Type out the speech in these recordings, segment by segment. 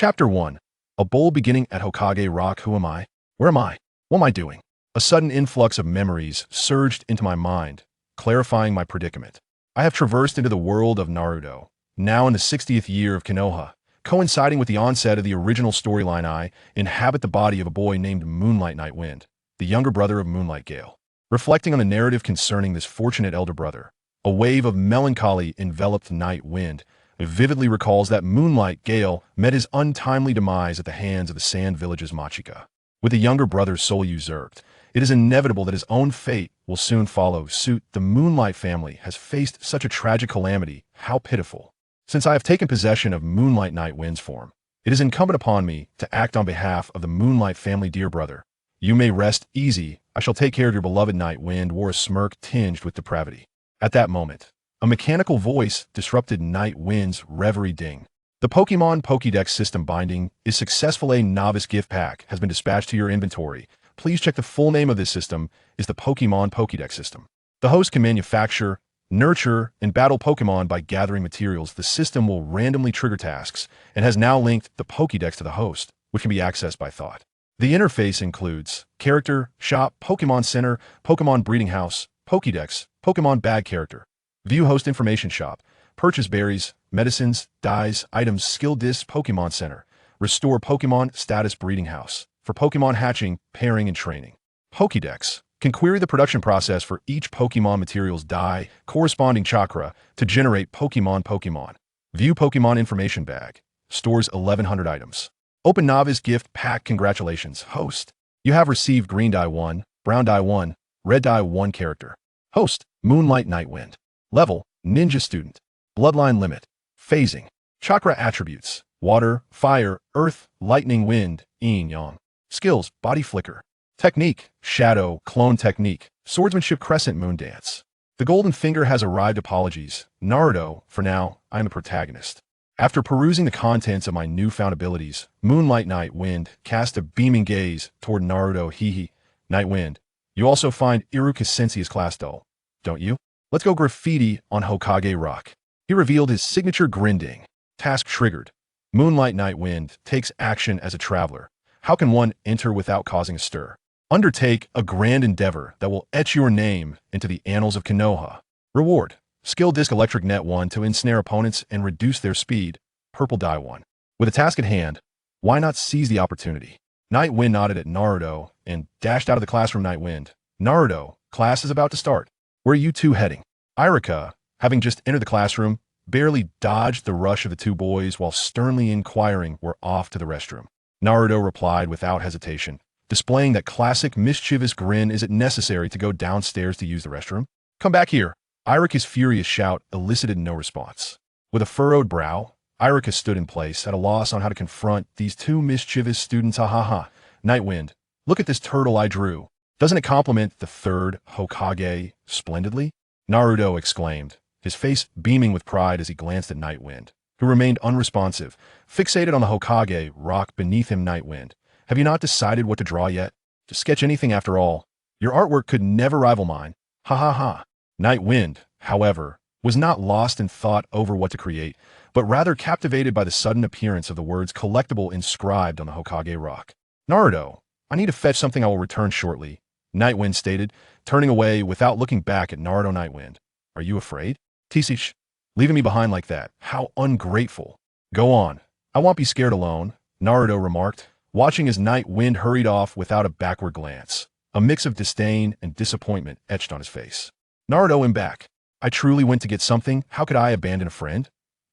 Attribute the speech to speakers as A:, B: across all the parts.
A: Chapter 1. A bold beginning at Hokage Rock. Who am I? Where am I? What am I doing? A sudden influx of memories surged into my mind, clarifying my predicament. I have traversed into the world of Naruto, now in the 60th year of Konoha, coinciding with the onset of the original storyline. I inhabit the body of a boy named Moonlight Nightwind, the younger brother of Moonlight Gale. Reflecting on the narrative concerning this fortunate elder brother, a wave of melancholy enveloped Nightwind. It vividly recalls that Moonlight Gale met his untimely demise at the hands of the Sand Village's Machika. With the younger brother's soul usurped, it is inevitable that his own fate will soon follow suit. The Moonlight family has faced such a tragic calamity. How pitiful. Since I have taken possession of Moonlight Nightwind's form, it is incumbent upon me to act on behalf of the Moonlight family. Dear brother, you may rest easy. I shall take care of your beloved. Nightwind wore a smirk tinged with depravity. At that moment, a mechanical voice disrupted Nightwind's reverie. Ding. The Pokémon Pokédex system binding is successful. A novice gift pack has been dispatched to your inventory. Please check. The full name of this system is the Pokémon Pokédex system. The host can manufacture, nurture, and battle Pokémon by gathering materials. The system will randomly trigger tasks and has now linked the Pokédex to the host, which can be accessed by thought. The interface includes Character, Shop, Pokémon Center, Pokémon Breeding House, Pokédex, Pokémon Bag Character, View Host Information Shop, Purchase Berries, Medicines, Dyes, Items, Skill Discs, Pokémon Center, Restore Pokémon Status Breeding House, for Pokémon Hatching, Pairing, and Training. Pokédex can query the production process for each Pokémon materials dye, corresponding chakra, to generate Pokémon. View Pokémon Information Bag, stores 1100 items. Open Novice Gift Pack. Congratulations, host. You have received green dye 1, brown dye 1, red dye 1 character. Host, Moonlight Nightwind. Level, Ninja Student. Bloodline limit. Phasing. Chakra attributes. Water, fire, earth, lightning, wind, yin yang. Skills, body flicker. Technique, shadow, clone technique. Swordsmanship, crescent moon dance. The golden finger has arrived. Apologies, Naruto. For now, I am the protagonist. After perusing the contents of my newfound abilities, Moonlight Nightwind cast a beaming gaze toward Naruto. Hee. Nightwind, you also find Iruka Sensei's class dull, don't you? Let's go graffiti on Hokage Rock. He revealed his signature grinding. Task triggered. Moonlight Nightwind takes action as a traveler. How can one enter without causing a stir? Undertake a grand endeavor that will etch your name into the annals of Konoha. Reward. Skill Disc Electric Net 1 to ensnare opponents and reduce their speed. Purple dye 1. With a task at hand, why not seize the opportunity? Nightwind nodded at Naruto and dashed out of the classroom. Nightwind. Naruto, class is about to start. Where are you two heading? Iruka, having just entered the classroom, barely dodged the rush of the two boys while sternly inquiring, "We're off to the restroom." Naruto replied without hesitation, displaying that classic mischievous grin. Is it necessary to go downstairs to use the restroom? Come back here. Iruka's furious shout elicited no response. With a furrowed brow, Iruka stood in place, at a loss on how to confront these two mischievous students. Ha ha ha. Nightwind, look at this turtle I drew. Doesn't it complement the third Hokage splendidly? Naruto exclaimed, his face beaming with pride as he glanced at Nightwind, who remained unresponsive, fixated on the Hokage rock beneath him. Nightwind, have you not decided what to draw yet? To sketch anything after all. Your artwork could never rival mine. Ha ha ha. Nightwind, however, was not lost in thought over what to create, but rather captivated by the sudden appearance of the words collectible inscribed on the Hokage rock. Naruto, I need to fetch something. I will return shortly, Nightwind stated, turning away without looking back at Naruto. Nightwind, are you afraid? Tisish, leaving me behind like that. How ungrateful. Go on. I won't be scared alone, Naruto remarked, watching as Nightwind hurried off without a backward glance. A mix of disdain and disappointment etched on his face. Naruto, I'm back. I truly went to get something. How could I abandon a friend?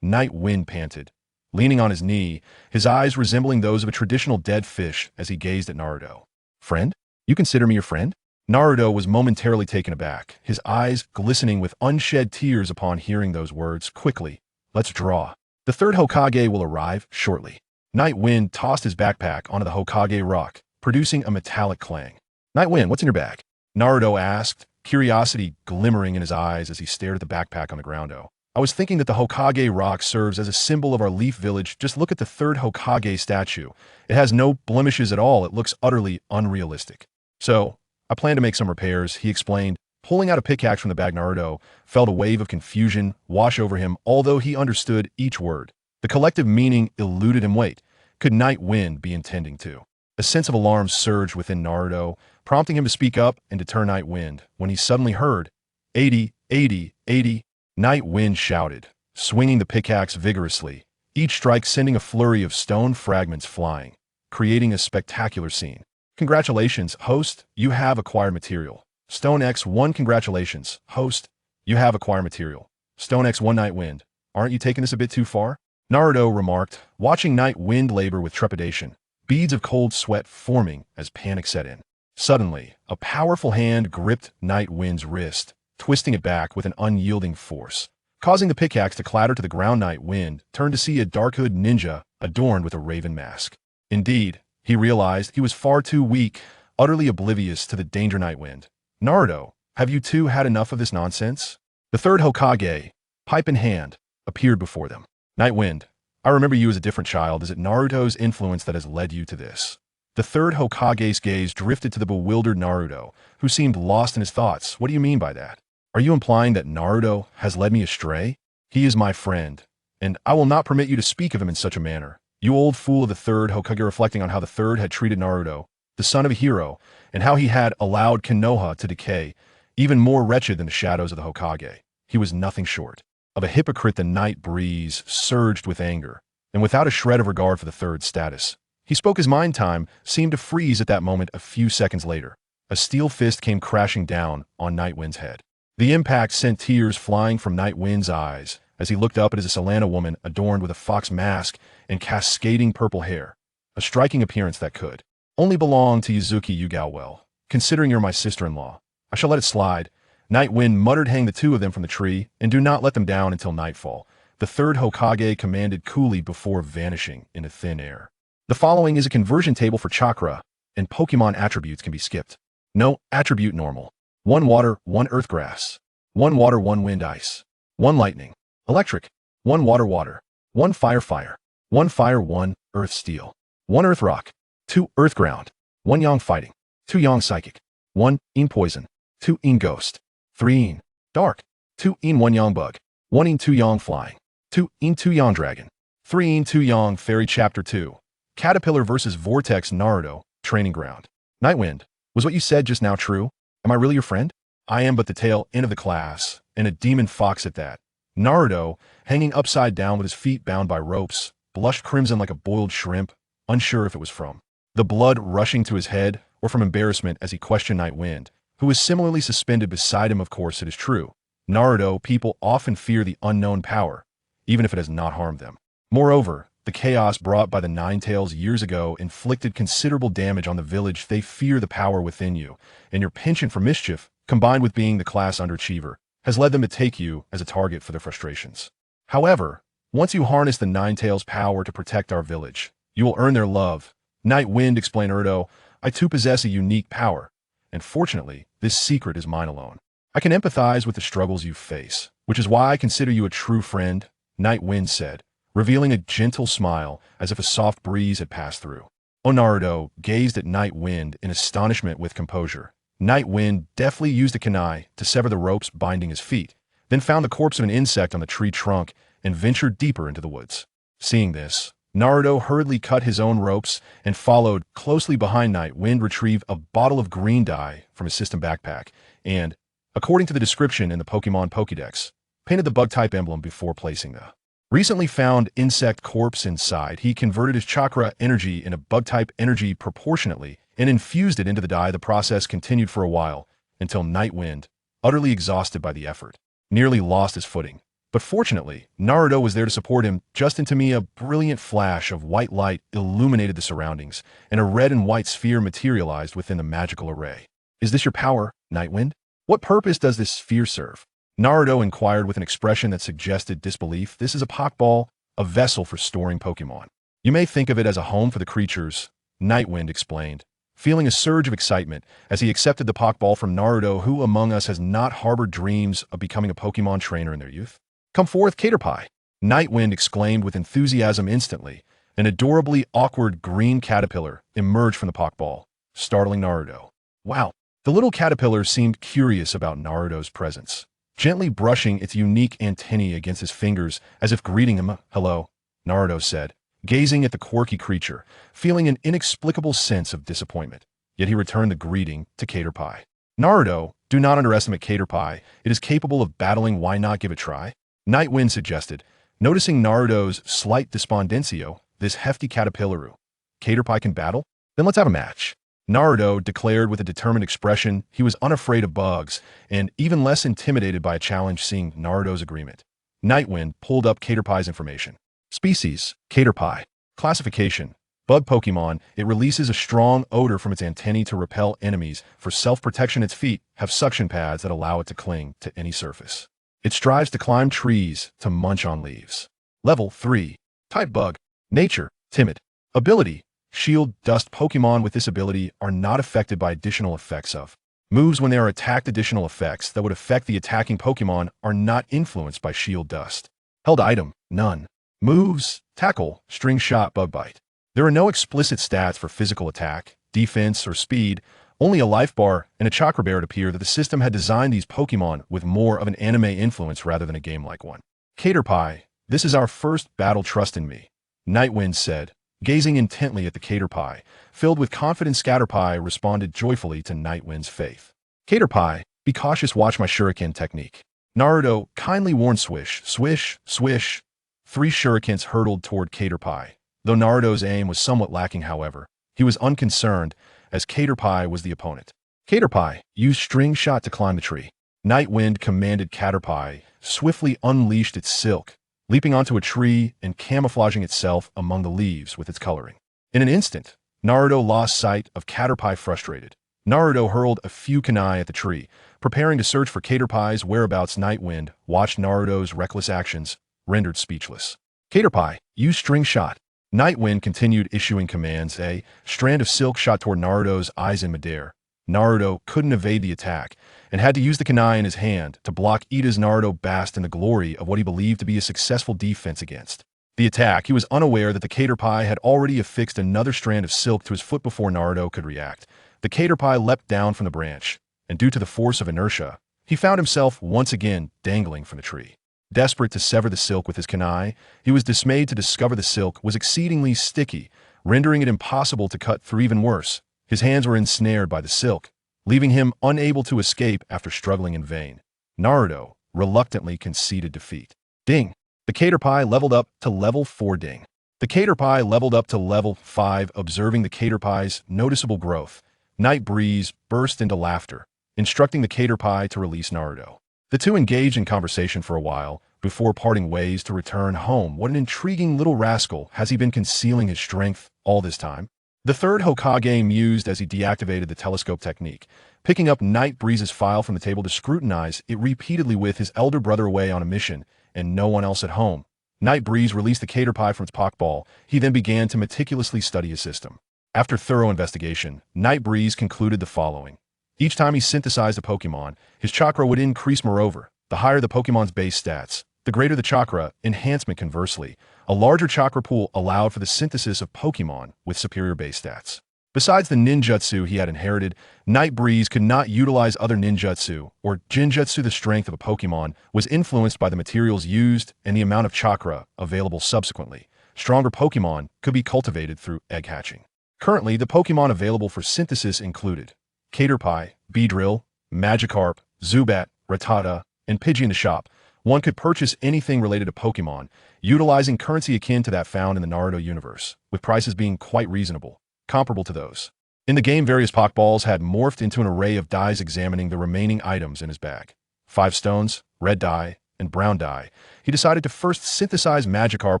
A: Nightwind panted, leaning on his knee, his eyes resembling those of a traditional dead fish as he gazed at Naruto. Friend? You consider me your friend? Naruto was momentarily taken aback, his eyes glistening with unshed tears upon hearing those words. Quickly, let's draw. The third Hokage will arrive shortly. Nightwind tossed his backpack onto the Hokage rock, producing a metallic clang. Nightwind, what's in your bag? Naruto asked, curiosity glimmering in his eyes as he stared at the backpack on the ground. Oh, I was thinking that the Hokage rock serves as a symbol of our Leaf Village. Just look at the third Hokage statue. It has no blemishes at all. It looks utterly unrealistic. So, I plan to make some repairs, he explained, pulling out a pickaxe from the bag. Naruto felt a wave of confusion wash over him, although he understood each word. The collective meaning eluded him. Wait, could Night Wind be intending to? A sense of alarm surged within Naruto, prompting him to speak up and deter Night Wind, when he suddenly heard, 80, 80, 80. Night Wind shouted, swinging the pickaxe vigorously, each strike sending a flurry of stone fragments flying, creating a spectacular scene. Congratulations, host, you have acquired material. Stone X1. Congratulations, host, you have acquired material. Stone X1. Night Wind, aren't you taking this a bit too far? Naruto remarked, watching Night Wind labor with trepidation, beads of cold sweat forming as panic set in. Suddenly, a powerful hand gripped Night Wind's wrist, twisting it back with an unyielding force, causing the pickaxe to clatter to the ground. Night Wind turned to see a dark-hooded ninja adorned with a raven mask. Indeed, he realized he was far too weak, utterly oblivious to the danger. Night Wind, Naruto, have you two had enough of this nonsense? The third Hokage, pipe in hand, appeared before them. Night Wind, I remember you as a different child. Is it Naruto's influence that has led you to this? The third Hokage's gaze drifted to the bewildered Naruto, who seemed lost in his thoughts. What do you mean by that? Are you implying that Naruto has led me astray? He is my friend, and I will not permit you to speak of him in such a manner. You old fool. Of the third Hokage, reflecting on how the third had treated Naruto, the son of a hero, and how he had allowed Konoha to decay, even more wretched than the shadows of the Hokage. He was nothing short of a hypocrite. The night breeze surged with anger, and without a shred of regard for the third's status, he spoke. His mind time seemed to freeze at that moment. A few seconds later, a steel fist came crashing down on Night Wind's head. The impact sent tears flying from Night Wind's eyes as he looked up at his Selena woman adorned with a fox mask and cascading purple hair, a striking appearance that could only belong to Yuzuki Yugawa. Considering you're my sister-in-law, I shall let it slide. Night Wind muttered, hang the two of them from the tree and do not let them down until nightfall. The third Hokage commanded coolly before vanishing into thin air. The following is a conversion table for chakra, and Pokémon attributes can be skipped. No attribute normal. 1 water, 1 earth grass. 1 water, 1 wind ice. 1 lightning. Electric. 1 water water. 1 fire fire. 1 fire, 1 earth steel. 1 earth rock. 2 earth ground. 1 yang fighting. 2 yang psychic. 1 in poison. 2 in ghost. 3 in dark. 2 in 1 yang bug. 1 in 2 yang flying. 2 in 2 yang dragon. 3 in 2 yang fairy. Chapter 2. Caterpillar versus Vortex. Naruto, training ground. Night Wind, was what you said just now true? Am I really your friend? I am but the tail end of the class, and a demon fox at that. Naruto, hanging upside down with his feet bound by ropes, blushed crimson like a boiled shrimp, unsure if it was from the blood rushing to his head or from embarrassment as he questioned Night Wind, who was similarly suspended beside him. Of course it is true. Naruto, people often fear the unknown power, even if it has not harmed them. Moreover, the chaos brought by the Ninetales years ago inflicted considerable damage on the village. They fear the power within you, and your penchant for mischief, combined with being the class underachiever, has led them to take you as a target for their frustrations. However, once you harness the Ninetales' power to protect our village, you will earn their love. Night Wind, explained Naruto, I too possess a unique power, and fortunately, this secret is mine alone. I can empathize with the struggles you face, which is why I consider you a true friend, Night Wind said, revealing a gentle smile as if a soft breeze had passed through. Naruto gazed at Night Wind in astonishment with composure. Night Wind deftly used a kunai to sever the ropes binding his feet, then found the corpse of an insect on the tree trunk and ventured deeper into the woods. Seeing this, Naruto hurriedly cut his own ropes and followed closely behind. Night Wind retrieved a bottle of green dye from his system backpack and, according to the description in the Pokémon Pokédex, painted the bug-type emblem before placing the recently found insect corpse inside. He converted his chakra energy into bug-type energy proportionately and infused it into the dye. The process continued for a while until Night Wind, utterly exhausted by the effort, nearly lost his footing. But fortunately, Naruto was there to support him. Just into me, a brilliant flash of white light illuminated the surroundings, and a red and white sphere materialized within the magical array. Is this your power, Night Wind? What purpose does this sphere serve? Naruto inquired with an expression that suggested disbelief. This is a Pokeball, a vessel for storing Pokémon. You may think of it as a home for the creatures, Night Wind explained, feeling a surge of excitement as he accepted the Pokeball from Naruto. Who among us has not harbored dreams of becoming a Pokémon trainer in their youth? Come forth, Caterpie! Night Wind exclaimed with enthusiasm. Instantly, an adorably awkward green caterpillar emerged from the Pokeball, startling Naruto. Wow! The little caterpillar seemed curious about Naruto's presence, gently brushing its unique antennae against his fingers as if greeting him. Hello, Naruto said, gazing at the quirky creature, feeling an inexplicable sense of disappointment. Yet he returned the greeting to Caterpie. Naruto, do not underestimate Caterpie. It is capable of battling. Why not give it a try? Nightwind suggested, noticing Naruto's slight despondencio, this hefty caterpillaru. Caterpie can battle? Then let's have a match. Naruto declared with a determined expression. He was unafraid of bugs, and even less intimidated by a challenge. Seeing Naruto's agreement, Nightwind pulled up Caterpie's information. Species, Caterpie. Classification, bug Pokemon. It releases a strong odor from its antennae to repel enemies. For self-protection, its feet have suction pads that allow it to cling to any surface. It strives to climb trees, to munch on leaves. Level 3. Type bug. Nature, timid. Ability, shield. Dust. Pokemon with this ability are not affected by additional effects of moves when they are attacked. Additional effects that would affect the attacking Pokemon are not influenced by shield. Dust. Held item, none. Moves, tackle, string shot, bug bite. There are no explicit stats for physical attack, defense, or speed, only a life bar and a chakra bar. It appeared that the system had designed these Pokemon with more of an anime influence rather than a game-like one. Caterpie, this is our first battle. Trust in me, Nightwind said, gazing intently at the Caterpie. Filled with confidence, Caterpie responded joyfully to Nightwind's faith. Caterpie, be cautious. Watch my shuriken technique. Naruto kindly warned. Swish, swish, swish. 3 shurikens hurtled toward Caterpie. Though Naruto's aim was somewhat lacking, however, he was unconcerned, as Caterpie was the opponent. Caterpie, use string shot to climb the tree. Nightwind commanded. Caterpie swiftly unleashed its silk, leaping onto a tree and camouflaging itself among the leaves with its coloring. In an instant, Naruto lost sight of Caterpie. Frustrated, Naruto hurled a few kunai at the tree, preparing to search for Caterpie's whereabouts. Nightwind watched Naruto's reckless actions, rendered speechless. Caterpie, use string shot. Nightwind continued issuing commands. A strand of silk shot toward Naruto's eyes in midair. Naruto couldn't evade the attack and had to use the kunai in his hand to block it as Naruto basked in the glory of what he believed to be a successful defense against the attack. He was unaware that the Caterpie had already affixed another strand of silk to his foot before Naruto could react. The Caterpie leapt down from the branch, and due to the force of inertia, he found himself once again dangling from the tree. Desperate to sever the silk with his kunai, he was dismayed to discover the silk was exceedingly sticky, rendering it impossible to cut through. Even worse, his hands were ensnared by the silk, leaving him unable to escape. After struggling in vain, Naruto reluctantly conceded defeat. Ding! The Caterpie leveled up to level 4. Ding! The Caterpie leveled up to level 5. Observing the Caterpie's noticeable growth, Night Breeze burst into laughter, instructing the Caterpie to release Naruto. The two engaged in conversation for a while, before parting ways to return home. What an intriguing little rascal. Has he been concealing his strength all this time? The third Hokage mused as he deactivated the telescope technique, picking up Night Breeze's file from the table to scrutinize it repeatedly. With his elder brother away on a mission and no one else at home, Night Breeze released the Caterpie from its Pokeball. He then began to meticulously study his system. After thorough investigation, Night Breeze concluded the following. Each time he synthesized a Pokemon, his chakra would increase. Moreover, the higher the Pokemon's base stats, the greater the chakra enhancement. Conversely, a larger chakra pool allowed for the synthesis of Pokemon with superior base stats. Besides the ninjutsu he had inherited, Night Breeze could not utilize other ninjutsu or jinjutsu. The strength of a Pokemon was influenced by the materials used and the amount of chakra available. Subsequently, stronger Pokemon could be cultivated through egg hatching. Currently, the Pokemon available for synthesis included Caterpie, Beedrill, Magikarp, Zubat, Rattata, and Pidgey. In the shop, one could purchase anything related to Pokemon, utilizing currency akin to that found in the Naruto universe, with prices being quite reasonable, comparable to those in the game. Various Pokeballs had morphed into an array of dyes. Examining the remaining items in his bag, 5 stones, red dye, and brown dye, he decided to first synthesize Magikarp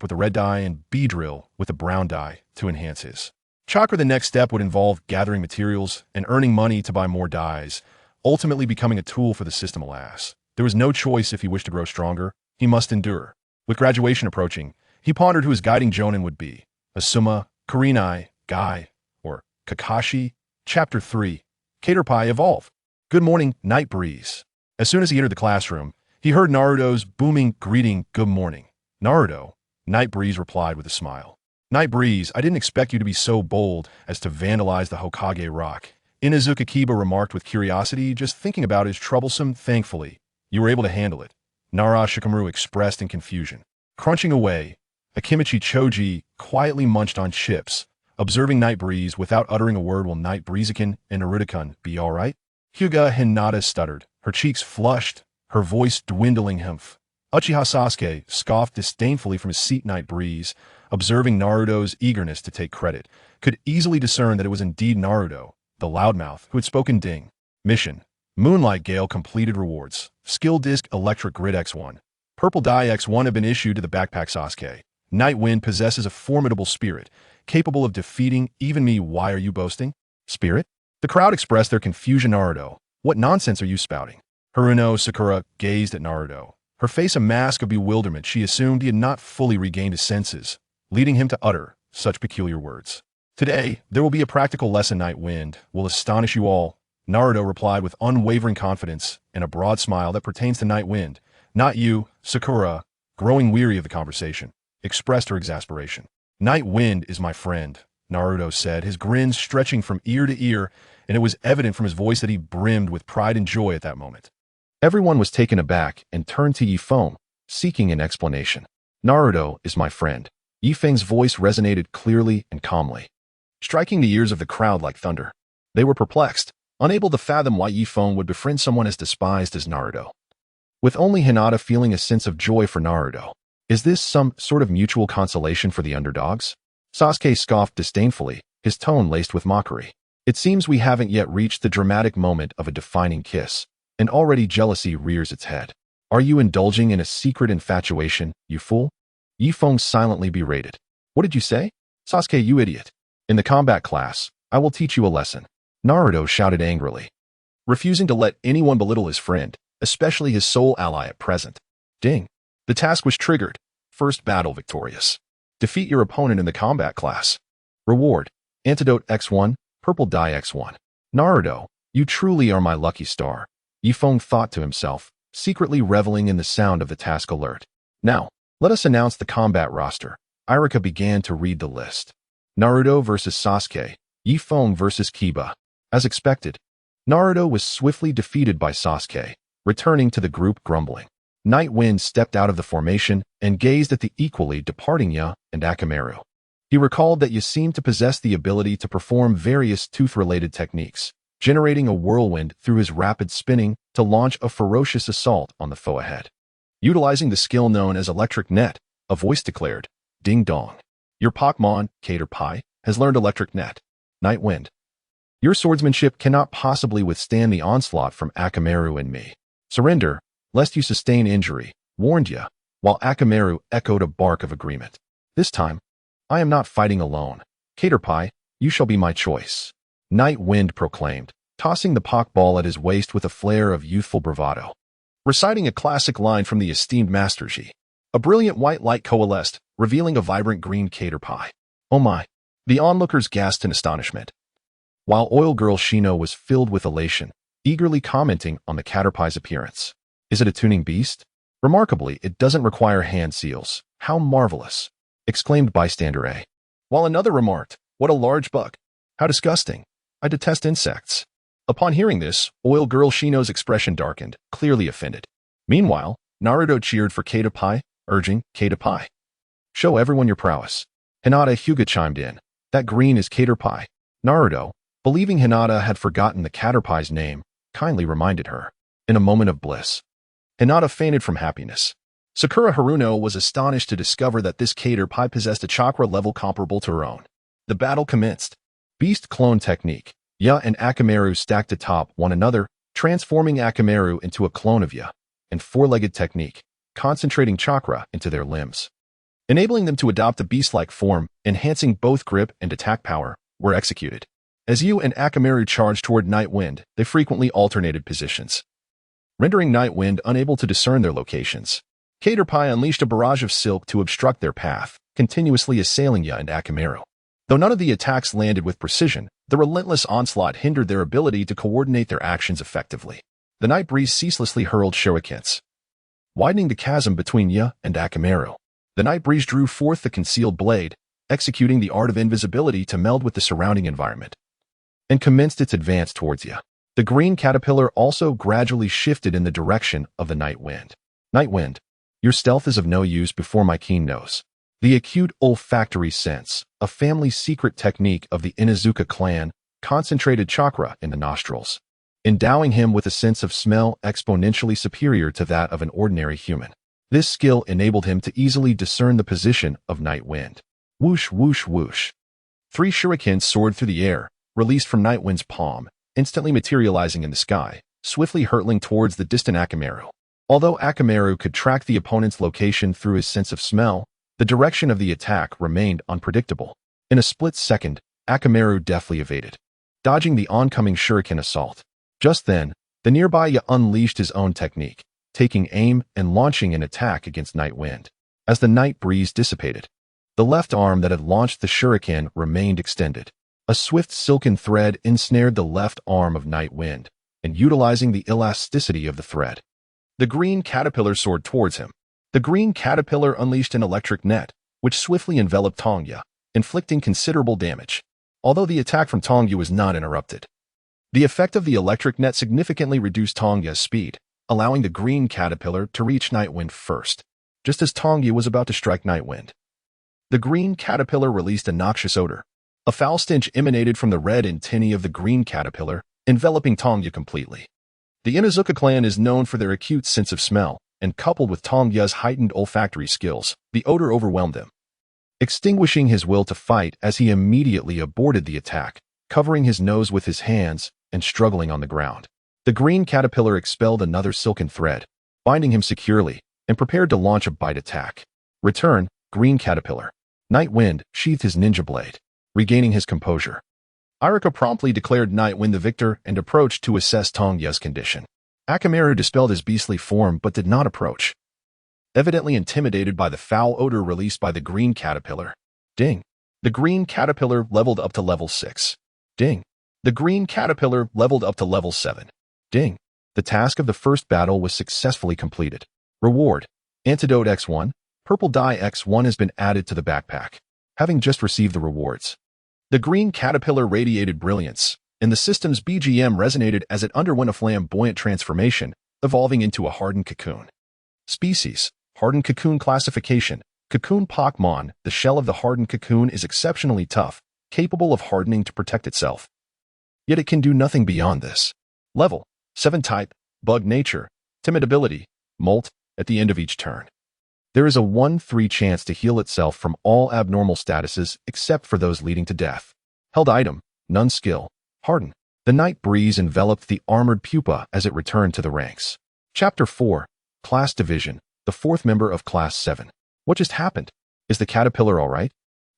A: with the red dye and Beedrill with the brown dye to enhance his chakra. The next step would involve gathering materials and earning money to buy more dyes, ultimately becoming a tool for the system. Alas, there was no choice. If he wished to grow stronger, he must endure. With graduation approaching, he pondered who his guiding Jonin would be. Asuma, Kurenai, Guy, or Kakashi. Chapter 3. Caterpie Evolve. Good morning, Night Breeze. As soon as he entered the classroom, he heard Naruto's booming greeting. Good morning, Naruto. Night Breeze replied with a smile. Night Breeze, I didn't expect you to be so bold as to vandalize the Hokage rock. Inuzuka Kiba remarked with curiosity. Just thinking about it is troublesome. Thankfully, you were able to handle it, Nara Shikamaru expressed in confusion. Crunching away, Akimichi Choji quietly munched on chips, observing Night Breeze without uttering a word. Will Night Breezekin and Naruto-kun be alright? Hyuga Hinata stuttered, her cheeks flushed, her voice dwindling. Humph. Uchiha Sasuke scoffed disdainfully from his seat. Night Breeze, observing Naruto's eagerness to take credit, could easily discern that it was indeed Naruto, the loudmouth, who had spoken. Ding. Mission. Moonlight Gale completed. Rewards. Skill Disc Electric Grid X1. Purple Dye X1 have been issued to the backpack. Sasuke. Night Wind possesses a formidable spirit, capable of defeating even me. Why are you boasting? Spirit? The crowd expressed their confusion. Naruto, what nonsense are you spouting? Haruno Sakura gazed at Naruto, her face a mask of bewilderment. She assumed he had not fully regained his senses, leading him to utter such peculiar words. Today, there will be a practical lesson. Night Wind will astonish you all. Naruto replied with unwavering confidence and a broad smile that pertains to Night Wind. Not you, Sakura, growing weary of the conversation, expressed her exasperation. Night Wind is my friend, Naruto said, his grin stretching from ear to ear, and it was evident from his voice that he brimmed with pride and joy at that moment. Everyone was taken aback and turned to Yifeng, seeking an explanation. Naruto is my friend. Yifeng's voice resonated clearly and calmly, striking the ears of the crowd like thunder. They were perplexed, unable to fathom why Yifeng would befriend someone as despised as Naruto. With only Hinata feeling a sense of joy for Naruto. Is this some sort of mutual consolation for the underdogs? Sasuke scoffed disdainfully, his tone laced with mockery. It seems we haven't yet reached the dramatic moment of a defining kiss, and already jealousy rears its head. Are you indulging in a secret infatuation, you fool? Yifeng silently berated. What did you say? Sasuke, you idiot. In the combat class, I will teach you a lesson. Naruto shouted angrily, refusing to let anyone belittle his friend, especially his sole ally at present. Ding. The task was triggered. First battle victorious. Defeat your opponent in the combat class. Reward. Antidote X1, Purple Dye X1. Naruto, you truly are my lucky star. Yifeng thought to himself, secretly reveling in the sound of the task alert. Now, let us announce the combat roster. Irika began to read the list. Naruto versus Sasuke, Yifeng versus Kiba. As expected, Naruto was swiftly defeated by Sasuke, returning to the group grumbling. Night Wind stepped out of the formation and gazed at the equally departing Ya and Akamaru. He recalled that Ya seemed to possess the ability to perform various tooth-related techniques, generating a whirlwind through his rapid spinning to launch a ferocious assault on the foe ahead. Utilizing the skill known as Electric Net, a voice declared, Ding dong. Your Pokémon, Caterpie, has learned Electric Net. Night Wind. Your swordsmanship cannot possibly withstand the onslaught from Akamaru and me. Surrender, lest you sustain injury, warned Ya, while Akamaru echoed a bark of agreement. This time, I am not fighting alone. Caterpie, you shall be my choice. Night Wind proclaimed, tossing the Pokeball at his waist with a flare of youthful bravado. Reciting a classic line from the esteemed Master Ji. A brilliant white light coalesced, revealing a vibrant green Caterpie. Oh my! The onlookers gasped in astonishment, while Oil Girl Shino was filled with elation, eagerly commenting on the Caterpie's appearance. Is it a tuning beast? Remarkably, it doesn't require hand seals. How marvelous! Exclaimed bystander A. While another remarked, what a large bug. How disgusting. I detest insects. Upon hearing this, Oil Girl Shino's expression darkened, clearly offended. Meanwhile, Naruto cheered for Caterpie, urging, Caterpie, show everyone your prowess. Hinata Hyuga chimed in. That green is Caterpie. Naruto, believing Hinata had forgotten the Caterpie's name, kindly reminded her. In a moment of bliss, Hinata fainted from happiness. Sakura Haruno was astonished to discover that this Caterpie possessed a chakra level comparable to her own. The battle commenced. Beast clone technique. Ya and Akamaru stacked atop one another, transforming Akamaru into a clone of Ya, and four-legged technique, concentrating chakra into their limbs, enabling them to adopt a beast-like form, enhancing both grip and attack power, were executed. As Yu and Akamaru charged toward Night Wind, they frequently alternated positions, rendering Night Wind unable to discern their locations. Caterpie unleashed a barrage of silk to obstruct their path, continuously assailing Ya and Akamaru. Though none of the attacks landed with precision, the relentless onslaught hindered their ability to coordinate their actions effectively. The Night Breeze ceaselessly hurled shurikens, widening the chasm between Ya and Akamaru. The Night Breeze drew forth the concealed blade, executing the art of invisibility to meld with the surrounding environment, and commenced its advance towards Ya. The green caterpillar also gradually shifted in the direction of the Night Wind. Night Wind, your stealth is of no use before my keen nose. The acute olfactory sense, a family secret technique of the Inuzuka clan, concentrated chakra in the nostrils, endowing him with a sense of smell exponentially superior to that of an ordinary human. This skill enabled him to easily discern the position of night wind. Whoosh, whoosh, whoosh. 3 shurikens soared through the air, released from Night Wind's palm, instantly materializing in the sky, swiftly hurtling towards the distant Akamaru. Although Akamaru could track the opponent's location through his sense of smell, the direction of the attack remained unpredictable. In a split second, Akamaru deftly evaded, dodging the oncoming shuriken assault. Just then, the nearby Ya unleashed his own technique, taking aim and launching an attack against Night Wind. As the night breeze dissipated, the left arm that had launched the shuriken remained extended. A swift silken thread ensnared the left arm of Night Wind, and utilizing the elasticity of the thread, the green caterpillar soared towards him. The green caterpillar unleashed an electric net, which swiftly enveloped Tongya, inflicting considerable damage. Although the attack from Tongya was not interrupted, the effect of the electric net significantly reduced Tongya's speed, allowing the green caterpillar to reach Night Wind first, just as Tongya was about to strike Night Wind. The green caterpillar released a noxious odor. A foul stench emanated from the red antennae of the green caterpillar, enveloping Tongya completely. The Inuzuka clan is known for their acute sense of smell, and coupled with Tongya's heightened olfactory skills, the odor overwhelmed him, extinguishing his will to fight as he immediately aborted the attack, covering his nose with his hands and struggling on the ground. The green caterpillar expelled another silken thread, binding him securely, and prepared to launch a bite attack. Return, green caterpillar. Night Wind sheathed his ninja blade, regaining his composure. Irika promptly declared Night Wind the victor and approached to assess Tongya's condition. Akamaru dispelled his beastly form but did not approach, evidently intimidated by the foul odor released by the green caterpillar. Ding. The green caterpillar leveled up to level 6. Ding. The green caterpillar leveled up to level 7. Ding. The task of the first battle was successfully completed. Reward. Antidote X1. Purple dye X1 has been added to the backpack. Having just received the rewards, the green caterpillar radiated brilliance, and the system's BGM resonated as it underwent a flamboyant transformation, evolving into a hardened cocoon. Species: Hardened cocoon classification. Cocoon Pokémon. The shell of the hardened cocoon is exceptionally tough, capable of hardening to protect itself. Yet it can do nothing beyond this. Level: 7 type, bug nature, timid ability, molt, at the end of each turn. There is a 1/3 chance to heal itself from all abnormal statuses except for those leading to death. Held item: none skill. Harden. The night breeze enveloped the armored pupa as it returned to the ranks. Chapter 4. Class Division. The 4th member of Class 7. What just happened? Is the caterpillar all right?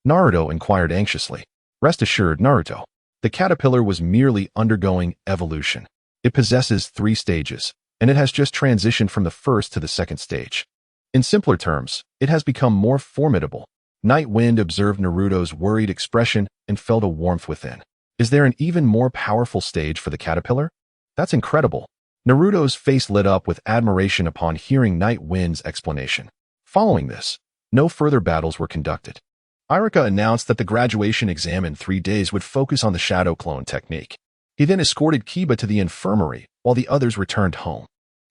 A: Naruto inquired anxiously. Rest assured, Naruto. The caterpillar was merely undergoing evolution. It possesses 3 stages, and it has just transitioned from the first to the second stage. In simpler terms, it has become more formidable. Night Wind observed Naruto's worried expression and felt a warmth within. Is there an even more powerful stage for the caterpillar? That's incredible. Naruto's face lit up with admiration upon hearing Night Wind's explanation. Following this, no further battles were conducted. Irika announced that the graduation exam in 3 days would focus on the shadow clone technique. He then escorted Kiba to the infirmary while the others returned home.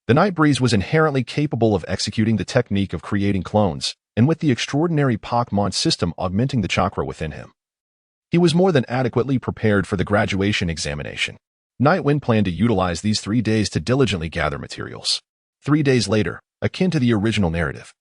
A: The Night Breeze was inherently capable of executing the technique of creating clones, and with the extraordinary Pokémon system augmenting the chakra within him, he was more than adequately prepared for the graduation examination. Night Wind planned to utilize these 3 days to diligently gather materials. 3 days later, akin to the original narrative,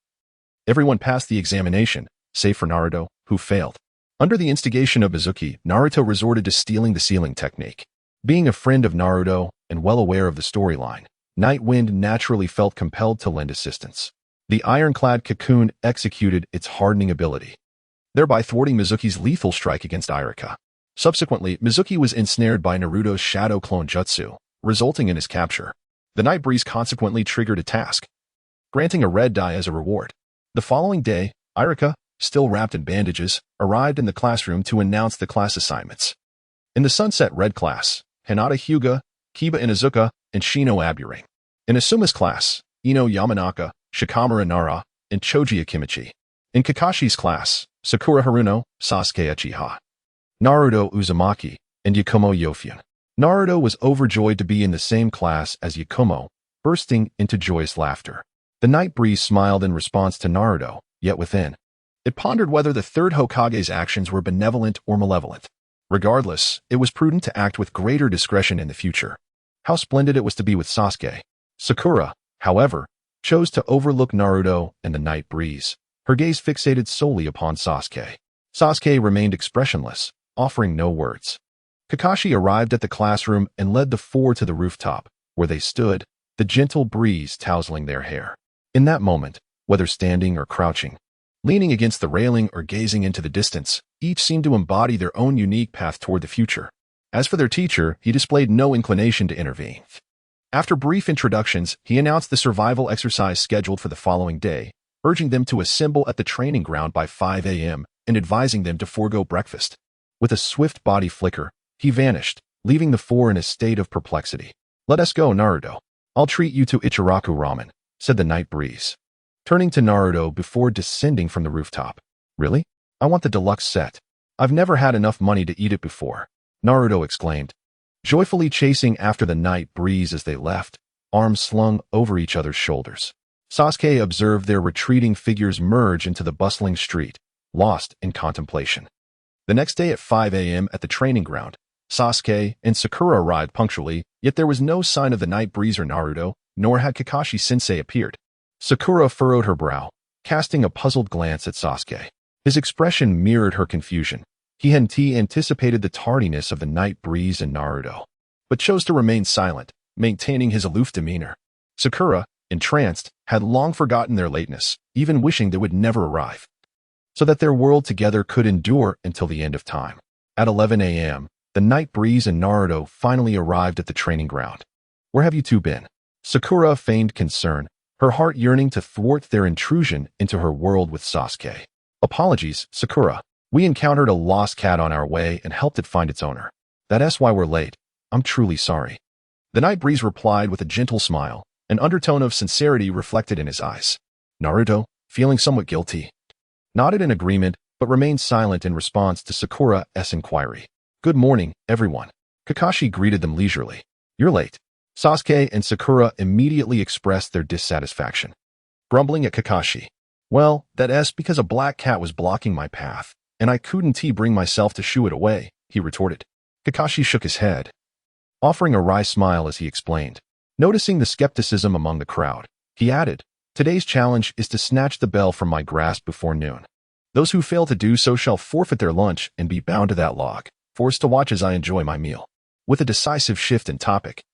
A: everyone passed the examination, save for Naruto, who failed. Under the instigation of Mizuki, Naruto resorted to stealing the ceiling technique. Being a friend of Naruto and well aware of the storyline, Night Wind naturally felt compelled to lend assistance. The ironclad cocoon executed its hardening ability, thereby thwarting Mizuki's lethal strike against Irika. Subsequently, Mizuki was ensnared by Naruto's shadow clone jutsu, resulting in his capture. The Night Breeze consequently triggered a task, granting a red die as a reward. The following day, Irika, still wrapped in bandages, arrived in the classroom to announce the class assignments. In the Sunset Red class, Hinata Hyuga, Kiba Inuzuka, and Shino Aburang. In Asuma's class, Ino Yamanaka, Shikamura Nara, and Choji Akimichi. In Kakashi's class, Sakura Haruno, Sasuke Uchiha, Naruto Uzumaki, and Yakumo Yofune. Naruto was overjoyed to be in the same class as Yakumo, bursting into joyous laughter. The Night Breeze smiled in response to Naruto, yet within, It pondered whether the third Hokage's actions were benevolent or malevolent. Regardless, it was prudent to act with greater discretion in the future. How splendid it was to be with Sasuke. Sakura, however, chose to overlook Naruto and the night breeze, her gaze fixated solely upon Sasuke. Sasuke remained expressionless, offering no words. Kakashi arrived at the classroom and led the four to the rooftop, where they stood, the gentle breeze tousling their hair. In that moment, whether standing or crouching, leaning against the railing or gazing into the distance, each seemed to embody their own unique path toward the future. As for their teacher, he displayed no inclination to intervene. After brief introductions, he announced the survival exercise scheduled for the following day, urging them to assemble at the training ground by 5 a.m. and advising them to forego breakfast. With a swift body flicker, he vanished, leaving the four in a state of perplexity. "Let us go, Naruto. I'll treat you to Ichiraku ramen," said the night breeze, turning to Naruto before descending from the rooftop. "Really? I want the deluxe set. I've never had enough money to eat it before," Naruto exclaimed, joyfully chasing after the night breeze as they left, arms slung over each other's shoulders. Sasuke observed their retreating figures merge into the bustling street, lost in contemplation. The next day at 5 a.m. at the training ground, Sasuke and Sakura arrived punctually, yet there was no sign of the night breeze or Naruto, nor had Kakashi-sensei appeared. Sakura furrowed her brow, casting a puzzled glance at Sasuke. His expression mirrored her confusion. He had anticipated the tardiness of the night breeze and Naruto, but chose to remain silent, maintaining his aloof demeanor. Sakura, entranced, had long forgotten their lateness, even wishing they would never arrive, so that their world together could endure until the end of time. At 11 a.m., the night breeze and Naruto finally arrived at the training ground. "Where have you two been?" Sakura feigned concern, her heart yearning to thwart their intrusion into her world with Sasuke. "Apologies, Sakura. We encountered a lost cat on our way and helped it find its owner. That's why we're late. I'm truly sorry." The night breeze replied with a gentle smile, an undertone of sincerity reflected in his eyes. Naruto, feeling somewhat guilty, nodded in agreement but remained silent in response to Sakura's inquiry. "Good morning, everyone." Kakashi greeted them leisurely. "You're late." Sasuke and Sakura immediately expressed their dissatisfaction, grumbling at Kakashi. "Well, that's because a black cat was blocking my path, and I couldn't bring myself to shoo it away," he retorted. Kakashi shook his head, offering a wry smile as he explained. Noticing the skepticism among the crowd, he added, "Today's challenge is to snatch the bell from my grasp before noon. Those who fail to do so shall forfeit their lunch and be bound to that log, forced to watch as I enjoy my meal." With a decisive shift in topic,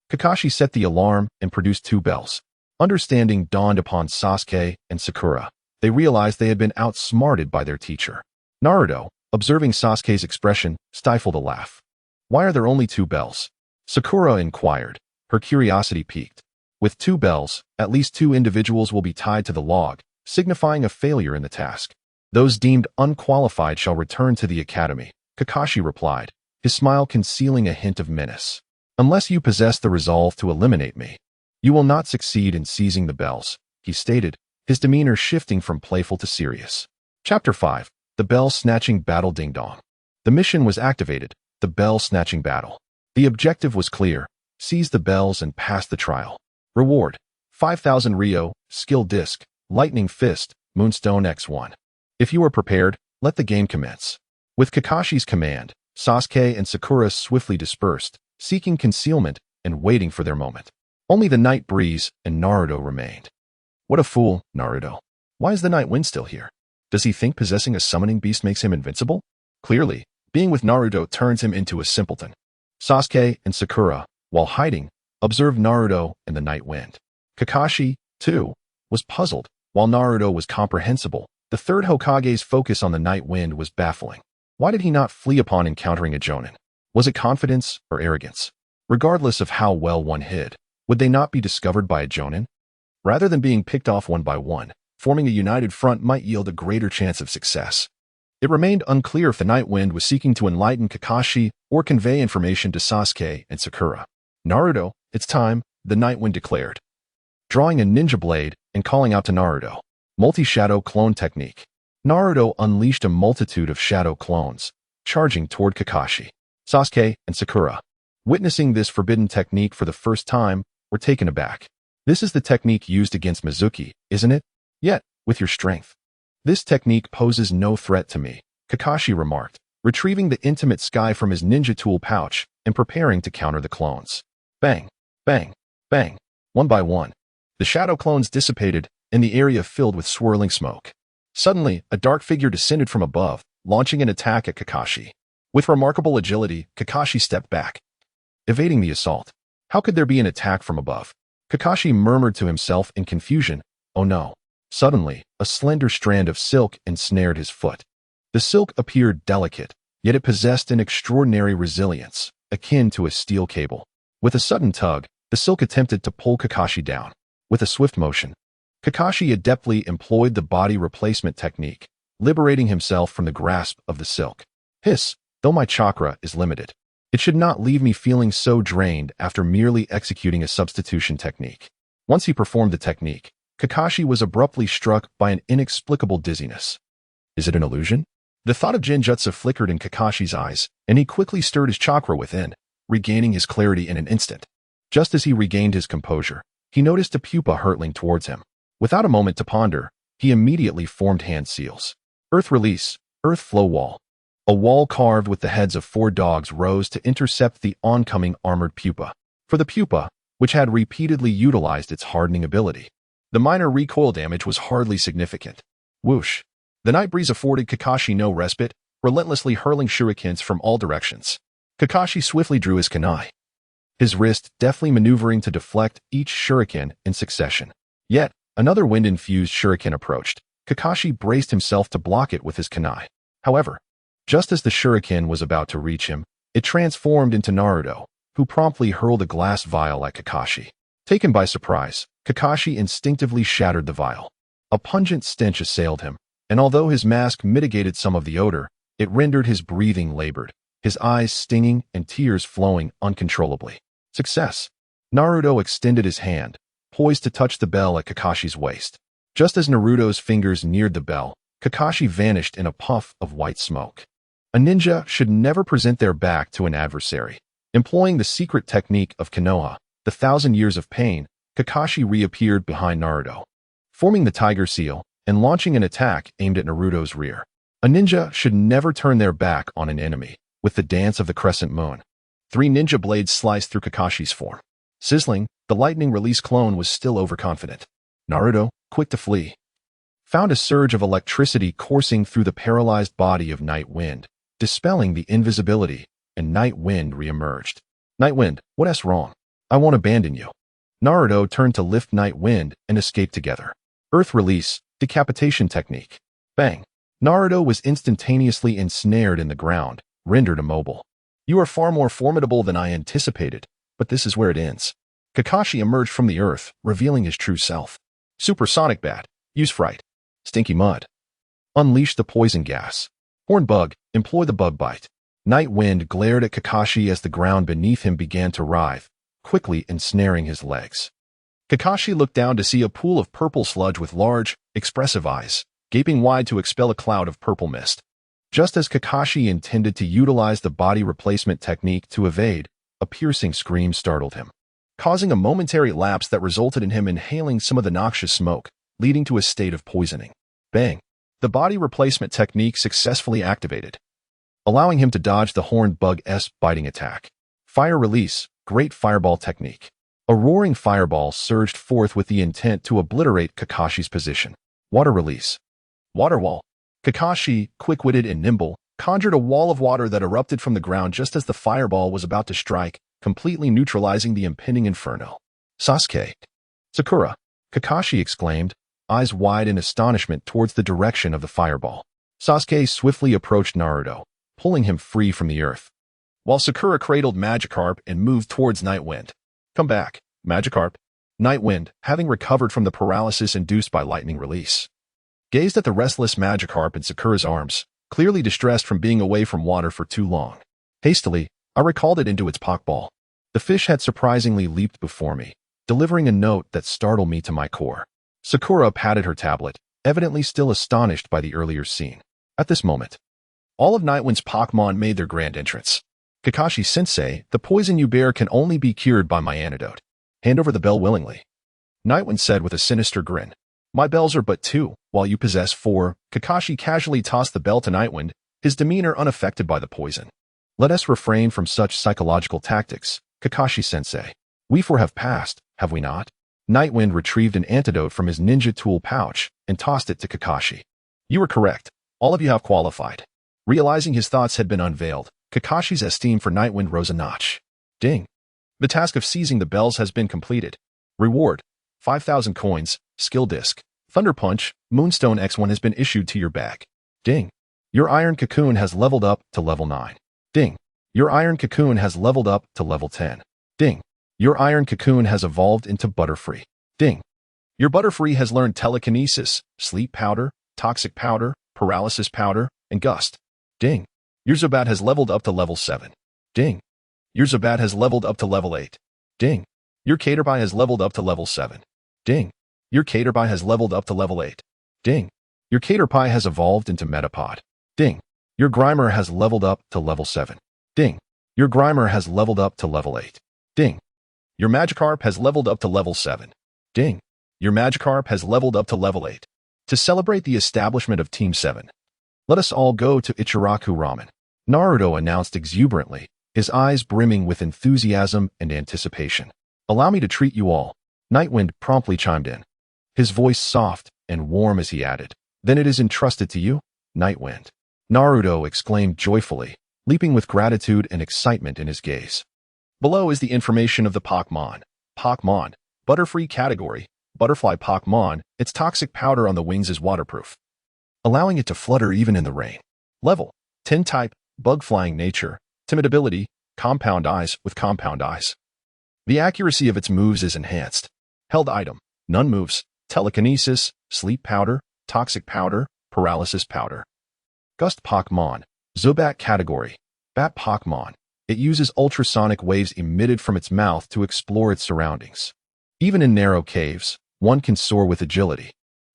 A: Kakashi set the alarm and produced 2 bells. Understanding dawned upon Sasuke and Sakura. They realized they had been outsmarted by their teacher. Naruto, observing Sasuke's expression, stifled a laugh. "Why are there only 2 bells?" Sakura inquired, her curiosity piqued. "With 2 bells, at least 2 individuals will be tied to the log, signifying a failure in the task. Those deemed unqualified shall return to the academy," Kakashi replied, his smile concealing a hint of menace. "Unless you possess the resolve to eliminate me, you will not succeed in seizing the bells," he stated, his demeanor shifting from playful to serious. Chapter 5. The Bell Snatching Battle Ding Dong. The mission was activated, the Bell Snatching Battle. The objective was clear: seize the bells and pass the trial. Reward: 5,000 Rio, Skill Disc, Lightning Fist, Moonstone X1. If you are prepared, let the game commence. With Kakashi's command, Sasuke and Sakura swiftly dispersed, seeking concealment and waiting for their moment. Only the night breeze and Naruto remained. "What a fool, Naruto. Why is the night wind still here? Does he think possessing a summoning beast makes him invincible? Clearly, being with Naruto turns him into a simpleton." Sasuke and Sakura, while hiding, observed Naruto and the night wind. Kakashi, too, was puzzled, while Naruto was comprehensible. The third Hokage's focus on the night wind was baffling. Why did he not flee upon encountering a Jonin? Was it confidence or arrogance? Regardless of how well one hid, would they not be discovered by a Jonin? Rather than being picked off one by one, forming a united front might yield a greater chance of success. It remained unclear if the night wind was seeking to enlighten Kakashi or convey information to Sasuke and Sakura. "Naruto, it's time," the night wind declared, drawing a ninja blade and calling out to Naruto. Multi-shadow clone technique. Naruto unleashed a multitude of shadow clones, charging toward Kakashi. Sasuke and Sakura, witnessing this forbidden technique for the first time, were taken aback. "This is the technique used against Mizuki, isn't it? Yet, with your strength, This technique poses no threat to me, Kakashi remarked, retrieving the intimate sky from his ninja tool pouch and preparing to counter the clones. Bang, bang, bang. One by one, the shadow clones dissipated, and the area filled with swirling smoke. Suddenly, a dark figure descended from above, launching an attack at Kakashi. With remarkable agility, Kakashi stepped back, evading the assault. How could there be an attack from above? Kakashi murmured to himself in confusion, "Oh no." Suddenly, a slender strand of silk ensnared his foot. The silk appeared delicate, yet it possessed an extraordinary resilience, akin to a steel cable. With a sudden tug, the silk attempted to pull Kakashi down. With a swift motion, Kakashi adeptly employed the body replacement technique, liberating himself from the grasp of the silk. Hiss, though my chakra is limited, it should not leave me feeling so drained after merely executing a substitution technique. Once he performed the technique, Kakashi was abruptly struck by an inexplicable dizziness. Is it an illusion? The thought of Genjutsu flickered in Kakashi's eyes, and he quickly stirred his chakra within, regaining his clarity in an instant. Just as he regained his composure, he noticed a pupa hurtling towards him. Without a moment to ponder, he immediately formed hand seals. Earth release, earth flow wall. A wall carved with the heads of 4 dogs rose to intercept the oncoming armored pupa. For the pupa, which had repeatedly utilized its hardening ability, the minor recoil damage was hardly significant. Whoosh! The night breeze afforded Kakashi no respite, relentlessly hurling shurikens from all directions. Kakashi swiftly drew his kunai, his wrist deftly maneuvering to deflect each shuriken in succession. Yet, another wind-infused shuriken approached. Kakashi braced himself to block it with his kunai. However, just as the shuriken was about to reach him, it transformed into Naruto, who promptly hurled a glass vial at Kakashi. Taken by surprise, Kakashi instinctively shattered the vial. A pungent stench assailed him, and although his mask mitigated some of the odor, it rendered his breathing labored, his eyes stinging and tears flowing uncontrollably. Success! Naruto extended his hand, poised to touch the bell at Kakashi's waist. Just as Naruto's fingers neared the bell, Kakashi vanished in a puff of white smoke. A ninja should never present their back to an adversary. Employing the secret technique of Konoha, the 1,000 years of pain, Kakashi reappeared behind Naruto, forming the tiger seal and launching an attack aimed at Naruto's rear. A ninja should never turn their back on an enemy. With the dance of the crescent moon, 3 ninja blades sliced through Kakashi's form. Sizzling, the lightning release clone was still overconfident. Naruto, quick to flee, found a surge of electricity coursing through the paralyzed body of Night Wind, dispelling the invisibility, and Night Wind re-emerged. Night Wind, what's wrong? I won't abandon you. Naruto turned to lift Night Wind and escape together. Earth release, decapitation technique. Bang! Naruto was instantaneously ensnared in the ground, rendered immobile. You are far more formidable than I anticipated, but this is where it ends. Kakashi emerged from the earth, revealing his true self. Supersonic bat. Use fright. Stinky mud. Unleash the poison gas. Horn bug. Employ the bug bite. Night Wind glared at Kakashi as the ground beneath him began to writhe, quickly ensnaring his legs. Kakashi looked down to see a pool of purple sludge with large, expressive eyes, gaping wide to expel a cloud of purple mist. Just as Kakashi intended to utilize the body replacement technique to evade, a piercing scream startled him, causing a momentary lapse that resulted in him inhaling some of the noxious smoke, leading to a state of poisoning. Bang! The body replacement technique successfully activated, allowing him to dodge the horned bug's biting attack. Fire release, great fireball technique. A roaring fireball surged forth with the intent to obliterate Kakashi's position. Water release. Water wall. Kakashi, quick-witted and nimble, conjured a wall of water that erupted from the ground just as the fireball was about to strike, completely neutralizing the impending inferno. Sasuke. Sakura. Kakashi exclaimed, eyes wide in astonishment towards the direction of the fireball. Sasuke swiftly approached Naruto, pulling him free from the earth, while Sakura cradled Magikarp and moved towards Night Wind. Come back, Magikarp. Night Wind, having recovered from the paralysis induced by lightning release, gazed at the restless Magikarp in Sakura's arms, clearly distressed from being away from water for too long. Hastily, I recalled it into its Pokeball. The fish had surprisingly leaped before me, delivering a note that startled me to my core. Sakura patted her tablet, evidently still astonished by the earlier scene. At this moment, all of Nightwind's Pokémon made their grand entrance. Kakashi-sensei, the poison you bear can only be cured by my antidote. Hand over the bell willingly. Nightwind said with a sinister grin. My bells are but 2, while you possess 4. Kakashi casually tossed the bell to Nightwind, his demeanor unaffected by the poison. Let us refrain from such psychological tactics, Kakashi-sensei. We 4 have passed, have we not? Nightwind retrieved an antidote from his ninja tool pouch and tossed it to Kakashi. You were correct. All of you have qualified. Realizing his thoughts had been unveiled, Kakashi's esteem for Nightwind rose a notch. Ding. The task of seizing the bells has been completed. Reward: 5,000 coins, skill disc, Thunder Punch, Moonstone X1 has been issued to your bag. Ding. Your Iron Cocoon has leveled up to level 9. Ding. Your Iron Cocoon has leveled up to level 10. Ding. Your Iron Cocoon has evolved into Butterfree. Ding. Your Butterfree has learned Telekinesis, Sleep Powder, Toxic Powder, Paralysis Powder, and Gust. Ding. Your Zubat has leveled up to level 7. Ding. Your Zubat has leveled up to level 8. Ding. Your Caterpie has leveled up to level 7. Ding. Your Caterpie has leveled up to level 8. Ding. Your Caterpie has evolved into Metapod. Ding. Your Grimer has leveled up to level 7. Ding. Your Grimer has leveled up to level 8. Ding. Your Magikarp has leveled up to level 7. Ding. Your Magikarp has leveled up to level 8. To celebrate the establishment of Team 7, let us all go to Ichiraku Ramen, Naruto announced exuberantly, his eyes brimming with enthusiasm and anticipation. Allow me to treat you all. Nightwind promptly chimed in, his voice soft and warm as he added, Then it is entrusted to you, Nightwind. Naruto exclaimed joyfully, leaping with gratitude and excitement in his gaze. Below is the information of the Pokémon. Pokémon, Butterfree category, Butterfly Pokémon, its toxic powder on the wings is waterproof, allowing it to flutter even in the rain. Level: 10 type, bug flying nature, timid ability, compound eyes with compound eyes. The accuracy of its moves is enhanced. Held item: none moves, telekinesis, sleep powder, toxic powder, paralysis powder. Gust Pokémon, Zubat category, Bat Pokémon. It uses ultrasonic waves emitted from its mouth to explore its surroundings. Even in narrow caves, one can soar with agility.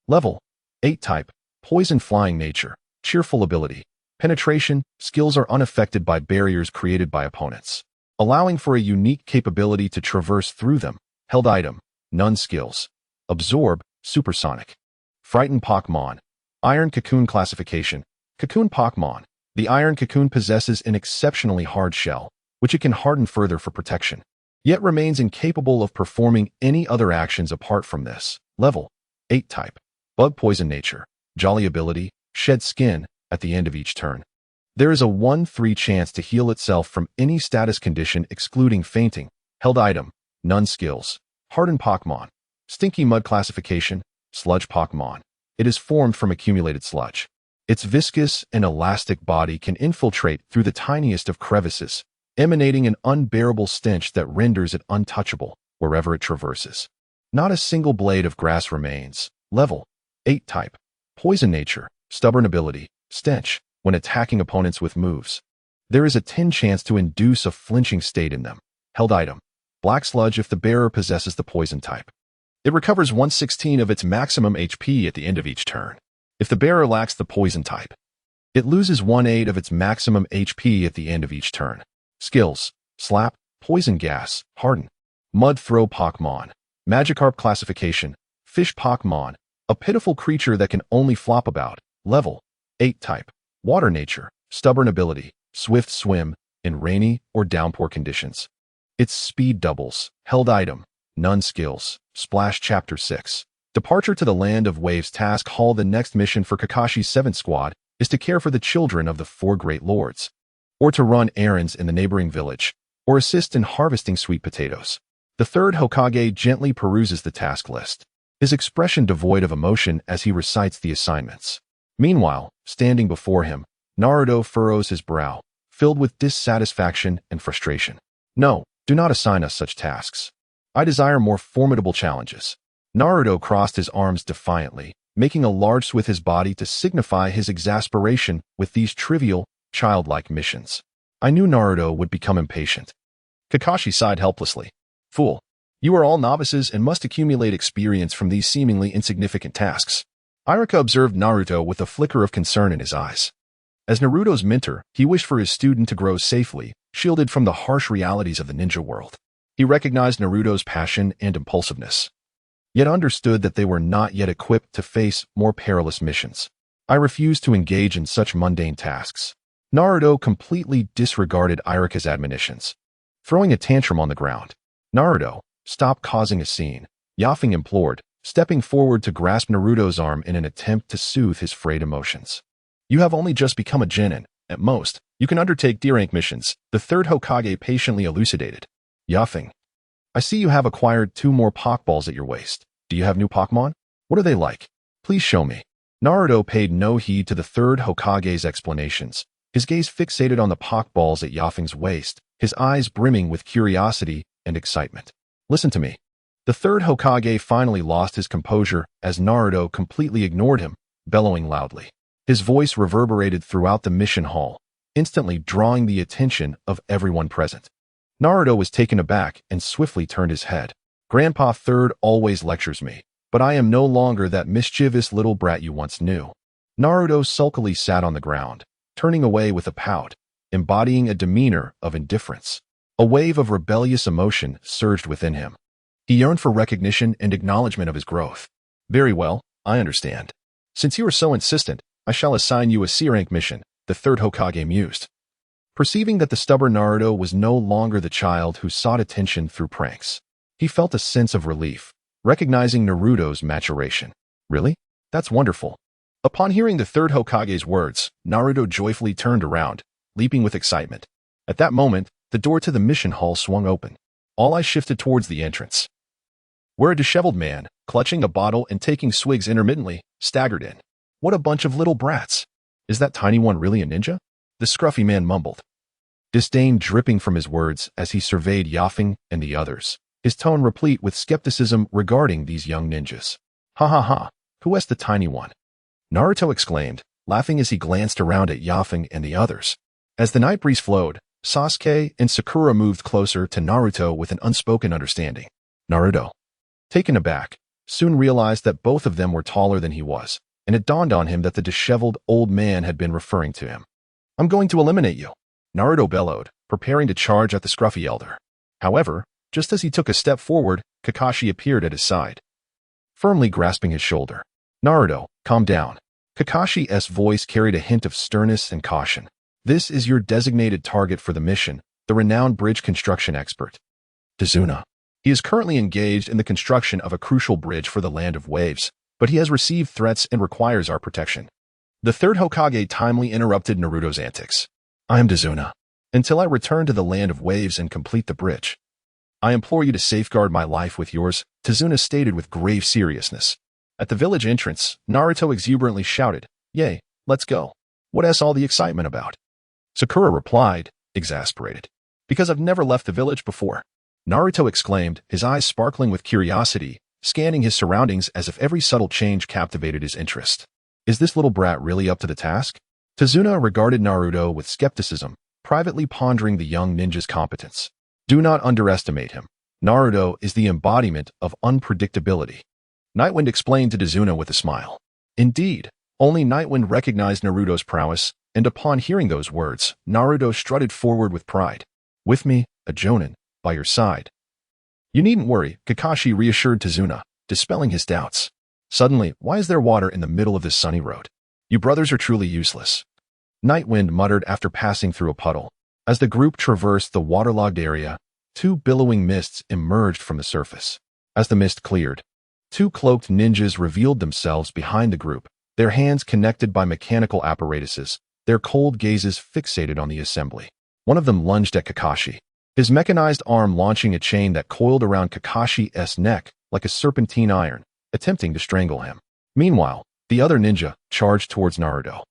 A: Level: 8 type, poison flying nature, cheerful ability, penetration, skills are unaffected by barriers created by opponents, allowing for a unique capability to traverse through them. Held item: none skills. Absorb, supersonic. Frightened Pokémon, Iron Cocoon classification, Cocoon Pokémon. The Iron Cocoon possesses an exceptionally hard shell, which it can harden further for protection, yet remains incapable of performing any other actions apart from this. Level: 8 type, bug poison nature, jolly ability, shed skin, at the end of each turn. There is a 1/3 chance to heal itself from any status condition excluding fainting. Held item: none skills. Hardened Pokémon, Stinky Mud classification, Sludge Pokémon. It is formed from accumulated sludge. Its viscous and elastic body can infiltrate through the tiniest of crevices, emanating an unbearable stench that renders it untouchable wherever it traverses. Not a single blade of grass remains. Level: 8 type, poison nature, stubborn ability, stench. When attacking opponents with moves, there is a 10 chance to induce a flinching state in them. Held item: black sludge if the bearer possesses the poison type. It recovers 1/16 of its maximum HP at the end of each turn. If the bearer lacks the poison type, it loses 1/8 of its maximum HP at the end of each turn. Skills: Slap, Poison Gas, Harden. Mud Throw Pokémon, Magikarp classification, Fish Pokémon, a pitiful creature that can only flop about. Level: 8 type, Water nature, stubborn ability, swift swim, in rainy or downpour conditions. Its speed doubles. Held item: none skills. Splash Chapter 6. Departure to the Land of Waves Task Hall. The next mission for Kakashi's 7th Squad is to care for the children of the 4 Great Lords, or to run errands in the neighboring village, or assist in harvesting sweet potatoes. The 3rd Hokage gently peruses the task list, his expression devoid of emotion as he recites the assignments. Meanwhile, standing before him, Naruto furrows his brow, filled with dissatisfaction and frustration. No, do not assign us such tasks. I desire more formidable challenges. Naruto crossed his arms defiantly, making a large swith with his body to signify his exasperation with these trivial, childlike missions. I knew Naruto would become impatient. Kakashi sighed helplessly. Fool, you are all novices and must accumulate experience from these seemingly insignificant tasks. Iruka observed Naruto with a flicker of concern in his eyes. As Naruto's mentor, he wished for his student to grow safely, shielded from the harsh realities of the ninja world. He recognized Naruto's passion and impulsiveness. yet understood that they were not yet equipped to face more perilous missions. I refused to engage in such mundane tasks. Naruto completely disregarded Irika's admonitions. Throwing a tantrum on the ground. Naruto, stop causing a scene, Yafing implored, stepping forward to grasp Naruto's arm in an attempt to soothe his frayed emotions. You have only just become a genin. At most, you can undertake D-rank missions, the third Hokage patiently elucidated. Yafing, I see you have acquired 2 more Pokeballs at your waist. Do you have new Pokémon? What are they like? Please show me. Naruto paid no heed to the third Hokage's explanations, his gaze fixated on the Pokeballs at Yafing's waist, his eyes brimming with curiosity and excitement. Listen to me. The third Hokage finally lost his composure as Naruto completely ignored him, bellowing loudly. His voice reverberated throughout the mission hall, instantly drawing the attention of everyone present. Naruto was taken aback and swiftly turned his head. Grandpa Third always lectures me, but I am no longer that mischievous little brat you once knew. Naruto sulkily sat on the ground, turning away with a pout, embodying a demeanor of indifference. A wave of rebellious emotion surged within him. He yearned for recognition and acknowledgement of his growth. Very well, I understand. Since you are so insistent, I shall assign you a C-rank mission, the third Hokage mused. Perceiving that the stubborn Naruto was no longer the child who sought attention through pranks, he felt a sense of relief, recognizing Naruto's maturation. Really? That's wonderful. Upon hearing the third Hokage's words, Naruto joyfully turned around, leaping with excitement. At that moment, the door to the mission hall swung open. All eyes shifted towards the entrance, where a disheveled man, clutching a bottle and taking swigs intermittently, staggered in. What a bunch of little brats. Is that tiny one really a ninja? The scruffy man mumbled, disdain dripping from his words as he surveyed Yafing and the others, his tone replete with skepticism regarding these young ninjas. Ha ha ha, who is the tiny one? Naruto exclaimed, laughing as he glanced around at Yafing and the others. As the night breeze flowed, Sasuke and Sakura moved closer to Naruto with an unspoken understanding. Naruto, taken aback, soon realized that both of them were taller than he was, and it dawned on him that the disheveled old man had been referring to him. I'm going to eliminate you, Naruto bellowed, preparing to charge at the scruffy elder. However, just as he took a step forward, Kakashi appeared at his side, firmly grasping his shoulder. Naruto, calm down. Kakashi's voice carried a hint of sternness and caution. This is your designated target for the mission, the renowned bridge construction expert, Tazuna. He is currently engaged in the construction of a crucial bridge for the Land of Waves, but he has received threats and requires our protection. The third Hokage timely interrupted Naruto's antics. I am Tazuna. Until I return to the Land of Waves and complete the bridge, I implore you to safeguard my life with yours, Tazuna stated with grave seriousness. At the village entrance, Naruto exuberantly shouted, Yay, let's go. What is all the excitement about? Sakura replied, exasperated. Because I've never left the village before. Naruto exclaimed, his eyes sparkling with curiosity, scanning his surroundings as if every subtle change captivated his interest. Is this little brat really up to the task? Tazuna regarded Naruto with skepticism, privately pondering the young ninja's competence. Do not underestimate him. Naruto is the embodiment of unpredictability. Nightwind explained to Tazuna with a smile. Indeed, only Nightwind recognized Naruto's prowess, and upon hearing those words, Naruto strutted forward with pride. With me, a jonin, by your side. You needn't worry, Kakashi reassured Tazuna, dispelling his doubts. Suddenly, why is there water in the middle of this sunny road? You brothers are truly useless. Nightwind muttered after passing through a puddle. As the group traversed the waterlogged area, 2 billowing mists emerged from the surface. As the mist cleared, 2 cloaked ninjas revealed themselves behind the group, their hands connected by mechanical apparatuses, their cold gazes fixated on the assembly. One of them lunged at Kakashi, his mechanized arm launching a chain that coiled around Kakashi's neck like a serpentine iron, attempting to strangle him. Meanwhile, the other ninja charged towards Naruto.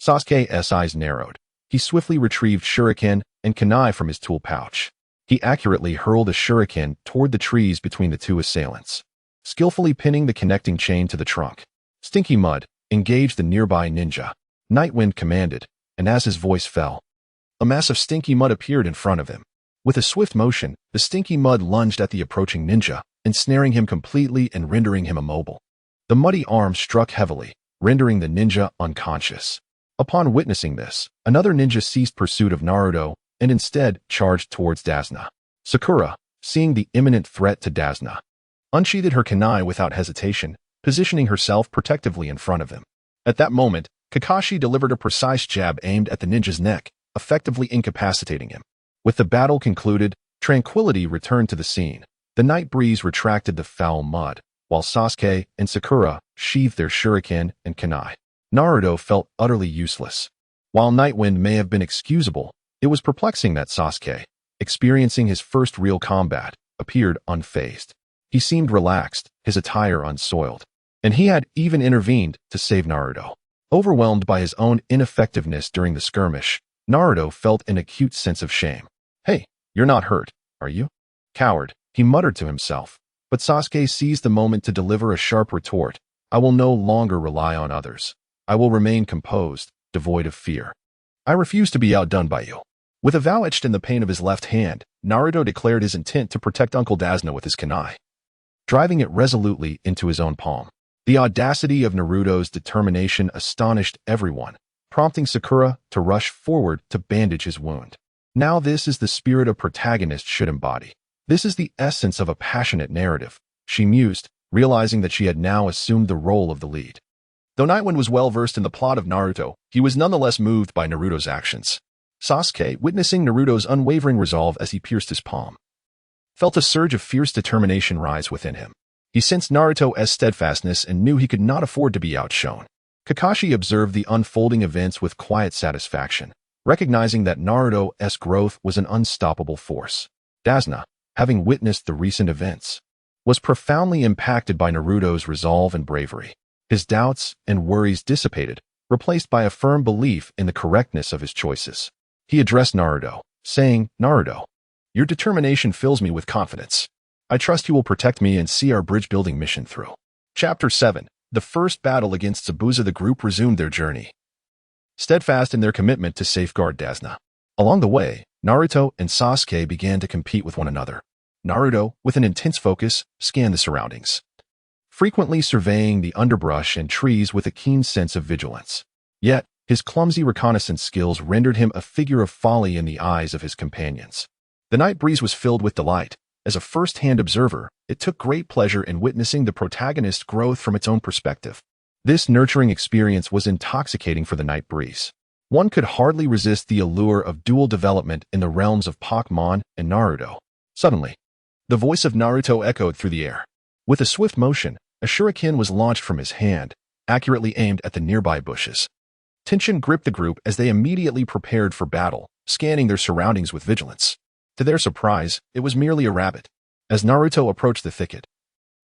A: Sasuke's eyes narrowed. He swiftly retrieved shuriken and kunai from his tool pouch. He accurately hurled a shuriken toward the trees between the 2 assailants, skillfully pinning the connecting chain to the trunk. Stinky Mud, engage the nearby ninja, Nightwind commanded, and as his voice fell, a mass of Stinky Mud appeared in front of him. With a swift motion, the Stinky Mud lunged at the approaching ninja, ensnaring him completely and rendering him immobile. The muddy arm struck heavily, rendering the ninja unconscious. Upon witnessing this, another ninja ceased pursuit of Naruto and instead charged towards Dasna. Sakura, seeing the imminent threat to Dasna, unsheathed her kunai without hesitation, positioning herself protectively in front of him. At that moment, Kakashi delivered a precise jab aimed at the ninja's neck, effectively incapacitating him. With the battle concluded, tranquility returned to the scene. The night breeze retracted the foul mud, while Sasuke and Sakura sheathed their shuriken and kunai. Naruto felt utterly useless. While Nightwind may have been excusable, it was perplexing that Sasuke, experiencing his first real combat, appeared unfazed. He seemed relaxed, his attire unsoiled, and he had even intervened to save Naruto. Overwhelmed by his own ineffectiveness during the skirmish, Naruto felt an acute sense of shame. "Hey, you're not hurt, are you? Coward," he muttered to himself. But Sasuke seized the moment to deliver a sharp retort. "I will no longer rely on others. I will remain composed, devoid of fear. I refuse to be outdone by you." With a vow etched in the pain of his left hand, Naruto declared his intent to protect Uncle Dazna with his kunai, driving it resolutely into his own palm. The audacity of Naruto's determination astonished everyone, prompting Sakura to rush forward to bandage his wound. Now this is the spirit a protagonist should embody. This is the essence of a passionate narrative, she mused, realizing that she had now assumed the role of the lead. Though Nightwind was well versed in the plot of Naruto, he was nonetheless moved by Naruto's actions. Sasuke, witnessing Naruto's unwavering resolve as he pierced his palm, felt a surge of fierce determination rise within him. He sensed Naruto's steadfastness and knew he could not afford to be outshone. Kakashi observed the unfolding events with quiet satisfaction, recognizing that Naruto's growth was an unstoppable force. Dazna, having witnessed the recent events, was profoundly impacted by Naruto's resolve and bravery. His doubts and worries dissipated, replaced by a firm belief in the correctness of his choices. He addressed Naruto, saying, "Naruto, your determination fills me with confidence. I trust you will protect me and see our bridge-building mission through." Chapter 7. The first battle against Zabuza. The group resumed their journey, steadfast in their commitment to safeguard Dazna. Along the way, Naruto and Sasuke began to compete with one another. Naruto, with an intense focus, scanned the surroundings, frequently surveying the underbrush and trees with a keen sense of vigilance. Yet, his clumsy reconnaissance skills rendered him a figure of folly in the eyes of his companions. The night breeze was filled with delight. As a first-hand observer, it took great pleasure in witnessing the protagonist's growth from its own perspective. This nurturing experience was intoxicating for the night breeze. One could hardly resist the allure of dual development in the realms of Pokémon and Naruto. Suddenly, the voice of Naruto echoed through the air. With a swift motion, a shuriken was launched from his hand, accurately aimed at the nearby bushes. Tension gripped the group as they immediately prepared for battle, scanning their surroundings with vigilance. To their surprise, it was merely a rabbit. As Naruto approached the thicket,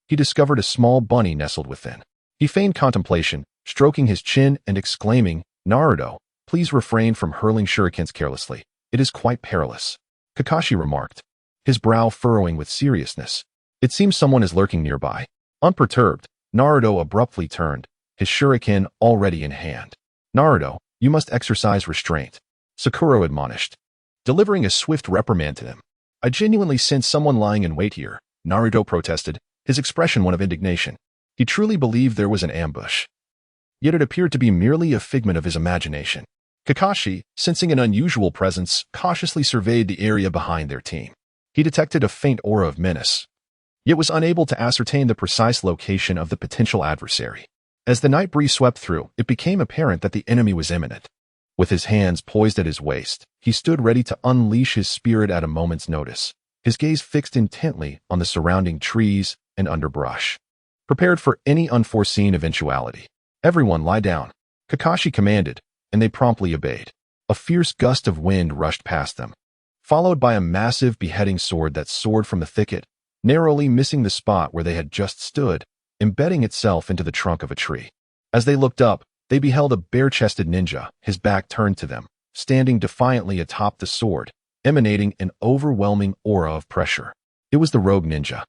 A: he discovered a small bunny nestled within. He feigned contemplation, stroking his chin and exclaiming, "Naruto, please refrain from hurling shurikens carelessly. It is quite perilous." Kakashi remarked, his brow furrowing with seriousness. "It seems someone is lurking nearby." Unperturbed, Naruto abruptly turned, his shuriken already in hand. "Naruto, you must exercise restraint," Sakura admonished, delivering a swift reprimand to him. "I genuinely sense someone lying in wait here," Naruto protested, his expression one of indignation. He truly believed there was an ambush. Yet it appeared to be merely a figment of his imagination. Kakashi, sensing an unusual presence, cautiously surveyed the area behind their team. He detected a faint aura of menace, yet was unable to ascertain the precise location of the potential adversary. As the night breeze swept through, it became apparent that the enemy was imminent. With his hands poised at his waist, he stood ready to unleash his spirit at a moment's notice, his gaze fixed intently on the surrounding trees and underbrush, prepared for any unforeseen eventuality. "Everyone lie down," Kakashi commanded, and they promptly obeyed. A fierce gust of wind rushed past them, followed by a massive beheading sword that soared from the thicket, narrowly missing the spot where they had just stood, embedding itself into the trunk of a tree. As they looked up, they beheld a bare-chested ninja, his back turned to them, standing defiantly atop the sword, emanating an overwhelming aura of pressure. It was the rogue ninja,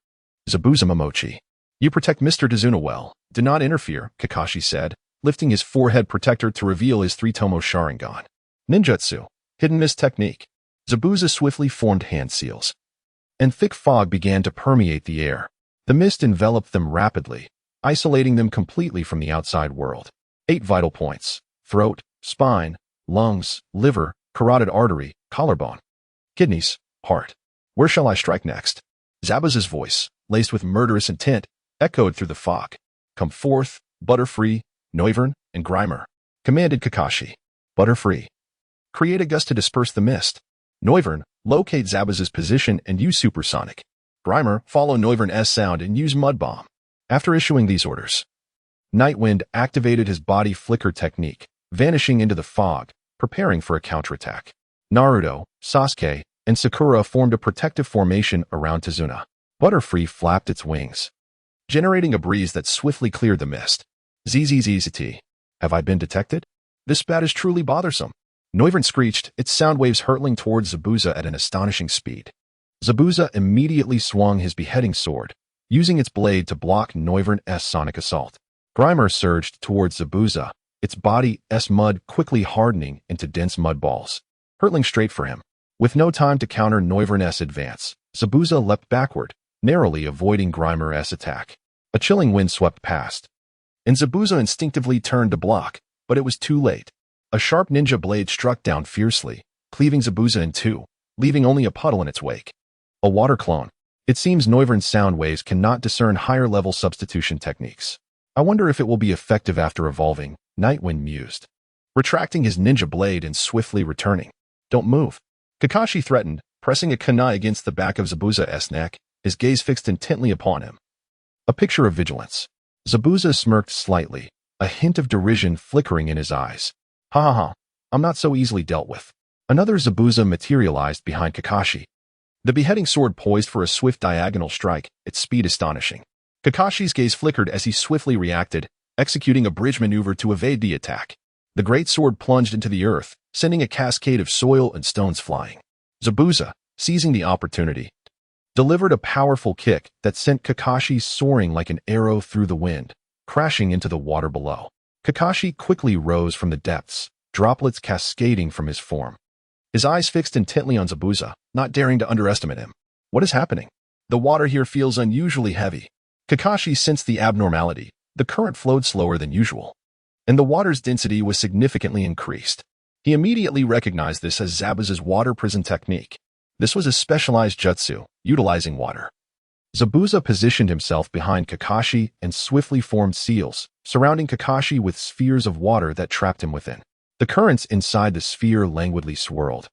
A: Zabuza Momochi. "You protect Mr. Dazuna well. Do not interfere," Kakashi said, lifting his forehead protector to reveal his three-tomo Sharingan. Ninjutsu, hidden mist technique. Zabuza swiftly formed hand seals, and thick fog began to permeate the air. The mist enveloped them rapidly, isolating them completely from the outside world. 8 vital points: throat, spine, lungs, liver, carotid artery, collarbone, kidneys, heart. "Where shall I strike next?" Zabuza's voice, laced with murderous intent, echoed through the fog. "Come forth, Butterfree, Noivern, and Grimer," commanded Kakashi. "Butterfree, create a gust to disperse the mist. Noivern, locate Zabuz's position and use Supersonic. Grimer, follow Noivern's sound and use Mud Bomb." After issuing these orders, Nightwind activated his body flicker technique, vanishing into the fog, preparing for a counterattack. Naruto, Sasuke, and Sakura formed a protective formation around Tazuna. Butterfree flapped its wings, generating a breeze that swiftly cleared the mist. "ZZZZT. Have I been detected? This spat is truly bothersome." Noivern screeched, its sound waves hurtling towards Zabuza at an astonishing speed. Zabuza immediately swung his beheading sword, using its blade to block Noivern's sonic assault. Grimer surged towards Zabuza, its body's mud quickly hardening into dense mud balls, hurtling straight for him. With no time to counter Noivern's advance, Zabuza leapt backward, narrowly avoiding Grimer's attack. A chilling wind swept past, and Zabuza instinctively turned to block, but it was too late. A sharp ninja blade struck down fiercely, cleaving Zabuza in two, leaving only a puddle in its wake. A water clone. It seems Noivern's sound waves cannot discern higher-level substitution techniques. I wonder if it will be effective after evolving, Nightwind mused, retracting his ninja blade and swiftly returning. "Don't move," Kakashi threatened, pressing a kunai against the back of Zabuza's neck, his gaze fixed intently upon him. A picture of vigilance. Zabuza smirked slightly, a hint of derision flickering in his eyes. "Ha ha ha, I'm not so easily dealt with." Another Zabuza materialized behind Kakashi, the beheading sword poised for a swift diagonal strike, its speed astonishing. Kakashi's gaze flickered as he swiftly reacted, executing a bridge maneuver to evade the attack. The great sword plunged into the earth, sending a cascade of soil and stones flying. Zabuza, seizing the opportunity, delivered a powerful kick that sent Kakashi soaring like an arrow through the wind, crashing into the water below. Kakashi quickly rose from the depths, droplets cascading from his form. His eyes fixed intently on Zabuza, not daring to underestimate him. "What is happening? The water here feels unusually heavy." Kakashi sensed the abnormality. The current flowed slower than usual, and the water's density was significantly increased. He immediately recognized this as Zabuza's water prison technique. This was a specialized jutsu, utilizing water. Zabuza positioned himself behind Kakashi and swiftly formed seals, surrounding Kakashi with spheres of water that trapped him within. The currents inside the sphere languidly swirled,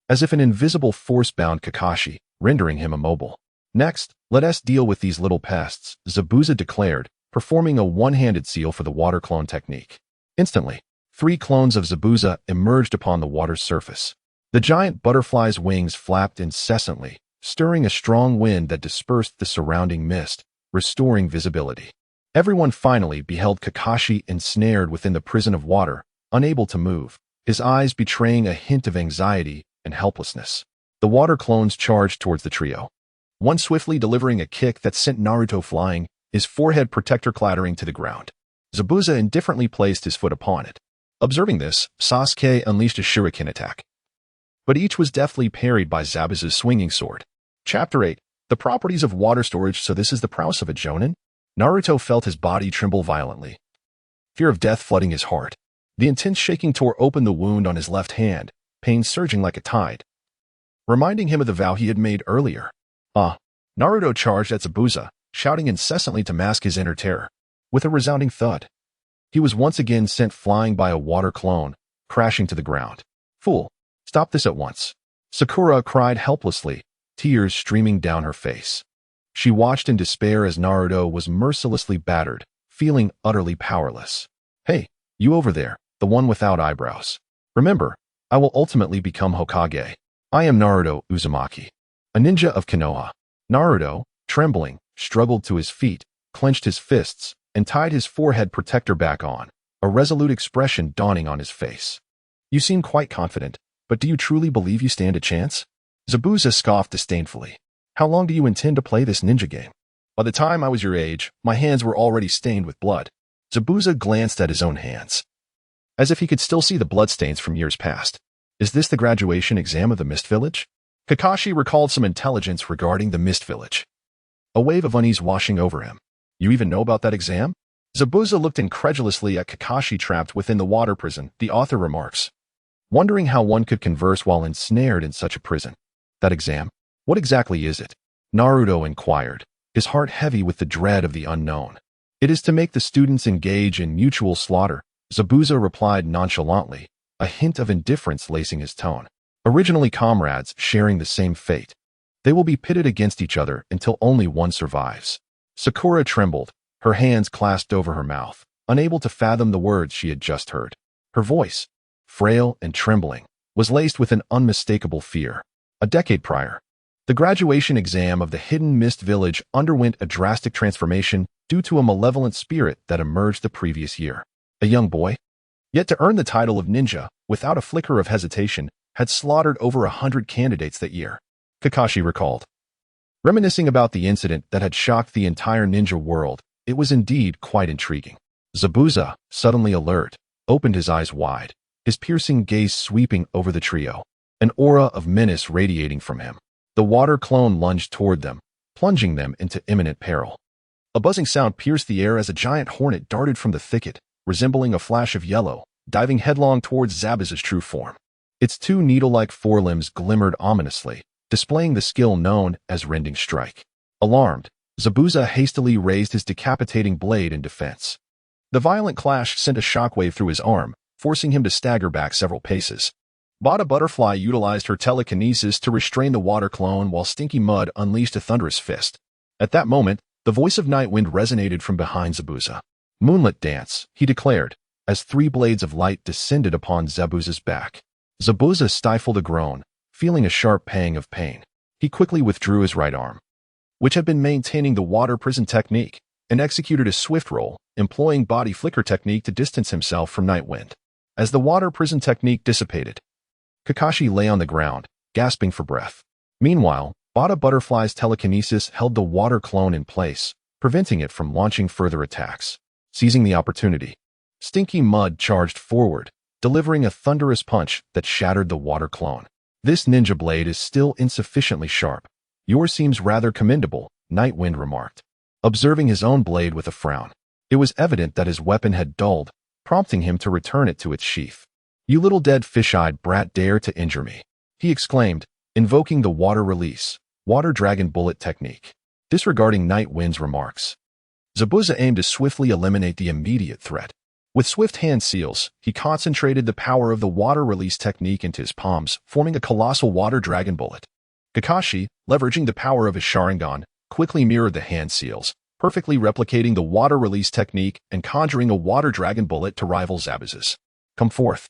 A: as if an invisible force bound Kakashi, rendering him immobile. "Next, let us deal with these little pests," Zabuza declared, performing a one-handed seal for the water clone technique. Instantly, 3 clones of Zabuza emerged upon the water's surface. The giant butterfly's wings flapped incessantly, stirring a strong wind that dispersed the surrounding mist, restoring visibility. Everyone finally beheld Kakashi ensnared within the prison of water, unable to move, his eyes betraying a hint of anxiety and helplessness. The water clones charged towards the trio, one swiftly delivering a kick that sent Naruto flying, his forehead protector clattering to the ground. Zabuza indifferently placed his foot upon it. Observing this, Sasuke unleashed a shuriken attack, but each was deftly parried by Zabuza's swinging sword. Chapter 8. The properties of water storage. So this is the prowess of a jonin? Naruto felt his body tremble violently, fear of death flooding his heart. The intense shaking tore open the wound on his left hand, pain surging like a tide, reminding him of the vow he had made earlier. Naruto charged at Zabuza, shouting incessantly to mask his inner terror. With a resounding thud, he was once again sent flying by a water clone, crashing to the ground. "Fool, stop this at once." Sakura cried helplessly, tears streaming down her face. She watched in despair as Naruto was mercilessly battered, feeling utterly powerless. "Hey, you over there, the one without eyebrows. Remember, I will ultimately become Hokage. I am Naruto Uzumaki, a ninja of Konoha." Naruto, trembling, struggled to his feet, clenched his fists, and tied his forehead protector back on, a resolute expression dawning on his face. "You seem quite confident, but do you truly believe you stand a chance?" Zabuza scoffed disdainfully. "How long do you intend to play this ninja game? By the time I was your age, my hands were already stained with blood." Zabuza glanced at his own hands, as if he could still see the bloodstains from years past. "Is this the graduation exam of the Mist Village?" Kakashi recalled some intelligence regarding the Mist Village, a wave of unease washing over him. "You even know about that exam?" Zabuza looked incredulously at Kakashi trapped within the water prison, the author remarks, wondering how one could converse while ensnared in such a prison. "That exam? What exactly is it?" Naruto inquired, his heart heavy with the dread of the unknown. "It is to make the students engage in mutual slaughter," Zabuza replied nonchalantly, a hint of indifference lacing his tone. "Originally comrades sharing the same fate. They will be pitted against each other until only one survives." Sakura trembled, her hands clasped over her mouth, unable to fathom the words she had just heard. Her voice, frail and trembling, was laced with an unmistakable fear. A decade prior, the graduation exam of the Hidden Mist Village underwent a drastic transformation due to a malevolent spirit that emerged the previous year. A young boy, yet to earn the title of ninja, without a flicker of hesitation, had slaughtered over 100 candidates that year, Kakashi recalled. Reminiscing about the incident that had shocked the entire ninja world, it was indeed quite intriguing. Zabuza, suddenly alert, opened his eyes wide, his piercing gaze sweeping over the trio, an aura of menace radiating from him. The water clone lunged toward them, plunging them into imminent peril. A buzzing sound pierced the air as a giant hornet darted from the thicket, resembling a flash of yellow, diving headlong towards Zabuza's true form. Its two needle-like forelimbs glimmered ominously, displaying the skill known as rending strike. Alarmed, Zabuza hastily raised his decapitating blade in defense. The violent clash sent a shockwave through his arm, forcing him to stagger back several paces. Bada Butterfly utilized her telekinesis to restrain the water clone while Stinky Mud unleashed a thunderous fist. At that moment, the voice of Nightwind resonated from behind Zabuza. "Moonlit dance," he declared, as 3 blades of light descended upon Zabuza's back. Zabuza stifled a groan, feeling a sharp pang of pain. He quickly withdrew his right arm, which had been maintaining the water prison technique, and executed a swift roll, employing body flicker technique to distance himself from Nightwind. As the water prison technique dissipated, Kakashi lay on the ground, gasping for breath. Meanwhile, Bada Butterfly's telekinesis held the water clone in place, preventing it from launching further attacks. Seizing the opportunity, Stinky Mud charged forward, delivering a thunderous punch that shattered the water clone. "This ninja blade is still insufficiently sharp. Yours seems rather commendable," Nightwind remarked, observing his own blade with a frown. It was evident that his weapon had dulled, prompting him to return it to its sheath. "You little dead fish-eyed brat dare to injure me," he exclaimed, invoking the water release, water dragon bullet technique. Disregarding Nightwind's remarks, Zabuza aimed to swiftly eliminate the immediate threat. With swift hand seals, he concentrated the power of the water release technique into his palms, forming a colossal water dragon bullet. Kakashi, leveraging the power of his Sharingan, quickly mirrored the hand seals, perfectly replicating the water release technique and conjuring a water dragon bullet to rival Zabuza's. "Come forth,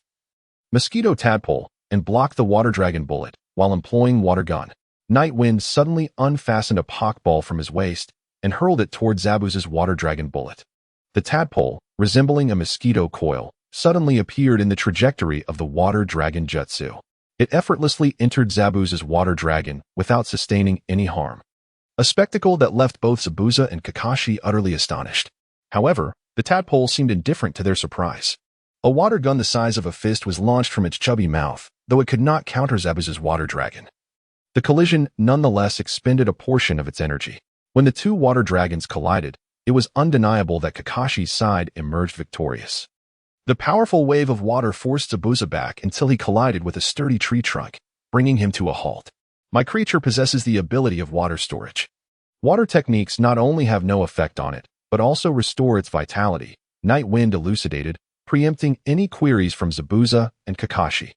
A: Mosquito Tadpole," and blocked the water dragon bullet while employing water gun. Nightwind suddenly unfastened a Pokeball from his waist and hurled it toward Zabuza's water dragon bullet. The tadpole, resembling a mosquito coil, suddenly appeared in the trajectory of the water dragon jutsu. It effortlessly entered Zabuza's water dragon without sustaining any harm. A spectacle that left both Zabuza and Kakashi utterly astonished. However, the tadpole seemed indifferent to their surprise. A water gun the size of a fist was launched from its chubby mouth, though it could not counter Zabuza's water dragon. The collision nonetheless expended a portion of its energy. When the two water dragons collided, it was undeniable that Kakashi's side emerged victorious. The powerful wave of water forced Zabuza back until he collided with a sturdy tree trunk, bringing him to a halt. "My creature possesses the ability of water storage. Water techniques not only have no effect on it, but also restore its vitality," Nightwind elucidated, preempting any queries from Zabuza and Kakashi.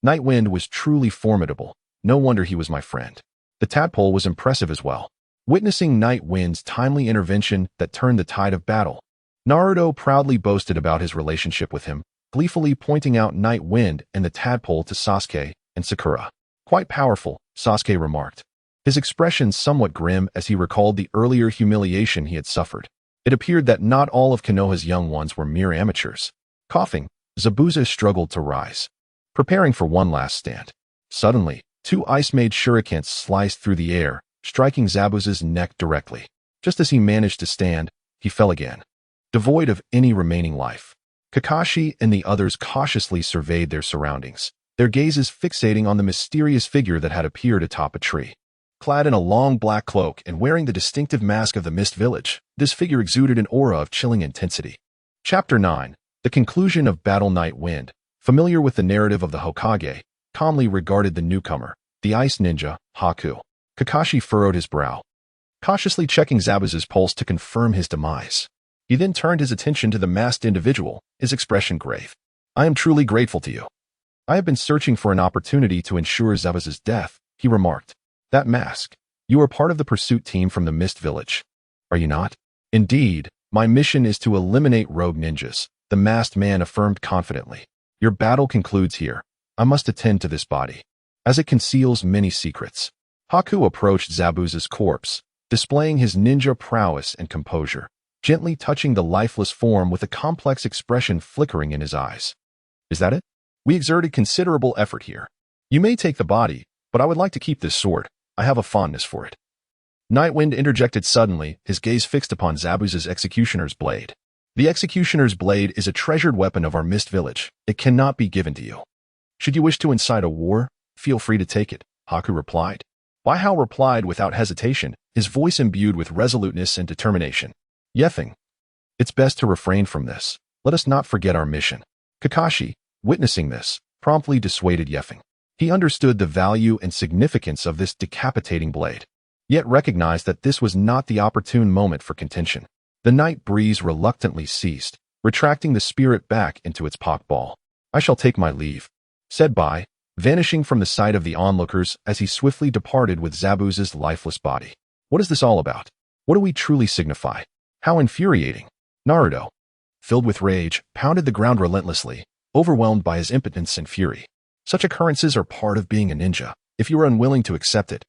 A: Nightwind was truly formidable. No wonder he was my friend. The tadpole was impressive as well. Witnessing Nightwind's timely intervention that turned the tide of battle, Naruto proudly boasted about his relationship with him, gleefully pointing out Nightwind and the tadpole to Sasuke and Sakura. "Quite powerful," Sasuke remarked, his expression somewhat grim as he recalled the earlier humiliation he had suffered. It appeared that not all of Konoha's young ones were mere amateurs. Coughing, Zabuza struggled to rise, preparing for one last stand. Suddenly, 2 ice-made shurikens sliced through the air, striking Zabuza's neck directly. Just as he managed to stand, he fell again, devoid of any remaining life. Kakashi and the others cautiously surveyed their surroundings, their gazes fixating on the mysterious figure that had appeared atop a tree. Clad in a long black cloak and wearing the distinctive mask of the Mist Village, this figure exuded an aura of chilling intensity. Chapter 9. The conclusion of Battle Nightwind, familiar with the narrative of the Hokage, calmly regarded the newcomer, the ice ninja, Haku. Kakashi furrowed his brow. cautiously checking Zabuza's pulse to confirm his demise. He then turned his attention to the masked individual, his expression grave. I am truly grateful to you. I have been searching for an opportunity to ensure Zabuza's death, he remarked. That mask. You are part of the pursuit team from the Mist Village. Are you not? Indeed, my mission is to eliminate rogue ninjas, the masked man affirmed confidently. Your battle concludes here. I must attend to this body, as it conceals many secrets. Haku approached Zabuza's corpse, displaying his ninja prowess and composure, gently touching the lifeless form with a complex expression flickering in his eyes. Is that it? We exerted considerable effort here. You may take the body, but I would like to keep this sword. I have a fondness for it. Nightwind interjected suddenly, his gaze fixed upon Zabuza's executioner's blade. The executioner's blade is a treasured weapon of our Mist Village. It cannot be given to you. Should you wish to incite a war, feel free to take it, Haku replied. Baihao replied without hesitation, his voice imbued with resoluteness and determination. Yefeng. It's best to refrain from this. Let us not forget our mission. Kakashi, witnessing this, promptly dissuaded Yefeng. He understood the value and significance of this decapitating blade, yet recognized that this was not the opportune moment for contention. The night breeze reluctantly ceased, retracting the spirit back into its pockball. I shall take my leave, said Bai, vanishing from the sight of the onlookers as he swiftly departed with Zabuza's lifeless body. What is this all about? What do we truly signify? How infuriating. Naruto, filled with rage, pounded the ground relentlessly, overwhelmed by his impotence and fury. Such occurrences are part of being a ninja, if you are unwilling to accept it.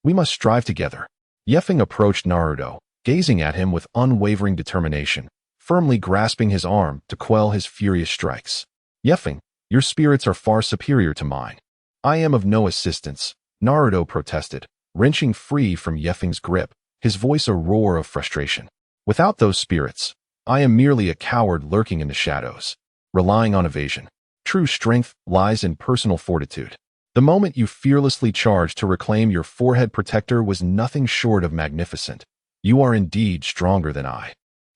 A: We must strive together. Yefeng approached Naruto, gazing at him with unwavering determination, firmly grasping his arm to quell his furious strikes. Yefeng, your spirits are far superior to mine. I am of no assistance, Naruto protested, wrenching free from Yefeng's grip, his voice a roar of frustration. Without those spirits, I am merely a coward lurking in the shadows, relying on evasion. True strength lies in personal fortitude. The moment you fearlessly charged to reclaim your forehead protector was nothing short of magnificent. You are indeed stronger than I.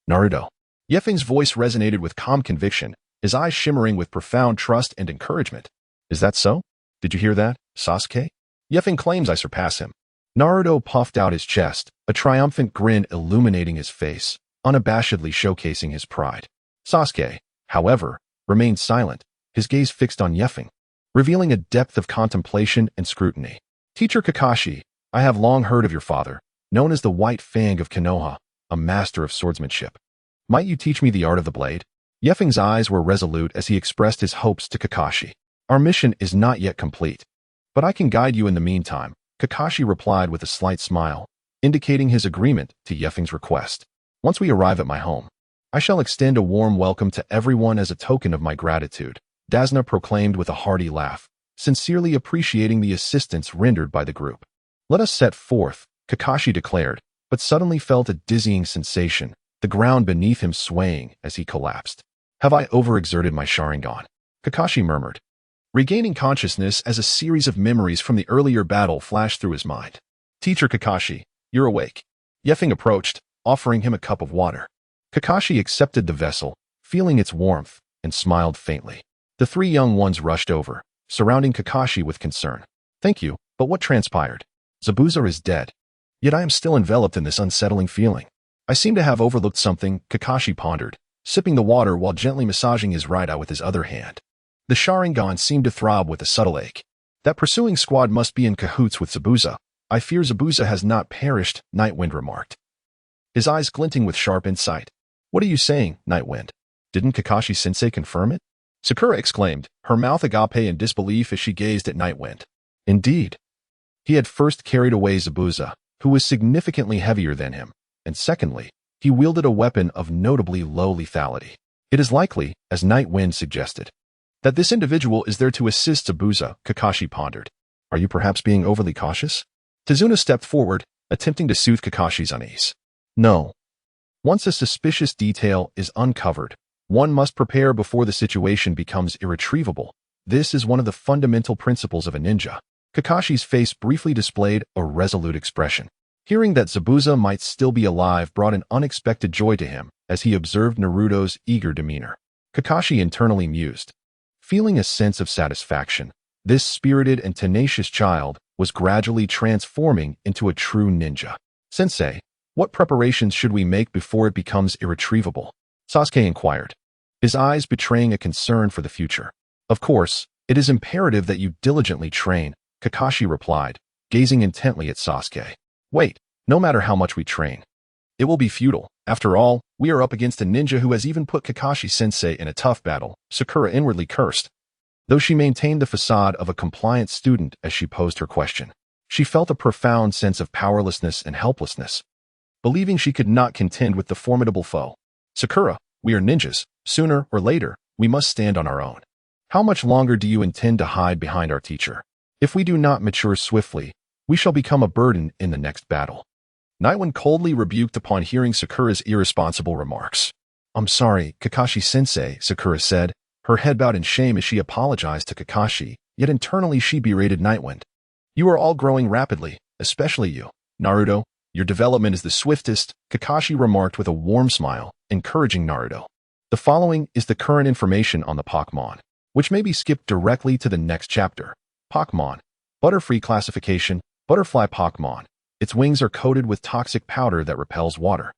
A: Naruto. Yefeng's voice resonated with calm conviction, his eyes shimmering with profound trust and encouragement. Is that so? Did you hear that, Sasuke? Yefeng claims I surpass him. Naruto puffed out his chest, a triumphant grin illuminating his face, unabashedly showcasing his pride. Sasuke, however, remained silent, his gaze fixed on Yefeng, revealing a depth of contemplation and scrutiny. Teacher Kakashi, I have long heard of your father, known as the White Fang of Konoha, a master of swordsmanship. Might you teach me the art of the blade? Yefeng's eyes were resolute as he expressed his hopes to Kakashi. Our mission is not yet complete, but I can guide you in the meantime, Kakashi replied with a slight smile, indicating his agreement to Yefeng's request. Once we arrive at my home, I shall extend a warm welcome to everyone as a token of my gratitude, Dasna proclaimed with a hearty laugh, sincerely appreciating the assistance rendered by the group. Let us set forth, Kakashi declared, but suddenly felt a dizzying sensation, the ground beneath him swaying as he collapsed. Have I overexerted my Sharingan? Kakashi murmured, regaining consciousness as a series of memories from the earlier battle flashed through his mind. Teacher Kakashi, you're awake. Yefeng approached, offering him a cup of water. Kakashi accepted the vessel, feeling its warmth, and smiled faintly. The three young ones rushed over, surrounding Kakashi with concern. Thank you, but what transpired? Zabuza is dead. Yet I am still enveloped in this unsettling feeling. I seem to have overlooked something, Kakashi pondered, sipping the water while gently massaging his right eye with his other hand. The Sharingan seemed to throb with a subtle ache. That pursuing squad must be in cahoots with Zabuza. I fear Zabuza has not perished, Nightwind remarked, his eyes glinting with sharp insight. What are you saying, Nightwind? Didn't Kakashi-sensei confirm it? Sakura exclaimed, her mouth agape in disbelief as she gazed at Nightwind. Indeed. He had first carried away Zabuza, who was significantly heavier than him, and secondly, he wielded a weapon of notably low lethality. It is likely, as Nightwind suggested, that this individual is there to assist Zabuza, Kakashi pondered. Are you perhaps being overly cautious? Tazuna stepped forward, attempting to soothe Kakashi's unease. No. Once a suspicious detail is uncovered, one must prepare before the situation becomes irretrievable. This is one of the fundamental principles of a ninja. Kakashi's face briefly displayed a resolute expression. Hearing that Zabuza might still be alive brought an unexpected joy to him as he observed Naruto's eager demeanor. Kakashi internally mused, feeling a sense of satisfaction. This spirited and tenacious child was gradually transforming into a true ninja. Sensei, what preparations should we make before it becomes irretrievable? Sasuke inquired, his eyes betraying a concern for the future. Of course, it is imperative that you diligently train, Kakashi replied, gazing intently at Sasuke. Wait, no matter how much we train, it will be futile. After all, we are up against a ninja who has even put Kakashi-sensei in a tough battle, Sakura inwardly cursed. Though she maintained the facade of a compliant student as she posed her question, she felt a profound sense of powerlessness and helplessness, believing she could not contend with the formidable foe. Sakura, we are ninjas. Sooner or later, we must stand on our own. How much longer do you intend to hide behind our teacher? If we do not mature swiftly, we shall become a burden in the next battle. Nightwind coldly rebuked upon hearing Sakura's irresponsible remarks. I'm sorry, Kakashi-sensei, Sakura said, her head bowed in shame as she apologized to Kakashi, yet internally she berated Nightwind. You are all growing rapidly, especially you. Naruto, your development is the swiftest, Kakashi remarked with a warm smile, encouraging Naruto. The following is the current information on the Pokémon, which may be skipped directly to the next chapter. Pokémon. Butterfree classification, butterfly Pokémon. Its wings are coated with toxic powder that repels water,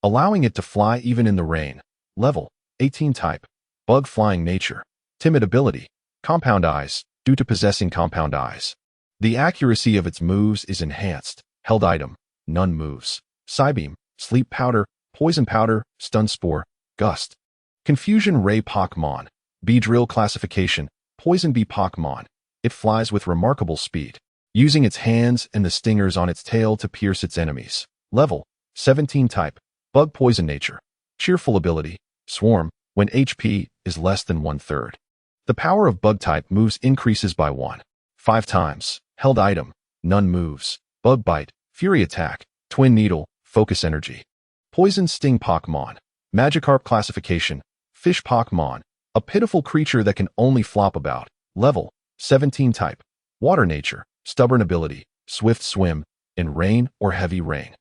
A: allowing it to fly even in the rain. Level 18 type. Bug flying nature. Timid ability. Compound eyes, due to possessing compound eyes. The accuracy of its moves is enhanced. Held item. None moves. Psybeam. Sleep powder. Poison powder. Stun spore. Gust. Confusion ray Pokémon. Beedrill classification. Poison bee Pokémon. It flies with remarkable speed, using its hands and the stingers on its tail to pierce its enemies. Level 17 type. Bug poison nature. Cheerful ability. Swarm, when HP is less than 1/3. The power of bug type moves increases by 1.5 times. Held item. None moves. Bug bite. Fury attack. Twin needle. Focus energy. Poison sting Pokémon. Magikarp classification. Fish Pokémon. A pitiful creature that can only flop about. Level 17 type. Water nature. Stubborn ability. Swift swim, in rain or heavy rain.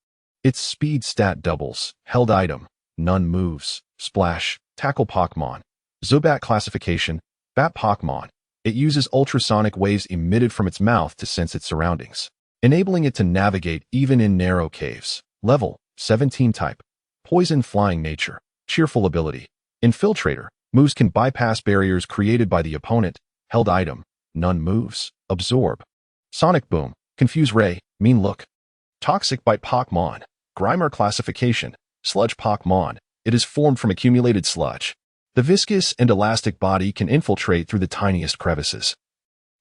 A: Its speed stat doubles. Held item. None moves. Splash. Tackle Pokémon. Zubat classification. Bat Pokémon. It uses ultrasonic waves emitted from its mouth to sense its surroundings, enabling it to navigate even in narrow caves. Level 17 type. Poison flying nature. Cheerful ability. Infiltrator. Moves can bypass barriers created by the opponent. Held item. None moves. Absorb. Sonic Boom. Confuse Ray. Mean look. Toxic Bite Pokémon. Grimer classification. Sludge Pokémon. It is formed from accumulated sludge. The viscous and elastic body can infiltrate through the tiniest crevices,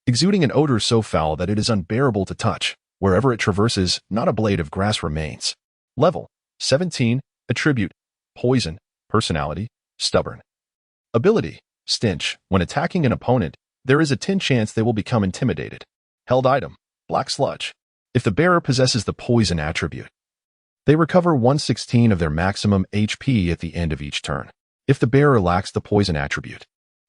A: exuding an odor so foul that it is unbearable to touch. Wherever it traverses, not a blade of grass remains. Level 17. Attribute. Poison. Personality. Stubborn. Ability. Stench. When attacking an opponent, there is a 10 chance they will become intimidated. Held item. Black sludge. If the bearer possesses the poison attribute, they recover 1/16 of their maximum HP at the end of each turn. If the bearer lacks the poison attribute,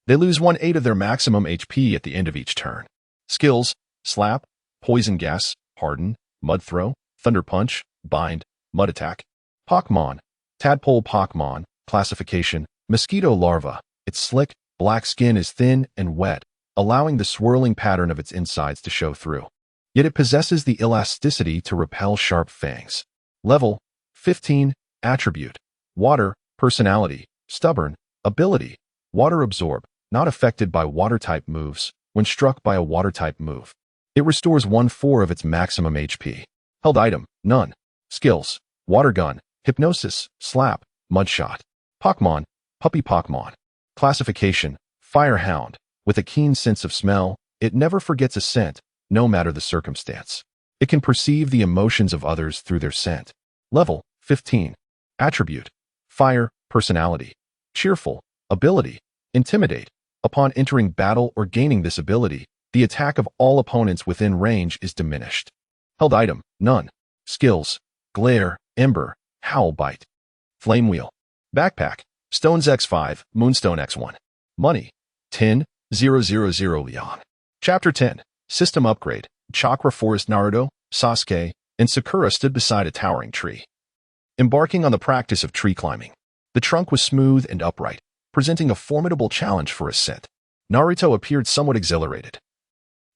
A: they lose 1/8 of their maximum HP at the end of each turn. Skills. Slap. Poison gas. Harden. Mud throw. Thunder punch. Bind. Mud attack. Pokémon. Tadpole Pokémon. Classification. Mosquito larva. Its slick, black skin is thin and wet, allowing the swirling pattern of its insides to show through. Yet it possesses the elasticity to repel sharp fangs. Level 15. Attribute. Water. Personality. Stubborn. Ability. Water absorb. Not affected by water-type moves. When struck by a water-type move, it restores 1/4 of its maximum HP. Held item. None. Skills. Water gun. Hypnosis. Slap. Mudshot. Pokémon. Puppy Pokémon. Classification. Firehound. With a keen sense of smell, it never forgets a scent, no matter the circumstance. It can perceive the emotions of others through their scent. Level 15. Attribute. Fire. Personality. Cheerful. Ability. Intimidate. Upon entering battle or gaining this ability, the attack of all opponents within range is diminished. Held item. None. Skills. Glare. Ember. Howl bite. Flame wheel. Backpack. Stones X5, Moonstone X1. Money. 10,000 Leon. Chapter 10. System Upgrade. Chakra Forest. Naruto, Sasuke, and Sakura stood beside a towering tree, embarking on the practice of tree climbing. The trunk was smooth and upright, presenting a formidable challenge for ascent. Naruto appeared somewhat exhilarated,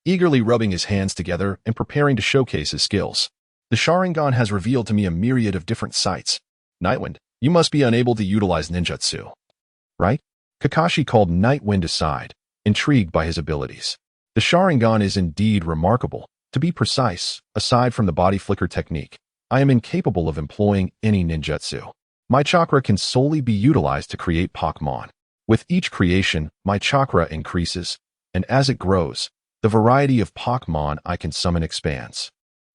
A: eagerly rubbing his hands together and preparing to showcase his skills. The Sharingan has revealed to me a myriad of different sights. Nightwind, you must be unable to utilize ninjutsu, right? Kakashi called Nightwind aside, intrigued by his abilities. The Sharingan is indeed remarkable. To be precise, aside from the body flicker technique, I am incapable of employing any ninjutsu. My chakra can solely be utilized to create Pokémon. With each creation, my chakra increases, and as it grows, the variety of Pokémon I can summon expands.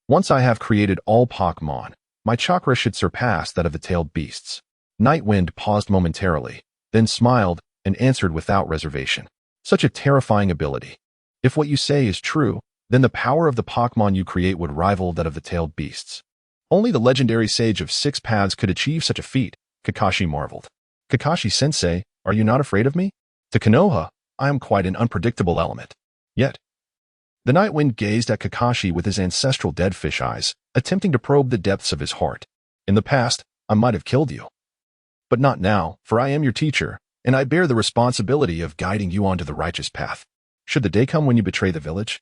A: Once I have created all Pokémon, my chakra should surpass that of the tailed beasts. Nightwind paused momentarily, then smiled and answered without reservation. Such a terrifying ability. If what you say is true, then the power of the Pokémon you create would rival that of the tailed beasts. Only the legendary sage of 6 paths could achieve such a feat, Kakashi marveled. Kakashi-sensei, are you not afraid of me? To Konoha, I am quite an unpredictable element. Yet, the Nightwind gazed at Kakashi with his ancestral deadfish eyes, attempting to probe the depths of his heart. In the past, I might have killed you. But not now, for I am your teacher, and I bear the responsibility of guiding you onto the righteous path. Should the day come when you betray the village,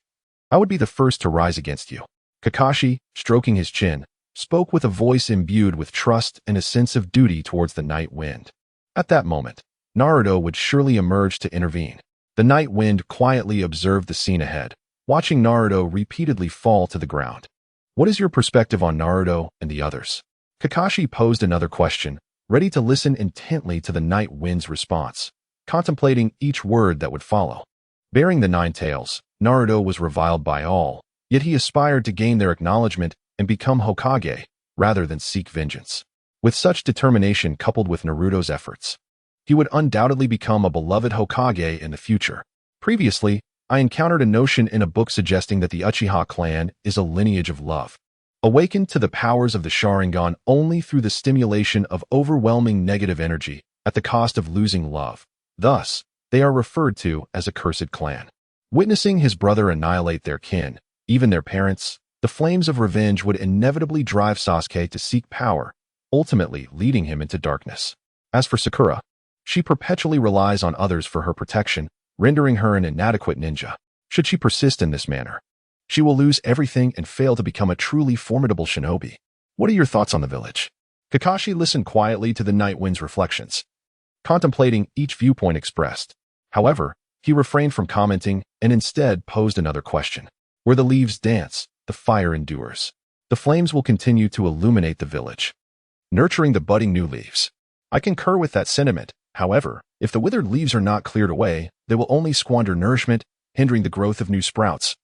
A: I would be the first to rise against you. Kakashi, stroking his chin, spoke with a voice imbued with trust and a sense of duty towards the Nightwind. At that moment, Naruto would surely emerge to intervene. The Nightwind quietly observed the scene ahead, watching Naruto repeatedly fall to the ground. What is your perspective on Naruto and the others? Kakashi posed another question, ready to listen intently to the Nightwind's response, contemplating each word that would follow. Bearing the 9 tails, Naruto was reviled by all, yet he aspired to gain their acknowledgement and become Hokage, rather than seek vengeance. With such determination coupled with Naruto's efforts, he would undoubtedly become a beloved Hokage in the future. Previously, I encountered a notion in a book suggesting that the Uchiha clan is a lineage of love, awakened to the powers of the Sharingan only through the stimulation of overwhelming negative energy at the cost of losing love. Thus, they are referred to as a cursed clan. Witnessing his brother annihilate their kin, even their parents, the flames of revenge would inevitably drive Sasuke to seek power, ultimately leading him into darkness. As for Sakura, she perpetually relies on others for her protection, rendering her an inadequate ninja. Should she persist in this manner, she will lose everything and fail to become a truly formidable shinobi. What are your thoughts on the village? Kakashi listened quietly to the Nightwind's reflections, contemplating each viewpoint expressed. However, he refrained from commenting and instead posed another question. Where the leaves dance, the fire endures. The flames will continue to illuminate the village, nurturing the budding new leaves. I concur with that sentiment. However, if the withered leaves are not cleared away, they will only squander nourishment, hindering the growth of new sprouts,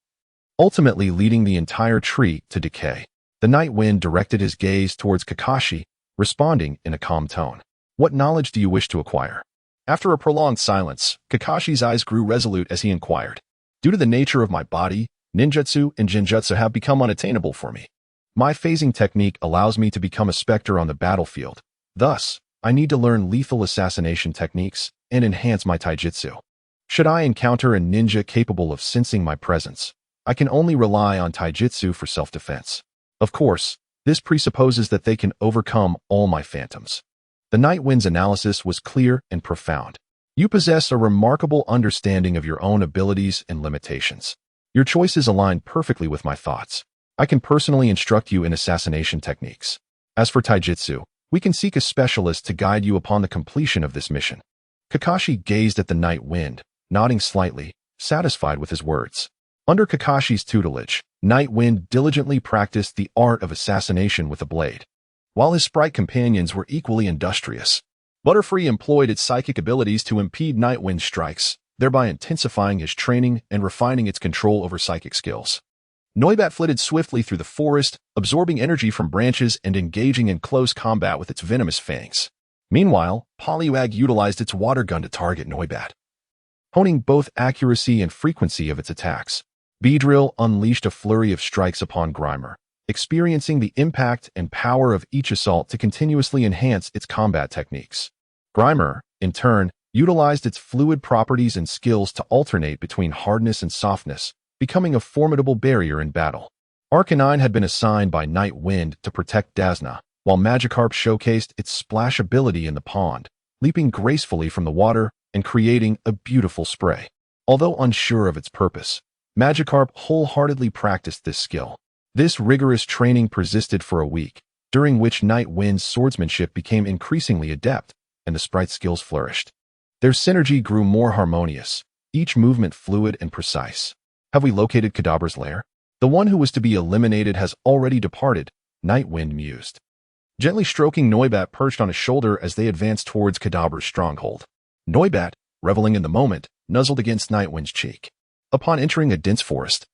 A: ultimately leading the entire tree to decay. The Nightwind directed his gaze towards Kakashi, responding in a calm tone. What knowledge do you wish to acquire? After a prolonged silence, Kakashi's eyes grew resolute as he inquired. Due to the nature of my body, ninjutsu and genjutsu have become unattainable for me. My phasing technique allows me to become a specter on the battlefield. Thus, I need to learn lethal assassination techniques and enhance my taijutsu. Should I encounter a ninja capable of sensing my presence, I can only rely on taijutsu for self-defense. Of course, this presupposes that they can overcome all my phantoms. The Nightwind's analysis was clear and profound. You possess a remarkable understanding of your own abilities and limitations. Your choices align perfectly with my thoughts. I can personally instruct you in assassination techniques. As for taijutsu, we can seek a specialist to guide you upon the completion of this mission. Kakashi gazed at the Nightwind, nodding slightly, satisfied with his words. Under Kakashi's tutelage, Nightwind diligently practiced the art of assassination with a blade. While his sprite companions were equally industrious, Butterfree employed its psychic abilities to impede Nightwind's strikes, thereby intensifying his training and refining its control over psychic skills. Noibat flitted swiftly through the forest, absorbing energy from branches and engaging in close combat with its venomous fangs. Meanwhile, Poliwag utilized its water gun to target Noibat, honing both accuracy and frequency of its attacks. Beedrill unleashed a flurry of strikes upon Grimer, experiencing the impact and power of each assault to continuously enhance its combat techniques. Grimer, in turn, utilized its fluid properties and skills to alternate between hardness and softness, becoming a formidable barrier in battle. Arcanine had been assigned by Nightwind to protect Dasna, while Magikarp showcased its splash ability in the pond, leaping gracefully from the water and creating a beautiful spray. Although unsure of its purpose, Magikarp wholeheartedly practiced this skill. This rigorous training persisted for a week, during which Nightwind's swordsmanship became increasingly adept, and the sprite skills flourished. Their synergy grew more harmonious, each movement fluid and precise. Have we located Kadabra's lair? The one who was to be eliminated has already departed, Nightwind mused, gently stroking Noibat perched on his shoulder as they advanced towards Kadabra's stronghold. Noibat, reveling in the moment, nuzzled against Nightwind's cheek. Upon entering a dense forest,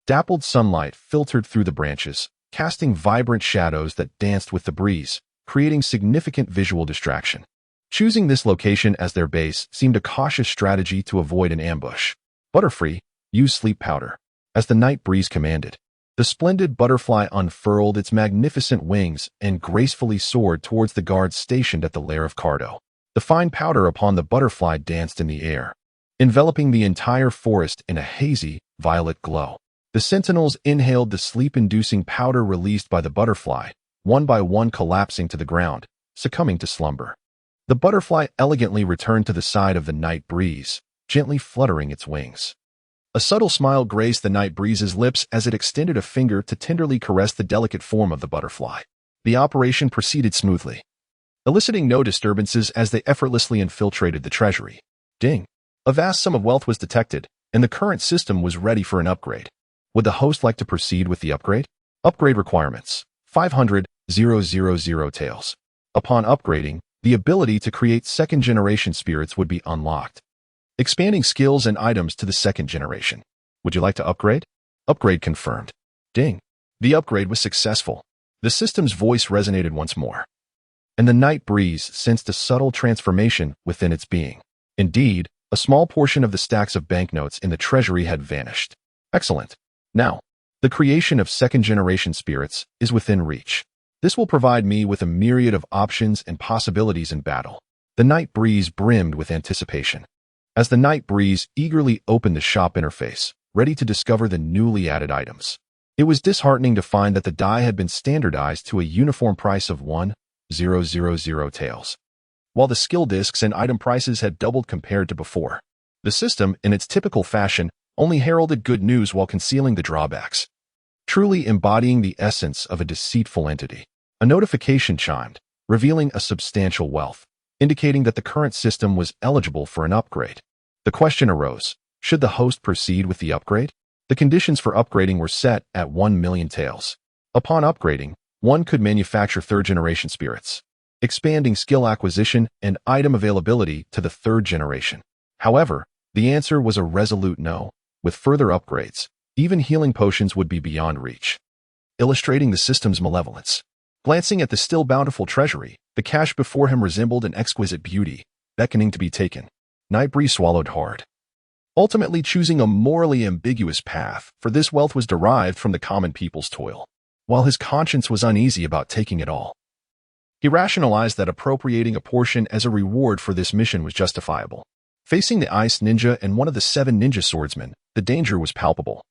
A: dappled sunlight filtered through the branches, casting vibrant shadows that danced with the breeze, creating significant visual distraction. Choosing this location as their base seemed a cautious strategy to avoid an ambush. Butterfree, use sleep powder, as the night breeze commanded. The splendid butterfly unfurled its magnificent wings and gracefully soared towards the guards stationed at the lair of Cardo. The fine powder upon the butterfly danced in the air, enveloping the entire forest in a hazy, violet glow. The sentinels inhaled the sleep-inducing powder released by the butterfly, one by one collapsing to the ground, succumbing to slumber. The butterfly elegantly returned to the side of the night breeze, gently fluttering its wings. A subtle smile graced the night breeze's lips as it extended a finger to tenderly caress the delicate form of the butterfly. The operation proceeded smoothly, eliciting no disturbances as they effortlessly infiltrated the treasury. Ding! A vast sum of wealth was detected, and the current system was ready for an upgrade. Would the host like to proceed with the upgrade? Upgrade requirements: 500,000 taels. Upon upgrading, the ability to create second-generation spirits would be unlocked, expanding skills and items to the second generation. Would you like to upgrade? Upgrade confirmed. Ding! The upgrade was successful. The system's voice resonated once more, and the night breeze sensed a subtle transformation within its being. Indeed, a small portion of the stacks of banknotes in the treasury had vanished. Excellent. Now, the creation of second-generation spirits is within reach. This will provide me with a myriad of options and possibilities in battle. The night breeze brimmed with anticipation, as the night breeze eagerly opened the shop interface, ready to discover the newly added items. It was disheartening to find that the die had been standardized to a uniform price of 1,000 taels, while the skill discs and item prices had doubled compared to before. The system, in its typical fashion, only heralded good news while concealing the drawbacks, truly embodying the essence of a deceitful entity. A notification chimed, revealing a substantial wealth, indicating that the current system was eligible for an upgrade. The question arose, should the host proceed with the upgrade? The conditions for upgrading were set at 1,000,000 taels. Upon upgrading, one could manufacture third-generation spirits, expanding skill acquisition and item availability to the third generation. However, the answer was a resolute no. With further upgrades, even healing potions would be beyond reach, illustrating the system's malevolence. Glancing at the still bountiful treasury, the cash before him resembled an exquisite beauty, beckoning to be taken. Nightbreeze swallowed hard, ultimately choosing a morally ambiguous path, for this wealth was derived from the common people's toil. While his conscience was uneasy about taking it all, he rationalized that appropriating a portion as a reward for this mission was justifiable. Facing the Ice Ninja and one of the 7 ninja swordsmen, the danger was palpable,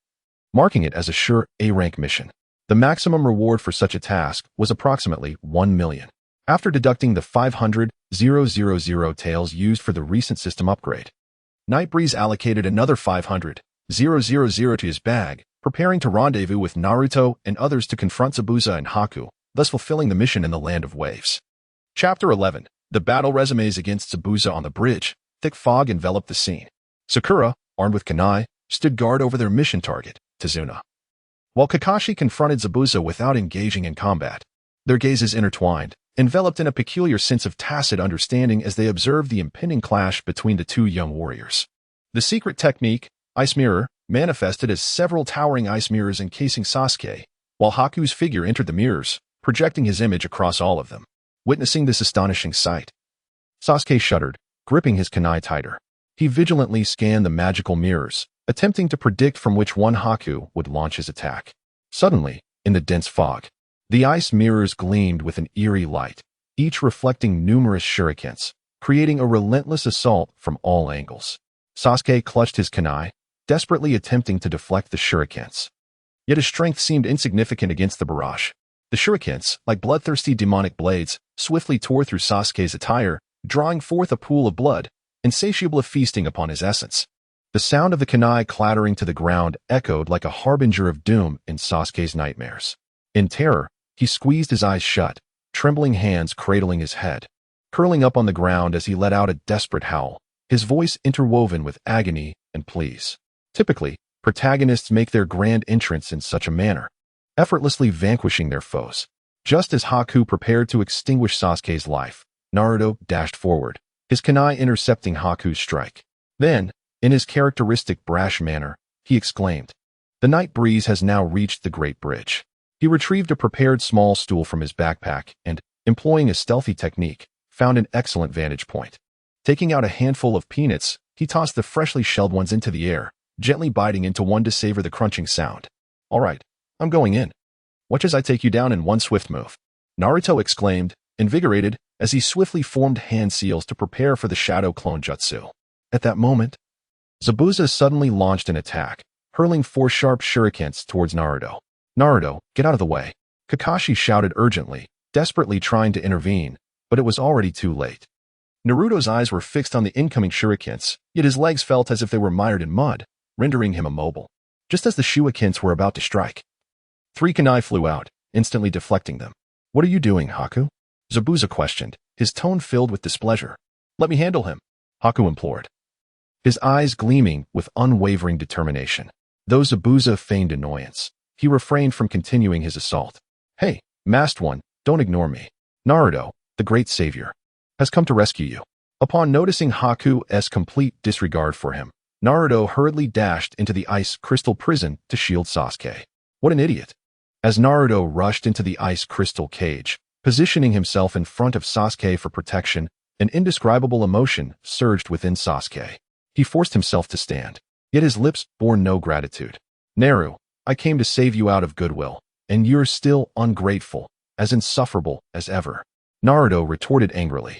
A: marking it as a sure A-rank mission. The maximum reward for such a task was approximately 1,000,000. After deducting the 500,000 taels used for the recent system upgrade, Nightbreeze allocated another 500,000 to his bag, preparing to rendezvous with Naruto and others to confront Zabuza and Haku, thus fulfilling the mission in the Land of Waves. Chapter 11. The battle resumes against Zabuza on the bridge. Thick fog enveloped the scene. Sakura, armed with kunai, stood guard over their mission target, Tazuna, while Kakashi confronted Zabuza without engaging in combat. Their gazes intertwined, enveloped in a peculiar sense of tacit understanding as they observed the impending clash between the two young warriors. The secret technique, Ice Mirror, manifested as several towering ice mirrors encasing Sasuke, while Haku's figure entered the mirrors, projecting his image across all of them. Witnessing this astonishing sight, Sasuke shuddered, gripping his kunai tighter. He vigilantly scanned the magical mirrors, attempting to predict from which one Haku would launch his attack. Suddenly, in the dense fog, the ice mirrors gleamed with an eerie light, each reflecting numerous shurikens, creating a relentless assault from all angles. Sasuke clutched his kunai, desperately attempting to deflect the shurikens. Yet his strength seemed insignificant against the barrage. The shurikens, like bloodthirsty demonic blades, swiftly tore through Sasuke's attire, drawing forth a pool of blood, insatiable of feasting upon his essence. The sound of the kunai clattering to the ground echoed like a harbinger of doom in Sasuke's nightmares. In terror, he squeezed his eyes shut, trembling hands cradling his head. Curling up on the ground as he let out a desperate howl, his voice interwoven with agony and pleas. Typically, protagonists make their grand entrance in such a manner, effortlessly vanquishing their foes. Just as Haku prepared to extinguish Sasuke's life, Naruto dashed forward, his kunai intercepting Haku's strike. Then, in his characteristic brash manner, he exclaimed, "The night breeze has now reached the Great Bridge." He retrieved a prepared small stool from his backpack and, employing a stealthy technique, found an excellent vantage point. Taking out a handful of peanuts, he tossed the freshly shelled ones into the air, gently biting into one to savor the crunching sound. "All right, I'm going in. Watch as I take you down in one swift move," Naruto exclaimed, invigorated, as he swiftly formed hand seals to prepare for the shadow clone jutsu. At that moment, Zabuza suddenly launched an attack, hurling 4 sharp shurikens towards Naruto. "Naruto, get out of the way," Kakashi shouted urgently, desperately trying to intervene, but it was already too late. Naruto's eyes were fixed on the incoming shurikens, yet his legs felt as if they were mired in mud, rendering him immobile. Just as the shurikens were about to strike, 3 kunai flew out, instantly deflecting them. "What are you doing, Haku?" Zabuza questioned, his tone filled with displeasure. "Let me handle him," Haku implored, his eyes gleaming with unwavering determination. Though Zabuza feigned annoyance, he refrained from continuing his assault. "Hey, masked one, don't ignore me. Naruto, the great savior, has come to rescue you." Upon noticing Haku's complete disregard for him, Naruto hurriedly dashed into the ice crystal prison to shield Sasuke. What an idiot! As Naruto rushed into the ice crystal cage, positioning himself in front of Sasuke for protection, an indescribable emotion surged within Sasuke. He forced himself to stand, yet his lips bore no gratitude. "Naru, I came to save you out of goodwill, and you're still ungrateful, as insufferable as ever," Naruto retorted angrily,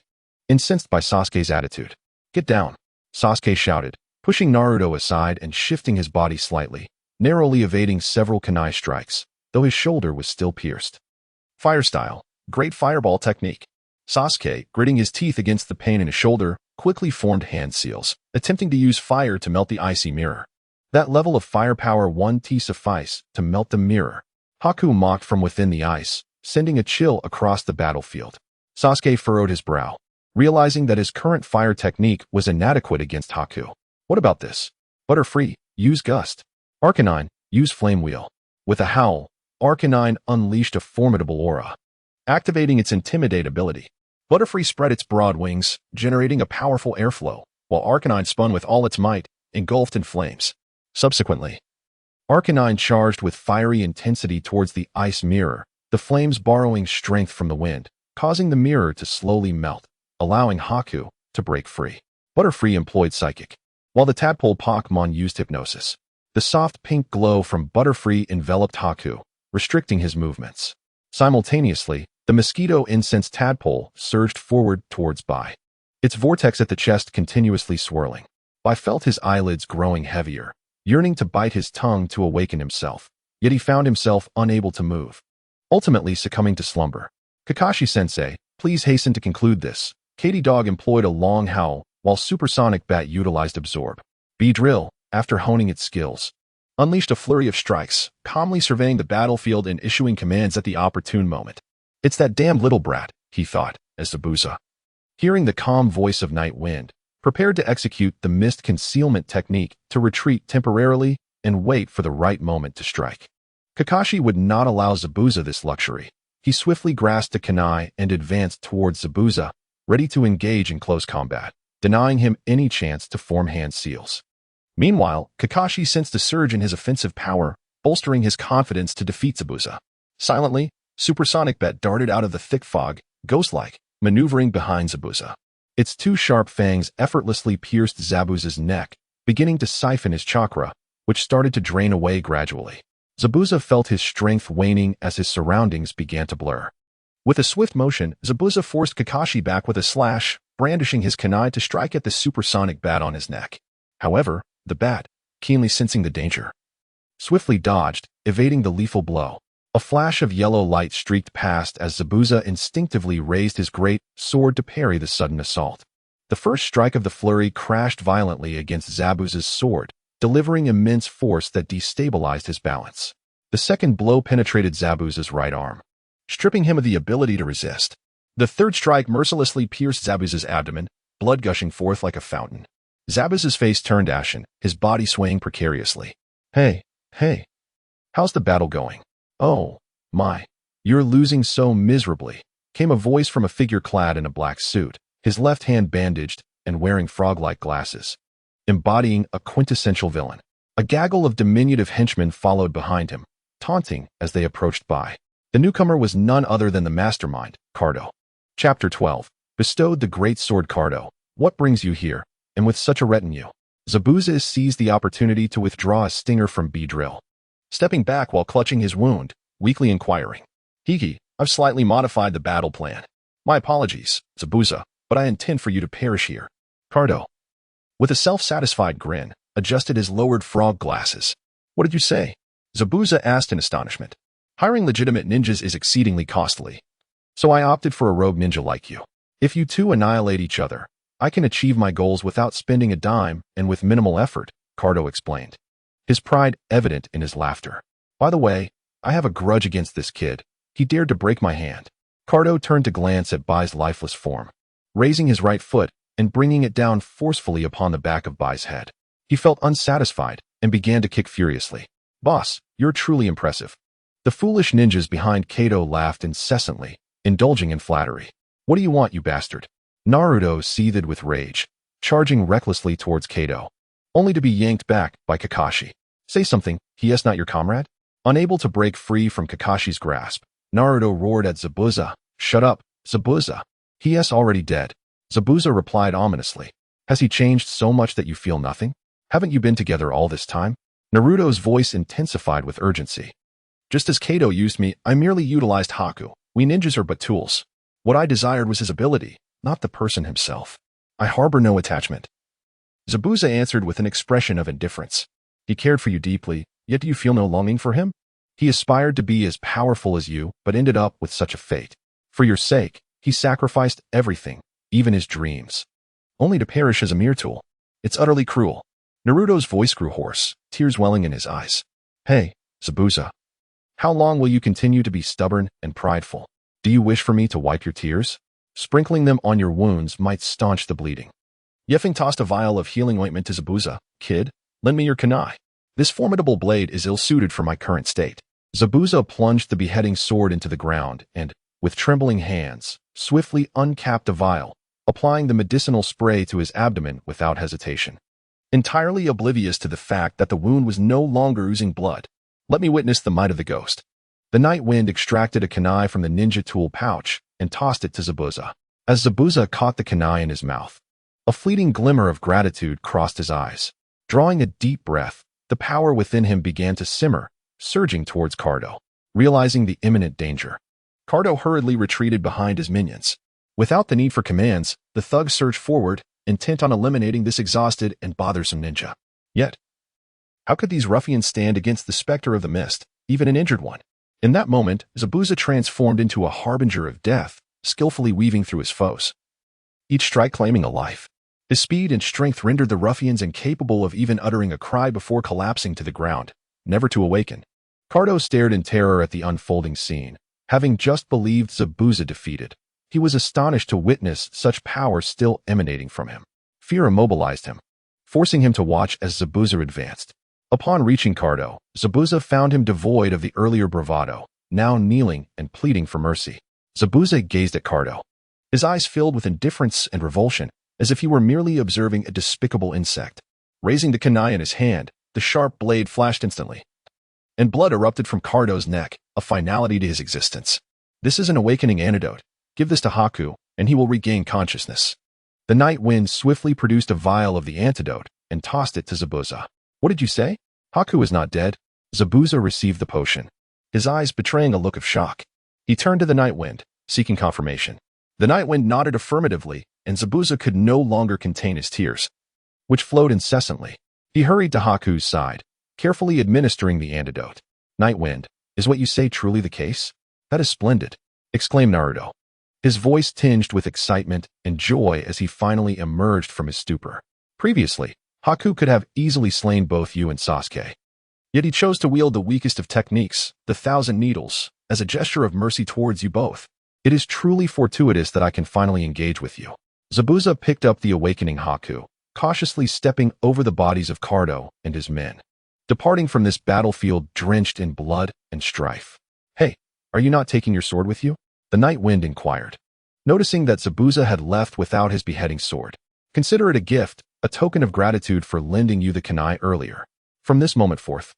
A: incensed by Sasuke's attitude. "Get down," Sasuke shouted, pushing Naruto aside and shifting his body slightly, narrowly evading several kunai strikes, though his shoulder was still pierced. "Fire style, great fireball technique." Sasuke, gritting his teeth against the pain in his shoulder, quickly formed hand seals, attempting to use fire to melt the icy mirror. That level of firepower wouldn't suffice to melt the mirror, Haku mocked from within the ice, sending a chill across the battlefield. Sasuke furrowed his brow, realizing that his current fire technique was inadequate against Haku. "What about this? Butterfree, use Gust. Arcanine, use Flame Wheel." With a howl, Arcanine unleashed a formidable aura, activating its Intimidate ability. Butterfree spread its broad wings, generating a powerful airflow, while Arcanine spun with all its might, engulfed in flames. Subsequently, Arcanine charged with fiery intensity towards the ice mirror, the flames borrowing strength from the wind, causing the mirror to slowly melt, allowing Haku to break free. Butterfree employed Psychic, while the tadpole Pokémon used Hypnosis. The soft pink glow from Butterfree enveloped Haku, restricting his movements. Simultaneously, the mosquito-incensed tadpole surged forward towards Bai, its vortex at the chest continuously swirling. Bai felt his eyelids growing heavier, yearning to bite his tongue to awaken himself, yet he found himself unable to move, ultimately succumbing to slumber. "Kakashi-sensei, please hasten to conclude this." Katy Dog employed a long howl, while Supersonic Bat utilized Absorb. Beedrill, after honing its skills, unleashed a flurry of strikes, calmly surveying the battlefield and issuing commands at the opportune moment. "It's that damned little brat," he thought, as Zabuza, hearing the calm voice of Night Wind, prepared to execute the mist concealment technique to retreat temporarily and wait for the right moment to strike. Kakashi would not allow Zabuza this luxury. He swiftly grasped a kunai and advanced towards Zabuza, ready to engage in close combat, denying him any chance to form hand seals. Meanwhile, Kakashi sensed a surge in his offensive power, bolstering his confidence to defeat Zabuza. Silently, Supersonic Bat darted out of the thick fog, ghost-like, maneuvering behind Zabuza. Its 2 sharp fangs effortlessly pierced Zabuza's neck, beginning to siphon his chakra, which started to drain away gradually. Zabuza felt his strength waning as his surroundings began to blur. With a swift motion, Zabuza forced Kakashi back with a slash, brandishing his kunai to strike at the Supersonic Bat on his neck. However, the bat, keenly sensing the danger, swiftly dodged, evading the lethal blow. A flash of yellow light streaked past as Zabuza instinctively raised his great sword to parry the sudden assault. The first strike of the flurry crashed violently against Zabuza's sword, delivering immense force that destabilized his balance. The second blow penetrated Zabuza's right arm, stripping him of the ability to resist. The third strike mercilessly pierced Zabuza's abdomen, blood gushing forth like a fountain. Zabuza's face turned ashen, his body swaying precariously. Hey, how's the battle going? Oh, my. You're losing so miserably, came a voice from a figure clad in a black suit, his left hand bandaged and wearing frog-like glasses, embodying a quintessential villain. A gaggle of diminutive henchmen followed behind him, taunting as they approached by. The newcomer was none other than the mastermind, Cardo. Chapter 12. Bestowed the great sword Cardo. What brings you here, and with such a retinue? Zabuza seized the opportunity to withdraw a stinger from B-drill, stepping back while clutching his wound, weakly inquiring. Hiki, I've slightly modified the battle plan. My apologies, Zabuza, but I intend for you to perish here. Cardo, with a self-satisfied grin, adjusted his lowered frog glasses. What did you say? Zabuza asked in astonishment. Hiring legitimate ninjas is exceedingly costly, so I opted for a rogue ninja like you. If you two annihilate each other, I can achieve my goals without spending a dime and with minimal effort, Cardo explained, his pride evident in his laughter. By the way, I have a grudge against this kid. He dared to break my hand. Cardo turned to glance at Bai's lifeless form, raising his right foot and bringing it down forcefully upon the back of Bai's head. He felt unsatisfied and began to kick furiously. Boss, you're truly impressive. The foolish ninjas behind Kato laughed incessantly, indulging in flattery. What do you want, you bastard? Naruto seethed with rage, charging recklessly towards Kato, only to be yanked back by Kakashi. Say something, he is not your comrade? Unable to break free from Kakashi's grasp, Naruto roared at Zabuza. Shut up, Zabuza. He is already dead. Zabuza replied ominously. Has he changed so much that you feel nothing? Haven't you been together all this time? Naruto's voice intensified with urgency. Just as Kato used me, I merely utilized Haku. We ninjas are but tools. What I desired was his ability, not the person himself. I harbor no attachment. Zabuza answered with an expression of indifference. He cared for you deeply, yet do you feel no longing for him? He aspired to be as powerful as you, but ended up with such a fate. For your sake, he sacrificed everything, even his dreams, only to perish as a mere tool. It's utterly cruel. Naruto's voice grew hoarse, tears welling in his eyes. Hey, Zabuza. How long will you continue to be stubborn and prideful? Do you wish for me to wipe your tears? Sprinkling them on your wounds might staunch the bleeding. Yeffing tossed a vial of healing ointment to Zabuza. Kid, lend me your kunai. This formidable blade is ill-suited for my current state. Zabuza plunged the beheading sword into the ground and, with trembling hands, swiftly uncapped the vial, applying the medicinal spray to his abdomen without hesitation. Entirely oblivious to the fact that the wound was no longer oozing blood. Let me witness the might of the ghost. The night wind extracted a kunai from the ninja tool pouch and tossed it to Zabuza. As Zabuza caught the kunai in his mouth, a fleeting glimmer of gratitude crossed his eyes. Drawing a deep breath, the power within him began to simmer, surging towards Cardo. Realizing the imminent danger, Cardo hurriedly retreated behind his minions. Without the need for commands, the thugs surged forward, intent on eliminating this exhausted and bothersome ninja. Yet, how could these ruffians stand against the specter of the mist, even an injured one? In that moment, Zabuza transformed into a harbinger of death, skillfully weaving through his foes, each strike claiming a life. His speed and strength rendered the ruffians incapable of even uttering a cry before collapsing to the ground, never to awaken. Cardo stared in terror at the unfolding scene. Having just believed Zabuza defeated, he was astonished to witness such power still emanating from him. Fear immobilized him, forcing him to watch as Zabuza advanced. Upon reaching Cardo, Zabuza found him devoid of the earlier bravado, now kneeling and pleading for mercy. Zabuza gazed at Cardo, his eyes filled with indifference and revulsion, as if he were merely observing a despicable insect. Raising the kunai in his hand, the sharp blade flashed instantly, and blood erupted from Cardo's neck, a finality to his existence. This is an awakening antidote. Give this to Haku, and he will regain consciousness. The night wind swiftly produced a vial of the antidote and tossed it to Zabuza. What did you say? Haku is not dead. Zabuza received the potion, his eyes betraying a look of shock. He turned to the night wind, seeking confirmation. The night wind nodded affirmatively, and Zabuza could no longer contain his tears, which flowed incessantly. He hurried to Haku's side, carefully administering the antidote. Night wind, is what you say truly the case? That is splendid, exclaimed Naruto. his voice tinged with excitement and joy as he finally emerged from his stupor. Previously, Haku could have easily slain both you and Sasuke. Yet he chose to wield the weakest of techniques, the Thousand Needles, as a gesture of mercy towards you both. It is truly fortuitous that I can finally engage with you. Zabuza picked up the awakening Haku, cautiously stepping over the bodies of Cardo and his men, departing from this battlefield drenched in blood and strife. Hey, are you not taking your sword with you? The Night Wind inquired. Noticing that Zabuza had left without his beheading sword. Consider it a gift, a token of gratitude for lending you the kunai earlier. From this moment forth,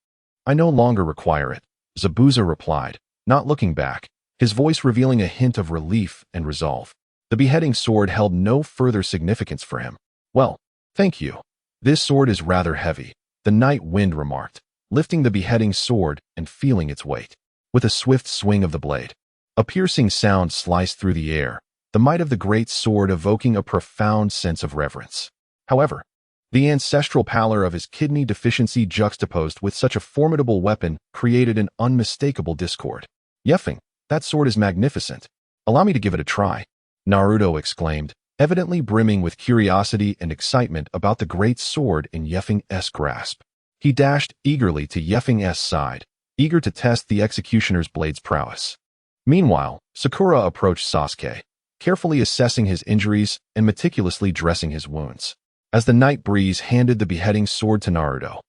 A: I no longer require it, Zabuza replied, not looking back, his voice revealing a hint of relief and resolve. The beheading sword held no further significance for him. Well, thank you. This sword is rather heavy, the Night Wind remarked, lifting the beheading sword and feeling its weight. With a swift swing of the blade, a piercing sound sliced through the air, the might of the great sword evoking a profound sense of reverence. However, the ancestral pallor of his kidney deficiency juxtaposed with such a formidable weapon created an unmistakable discord. Yeffing, that sword is magnificent. Allow me to give it a try, Naruto exclaimed, evidently brimming with curiosity and excitement about the great sword in Yeffing's grasp. He dashed eagerly to Yeffing's side, eager to test the executioner's blade's prowess. Meanwhile, Sakura approached Sasuke, carefully assessing his injuries and meticulously dressing his wounds. As the night breeze handed the beheading sword to Naruto,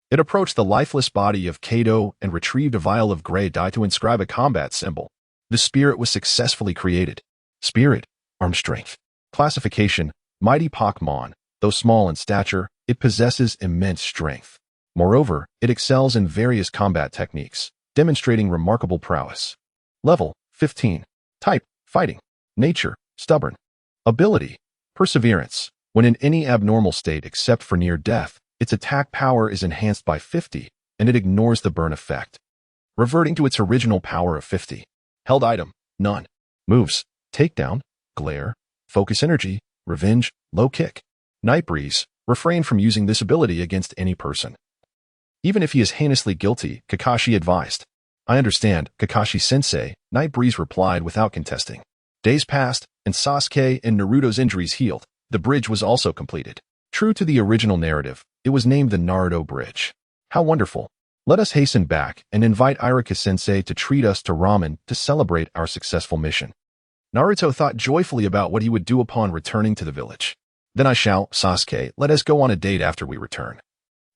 A: it approached the lifeless body of Kado and retrieved a vial of gray dye to inscribe a combat symbol. The spirit was successfully created. Spirit, arm strength. Classification, mighty Pokémon. Though small in stature, it possesses immense strength. Moreover, it excels in various combat techniques, demonstrating remarkable prowess. Level, 15. Type, fighting. Nature, stubborn. Ability, perseverance. When in any abnormal state except for near death, its attack power is enhanced by 50, and it ignores the burn effect, reverting to its original power of 50. Held item, none. Moves, takedown, glare, focus energy, revenge, low kick. Night breeze, refrain from using this ability against any person, even if he is heinously guilty, Kakashi advised. I understand, Kakashi-sensei, Night breeze replied without contesting. Days passed, and Sasuke and Naruto's injuries healed. The bridge was also completed. True to the original narrative, it was named the Naruto Bridge. How wonderful. Let us hasten back and invite Irika-sensei to treat us to ramen to celebrate our successful mission. Naruto thought joyfully about what he would do upon returning to the village. Then I shall, Sasuke, let us go on a date after we return.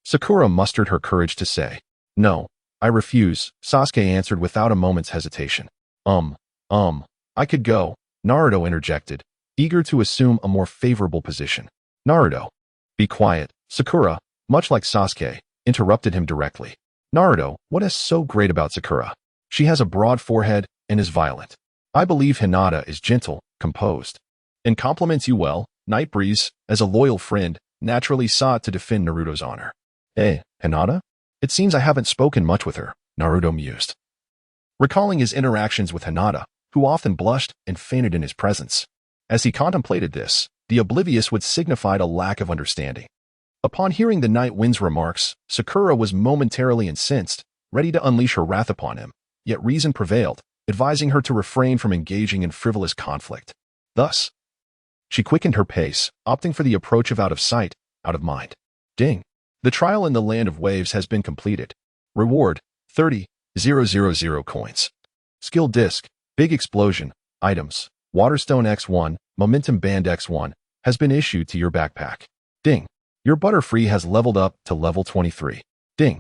A: Sakura mustered her courage to say. No, I refuse, Sasuke answered without a moment's hesitation. I could go, Naruto interjected, eager to assume a more favorable position. Naruto. Be quiet, Sakura, much like Sasuke, interrupted him directly. Naruto, what is so great about Sakura? She has a broad forehead and is violent. I believe Hinata is gentle, composed, and compliments you well. Night breeze, as a loyal friend, naturally sought to defend Naruto's honor. Hinata? It seems I haven't spoken much with her, Naruto mused, recalling his interactions with Hinata, who often blushed and fainted in his presence. As he contemplated this, the oblivious would signify a lack of understanding. Upon hearing the Night Wind's remarks, Sakura was momentarily incensed, ready to unleash her wrath upon him, yet reason prevailed, advising her to refrain from engaging in frivolous conflict. Thus, she quickened her pace, opting for the approach of out of sight, out of mind. Ding. The trial in the Land of Waves has been completed. Reward, 30,000 coins. Skill Disc, Big Explosion, Items, Waterstone X1, Momentum Band X1, has been issued to your backpack. Ding. Your Butterfree has leveled up to level 23. Ding.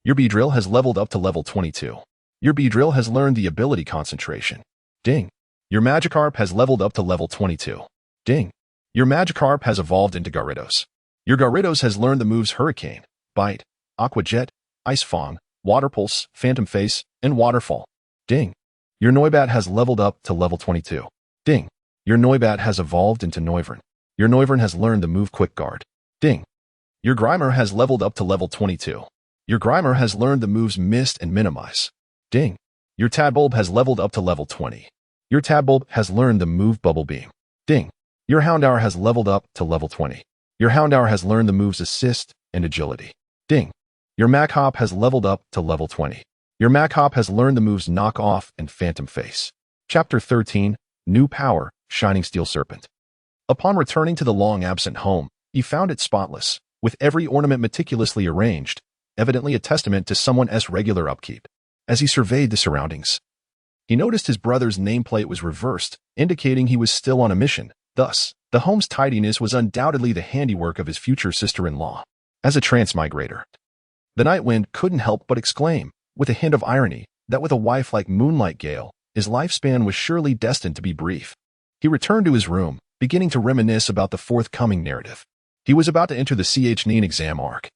A: Your Beedrill has leveled up to level 22. Your Beedrill has learned the ability Concentration. Ding. Your Magikarp has leveled up to level 22. Ding. Your Magikarp has evolved into Gyarados. Your Gyarados has learned the moves Hurricane, Bite, Aqua Jet, Ice Fang, Water Pulse, Phantom Face, and Waterfall. Ding. Your Noibat has leveled up to level 22. Ding. Your Noibat has evolved into Noivern. Your Noivern has learned the move Quick Guard. Ding. Your Grimer has leveled up to level 22. Your Grimer has learned the moves Mist and Minimize. Ding. Your Tadbulb has leveled up to level 20. Your Tadbulb has learned the move Bubble Beam. Ding. Your Houndour has leveled up to level 20. Your Houndour has learned the moves Assist and Agility. Ding. Your Machop has leveled up to level 20. Your Machop has learned the moves Knock Off and Phantom Face. Chapter 13, New power, shining steel serpent. Upon returning to the long-absent home, he found it spotless, with every ornament meticulously arranged, evidently a testament to someone's regular upkeep. As he surveyed the surroundings, he noticed his brother's nameplate was reversed, indicating he was still on a mission. Thus, the home's tidiness was undoubtedly the handiwork of his future sister-in-law. As a transmigrator, the Night Wind couldn't help but exclaim, with a hint of irony, that with a wife like Moonlight Gale, his lifespan was surely destined to be brief. He returned to his room, beginning to reminisce about the forthcoming narrative. He was about to enter the Ch9 exam arc,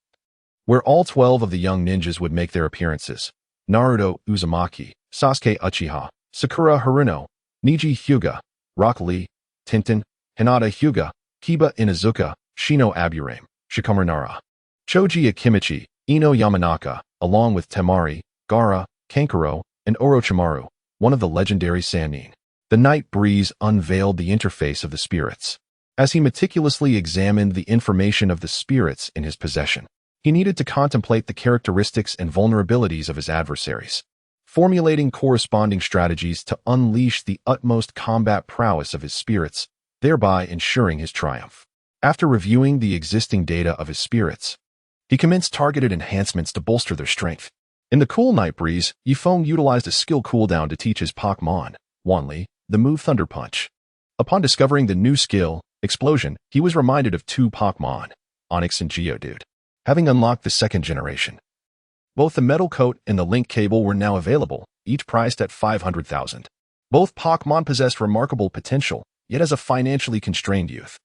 A: where all 12 of the young ninjas would make their appearances. Naruto Uzumaki, Sasuke Uchiha, Sakura Haruno, Neji Hyuga, Rock Lee, Tintin, Hinata Hyuga, Kiba Inuzuka, Shino Aburame, Shikamaru Nara, Choji Akimichi, Ino Yamanaka, along with Temari, Gaara, Kankuro, and Orochimaru, one of the legendary Sannin. The night breeze unveiled the interface of the spirits. As he meticulously examined the information of the spirits in his possession, he needed to contemplate the characteristics and vulnerabilities of his adversaries, formulating corresponding strategies to unleash the utmost combat prowess of his spirits, thereby ensuring his triumph. After reviewing the existing data of his spirits, he commenced targeted enhancements to bolster their strength. In the cool night breeze, Yifeng utilized a skill cooldown to teach his Pokémon, Wanli, the move Thunder Punch. Upon discovering the new skill, Explosion, he was reminded of two Pokémon, Onix and Geodude, having unlocked the second generation. Both the metal coat and the link cable were now available, each priced at 500,000. Both Pokémon possessed remarkable potential, yet as a financially constrained youth,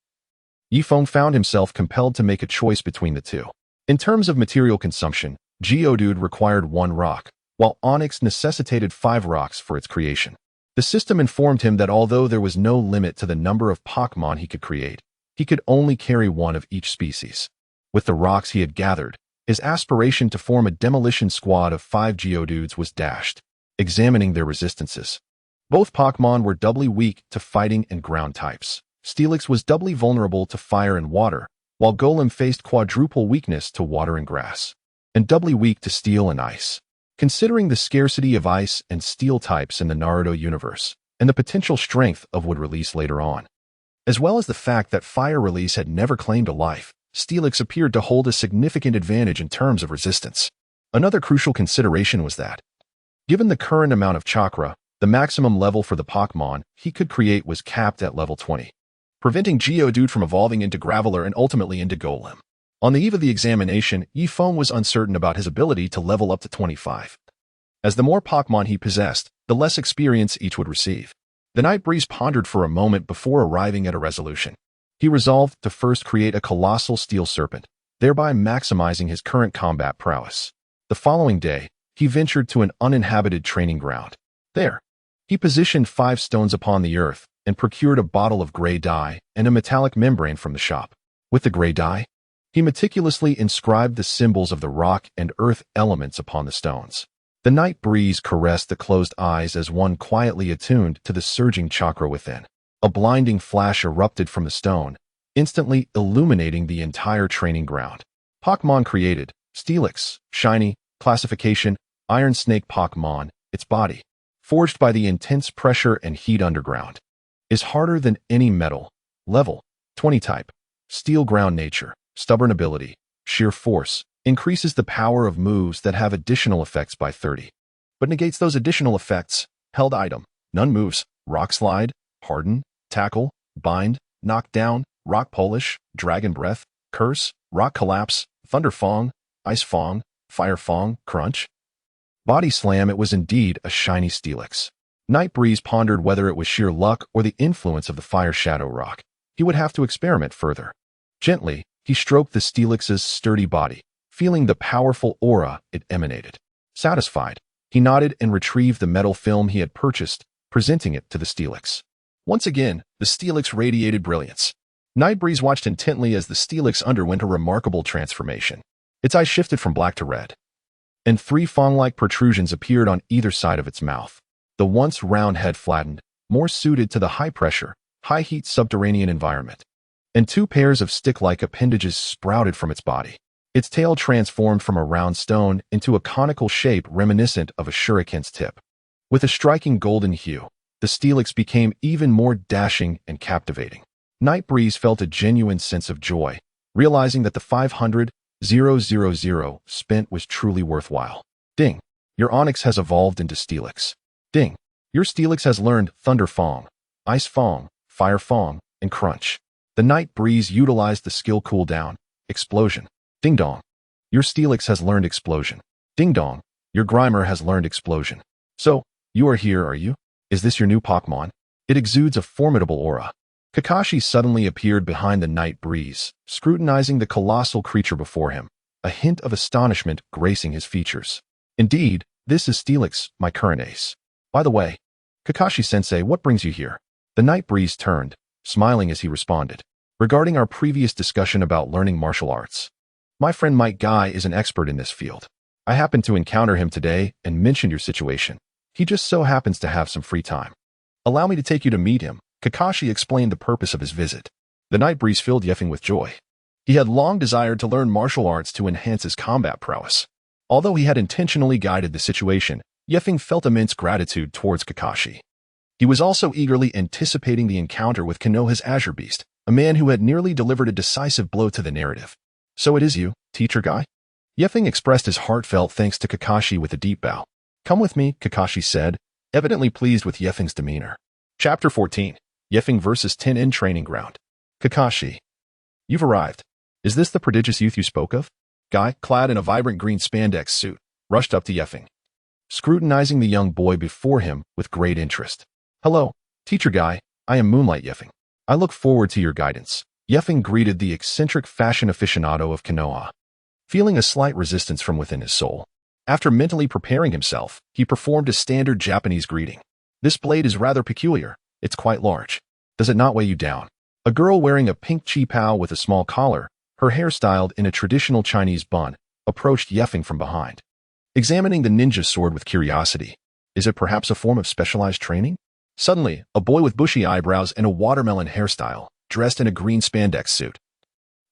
A: Yifeng found himself compelled to make a choice between the two. In terms of material consumption, Geodude required 1 rock, while Onix necessitated 5 rocks for its creation. The system informed him that although there was no limit to the number of Pokémon he could create, he could only carry 1 of each species. With the rocks he had gathered, his aspiration to form a demolition squad of 5 Geodudes was dashed. Examining their resistances, both Pokémon were doubly weak to fighting and ground types. Steelix was doubly vulnerable to fire and water, while Golem faced quadruple weakness to water and grass, and doubly weak to steel and ice. Considering the scarcity of ice and steel types in the Naruto universe, and the potential strength of wood release later on, as well as the fact that fire release had never claimed a life, Steelix appeared to hold a significant advantage in terms of resistance. Another crucial consideration was that, given the current amount of chakra, the maximum level for the Pokémon he could create was capped at level 20, preventing Geodude from evolving into Graveler and ultimately into Golem. On the eve of the examination, Yifeng was uncertain about his ability to level up to 25. As the more Pokémon he possessed, the less experience each would receive. The Night Breeze pondered for a moment before arriving at a resolution. He resolved to first create a colossal steel serpent, thereby maximizing his current combat prowess. The following day, he ventured to an uninhabited training ground. There, he positioned 5 stones upon the earth and procured a bottle of gray dye and a metallic membrane from the shop. With the gray dye, he meticulously inscribed the symbols of the rock and earth elements upon the stones. The night breeze caressed the closed eyes as one quietly attuned to the surging chakra within. A blinding flash erupted from the stone, instantly illuminating the entire training ground. Pokémon created, Steelix, shiny, classification, Iron Snake Pokémon, its body, forged by the intense pressure and heat underground, is harder than any metal. Level, 20 type, steel ground nature, stubborn ability, sheer force, increases the power of moves that have additional effects by 30, but negates those additional effects. Held item, none moves, rock slide, harden, tackle, bind, knock down, rock polish, dragon breath, curse, rock collapse, thunder fong, ice fong, fire fong, crunch. Body slam. It was indeed a shiny Steelix. Night Breeze pondered whether it was sheer luck or the influence of the fire shadow rock. He would have to experiment further. Gently, he stroked the Steelix's sturdy body, feeling the powerful aura it emanated. Satisfied, he nodded and retrieved the metal film he had purchased, presenting it to the Steelix. Once again, the Steelix radiated brilliance. Night Breeze watched intently as the Steelix underwent a remarkable transformation. Its eyes shifted from black to red, and 3 fong-like protrusions appeared on either side of its mouth. The once round head flattened, more suited to the high-pressure, high-heat subterranean environment, and 2 pairs of stick-like appendages sprouted from its body. Its tail transformed from a round stone into a conical shape reminiscent of a shuriken's tip. With a striking golden hue, the Steelix became even more dashing and captivating. Night Breeze felt a genuine sense of joy, realizing that the 500,000 spent was truly worthwhile. Ding! Your Onyx has evolved into Steelix. Ding! Your Steelix has learned Thunder Fong, Ice Fong, Fire Fong, and Crunch. The Night Breeze utilized the skill cooldown, Explosion. Ding Dong! Your Steelix has learned Explosion. Ding Dong! Your Grimer has learned Explosion. So, you are here, are you? Is this your new Pokémon? It exudes a formidable aura. Kakashi suddenly appeared behind the Night Breeze, scrutinizing the colossal creature before him, a hint of astonishment gracing his features. Indeed, this is Steelix, my current ace. By the way, Kakashi-sensei, what brings you here? The Night Breeze turned, smiling as he responded. Regarding our previous discussion about learning martial arts, my friend Mike Guy is an expert in this field. I happened to encounter him today and mentioned your situation. He just so happens to have some free time. Allow me to take you to meet him. Kakashi explained the purpose of his visit. The Night Breeze filled Yefeng with joy. He had long desired to learn martial arts to enhance his combat prowess. Although he had intentionally guided the situation, Yefeng felt immense gratitude towards Kakashi. He was also eagerly anticipating the encounter with Konoha's Azure Beast, a man who had nearly delivered a decisive blow to the narrative. So it is you, Teacher Guy? Yefeng expressed his heartfelt thanks to Kakashi with a deep bow. Come with me, Kakashi said, evidently pleased with Yefeng's demeanor. Chapter 14. Yefeng vs. Ten Training Ground. Kakashi. You've arrived. Is this the prodigious youth you spoke of? Guy, clad in a vibrant green spandex suit, rushed up to Yefeng, scrutinizing the young boy before him with great interest. Hello, Teacher Guy, I am Moonlight Yefeng. I look forward to your guidance. Yefeng greeted the eccentric fashion aficionado of Konoha, feeling a slight resistance from within his soul. After mentally preparing himself, he performed a standard Japanese greeting. This blade is rather peculiar. It's quite large. Does it not weigh you down? A girl wearing a pink chi-pao with a small collar, her hair styled in a traditional Chinese bun, approached Yefeng from behind, examining the ninja sword with curiosity. Is it perhaps a form of specialized training? Suddenly, a boy with bushy eyebrows and a watermelon hairstyle, dressed in a green spandex suit,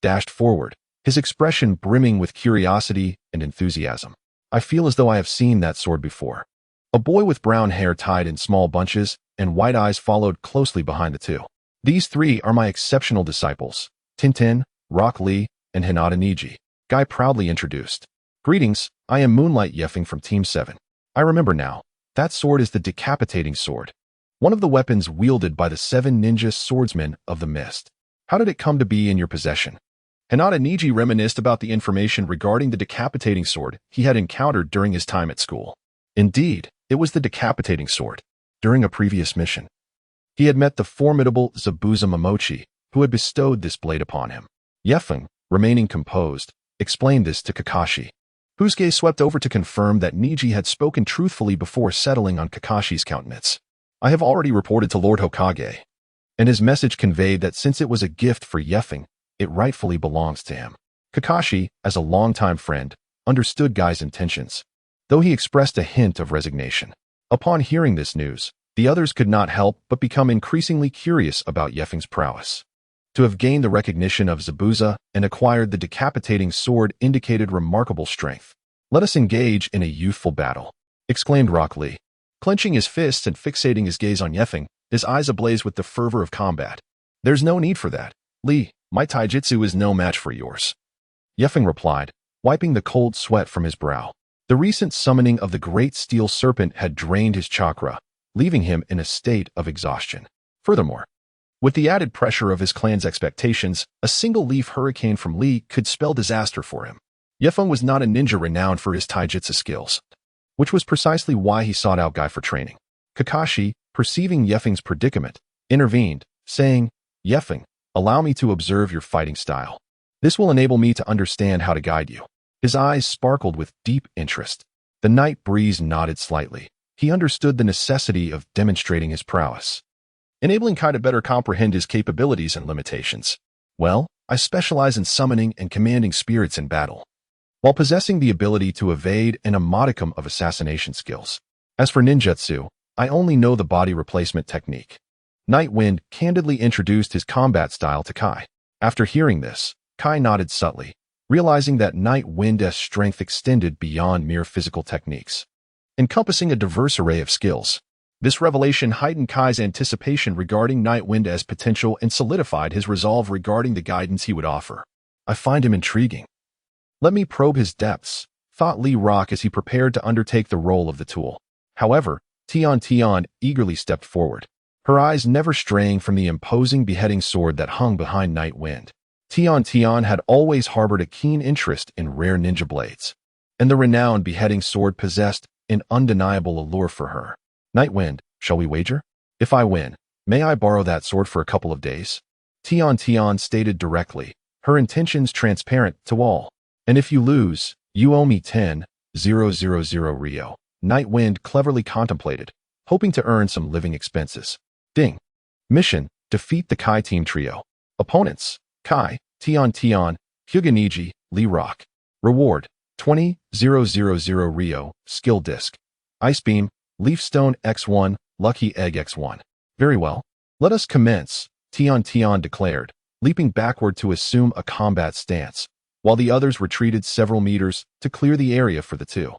A: dashed forward, his expression brimming with curiosity and enthusiasm. I feel as though I have seen that sword before. A boy with brown hair tied in small bunches and white eyes followed closely behind the two. These three are my exceptional disciples, Tintin, Rock Lee, and Hinata Niji. Guy proudly introduced. Greetings, I am Moonlight Yefeng from Team 7. I remember now. That sword is the decapitating sword, one of the weapons wielded by the 7 ninja swordsmen of the mist. How did it come to be in your possession? Hinata Niji reminisced about the information regarding the decapitating sword he had encountered during his time at school. Indeed, it was the decapitating sword. During a previous mission, he had met the formidable Zabuza Momochi, who had bestowed this blade upon him. Yefeng, remaining composed, explained this to Kakashi. Husuke swept over to confirm that Niji had spoken truthfully before settling on Kakashi's countenance. I have already reported to Lord Hokage, and his message conveyed that since it was a gift for Yefeng, it rightfully belongs to him. Kakashi, as a longtime friend, understood Guy's intentions, though he expressed a hint of resignation. Upon hearing this news, the others could not help but become increasingly curious about Yefeng's prowess. To have gained the recognition of Zabuza and acquired the decapitating sword indicated remarkable strength. Let us engage in a youthful battle, exclaimed Rock Lee, clenching his fists and fixating his gaze on Yefeng, his eyes ablaze with the fervor of combat. There's no need for that. Lee, my taijutsu is no match for yours. Yefeng replied, wiping the cold sweat from his brow. The recent summoning of the great steel serpent had drained his chakra, leaving him in a state of exhaustion. Furthermore, with the added pressure of his clan's expectations, a single-leaf hurricane from Lee could spell disaster for him. Yefeng was not a ninja renowned for his taijutsu skills, which was precisely why he sought out Guy for training. Kakashi, perceiving Yefeng's predicament, intervened, saying, Yefeng, allow me to observe your fighting style. This will enable me to understand how to guide you. His eyes sparkled with deep interest. The Night Breeze nodded slightly. He understood the necessity of demonstrating his prowess, enabling Kai to better comprehend his capabilities and limitations. Well, I specialize in summoning and commanding spirits in battle, while possessing the ability to evade and a modicum of assassination skills. As for ninjutsu, I only know the body replacement technique. Night Wind candidly introduced his combat style to Kai. After hearing this, Kai nodded subtly, realizing that Night Wind's strength extended beyond mere physical techniques, encompassing a diverse array of skills. This revelation heightened Kai's anticipation regarding Nightwind as potential and solidified his resolve regarding the guidance he would offer. I find him intriguing. Let me probe his depths, thought Lee Rock as he prepared to undertake the role of the tool. However, Tian eagerly stepped forward, her eyes never straying from the imposing beheading sword that hung behind Nightwind. Tian had always harbored a keen interest in rare ninja blades, and the renowned beheading sword possessed an undeniable allure for her. Nightwind, shall we wager? If I win, may I borrow that sword for a couple of days? Tian stated directly, her intentions transparent to all. And if you lose, you owe me 10,000 Rio. Nightwind cleverly contemplated, hoping to earn some living expenses. Ding. Mission, defeat the Kai team trio. Opponents, Kai, Tian, Hyuga, Lee Rock. Reward, 20,000 Rio, Skill Disc. Ice Beam, Leaf Stone X1, Lucky Egg X1. Very well. Let us commence, Tian declared, leaping backward to assume a combat stance, while the others retreated several meters to clear the area for the two.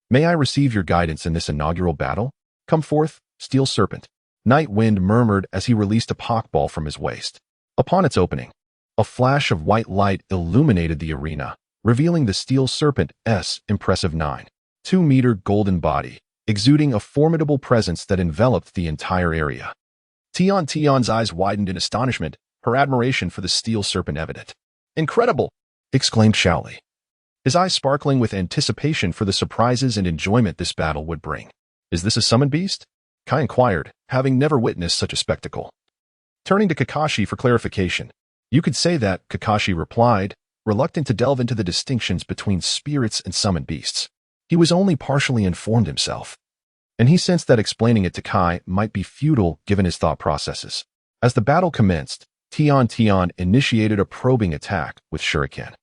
A: May I receive your guidance in this inaugural battle? Come forth, Steel Serpent. Nightwind murmured as he released a Pokeball from his waist. Upon its opening, a flash of white light illuminated the arena, revealing the Steel Serpent's impressive 9.2-meter golden body, exuding a formidable presence that enveloped the entire area. Tian's eyes widened in astonishment, her admiration for the Steel Serpent evident. Incredible! Exclaimed Shaoli, his eyes sparkling with anticipation for the surprises and enjoyment this battle would bring. Is this a summoned beast? Kai inquired, having never witnessed such a spectacle. Turning to Kakashi for clarification, you could say that, Kakashi replied, reluctant to delve into the distinctions between spirits and summoned beasts. He was only partially informed himself, and he sensed that explaining it to Kai might be futile given his thought processes. As the battle commenced, Tian initiated a probing attack with Shuriken.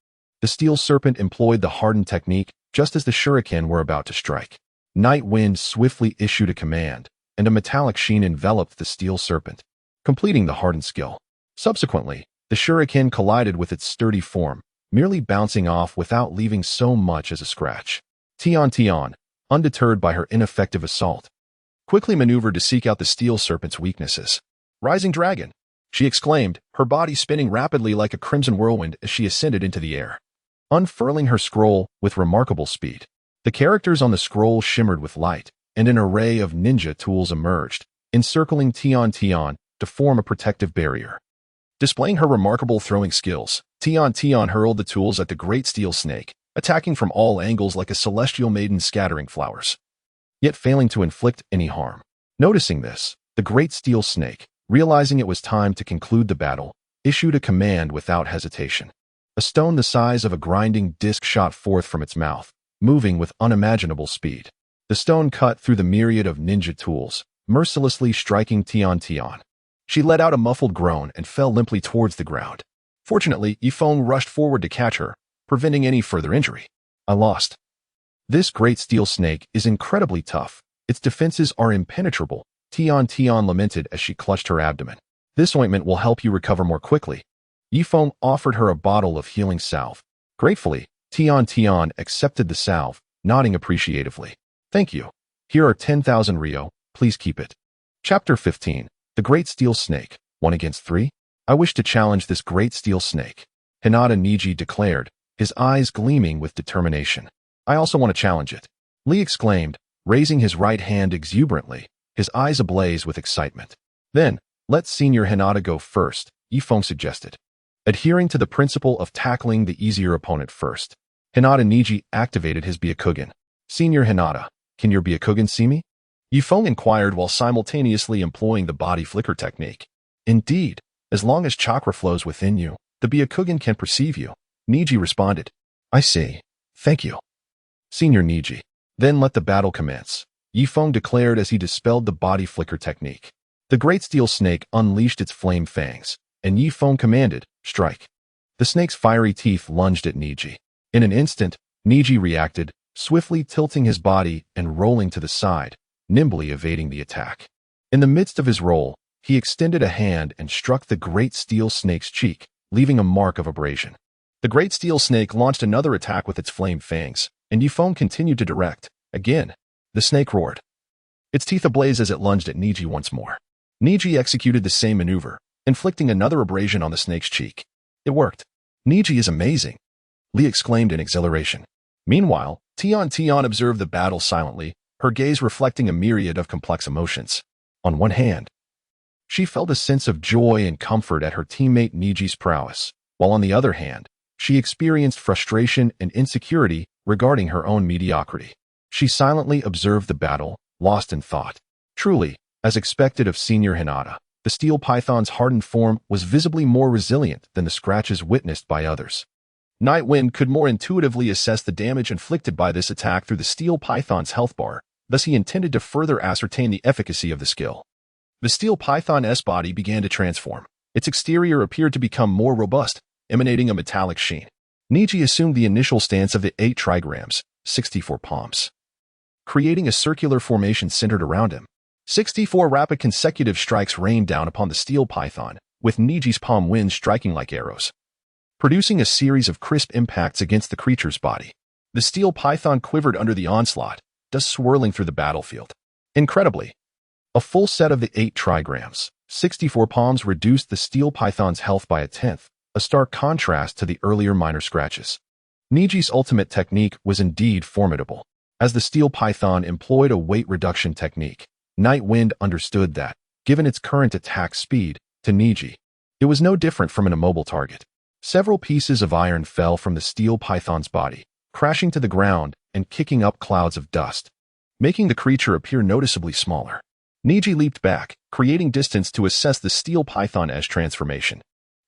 A: The Steel Serpent employed the hardened technique just as the Shuriken were about to strike. Nightwind swiftly issued a command, and a metallic sheen enveloped the Steel Serpent, completing the hardened skill. Subsequently, the Shuriken collided with its sturdy form, merely bouncing off without leaving so much as a scratch. Tian, undeterred by her ineffective assault, quickly maneuvered to seek out the Steel Serpent's weaknesses. Rising Dragon, she exclaimed, her body spinning rapidly like a crimson whirlwind as she ascended into the air, unfurling her scroll with remarkable speed. The characters on the scroll shimmered with light, and an array of ninja tools emerged, encircling Tian to form a protective barrier. Displaying her remarkable throwing skills, Tian hurled the tools at the Great Steel Snake, attacking from all angles like a celestial maiden scattering flowers, yet failing to inflict any harm. Noticing this, the Great Steel Snake, realizing it was time to conclude the battle, issued a command without hesitation. A stone the size of a grinding disc shot forth from its mouth, moving with unimaginable speed. The stone cut through the myriad of ninja tools, mercilessly striking Tian. She let out a muffled groan and fell limply towards the ground. Fortunately, Yifeng rushed forward to catch her, preventing any further injury. I lost. This Great Steel Snake is incredibly tough. Its defenses are impenetrable, Tian lamented as she clutched her abdomen. This ointment will help you recover more quickly. Yifeng offered her a bottle of healing salve. Gratefully, Tian accepted the salve, nodding appreciatively. Thank you. Here are 10,000 Rio, please keep it. Chapter 15. The Great Steel Snake, 1 against 3? I wish to challenge this Great Steel Snake, Hinata Niji declared, his eyes gleaming with determination. I also want to challenge it, Lee exclaimed, raising his right hand exuberantly, his eyes ablaze with excitement. Then, let Senior Hinata go first, Yifeng suggested. Adhering to the principle of tackling the easier opponent first, Hinata Niji activated his Byakugan. Senior Hinata, can your Byakugan see me? Yifeng inquired while simultaneously employing the body flicker technique. Indeed, as long as chakra flows within you, the Byakugan can perceive you, Niji responded. I see. Thank you. Senior Niji. Then let the battle commence, Yifeng declared as he dispelled the body flicker technique. The Great Steel Snake unleashed its flame fangs, and Yifeng commanded, strike. The snake's fiery teeth lunged at Niji. In an instant, Niji reacted, swiftly tilting his body and rolling to the side, nimbly evading the attack. In the midst of his roll, he extended a hand and struck the Great Steel Snake's cheek, leaving a mark of abrasion. The Great Steel Snake launched another attack with its flame fangs, and Yifeng continued to direct. Again, the snake roared. its teeth ablaze as it lunged at Niji once more. Niji executed the same maneuver, inflicting another abrasion on the snake's cheek. It worked. Niji is amazing, Lee exclaimed in exhilaration. Meanwhile, Tian observed the battle silently, her gaze reflecting a myriad of complex emotions. On one hand, she felt a sense of joy and comfort at her teammate Niji's prowess, while on the other hand, she experienced frustration and insecurity regarding her own mediocrity. She silently observed the battle, lost in thought. Truly, as expected of Senior Hinata, the steel python's hardened form was visibly more resilient than the scratches witnessed by others. Nightwind could more intuitively assess the damage inflicted by this attack through the steel python's health bar, thus he intended to further ascertain the efficacy of the skill. The steel python's body began to transform. Its exterior appeared to become more robust, emanating a metallic sheen. Niji assumed the initial stance of the 8 trigrams, 64 palms, creating a circular formation centered around him. 64 rapid consecutive strikes rained down upon the steel python, with Niji's palm winds striking like arrows, producing a series of crisp impacts against the creature's body. The steel python quivered under the onslaught, dust swirling through the battlefield. Incredibly, a full set of the 8 trigrams, 64 palms reduced the steel python's health by a tenth, a stark contrast to the earlier minor scratches. Niji's ultimate technique was indeed formidable. As the steel python employed a weight reduction technique, Nightwind understood that, given its current attack speed, to Niji, it was no different from an immobile target. Several pieces of iron fell from the steel python's body, crashing to the ground and kicking up clouds of dust, making the creature appear noticeably smaller. Niji leaped back, creating distance to assess the steel python's transformation.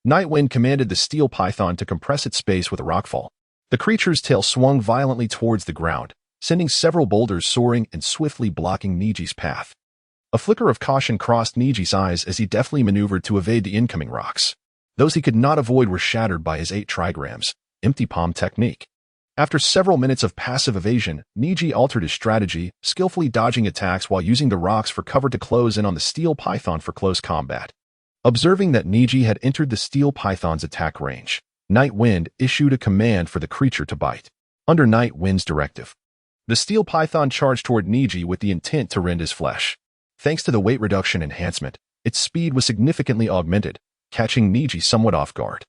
A: Nightwind commanded the steel python to compress its space with a rockfall. The creature's tail swung violently towards the ground, sending several boulders soaring and swiftly blocking Niji's path. A flicker of caution crossed Niji's eyes as he deftly maneuvered to evade the incoming rocks. Those he could not avoid were shattered by his 8 trigrams, empty palm technique. After several minutes of passive evasion, Niji altered his strategy, skillfully dodging attacks while using the rocks for cover to close in on the steel python for close combat. Observing that Niji had entered the steel python's attack range, Nightwind issued a command for the creature to bite. Under Nightwind's directive, the steel python charged toward Niji with the intent to rend his flesh. Thanks to the weight reduction enhancement, its speed was significantly augmented, catching Niji somewhat off guard.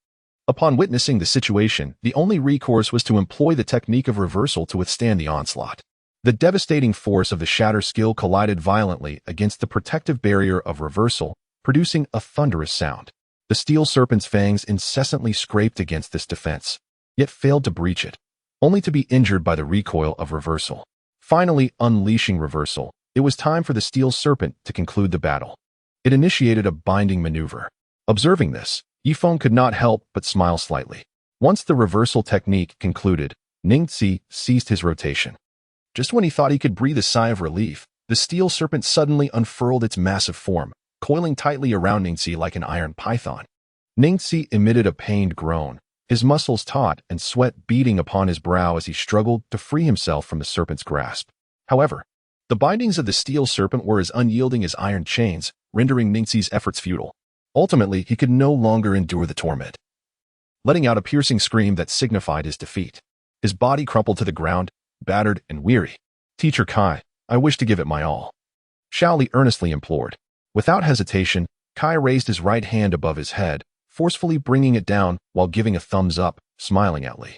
A: Upon witnessing the situation, the only recourse was to employ the technique of reversal to withstand the onslaught. The devastating force of the shatter skill collided violently against the protective barrier of reversal, producing a thunderous sound. The steel serpent's fangs incessantly scraped against this defense, yet failed to breach it, only to be injured by the recoil of reversal. Finally unleashing reversal, it was time for the steel serpent to conclude the battle. It initiated a binding maneuver. Observing this, Yifeng could not help but smile slightly. Once the reversal technique concluded, Ningxi ceased his rotation. Just when he thought he could breathe a sigh of relief, the steel serpent suddenly unfurled its massive form, coiling tightly around Ningxi like an iron python. Ningxi emitted a pained groan, his muscles taut and sweat beading upon his brow as he struggled to free himself from the serpent's grasp. However, the bindings of the steel serpent were as unyielding as iron chains, rendering Ningxi's efforts futile. Ultimately, he could no longer endure the torment, letting out a piercing scream that signified his defeat. His body crumpled to the ground, battered and weary. "Teacher Kai, I wish to give it my all," Shaoli earnestly implored. Without hesitation, Kai raised his right hand above his head, forcefully bringing it down while giving a thumbs up, smiling at Li.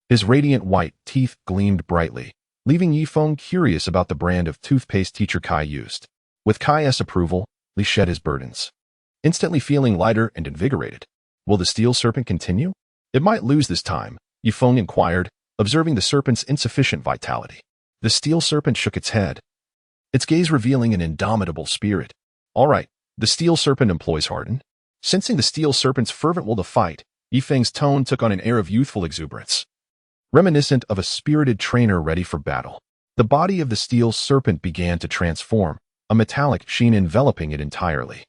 A: His radiant white teeth gleamed brightly, leaving Yifeng curious about the brand of toothpaste Teacher Kai used. With Kai's approval, Li shed his burdens, instantly feeling lighter and invigorated. Will the steel serpent continue? It might lose this time, Yifeng inquired, observing the serpent's insufficient vitality. The steel serpent shook its head, its gaze revealing an indomitable spirit. All right, the steel serpent employs hardened. Sensing the steel serpent's fervent will to fight, Yifeng's tone took on an air of youthful exuberance, reminiscent of a spirited trainer ready for battle. The body of the steel serpent began to transform, a metallic sheen enveloping it entirely.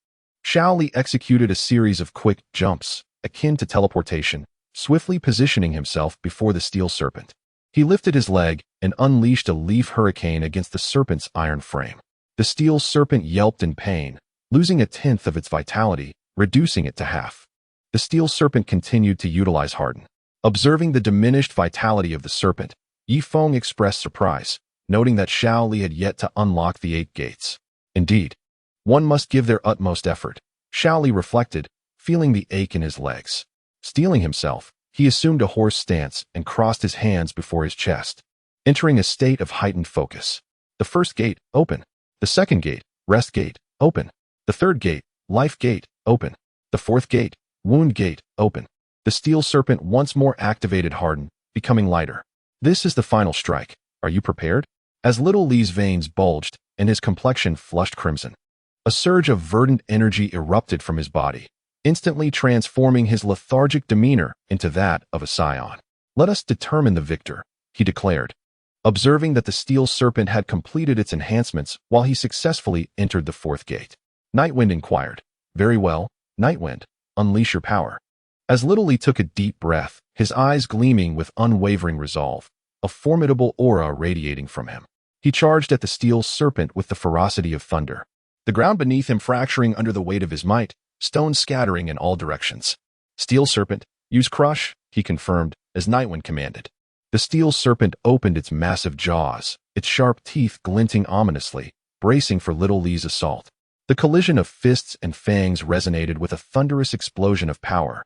A: Shaoli executed a series of quick jumps, akin to teleportation, swiftly positioning himself before the steel serpent. He lifted his leg and unleashed a leaf hurricane against the serpent's iron frame. The steel serpent yelped in pain, losing a tenth of its vitality, reducing it to half. The steel serpent continued to utilize harden. Observing the diminished vitality of the serpent, Yifeng expressed surprise, noting that Xiao Li had yet to unlock the 8 gates. Indeed, one must give their utmost effort, Xiao Li reflected, feeling the ache in his legs. Steeling himself, he assumed a horse stance and crossed his hands before his chest, entering a state of heightened focus. The first gate, open. The second gate, rest gate, open. The third gate, life gate, open. The fourth gate, wound gate, open. The steel serpent once more activated, hardened, becoming lighter. This is the final strike. Are you prepared? As little Li's veins bulged and his complexion flushed crimson, a surge of verdant energy erupted from his body, instantly transforming his lethargic demeanor into that of a scion. Let us determine the victor, he declared, observing that the steel serpent had completed its enhancements while he successfully entered the fourth gate. Nightwind inquired. Very well, Nightwind, unleash your power. As Little Li took a deep breath, his eyes gleaming with unwavering resolve, a formidable aura radiating from him, he charged at the steel serpent with the ferocity of thunder. The ground beneath him fracturing under the weight of his might, stones scattering in all directions. Steel serpent, use crush, he confirmed, as Nightwind commanded. The steel serpent opened its massive jaws, its sharp teeth glinting ominously, bracing for Little Li's assault. The collision of fists and fangs resonated with a thunderous explosion of power,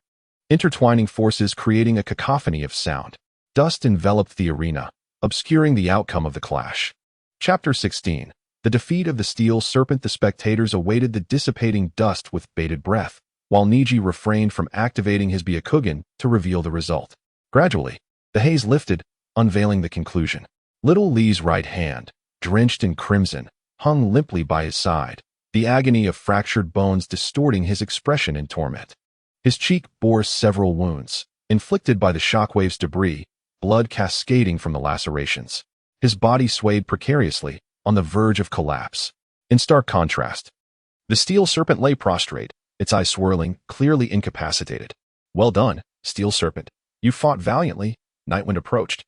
A: intertwining forces creating a cacophony of sound. Dust enveloped the arena, obscuring the outcome of the clash. Chapter 16. The defeat of the steel serpent. The spectators awaited the dissipating dust with bated breath, while Niji refrained from activating his Byakugan to reveal the result. Gradually, the haze lifted, unveiling the conclusion. Little Li's right hand, drenched in crimson, hung limply by his side, the agony of fractured bones distorting his expression in torment. His cheek bore several wounds, inflicted by the shockwave's debris, blood cascading from the lacerations. His body swayed precariously, on the verge of collapse. In stark contrast, the steel serpent lay prostrate, its eyes swirling, clearly incapacitated. Well done, steel serpent. You fought valiantly, Nightwind approached,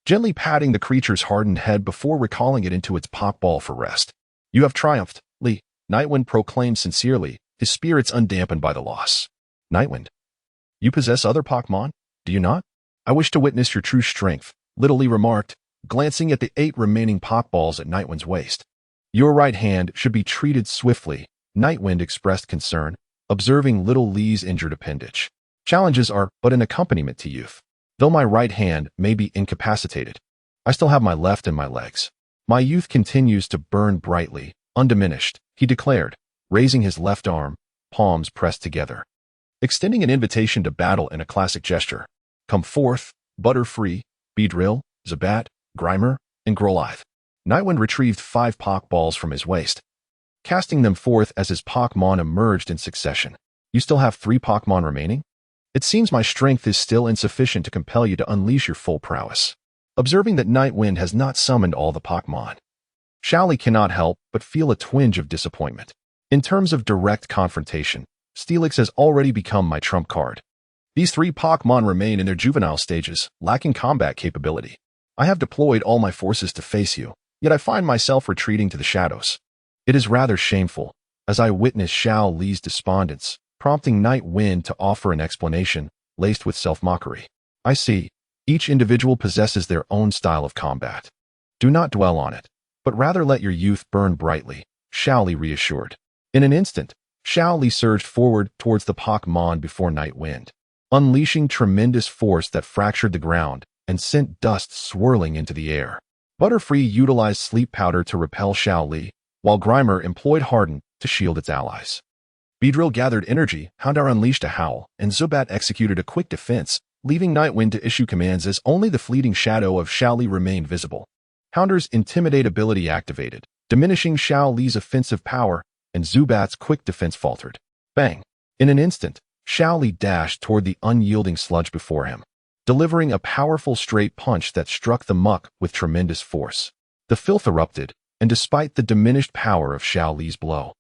A: gently patting the creature's hardened head before recalling it into its pockball for rest. You have triumphed, Li, Nightwind proclaimed sincerely, his spirits undampened by the loss. Nightwind, you possess other Pokémon, do you not? I wish to witness your true strength, Little Li remarked, glancing at the 8 remaining Pokéballs at Nightwind's waist. Your right hand should be treated swiftly, Nightwind expressed concern, observing Little Li's injured appendage. Challenges are but an accompaniment to youth. Though my right hand may be incapacitated, I still have my left and my legs. My youth continues to burn brightly, undiminished, he declared, raising his left arm, palms pressed together, extending an invitation to battle in a classic gesture. Come forth, Butterfree, Beedrill, Zubat, Grimer, and Growlithe. Nightwind retrieved 5 Pokéballs from his waist, casting them forth as his Pokémon emerged in succession. You still have 3 Pokémon remaining? It seems my strength is still insufficient to compel you to unleash your full prowess. Observing that Nightwind has not summoned all the Pokémon, Xiao Li cannot help but feel a twinge of disappointment. In terms of direct confrontation, Steelix has already become my trump card. These 3 Pokémon remain in their juvenile stages, lacking combat capability. I have deployed all my forces to face you, yet I find myself retreating to the shadows. It is rather shameful, as I witness Xiao Li's despondence, prompting Nightwind to offer an explanation, laced with self-mockery. I see. Each individual possesses their own style of combat. Do not dwell on it, but rather let your youth burn brightly, Xiao Li reassured. In an instant, Xiao Li surged forward towards the Pokémon before Nightwind, unleashing tremendous force that fractured the ground and sent dust swirling into the air. Butterfree utilized sleep powder to repel Xiao Li, while Grimer employed Harden to shield its allies. Beedrill gathered energy, Houndour unleashed a howl, and Zubat executed a quick defense, leaving Nightwind to issue commands as only the fleeting shadow of Xiao Li remained visible. Houndour's Intimidate ability activated, diminishing Xiao Li's offensive power, and Zubat's quick defense faltered. Bang! In an instant, Xiao Li dashed toward the unyielding sludge before him, delivering a powerful straight punch that struck the muck with tremendous force. The filth erupted, and despite the diminished power of Xiao Li's blow,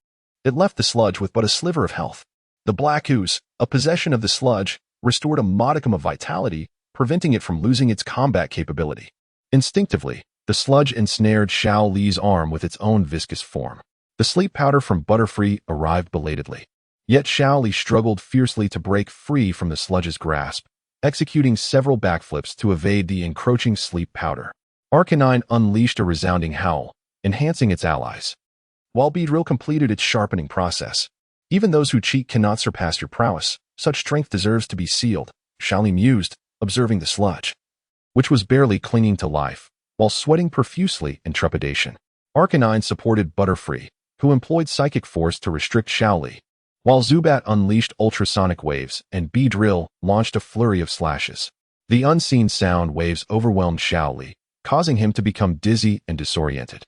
A: it left the sludge with but a sliver of health. The black ooze, a possession of the sludge, restored a modicum of vitality, preventing it from losing its combat capability. Instinctively, the sludge ensnared Xiao Li's arm with its own viscous form. The sleep powder from Butterfree arrived belatedly. Yet Xiao Li struggled fiercely to break free from the sludge's grasp, executing several backflips to evade the encroaching sleep powder. Arcanine unleashed a resounding howl, enhancing its allies, while Beedrill completed its sharpening process. Even those who cheat cannot surpass your prowess. Such strength deserves to be sealed, Xiaoli mused, observing the sludge, which was barely clinging to life, while sweating profusely in trepidation. Arcanine supported Butterfree, who employed Psychic Force to restrict Xiaoli, while Zubat unleashed ultrasonic waves and Beedrill launched a flurry of slashes. The unseen sound waves overwhelmed Xiaoli, causing him to become dizzy and disoriented,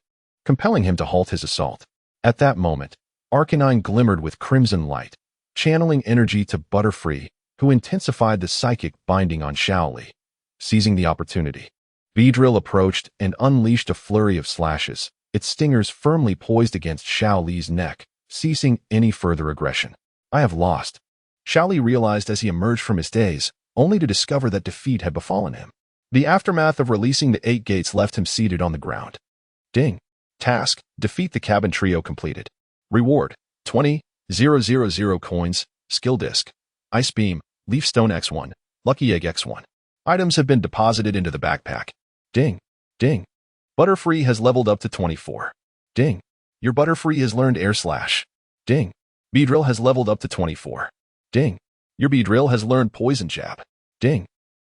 A: compelling him to halt his assault. At that moment, Arcanine glimmered with crimson light, channeling energy to Butterfree, who intensified the psychic binding on Xiaoli. Seizing the opportunity, Beedrill approached and unleashed a flurry of slashes, its stingers firmly poised against Xiaoli's neck, ceasing any further aggression. I have lost, Xiaoli realized as he emerged from his daze, only to discover that defeat had befallen him. The aftermath of releasing the 8 gates left him seated on the ground. Ding. Task: defeat the cabin trio completed. Reward: 20,000 coins, skill disc, ice beam, leaf stone X1, lucky egg X1. Items have been deposited into the backpack. Ding. Ding. Butterfree has leveled up to 24. Ding. Your Butterfree has learned Air Slash. Ding. Beedrill has leveled up to 24. Ding. Your Beedrill has learned Poison Jab. Ding.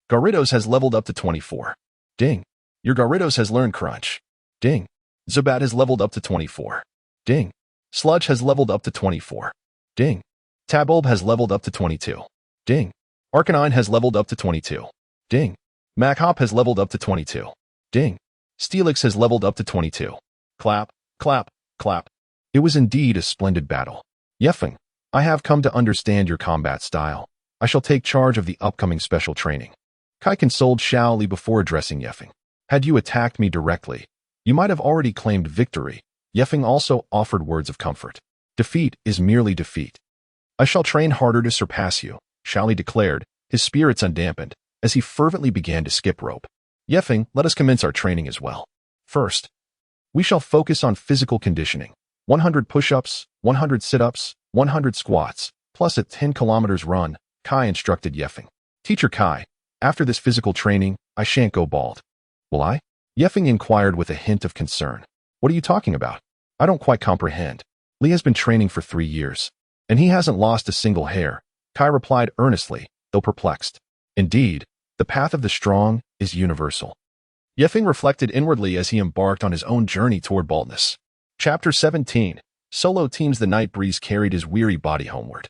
A: Gyarados has leveled up to 24. Ding. Your Gyarados has learned Crunch. Ding. Zubat has leveled up to 24. Ding. Sludge has leveled up to 24. Ding. Tabulb has leveled up to 22. Ding. Arcanine has leveled up to 22. Ding. Machop has leveled up to 22. Ding. Steelix has leveled up to 22. Clap, clap, clap. It was indeed a splendid battle. Yefeng, I have come to understand your combat style. I shall take charge of the upcoming special training. Kai consoled Xiaoli before addressing Yefeng. Had you attacked me directly, you might have already claimed victory. Yefeng also offered words of comfort. Defeat is merely defeat. I shall train harder to surpass you, Xiaoli declared, his spirits undampened, as he fervently began to skip rope. Yefeng, let us commence our training as well. First, we shall focus on physical conditioning. 100 push-ups, 100 sit-ups, 100 squats, plus a 10 kilometers run, Kai instructed Yefeng. Teacher Kai, after this physical training, I shan't go bald. Will I? Yefeng inquired with a hint of concern. What are you talking about? I don't quite comprehend. Li has been training for 3 years, and he hasn't lost a single hair, Kai replied earnestly, though perplexed. Indeed, the path of the strong is universal. Yefeng reflected inwardly as he embarked on his own journey toward baldness. Chapter 17. Solo teams. The night breeze carried his weary body homeward,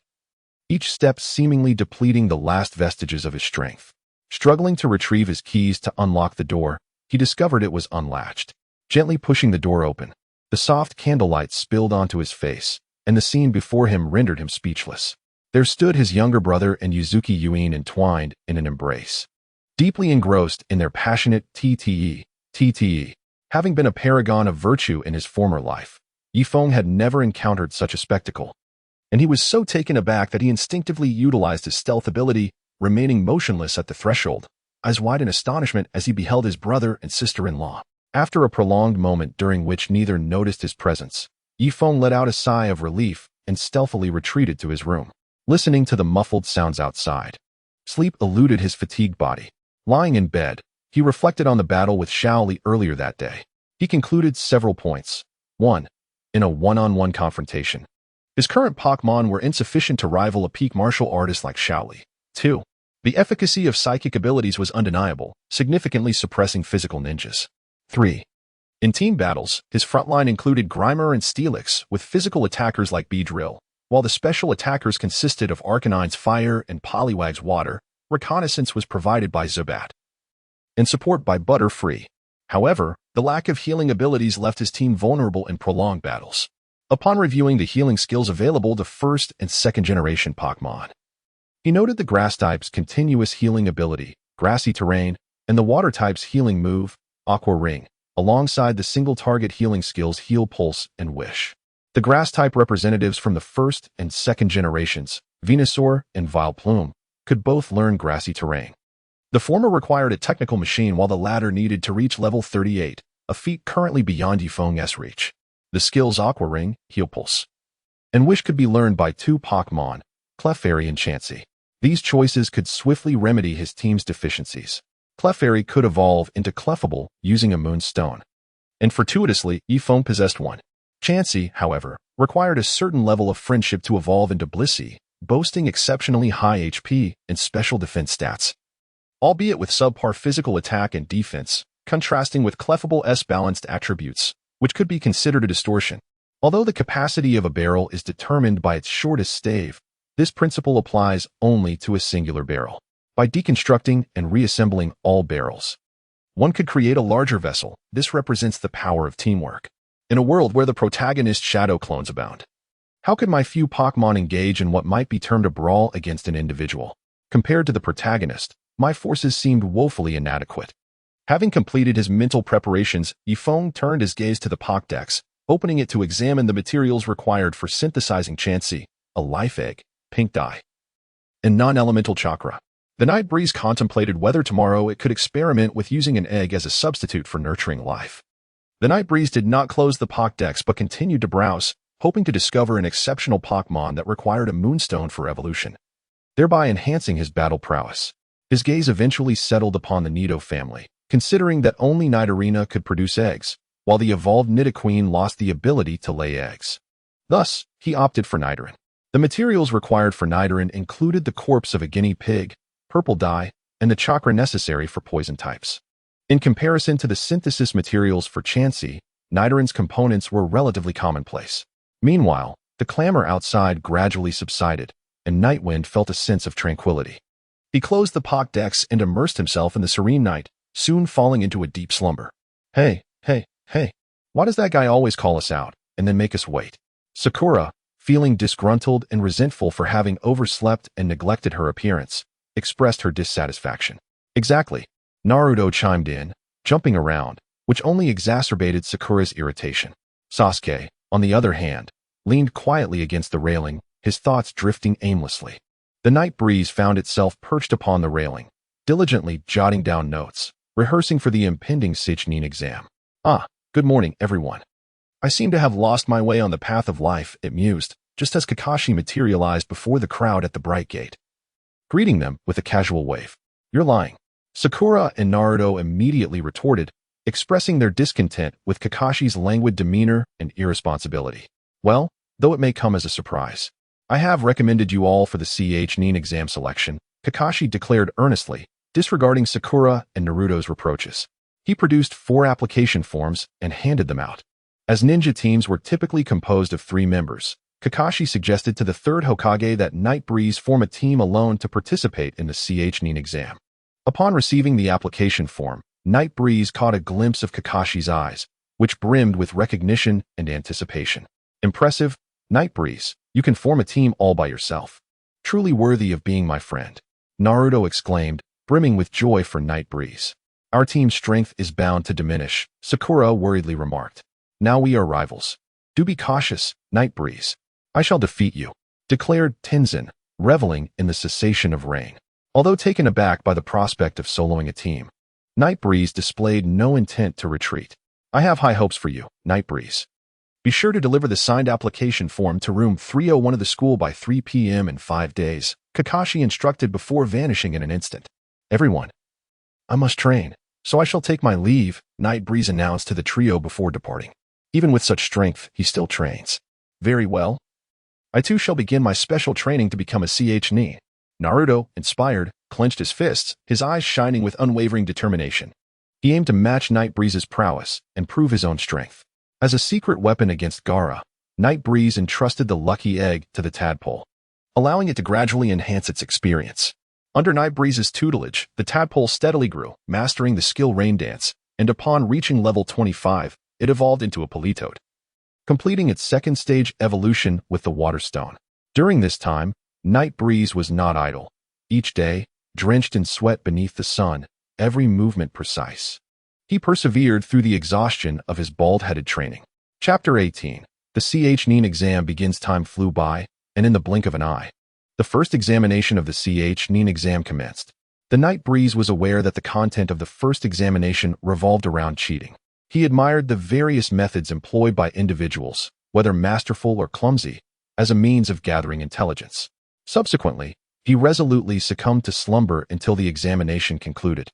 A: each step seemingly depleting the last vestiges of his strength. Struggling to retrieve his keys to unlock the door, he discovered it was unlatched. Gently pushing the door open, the soft candlelight spilled onto his face, and the scene before him rendered him speechless. There stood his younger brother and Yuzuki Yuin entwined in an embrace, deeply engrossed in their passionate TTE. Having been a paragon of virtue in his former life, Yifeng had never encountered such a spectacle, and he was so taken aback that he instinctively utilized his stealth ability, remaining motionless at the threshold, eyes wide in astonishment as he beheld his brother and sister-in-law. After a prolonged moment during which neither noticed his presence, Yifeng let out a sigh of relief and stealthily retreated to his room, listening to the muffled sounds outside. Sleep eluded his fatigued body. Lying in bed, he reflected on the battle with Xiaoli earlier that day. He concluded several points. 1. In a one-on-one confrontation, his current Pokémon were insufficient to rival a peak martial artist like Xiaoli. 2. The efficacy of psychic abilities was undeniable, significantly suppressing physical ninjas. 3. In team battles, his frontline included Grimer and Steelix, with physical attackers like Beedrill, while the special attackers consisted of Arcanine's Fire and Poliwag's Water. Reconnaissance was provided by Zubat, and support by Butterfree. However, the lack of healing abilities left his team vulnerable in prolonged battles. Upon reviewing the healing skills available to first and second generation Pokémon, he noted the grass type's continuous healing ability, Grassy Terrain, and the water type's healing move, Aqua Ring, alongside the single target healing skills Heal Pulse and Wish. The grass type representatives from the first and second generations, Venusaur and Vileplume, could both learn Grassy Terrain. The former required a technical machine while the latter needed to reach level 38, a feat currently beyond Yifeng's reach. The skills Aqua Ring, Heal Pulse, and Wish could be learned by 2 Pokémon, Clefairy and Chansey. These choices could swiftly remedy his team's deficiencies. Clefairy could evolve into Clefable using a moonstone. And fortuitously, Yifeng possessed one. Chansey, however, required a certain level of friendship to evolve into Blissey, boasting exceptionally high HP and special defense stats. Albeit with subpar physical attack and defense, contrasting with Clefable's balanced attributes, which could be considered a distortion. Although the capacity of a barrel is determined by its shortest stave, this principle applies only to a singular barrel. By deconstructing and reassembling all barrels, one could create a larger vessel. This represents the power of teamwork. In a world where the protagonist's shadow clones abound, how could my few Pokémon engage in what might be termed a brawl against an individual? Compared to the protagonist, my forces seemed woefully inadequate. Having completed his mental preparations, Yifeng turned his gaze to the Pokédex, opening it to examine the materials required for synthesizing Chansey, a life egg, pink dye, and non-elemental chakra. The Night Breeze contemplated whether tomorrow it could experiment with using an egg as a substitute for nurturing life. The Night Breeze did not close the Pokédex but continued to browse, hoping to discover an exceptional Pokémon that required a moonstone for evolution, thereby enhancing his battle prowess. His gaze eventually settled upon the Nido family, considering that only Nidorina could produce eggs, while the evolved Nidoqueen lost the ability to lay eggs. Thus, he opted for Nidoran. The materials required for Nidoran included the corpse of a guinea pig, purple dye, and the chakra necessary for poison types. In comparison to the synthesis materials for Chansey, Nidoran's components were relatively commonplace. Meanwhile, the clamor outside gradually subsided, and Nightwind felt a sense of tranquility. He closed the Pokédex and immersed himself in the serene night, soon falling into a deep slumber. Hey, why does that guy always call us out, and then make us wait? Sakura, feeling disgruntled and resentful for having overslept and neglected her appearance, expressed her dissatisfaction. Exactly. Naruto chimed in, jumping around, which only exacerbated Sakura's irritation. Sasuke, on the other hand, leaned quietly against the railing, his thoughts drifting aimlessly. The Night Breeze found itself perched upon the railing, diligently jotting down notes, rehearsing for the impending Sijnin exam. Good morning, everyone. I seem to have lost my way on the path of life, it mused, just as Kakashi materialized before the crowd at the Bright Gate, greeting them with a casual wave. You're lying. Sakura and Naruto immediately retorted, expressing their discontent with Kakashi's languid demeanor and irresponsibility. Well, though it may come as a surprise, I have recommended you all for the Sijnin exam selection, Kakashi declared earnestly, disregarding Sakura and Naruto's reproaches. He produced 4 application forms and handed them out. As ninja teams were typically composed of 3 members, Kakashi suggested to the 3rd Hokage that Night Breeze form a team alone to participate in the Sijnin exam. Upon receiving the application form, Night Breeze caught a glimpse of Kakashi's eyes, which brimmed with recognition and anticipation. Impressive, Night Breeze, you can form a team all by yourself. Truly worthy of being my friend, Naruto exclaimed, brimming with joy for Night Breeze. Our team's strength is bound to diminish, Sakura worriedly remarked. Now we are rivals. Do be cautious, Night Breeze. I shall defeat you, declared Tenzin, reveling in the cessation of rain. Although taken aback by the prospect of soloing a team, Night Breeze displayed no intent to retreat. I have high hopes for you, Night Breeze. Be sure to deliver the signed application form to room 301 of the school by 3 p.m. in 5 days, Kakashi instructed before vanishing in an instant. Everyone, I must train, so I shall take my leave, Night Breeze announced to the trio before departing. Even with such strength, he still trains. Very well. I too shall begin my special training to become a Sijnin. Naruto, inspired, clenched his fists, his eyes shining with unwavering determination. He aimed to match Night Breeze's prowess and prove his own strength. As a secret weapon against Gaara, Night Breeze entrusted the lucky egg to the tadpole, allowing it to gradually enhance its experience. Under Night Breeze's tutelage, the tadpole steadily grew, mastering the skill Rain Dance, and upon reaching level 25, it evolved into a Politoed, completing its 2nd stage evolution with the Water Stone. During this time, Night Breeze was not idle. Each day, drenched in sweat beneath the sun, every movement precise. He persevered through the exhaustion of his bald-headed training. Chapter 18. The Sijnin exam begins. Time flew by, and in the blink of an eye, the first examination of the Sijnin exam commenced. The Night Breeze was aware that the content of the first examination revolved around cheating. He admired the various methods employed by individuals, whether masterful or clumsy, as a means of gathering intelligence. Subsequently, he resolutely succumbed to slumber until the examination concluded.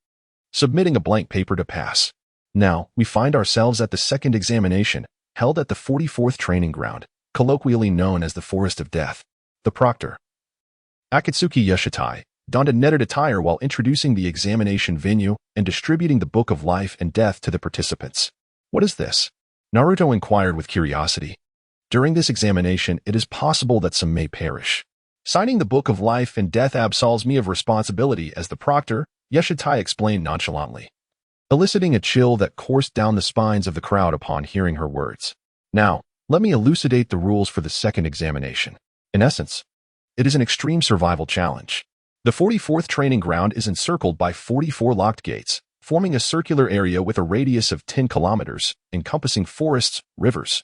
A: submitting a blank paper to pass. Now, we find ourselves at the second examination, held at the 44th training ground, colloquially known as the Forest of Death. The proctor, Akatsuki Yoshitai, donned a netted attire while introducing the examination venue and distributing the Book of Life and Death to the participants. "What is this?" Naruto inquired with curiosity. "During this examination, it is possible that some may perish. Signing the Book of Life and Death absolves me of responsibility as the proctor," Yoshitai explained nonchalantly, eliciting a chill that coursed down the spines of the crowd upon hearing her words. "Now, let me elucidate the rules for the second examination. In essence, it is an extreme survival challenge. The 44th training ground is encircled by 44 locked gates, forming a circular area with a radius of 10 kilometers, encompassing forests, rivers,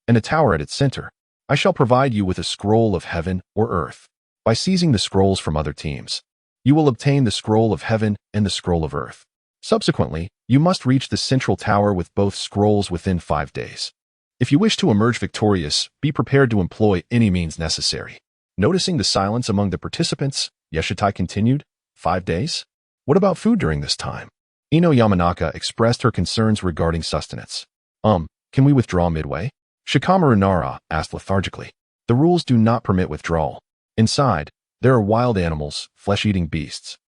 A: and a tower at its center. I shall provide you with a scroll of heaven or earth. By seizing the scrolls from other teams, you will obtain the scroll of heaven and the scroll of earth. Subsequently, you must reach the central tower with both scrolls within 5 days. If you wish to emerge victorious, be prepared to employ any means necessary." Noticing the silence among the participants, Yoshitai continued, 5 days? What about food during this time?" Ino Yamanaka expressed her concerns regarding sustenance. Can we withdraw midway?" Shikamaru Nara asked lethargically. "The rules do not permit withdrawal. Inside, there are wild animals, flesh-eating beasts,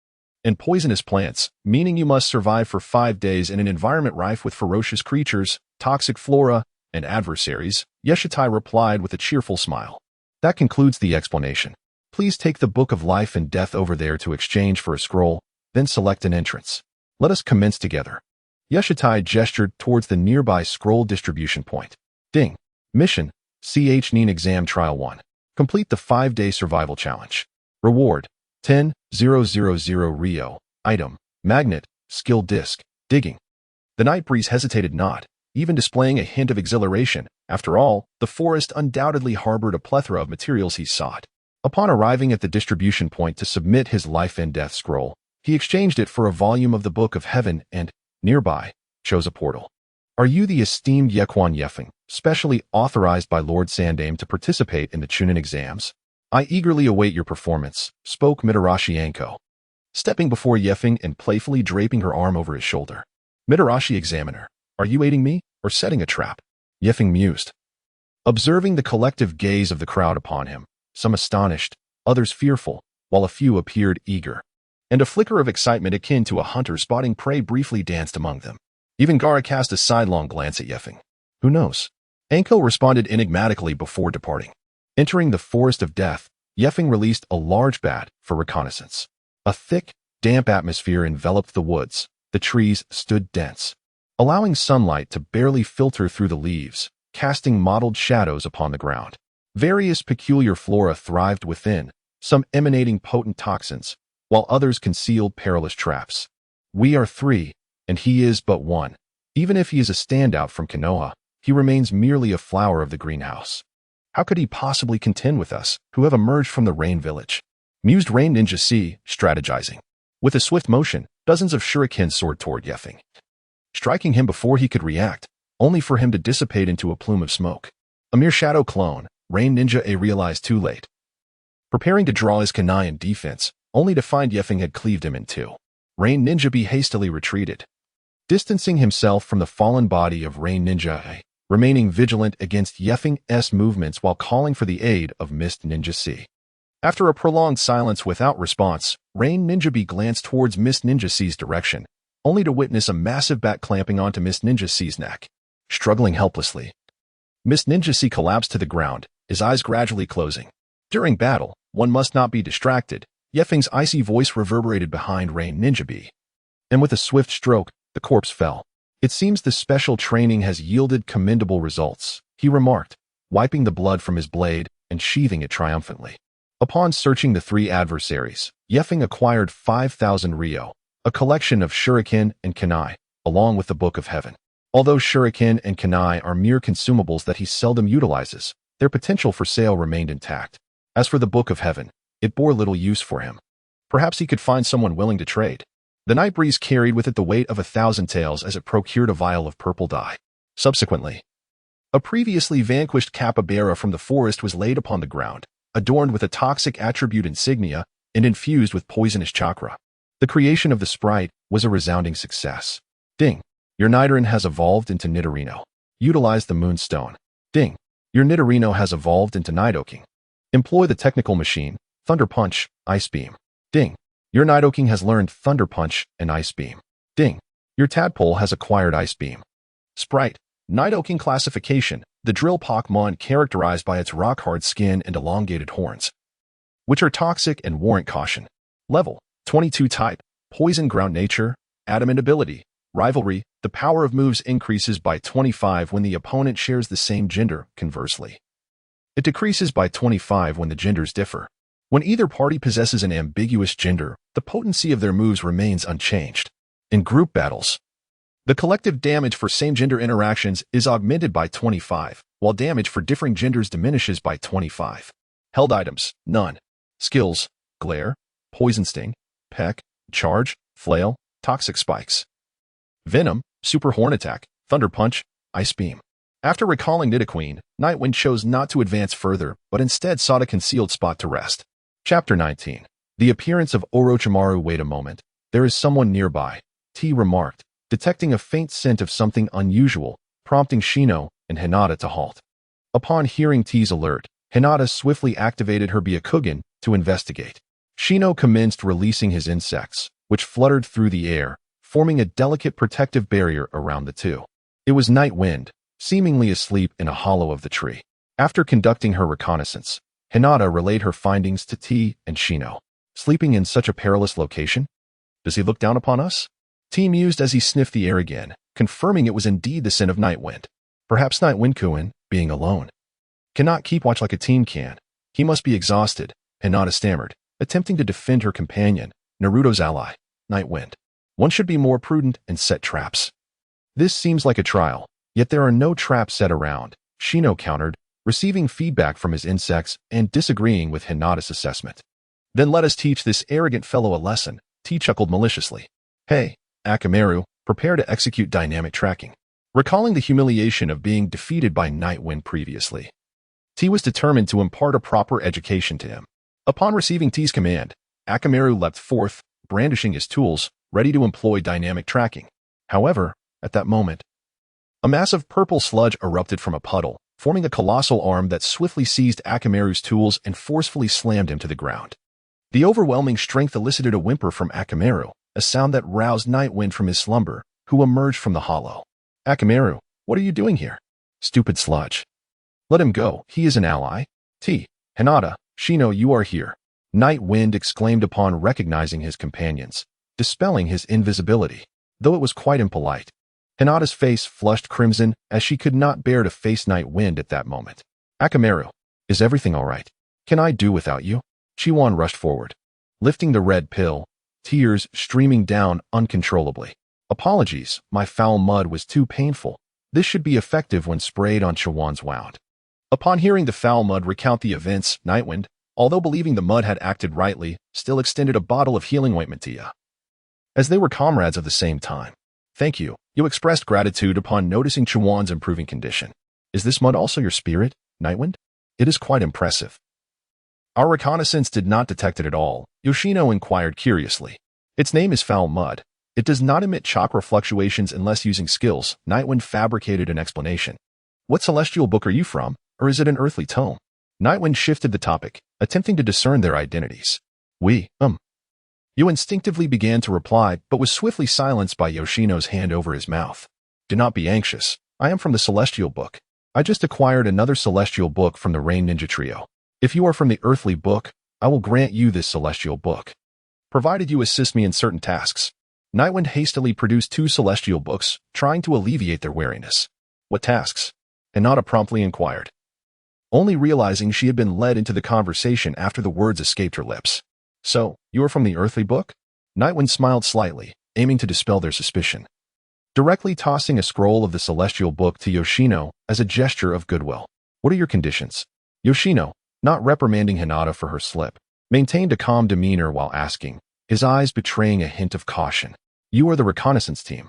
A: and poisonous plants, meaning you must survive for 5 days in an environment rife with ferocious creatures, toxic flora, and adversaries," Yoshitai replied with a cheerful smile. "That concludes the explanation. Please take the Book of Life and Death over there to exchange for a scroll, then select an entrance. Let us commence together." Yoshitai gestured towards the nearby scroll distribution point. Ding. Mission, Ch-Nin Exam Trial 1. Complete the 5-day survival challenge. Reward, 10,000 Rio. Item, Magnet, Skill Disc, Digging. The Night Breeze hesitated not, even displaying a hint of exhilaration. After all, the forest undoubtedly harbored a plethora of materials he sought. Upon arriving at the distribution point to submit his life and death scroll, he exchanged it for a volume of the Book of Heaven and, nearby, chose a portal. "Are you the esteemed Yekwan Yefeng, specially authorized by Lord Sandaime to participate in the Chunin exams? I eagerly await your performance," spoke Mitarashi Anko, stepping before Yefeng and playfully draping her arm over his shoulder. "Mitarashi Examiner, are you aiding me or setting a trap?" Yefeng mused, observing the collective gaze of the crowd upon him, some astonished, others fearful, while a few appeared eager. And a flicker of excitement akin to a hunter spotting prey briefly danced among them. Even Gaara cast a sidelong glance at Yefeng. "Who knows?" Anko responded enigmatically before departing. Entering the Forest of Death, Yefeng released a large bat for reconnaissance. A thick, damp atmosphere enveloped the woods. The trees stood dense, allowing sunlight to barely filter through the leaves, casting mottled shadows upon the ground. Various peculiar flora thrived within, some emanating potent toxins, while others concealed perilous traps. "We are 3, and he is but 1. Even if he is a standout from Konoha, he remains merely a flower of the greenhouse. How could he possibly contend with us, who have emerged from the Rain Village?" mused Rain Ninja C, strategizing. With a swift motion, dozens of shurikens soared toward Yefeng, striking him before he could react, only for him to dissipate into a plume of smoke. A mere shadow clone, Rain Ninja A realized too late. Preparing to draw his kunai in defense, only to find Yefeng had cleaved him in two. Rain Ninja B hastily retreated, distancing himself from the fallen body of Rain Ninja A, remaining vigilant against Yefeng's movements while calling for the aid of Mist Ninja C. After a prolonged silence without response, Rain Ninja B glanced towards Mist Ninja C's direction, only to witness a massive bat clamping onto Mist Ninja C's neck. Struggling helplessly, Mist Ninja C collapsed to the ground, his eyes gradually closing. During battle, one must not be distracted. Yefeng's icy voice reverberated behind Rain Ninja B, and with a swift stroke, the corpse fell. "It seems the special training has yielded commendable results," he remarked, wiping the blood from his blade and sheathing it triumphantly. Upon searching the 3 adversaries, Yefeng acquired 5,000 Rio, a collection of shuriken and kunai, along with the Book of Heaven. Although shuriken and kunai are mere consumables that he seldom utilizes, their potential for sale remained intact. As for the Book of Heaven, it bore little use for him. Perhaps he could find someone willing to trade. The Night Breeze carried with it the weight of 1,000 taels as it procured a vial of purple dye. Subsequently, a previously vanquished capybara from the forest was laid upon the ground, adorned with a toxic attribute insignia and infused with poisonous chakra. The creation of the sprite was a resounding success. Ding. Your Nidoran has evolved into Nidorino. Utilize the Moonstone. Ding. Your Nidorino has evolved into Nidoking. Employ the technical machine, Thunder Punch, Ice Beam. Ding. Your Nidoking has learned Thunder Punch and Ice Beam. Ding. Your Tadpole has acquired Ice Beam. Sprite. Nidoking classification, the drill Pokémon characterized by its rock-hard skin and elongated horns, which are toxic and warrant caution. Level, 22 type, poison ground nature, adamant ability, rivalry, the power of moves increases by 25 when the opponent shares the same gender, conversely. It decreases by 25 when the genders differ. When either party possesses an ambiguous gender, the potency of their moves remains unchanged. In group battles, the collective damage for same-gender interactions is augmented by 25, while damage for differing genders diminishes by 25. Held items, none. Skills, glare, poison sting, peck, charge, flail, toxic spikes. Venom, super horn attack, thunder punch, ice beam. After recalling Nidoking, Nightwind chose not to advance further, but instead sought a concealed spot to rest. Chapter 19. The appearance of Orochimaru. Wait a moment. There is someone nearby, T remarked, detecting a faint scent of something unusual, prompting Shino and Hinata to halt. Upon hearing T's alert, Hinata swiftly activated her Byakugan to investigate. Shino commenced releasing his insects, which fluttered through the air, forming a delicate protective barrier around the two. It was Nightwind, seemingly asleep in a hollow of the tree. After conducting her reconnaissance, Hinata relayed her findings to T and Shino. Sleeping in such a perilous location? Does he look down upon us? T mused as he sniffed the air again, confirming it was indeed the scent of Nightwind. Perhaps Nightwind-kun, being alone, cannot keep watch like a team can. He must be exhausted, Hinata stammered, attempting to defend her companion, Naruto's ally, Nightwind. One should be more prudent and set traps. This seems like a trial, yet there are no traps set around, Shino countered, receiving feedback from his insects and disagreeing with Hinata's assessment. Then let us teach this arrogant fellow a lesson, T chuckled maliciously. Hey, Akamaru, prepare to execute dynamic tracking. Recalling the humiliation of being defeated by Nightwind previously, T was determined to impart a proper education to him. Upon receiving T's command, Akamaru leapt forth, brandishing his tools, ready to employ dynamic tracking. However, at that moment, a massive purple sludge erupted from a puddle, forming a colossal arm that swiftly seized Akamaru's tools and forcefully slammed him to the ground. The overwhelming strength elicited a whimper from Akamaru, a sound that roused Nightwind from his slumber, who emerged from the hollow. Akamaru, what are you doing here? Stupid sludge. Let him go, he is an ally. T. Hinata, Shino, you are here. Nightwind exclaimed upon recognizing his companions, dispelling his invisibility, though it was quite impolite. Hinata's face flushed crimson as she could not bear to face Nightwind at that moment. Akamaru, is everything all right? Can I do without you? Chiwon rushed forward, lifting the red pill, tears streaming down uncontrollably. Apologies, my foul mud was too painful. This should be effective when sprayed on Chiwon's wound. Upon hearing the foul mud recount the events, Nightwind, although believing the mud had acted rightly, still extended a bottle of healing ointment to Ya. As they were comrades of the same time. Thank you. You expressed gratitude upon noticing Chiwon's improving condition. Is this mud also your spirit, Nightwind? It is quite impressive. Our reconnaissance did not detect it at all, Yoshino inquired curiously. Its name is foul mud. It does not emit chakra fluctuations unless using skills. Nightwind fabricated an explanation. What celestial book are you from, or is it an earthly tome? Nightwind shifted the topic, attempting to discern their identities. You instinctively began to reply, but was swiftly silenced by Yoshino's hand over his mouth. Do not be anxious. I am from the Celestial Book. I just acquired another Celestial Book from the Rain Ninja Trio. If you are from the Earthly Book, I will grant you this Celestial Book, provided you assist me in certain tasks. Nightwind hastily produced 2 Celestial Books, trying to alleviate their wariness. What tasks? Hinata promptly inquired, only realizing she had been led into the conversation after the words escaped her lips. So, you are from the Earthly Book? Nightwind smiled slightly, aiming to dispel their suspicion, directly tossing a scroll of the Celestial Book to Yoshino as a gesture of goodwill. What are your conditions? Yoshino, not reprimanding Hinata for her slip, maintained a calm demeanor while asking, his eyes betraying a hint of caution. You are the reconnaissance team.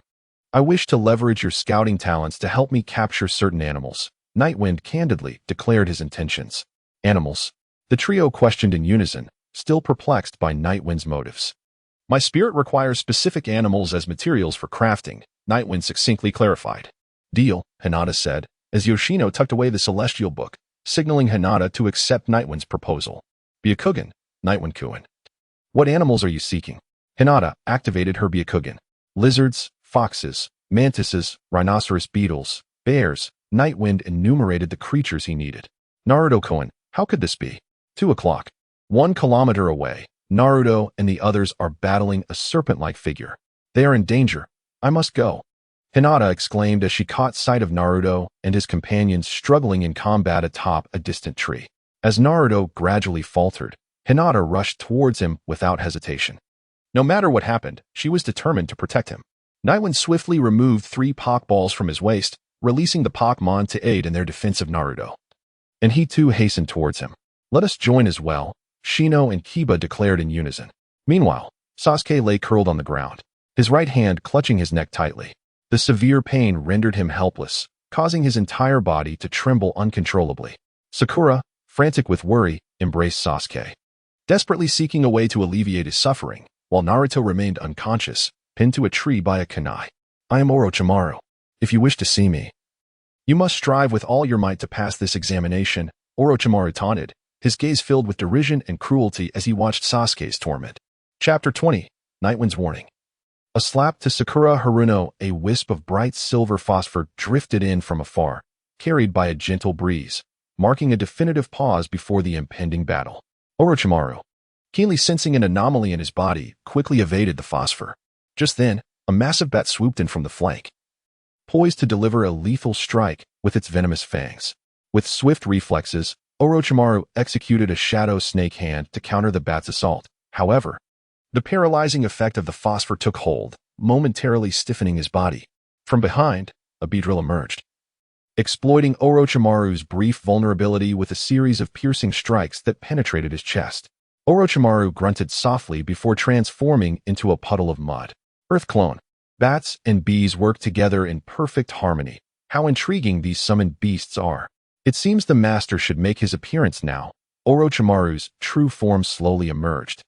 A: I wish to leverage your scouting talents to help me capture certain animals. Nightwind candidly declared his intentions. Animals? The trio questioned in unison, still perplexed by Nightwind's motives. My spirit requires specific animals as materials for crafting, Nightwind succinctly clarified. Deal, Hinata said, as Yoshino tucked away the celestial book, signaling Hinata to accept Nightwind's proposal. Byakugan, Nightwind cooing. What animals are you seeking? Hinata activated her Byakugan. Lizards, foxes, mantises, rhinoceros beetles, bears. Nightwind enumerated the creatures he needed. Naruto Koen, how could this be? 2 o'clock. 1 kilometer away, Naruto and the others are battling a serpent-like figure. They are in danger. I must go. Hinata exclaimed as she caught sight of Naruto and his companions struggling in combat atop a distant tree. As Naruto gradually faltered, Hinata rushed towards him without hesitation. No matter what happened, she was determined to protect him. Nightwind swiftly removed 3 Pokeballs from his waist, releasing the Pokemon to aid in their defense of Naruto. And he too hastened towards him. Let us join as well, Shino and Kiba declared in unison. Meanwhile, Sasuke lay curled on the ground, his right hand clutching his neck tightly. The severe pain rendered him helpless, causing his entire body to tremble uncontrollably. Sakura, frantic with worry, embraced Sasuke, desperately seeking a way to alleviate his suffering, while Naruto remained unconscious, pinned to a tree by a kunai. I am Orochimaru. If you wish to see me, you must strive with all your might to pass this examination, Orochimaru taunted, his gaze filled with derision and cruelty as he watched Sasuke's torment. Chapter 20, Nightwind's Warning. A slap to Sakura Haruno, a wisp of bright silver phosphor drifted in from afar, carried by a gentle breeze, marking a definitive pause before the impending battle. Orochimaru, keenly sensing an anomaly in his body, quickly evaded the phosphor. Just then, a massive bat swooped in from the flank, poised to deliver a lethal strike with its venomous fangs. With swift reflexes, Orochimaru executed a shadow snake hand to counter the bat's assault. However, the paralyzing effect of the phosphor took hold, momentarily stiffening his body. From behind, a Beedrill emerged, exploiting Orochimaru's brief vulnerability with a series of piercing strikes that penetrated his chest. Orochimaru grunted softly before transforming into a puddle of mud. Earth clone. Bats and bees work together in perfect harmony. How intriguing these summoned beasts are. It seems the master should make his appearance now. Orochimaru's true form slowly emerged,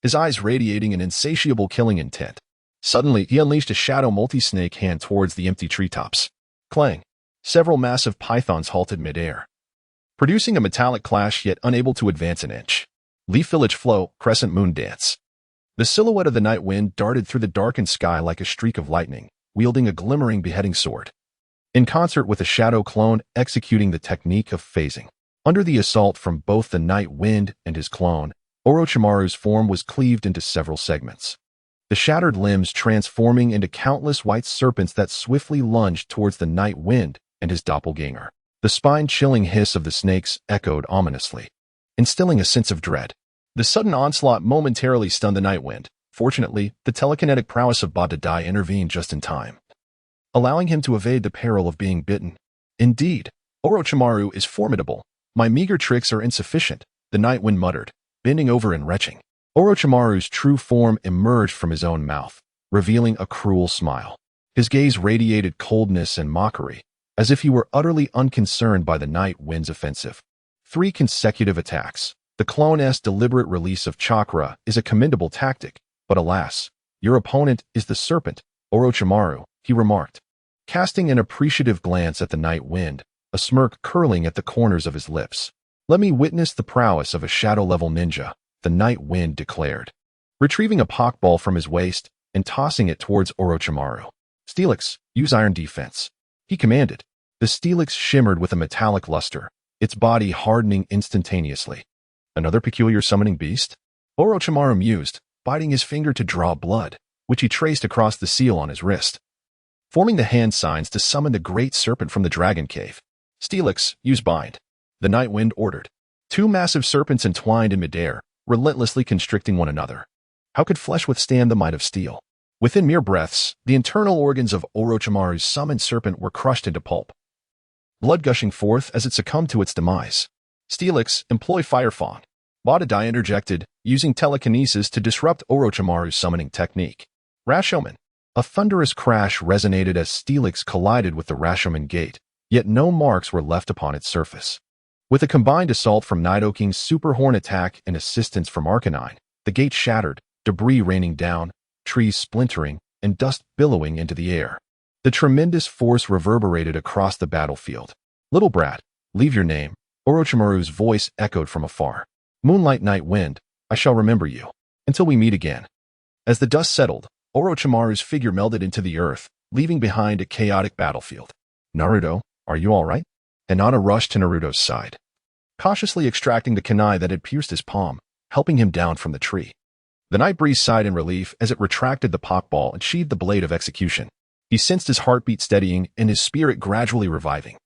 A: his eyes radiating an insatiable killing intent. Suddenly, he unleashed a shadow multi-snake hand towards the empty treetops. Clang. Several massive pythons halted midair, producing a metallic clash yet unable to advance an inch. Leaf Village Flow, Crescent Moon Dance. The silhouette of the night wind darted through the darkened sky like a streak of lightning, wielding a glimmering beheading sword, in concert with a shadow clone executing the technique of phasing. Under the assault from both the night wind and his clone, Orochimaru's form was cleaved into several segments, the shattered limbs transforming into countless white serpents that swiftly lunged towards the night wind and his doppelganger. The spine-chilling hiss of the snakes echoed ominously, instilling a sense of dread. The sudden onslaught momentarily stunned the night wind. Fortunately, the telekinetic prowess of Badadai intervened just in time, allowing him to evade the peril of being bitten. Indeed, Orochimaru is formidable. My meager tricks are insufficient, the night wind muttered, bending over and retching. Orochimaru's true form emerged from his own mouth, revealing a cruel smile. His gaze radiated coldness and mockery, as if he were utterly unconcerned by the night wind's offensive. 3 consecutive attacks. The clone's deliberate release of chakra is a commendable tactic, but alas, your opponent is the serpent, Orochimaru, he remarked, casting an appreciative glance at the night wind, a smirk curling at the corners of his lips. Let me witness the prowess of a shadow-level ninja, the night wind declared, retrieving a Pokeball from his waist and tossing it towards Orochimaru. Steelix, use iron defense, he commanded. The Steelix shimmered with a metallic luster, its body hardening instantaneously. Another peculiar summoning beast? Orochimaru mused, biting his finger to draw blood, which he traced across the seal on his wrist, forming the hand signs to summon the great serpent from the dragon cave. Steelix, use bind, the night wind ordered. 2 massive serpents entwined in midair, relentlessly constricting one another. How could flesh withstand the might of steel? Within mere breaths, the internal organs of Orochimaru's summoned serpent were crushed into pulp, blood gushing forth as it succumbed to its demise. Steelix, employ Fire Fang, Badadai interjected, using telekinesis to disrupt Orochimaru's summoning technique. Rashomon. A thunderous crash resonated as Steelix collided with the Rashomon gate, yet no marks were left upon its surface. With a combined assault from Nidoking's Super Horn attack and assistance from Arcanine, the gate shattered, debris raining down, trees splintering, and dust billowing into the air. The tremendous force reverberated across the battlefield. "Little brat, leave your name," Orochimaru's voice echoed from afar. "Moonlight Night Wind, I shall remember you. Until we meet again." As the dust settled, Orochimaru's figure melded into the earth, leaving behind a chaotic battlefield. "Naruto, are you all right?" Hinata rushed to Naruto's side, cautiously extracting the kunai that had pierced his palm, helping him down from the tree. The night breeze sighed in relief as it retracted the Pokeball and sheathed the blade of execution. He sensed his heartbeat steadying and his spirit gradually reviving.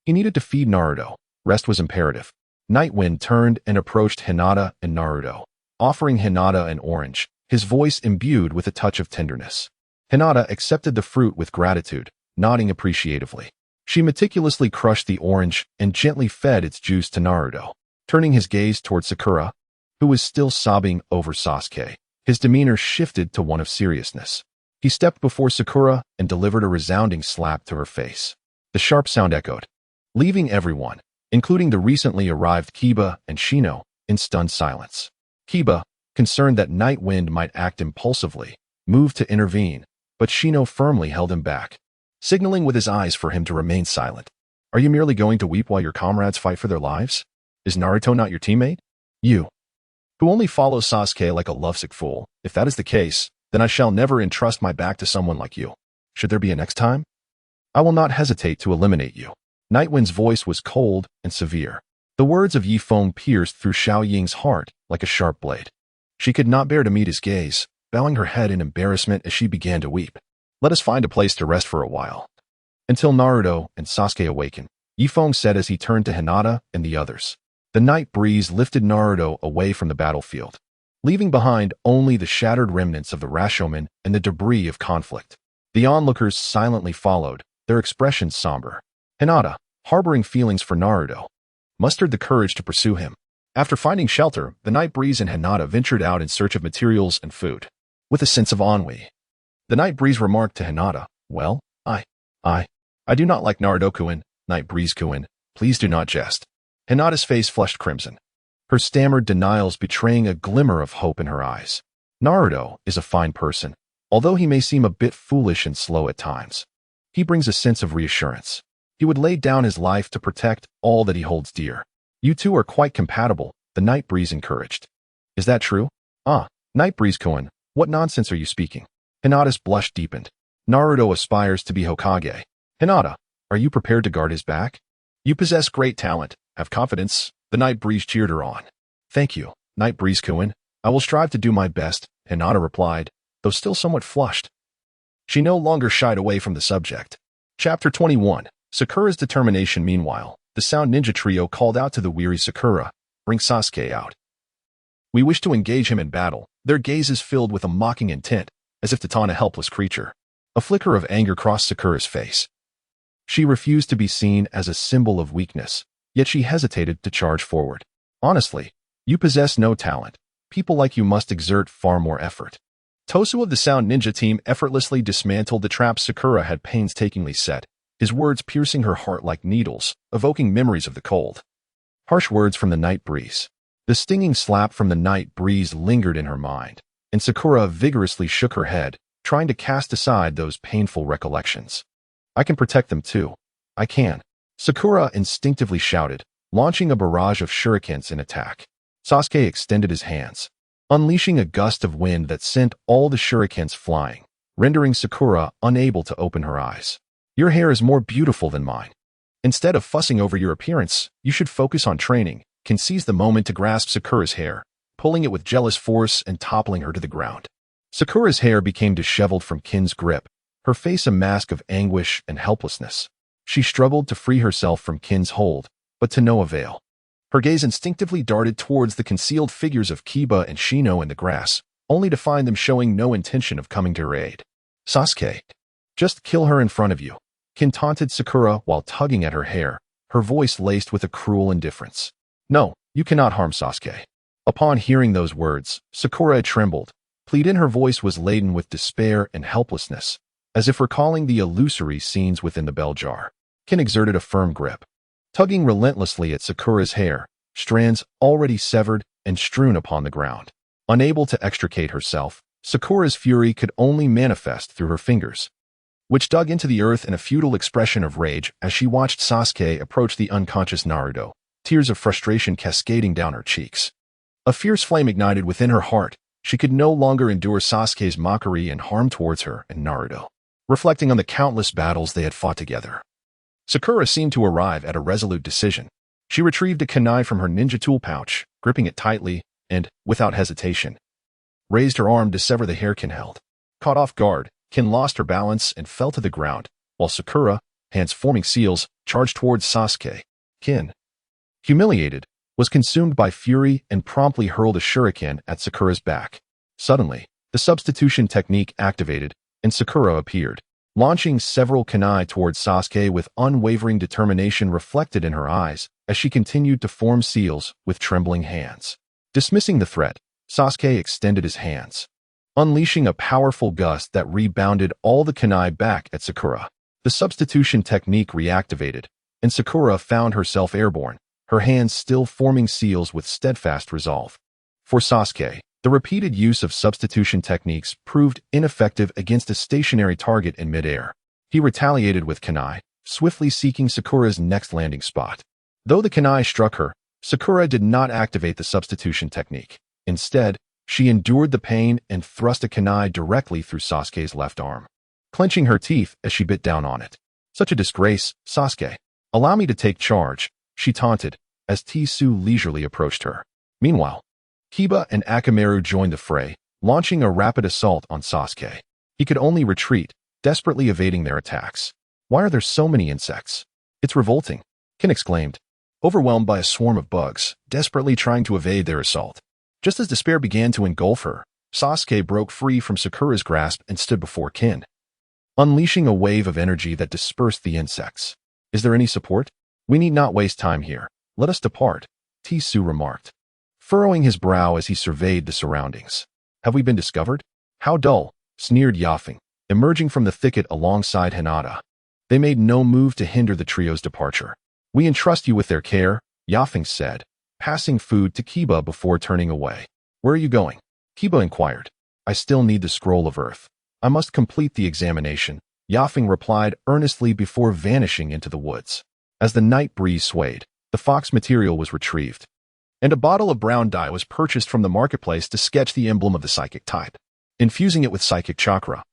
A: He needed to feed Naruto. Rest was imperative. Nightwind turned and approached Hinata and Naruto, offering Hinata an orange, his voice imbued with a touch of tenderness. Hinata accepted the fruit with gratitude, nodding appreciatively. She meticulously crushed the orange and gently fed its juice to Naruto. Turning his gaze toward Sakura, who was still sobbing over Sasuke, his demeanor shifted to one of seriousness. He stepped before Sakura and delivered a resounding slap to her face. The sharp sound echoed, leaving everyone, including the recently arrived Kiba and Shino, in stunned silence. Kiba, concerned that Nightwind might act impulsively, moved to intervene, but Shino firmly held him back, signaling with his eyes for him to remain silent. "Are you merely going to weep while your comrades fight for their lives? Is Naruto not your teammate? You, who only follows Sasuke like a lovesick fool. If that is the case, then I shall never entrust my back to someone like you. Should there be a next time, I will not hesitate to eliminate you." Nightwind's voice was cold and severe. The words of Yifeng pierced through Xiao Ying's heart like a sharp blade. She could not bear to meet his gaze, bowing her head in embarrassment as she began to weep. "Let us find a place to rest for a while, until Naruto and Sasuke awaken," Yifeng said as he turned to Hinata and the others. The night breeze lifted Naruto away from the battlefield, leaving behind only the shattered remnants of the Rashomon and the debris of conflict. The onlookers silently followed, their expressions somber. Hinata, harboring feelings for Naruto, mustered the courage to pursue him. After finding shelter, the night breeze and Hinata ventured out in search of materials and food. With a sense of ennui, the night breeze remarked to Hinata, "Well, I do not like Naruto-kun, Night Breeze-kun, please do not jest." Hinata's face flushed crimson, her stammered denials betraying a glimmer of hope in her eyes. "Naruto is a fine person, although he may seem a bit foolish and slow at times. He brings a sense of reassurance. He would lay down his life to protect all that he holds dear. You two are quite compatible," the night breeze encouraged. "Is that true?" Night Breeze-kun, what nonsense are you speaking?" Hinata's blush deepened. "Naruto aspires to be Hokage. Hinata, are you prepared to guard his back? You possess great talent. Have confidence." The night breeze cheered her on. "Thank you, Night Breeze-kun. I will strive to do my best," Hinata replied, though still somewhat flushed. She no longer shied away from the subject. Chapter 21. Sakura's determination. Meanwhile, the Sound Ninja Trio called out to the weary Sakura, "Bring Sasuke out. We wish to engage him in battle," their gazes filled with a mocking intent, as if to taunt a helpless creature. A flicker of anger crossed Sakura's face. She refused to be seen as a symbol of weakness, yet she hesitated to charge forward. "Honestly, you possess no talent. People like you must exert far more effort." Tosu of the Sound Ninja team effortlessly dismantled the traps Sakura had painstakingly set, his words piercing her heart like needles, evoking memories of the cold. Harsh words from the night breeze. The stinging slap from the night breeze lingered in her mind, and Sakura vigorously shook her head, trying to cast aside those painful recollections. "I can protect them too. I can," Sakura instinctively shouted, launching a barrage of shurikens in attack. Sasuke extended his hands, unleashing a gust of wind that sent all the shurikens flying, rendering Sakura unable to open her eyes. "Your hair is more beautiful than mine. Instead of fussing over your appearance, you should focus on training." Kin seized the moment to grasp Sakura's hair, pulling it with jealous force and toppling her to the ground. Sakura's hair became disheveled from Kin's grip, her face a mask of anguish and helplessness. She struggled to free herself from Kin's hold, but to no avail. Her gaze instinctively darted towards the concealed figures of Kiba and Shino in the grass, only to find them showing no intention of coming to her aid. "Sasuke, just kill her in front of you," Kin taunted Sakura while tugging at her hair, her voice laced with a cruel indifference. "No, you cannot harm Sasuke." Upon hearing those words, Sakura trembled. Plead in her voice was laden with despair and helplessness, as if recalling the illusory scenes within the bell jar. Kin exerted a firm grip, tugging relentlessly at Sakura's hair, strands already severed and strewn upon the ground. Unable to extricate herself, Sakura's fury could only manifest through her fingers, which dug into the earth in a futile expression of rage as she watched Sasuke approach the unconscious Naruto, tears of frustration cascading down her cheeks. A fierce flame ignited within her heart. She could no longer endure Sasuke's mockery and harm towards her and Naruto. Reflecting on the countless battles they had fought together, Sakura seemed to arrive at a resolute decision. She retrieved a kunai from her ninja tool pouch, gripping it tightly, and, without hesitation, raised her arm to sever the hair Kin held. Caught off guard, Kin lost her balance and fell to the ground, while Sakura, hands forming seals, charged towards Sasuke. Kin, humiliated, was consumed by fury and promptly hurled a shuriken at Sakura's back. Suddenly, the substitution technique activated, and Sakura appeared, launching several kunai towards Sasuke with unwavering determination reflected in her eyes as she continued to form seals with trembling hands. Dismissing the threat, Sasuke extended his hands, unleashing a powerful gust that rebounded all the kunai back at Sakura. The substitution technique reactivated, and Sakura found herself airborne, her hands still forming seals with steadfast resolve. For Sasuke, the repeated use of substitution techniques proved ineffective against a stationary target in midair. He retaliated with kunai, swiftly seeking Sakura's next landing spot. Though the kunai struck her, Sakura did not activate the substitution technique. Instead, she endured the pain and thrust a kunai directly through Sasuke's left arm, clenching her teeth as she bit down on it. Such a disgrace, Sasuke. Allow me to take charge, she taunted, as Tsu leisurely approached her. Meanwhile, Kiba and Akamaru joined the fray, launching a rapid assault on Sasuke. He could only retreat, desperately evading their attacks. Why are there so many insects? It's revolting, Kin exclaimed, overwhelmed by a swarm of bugs, desperately trying to evade their assault. Just as despair began to engulf her, Sasuke broke free from Sakura's grasp and stood before Kin, unleashing a wave of energy that dispersed the insects. Is there any support? We need not waste time here. Let us depart, Tsu remarked, furrowing his brow as he surveyed the surroundings. Have we been discovered? How dull, sneered Yafing, emerging from the thicket alongside Hinata. They made no move to hinder the trio's departure. We entrust you with their care, Yafing said, passing food to Kiba before turning away. Where are you going? Kiba inquired. I still need the scroll of earth. I must complete the examination, Yafing replied earnestly before vanishing into the woods. As the night breeze swayed, the fox material was retrieved, and a bottle of brown dye was purchased from the marketplace to sketch the emblem of the psychic type, infusing it with psychic chakra.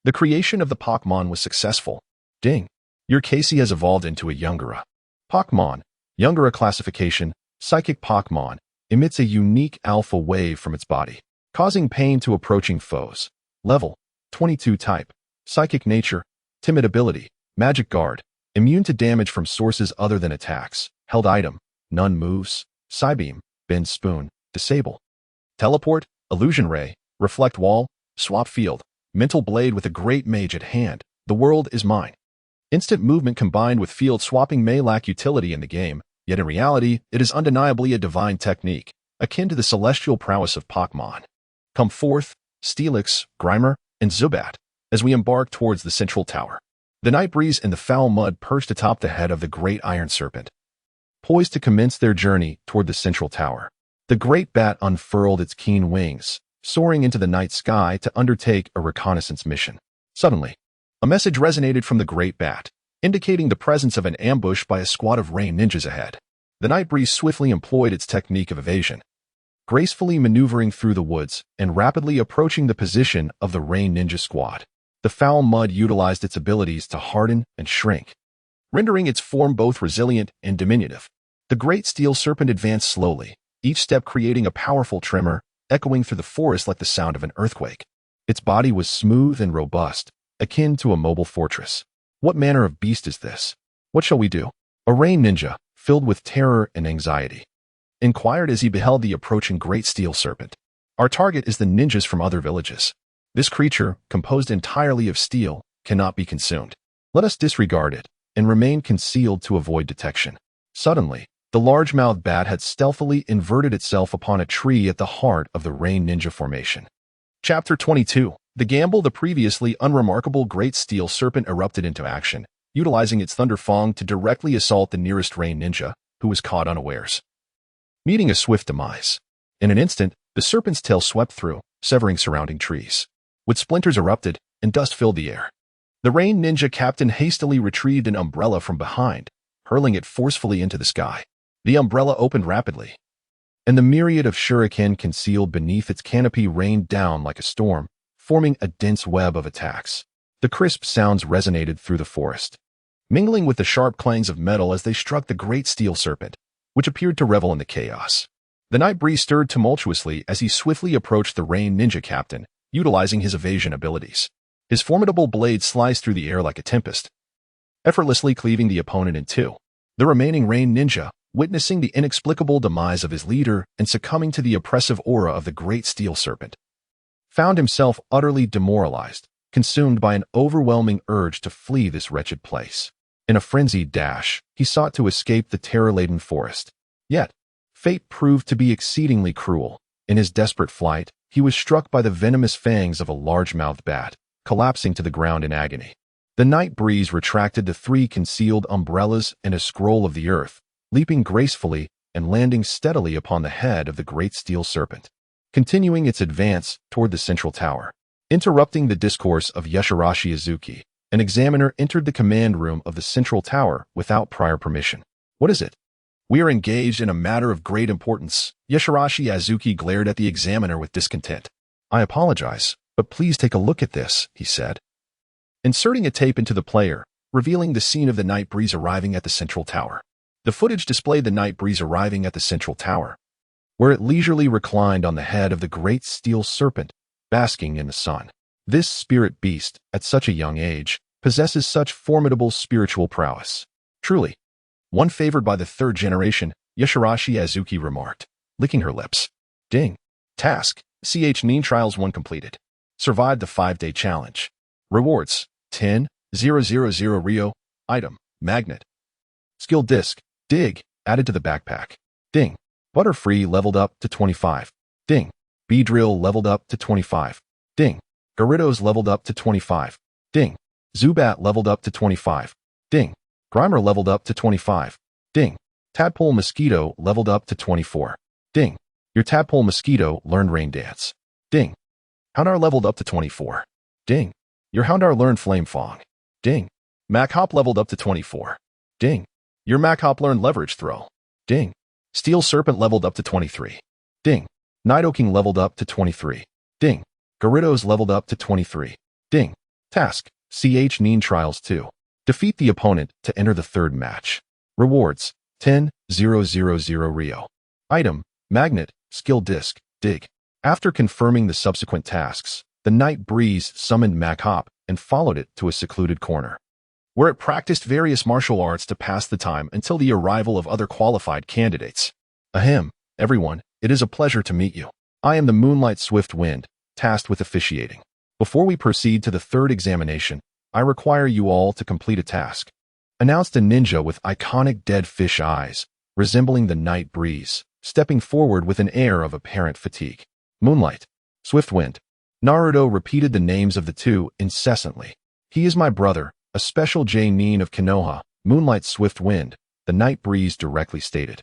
A: The creation of the Pokémon was successful. Ding! Your Casey has evolved into a Youngera. Pokémon, Youngera classification, psychic Pokémon, emits a unique alpha wave from its body, causing pain to approaching foes. Level, 22 type, psychic nature, timid ability, magic guard, immune to damage from sources other than attacks, held item, none moves, Psybeam, bend spoon, disable. Teleport, illusion ray, reflect wall, swap field, mental blade with a great mage at hand, the world is mine. Instant movement combined with field swapping may lack utility in the game, yet in reality, it is undeniably a divine technique, akin to the celestial prowess of Pokémon. Come forth, Steelix, Grimer, and Zubat, as we embark towards the central tower. The night breeze and the foul mud perched atop the head of the great iron serpent, poised to commence their journey toward the central tower. The great bat unfurled its keen wings, soaring into the night sky to undertake a reconnaissance mission. Suddenly, a message resonated from the great bat, indicating the presence of an ambush by a squad of rain ninjas ahead. The night breeze swiftly employed its technique of evasion, gracefully maneuvering through the woods and rapidly approaching the position of the rain ninja squad. The foul mud utilized its abilities to harden and shrink, rendering its form both resilient and diminutive. The great steel serpent advanced slowly, each step creating a powerful tremor, echoing through the forest like the sound of an earthquake. Its body was smooth and robust, akin to a mobile fortress. What manner of beast is this? What shall we do? A rain ninja, filled with terror and anxiety, inquired as he beheld the approaching great steel serpent. Our target is the ninjas from other villages. This creature, composed entirely of steel, cannot be consumed. Let us disregard it and remain concealed to avoid detection. Suddenly, the large-mouthed bat had stealthily inverted itself upon a tree at the heart of the rain ninja formation. Chapter 22. The gamble. The previously unremarkable great steel serpent erupted into action, utilizing its thunder fang to directly assault the nearest rain ninja, who was caught unawares, meeting a swift demise. In an instant, the The serpent's tail swept through, severing surrounding trees. With splinters erupted, and dust filled the air. The rain ninja captain hastily retrieved an umbrella from behind, hurling it forcefully into the sky. The umbrella opened rapidly, and the myriad of shuriken concealed beneath its canopy rained down like a storm, forming a dense web of attacks. The crisp sounds resonated through the forest, mingling with the sharp clangs of metal as they struck the great steel serpent, which appeared to revel in the chaos. The night breeze stirred tumultuously as he swiftly approached the rain ninja captain, utilizing his evasion abilities. His formidable blade sliced through the air like a tempest, effortlessly cleaving the opponent in two. The remaining rain ninja, witnessing the inexplicable demise of his leader and succumbing to the oppressive aura of the great steel serpent, found himself utterly demoralized, consumed by an overwhelming urge to flee this wretched place. In a frenzied dash, he sought to escape the terror-laden forest. Yet, fate proved to be exceedingly cruel. In his desperate flight, he was struck by the venomous fangs of a large-mouthed bat, collapsing to the ground in agony. The night breeze retracted the three concealed umbrellas and a scroll of the earth, leaping gracefully and landing steadily upon the head of the great steel serpent, continuing its advance toward the central tower. Interrupting the discourse of Yashirashi Azuki, an examiner entered the command room of the central tower without prior permission. What is it? We are engaged in a matter of great importance. Yashirashi Azuki glared at the examiner with discontent. I apologize, but please take a look at this, he said, inserting a tape into the player, revealing the scene of the night breeze arriving at the central tower. The footage displayed the night breeze arriving at the central tower, where it leisurely reclined on the head of the great steel serpent, basking in the sun. This spirit beast, at such a young age, possesses such formidable spiritual prowess. Truly, one favored by the third generation, Yashirashi Azuki remarked, licking her lips. Ding. Task. Nin Trials 1 completed. Survived the 5-day challenge. Rewards. 10,000 Rio. Item. Magnet. Skill Disc. Dig. Added to the backpack. Ding. Butterfree leveled up to 25. Ding. Beedrill leveled up to 25. Ding. Gyarados leveled up to 25. Ding. Zubat leveled up to 25. Ding. Grimer leveled up to 25. Ding. Tadpole Mosquito leveled up to 24. Ding. Your Tadpole Mosquito learned Rain Dance. Ding. Houndour leveled up to 24. Ding. Your Houndour learned Flame Fong. Ding. Machop leveled up to 24. Ding. Your Machop learned Leverage Throw. Ding. Steel Serpent leveled up to 23. Ding. Nidoking leveled up to 23. Ding. Gyarados leveled up to 23. Ding. Task. Nin Trials 2. Defeat the opponent to enter the third match. Rewards. 10,000 Rio. Item. Magnet. Skill Disc. Dig. After confirming the subsequent tasks, the night breeze summoned Machop and followed it to a secluded corner, where it practiced various martial arts to pass the time until the arrival of other qualified candidates. Ahem, everyone, it is a pleasure to meet you. I am the Moonlight Swift Wind, tasked with officiating. Before we proceed to the third examination, I require you all to complete a task, announced a ninja with iconic dead fish eyes, resembling the night breeze, stepping forward with an air of apparent fatigue. Moonlight, Swift Wind. Naruto repeated the names of the two incessantly. He is my brother, a special Nin of Konoha, Moonlight Swift Wind, the night breeze directly stated,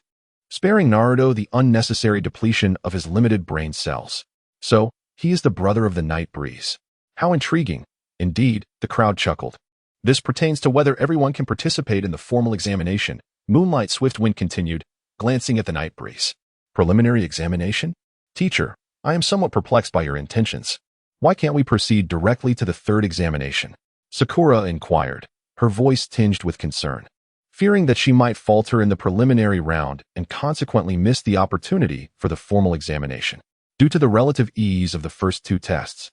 A: sparing Naruto the unnecessary depletion of his limited brain cells. So, he is the brother of the night breeze. How intriguing. Indeed, the crowd chuckled. This pertains to whether everyone can participate in the formal examination, Moonlight Swift Wind continued, glancing at the night breeze. Preliminary examination? Teacher, I am somewhat perplexed by your intentions. Why can't we proceed directly to the third examination? Sakura inquired, her voice tinged with concern, fearing that she might falter in the preliminary round and consequently miss the opportunity for the formal examination. Due to the relative ease of the first two tests,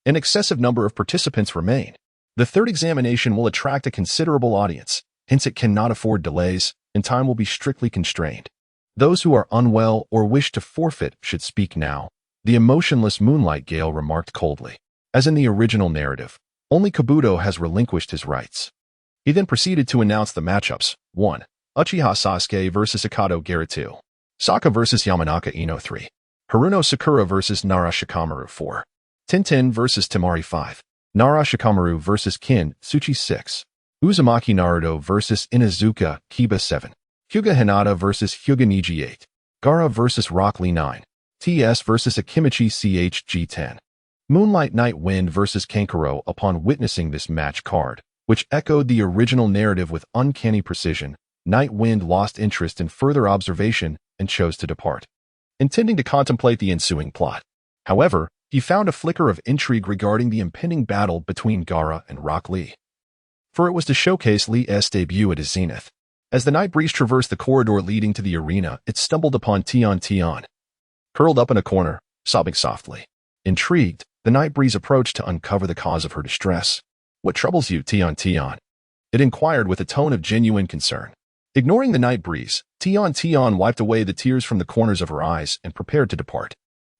A: an excessive number of participants remain. The third examination will attract a considerable audience, hence it cannot afford delays, and time will be strictly constrained. Those who are unwell or wish to forfeit should speak now, the emotionless Moonlight Gale remarked coldly. As in the original narrative, only Kabuto has relinquished his rights. He then proceeded to announce the matchups. 1. Uchiha Sasuke vs Ikado Gara 2. Sokka vs Yamanaka Ino 3. Haruno Sakura vs Nara Shikamaru 4. Tintin vs Temari 5. Nara Shikamaru vs Kin Tsuchi 6. Uzumaki Naruto vs Inazuka Kiba 7. Hyuga Hinata vs Hyuga Niji 8. Gaara vs Rock Lee 9. TS versus Akimichi CHG10. Moonlight Night Wind versus Kankuro. Upon witnessing this match card, which echoed the original narrative with uncanny precision, Night Wind lost interest in further observation and chose to depart, intending to contemplate the ensuing plot. However, he found a flicker of intrigue regarding the impending battle between Gaara and Rock Lee, for it was to showcase Lee's debut at his zenith. As the night breeze traversed the corridor leading to the arena, it stumbled upon Tian, curled up in a corner, sobbing softly. Intrigued, the night breeze approached to uncover the cause of her distress. "What troubles you, Tian?" It inquired with a tone of genuine concern. Ignoring the night breeze, Tian wiped away the tears from the corners of her eyes and prepared to depart.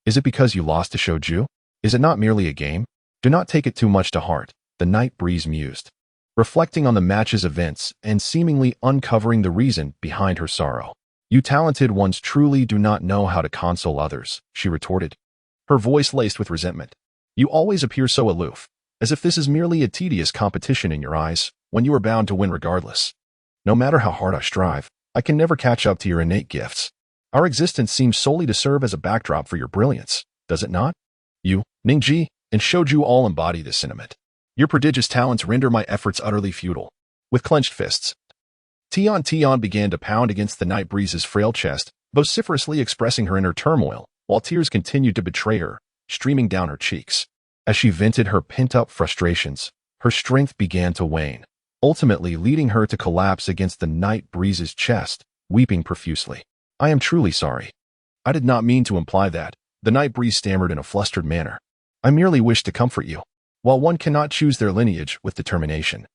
A: "Is it because you lost to Shoju? Is it not merely a game? Do not take it too much to heart," the night breeze mused, reflecting on the match's events and seemingly uncovering the reason behind her sorrow. "You talented ones truly do not know how to console others," she retorted, her voice laced with resentment. "You always appear so aloof, as if this is merely a tedious competition in your eyes, when you are bound to win regardless. No matter how hard I strive, I can never catch up to your innate gifts. Our existence seems solely to serve as a backdrop for your brilliance, does it not? You, Ningji, and Shoju all embody this sentiment. Your prodigious talents render my efforts utterly futile." With clenched fists, Tian began to pound against the night breeze's frail chest, vociferously expressing her inner turmoil, while tears continued to betray her, streaming down her cheeks. As she vented her pent-up frustrations, her strength began to wane, ultimately leading her to collapse against the night breeze's chest, weeping profusely. "I am truly sorry. I did not mean to imply that," the night breeze stammered in a flustered manner. "I merely wished to comfort you. While one cannot choose their lineage with determination,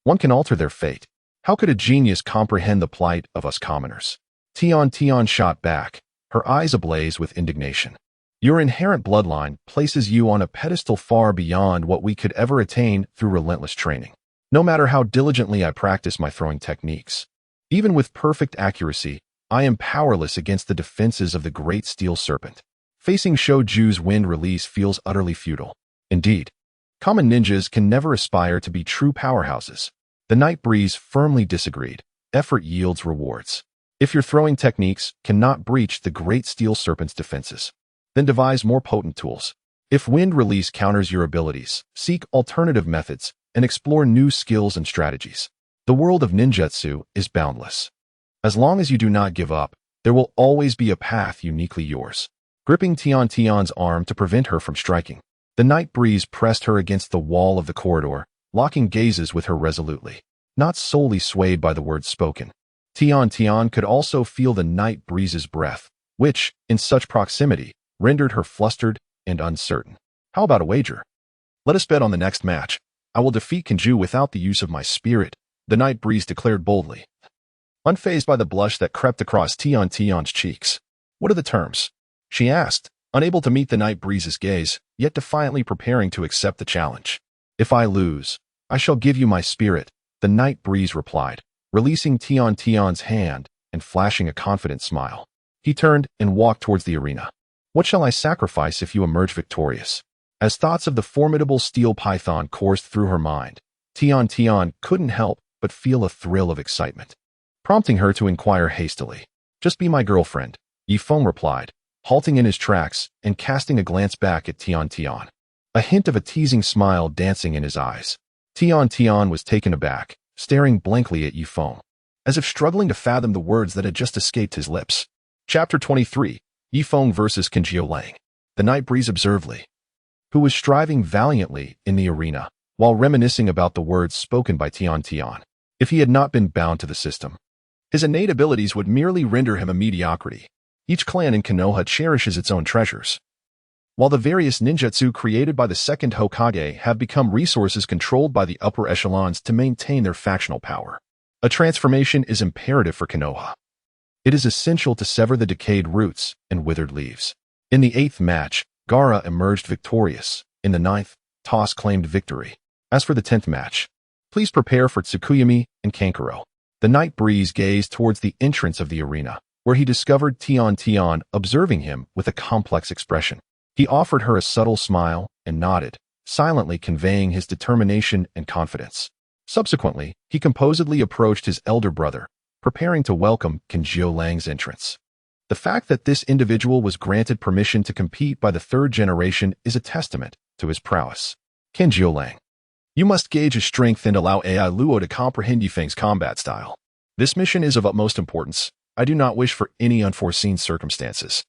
A: one can alter their fate. How could a genius comprehend the plight of us commoners?" Tian shot back, her eyes ablaze with indignation. "Your inherent bloodline places you on a pedestal far beyond what we could ever attain through relentless training. No matter how diligently I practice my throwing techniques, even with perfect accuracy, I am powerless against the defenses of the great steel serpent. Facing Shoju's wind release feels utterly futile. Indeed, common ninjas can never aspire to be true powerhouses." The night breeze firmly disagreed. "Effort yields rewards. If your throwing techniques cannot breach the great steel serpent's defenses, then devise more potent tools. If wind release counters your abilities, seek alternative methods and explore new skills and strategies. The world of ninjutsu is boundless. As long as you do not give up, there will always be a path uniquely yours." Gripping Tian's arm to prevent her from striking, the night breeze pressed her against the wall of the corridor, locking gazes with her resolutely, not solely swayed by the words spoken. Tian could also feel the night breeze's breath, which, in such proximity, rendered her flustered and uncertain. "How about a wager? Let us bet on the next match. I will defeat Kenju without the use of my spirit," the night breeze declared boldly, unfazed by the blush that crept across Tian's cheeks. "What are the terms?" she asked, unable to meet the night breeze's gaze, yet defiantly preparing to accept the challenge. "If I lose, I shall give you my spirit," the night breeze replied, releasing Tian's hand and flashing a confident smile. He turned and walked towards the arena. "What shall I sacrifice if you emerge victorious?" As thoughts of the formidable steel python coursed through her mind, Tian couldn't help but feel a thrill of excitement, prompting her to inquire hastily. "Just be my girlfriend," Yifeng replied, halting in his tracks and casting a glance back at Tian, a hint of a teasing smile dancing in his eyes. Tian was taken aback, staring blankly at Yifeng, as if struggling to fathom the words that had just escaped his lips. Chapter 23, Yifeng versus Lang. The night breeze observed Lee, who was striving valiantly in the arena, while reminiscing about the words spoken by Tian. If he had not been bound to the system, his innate abilities would merely render him a mediocrity. Each clan in Konoha cherishes its own treasures, while the various ninjutsu created by the second Hokage have become resources controlled by the upper echelons to maintain their factional power. A transformation is imperative for Konoha. It is essential to sever the decayed roots and withered leaves. In the 8th match, Gaara emerged victorious. In the 9th, Toss claimed victory. As for the 10th match, please prepare for Tsukuyami and Kankuro. The night breeze gazed towards the entrance of the arena, where he discovered Tian observing him with a complex expression. He offered her a subtle smile and nodded, silently conveying his determination and confidence. Subsequently, he composedly approached his elder brother, preparing to welcome Lang's entrance. The fact that this individual was granted permission to compete by the third generation is a testament to his prowess. Kenjio Lang. You must gauge his strength and allow AI Luo to comprehend Yifeng's combat style. This mission is of utmost importance. I do not wish for any unforeseen circumstances.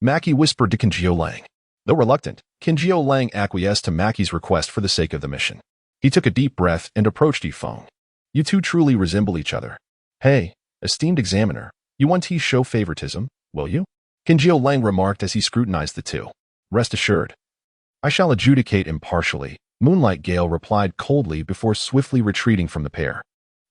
A: Maki whispered to Kenjio Lang. Though reluctant, Kenjio Lang acquiesced to Maki's request for the sake of the mission. He took a deep breath and approached Yifeng. You two truly resemble each other. Hey, esteemed examiner, you won't show favoritism, will you? Kenjio Lang remarked as he scrutinized the two. Rest assured. I shall adjudicate impartially, Moonlight Gale replied coldly before swiftly retreating from the pair.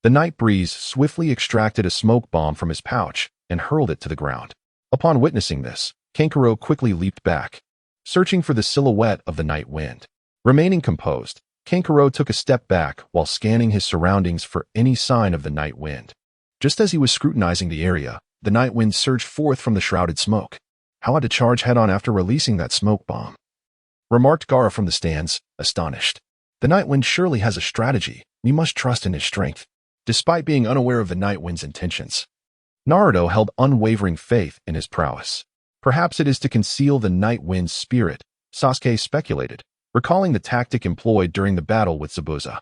A: The night breeze swiftly extracted a smoke bomb from his pouch and hurled it to the ground. Upon witnessing this, Kankuro quickly leaped back, searching for the silhouette of the night wind. Remaining composed, Kankuro took a step back while scanning his surroundings for any sign of the night wind. Just as he was scrutinizing the area, the night wind surged forth from the shrouded smoke. How had to charge head-on after releasing that smoke bomb? Remarked Gaara from the stands, astonished. The night wind surely has a strategy. We must trust in his strength. Despite being unaware of the night wind's intentions, Naruto held unwavering faith in his prowess. Perhaps it is to conceal the night wind's spirit, Sasuke speculated, recalling the tactic employed during the battle with Zabuza.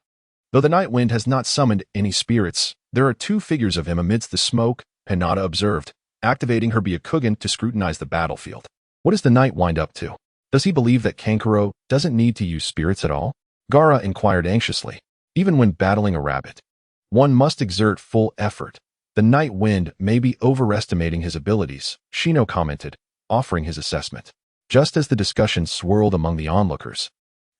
A: Though the night wind has not summoned any spirits, there are two figures of him amidst the smoke, Hinata observed, activating her Byakugan to scrutinize the battlefield. What is the night wind up to? Does he believe that Kankuro doesn't need to use spirits at all? Gaara inquired anxiously. Even when battling a rabbit, one must exert full effort. The night wind may be overestimating his abilities, Shino commented, offering his assessment. Just as the discussion swirled among the onlookers,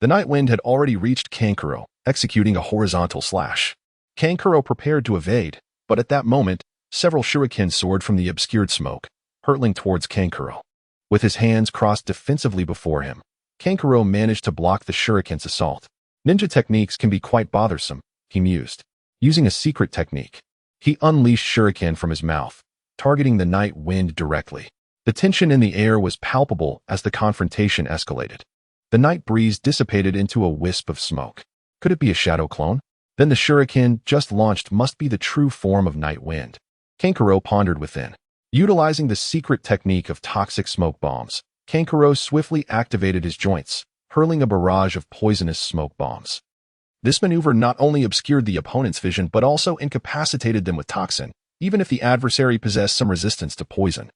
A: the night wind had already reached Kankuro, executing a horizontal slash. Kankuro prepared to evade, but at that moment, several shurikens soared from the obscured smoke, hurtling towards Kankuro. With his hands crossed defensively before him, Kankuro managed to block the shuriken's assault. Ninja techniques can be quite bothersome, he mused. Using a secret technique, he unleashed shuriken from his mouth, targeting the night wind directly. The tension in the air was palpable as the confrontation escalated. The night breeze dissipated into a wisp of smoke. Could it be a shadow clone? Then the shuriken just launched must be the true form of night wind. Kankuro pondered within. Utilizing the secret technique of toxic smoke bombs, Kankuro swiftly activated his joints, hurling a barrage of poisonous smoke bombs. This maneuver not only obscured the opponent's vision but also incapacitated them with toxin, even if the adversary possessed some resistance to poison.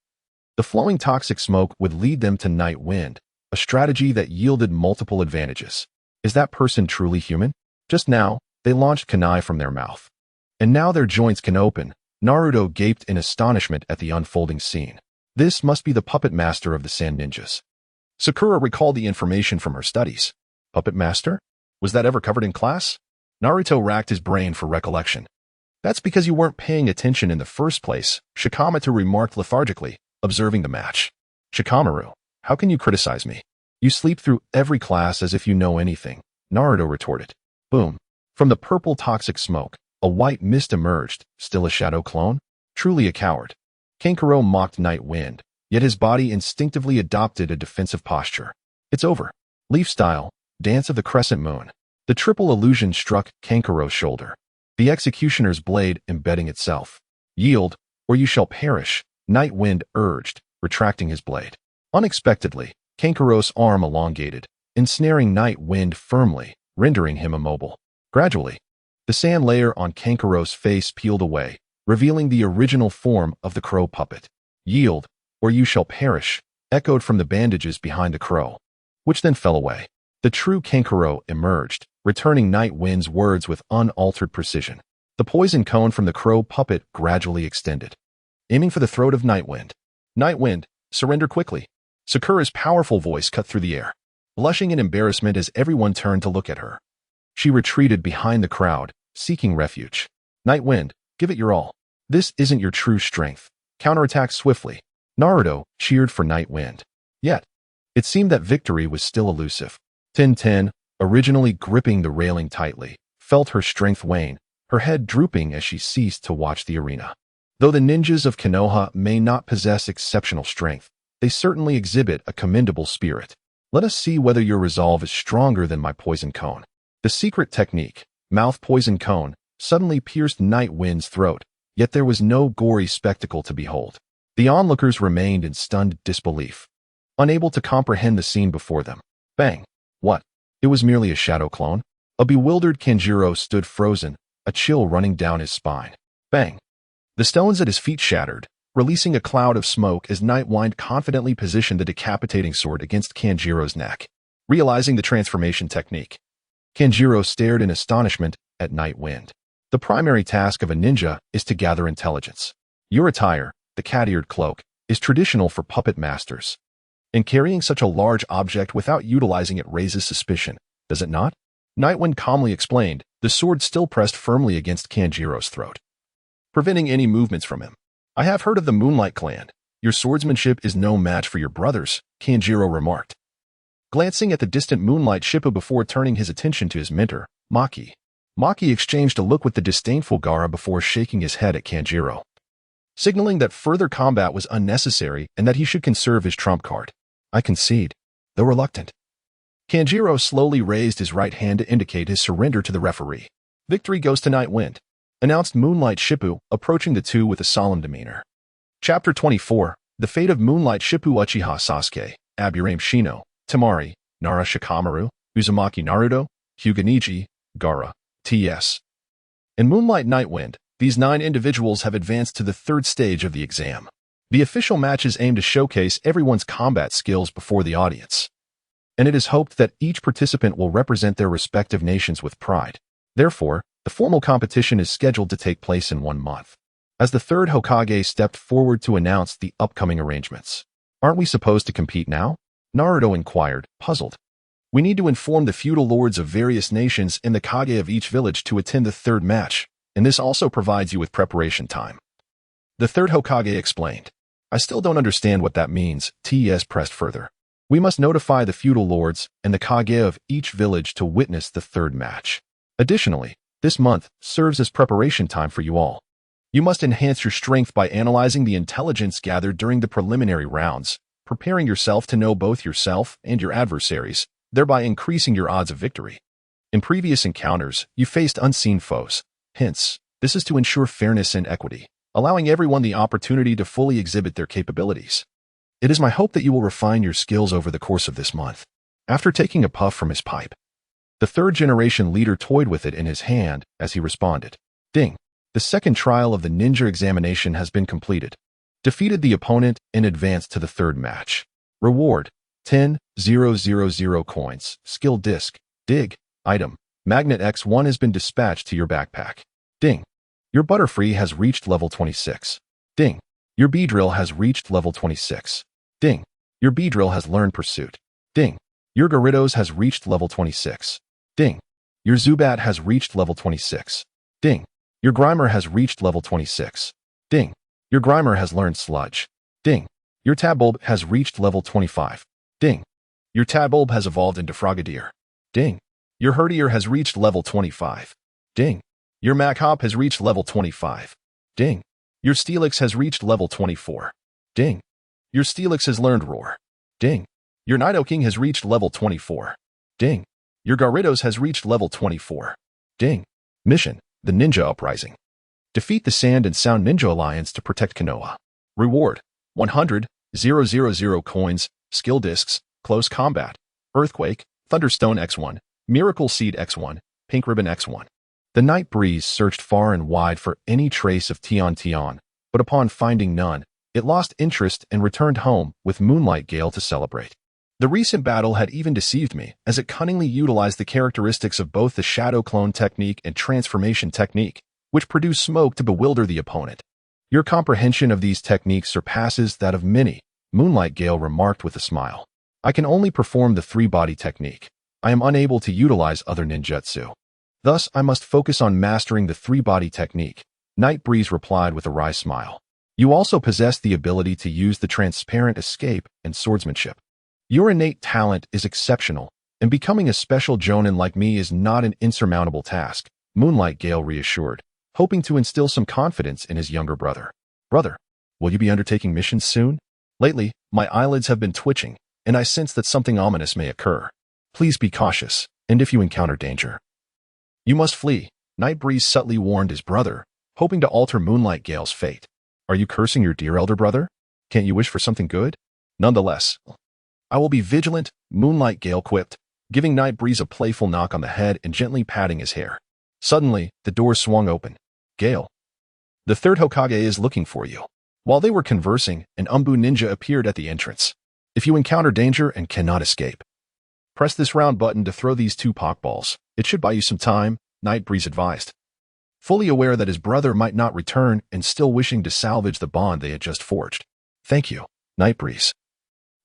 A: The flowing toxic smoke would lead them to night wind, a strategy that yielded multiple advantages. Is that person truly human? Just now, they launched kunai from their mouth. And now their joints can open. Naruto gaped in astonishment at the unfolding scene. This must be the puppet master of the Sand Ninjas. Sakura recalled the information from her studies. Puppet master? Was that ever covered in class? Naruto racked his brain for recollection. That's because you weren't paying attention in the first place, Shikamaru remarked lethargically, observing the match. Shikamaru, how can you criticize me? You sleep through every class as if you know anything, Naruto retorted. Boom. From the purple toxic smoke, a white mist emerged, still a shadow clone? Truly a coward. Kankuro mocked night wind, yet his body instinctively adopted a defensive posture. It's over. Leaf style, dance of the crescent moon. The triple illusion struck Kankuro's shoulder, the executioner's blade embedding itself. Yield, or you shall perish, night wind urged, retracting his blade. Unexpectedly, Kankuro's arm elongated, ensnaring night wind firmly, rendering him immobile. Gradually, the sand layer on Kankuro's face peeled away, revealing the original form of the crow puppet. Yield, or you shall perish, echoed from the bandages behind the crow, which then fell away. The true Kankuro emerged, returning night wind's words with unaltered precision. The poison cone from the crow puppet gradually extended, aiming for the throat of night wind. Night wind, surrender quickly. Sakura's powerful voice cut through the air, blushing in embarrassment as everyone turned to look at her. She retreated behind the crowd, seeking refuge. Night wind, give it your all. This isn't your true strength. Counterattack swiftly. Naruto cheered for night wind. Yet, it seemed that victory was still elusive. Ten, originally gripping the railing tightly, felt her strength wane, her head drooping as she ceased to watch the arena. Though the ninjas of Konoha may not possess exceptional strength, they certainly exhibit a commendable spirit. Let us see whether your resolve is stronger than my poison cone. The secret technique, mouth poison cone, suddenly pierced Night Wind's throat, yet there was no gory spectacle to behold. The onlookers remained in stunned disbelief, unable to comprehend the scene before them. Bang! What? It was merely a shadow clone? A bewildered Kanjiro stood frozen, a chill running down his spine. Bang! The stones at his feet shattered, releasing a cloud of smoke as Nightwind confidently positioned the decapitating sword against Kanjiro's neck. Realizing the transformation technique, Kanjiro stared in astonishment at Nightwind. The primary task of a ninja is to gather intelligence. Your attire, the cat-eared cloak, is traditional for puppet masters. And carrying such a large object without utilizing it raises suspicion, does it not? Nightwind calmly explained, the sword still pressed firmly against Kanjiro's throat, preventing any movements from him. I have heard of the Moonlight Clan. Your swordsmanship is no match for your brothers, Kanjiro remarked, glancing at the distant Moonlight Shippu before turning his attention to his mentor, Maki. Maki exchanged a look with the disdainful Gaara before shaking his head at Kanjiro, signaling that further combat was unnecessary and that he should conserve his trump card. I concede, though reluctant. Kanjiro slowly raised his right hand to indicate his surrender to the referee. Victory goes to Nightwind, announced Moonlight Shippu, approaching the two with a solemn demeanor. Chapter 24, The Fate of Moonlight Shippu. Uchiha Sasuke, Aburame Shino, Temari, Nara Shikamaru, Uzumaki Naruto, Hyuga Neji, Gaara, T.S. and Moonlight Nightwind. These 9 individuals have advanced to the 3rd stage of the exam. The official matches aim to showcase everyone's combat skills before the audience, and it is hoped that each participant will represent their respective nations with pride. Therefore, the formal competition is scheduled to take place in 1 month. As the 3rd Hokage stepped forward to announce the upcoming arrangements. Aren't we supposed to compete now? Naruto inquired, puzzled. We need to inform the feudal lords of various nations and the Kage of each village to attend the 3rd match, and this also provides you with preparation time. The 3rd Hokage explained. I still don't understand what that means, T.S. pressed further. We must notify the feudal lords and the Kage of each village to witness the 3rd match. Additionally, this month serves as preparation time for you all. You must enhance your strength by analyzing the intelligence gathered during the preliminary rounds, preparing yourself to know both yourself and your adversaries, thereby increasing your odds of victory. In previous encounters, you faced unseen foes. Hence, this is to ensure fairness and equity, allowing everyone the opportunity to fully exhibit their capabilities. It is my hope that you will refine your skills over the course of this month. After taking a puff from his pipe, the 3rd-generation leader toyed with it in his hand as he responded. Ding! The 2nd trial of the ninja examination has been completed. Defeated the opponent and advanced to the 3rd match. Reward: 10,000 coins. Skill disc. Dig. Item: Magnet X1 has been dispatched to your backpack. Ding! Your Butterfree has reached level 26. Ding! Your Beedrill has reached level 26. Ding! Your Beedrill has learned Pursuit. Ding! Your Gyarados has reached level 26. Ding! Your Zubat has reached level 26. Ding! Your Grimer has reached level 26. Ding! Your Grimer has learned Sludge. Ding! Your Tadbulb has reached level 25. Ding! Your Tadbulb has evolved into Frogadier. Ding! Your Herdier has reached level 25. Ding! Your Machop has reached level 25. Ding! Your Steelix has reached level 24. Ding! Your Steelix has learned Roar. Ding! Your Nidoking has reached level 24. Ding! Your Gyarados has reached level 24. Ding! Mission: The Ninja Uprising. Defeat the Sand and Sound Ninja Alliance to protect Konoha. Reward: 100,000 coins, skill discs, close combat, Earthquake, Thunderstone X1, Miracle Seed X1, Pink Ribbon X1. The night breeze searched far and wide for any trace of Tion, but upon finding none, it lost interest and returned home with Moonlight Gale to celebrate. The recent battle had even deceived me, as it cunningly utilized the characteristics of both the Shadow Clone technique and Transformation technique, which produce smoke to bewilder the opponent. Your comprehension of these techniques surpasses that of many, Moonlight Gale remarked with a smile. I can only perform the 3-body technique. I am unable to utilize other ninjutsu. Thus, I must focus on mastering the 3-body technique, Night Breeze replied with a wry smile. You also possess the ability to use the transparent escape and swordsmanship. Your innate talent is exceptional, and becoming a special Jonin like me is not an insurmountable task, Moonlight Gale reassured, hoping to instill some confidence in his younger brother. Brother, will you be undertaking missions soon? Lately, my eyelids have been twitching, and I sense that something ominous may occur. Please be cautious, and if you encounter danger, you must flee, Night Breeze subtly warned his brother, hoping to alter Moonlight Gale's fate. Are you cursing your dear elder brother? Can't you wish for something good? Nonetheless, I will be vigilant, Moonlight Gale quipped, giving Night Breeze a playful knock on the head and gently patting his hair. Suddenly, the door swung open. Gale. The third Hokage is looking for you. While they were conversing, an Umbu ninja appeared at the entrance. If you encounter danger and cannot escape, press this round button to throw these 2 Pokeballs. It should buy you some time, Night Breeze advised. Fully aware that his brother might not return and still wishing to salvage the bond they had just forged. Thank you, Night Breeze.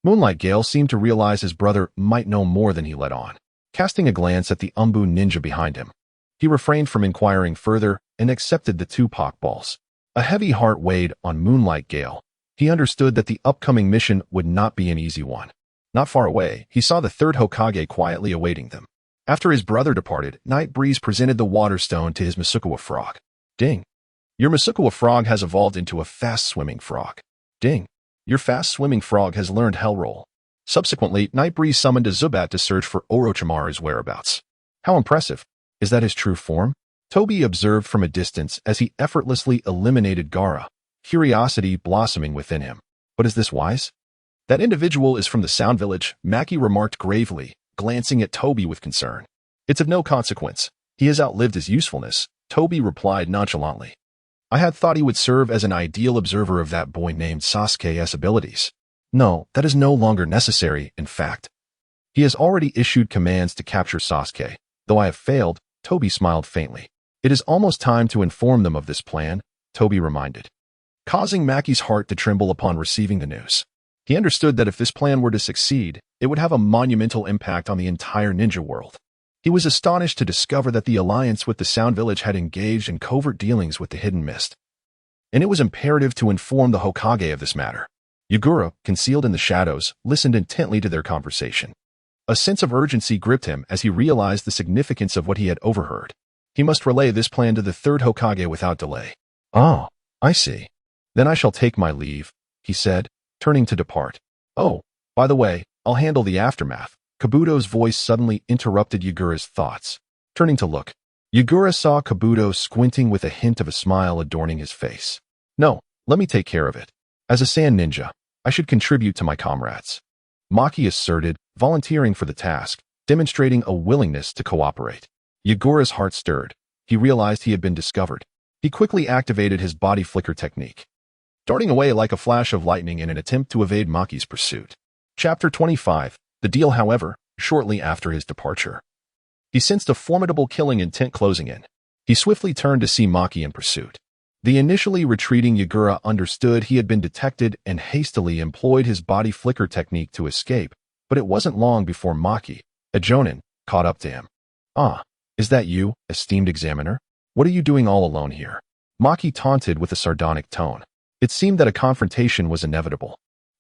A: Moonlight Gale seemed to realize his brother might know more than he let on. Casting a glance at the Umbu ninja behind him, he refrained from inquiring further and accepted the 2 Pokeballs. A heavy heart weighed on Moonlight Gale. He understood that the upcoming mission would not be an easy one. Not far away, he saw the third Hokage quietly awaiting them. After his brother departed, Night Breeze presented the water stone to his Masukawa frog. Ding. Your Masukawa frog has evolved into a fast-swimming frog. Ding. Your fast-swimming frog has learned Hell Roll. Subsequently, Night Breeze summoned a Zubat to search for Orochimaru's whereabouts. How impressive. Is that his true form? Toby observed from a distance as he effortlessly eliminated Gaara, curiosity blossoming within him. But is this wise? That individual is from the Sound Village, Maki remarked gravely, glancing at Toby with concern. It's of no consequence. He has outlived his usefulness, Toby replied nonchalantly. I had thought he would serve as an ideal observer of that boy named Sasuke's abilities. No, that is no longer necessary, in fact. He has already issued commands to capture Sasuke. Though I have failed, Toby smiled faintly. It is almost time to inform them of this plan, Toby reminded, causing Maki's heart to tremble upon receiving the news. He understood that if this plan were to succeed, it would have a monumental impact on the entire ninja world. He was astonished to discover that the alliance with the Sound Village had engaged in covert dealings with the Hidden Mist. And it was imperative to inform the Hokage of this matter. Yagura, concealed in the shadows, listened intently to their conversation. A sense of urgency gripped him as he realized the significance of what he had overheard. He must relay this plan to the third Hokage without delay. Oh, I see. Then I shall take my leave, he said, turning to depart. Oh, by the way, I'll handle the aftermath. Kabuto's voice suddenly interrupted Yagura's thoughts. Turning to look, Yagura saw Kabuto squinting with a hint of a smile adorning his face. No, let me take care of it. As a sand ninja, I should contribute to my comrades. Maki asserted, volunteering for the task, demonstrating a willingness to cooperate. Yagura's heart stirred. He realized he had been discovered. He quickly activated his body flicker technique, darting away like a flash of lightning in an attempt to evade Maki's pursuit. Chapter 25. The deal, however, shortly after his departure. He sensed a formidable killing intent closing in. He swiftly turned to see Maki in pursuit. The initially retreating Yagura understood he had been detected and hastily employed his body flicker technique to escape, but it wasn't long before Maki, a Jonin, caught up to him. Ah, is that you, esteemed examiner? What are you doing all alone here? Maki taunted with a sardonic tone. It seemed that a confrontation was inevitable.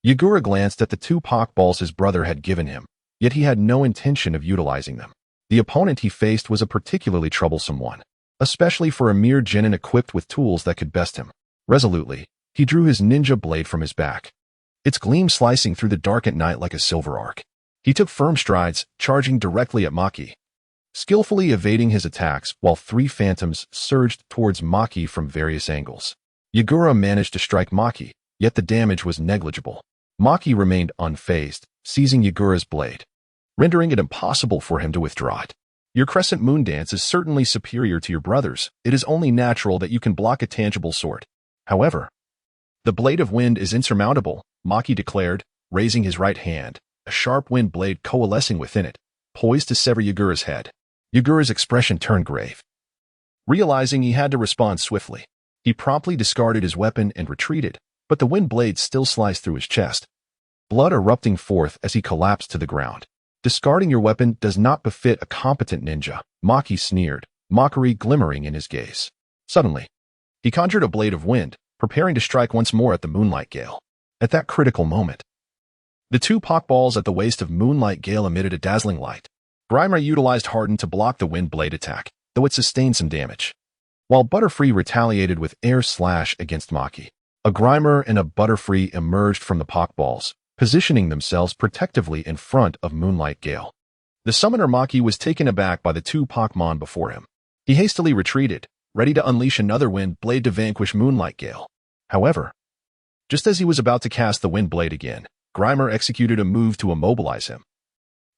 A: Yagura glanced at the 2 Pokeballs his brother had given him, yet he had no intention of utilizing them. The opponent he faced was a particularly troublesome one, especially for a mere genin equipped with tools that could best him. Resolutely, he drew his ninja blade from his back, its gleam slicing through the dark at night like a silver arc. He took firm strides, charging directly at Maki, skillfully evading his attacks while 3 phantoms surged towards Maki from various angles. Yagura managed to strike Maki, yet the damage was negligible. Maki remained unfazed, seizing Yagura's blade, rendering it impossible for him to withdraw it. Your crescent moon dance is certainly superior to your brother's. It is only natural that you can block a tangible sword. However, the blade of wind is insurmountable, Maki declared, raising his right hand, a sharp wind blade coalescing within it, poised to sever Yagura's head. Yagura's expression turned grave. Realizing he had to respond swiftly, he promptly discarded his weapon and retreated, but the wind blade still sliced through his chest, blood erupting forth as he collapsed to the ground. Discarding your weapon does not befit a competent ninja, Maki sneered, mockery glimmering in his gaze. Suddenly, he conjured a blade of wind, preparing to strike once more at the Moonlight Gale. At that critical moment, the 2 Pokeballs at the waist of Moonlight Gale emitted a dazzling light. Grimer utilized Harden to block the wind blade attack, though it sustained some damage, while Butterfree retaliated with Air Slash against Maki. A Grimer and a Butterfree emerged from the Pokeballs, positioning themselves protectively in front of Moonlight Gale. The summoner Maki was taken aback by the 2 Pokemon before him. He hastily retreated, ready to unleash another wind blade to vanquish Moonlight Gale. However, Just as he was about to cast the wind blade again, Grimer executed a move to immobilize him,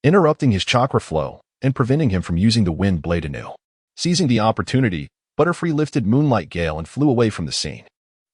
A: interrupting his chakra flow and preventing him from using the wind blade anew. Seizing the opportunity, Butterfree lifted Moonlight Gale and flew away from the scene.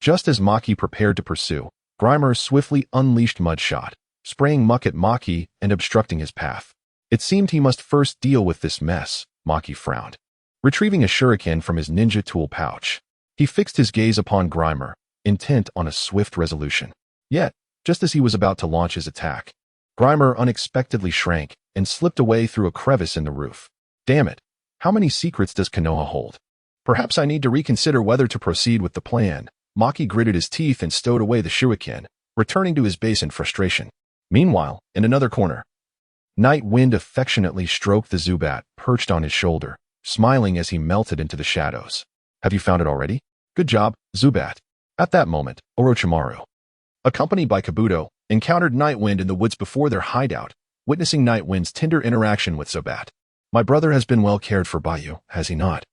A: Just as Maki prepared to pursue, Grimer swiftly unleashed Mudshot, spraying muck at Maki and obstructing his path. It seemed he must first deal with this mess. Maki frowned. Retrieving a shuriken from his ninja tool pouch, he fixed his gaze upon Grimer, intent on a swift resolution. Yet, just as he was about to launch his attack, Grimer unexpectedly shrank and slipped away through a crevice in the roof. Damn it! How many secrets does Konoha hold? Perhaps I need to reconsider whether to proceed with the plan. Maki gritted his teeth and stowed away the shuriken, returning to his base in frustration. Meanwhile, in another corner, Night Wind affectionately stroked the Zubat perched on his shoulder, smiling as he melted into the shadows. Have you found it already? Good job, Zubat. At that moment, Orochimaru, accompanied by Kabuto, encountered Night Wind in the woods before their hideout, witnessing Night Wind's tender interaction with Zubat. My brother has been well cared for by you, has he not?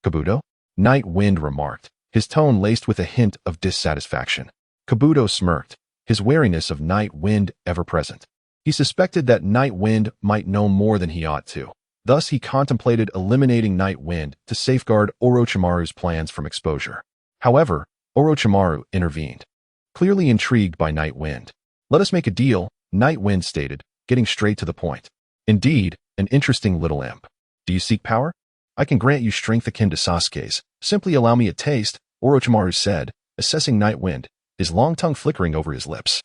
A: Kabuto? Night Wind remarked, his tone laced with a hint of dissatisfaction. Kabuto smirked, his wariness of Night Wind ever present. He suspected that Night Wind might know more than he ought to. Thus, he contemplated eliminating Night Wind to safeguard Orochimaru's plans from exposure. However, Orochimaru intervened, clearly intrigued by Night Wind. Let us make a deal, Night Wind stated, getting straight to the point. Indeed, an interesting little imp. Do you seek power? I can grant you strength akin to Sasuke's. Simply allow me a taste, Orochimaru said, assessing Night Wind, his long tongue flickering over his lips.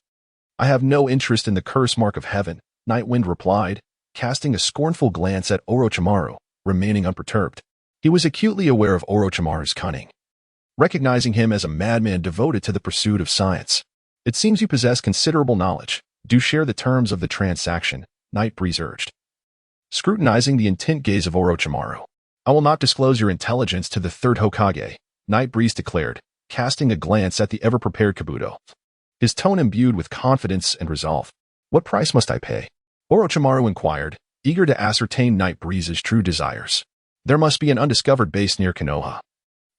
A: I have no interest in the curse mark of heaven, Night Wind replied, casting a scornful glance at Orochimaru, remaining unperturbed. He was acutely aware of Orochimaru's cunning, recognizing him as a madman devoted to the pursuit of science. It seems you possess considerable knowledge. Do share the terms of the transaction, Night Breeze urged, scrutinizing the intent gaze of Orochimaru. I will not disclose your intelligence to the third Hokage, Night Breeze declared, casting a glance at the ever-prepared Kabuto, his tone imbued with confidence and resolve. What price must I pay? Orochimaru inquired, eager to ascertain Night Breeze's true desires. There must be an undiscovered base near Konoha.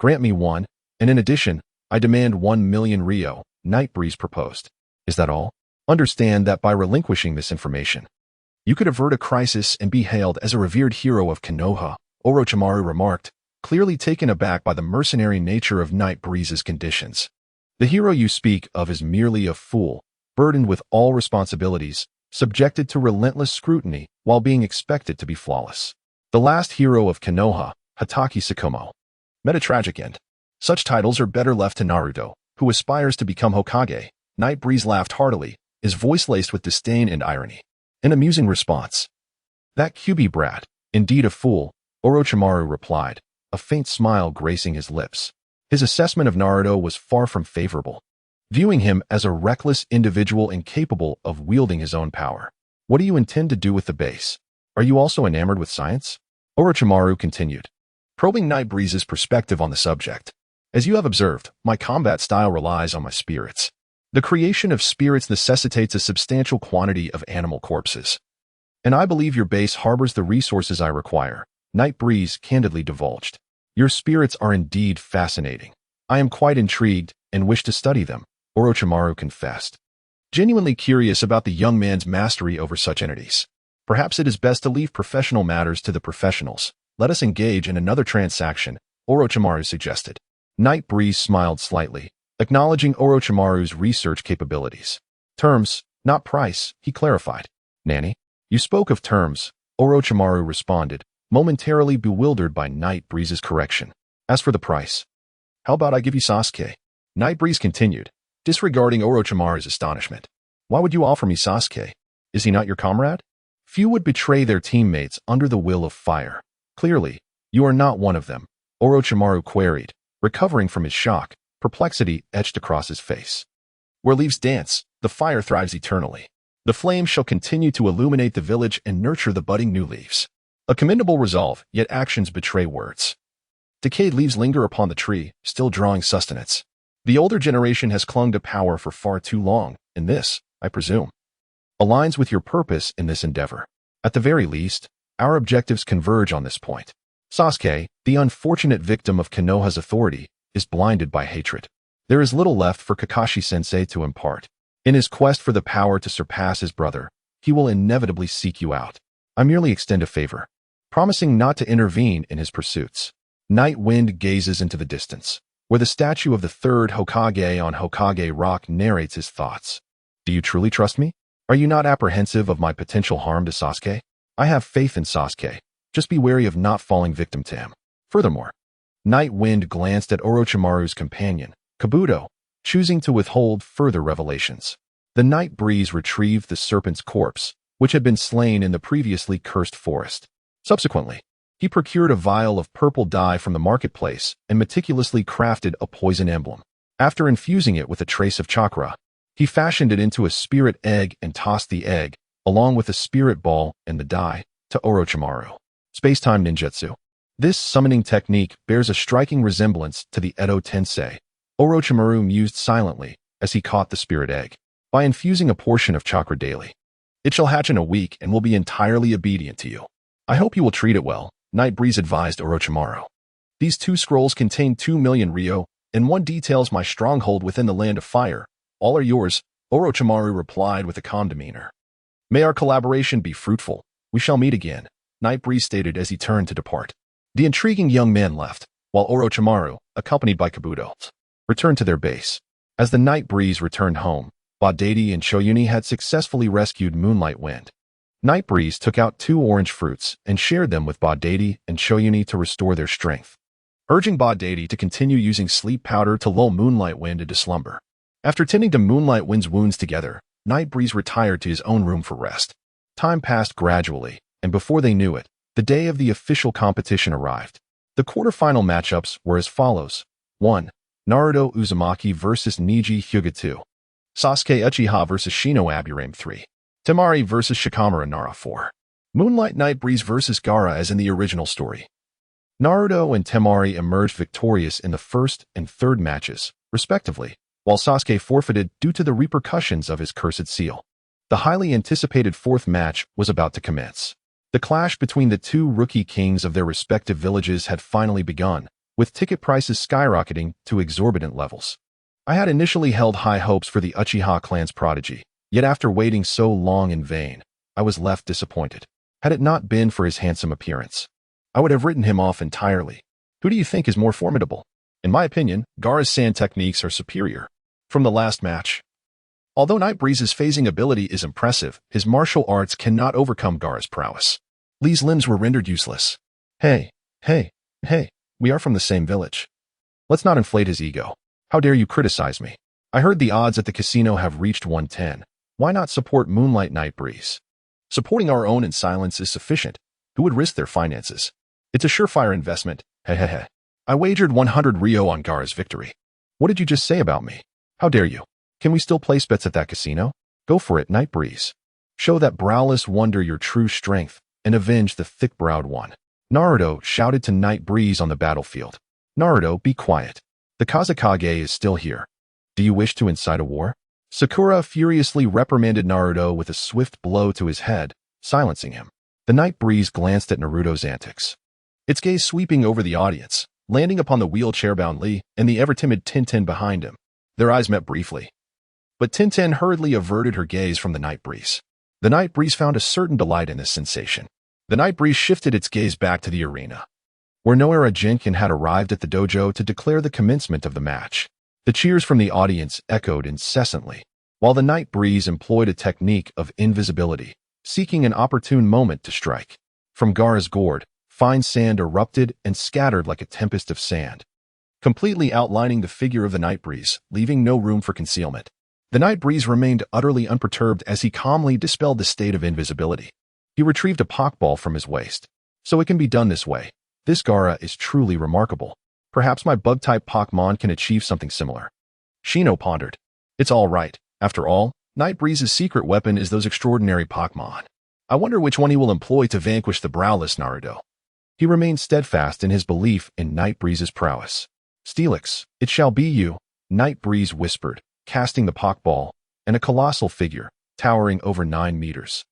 A: Grant me one, and in addition, I demand 1,000,000 Ryo, Night Breeze proposed. Is that all? Understand that by relinquishing this information, you could avert a crisis and be hailed as a revered hero of Konoha, Orochimaru remarked, clearly taken aback by the mercenary nature of Night Breeze's conditions. The hero you speak of is merely a fool, burdened with all responsibilities, subjected to relentless scrutiny while being expected to be flawless. The last hero of Konoha, Hatake Tsukumo, met a tragic end. Such titles are better left to Naruto, who aspires to become Hokage. Night Breeze laughed heartily, his voice laced with disdain and irony. An amusing response. That Kyuubi brat, indeed a fool, Orochimaru replied, a faint smile gracing his lips. His assessment of Naruto was far from favorable, viewing him as a reckless individual incapable of wielding his own power. What do you intend to do with the base? Are you also enamored with science? Orochimaru continued, probing Night Breeze's perspective on the subject. As you have observed, my combat style relies on my spirits. The creation of spirits necessitates a substantial quantity of animal corpses. And I believe your base harbors the resources I require, Night Breeze candidly divulged. Your spirits are indeed fascinating. I am quite intrigued and wish to study them, Orochimaru confessed, genuinely curious about the young man's mastery over such entities. Perhaps it is best to leave professional matters to the professionals. Let us engage in another transaction, Orochimaru suggested. Night Breeze smiled slightly, acknowledging Orochimaru's research capabilities. Terms, not price, he clarified. Nanny, you spoke of terms, Orochimaru responded, momentarily bewildered by Night Breeze's correction. As for the price, how about I give you Sasuke? Night Breeze continued, disregarding Orochimaru's astonishment. Why would you offer me Sasuke? Is he not your comrade? Few would betray their teammates under the will of fire. Clearly, you are not one of them, Orochimaru queried, recovering from his shock. Perplexity etched across his face. Where leaves dance, the fire thrives eternally. The flame shall continue to illuminate the village and nurture the budding new leaves. A commendable resolve, yet actions betray words. Decayed leaves linger upon the tree, still drawing sustenance. The older generation has clung to power for far too long, and this, I presume, aligns with your purpose in this endeavor. At the very least, our objectives converge on this point. Sasuke, the unfortunate victim of Konoha's authority, is blinded by hatred. There is little left for Kakashi-sensei to impart. In his quest for the power to surpass his brother, he will inevitably seek you out. I merely extend a favor, promising not to intervene in his pursuits. Night Wind gazes into the distance, where the statue of the third Hokage on Hokage Rock narrates his thoughts. Do you truly trust me? Are you not apprehensive of my potential harm to Sasuke? I have faith in Sasuke. Just be wary of not falling victim to him. Furthermore, Night Wind glanced at Orochimaru's companion, Kabuto, choosing to withhold further revelations. The Night Breeze retrieved the serpent's corpse, which had been slain in the previously cursed forest. Subsequently, he procured a vial of purple dye from the marketplace and meticulously crafted a poison emblem. After infusing it with a trace of chakra, he fashioned it into a spirit egg and tossed the egg, along with a spirit ball and the dye, to Orochimaru. Space-time ninjutsu. This summoning technique bears a striking resemblance to the Edo Tensei. Orochimaru mused silently as he caught the spirit egg. By infusing a portion of chakra daily, it shall hatch in a week and will be entirely obedient to you. I hope you will treat it well, Night Breeze advised Orochimaru. These 2 scrolls contain 2 million ryo, and one details my stronghold within the land of fire. All are yours, Orochimaru replied with a calm demeanor. May our collaboration be fruitful. We shall meet again, Night Breeze stated as he turned to depart. The intriguing young man left, while Orochimaru, accompanied by Kabuto, returned to their base. As the Night Breeze returned home, Badaidi and Shoyuni had successfully rescued Moonlight Wind. Night Breeze took out 2 orange fruits and shared them with Badaidi and Shoyuni to restore their strength, urging Badaidi to continue using sleep powder to lull Moonlight Wind into slumber. After tending to Moonlight Wind's wounds together, Night Breeze retired to his own room for rest. Time passed gradually, and before they knew it, the day of the official competition arrived. The quarterfinal matchups were as follows. 1. Naruto Uzumaki vs Neji Hyuga 2. Sasuke Uchiha vs Shino Aburame 3. Temari vs Shikamaru Nara 4. Moonlight Night Breeze vs Gaara as in the original story. Naruto and Temari emerged victorious in the first and third matches, respectively, while Sasuke forfeited due to the repercussions of his cursed seal. The highly anticipated 4th match was about to commence. The clash between the 2 rookie kings of their respective villages had finally begun, with ticket prices skyrocketing to exorbitant levels. I had initially held high hopes for the Uchiha clan's prodigy, yet after waiting so long in vain, I was left disappointed. Had it not been for his handsome appearance, I would have written him off entirely. Who do you think is more formidable? In my opinion, Gaara's sand techniques are superior. From the last match, although Night Breeze's phasing ability is impressive, his martial arts cannot overcome Gaara's prowess. Lee's limbs were rendered useless. Hey, we are from the same village. Let's not inflate his ego. How dare you criticize me? I heard the odds at the casino have reached 110. Why not support Moonlight Night Breeze? Supporting our own in silence is sufficient. Who would risk their finances? It's a surefire investment. Hehehe. I wagered 100 ryo on Gaara's victory. What did you just say about me? How dare you? Can we still place bets at that casino? Go for it, Night Breeze. Show that browless wonder your true strength and avenge the thick-browed one. Naruto shouted to Night Breeze on the battlefield. Naruto, be quiet. The Kazekage is still here. Do you wish to incite a war? Sakura furiously reprimanded Naruto with a swift blow to his head, silencing him. The Night Breeze glanced at Naruto's antics, its gaze sweeping over the audience, landing upon the wheelchair-bound Lee and the ever-timid Tintin behind him. Their eyes met briefly, but Tintin hurriedly averted her gaze from the Night Breeze. The Night Breeze found a certain delight in this sensation. The Night Breeze shifted its gaze back to the arena, where Noara Jinkin had arrived at the dojo to declare the commencement of the match. The cheers from the audience echoed incessantly, while the Night Breeze employed a technique of invisibility, seeking an opportune moment to strike. From Gaara's gourd, fine sand erupted and scattered like a tempest of sand, completely outlining the figure of the Night Breeze, leaving no room for concealment. The Night Breeze remained utterly unperturbed as he calmly dispelled the state of invisibility. He retrieved a Pokeball from his waist. So it can be done this way. This Gaara is truly remarkable. Perhaps my bug-type Pokémon can achieve something similar. Shino pondered. It's all right. After all, Night Breeze's secret weapon is those extraordinary Pokémon. I wonder which one he will employ to vanquish the browless Naruto. He remained steadfast in his belief in Night Breeze's prowess. Steelix, it shall be you, Night Breeze whispered, casting the Pokeball, and a colossal figure, towering over 9 meters,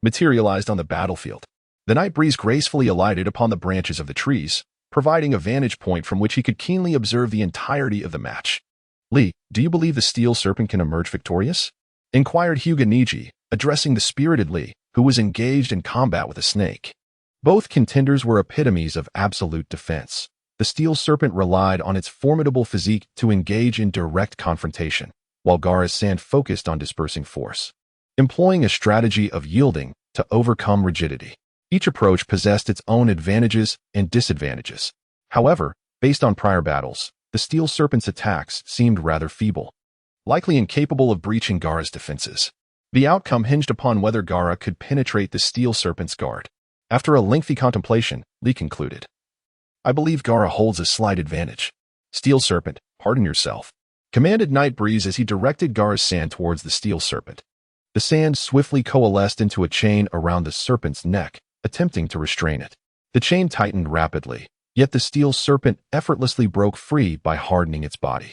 A: materialized on the battlefield. The Night Breeze gracefully alighted upon the branches of the trees, providing a vantage point from which he could keenly observe the entirety of the match. Lee, do you believe the steel serpent can emerge victorious? Inquired Hyuga Niji, addressing the spirited Lee, who was engaged in combat with a snake. Both contenders were epitomes of absolute defense. The steel serpent relied on its formidable physique to engage in direct confrontation, while Gaara's sand focused on dispersing force, employing a strategy of yielding to overcome rigidity. Each approach possessed its own advantages and disadvantages. However, based on prior battles, the steel serpent's attacks seemed rather feeble, likely incapable of breaching Gaara's defenses. The outcome hinged upon whether Gaara could penetrate the steel serpent's guard. After a lengthy contemplation, Lee concluded, I believe Gaara holds a slight advantage. Steel serpent, harden yourself, commanded Night Breeze as he directed Gaara's sand towards the steel serpent. The sand swiftly coalesced into a chain around the serpent's neck, attempting to restrain it. The chain tightened rapidly, yet the steel serpent effortlessly broke free by hardening its body.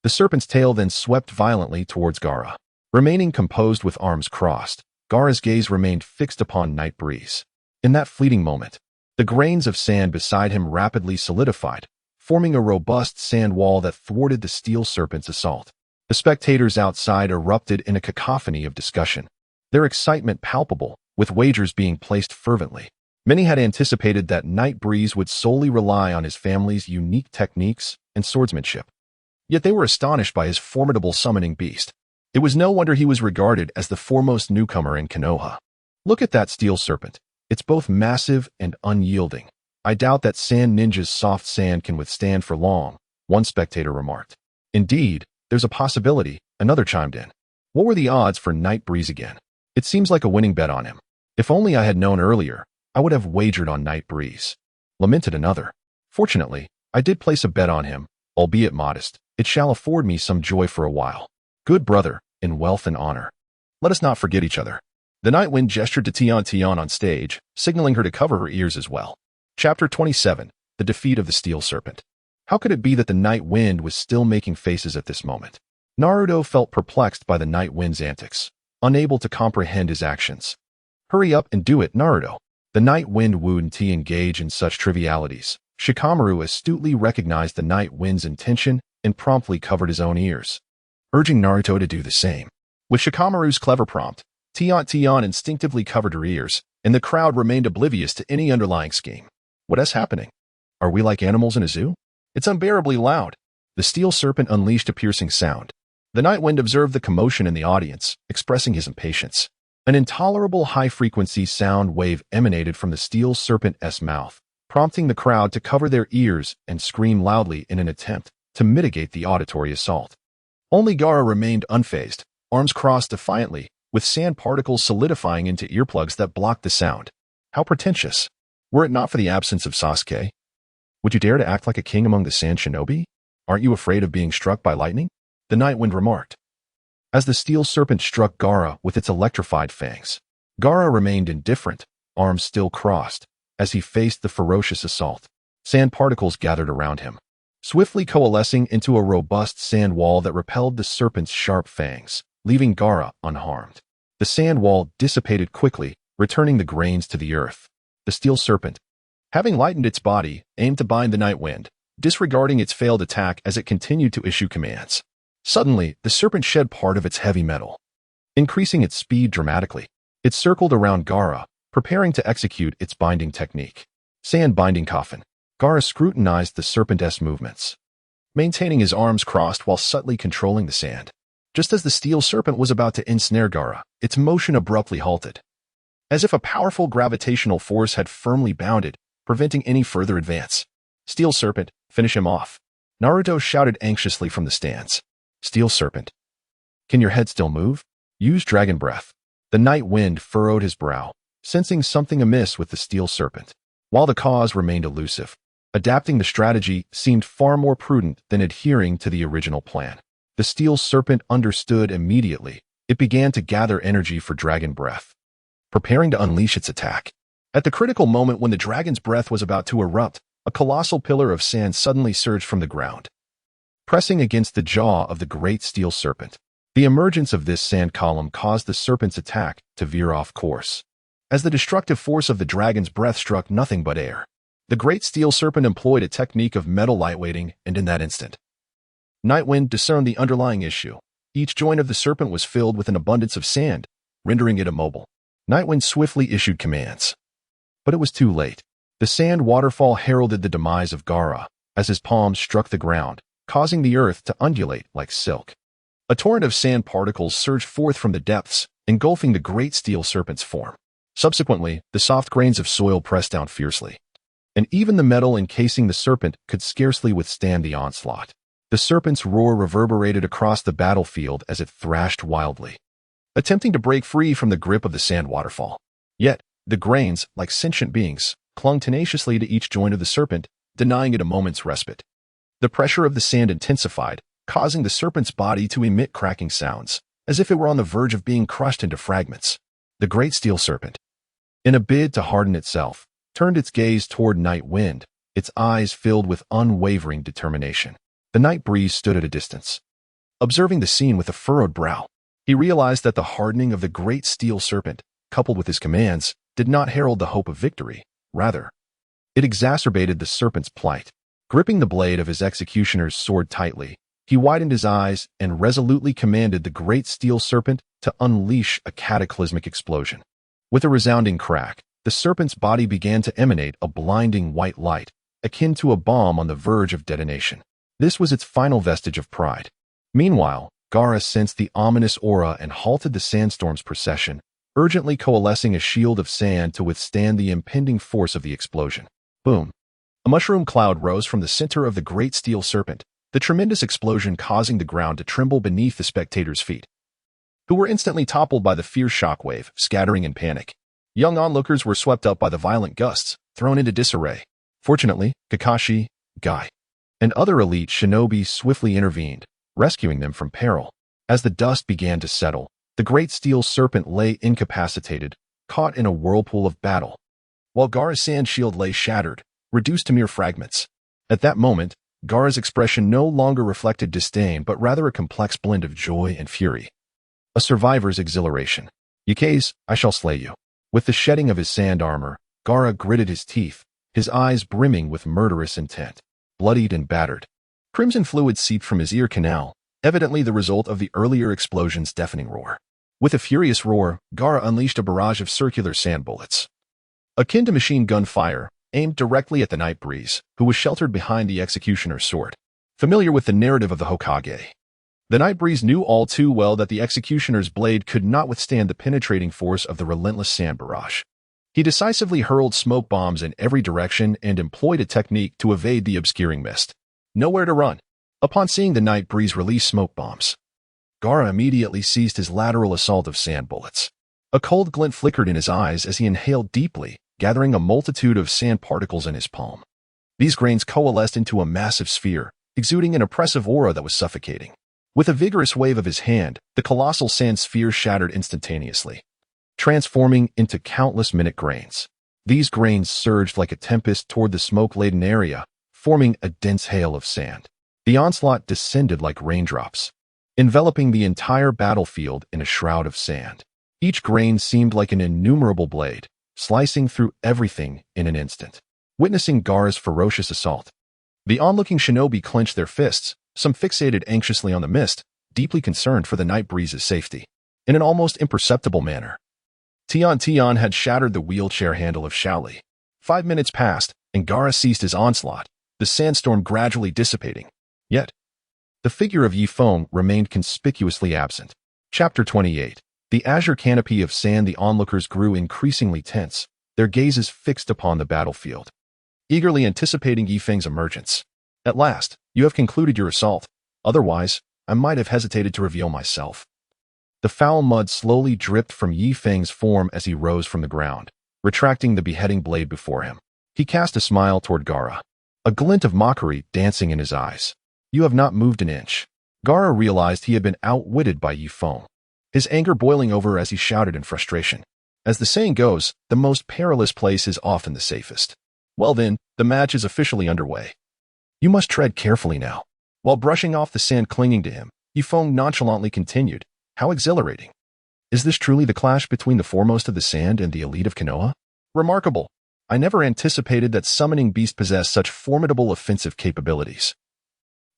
A: The serpent's tail then swept violently towards Gaara. Remaining composed with arms crossed, Gaara's gaze remained fixed upon Night Breeze. In that fleeting moment, the grains of sand beside him rapidly solidified, forming a robust sand wall that thwarted the steel serpent's assault. The spectators outside erupted in a cacophony of discussion, their excitement palpable, with wagers being placed fervently. Many had anticipated that Night Breeze would solely rely on his family's unique techniques and swordsmanship. Yet they were astonished by his formidable summoning beast. It was no wonder he was regarded as the foremost newcomer in Konoha. Look at that steel serpent. It's both massive and unyielding. I doubt that Sand Ninja's soft sand can withstand for long, one spectator remarked. Indeed, there's a possibility, another chimed in. What were the odds for Night Breeze again? It seems like a winning bet on him. If only I had known earlier, I would have wagered on Night Breeze, lamented another. Fortunately, I did place a bet on him, albeit modest. It shall afford me some joy for a while. Good brother, in wealth and honor. Let us not forget each other. The Night Wind gestured to Tian on stage, signaling her to cover her ears as well. Chapter 27, The Defeat of the Steel Serpent. How could it be that the Night Wind was still making faces at this moment? Naruto felt perplexed by the Night Wind's antics, unable to comprehend his actions. Hurry up and do it, Naruto. The Night Wind wouldn't engage in such trivialities. Shikamaru astutely recognized the Night Wind's intention and promptly covered his own ears, urging Naruto to do the same. With Shikamaru's clever prompt, Tian instinctively covered her ears, and the crowd remained oblivious to any underlying scheme. What is happening? Are we like animals in a zoo? It's unbearably loud. The steel serpent unleashed a piercing sound. The Night Wind observed the commotion in the audience, expressing his impatience. An intolerable high-frequency sound wave emanated from the steel serpent's mouth, prompting the crowd to cover their ears and scream loudly in an attempt to mitigate the auditory assault. Only Gaara remained unfazed, arms crossed defiantly, with sand particles solidifying into earplugs that blocked the sound. How pretentious. Were it not for the absence of Sasuke? Would you dare to act like a king among the sand shinobi? Aren't you afraid of being struck by lightning? The Night Wind remarked. As the steel serpent struck Gaara with its electrified fangs, Gaara remained indifferent, arms still crossed, as he faced the ferocious assault. Sand particles gathered around him, swiftly coalescing into a robust sand wall that repelled the serpent's sharp fangs, leaving Gaara unharmed. The sand wall dissipated quickly, returning the grains to the earth. The steel serpent, having lightened its body, aimed to bind the Night Wind, disregarding its failed attack as it continued to issue commands. Suddenly, the serpent shed part of its heavy metal, increasing its speed dramatically. It circled around Gaara, preparing to execute its binding technique. Sand binding coffin. Gaara scrutinized the serpent's movements, maintaining his arms crossed while subtly controlling the sand. Just as the steel serpent was about to ensnare Gaara, its motion abruptly halted, as if a powerful gravitational force had firmly bounded, preventing any further advance. Steel serpent, finish him off. Naruto shouted anxiously from the stands. Steel serpent. Can your head still move? Use dragon breath. The Night Wind furrowed his brow, sensing something amiss with the steel serpent. While the cause remained elusive, adapting the strategy seemed far more prudent than adhering to the original plan. The steel serpent understood immediately. It began to gather energy for dragon breath, preparing to unleash its attack. At the critical moment when the dragon's breath was about to erupt, a colossal pillar of sand suddenly surged from the ground, pressing against the jaw of the great steel serpent. The emergence of this sand column caused the serpent's attack to veer off course, as the destructive force of the dragon's breath struck nothing but air. The great steel serpent employed a technique of metal lightweighting, and in that instant, Nightwind discerned the underlying issue. Each joint of the serpent was filled with an abundance of sand, rendering it immobile. Nightwind swiftly issued commands. But it was too late. The sand waterfall heralded the demise of Gaara as his palms struck the ground, causing the earth to undulate like silk. A torrent of sand particles surged forth from the depths, engulfing the great steel serpent's form. Subsequently, the soft grains of soil pressed down fiercely, and even the metal encasing the serpent could scarcely withstand the onslaught. The serpent's roar reverberated across the battlefield as it thrashed wildly, attempting to break free from the grip of the sand waterfall. Yet, the grains, like sentient beings, clung tenaciously to each joint of the serpent, denying it a moment's respite. The pressure of the sand intensified, causing the serpent's body to emit cracking sounds, as if it were on the verge of being crushed into fragments. The great steel serpent, in a bid to harden itself, turned its gaze toward Nightwind, its eyes filled with unwavering determination. The night breeze stood at a distance, observing the scene with a furrowed brow. He realized that the hardening of the great steel serpent, coupled with his commands, did not herald the hope of victory. Rather, it exacerbated the serpent's plight. Gripping the blade of his executioner's sword tightly, he widened his eyes and resolutely commanded the great steel serpent to unleash a cataclysmic explosion. With a resounding crack, the serpent's body began to emanate a blinding white light, akin to a bomb on the verge of detonation. This was its final vestige of pride. Meanwhile, Gaara sensed the ominous aura and halted the sandstorm's procession, urgently coalescing a shield of sand to withstand the impending force of the explosion. Boom! A mushroom cloud rose from the center of the great steel serpent, the tremendous explosion causing the ground to tremble beneath the spectators' feet, who were instantly toppled by the fierce shockwave, scattering in panic. Young onlookers were swept up by the violent gusts, thrown into disarray. Fortunately, Kakashi, Guy, and other elite shinobi swiftly intervened, rescuing them from peril. As the dust began to settle, the great steel serpent lay incapacitated, caught in a whirlpool of battle, while Gaara's sand shield lay shattered, reduced to mere fragments. At that moment, Gaara's expression no longer reflected disdain but rather a complex blend of joy and fury. A survivor's exhilaration. Yukais, I shall slay you. With the shedding of his sand armor, Gaara gritted his teeth, his eyes brimming with murderous intent. Bloodied and battered, crimson fluid seeped from his ear canal, evidently the result of the earlier explosion's deafening roar. With a furious roar, Gaara unleashed a barrage of circular sand bullets, akin to machine gun fire, aimed directly at the night breeze, who was sheltered behind the executioner's sword. Familiar with the narrative of the Hokage, the night breeze knew all too well that the executioner's blade could not withstand the penetrating force of the relentless sand barrage. He decisively hurled smoke bombs in every direction and employed a technique to evade the obscuring mist. Nowhere to run. Upon seeing the night breeze release smoke bombs, Gaara immediately ceased his lateral assault of sand bullets. A cold glint flickered in his eyes as he inhaled deeply, gathering a multitude of sand particles in his palm. These grains coalesced into a massive sphere, exuding an oppressive aura that was suffocating. With a vigorous wave of his hand, the colossal sand sphere shattered instantaneously, transforming into countless minute grains. These grains surged like a tempest toward the smoke-laden area, forming a dense hail of sand. The onslaught descended like raindrops, enveloping the entire battlefield in a shroud of sand. Each grain seemed like an innumerable blade, slicing through everything in an instant. Witnessing Gaara's ferocious assault, the onlooking shinobi clenched their fists, some fixated anxiously on the mist, deeply concerned for the night breeze's safety. In an almost imperceptible manner, Tian had shattered the wheelchair handle of Shaoli. 5 minutes passed, and Gaara ceased his onslaught, the sandstorm gradually dissipating. Yet, the figure of Yi Feng remained conspicuously absent. Chapter 28. The azure canopy of sand. The onlookers grew increasingly tense, their gazes fixed upon the battlefield, eagerly anticipating Yi Feng's emergence. At last, you have concluded your assault. Otherwise, I might have hesitated to reveal myself. The foul mud slowly dripped from Yi Feng's form as he rose from the ground, retracting the beheading blade before him. He cast a smile toward Gaara, a glint of mockery dancing in his eyes. You have not moved an inch. Gaara realized he had been outwitted by Yi Feng, his anger boiling over as he shouted in frustration. As the saying goes, the most perilous place is often the safest. Well then, the match is officially underway. You must tread carefully now. While brushing off the sand clinging to him, Yi Feng nonchalantly continued, How exhilarating. Is this truly the clash between the foremost of the sand and the elite of Konoha? Remarkable. I never anticipated that summoning beast possessed such formidable offensive capabilities.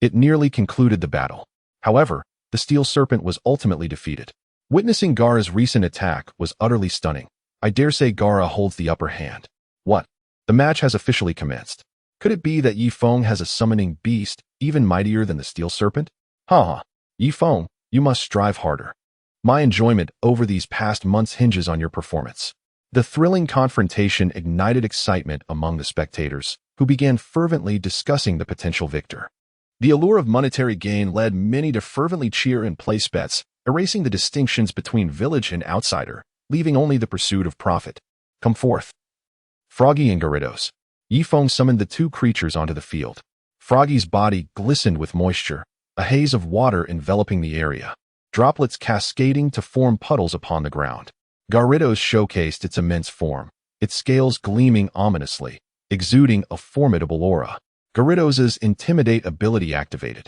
A: It nearly concluded the battle. However, the steel serpent was ultimately defeated. Witnessing Gaara's recent attack was utterly stunning. I dare say Gaara holds the upper hand. What? The match has officially commenced. Could it be that Yi Feng has a summoning beast even mightier than the steel serpent? Haha. Yi Feng, you must strive harder. My enjoyment over these past months hinges on your performance. The thrilling confrontation ignited excitement among the spectators, who began fervently discussing the potential victor. The allure of monetary gain led many to fervently cheer and place bets, erasing the distinctions between village and outsider, leaving only the pursuit of profit. Come forth. Froggy and Gyarados. Yi Feng summoned the two creatures onto the field. Froggy's body glistened with moisture, a haze of water enveloping the area, droplets cascading to form puddles upon the ground. Gyarados showcased its immense form, its scales gleaming ominously, exuding a formidable aura. Gyarados' Intimidate ability activated,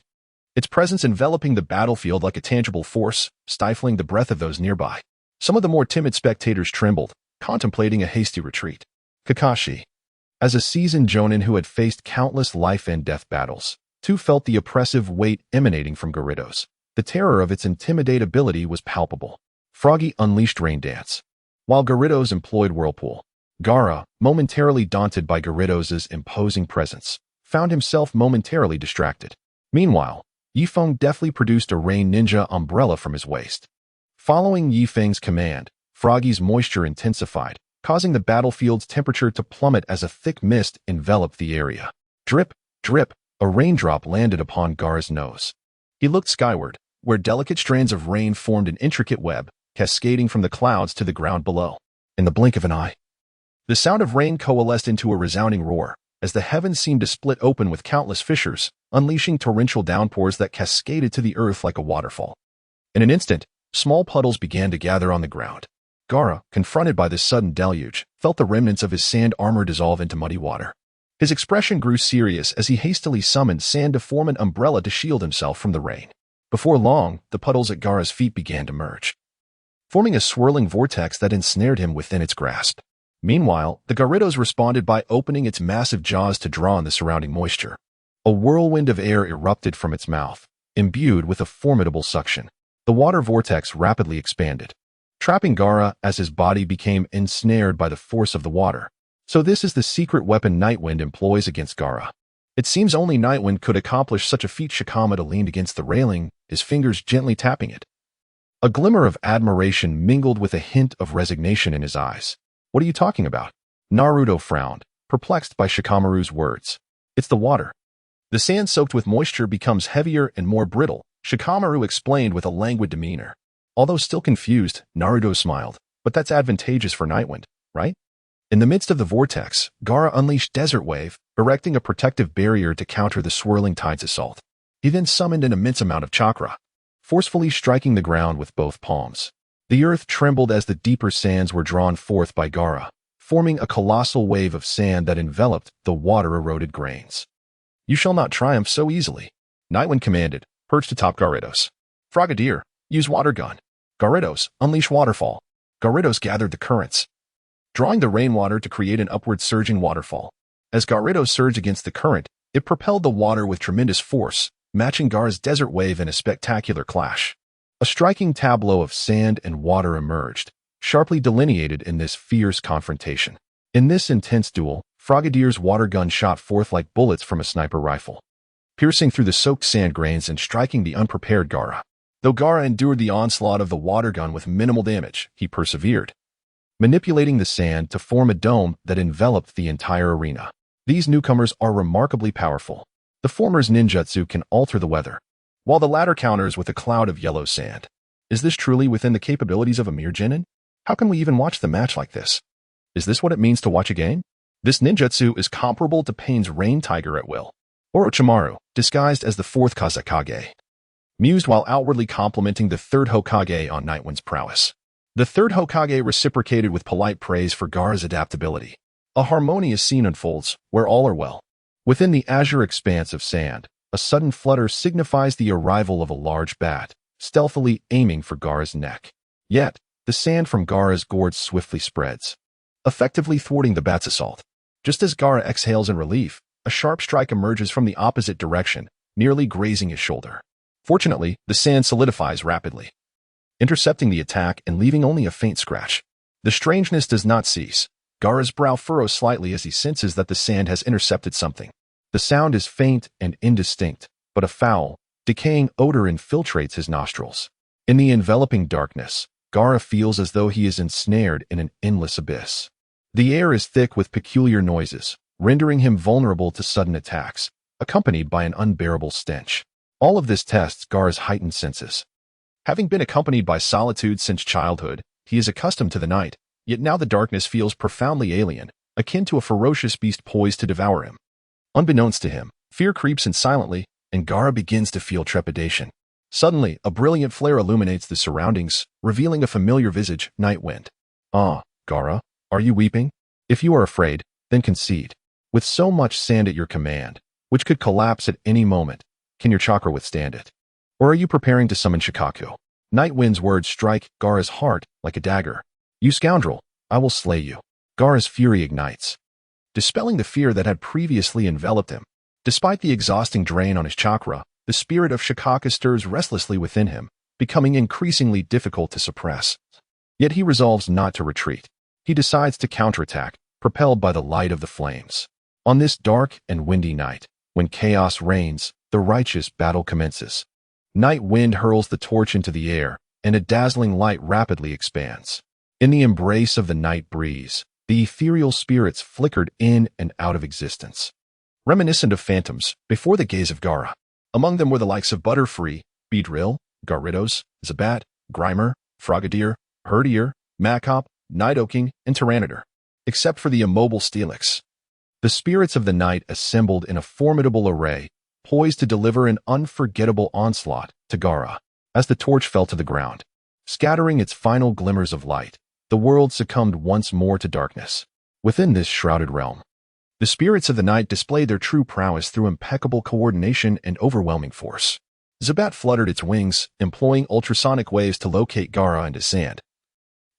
A: its presence enveloping the battlefield like a tangible force, stifling the breath of those nearby. Some of the more timid spectators trembled, contemplating a hasty retreat. Kakashi. As a seasoned jonin who had faced countless life-and-death battles, too felt the oppressive weight emanating from Gyarados. The terror of its Intimidate ability was palpable. Froggy unleashed Rain Dance, while Gyarados employed Whirlpool. Gaara, momentarily daunted by Gyarados' imposing presence, found himself momentarily distracted. Meanwhile, Yi Feng deftly produced a Rain Ninja umbrella from his waist. Following Yi Feng's command, Froggy's moisture intensified, causing the battlefield's temperature to plummet as a thick mist enveloped the area. Drip, drip, a raindrop landed upon Gaara's nose. He looked skyward, where delicate strands of rain formed an intricate web, cascading from the clouds to the ground below. In the blink of an eye, the sound of rain coalesced into a resounding roar, as the heavens seemed to split open with countless fissures, unleashing torrential downpours that cascaded to the earth like a waterfall. In an instant, small puddles began to gather on the ground. Gaara, confronted by this sudden deluge, felt the remnants of his sand armor dissolve into muddy water. His expression grew serious as he hastily summoned sand to form an umbrella to shield himself from the rain. Before long, the puddles at Gaara's feet began to merge, forming a swirling vortex that ensnared him within its grasp. Meanwhile, the Gyarados responded by opening its massive jaws to draw in the surrounding moisture. A whirlwind of air erupted from its mouth, imbued with a formidable suction. The water vortex rapidly expanded, trapping Gaara as his body became ensnared by the force of the water. So this is the secret weapon Nightwind employs against Gaara. It seems only Nightwind could accomplish such a feat. Shikamada leaned against the railing, his fingers gently tapping it. A glimmer of admiration mingled with a hint of resignation in his eyes. What are you talking about? Naruto frowned, perplexed by Shikamaru's words. It's the water. The sand soaked with moisture becomes heavier and more brittle, Shikamaru explained with a languid demeanor. Although still confused, Naruto smiled. But that's advantageous for Nightwind, right? In the midst of the vortex, Gaara unleashed Desert Wave, erecting a protective barrier to counter the swirling tide's assault. He then summoned an immense amount of chakra, forcefully striking the ground with both palms. The earth trembled as the deeper sands were drawn forth by Gaara, forming a colossal wave of sand that enveloped the water-eroded grains. You shall not triumph so easily, Nightwind commanded, perched atop Gyarados. Frogadier, use water gun. Gyarados, unleash waterfall. Gyarados gathered the currents, drawing the rainwater to create an upward surging waterfall. As Gyarados surged against the current, it propelled the water with tremendous force, matching Gaara's Desert Wave in a spectacular clash. A striking tableau of sand and water emerged, sharply delineated in this fierce confrontation. In this intense duel, Frogadier's water gun shot forth like bullets from a sniper rifle, piercing through the soaked sand grains and striking the unprepared Gaara. Though Gaara endured the onslaught of the water gun with minimal damage, he persevered, manipulating the sand to form a dome that enveloped the entire arena. These newcomers are remarkably powerful. The former's ninjutsu can alter the weather, while the latter counters with a cloud of yellow sand. Is this truly within the capabilities of a mere genin? How can we even watch the match like this? Is this what it means to watch a game? This ninjutsu is comparable to Pain's Rain Tiger at will. Orochimaru, disguised as the fourth Kazekage, mused while outwardly complimenting the third Hokage on Nightwind's prowess. The third Hokage reciprocated with polite praise for Gaara's adaptability. A harmonious scene unfolds, where all are well. Within the azure expanse of sand, a sudden flutter signifies the arrival of a large bat, stealthily aiming for Gaara's neck. Yet, the sand from Gaara's gourd swiftly spreads, effectively thwarting the bat's assault. Just as Gaara exhales in relief, a sharp strike emerges from the opposite direction, nearly grazing his shoulder. Fortunately, the sand solidifies rapidly, intercepting the attack and leaving only a faint scratch. The strangeness does not cease. Gaara's brow furrows slightly as he senses that the sand has intercepted something. The sound is faint and indistinct, but a foul, decaying odor infiltrates his nostrils. In the enveloping darkness, Gaara feels as though he is ensnared in an endless abyss. The air is thick with peculiar noises, rendering him vulnerable to sudden attacks, accompanied by an unbearable stench. All of this tests Gaara's heightened senses. Having been accompanied by solitude since childhood, he is accustomed to the night, yet now the darkness feels profoundly alien, akin to a ferocious beast poised to devour him. Unbeknownst to him, fear creeps in silently, and Gaara begins to feel trepidation. Suddenly, a brilliant flare illuminates the surroundings, revealing a familiar visage, Nightwind. Ah, Gaara, are you weeping? If you are afraid, then concede. With so much sand at your command, which could collapse at any moment, can your chakra withstand it? Or are you preparing to summon Shikaku? Nightwind's words strike Gaara's heart like a dagger. You scoundrel, I will slay you. Gaara's fury ignites, dispelling the fear that had previously enveloped him. Despite the exhausting drain on his chakra, the spirit of Shikaku stirs restlessly within him, becoming increasingly difficult to suppress. Yet he resolves not to retreat. He decides to counterattack, propelled by the light of the flames. On this dark and windy night, when chaos reigns, the righteous battle commences. Nightwind hurls the torch into the air, and a dazzling light rapidly expands. In the embrace of the night breeze, the ethereal spirits flickered in and out of existence, reminiscent of phantoms before the gaze of Gaara. Among them were the likes of Butterfree, Beedrill, Gyarados, Zubat, Grimer, Frogadier, Herdier, Machop, Nidoking, and Tyranitar, except for the immobile Steelix. The spirits of the night assembled in a formidable array, poised to deliver an unforgettable onslaught to Gaara. As the torch fell to the ground, scattering its final glimmers of light, the world succumbed once more to darkness. Within this shrouded realm, the spirits of the night displayed their true prowess through impeccable coordination and overwhelming force. Zubat fluttered its wings, employing ultrasonic waves to locate Gaara and his sand,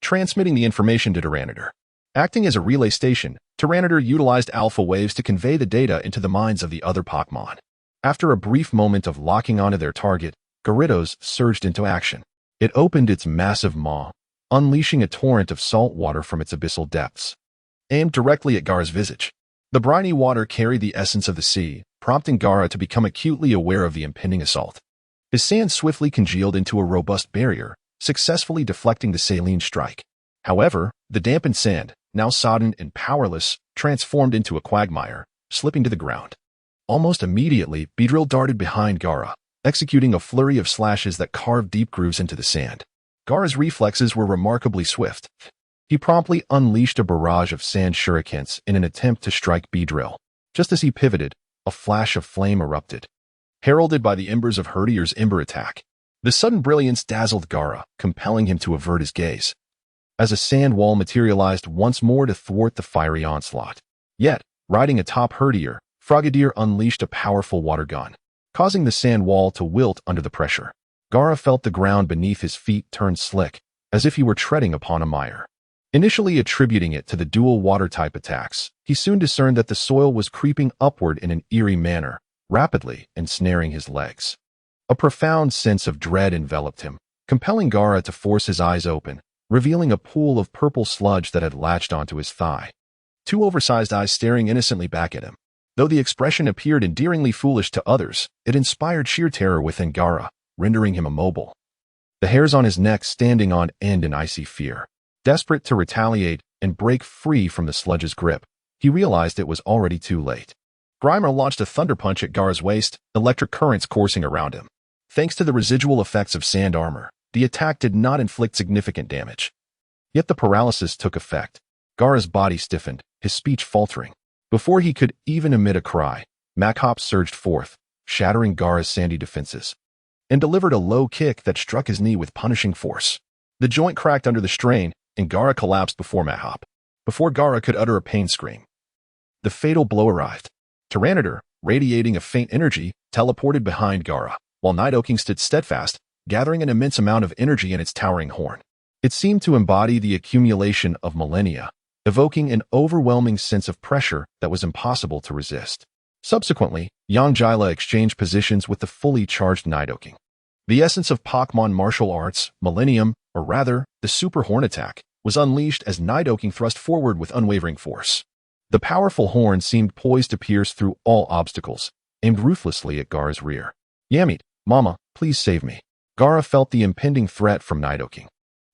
A: transmitting the information to Tyranitar. Acting as a relay station, Tyranitar utilized alpha waves to convey the data into the minds of the other Pokémon. After a brief moment of locking onto their target, Gyarados surged into action. It opened its massive maw, unleashing a torrent of salt water from its abyssal depths, aimed directly at Gaara's visage. The briny water carried the essence of the sea, prompting Gaara to become acutely aware of the impending assault. His sand swiftly congealed into a robust barrier, successfully deflecting the saline strike. However, the dampened sand, now sodden and powerless, transformed into a quagmire, slipping to the ground. Almost immediately, Beedrill darted behind Gaara, executing a flurry of slashes that carved deep grooves into the sand. Gaara's reflexes were remarkably swift. He promptly unleashed a barrage of sand shurikens in an attempt to strike Beedrill. Just as he pivoted, a flash of flame erupted, heralded by the embers of Herdier's ember attack. The sudden brilliance dazzled Gaara, compelling him to avert his gaze, as a sand wall materialized once more to thwart the fiery onslaught. Yet, riding atop Herdier, Frogadier unleashed a powerful water gun, causing the sand wall to wilt under the pressure. Gaara felt the ground beneath his feet turn slick, as if he were treading upon a mire. Initially attributing it to the dual water-type attacks, he soon discerned that the soil was creeping upward in an eerie manner, rapidly ensnaring his legs. A profound sense of dread enveloped him, compelling Gaara to force his eyes open, revealing a pool of purple sludge that had latched onto his thigh. Two oversized eyes staring innocently back at him. Though the expression appeared endearingly foolish to others, it inspired sheer terror within Gaara, rendering him immobile, the hairs on his neck standing on end in icy fear. Desperate to retaliate and break free from the sludge's grip, he realized it was already too late. Grimer launched a thunder punch at Gaara's waist, electric currents coursing around him. Thanks to the residual effects of sand armor, the attack did not inflict significant damage. Yet the paralysis took effect. Gaara's body stiffened, his speech faltering. Before he could even emit a cry, Machop surged forth, shattering Gaara's sandy defenses, and delivered a low kick that struck his knee with punishing force. The joint cracked under the strain, and Gaara collapsed before Machop. Before Gaara could utter a pain scream, the fatal blow arrived. Tyranitar, radiating a faint energy, teleported behind Gaara, while Nidoking stood steadfast, gathering an immense amount of energy in its towering horn. It seemed to embody the accumulation of millennia, evoking an overwhelming sense of pressure that was impossible to resist. Subsequently, Yangjila exchanged positions with the fully charged Nidoking. The essence of Pokémon martial arts, Millennium, or rather, the Super Horn attack, was unleashed as Nidoking thrust forward with unwavering force. The powerful horn seemed poised to pierce through all obstacles, aimed ruthlessly at Gaara's rear. Yamete, Mama, please save me. Gaara felt the impending threat from Nidoking.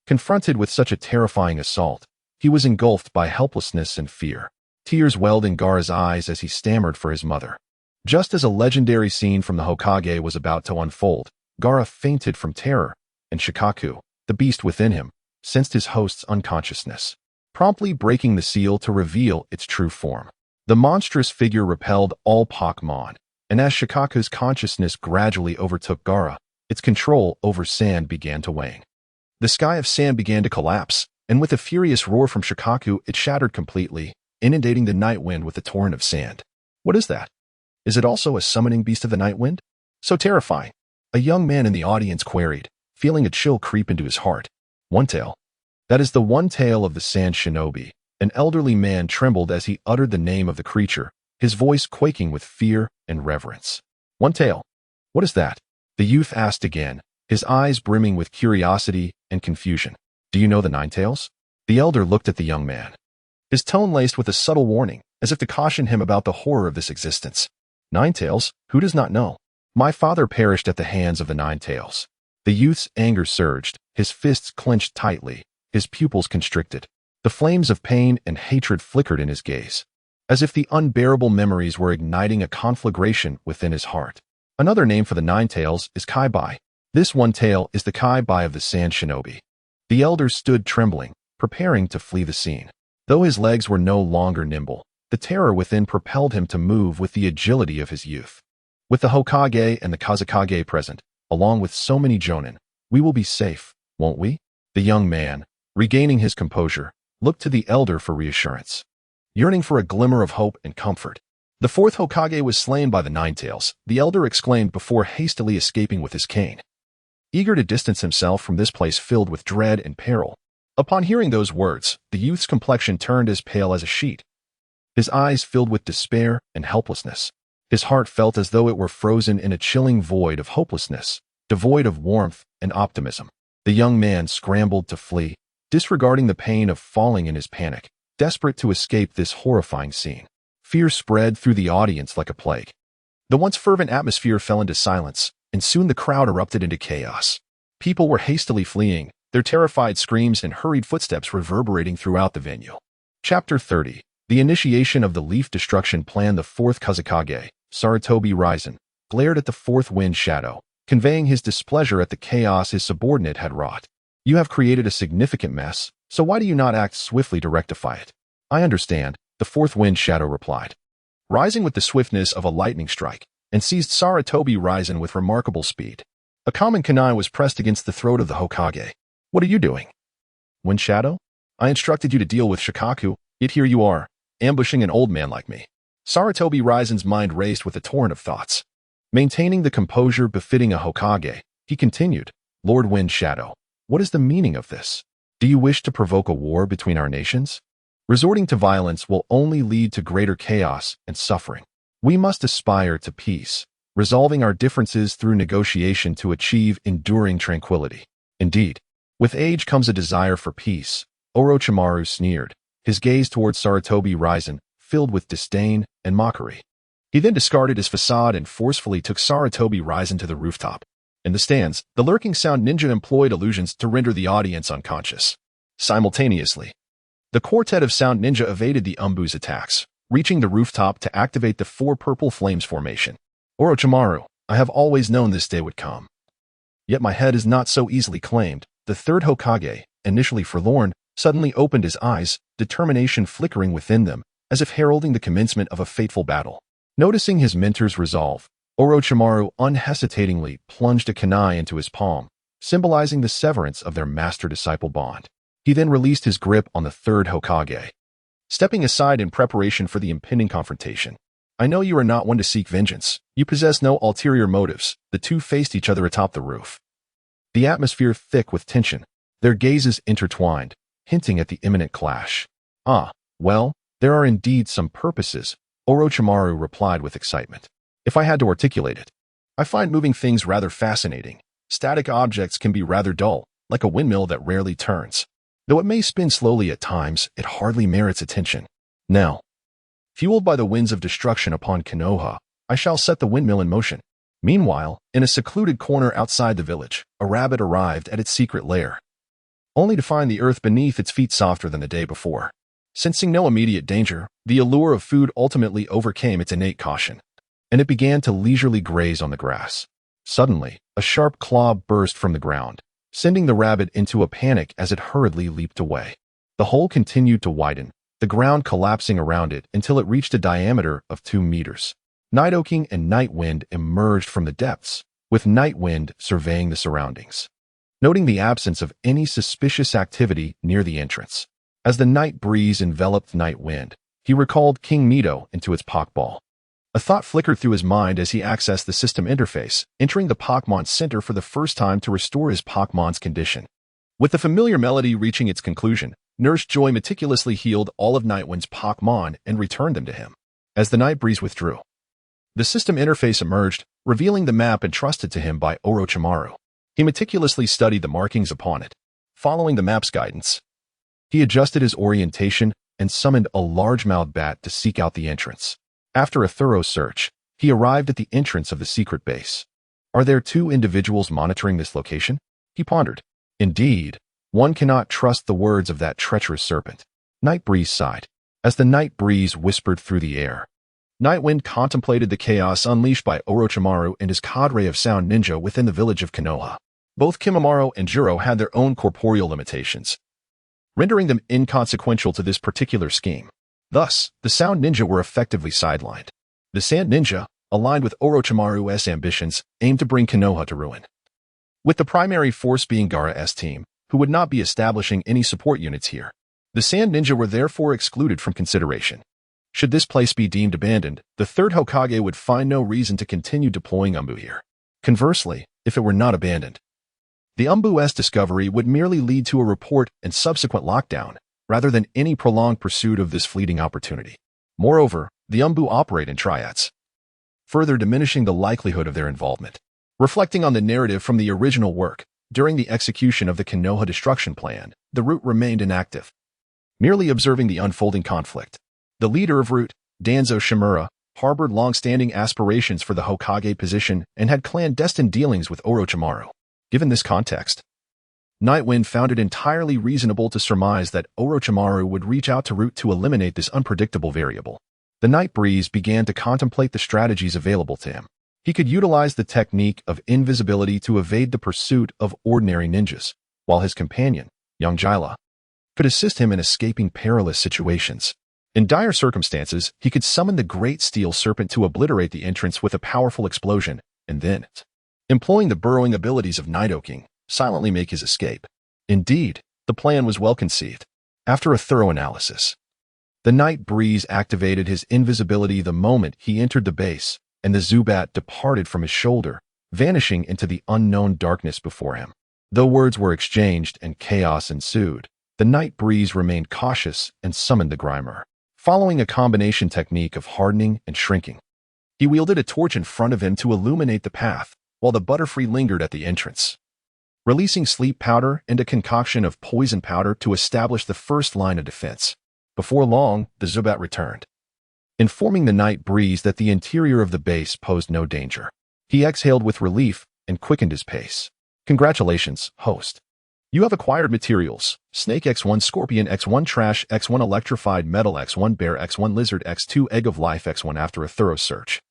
A: Confronted with such a terrifying assault, he was engulfed by helplessness and fear. Tears welled in Gaara's eyes as he stammered for his mother. Just as a legendary scene from the Hokage was about to unfold, Gaara fainted from terror, and Shikaku, the beast within him, sensed his host's unconsciousness, promptly breaking the seal to reveal its true form. The monstrous figure repelled all Pokémon, and as Shikaku's consciousness gradually overtook Gaara, its control over sand began to wane. The sky of sand began to collapse, and with a furious roar from Shikaku, it shattered completely, inundating the night wind with a torrent of sand. What is that? Is it also a summoning beast of the night wind? So terrifying. A young man in the audience queried, feeling a chill creep into his heart. One tail. That is the one tail of the sand shinobi. An elderly man trembled as he uttered the name of the creature, his voice quaking with fear and reverence. One tail. What is that? The youth asked again, his eyes brimming with curiosity and confusion. Do you know the nine tails? The elder looked at the young man, his tone laced with a subtle warning, as if to caution him about the horror of this existence. Nine tails? Who does not know? My father perished at the hands of the nine tails. The youth's anger surged, his fists clenched tightly, his pupils constricted. The flames of pain and hatred flickered in his gaze, as if the unbearable memories were igniting a conflagration within his heart. Another name for the nine tails is Kai-Bai. This one tail is the Kai-Bai of the sand shinobi. The elder stood trembling, preparing to flee the scene. Though his legs were no longer nimble, the terror within propelled him to move with the agility of his youth. With the Hokage and the Kazekage present, along with so many Jonin, we will be safe, won't we? The young man, regaining his composure, looked to the elder for reassurance, yearning for a glimmer of hope and comfort. The fourth Hokage was slain by the Nine Tails, the elder exclaimed before hastily escaping with his cane, eager to distance himself from this place filled with dread and peril. Upon hearing those words, the youth's complexion turned as pale as a sheet. His eyes filled with despair and helplessness. His heart felt as though it were frozen in a chilling void of hopelessness, devoid of warmth and optimism. The young man scrambled to flee, disregarding the pain of falling in his panic, desperate to escape this horrifying scene. Fear spread through the audience like a plague. The once fervent atmosphere fell into silence, and soon the crowd erupted into chaos. People were hastily fleeing, their terrified screams and hurried footsteps reverberating throughout the venue. Chapter 30. The initiation of the Leaf Destruction Plan. The fourth Kazekage, Sarutobi Raizen, glared at the fourth Wind Shadow, conveying his displeasure at the chaos his subordinate had wrought. You have created a significant mess, so why do you not act swiftly to rectify it? I understand, the fourth Wind Shadow replied, rising with the swiftness of a lightning strike, and seized Sarutobi Raizen with remarkable speed. A common kunai was pressed against the throat of the Hokage. What are you doing? Wind Shadow? I instructed you to deal with Shikaku, yet here you are, ambushing an old man like me. Sarutobi Raizen's mind raced with a torrent of thoughts. Maintaining the composure befitting a Hokage, he continued, Lord Wind Shadow, what is the meaning of this? Do you wish to provoke a war between our nations? Resorting to violence will only lead to greater chaos and suffering. We must aspire to peace, resolving our differences through negotiation to achieve enduring tranquility. Indeed, with age comes a desire for peace, Orochimaru sneered, his gaze towards Sarutobi Raizen filled with disdain and mockery. He then discarded his facade and forcefully took Sarutobi Raizen to the rooftop. In the stands, the lurking sound ninja employed illusions to render the audience unconscious. Simultaneously, the quartet of sound ninja evaded the Umbu's attacks, reaching the rooftop to activate the four purple flames formation. Orochimaru, I have always known this day would come. Yet my head is not so easily claimed. The third Hokage, initially forlorn, suddenly opened his eyes, determination flickering within them, as if heralding the commencement of a fateful battle. Noticing his mentor's resolve, Orochimaru unhesitatingly plunged a kunai into his palm, symbolizing the severance of their master-disciple bond. He then released his grip on the third Hokage, stepping aside in preparation for the impending confrontation. I know you are not one to seek vengeance. You possess no ulterior motives. The two faced each other atop the roof, the atmosphere thick with tension, their gazes intertwined, hinting at the imminent clash. Ah, well, there are indeed some purposes, Orochimaru replied with excitement. If I had to articulate it, I find moving things rather fascinating. Static objects can be rather dull, like a windmill that rarely turns. Though it may spin slowly at times, it hardly merits attention. Now, fueled by the winds of destruction upon Konoha, I shall set the windmill in motion. Meanwhile, in a secluded corner outside the village, a rabbit arrived at its secret lair, only to find the earth beneath its feet softer than the day before. Sensing no immediate danger, the allure of food ultimately overcame its innate caution, and it began to leisurely graze on the grass. Suddenly, a sharp claw burst from the ground, sending the rabbit into a panic as it hurriedly leaped away. The hole continued to widen, the ground collapsing around it until it reached a diameter of 2 meters. Nidoking and Nightwind emerged from the depths, with Nightwind surveying the surroundings, noting the absence of any suspicious activity near the entrance. As the night breeze enveloped Nightwind, he recalled King Nido into its Pokeball. A thought flickered through his mind as he accessed the system interface, entering the Pokémon Center for the first time to restore his Pokémon's condition. With the familiar melody reaching its conclusion, Nurse Joy meticulously healed all of Nightwind's Pokémon and returned them to him. As the night breeze withdrew, the system interface emerged, revealing the map entrusted to him by Orochimaru. He meticulously studied the markings upon it. Following the map's guidance, he adjusted his orientation and summoned a largemouth bat to seek out the entrance. After a thorough search, he arrived at the entrance of the secret base. Are there 2 individuals monitoring this location? He pondered. Indeed, one cannot trust the words of that treacherous serpent. Night Breeze sighed. As the night breeze whispered through the air, Nightwind contemplated the chaos unleashed by Orochimaru and his cadre of sound ninja within the village of Konoha. Both Kimimaro and Juro had their own corporeal limitations, rendering them inconsequential to this particular scheme. Thus, the sound ninja were effectively sidelined. The sand ninja, aligned with Orochimaru's ambitions, aimed to bring Konoha to ruin, with the primary force being Gaara's team, who would not be establishing any support units here. The sand ninja were therefore excluded from consideration. Should this place be deemed abandoned, the third Hokage would find no reason to continue deploying Umbu here. Conversely, if it were not abandoned, the Umbu's discovery would merely lead to a report and subsequent lockdown, rather than any prolonged pursuit of this fleeting opportunity. Moreover, the Umbu operate in triads, further diminishing the likelihood of their involvement. Reflecting on the narrative from the original work, during the execution of the Konoha destruction plan, the Root remained inactive, merely observing the unfolding conflict. The leader of Root, Danzo Shimura, harbored long-standing aspirations for the Hokage position and had clandestine dealings with Orochimaru. Given this context, Nightwind found it entirely reasonable to surmise that Orochimaru would reach out to Root to eliminate this unpredictable variable. The Night Breeze began to contemplate the strategies available to him. He could utilize the technique of invisibility to evade the pursuit of ordinary ninjas, while his companion, young Jila, could assist him in escaping perilous situations. In dire circumstances, he could summon the Great Steel Serpent to obliterate the entrance with a powerful explosion, and then, employing the burrowing abilities of Nidoking, silently make his escape. Indeed, the plan was well conceived. After a thorough analysis, the Night Breeze activated his invisibility the moment he entered the base, and the Zubat departed from his shoulder, vanishing into the unknown darkness before him. Though words were exchanged and chaos ensued, the Night Breeze remained cautious and summoned the Grimer. Following a combination technique of hardening and shrinking, he wielded a torch in front of him to illuminate the path, while the Butterfree lingered at the entrance, releasing sleep powder and a concoction of poison powder to establish the first line of defense. Before long, the Zubat returned, informing the Night Breeze that the interior of the base posed no danger. He exhaled with relief and quickened his pace. Congratulations, host. You have acquired materials: Snake X1 Scorpion X1 Trash X1 Electrified Metal X1 Bear X1 Lizard X2 Egg of Life X1. After a thorough search,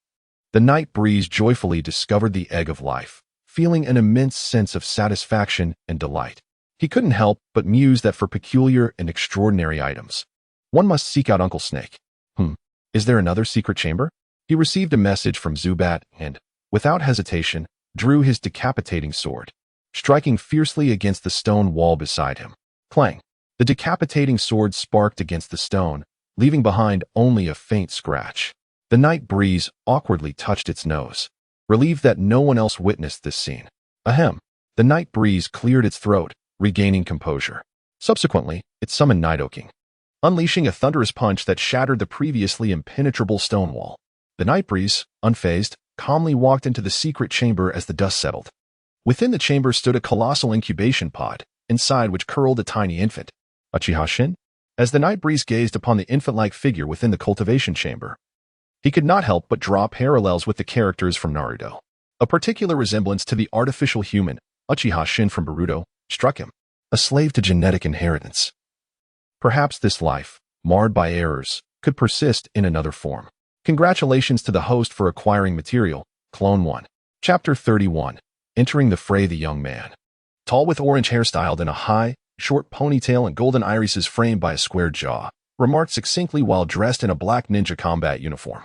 A: the Night Breeze joyfully discovered the Egg of Life, feeling an immense sense of satisfaction and delight. He couldn't help but muse that for peculiar and extraordinary items, one must seek out Uncle Snake. Is there another secret chamber? He received a message from Zubat and, without hesitation, drew his decapitating sword, striking fiercely against the stone wall beside him. Clang! The decapitating sword sparked against the stone, leaving behind only a faint scratch. The Night Breeze awkwardly touched its nose, relieved that no one else witnessed this scene. Ahem! The Night Breeze cleared its throat, regaining composure. Subsequently, it summoned Nidoking, unleashing a thunderous punch that shattered the previously impenetrable stone wall. The night breeze, unfazed, calmly walked into the secret chamber as the dust settled. Within the chamber stood a colossal incubation pod, inside which curled a tiny infant. Uchiha Shin? As the night breeze gazed upon the infant-like figure within the cultivation chamber, he could not help but draw parallels with the characters from Naruto. A particular resemblance to the artificial human, Uchiha Shin from Naruto, struck him. A slave to genetic inheritance. Perhaps this life, marred by errors, could persist in another form. Congratulations to the host for acquiring material, Clone 1. Chapter 31. Entering the fray. The young man, tall with orange hair styled in a high, short ponytail and golden irises framed by a square jaw, remarked succinctly while dressed in a black ninja combat uniform.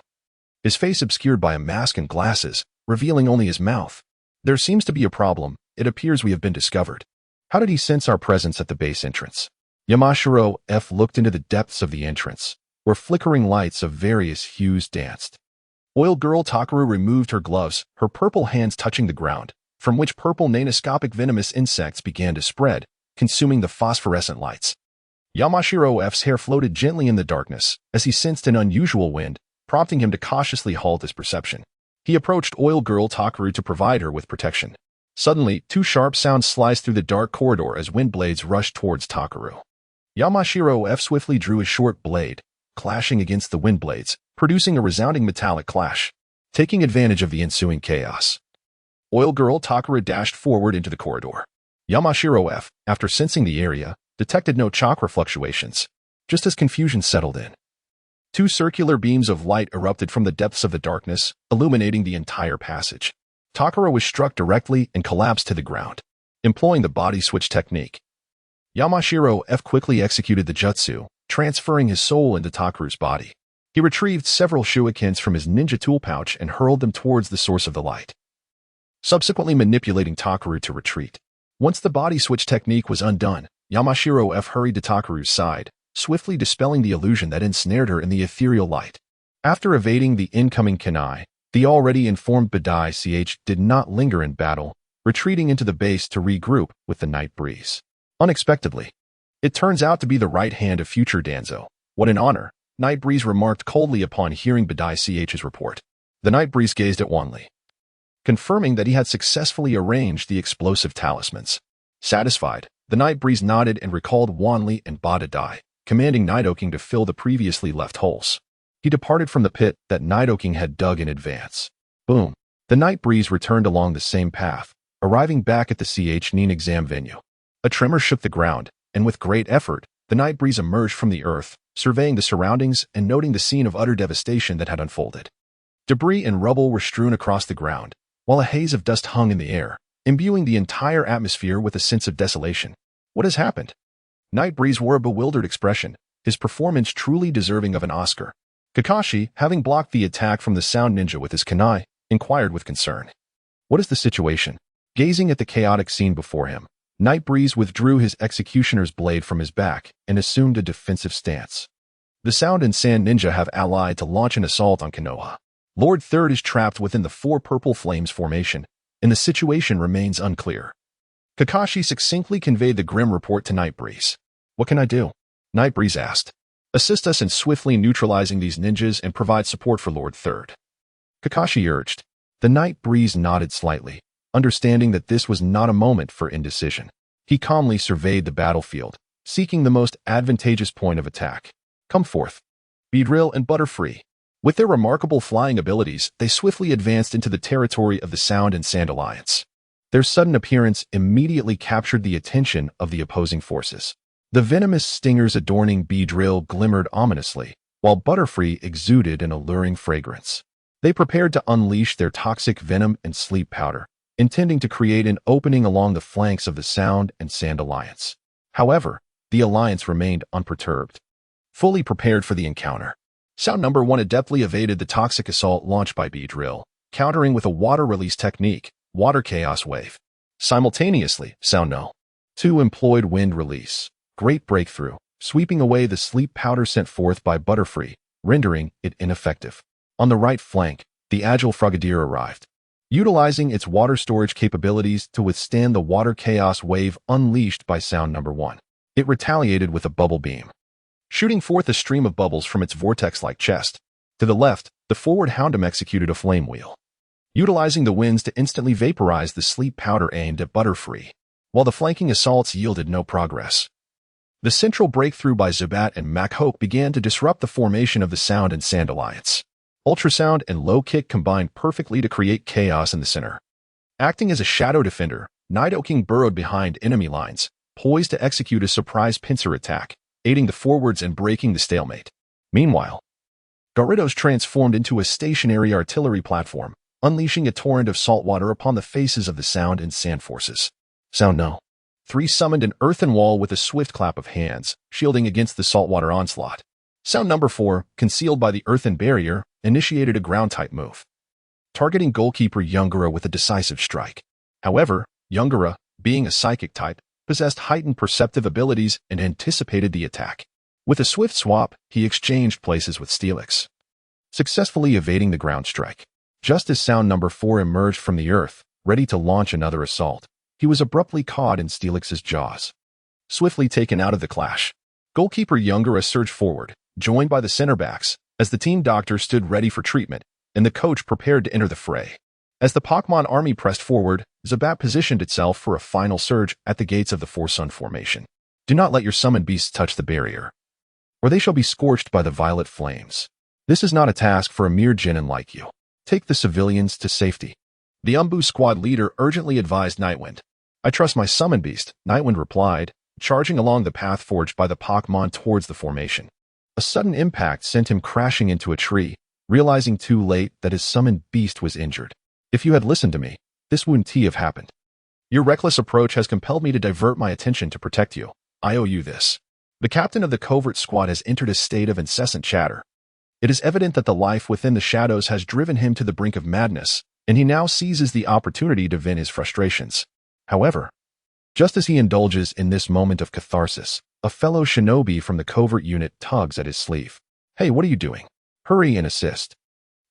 A: His face obscured by a mask and glasses, revealing only his mouth. There seems to be a problem. It appears we have been discovered. How did he sense our presence at the base entrance? Yamashiro F. looked into the depths of the entrance, where flickering lights of various hues danced. Oil Girl Takaru removed her gloves, her purple hands touching the ground, from which purple nanoscopic venomous insects began to spread, consuming the phosphorescent lights. Yamashiro F's hair floated gently in the darkness as he sensed an unusual wind, prompting him to cautiously halt his perception. He approached Oil Girl Takaru to provide her with protection. Suddenly, two sharp sounds sliced through the dark corridor as wind blades rushed towards Takaru. Yamashiro F swiftly drew his short blade, clashing against the wind blades, producing a resounding metallic clash. Taking advantage of the ensuing chaos, Oil Girl Takaru dashed forward into the corridor. Yamashiro F, after sensing the area, detected no chakra fluctuations. Just as confusion settled in, two circular beams of light erupted from the depths of the darkness, illuminating the entire passage. Takaru was struck directly and collapsed to the ground. Employing the body switch technique, Yamashiro F quickly executed the jutsu, transferring his soul into Takaru's body. He retrieved several shurikens from his ninja tool pouch and hurled them towards the source of the light, subsequently manipulating Takaru to retreat. Once the body switch technique was undone, Yamashiro F hurried to Takaru's side, swiftly dispelling the illusion that ensnared her in the ethereal light. After evading the incoming kunai, the already informed Badai Ch did not linger in battle, retreating into the base to regroup with the night breeze. Unexpectedly, it turns out to be the right hand of future Danzo. What an honor, Night Breeze remarked coldly upon hearing Badai Ch's report. The Night Breeze gazed at Wanli, confirming that he had successfully arranged the explosive talismans. Satisfied, the Night Breeze nodded and recalled Wanli and Badai, commanding Nidoking to fill the previously left holes. He departed from the pit that Nidoking had dug in advance. Boom. The Night Breeze returned along the same path, arriving back at the Nin exam venue. A tremor shook the ground, and with great effort, the Night Breeze emerged from the earth, surveying the surroundings and noting the scene of utter devastation that had unfolded. Debris and rubble were strewn across the ground, while a haze of dust hung in the air, imbuing the entire atmosphere with a sense of desolation. What has happened? Night Breeze wore a bewildered expression, his performance truly deserving of an Oscar. Kakashi, having blocked the attack from the Sound Ninja with his kunai, inquired with concern. What is the situation? Gazing at the chaotic scene before him, Night Breeze withdrew his executioner's blade from his back and assumed a defensive stance. The Sound and Sand Ninja have allied to launch an assault on Konoha. Lord Third is trapped within the Four Purple Flames formation, and the situation remains unclear. Kakashi succinctly conveyed the grim report to Night Breeze. What can I do? Night Breeze asked. Assist us in swiftly neutralizing these ninjas and provide support for Lord Third, Kakashi urged. The Night Breeze nodded slightly, understanding that this was not a moment for indecision. He calmly surveyed the battlefield, seeking the most advantageous point of attack. Come forth, Beedrill and Butterfree. With their remarkable flying abilities, they swiftly advanced into the territory of the Sound and Sand Alliance. Their sudden appearance immediately captured the attention of the opposing forces. The venomous stingers adorning Beedrill glimmered ominously, while Butterfree exuded an alluring fragrance. They prepared to unleash their toxic venom and sleep powder, intending to create an opening along the flanks of the Sound and Sand Alliance. However, the Alliance remained unperturbed, fully prepared for the encounter. Sound number 1 adeptly evaded the toxic assault launched by Beedrill, countering with a water release technique, Water Chaos Wave. Simultaneously, Sound No. 2 employed Wind Release, Great Breakthrough, sweeping away the sleep powder sent forth by Butterfree, rendering it ineffective. On the right flank, the agile Frogadier arrived, utilizing its water storage capabilities to withstand the Water Chaos Wave unleashed by Sound number 1. It retaliated with a bubble beam. shooting forth a stream of bubbles from its vortex-like chest. To the left, the forward Houndum executed a flame wheel, utilizing the winds to instantly vaporize the sleep powder aimed at Butterfree, while the flanking assaults yielded no progress. The central breakthrough by Zubat and Mach-Hope began to disrupt the formation of the Sound and Sand Alliance. Ultrasound and Low Kick combined perfectly to create chaos in the center. Acting as a shadow defender, Nidoking burrowed behind enemy lines, poised to execute a surprise pincer attack, aiding the forwards and breaking the stalemate. Meanwhile, Gyarados transformed into a stationary artillery platform, unleashing a torrent of saltwater upon the faces of the Sound and Sand forces. Sound No. 3 summoned an earthen wall with a swift clap of hands, shielding against the saltwater onslaught. Sound Number 4, concealed by the earthen barrier, initiated a ground-type move, targeting goalkeeper Yungara with a decisive strike. However, Yungara, being a psychic type, possessed heightened perceptive abilities and anticipated the attack. With a swift swap, he exchanged places with Steelix, successfully evading the ground strike. Just as Sound Number 4 emerged from the earth, ready to launch another assault, he was abruptly caught in Steelix's jaws, swiftly taken out of the clash. Goalkeeper Yungara surged forward, joined by the center backs, as the team doctor stood ready for treatment, and the coach prepared to enter the fray. As the Pokémon army pressed forward, Zubat positioned itself for a final surge at the gates of the Four-Sun formation. Do not let your summoned beasts touch the barrier, or they shall be scorched by the violet flames. This is not a task for a mere Genin like you. Take the civilians to safety. The Umbu squad leader urgently advised Nightwind. I trust my summon beast, Nightwind replied, charging along the path forged by the Pokémon towards the formation. A sudden impact sent him crashing into a tree, realizing too late that his summoned beast was injured. If you had listened to me, this wouldn't have happened. Your reckless approach has compelled me to divert my attention to protect you. I owe you this. The captain of the covert squad has entered a state of incessant chatter. It is evident that the life within the shadows has driven him to the brink of madness, and he now seizes the opportunity to vent his frustrations. However, just as he indulges in this moment of catharsis, a fellow shinobi from the covert unit tugs at his sleeve. Hey, what are you doing? Hurry and assist.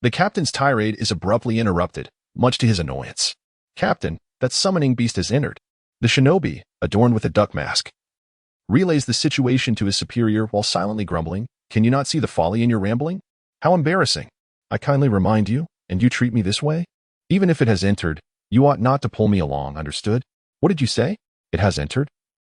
A: The captain's tirade is abruptly interrupted, much to his annoyance. Captain, that summoning beast has entered. The shinobi, adorned with a duck mask, relays the situation to his superior while silently grumbling. Can you not see the folly in your rambling? How embarrassing. I kindly remind you, and you treat me this way? Even if it has entered, you ought not to pull me along, understood? What did you say? It has entered?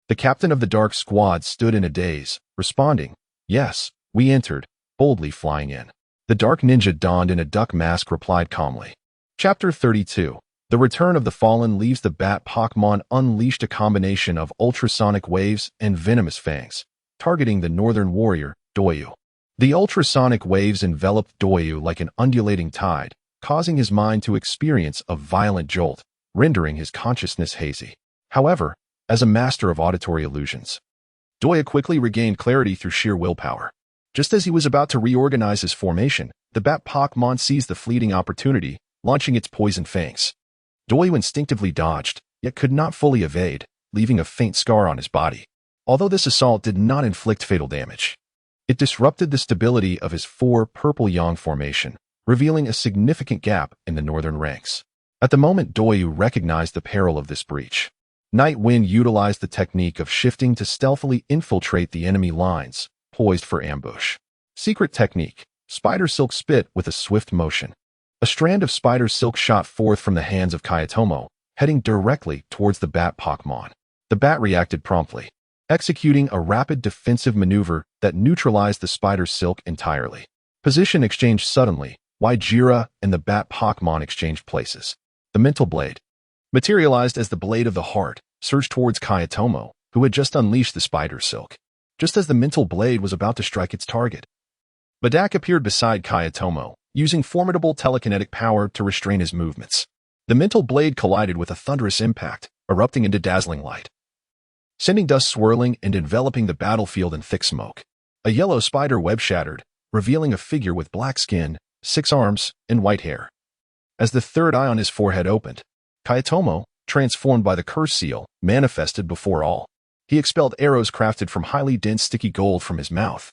A: The captain of the dark squad stood in a daze, responding, yes, we entered, boldly flying in. The dark ninja donned in a duck mask replied calmly. Chapter 32. The Return of the Fallen leaves the bat Pokémon unleashed a combination of ultrasonic waves and venomous fangs, targeting the northern warrior, Doyu. The ultrasonic waves enveloped Doyu like an undulating tide, causing his mind to experience a violent jolt, rendering his consciousness hazy. However, as a master of auditory illusions, Doyu quickly regained clarity through sheer willpower. Just as he was about to reorganize his formation, the bat Pokémon seized the fleeting opportunity, launching its poison fangs. Doyu instinctively dodged, yet could not fully evade, leaving a faint scar on his body. Although this assault did not inflict fatal damage, it disrupted the stability of his 4 purple yang formation, revealing a significant gap in the northern ranks. At the moment Doyu recognized the peril of this breach, Nightwind utilized the technique of shifting to stealthily infiltrate the enemy lines, poised for ambush. Secret technique, Spider Silk Spit with a swift motion. A strand of spider silk shot forth from the hands of Kayatomo, heading directly towards the bat Pokémon. The bat reacted promptly, executing a rapid defensive maneuver that neutralized the spider silk entirely. Position exchanged suddenly, Waijira and the bat Pokémon exchanged places. The mental blade, materialized as the blade of the heart, surged towards Kayatomo, who had just unleashed the spider silk. Just as the mental blade was about to strike its target, Badak appeared beside Kayatomo, using formidable telekinetic power to restrain his movements. The mental blade collided with a thunderous impact, erupting into dazzling light, sending dust swirling and enveloping the battlefield in thick smoke. A yellow spider web shattered, revealing a figure with black skin, 6 arms, and white hair. As the third eye on his forehead opened, Kayatomo, transformed by the curse seal, manifested before all. He expelled arrows crafted from highly dense sticky gold from his mouth,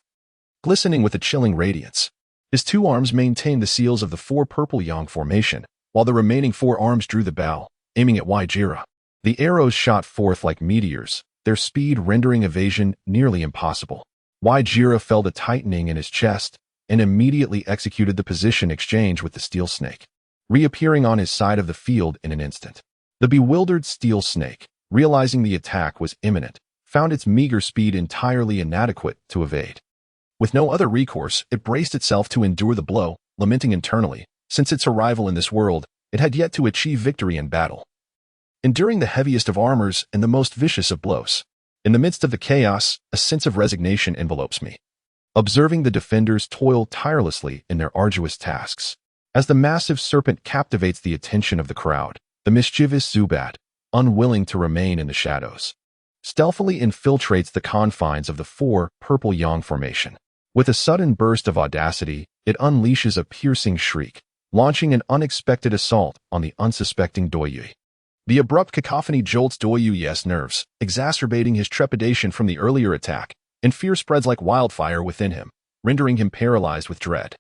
A: glistening with a chilling radiance. His 2 arms maintained the seals of the 4 purple yang formation, while the remaining 4 arms drew the bow, aiming at Waijira. The arrows shot forth like meteors, their speed rendering evasion nearly impossible. Wide Jira felt a tightening in his chest and immediately executed the position exchange with the steel snake, reappearing on his side of the field in an instant. The bewildered steel snake, realizing the attack was imminent, found its meager speed entirely inadequate to evade. With no other recourse, it braced itself to endure the blow, lamenting internally. Since its arrival in this world, it had yet to achieve victory in battle. Enduring the heaviest of armors and the most vicious of blows. In the midst of the chaos, a sense of resignation envelopes me. Observing the defenders toil tirelessly in their arduous tasks. As the massive serpent captivates the attention of the crowd, the mischievous Zubat, unwilling to remain in the shadows, stealthily infiltrates the confines of the 4 purple yang formation. With a sudden burst of audacity, it unleashes a piercing shriek, launching an unexpected assault on the unsuspecting Doyui. The abrupt cacophony jolts Doyui's nerves, exacerbating his trepidation from the earlier attack, and fear spreads like wildfire within him, rendering him paralyzed with dread.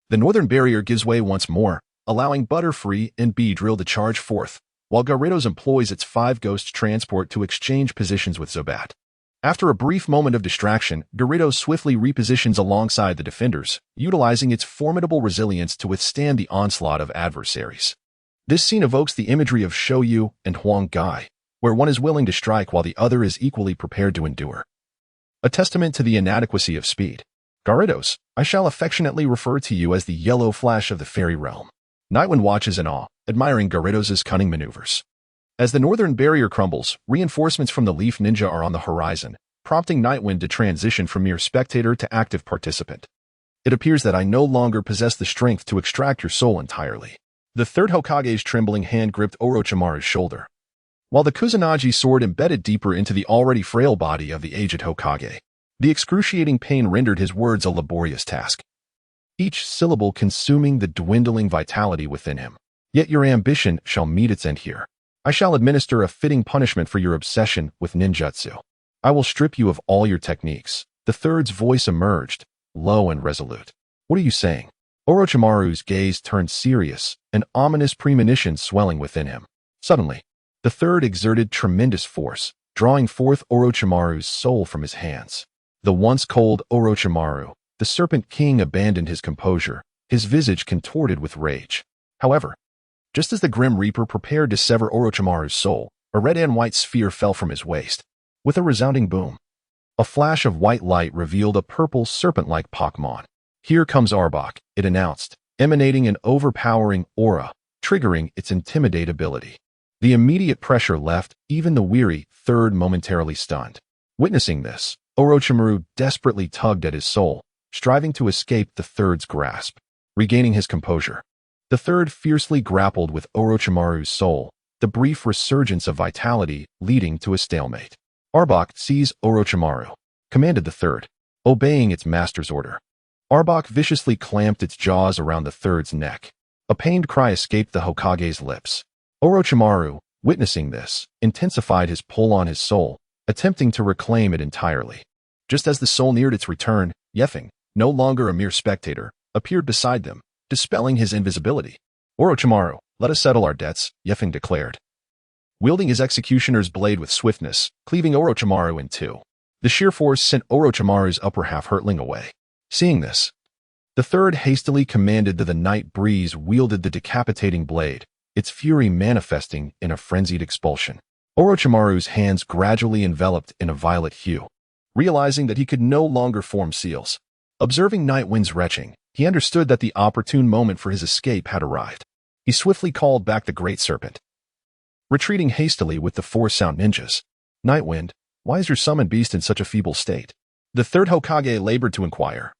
A: The northern barrier gives way once more, allowing Butterfree and Beedrill to charge forth, while Gyarados employs its 5 Ghost Transport to exchange positions with Zubat. After a brief moment of distraction, Gyarados swiftly repositions alongside the defenders, utilizing its formidable resilience to withstand the onslaught of adversaries. This scene evokes the imagery of Shoyu and Huang Gai, where one is willing to strike while the other is equally prepared to endure. A testament to the inadequacy of speed. Gyarados, I shall affectionately refer to you as the yellow flash of the fairy realm. Nightwind watches in awe, admiring Gyarados' cunning maneuvers. As the northern barrier crumbles, reinforcements from the Leaf Ninja are on the horizon, prompting Nightwind to transition from mere spectator to active participant. It appears that I no longer possess the strength to extract your soul entirely. The third Hokage's trembling hand gripped Orochimaru's shoulder, while the Kusanagi sword embedded deeper into the already frail body of the aged Hokage. The excruciating pain rendered his words a laborious task, each syllable consuming the dwindling vitality within him. Yet your ambition shall meet its end here. I shall administer a fitting punishment for your obsession with ninjutsu. I will strip you of all your techniques. The third's voice emerged, low and resolute. What are you saying? Orochimaru's gaze turned serious, an ominous premonition swelling within him. Suddenly, the third exerted tremendous force, drawing forth Orochimaru's soul from his hands. The once cold Orochimaru, the Serpent King, abandoned his composure, his visage contorted with rage. However, just as the Grim Reaper prepared to sever Orochimaru's soul, a red and white sphere fell from his waist. With a resounding boom, a flash of white light revealed a purple serpent-like Pokémon. Here comes Arbok, it announced, emanating an overpowering aura, triggering its intimidate ability. The immediate pressure left even the weary third momentarily stunned. Witnessing this, Orochimaru desperately tugged at his soul, striving to escape the third's grasp. Regaining his composure, the third fiercely grappled with Orochimaru's soul, the brief resurgence of vitality leading to a stalemate. Arbok, seize Orochimaru, commanded the third, obeying its master's order. Arbok viciously clamped its jaws around the third's neck. A pained cry escaped the Hokage's lips. Orochimaru, witnessing this, intensified his pull on his soul, attempting to reclaim it entirely. Just as the soul neared its return, Yefeng, no longer a mere spectator, appeared beside them, dispelling his invisibility. Orochimaru, let us settle our debts, Yefeng declared, wielding his executioner's blade with swiftness, cleaving Orochimaru in two. The sheer force sent Orochimaru's upper half hurtling away. Seeing this, the third hastily commanded that the night breeze wielded the decapitating blade, its fury manifesting in a frenzied expulsion. Orochimaru's hands gradually enveloped in a violet hue. Realizing that he could no longer form seals, observing Nightwind's retching, he understood that the opportune moment for his escape had arrived. He swiftly called back the Great Serpent, retreating hastily with the 4 sound ninjas. Nightwind, why is your summoned beast in such a feeble state? The third Hokage labored to inquire,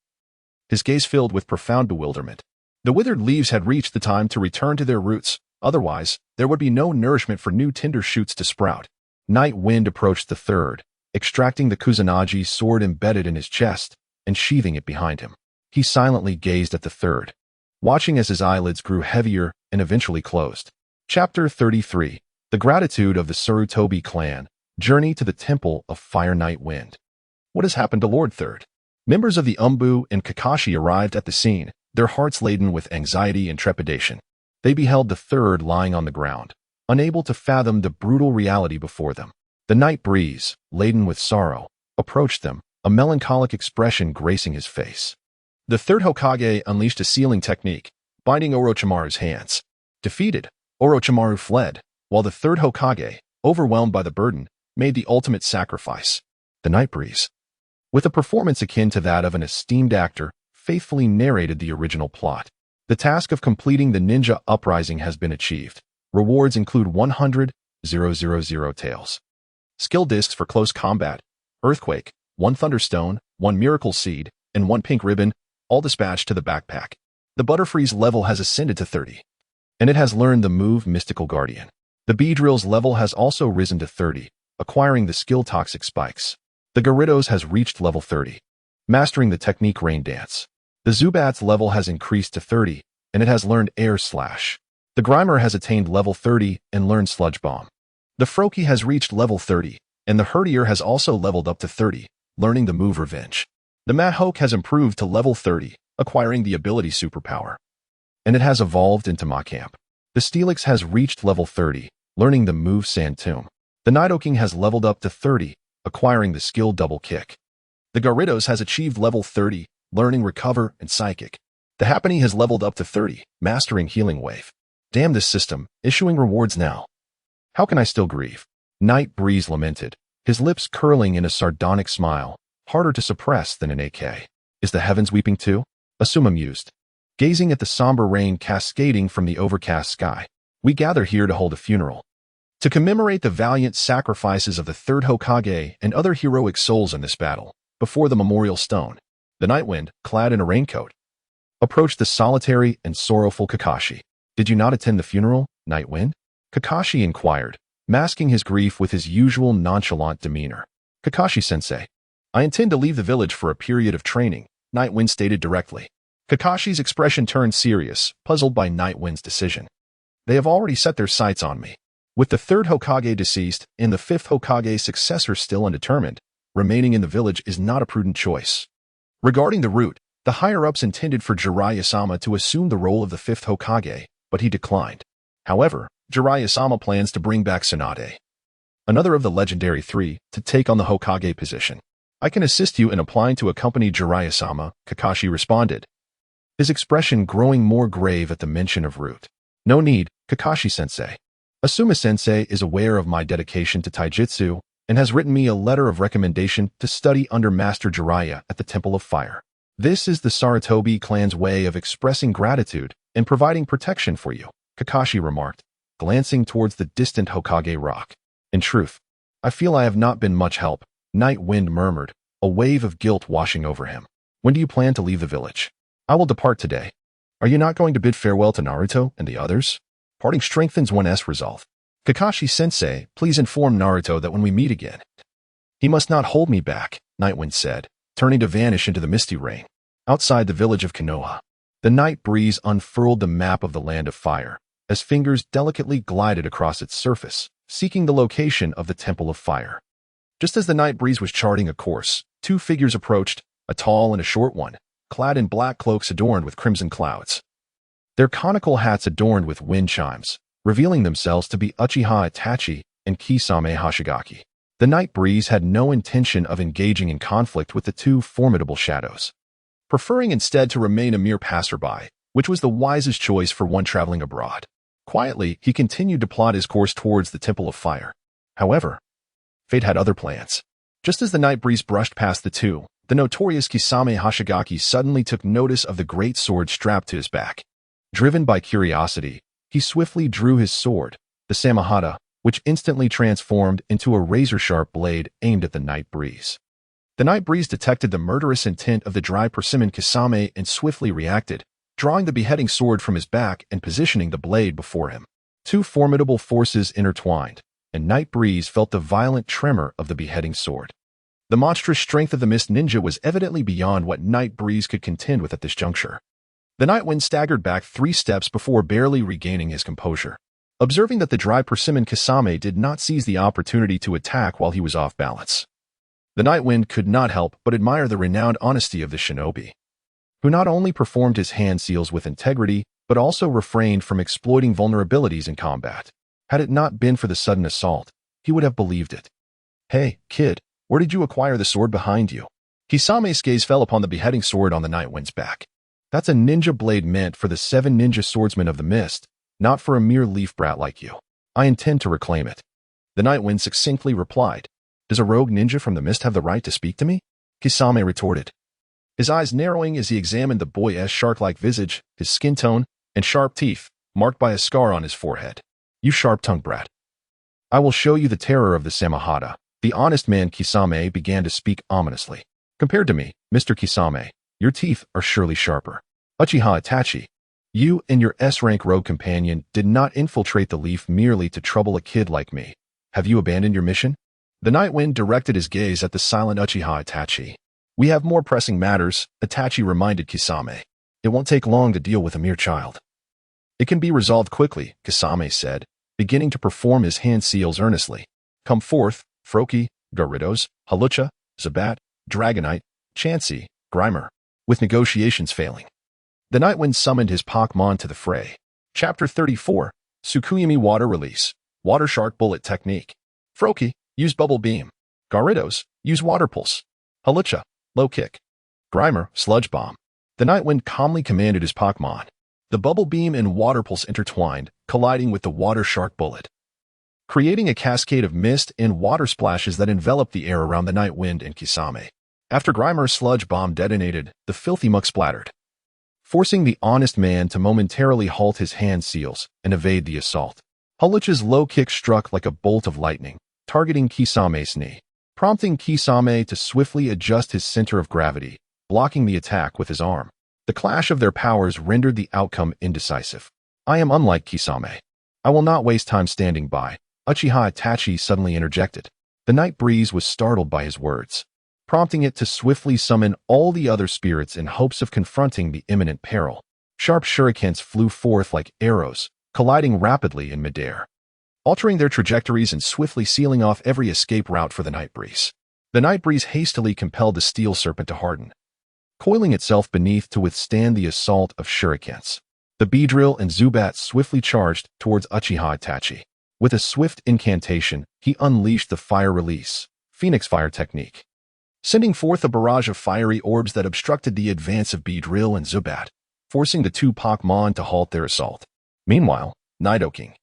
A: his gaze filled with profound bewilderment. The withered leaves had reached the time to return to their roots, otherwise, there would be no nourishment for new tender shoots to sprout. Nightwind approached the third, extracting the Kusanagi sword embedded in his chest and sheathing it behind him. He silently gazed at the third, watching as his eyelids grew heavier and eventually closed. Chapter 33. The Gratitude of the Sarutobi Clan, Journey to the Temple of Fire Night Wind. What has happened to Lord Third? Members of the Umbu and Kakashi arrived at the scene, their hearts laden with anxiety and trepidation. They beheld the third lying on the ground, unable to fathom the brutal reality before them. The night breeze, laden with sorrow, approached them, a melancholic expression gracing his face. The third Hokage unleashed a sealing technique, binding Orochimaru's hands. Defeated, Orochimaru fled, while the third Hokage, overwhelmed by the burden, made the ultimate sacrifice. The Night Breeze, with a performance akin to that of an esteemed actor, faithfully narrated the original plot. The task of completing the ninja uprising has been achieved. Rewards include 100,000 tails. Skill discs for close combat, Earthquake, 1 Thunderstone, 1 Miracle Seed, and 1 Pink Ribbon, all dispatched to the backpack. The Butterfree's level has ascended to 30, and it has learned the move Mystical Guardian. The Beedrill's level has also risen to 30, acquiring the skill Toxic Spikes. The Gyarados has reached level 30, mastering the technique Rain Dance. The Zubat's level has increased to 30, and it has learned Air Slash. The Grimer has attained level 30 and learned Sludge Bomb. The Froakie has reached level 30, and the Herdier has also leveled up to 30, learning the move Revenge. The Mahoke has improved to level 30, acquiring the ability Superpower, and it has evolved into Machamp. The Steelix has reached level 30, learning the move Sand Tomb. The Nidoking has leveled up to 30, acquiring the skill Double Kick. The Gyarados has achieved level 30, learning Recover and Psychic. The Happiny has leveled up to 30, mastering Healing Wave. Damn this system, issuing rewards now. How can I still grieve? Night Breeze lamented, his lips curling in a sardonic smile, harder to suppress than an AK. Is the heavens weeping too? Asuma mused, gazing at the somber rain cascading from the overcast sky. We gather here to hold a funeral, to commemorate the valiant sacrifices of the third Hokage and other heroic souls in this battle. Before the memorial stone, the Nightwind, clad in a raincoat, approached the solitary and sorrowful Kakashi. Did you not attend the funeral, Nightwind? Kakashi inquired, masking his grief with his usual nonchalant demeanor. Kakashi-sensei, I intend to leave the village for a period of training, Nightwind stated directly. Kakashi's expression turned serious, puzzled by Nightwind's decision. They have already set their sights on me. With the third Hokage deceased and the fifth Hokage's successor still undetermined, remaining in the village is not a prudent choice. Regarding the route, the higher-ups intended for Jiraiya-sama to assume the role of the fifth Hokage, but he declined. However, Jiraiya-sama plans to bring back Tsunade, another of the legendary three, to take on the Hokage position. I can assist you in applying to accompany Jiraiya-sama, Kakashi responded, his expression growing more grave at the mention of route. No need, Kakashi-sensei. Asuma-sensei is aware of my dedication to Taijutsu and has written me a letter of recommendation to study under Master Jiraiya at the Temple of Fire. This is the Sarutobi clan's way of expressing gratitude and providing protection for you, Kakashi remarked, glancing towards the distant Hokage rock. In truth, I feel I have not been much help, Nightwind murmured, a wave of guilt washing over him. When do you plan to leave the village? I will depart today. Are you not going to bid farewell to Naruto and the others? Parting strengthens one's resolve. Kakashi-sensei, please inform Naruto that when we meet again, he must not hold me back, Nightwind said, turning to vanish into the misty rain. Outside the village of Konoha, the night breeze unfurled the map of the Land of Fire, as fingers delicately glided across its surface, seeking the location of the Temple of Fire. Just as the night breeze was charting a course, two figures approached, a tall and a short one, clad in black cloaks adorned with crimson clouds. Their conical hats adorned with wind chimes, revealing themselves to be Uchiha Itachi and Kisame Hashigaki. The night breeze had no intention of engaging in conflict with the two formidable shadows, preferring instead to remain a mere passerby, which was the wisest choice for one traveling abroad. Quietly, he continued to plot his course towards the Temple of Fire. However, fate had other plans. Just as the night breeze brushed past the two, the notorious Kisame Hashigaki suddenly took notice of the great sword strapped to his back. Driven by curiosity, he swiftly drew his sword, the Samahata, which instantly transformed into a razor-sharp blade aimed at the night breeze. The night breeze detected the murderous intent of the dry persimmon Kisame and swiftly reacted, drawing the beheading sword from his back and positioning the blade before him. Two formidable forces intertwined, and Night Breeze felt the violent tremor of the beheading sword. The monstrous strength of the Mist Ninja was evidently beyond what Night Breeze could contend with at this juncture. The Nightwind staggered back 3 steps before barely regaining his composure. Observing that the dry persimmon Kisame did not seize the opportunity to attack while he was off balance, the Nightwind could not help but admire the renowned honesty of the shinobi, who not only performed his hand seals with integrity, but also refrained from exploiting vulnerabilities in combat. Had it not been for the sudden assault, he would have believed it. Hey, kid, where did you acquire the sword behind you? Kisame's gaze fell upon the beheading sword on the Night Wind's back. That's a ninja blade meant for the 7 ninja swordsmen of the mist, not for a mere leaf brat like you. I intend to reclaim it. The Night Wind succinctly replied. Does a rogue ninja from the mist have the right to speak to me? Kisame retorted, his eyes narrowing as he examined the boy's shark-like visage, his skin tone, and sharp teeth, marked by a scar on his forehead. You sharp-tongued brat. I will show you the terror of the Samahata. The honest man Kisame began to speak ominously. Compared to me, Mr. Kisame, your teeth are surely sharper. Uchiha Itachi, you and your S-rank rogue companion did not infiltrate the leaf merely to trouble a kid like me. Have you abandoned your mission? The Night Wind directed his gaze at the silent Uchiha Itachi. We have more pressing matters, Itachi reminded Kisame. It won't take long to deal with a mere child. It can be resolved quickly, Kisame said, beginning to perform his hand seals earnestly. Come forth, Froki, Gyarados, Hawlucha, Zubat, Dragonite, Chansey, Grimer, with negotiations failing. The Night Wind summoned his Pokémon to the fray. Chapter 34, Tsukuyami Water Release, Water Shark Bullet Technique. Froki, use Bubble Beam. Gyarados, use Water Pulse. Hawlucha, Low Kick. Grimer, Sludge Bomb. The Night Wind calmly commanded his Pokémon. The Bubble Beam and Water Pulse intertwined, colliding with the Water Shark Bullet, creating a cascade of mist and water splashes that enveloped the air around the Night Wind and Kisame. After Grimer's Sludge Bomb detonated, the filthy muck splattered, forcing the honest man to momentarily halt his hand seals and evade the assault. Hawlucha's low kick struck like a bolt of lightning, targeting Kisame's knee, prompting Kisame to swiftly adjust his center of gravity, blocking the attack with his arm. The clash of their powers rendered the outcome indecisive. I am unlike Kisame. I will not waste time standing by, Uchiha Itachi suddenly interjected. The night breeze was startled by his words, prompting it to swiftly summon all the other spirits in hopes of confronting the imminent peril. Sharp shurikens flew forth like arrows, colliding rapidly in midair, altering their trajectories and swiftly sealing off every escape route for the night breeze. The night breeze hastily compelled the steel serpent to harden, coiling itself beneath to withstand the assault of shurikens. The Beedrill and Zubat swiftly charged towards Uchiha Itachi. With a swift incantation, he unleashed the Fire Release, Phoenix Fire Technique, sending forth a barrage of fiery orbs that obstructed the advance of Beedrill and Zubat, forcing the 2 Pokémon to halt their assault. Meanwhile, Nidoking,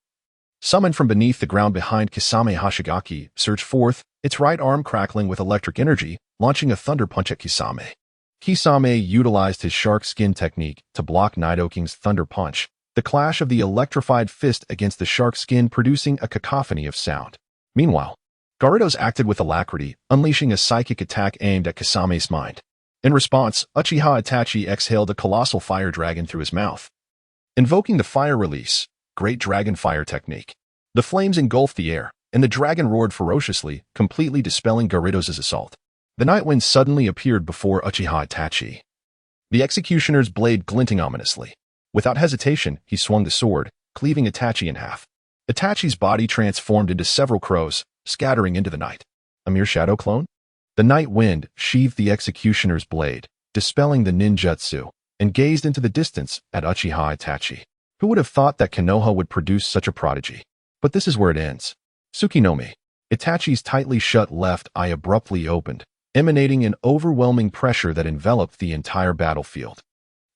A: summoned from beneath the ground behind Kisame Hashigaki, surged forth, its right arm crackling with electric energy, launching a thunder punch at Kisame. Kisame utilized his shark skin technique to block Nidoking's thunder punch, the clash of the electrified fist against the shark skin producing a cacophony of sound. Meanwhile, Gyarados acted with alacrity, unleashing a psychic attack aimed at Kisame's mind. In response, Uchiha Itachi exhaled a colossal fire dragon through his mouth, invoking the Fire Release, Great Dragon Fire Technique. The flames engulfed the air, and the dragon roared ferociously, completely dispelling Gyarados' assault. The Night Wind suddenly appeared before Uchiha Itachi, the executioner's blade glinting ominously. Without hesitation, he swung the sword, cleaving Itachi in half. Itachi's body transformed into several crows, scattering into the night. A mere shadow clone? The Night Wind sheathed the executioner's blade, dispelling the ninjutsu, and gazed into the distance at Uchiha Itachi. Who would have thought that Konoha would produce such a prodigy? But this is where it ends. Tsukinomi. Itachi's tightly shut left eye abruptly opened, emanating an overwhelming pressure that enveloped the entire battlefield.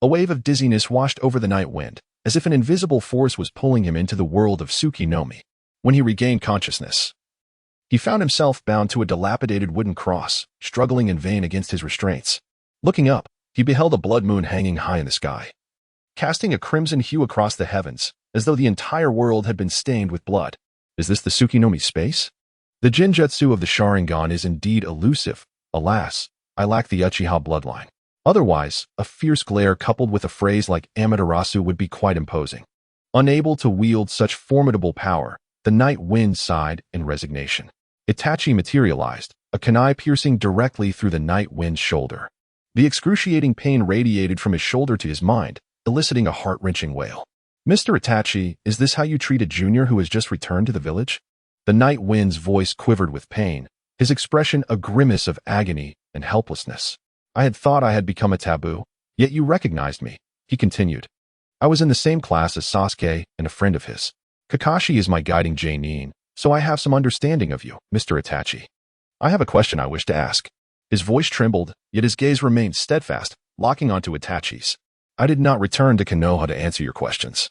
A: A wave of dizziness washed over the Night Wind, as if an invisible force was pulling him into the world of Tsukinomi. When he regained consciousness, he found himself bound to a dilapidated wooden cross, struggling in vain against his restraints. Looking up, he beheld a blood moon hanging high in the sky, casting a crimson hue across the heavens, as though the entire world had been stained with blood. Is this the Tsukinomi space? The Jinjutsu of the Sharingan is indeed elusive. Alas, I lack the Uchiha bloodline. Otherwise, a fierce glare coupled with a phrase like Amaterasu would be quite imposing. Unable to wield such formidable power, the Night Wind sighed in resignation. Itachi materialized, a kunai piercing directly through the Night Wind's shoulder. The excruciating pain radiated from his shoulder to his mind, eliciting a heart-wrenching wail. Mr. Itachi, is this how you treat a junior who has just returned to the village? The Night Wind's voice quivered with pain, his expression a grimace of agony and helplessness. I had thought I had become a taboo, yet you recognized me, he continued. I was in the same class as Sasuke and a friend of his. Kakashi is my guiding genin, so I have some understanding of you, Mr. Itachi. I have a question I wish to ask. His voice trembled, yet his gaze remained steadfast, locking onto Itachi's. I did not return to Konoha to answer your questions.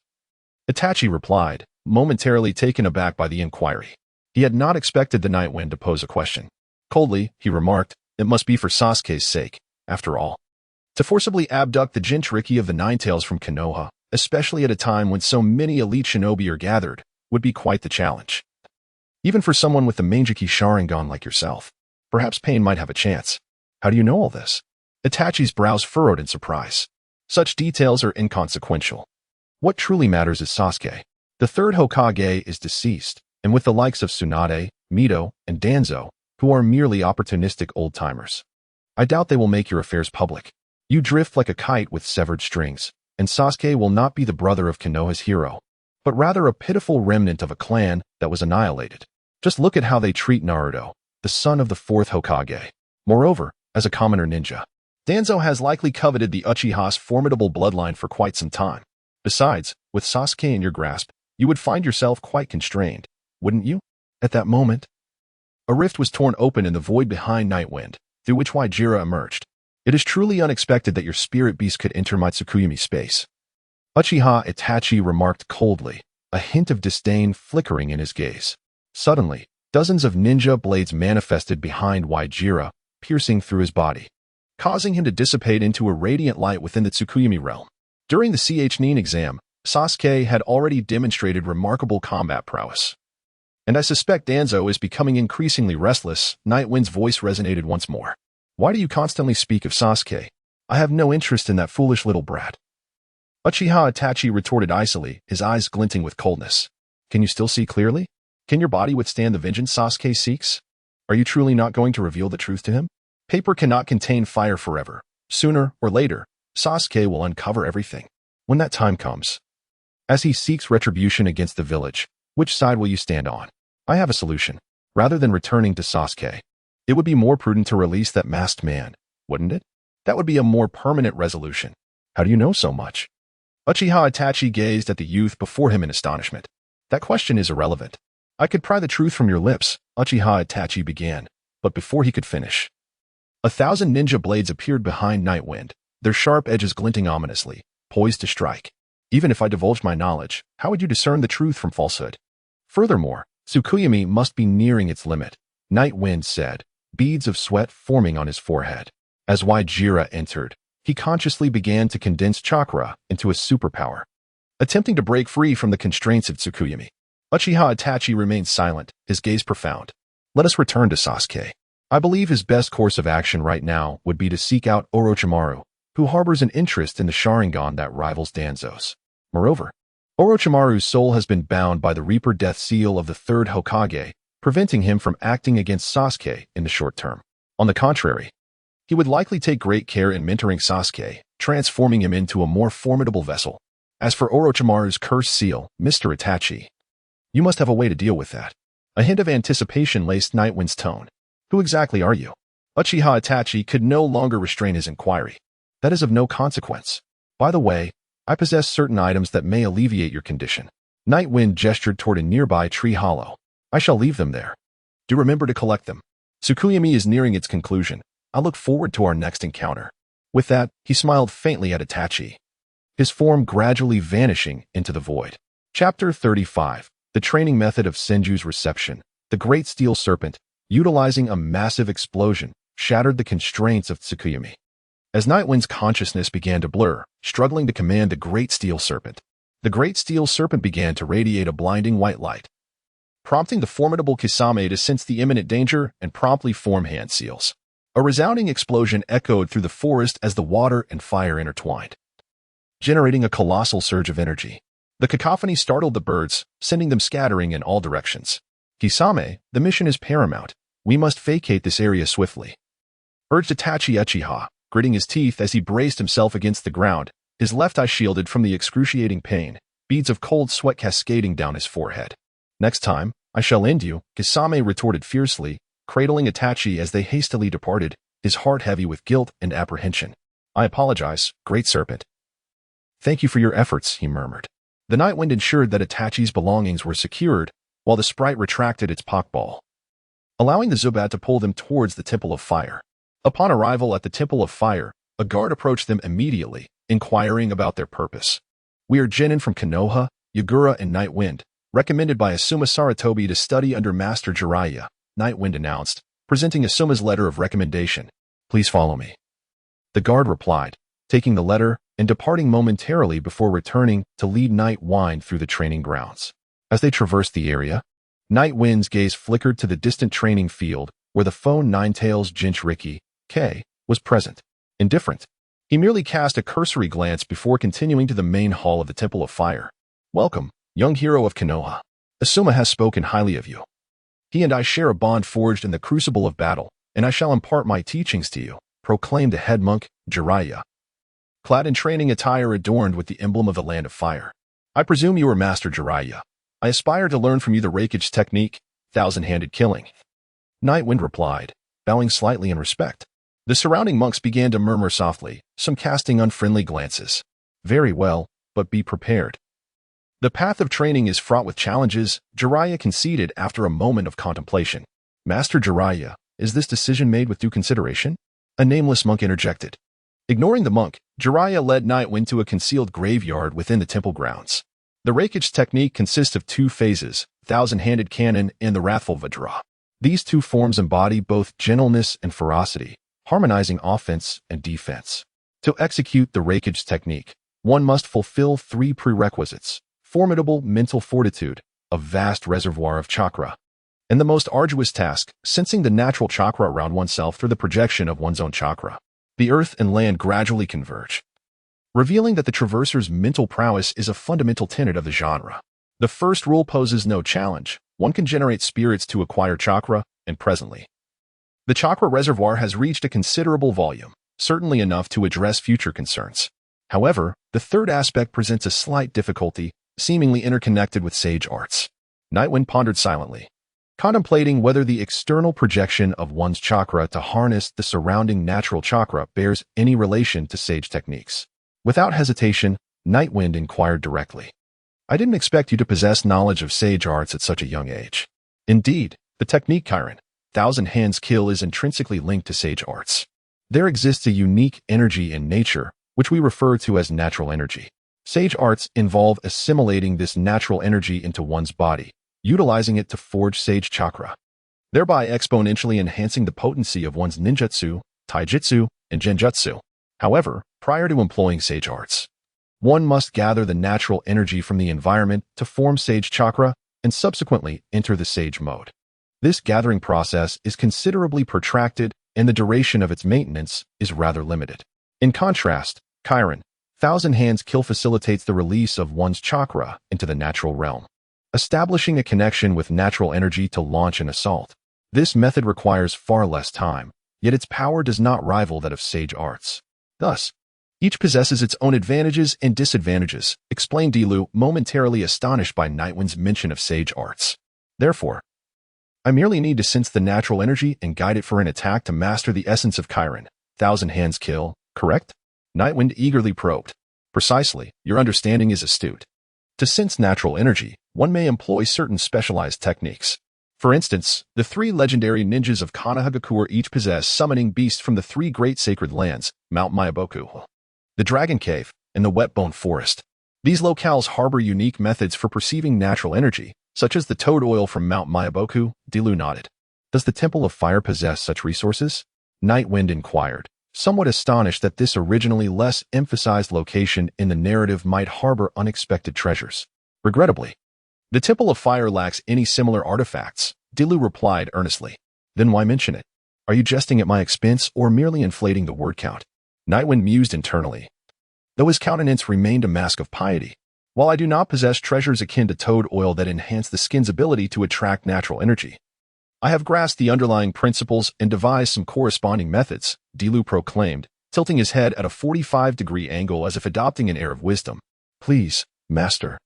A: Itachi replied, momentarily taken aback by the inquiry. He had not expected the Night Wind to pose a question. Coldly, he remarked, it must be for Sasuke's sake, after all. To forcibly abduct the Jinchuriki of the Ninetales from Konoha, especially at a time when so many elite shinobi are gathered, would be quite the challenge. Even for someone with the Mangeki Sharingan like yourself. Perhaps Pain might have a chance. How do you know all this? Itachi's brows furrowed in surprise. Such details are inconsequential. What truly matters is Sasuke. The third Hokage is deceased, and with the likes of Tsunade, Mito, and Danzo, who are merely opportunistic old-timers. I doubt they will make your affairs public. You drift like a kite with severed strings, and Sasuke will not be the brother of Konoha's hero, but rather a pitiful remnant of a clan that was annihilated. Just look at how they treat Naruto, the son of the fourth Hokage. Moreover, as a commoner ninja, Danzo has likely coveted the Uchiha's formidable bloodline for quite some time. Besides, with Sasuke in your grasp, you would find yourself quite constrained, wouldn't you? At that moment, a rift was torn open in the void behind Night Wind, through which Jiraiya emerged. It is truly unexpected that your spirit beast could enter my Tsukuyami space. Uchiha Itachi remarked coldly, a hint of disdain flickering in his gaze. Suddenly, dozens of ninja blades manifested behind Jiraiya, piercing through his body, causing him to dissipate into a radiant light within the Tsukuyami realm. During the Ch-Nin exam, Sasuke had already demonstrated remarkable combat prowess. And I suspect Danzo is becoming increasingly restless. Night Wind's voice resonated once more. Why do you constantly speak of Sasuke? I have no interest in that foolish little brat. Uchiha Itachi retorted icily, his eyes glinting with coldness. Can you still see clearly? Can your body withstand the vengeance Sasuke seeks? Are you truly not going to reveal the truth to him? Paper cannot contain fire forever. Sooner or later, Sasuke will uncover everything. When that time comes, as he seeks retribution against the village, which side will you stand on? I have a solution. Rather than returning to Sasuke, it would be more prudent to release that masked man, wouldn't it? That would be a more permanent resolution. How do you know so much? Uchiha Itachi gazed at the youth before him in astonishment. That question is irrelevant. I could pry the truth from your lips, Uchiha Itachi began, but before he could finish, 1,000 ninja blades appeared behind Night Wind, their sharp edges glinting ominously, poised to strike. Even if I divulged my knowledge, how would you discern the truth from falsehood? Furthermore, Tsukuyami must be nearing its limit, Night Wind said, beads of sweat forming on his forehead. As Jiraiya entered, he consciously began to condense chakra into a superpower, attempting to break free from the constraints of Tsukuyami. Uchiha Itachi remained silent, his gaze profound. Let us return to Sasuke. I believe his best course of action right now would be to seek out Orochimaru, who harbors an interest in the Sharingan that rivals Danzo's. Moreover, Orochimaru's soul has been bound by the Reaper Death Seal of the third Hokage, preventing him from acting against Sasuke in the short term. On the contrary, he would likely take great care in mentoring Sasuke, transforming him into a more formidable vessel. As for Orochimaru's cursed seal, Mr. Itachi, you must have a way to deal with that. A hint of anticipation laced Night Wind's tone. Who exactly are you? Uchiha Itachi could no longer restrain his inquiry. That is of no consequence. By the way, I possess certain items that may alleviate your condition. Night Wind gestured toward a nearby tree hollow. I shall leave them there. Do remember to collect them. Tsukuyami is nearing its conclusion. I look forward to our next encounter. With that, he smiled faintly at Itachi, his form gradually vanishing into the void. Chapter 35. The training method of Senju's reception. The Great Steel Serpent, utilizing a massive explosion, shattered the constraints of Tsukuyami. As Night Wind's consciousness began to blur, struggling to command the Great Steel Serpent, the Great Steel Serpent began to radiate a blinding white light, prompting the formidable Kisame to sense the imminent danger and promptly form hand seals. A resounding explosion echoed through the forest as the water and fire intertwined, generating a colossal surge of energy. The cacophony startled the birds, sending them scattering in all directions. Kisame, the mission is paramount. We must vacate this area swiftly, urged Itachi Uchiha, gritting his teeth as he braced himself against the ground, his left eye shielded from the excruciating pain, beads of cold sweat cascading down his forehead. Next time, I shall end you, Kisame retorted fiercely, cradling Itachi as they hastily departed, his heart heavy with guilt and apprehension. I apologize, Great Serpent. Thank you for your efforts, he murmured. The Night Wind ensured that Itachi's belongings were secured, while the sprite retracted its Pokeball, allowing the Zubat to pull them towards the Temple of Fire. Upon arrival at the Temple of Fire, a guard approached them immediately, inquiring about their purpose. "We are genin from Konoha, Yagura, and Nightwind, recommended by Asuma Saratobi to study under Master Jiraiya," Nightwind announced, presenting Asuma's letter of recommendation. "Please follow me." The guard replied, taking the letter and departing momentarily before returning to lead Nightwind through the training grounds. As they traversed the area, Nightwind's gaze flickered to the distant training field where the phone Ninetales Jinchuriki, K, was present. Indifferent, he merely cast a cursory glance before continuing to the main hall of the Temple of Fire. "Welcome, young hero of Konoha. Asuma has spoken highly of you. He and I share a bond forged in the crucible of battle, and I shall impart my teachings to you," proclaimed the head monk, Jiraiya, clad in training attire adorned with the emblem of the Land of Fire. "I presume you are Master Jiraiya. I aspire to learn from you the Raikage technique, thousand-handed killing," Nightwind replied, bowing slightly in respect. The surrounding monks began to murmur softly, some casting unfriendly glances. "Very well, but be prepared. The path of training is fraught with challenges," Jiraiya conceded after a moment of contemplation. "Master Jiraiya, is this decision made with due consideration?" a nameless monk interjected. Ignoring the monk, Jiraiya led Nightwind to a concealed graveyard within the temple grounds. The Raikage technique consists of two phases, thousand-handed cannon and the wrathful Vajra. These two forms embody both gentleness and ferocity, harmonizing offense and defense. To execute the Raikage technique, one must fulfill three prerequisites: formidable mental fortitude, a vast reservoir of chakra, and the most arduous task, sensing the natural chakra around oneself through the projection of one's own chakra. The earth and land gradually converge, revealing that the traverser's mental prowess is a fundamental tenet of the genre. The first rule poses no challenge. One can generate spirits to acquire chakra, and presently, the chakra reservoir has reached a considerable volume, certainly enough to address future concerns. However, the third aspect presents a slight difficulty, seemingly interconnected with sage arts. Nightwind pondered silently, contemplating whether the external projection of one's chakra to harness the surrounding natural chakra bears any relation to sage techniques. Without hesitation, Nightwind inquired directly. "I didn't expect you to possess knowledge of sage arts at such a young age." Indeed, the technique Chiron, Thousand Hands Kill, is intrinsically linked to sage arts. There exists a unique energy in nature, which we refer to as natural energy. Sage arts involve assimilating this natural energy into one's body, utilizing it to forge sage chakra, thereby exponentially enhancing the potency of one's ninjutsu, taijutsu, and genjutsu. However, prior to employing sage arts, one must gather the natural energy from the environment to form sage chakra and subsequently enter the sage mode. This gathering process is considerably protracted, and the duration of its maintenance is rather limited. In contrast, Chiron, Thousand Hands Kill, facilitates the release of one's chakra into the natural realm, establishing a connection with natural energy to launch an assault. This method requires far less time, yet its power does not rival that of sage arts. Thus, each possesses its own advantages and disadvantages, explained Dilu, momentarily astonished by Nightwind's mention of sage arts. "Therefore, I merely need to sense the natural energy and guide it for an attack to master the essence of Chiron, Thousand Hands Kill, correct?" Nightwind eagerly probed. "Precisely, your understanding is astute. To sense natural energy, one may employ certain specialized techniques. For instance, the three legendary ninjas of Konohagakure each possess summoning beasts from the three great sacred lands, Mount Myaboku, the Dragon Cave, and the Wetbone Forest. These locales harbor unique methods for perceiving natural energy, such as the toad oil from Mount Myaboku." Dilu nodded. "Does the Temple of Fire possess such resources?" Nightwind inquired, somewhat astonished that this originally less emphasized location in the narrative might harbor unexpected treasures. "Regrettably, the Temple of Fire lacks any similar artifacts," Dilu replied earnestly. "Then why mention it? Are you jesting at my expense or merely inflating the word count?" Nightwind mused internally, though his countenance remained a mask of piety. "While I do not possess treasures akin to toad oil that enhance the skin's ability to attract natural energy, I have grasped the underlying principles and devised some corresponding methods," Dilu proclaimed, tilting his head at a 45-degree angle as if adopting an air of wisdom. "Please, master,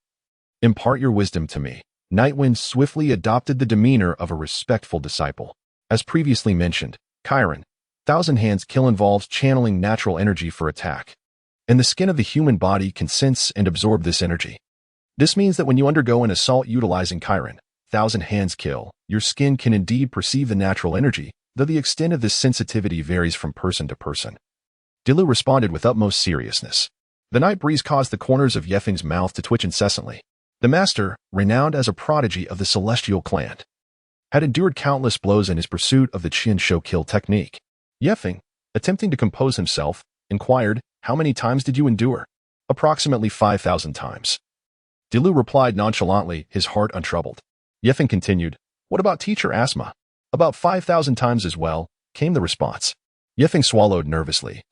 A: impart your wisdom to me." Nightwind swiftly adopted the demeanor of a respectful disciple. As previously mentioned, Chiron, Thousand Hands Kill, involves channeling natural energy for attack, and the skin of the human body can sense and absorb this energy. This means that when you undergo an assault utilizing Chiron, Thousand Hands Kill, your skin can indeed perceive the natural energy, though the extent of this sensitivity varies from person to person. Dilu responded with utmost seriousness. The night breeze caused the corners of Yefeng's mouth to twitch incessantly. The master, renowned as a prodigy of the celestial clan, had endured countless blows in his pursuit of the Qian Shou kill technique. Yefeng, attempting to compose himself, inquired, "How many times did you endure?" "Approximately 5,000 times." Dilu replied nonchalantly, his heart untroubled. Yefeng continued, "What about teacher Asma?" "About 5,000 times as well," came the response. Yefeng swallowed nervously.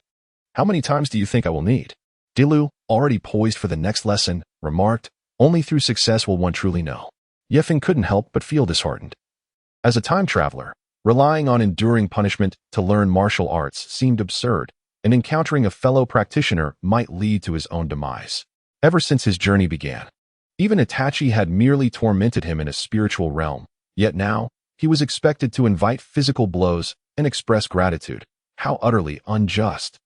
A: "How many times do you think I will need?" Dilu, already poised for the next lesson, remarked, "Only through success will one truly know." Yefeng couldn't help but feel disheartened. As a time traveler, relying on enduring punishment to learn martial arts seemed absurd, and encountering a fellow practitioner might lead to his own demise. Ever since his journey began, even Itachi had merely tormented him in a spiritual realm, yet now, he was expected to invite physical blows and express gratitude. How utterly unjust.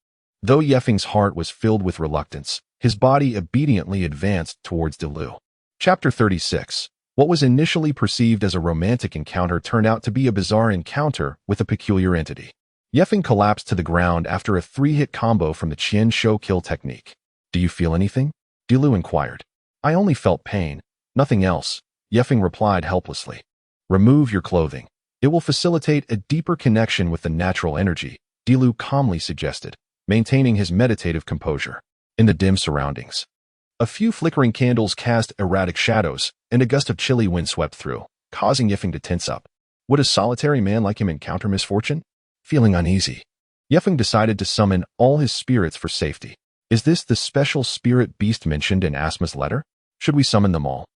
A: Though Yefeng's heart was filled with reluctance, his body obediently advanced towards Dilu. Chapter 36. What was initially perceived as a romantic encounter turned out to be a bizarre encounter with a peculiar entity. Yefeng collapsed to the ground after a 3-hit combo from the Qian Shou kill technique. "Do you feel anything?" Dilu inquired. "I only felt pain, nothing else," Yefeng replied helplessly. "Remove your clothing. It will facilitate a deeper connection with the natural energy," Dilu calmly suggested, maintaining his meditative composure. In the dim surroundings, a few flickering candles cast erratic shadows, and a gust of chilly wind swept through, causing Yefeng to tense up. Would a solitary man like him encounter misfortune? Feeling uneasy, Yefeng decided to summon all his spirits for safety. Is this the special spirit beast mentioned in Asma's letter? Should we summon them all?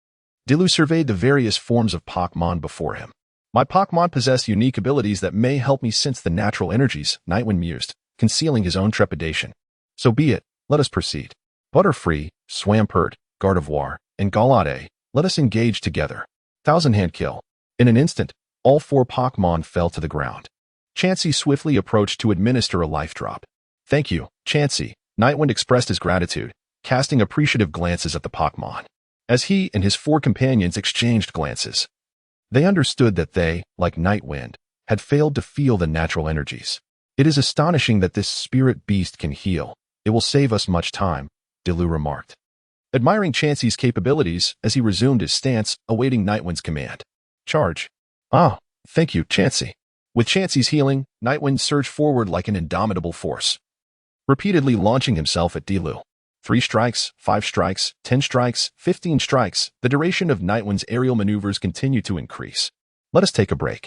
A: Dilu surveyed the various forms of Pokémon before him. "My Pokémon possess unique abilities that may help me sense the natural energies," Nightwind mused, concealing his own trepidation. "So be it, let us proceed. Butterfree, Swampert, Gardevoir, and Galade, let us engage together." Thousand Hand Kill. In an instant, all 4 Pokémon fell to the ground. Chansey swiftly approached to administer a life drop. "Thank you, Chansey," Nightwind expressed his gratitude, casting appreciative glances at the Pokémon. As he and his 4 companions exchanged glances, they understood that they, like Nightwind, had failed to feel the natural energies. "It is astonishing that this spirit beast can heal. It will save us much time," Dilu remarked, admiring Chansey's capabilities as he resumed his stance, awaiting Nightwind's command. "Charge." "Ah, thank you, Chansey." With Chansey's healing, Nightwind surged forward like an indomitable force, repeatedly launching himself at Dilu. 3 strikes, 5 strikes, 10 strikes, 15 strikes. The duration of Nightwind's aerial maneuvers continued to increase. "Let us take a break."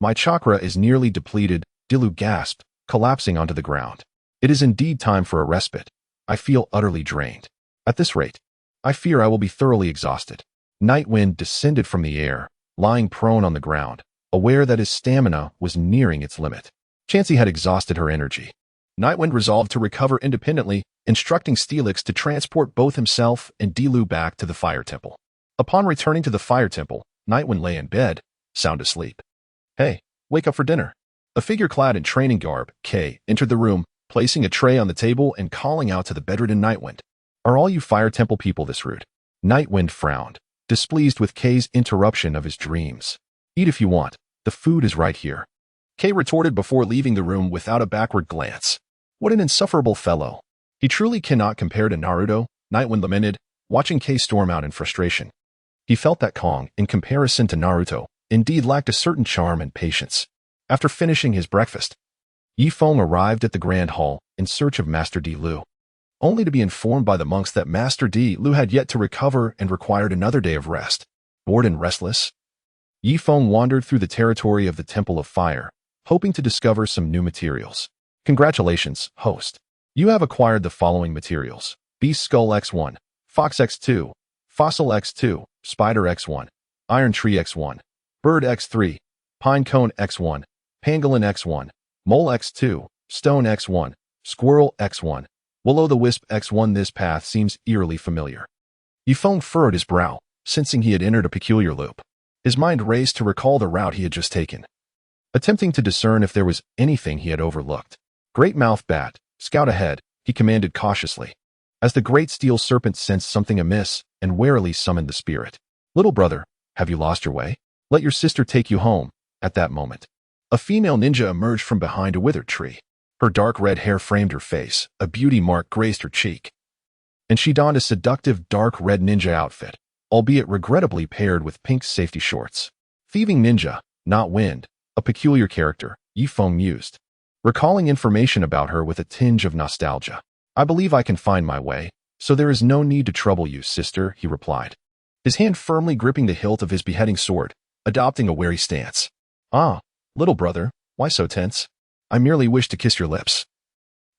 A: "My chakra is nearly depleted," Dilu gasped, collapsing onto the ground. "It is indeed time for a respite. I feel utterly drained. At this rate, I fear I will be thoroughly exhausted." Nightwind descended from the air, lying prone on the ground, aware that his stamina was nearing its limit. Chansey had exhausted her energy. Nightwind resolved to recover independently, instructing Steelix to transport both himself and Dilu back to the Fire Temple. Upon returning to the Fire Temple, Nightwind lay in bed, sound asleep. "Hey, wake up for dinner." A figure clad in training garb, Kay, entered the room, placing a tray on the table and calling out to the bedridden Nightwind. "Are all you Fire Temple people this rude?" Nightwind frowned, displeased with Kay's interruption of his dreams. "Eat if you want. The food is right here," Kay retorted before leaving the room without a backward glance. "What an insufferable fellow. He truly cannot compare to Naruto," Nightwind lamented, watching Kay storm out in frustration. He felt that Kong, in comparison to Naruto, indeed lacked a certain charm and patience. After finishing his breakfast, Yifeng arrived at the Grand Hall in search of Master Di Lu, only to be informed by the monks that Master Di Lu had yet to recover and required another day of rest. Bored and restless, Yifeng wandered through the territory of the Temple of Fire, hoping to discover some new materials. "Congratulations, host. You have acquired the following materials: Beast Skull X1, Fox X2, Fossil X2, Spider X1, Iron Tree X1, Bird X3, Pine Cone X1, Pangolin X1, Mole X2, Stone X1, Squirrel X1, Will-o'-the-Wisp X1. This path seems eerily familiar." Yifeng furrowed his brow, sensing he had entered a peculiar loop. His mind raced to recall the route he had just taken, attempting to discern if there was anything he had overlooked. "Great Mouth Bat, scout ahead," he commanded cautiously, as the great steel serpent sensed something amiss and warily summoned the spirit. "Little brother, have you lost your way? Let your sister take you home." At that moment, A female ninja emerged from behind a withered tree. Her dark red hair framed her face, a beauty mark graced her cheek, and she donned a seductive dark red ninja outfit, albeit regrettably paired with pink safety shorts. Thieving ninja, not wind, a peculiar character, Yifeng mused, recalling information about her with a tinge of nostalgia. I believe I can find my way, so there is no need to trouble you, sister, he replied, his hand firmly gripping the hilt of his beheading sword, adopting a wary stance. Ah, little brother, why so tense? I merely wish to kiss your lips.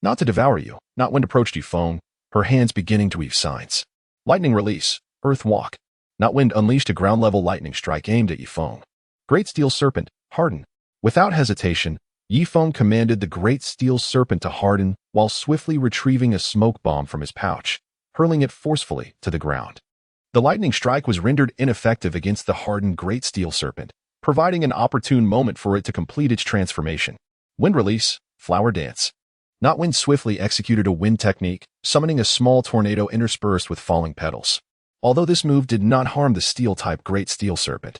A: Not to devour you, not when approached Yifeng, her hands beginning to weave signs. Lightning release, earth walk. Not wind unleashed a ground-level lightning strike aimed at Yifeng. Great steel serpent, harden. Without hesitation, Yifeng commanded the great steel serpent to harden while swiftly retrieving a smoke bomb from his pouch, hurling it forcefully to the ground. The lightning strike was rendered ineffective against the hardened great steel serpent, providing an opportune moment for it to complete its transformation. Wind release, flower dance. Not wind swiftly executed a wind technique, summoning a small tornado interspersed with falling petals. Although this move did not harm the steel-type great steel serpent,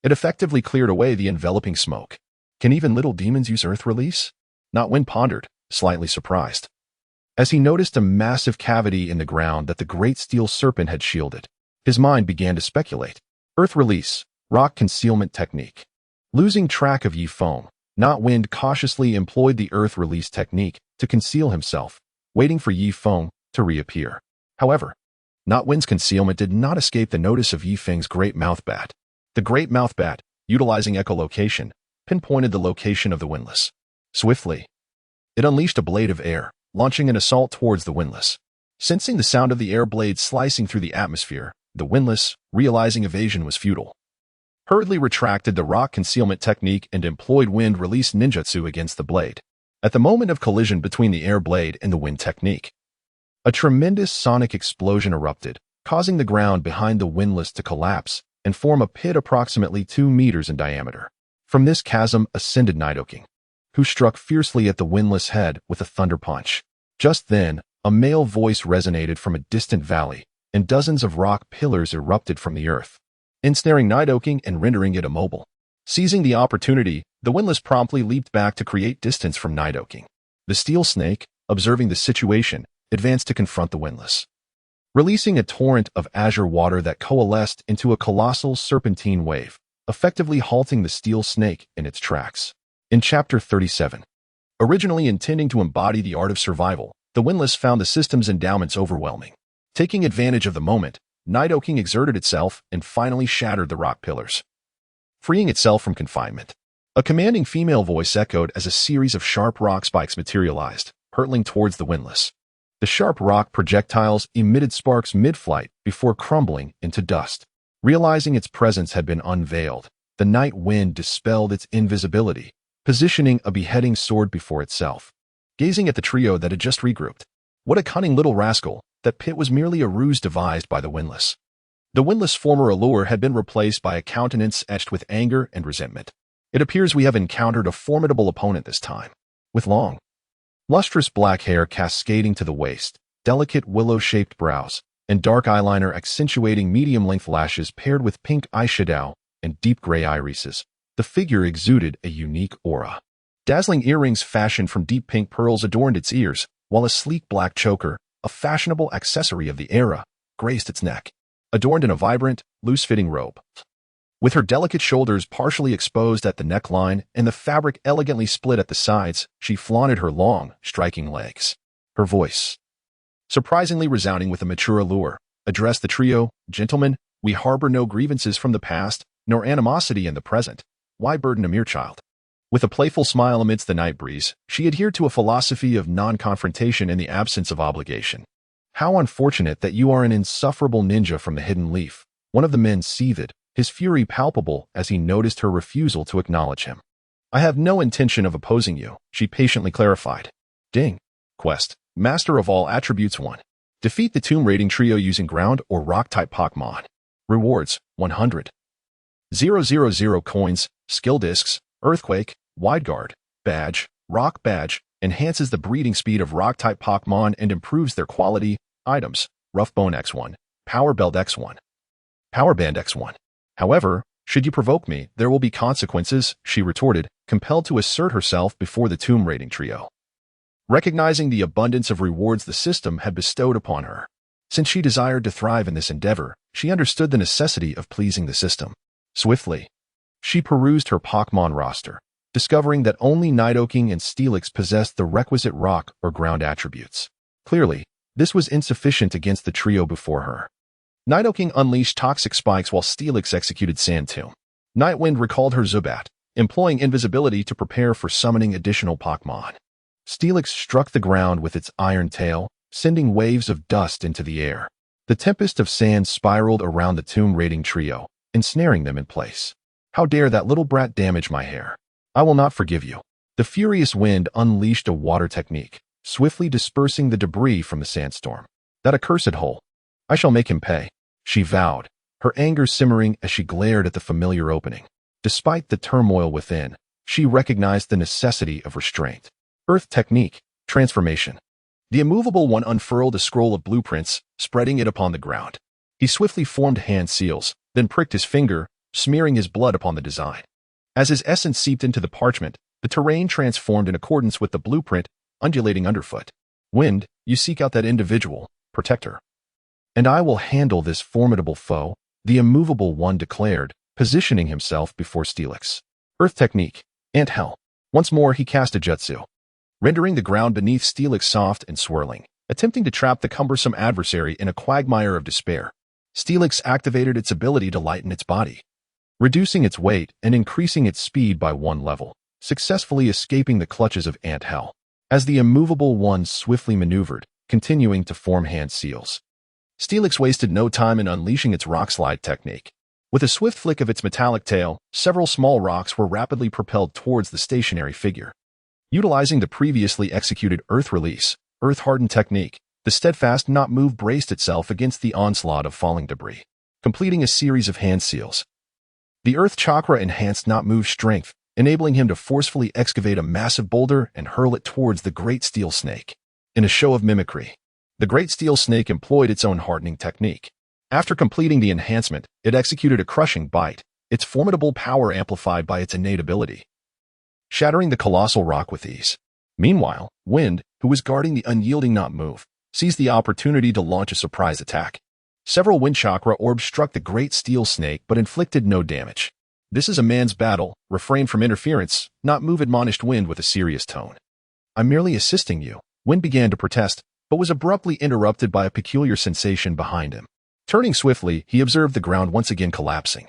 A: it effectively cleared away the enveloping smoke. Can even little demons use earth release? Not wind pondered, slightly surprised, as he noticed a massive cavity in the ground that the great steel serpent had shielded. His mind began to speculate. Earth release, rock concealment technique. Losing track of Yifeng, Not wind cautiously employed the earth release technique to conceal himself, waiting for Yifeng to reappear. However, Not wind's concealment did not escape the notice of Yifeng's great mouth bat. The great mouth bat, utilizing echolocation, pinpointed the location of the windlass. Swiftly, it unleashed a blade of air, launching an assault towards the windlass. Sensing the sound of the air blade slicing through the atmosphere, the windlass, realizing evasion was futile, hurriedly retracted the rock concealment technique and employed wind release ninjutsu against the blade. At the moment of collision between the air blade and the wind technique, a tremendous sonic explosion erupted, causing the ground behind the windlass to collapse and form a pit approximately 2 meters in diameter. From this chasm ascended Nidoking, who struck fiercely at the windlass head with a thunder punch. Just then, a male voice resonated from a distant valley, and dozens of rock pillars erupted from the earth, ensnaring Nidoking and rendering it immobile. Seizing the opportunity, the windlass promptly leaped back to create distance from Nidoking. The steel snake, observing the situation, advanced to confront the windlass, releasing a torrent of azure water that coalesced into a colossal serpentine wave, effectively halting the steel snake in its tracks. In Chapter 37, originally intending to embody the art of survival, the windlass found the system's endowments overwhelming. Taking advantage of the moment, Nidoking exerted itself and finally shattered the rock pillars, freeing itself from confinement. A commanding female voice echoed as a series of sharp rock spikes materialized, hurtling towards the windlass. The sharp rock projectiles emitted sparks mid-flight before crumbling into dust. Realizing its presence had been unveiled, the night wind dispelled its invisibility, positioning a beheading sword before itself. Gazing at the trio that had just regrouped, what a cunning little rascal, that pit was merely a ruse devised by the windlass. The windlass' former allure had been replaced by a countenance etched with anger and resentment. It appears we have encountered a formidable opponent this time, with long, lustrous black hair cascading to the waist, delicate willow-shaped brows, and dark eyeliner accentuating medium-length lashes paired with pink eyeshadow and deep gray irises. The figure exuded a unique aura. Dazzling earrings fashioned from deep pink pearls adorned its ears, while a sleek black choker, a fashionable accessory of the era, graced its neck, adorned in a vibrant, loose-fitting robe. With her delicate shoulders partially exposed at the neckline and the fabric elegantly split at the sides, she flaunted her long, striking legs. Her voice, surprisingly resounding with a mature allure, addressed the trio. Gentlemen, we harbor no grievances from the past, nor animosity in the present. Why burden a mere child? With a playful smile amidst the night breeze, she adhered to a philosophy of non-confrontation in the absence of obligation. How unfortunate that you are an insufferable ninja from the hidden leaf. One of the men seethed, his fury palpable as he noticed her refusal to acknowledge him. I have no intention of opposing you, she patiently clarified. Ding. Quest. Master of all attributes 1. Defeat the tomb raiding trio using ground or rock-type Pokémon. Rewards, 100. 000 coins, skill discs, earthquake, wide guard, badge, rock badge, enhances the breeding speed of rock-type Pokémon and improves their quality. Items, rough bone X1, power belt X1, power band X1. However, should you provoke me, there will be consequences, she retorted, compelled to assert herself before the tomb raiding trio. Recognizing the abundance of rewards the system had bestowed upon her, since she desired to thrive in this endeavor, she understood the necessity of pleasing the system. Swiftly, she perused her Pokémon roster, discovering that only Nidoking and Steelix possessed the requisite rock or ground attributes. Clearly, this was insufficient against the trio before her. Nidoking unleashed toxic spikes while Steelix executed Sand Tomb. Nightwind recalled her Zubat, employing invisibility to prepare for summoning additional Pokémon. Steelix struck the ground with its iron tail, sending waves of dust into the air. The tempest of sand spiraled around the tomb raiding trio, ensnaring them in place. How dare that little brat damage my hair? I will not forgive you. The furious wind unleashed a water technique, swiftly dispersing the debris from the sandstorm. That accursed hole. I shall make him pay, she vowed, her anger simmering as she glared at the familiar opening. Despite the turmoil within, she recognized the necessity of restraint. Earth technique, transformation. The immovable one unfurled a scroll of blueprints, spreading it upon the ground. He swiftly formed hand seals, then pricked his finger, smearing his blood upon the design. As his essence seeped into the parchment, the terrain transformed in accordance with the blueprint, undulating underfoot. Wind, you seek out that individual, protect her. And I will handle this formidable foe, the immovable one declared, positioning himself before Steelix. Earth technique, Ant Hell. Once more he cast a jutsu, rendering the ground beneath Steelix soft and swirling, attempting to trap the cumbersome adversary in a quagmire of despair. Steelix activated its ability to lighten its body, reducing its weight and increasing its speed by 1 level, successfully escaping the clutches of Ant Hell. As the immovable one swiftly maneuvered, continuing to form hand seals, Steelix wasted no time in unleashing its rock slide technique. With a swift flick of its metallic tail, several small rocks were rapidly propelled towards the stationary figure. Utilizing the previously executed Earth Release, Earth Hardened technique, the steadfast not move braced itself against the onslaught of falling debris, completing a series of hand seals. The Earth Chakra enhanced not move strength, enabling him to forcefully excavate a massive boulder and hurl it towards the Great Steel Snake. In a show of mimicry, the Great Steel Snake employed its own hardening technique. After completing the enhancement, it executed a crushing bite, its formidable power amplified by its innate ability, shattering the colossal rock with ease. Meanwhile, Wind, who was guarding the unyielding not move, seized the opportunity to launch a surprise attack. Several Wind Chakra orbs struck the Great Steel Snake but inflicted no damage. This is a man's battle, refrain from interference, not move, admonished Wind with a serious tone. I'm merely assisting you, Wind began to protest, but was abruptly interrupted by a peculiar sensation behind him. Turning swiftly, he observed the ground once again collapsing,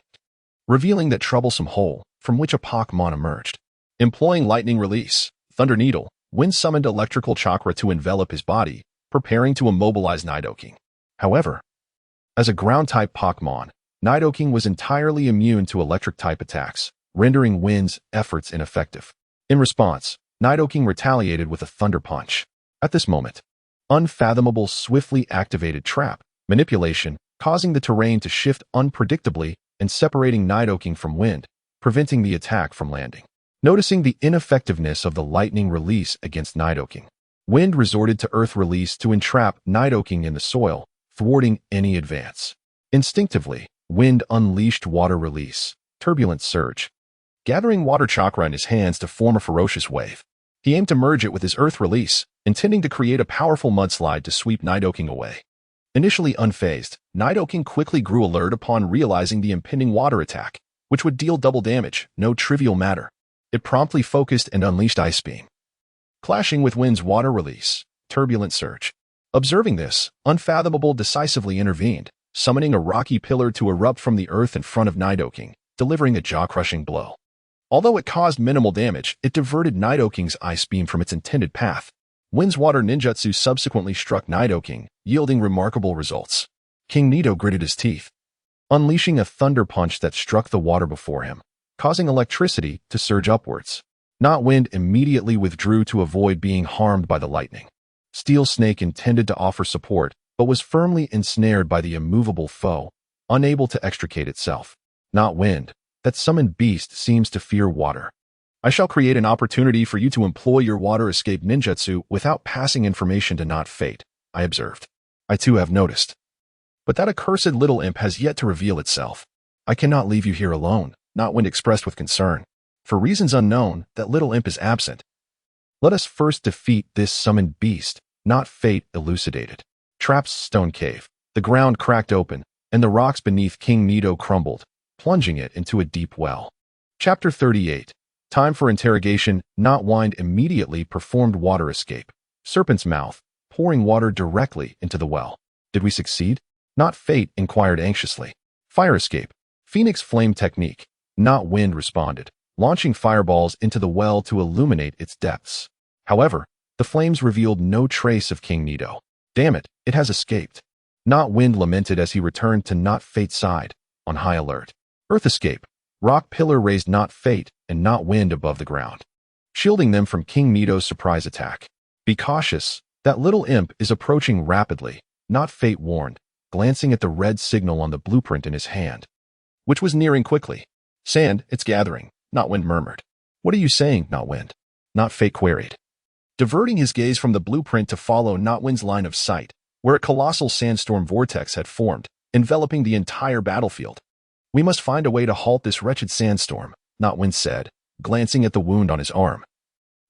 A: revealing that troublesome hole from which a Pokémon emerged. Employing Lightning Release, Thunder Needle, Wind summoned Electrical Chakra to envelop his body, preparing to immobilize Nidoking. However, as a ground-type Pokémon, Nidoking was entirely immune to electric-type attacks, rendering Wind's efforts ineffective. In response, Nidoking retaliated with a Thunder Punch. At this moment, Unfathomable swiftly activated Trap, Manipulation, causing the terrain to shift unpredictably and separating Nidoking from Wind, preventing the attack from landing. Noticing the ineffectiveness of the Lightning Release against Nidoking, Wind resorted to Earth Release to entrap Nidoking in the soil, thwarting any advance. Instinctively, Wind unleashed Water Release, Turbulent Surge, gathering Water Chakra in his hands to form a ferocious wave. He aimed to merge it with his Earth Release, intending to create a powerful mudslide to sweep Nidoking away. Initially unfazed, Nidoking quickly grew alert upon realizing the impending water attack, which would deal double damage, no trivial matter. It promptly focused and unleashed Ice Beam, clashing with Wind's Water Release, Turbulent Surge. Observing this, Unfathomable decisively intervened, summoning a rocky pillar to erupt from the earth in front of Nidoking, delivering a jaw-crushing blow. Although it caused minimal damage, it diverted Nidoking's Ice Beam from its intended path. Wind's Water Ninjutsu subsequently struck Nidoking, yielding remarkable results. King Nido gritted his teeth, unleashing a Thunder Punch that struck the water before him, causing electricity to surge upwards. Not Wind immediately withdrew to avoid being harmed by the lightning. Steel Snake intended to offer support, but was firmly ensnared by the immovable foe, unable to extricate itself. Not Wind. That summoned beast seems to fear water. I shall create an opportunity for you to employ your water escape ninjutsu without passing information to Not Fate, I observed. I too have noticed. But that accursed little imp has yet to reveal itself. I cannot leave you here alone, Not Wind expressed with concern. For reasons unknown, that little imp is absent. Let us first defeat this summoned beast, not fate elucidated. Trap's stone cave. The ground cracked open, and the rocks beneath King Nido crumbled, plunging it into a deep well. Chapter 38. Time for interrogation. Not Wind immediately performed water escape. Serpent's mouth, pouring water directly into the well. Did we succeed? Not Fate inquired anxiously. Fire escape. Phoenix flame technique. Not Wind responded, launching fireballs into the well to illuminate its depths. However, the flames revealed no trace of King Nido. Damn it, it has escaped. Not Wind lamented as he returned to Not Fate's side, on high alert. Earth escape. Rock pillar raised Not Fate and Not Wind above the ground, shielding them from King Nido's surprise attack. Be cautious, that little imp is approaching rapidly, Not Fate warned, glancing at the red signal on the blueprint in his hand, which was nearing quickly. Sand, it's gathering, Not Wind murmured. What are you saying, Not Wind? Not Fate queried, diverting his gaze from the blueprint to follow Not Wind's line of sight, where a colossal sandstorm vortex had formed, enveloping the entire battlefield. We must find a way to halt this wretched sandstorm, Not Wind said, glancing at the wound on his arm,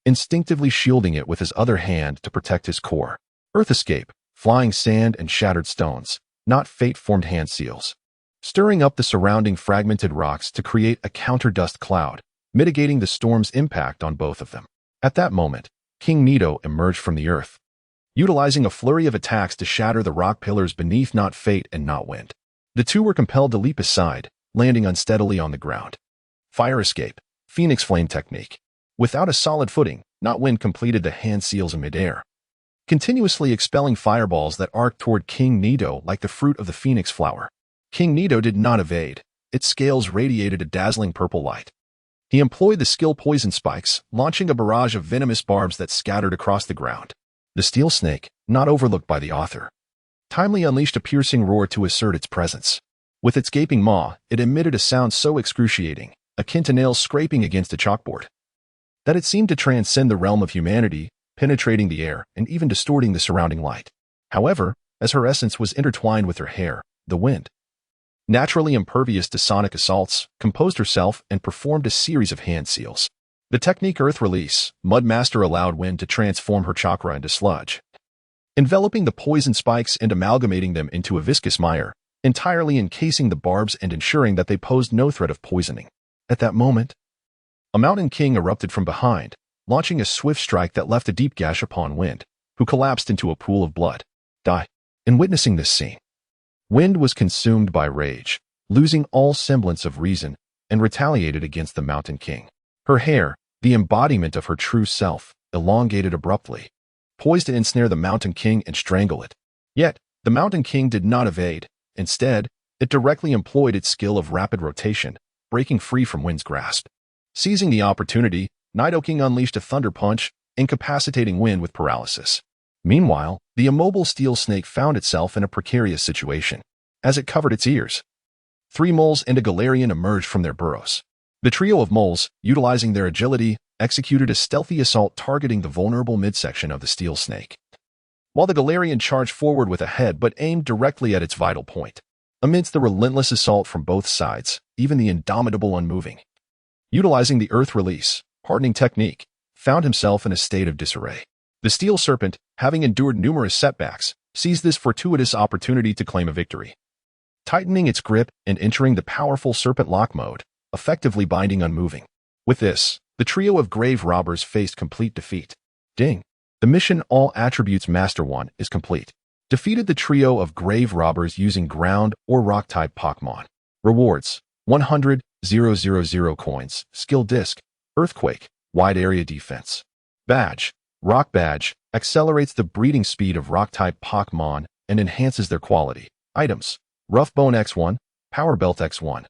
A: instinctively shielding it with his other hand to protect his core. Earth escape. Flying sand and shattered stones. Not Fate formed hand seals, stirring up the surrounding fragmented rocks to create a counter-dust cloud, mitigating the storm's impact on both of them. At that moment, King Nido emerged from the earth, utilizing a flurry of attacks to shatter the rock pillars beneath Not Fate and Not Wind. The two were compelled to leap aside, landing unsteadily on the ground. Fire escape. Phoenix flame technique. Without a solid footing, Not Wind completed the hand seals in midair, continuously expelling fireballs that arced toward King Nido like the fruit of the phoenix flower. King Nido did not evade. Its scales radiated a dazzling purple light. He employed the skill poison spikes, launching a barrage of venomous barbs that scattered across the ground. The steel snake, not overlooked by the author, timely unleashed a piercing roar to assert its presence. With its gaping maw, it emitted a sound so excruciating, akin to nails scraping against a chalkboard, that it seemed to transcend the realm of humanity, penetrating the air and even distorting the surrounding light. However, as her essence was intertwined with her hair, the wind, naturally impervious to sonic assaults, composed herself and performed a series of hand seals. The technique Earth Release. Mudmaster allowed Wind to transform her chakra into sludge, enveloping the poison spikes and amalgamating them into a viscous mire, entirely encasing the barbs and ensuring that they posed no threat of poisoning. At that moment, a mountain king erupted from behind, launching a swift strike that left a deep gash upon Wind, who collapsed into a pool of blood. Die. In witnessing this scene, Wind was consumed by rage, losing all semblance of reason, and retaliated against the mountain king. Her hair, the embodiment of her true self, elongated abruptly, poised to ensnare the mountain king and strangle it. Yet, the mountain king did not evade. Instead, it directly employed its skill of rapid rotation, breaking free from Wind's grasp. Seizing the opportunity, Nidoking unleashed a thunder punch, incapacitating Wind with paralysis. Meanwhile, the immobile steel snake found itself in a precarious situation. As it covered its ears, 3 moles and a Galarian emerged from their burrows. The trio of moles, utilizing their agility, executed a stealthy assault targeting the vulnerable midsection of the steel snake, while the Galarian charged forward with a head but aimed directly at its vital point. Amidst the relentless assault from both sides, even the indomitable Unmoving, utilizing the Earth Release, hardening technique, found himself in a state of disarray. The steel serpent, having endured numerous setbacks, seized this fortuitous opportunity to claim a victory, tightening its grip and entering the powerful serpent lock mode, effectively binding Unmoving. With this, the trio of grave robbers faced complete defeat. Ding. The mission All Attributes Master 1 is complete. Defeated the trio of grave robbers using ground or rock-type Pokémon. Rewards: 100,000 coins, skill disc, earthquake, wide area defense. Badge: Rock Badge, accelerates the breeding speed of rock-type Pokémon and enhances their quality. Items: Rough Bone X1, Power Belt X1.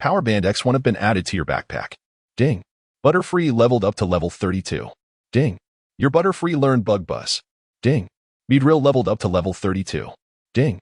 A: Power Band X1 have been added to your backpack. Ding. Butterfree leveled up to level 32. Ding. Your Butterfree learned Bug Buzz. Ding. Beedrill leveled up to level 32. Ding.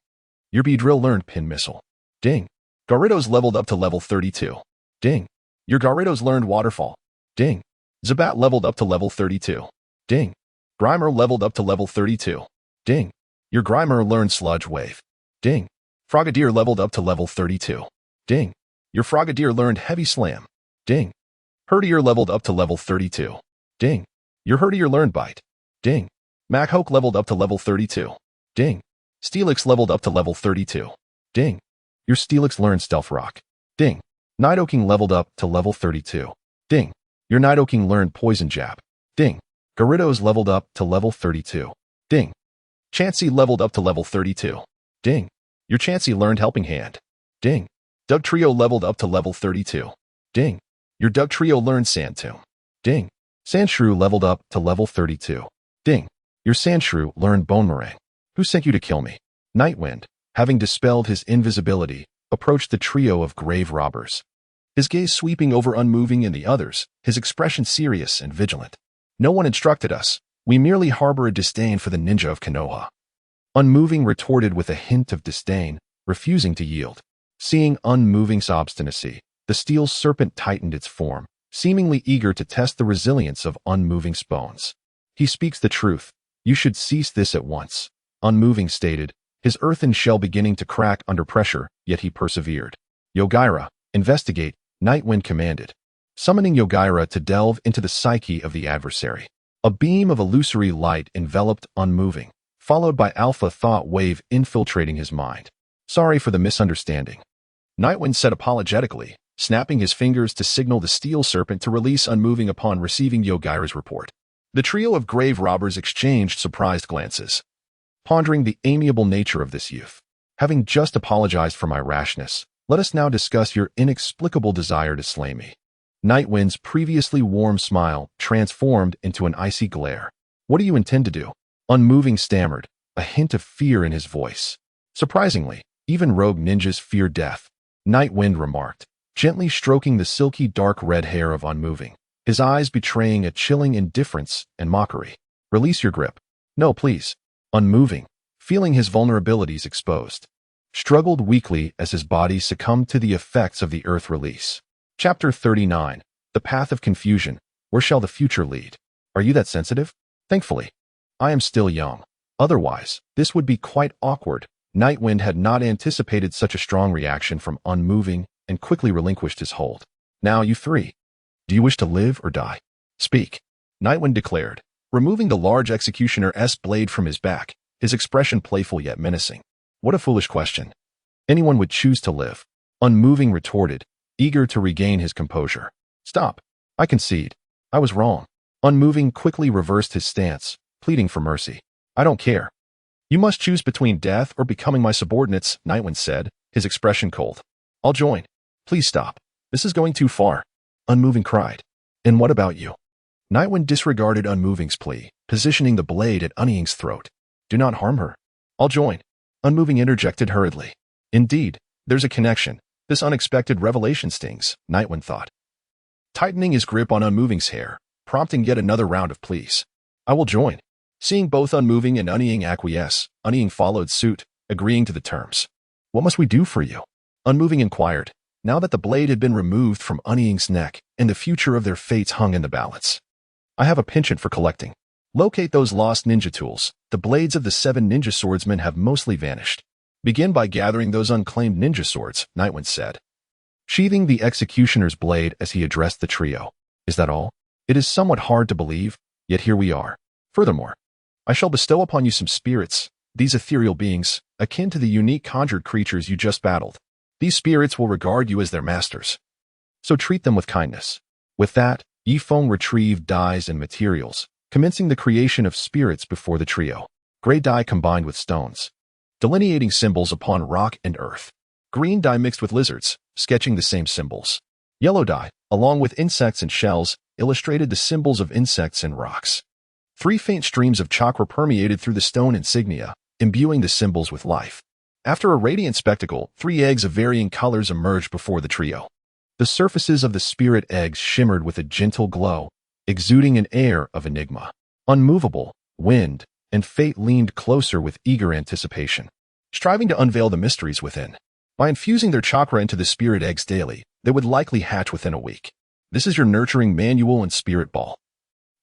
A: Your Beedrill learned Pin Missile. Ding. Gyarados leveled up to level 32. Ding. Your Gyarados learned Waterfall. Ding. Zubat leveled up to level 32. Ding. Grimer leveled up to level 32. Ding. Your Grimer learned Sludge Wave. Ding. Frogadier leveled up to level 32. Ding. Your Frogadier learned Heavy Slam. Ding. Herdier leveled up to level 32. Ding. Your Herdier learned Bite. Ding. Machoke leveled up to level 32. Ding. Steelix leveled up to level 32. Ding. Your Steelix learned Stealth Rock. Ding. Nidoking leveled up to level 32. Ding. Your Nidoking learned Poison Jab. Ding. Gyarados leveled up to level 32. Ding. Chansey leveled up to level 32. Ding. Your Chansey learned Helping Hand. Ding. Dugtrio leveled up to level 32. Ding. Your Dugtrio learned Sand Tomb. Ding. Sandshrew leveled up to level 32. Ding. Your Sandshrew learned Bone Meringue. Who sent you to kill me? Nightwind, having dispelled his invisibility, approached the trio of grave robbers. His gaze sweeping over Unmoving and the others, his expression serious and vigilant. No one instructed us. We merely harbor a disdain for the ninja of Konoha. Unmoving retorted with a hint of disdain, refusing to yield. Seeing Unmoving's obstinacy, the steel serpent tightened its form, seemingly eager to test the resilience of Unmoving's bones. He speaks the truth. You should cease this at once, Unmoving stated, his earthen shell beginning to crack under pressure, yet he persevered. Yogaira, investigate, Nightwind commanded. Summoning Yogaira to delve into the psyche of the adversary. A beam of illusory light enveloped Unmoving, followed by alpha thought wave infiltrating his mind. Sorry for the misunderstanding. Nightwind said apologetically, snapping his fingers to signal the steel serpent to release Unmoving upon receiving Yogaira's report. The trio of grave robbers exchanged surprised glances, pondering the amiable nature of this youth. Having just apologized for my rashness, let us now discuss your inexplicable desire to slay me. Nightwind's previously warm smile transformed into an icy glare. What do you intend to do? Unmoving stammered, a hint of fear in his voice. Surprisingly, even rogue ninjas fear death, Nightwind remarked, gently stroking the silky dark red hair of Unmoving, his eyes betraying a chilling indifference and mockery. Release your grip. No, please. Unmoving, feeling his vulnerabilities exposed, struggled weakly as his body succumbed to the effects of the earth release. Chapter 39. The Path of Confusion. Where shall the future lead? Are you that sensitive? Thankfully, I am still young. Otherwise, this would be quite awkward. Nightwind had not anticipated such a strong reaction from Unmoving and quickly relinquished his hold. Now you three. Do you wish to live or die? Speak. Nightwind declared, removing the large Executioner-S blade from his back, his expression playful yet menacing. What a foolish question. Anyone would choose to live. Unmoving retorted, eager to regain his composure. Stop. I concede. I was wrong. Unmoving quickly reversed his stance, pleading for mercy. I don't care. You must choose between death or becoming my subordinates, Nightwind said, his expression cold. I'll join. Please stop. This is going too far. Unmoving cried. And what about you? Nightwind disregarded Unmoving's plea, positioning the blade at Unying's throat. Do not harm her. I'll join. Unmoving interjected hurriedly. Indeed, there's a connection. This unexpected revelation stings, Nightwind thought. Tightening his grip on Unmoving's hair, prompting yet another round of pleas. I will join. Seeing both Unmoving and Unying acquiesce, Unying followed suit, agreeing to the terms. What must we do for you? Unmoving inquired, now that the blade had been removed from Unying's neck and the future of their fates hung in the balance. I have a penchant for collecting. Locate those lost ninja tools. The blades of the 7 ninja swordsmen have mostly vanished. Begin by gathering those unclaimed ninja swords, Nightwind said, sheathing the executioner's blade as he addressed the trio. Is that all? It is somewhat hard to believe, yet here we are. Furthermore, I shall bestow upon you some spirits, these ethereal beings, akin to the unique conjured creatures you just battled. These spirits will regard you as their masters. So treat them with kindness. With that, Yifeng retrieved dyes and materials, commencing the creation of spirits before the trio. Gray dye combined with stones, delineating symbols upon rock and earth. Green dye mixed with lizards, sketching the same symbols. Yellow dye, along with insects and shells, illustrated the symbols of insects and rocks. 3 faint streams of chakra permeated through the stone insignia, imbuing the symbols with life. After a radiant spectacle, 3 eggs of varying colors emerged before the trio. The surfaces of the spirit eggs shimmered with a gentle glow, exuding an air of enigma. Unmovable, Wind, and Fate leaned closer with eager anticipation, striving to unveil the mysteries within. By infusing their chakra into the spirit eggs daily, they would likely hatch within a week. This is your nurturing manual and spirit ball.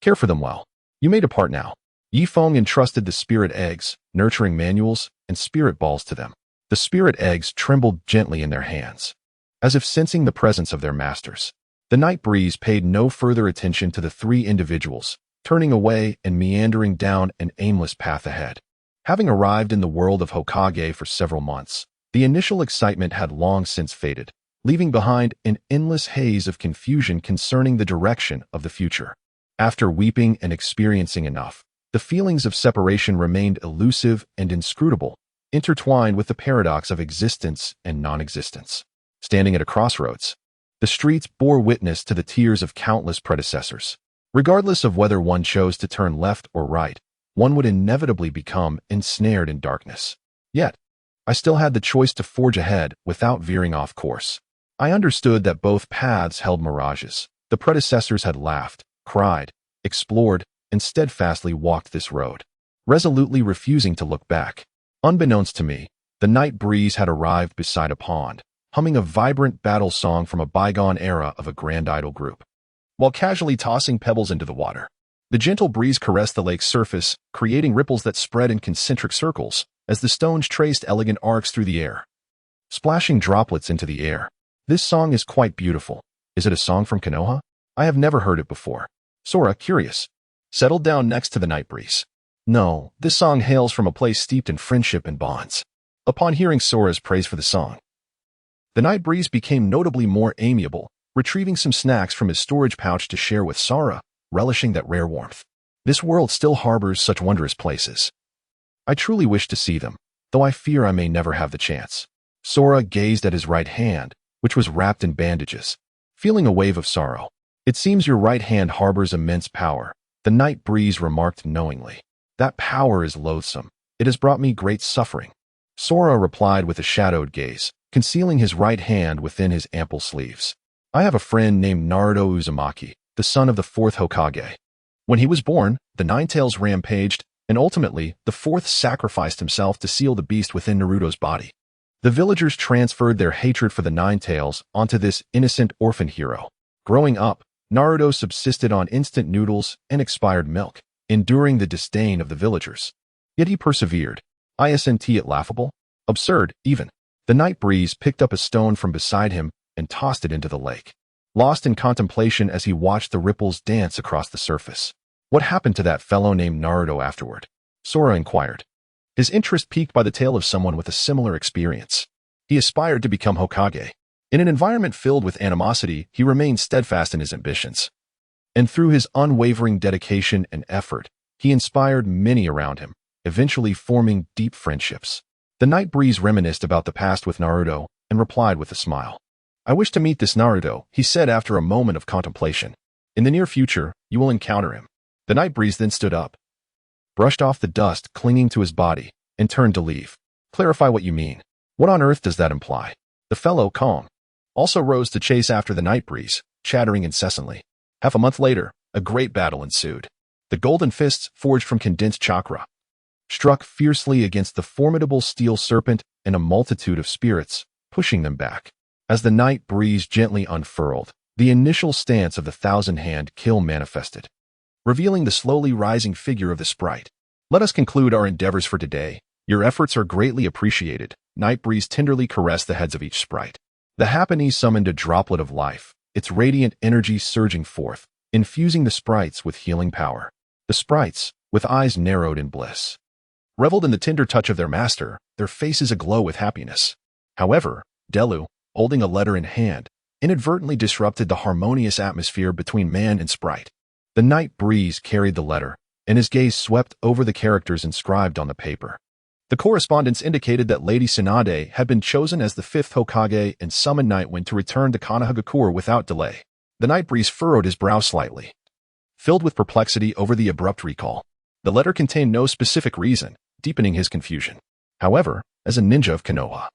A: Care for them well. You may depart now. Yifeng entrusted the spirit eggs, nurturing manuals, and spirit balls to them. The spirit eggs trembled gently in their hands, as if sensing the presence of their masters. The night breeze paid no further attention to the three individuals, turning away and meandering down an aimless path ahead. Having arrived in the world of Hokage for several months, the initial excitement had long since faded, leaving behind an endless haze of confusion concerning the direction of the future. After weeping and experiencing enough, the feelings of separation remained elusive and inscrutable, intertwined with the paradox of existence and non-existence. Standing at a crossroads, the streets bore witness to the tears of countless predecessors. Regardless of whether one chose to turn left or right, one would inevitably become ensnared in darkness. Yet, I still had the choice to forge ahead without veering off course. I understood that both paths held mirages. The predecessors had laughed, cried, explored, and steadfastly walked this road, resolutely refusing to look back. Unbeknownst to me, the night breeze had arrived beside a pond, humming a vibrant battle song from a bygone era of a grand idol group. While casually tossing pebbles into the water, the gentle breeze caressed the lake's surface, creating ripples that spread in concentric circles as the stones traced elegant arcs through the air, splashing droplets into the air. This song is quite beautiful. Is it a song from Konoha? I have never heard it before. Sora, curious, settled down next to the night breeze. No, this song hails from a place steeped in friendship and bonds. Upon hearing Sora's praise for the song, the night breeze became notably more amiable, retrieving some snacks from his storage pouch to share with Sora, relishing that rare warmth. This world still harbors such wondrous places. I truly wish to see them, though I fear I may never have the chance. Sora gazed at his right hand, which was wrapped in bandages, feeling a wave of sorrow. It seems your right hand harbors immense power, the night breeze remarked knowingly. That power is loathsome. It has brought me great suffering. Sora replied with a shadowed gaze, concealing his right hand within his ample sleeves. I have a friend named Naruto Uzumaki, the son of the fourth Hokage. When he was born, the Ninetales rampaged, and ultimately, the fourth sacrificed himself to seal the beast within Naruto's body. The villagers transferred their hatred for the Ninetales onto this innocent orphan hero. Growing up, Naruto subsisted on instant noodles and expired milk, enduring the disdain of the villagers. Yet he persevered. Isn't it laughable? Absurd, even. The night breeze picked up a stone from beside him and tossed it into the lake, lost in contemplation as he watched the ripples dance across the surface. What happened to that fellow named Naruto afterward? Sora inquired, his interest piqued by the tale of someone with a similar experience. He aspired to become Hokage. In an environment filled with animosity, he remained steadfast in his ambitions. And through his unwavering dedication and effort, he inspired many around him, eventually forming deep friendships. The night breeze reminisced about the past with Naruto and replied with a smile. I wish to meet this Naruto, he said after a moment of contemplation. In the near future, you will encounter him. The night breeze then stood up, brushed off the dust clinging to his body, and turned to leave. Clarify what you mean. What on earth does that imply? The fellow, calm, also rose to chase after the night breeze, chattering incessantly. Half a month later, a great battle ensued. The golden fists, forged from condensed chakra, struck fiercely against the formidable steel serpent and a multitude of spirits, pushing them back. As the night breeze gently unfurled, the initial stance of the thousand-hand kill manifested, revealing the slowly rising figure of the sprite. Let us conclude our endeavors for today. Your efforts are greatly appreciated. Night breeze tenderly caressed the heads of each sprite. The Happiny summoned a droplet of life, its radiant energy surging forth, infusing the sprites with healing power. The sprites, with eyes narrowed in bliss, reveled in the tender touch of their master, their faces aglow with happiness. However, Delu, holding a letter in hand, inadvertently disrupted the harmonious atmosphere between man and sprite. The night breeze carried the letter, and his gaze swept over the characters inscribed on the paper. The correspondence indicated that Lady Tsunade had been chosen as the fifth Hokage and summoned Nightwind to return to Konohagakure without delay. The night breeze furrowed his brow slightly, filled with perplexity over the abrupt recall. The letter contained no specific reason, deepening his confusion. However, as a ninja of Konoha,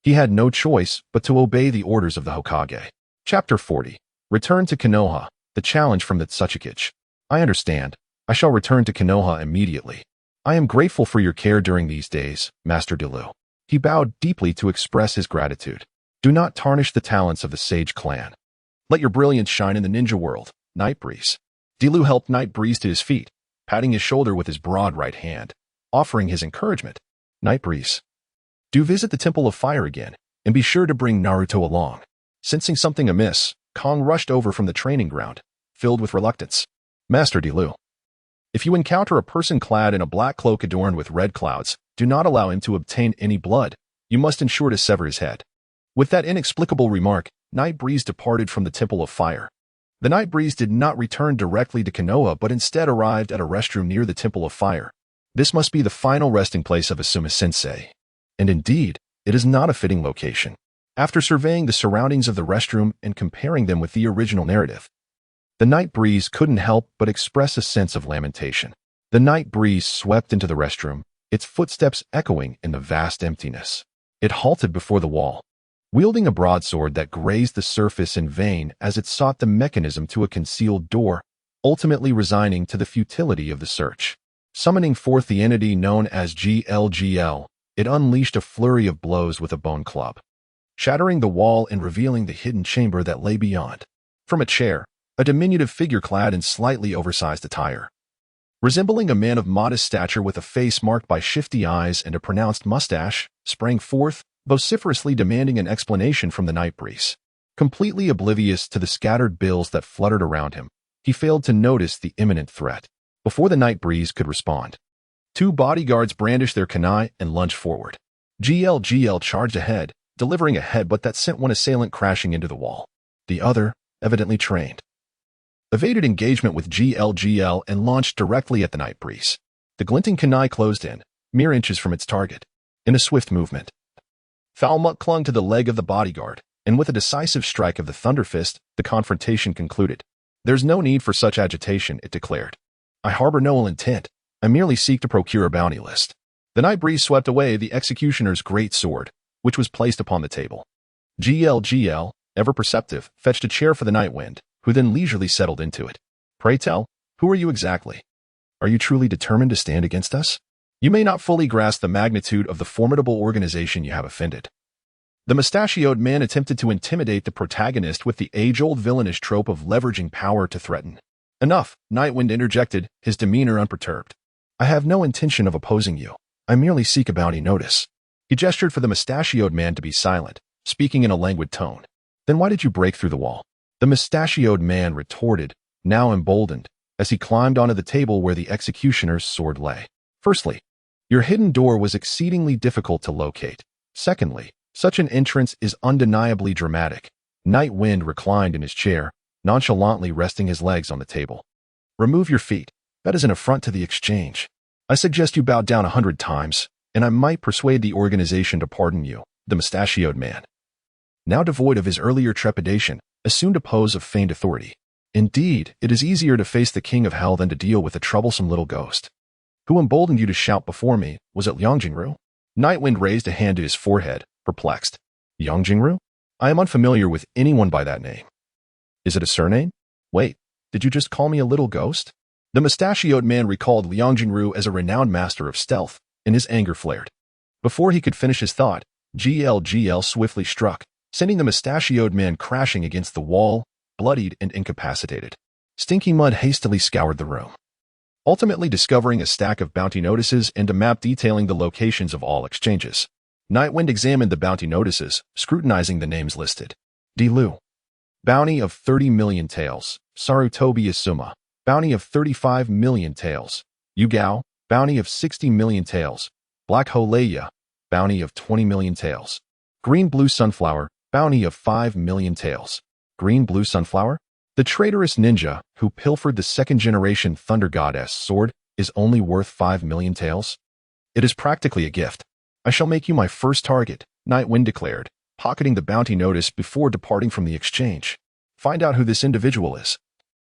A: he had no choice but to obey the orders of the Hokage. Chapter 40. Return to Konoha, the challenge from the Tsuchikage. I understand. I shall return to Konoha immediately. I am grateful for your care during these days, Master Delu. He bowed deeply to express his gratitude. Do not tarnish the talents of the Sage clan. Let your brilliance shine in the ninja world, Night Breeze. Delu helped Night Breeze to his feet, patting his shoulder with his broad right hand, offering his encouragement. Night Breeze, do visit the Temple of Fire again, and be sure to bring Naruto along. Sensing something amiss, Kong rushed over from the training ground, filled with reluctance. Master Dilu, if you encounter a person clad in a black cloak adorned with red clouds, do not allow him to obtain any blood. You must ensure to sever his head. With that inexplicable remark, Night Breeze departed from the Temple of Fire. The Night Breeze did not return directly to Konoha, but instead arrived at a restroom near the Temple of Fire. This must be the final resting place of Asuma-sensei. And indeed, it is not a fitting location. After surveying the surroundings of the restroom and comparing them with the original narrative, the Night Breeze couldn't help but express a sense of lamentation. The Night Breeze swept into the restroom, its footsteps echoing in the vast emptiness. It halted before the wall, wielding a broadsword that grazed the surface in vain as it sought the mechanism to a concealed door, ultimately resigning to the futility of the search. Summoning forth the entity known as GLGL, it unleashed a flurry of blows with a bone club, shattering the wall and revealing the hidden chamber that lay beyond. From a chair, a diminutive figure clad in slightly oversized attire, resembling a man of modest stature with a face marked by shifty eyes and a pronounced mustache, sprang forth, vociferously demanding an explanation from the Night Breeze. Completely oblivious to the scattered bills that fluttered around him, he failed to notice the imminent threat. Before the Night Breeze could respond, two bodyguards brandished their kunai and lunged forward. GLGL charged ahead, delivering a headbutt that sent one assailant crashing into the wall. The other, evidently trained, evaded engagement with GLGL and launched directly at the Night Breeze. The glinting kunai closed in, mere inches from its target. In a swift movement, Falmut clung to the leg of the bodyguard, and with a decisive strike of the Thunder Fist, the confrontation concluded. There's no need for such agitation, it declared. I harbor no ill intent. I merely seek to procure a bounty list. The Night Breeze swept away the executioner's great sword, which was placed upon the table. GLGL, ever perceptive, fetched a chair for the Night Wind, who then leisurely settled into it. Pray tell, who are you exactly? Are you truly determined to stand against us? You may not fully grasp the magnitude of the formidable organization you have offended. The mustachioed man attempted to intimidate the protagonist with the age-old villainous trope of leveraging power to threaten. Enough, Nightwind interjected, his demeanor unperturbed. I have no intention of opposing you. I merely seek a bounty notice. He gestured for the mustachioed man to be silent, speaking in a languid tone. Then why did you break through the wall? The mustachioed man retorted, now emboldened, as he climbed onto the table where the executioner's sword lay. Firstly, your hidden door was exceedingly difficult to locate. Secondly, such an entrance is undeniably dramatic. Nightwind reclined in his chair, nonchalantly resting his legs on the table. Remove your feet. That is an affront to the exchange. I suggest you bow down 100 times, and I might persuade the organization to pardon you. The mustachioed man, now devoid of his earlier trepidation, assumed a pose of feigned authority. Indeed, it is easier to face the king of hell than to deal with a troublesome little ghost. Who emboldened you to shout before me? Was it Liang Jingru? Nightwind raised a hand to his forehead, perplexed. Yang Jingru? I am unfamiliar with anyone by that name. Is it a surname? Wait, did you just call me a little ghost? The mustachioed man recalled Liang Jingru as a renowned master of stealth, and his anger flared. Before he could finish his thought, GLGL swiftly struck, sending the mustachioed man crashing against the wall, bloodied and incapacitated. Stinky Mud hastily scoured the room, ultimately discovering a stack of bounty notices and a map detailing the locations of all exchanges. Nightwind examined the bounty notices, scrutinizing the names listed. Dilu. Bounty of 30 million taels. Sarutobi Asuma. Bounty of 35 million taels. Yugao. Bounty of 60 million taels. Black Holeya. Bounty of 20 million taels. Green Blue Sunflower. Bounty of 5 million taels. Green Blue Sunflower? The traitorous ninja who pilfered the second-generation Thunder Goddess sword is only worth 5 million taels? It is practically a gift. I shall make you my first target, Nightwind declared, pocketing the bounty notice before departing from the exchange. Find out who this individual is.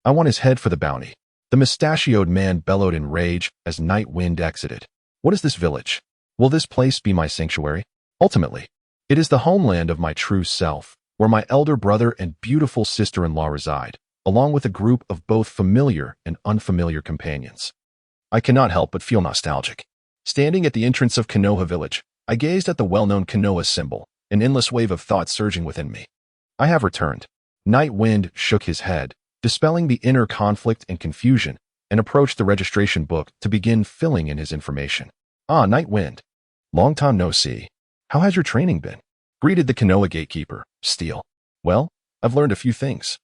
A: I want his head for the bounty. The mustachioed man bellowed in rage as Nightwind exited. What is this village? Will this place be my sanctuary? Ultimately, it is the homeland of my true self, where my elder brother and beautiful sister-in-law reside, along with a group of both familiar and unfamiliar companions. I cannot help but feel nostalgic. Standing at the entrance of Konoha village, I gazed at the well-known Konoha symbol, an endless wave of thought surging within me. I have returned. Nightwind shook his head, dispelling the inner conflict and confusion, and approached the registration book to begin filling in his information. Ah, Nightwind. Long time no see. How has your training been? Greeted the Konoha gatekeeper, Steel. Well, I've learned a few things.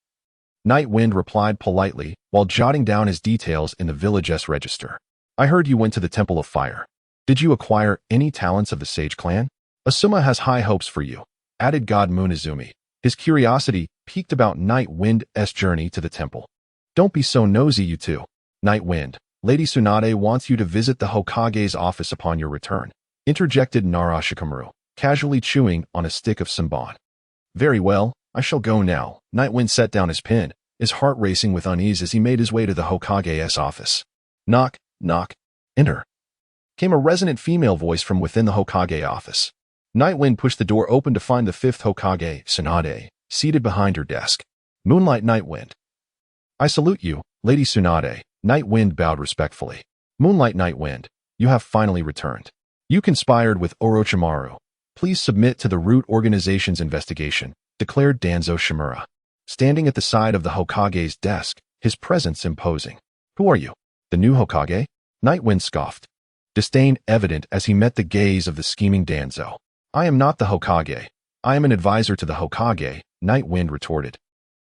A: Night Wind replied politely while jotting down his details in the village's register. I heard you went to the Temple of Fire. Did you acquire any talents of the Sage clan? Asuma has high hopes for you, added God Munezumi. His curiosity piqued about Night Wind's journey to the temple. Don't be so nosy, you two. Night Wind, Lady Tsunade wants you to visit the Hokage's office upon your return, interjected Narashikamaru, casually chewing on a stick of senbon. Very well, I shall go now. Night Wind set down his pen, his heart racing with unease as he made his way to the Hokage's office. Knock, knock, enter. Came a resonant female voice from within the Hokage office. Night Wind pushed the door open to find the fifth Hokage, Tsunade, seated behind her desk. Moonlight Night Wind. I salute you, Lady Tsunade. Night Wind bowed respectfully. Moonlight Night Wind, you have finally returned. You conspired with Orochimaru. Please submit to the Root Organization's investigation, declared Danzo Shimura. Standing at the side of the Hokage's desk, his presence imposing. Who are you? The new Hokage? Night Wind scoffed. Disdain evident as he met the gaze of the scheming Danzo. I am not the Hokage. I am an advisor to the Hokage, Night Wind retorted.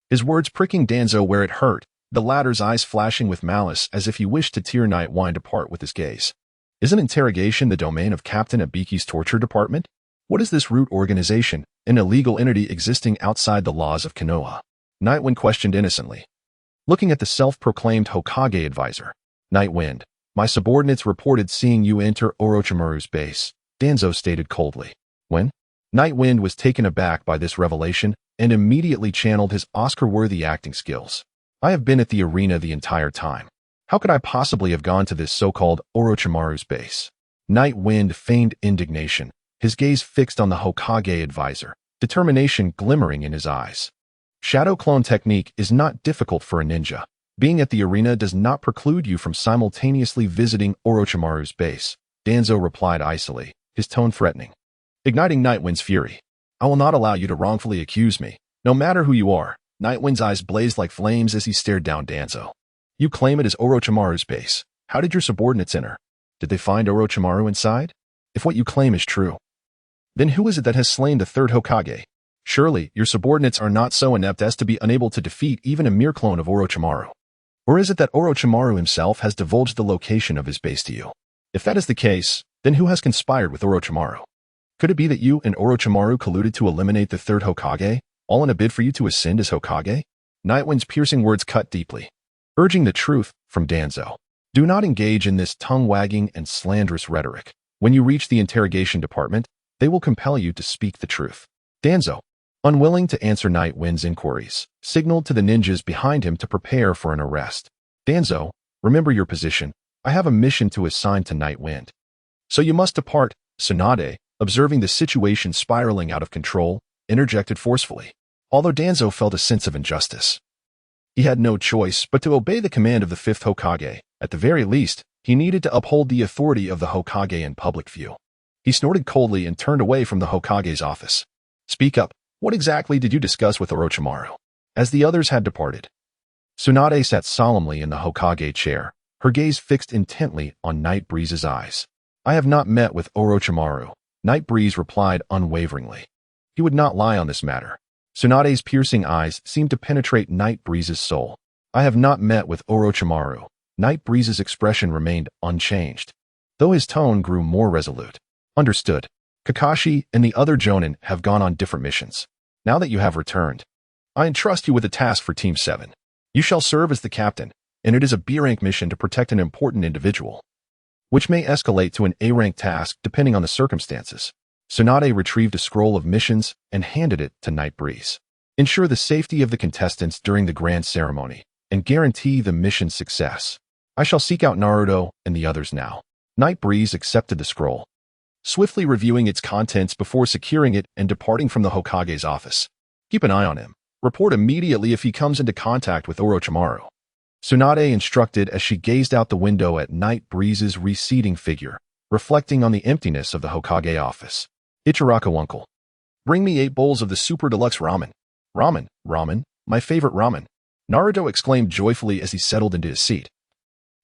A: His words pricking Danzo where it hurt, the latter's eyes flashing with malice as if he wished to tear Night Wind apart with his gaze. Isn't interrogation the domain of Captain Abiki's torture department? What is this Root Organization, an illegal entity existing outside the laws of Konoha? Night Wind questioned innocently. Looking at the self-proclaimed Hokage advisor. Night Wind, my subordinates reported seeing you enter Orochimaru's base, Danzo stated coldly. When? Night Wind was taken aback by this revelation and immediately channeled his Oscar-worthy acting skills. I have been at the arena the entire time. How could I possibly have gone to this so-called Orochimaru's base? Night Wind feigned indignation, his gaze fixed on the Hokage advisor, determination glimmering in his eyes. Shadow clone technique is not difficult for a ninja. Being at the arena does not preclude you from simultaneously visiting Orochimaru's base, Danzo replied icily, his tone threatening. Igniting Night Wind's fury. I will not allow you to wrongfully accuse me, no matter who you are. Night Wind's eyes blazed like flames as he stared down Danzo. You claim it is Orochimaru's base. How did your subordinates enter? Did they find Orochimaru inside? If what you claim is true, then who is it that has slain the third Hokage? Surely, your subordinates are not so inept as to be unable to defeat even a mere clone of Orochimaru. Or is it that Orochimaru himself has divulged the location of his base to you? If that is the case, then who has conspired with Orochimaru? Could it be that you and Orochimaru colluded to eliminate the third Hokage, all in a bid for you to ascend as Hokage? Night Wind's piercing words cut deeply, urging the truth from Danzo. Do not engage in this tongue-wagging and slanderous rhetoric. When you reach the interrogation department, they will compel you to speak the truth. Danzo, unwilling to answer Night Wind's inquiries, signaled to the ninjas behind him to prepare for an arrest. Danzo, remember your position. I have a mission to assign to Night Wind. So you must depart. Tsunade, observing the situation spiraling out of control, interjected forcefully, although Danzo felt a sense of injustice. He had no choice but to obey the command of the fifth Hokage. At the very least, he needed to uphold the authority of the Hokage in public view. He snorted coldly and turned away from the Hokage's office. Speak up. What exactly did you discuss with Orochimaru? As the others had departed, Tsunade sat solemnly in the Hokage chair, her gaze fixed intently on Night Breeze's eyes. I have not met with Orochimaru, Night Breeze replied unwaveringly. He would not lie on this matter. Tsunade's piercing eyes seemed to penetrate Night Breeze's soul. I have not met with Orochimaru. Night Breeze's expression remained unchanged, though his tone grew more resolute. Understood. Kakashi and the other Jonin have gone on different missions. Now that you have returned, I entrust you with a task for Team 7. You shall serve as the captain, and it is a B-rank mission to protect an important individual, which may escalate to an A-rank task depending on the circumstances. Tsunade retrieved a scroll of missions and handed it to Night Breeze. Ensure the safety of the contestants during the grand ceremony, and guarantee the mission's success. I shall seek out Naruto and the others now. Night Breeze accepted the scroll, swiftly reviewing its contents before securing it and departing from the Hokage's office. Keep an eye on him. Report immediately if he comes into contact with Orochimaru. Tsunade instructed as she gazed out the window at Night Breeze's receding figure, reflecting on the emptiness of the Hokage office. Ichiraku uncle. Bring me 8 bowls of the super deluxe ramen. Ramen, my favorite ramen. Naruto exclaimed joyfully as he settled into his seat,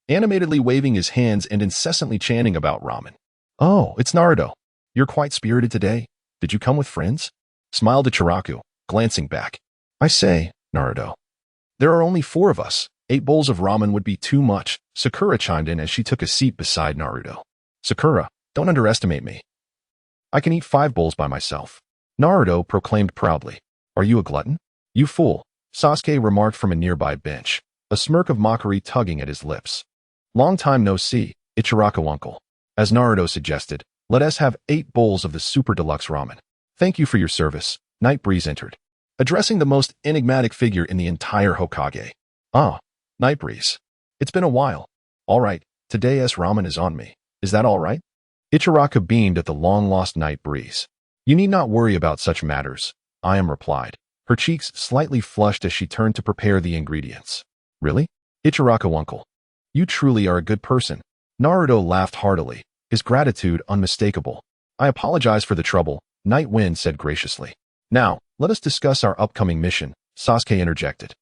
A: animatedly waving his hands and incessantly chanting about ramen. Oh, it's Naruto. You're quite spirited today. Did you come with friends? Smiled Ichiraku, glancing back. I say, Naruto. There are only 4 of us. 8 bowls of ramen would be too much, Sakura chimed in as she took a seat beside Naruto. Sakura, don't underestimate me. I can eat 5 bowls by myself. Naruto proclaimed proudly. Are you a glutton? You fool, Sasuke remarked from a nearby bench, a smirk of mockery tugging at his lips. Long time no see, Ichiraku uncle. As Naruto suggested, let us have 8 bowls of the super deluxe ramen. Thank you for your service. Night Breeze entered, addressing the most enigmatic figure in the entire Hokage. Ah, Night Breeze. It's been a while. All right, today's ramen is on me. Is that all right? Ichiraku beamed at the long-lost Night Breeze. You need not worry about such matters, I am replied, her cheeks slightly flushed as she turned to prepare the ingredients. Really? Ichiraku uncle. You truly are a good person. Naruto laughed heartily, his gratitude unmistakable. I apologize for the trouble, Night Wind said graciously. Now, let us discuss our upcoming mission, Sasuke interjected.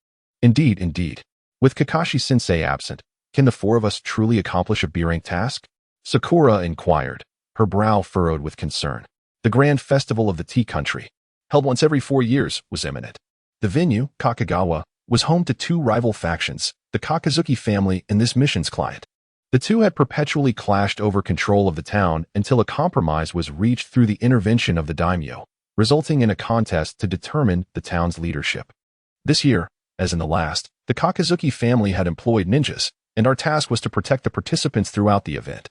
A: Indeed. With Kakashi-sensei absent, can the 4 of us truly accomplish a B-rank task? Sakura inquired, her brow furrowed with concern. The grand festival of the tea country, held once every 4 years, was imminent. The venue, Kakagawa, was home to 2 rival factions, the Kakazuki family and this mission's client. The 2 had perpetually clashed over control of the town until a compromise was reached through the intervention of the daimyo, resulting in a contest to determine the town's leadership. This year, as in the last, the Kakazuki family had employed ninjas, and our task was to protect the participants throughout the event.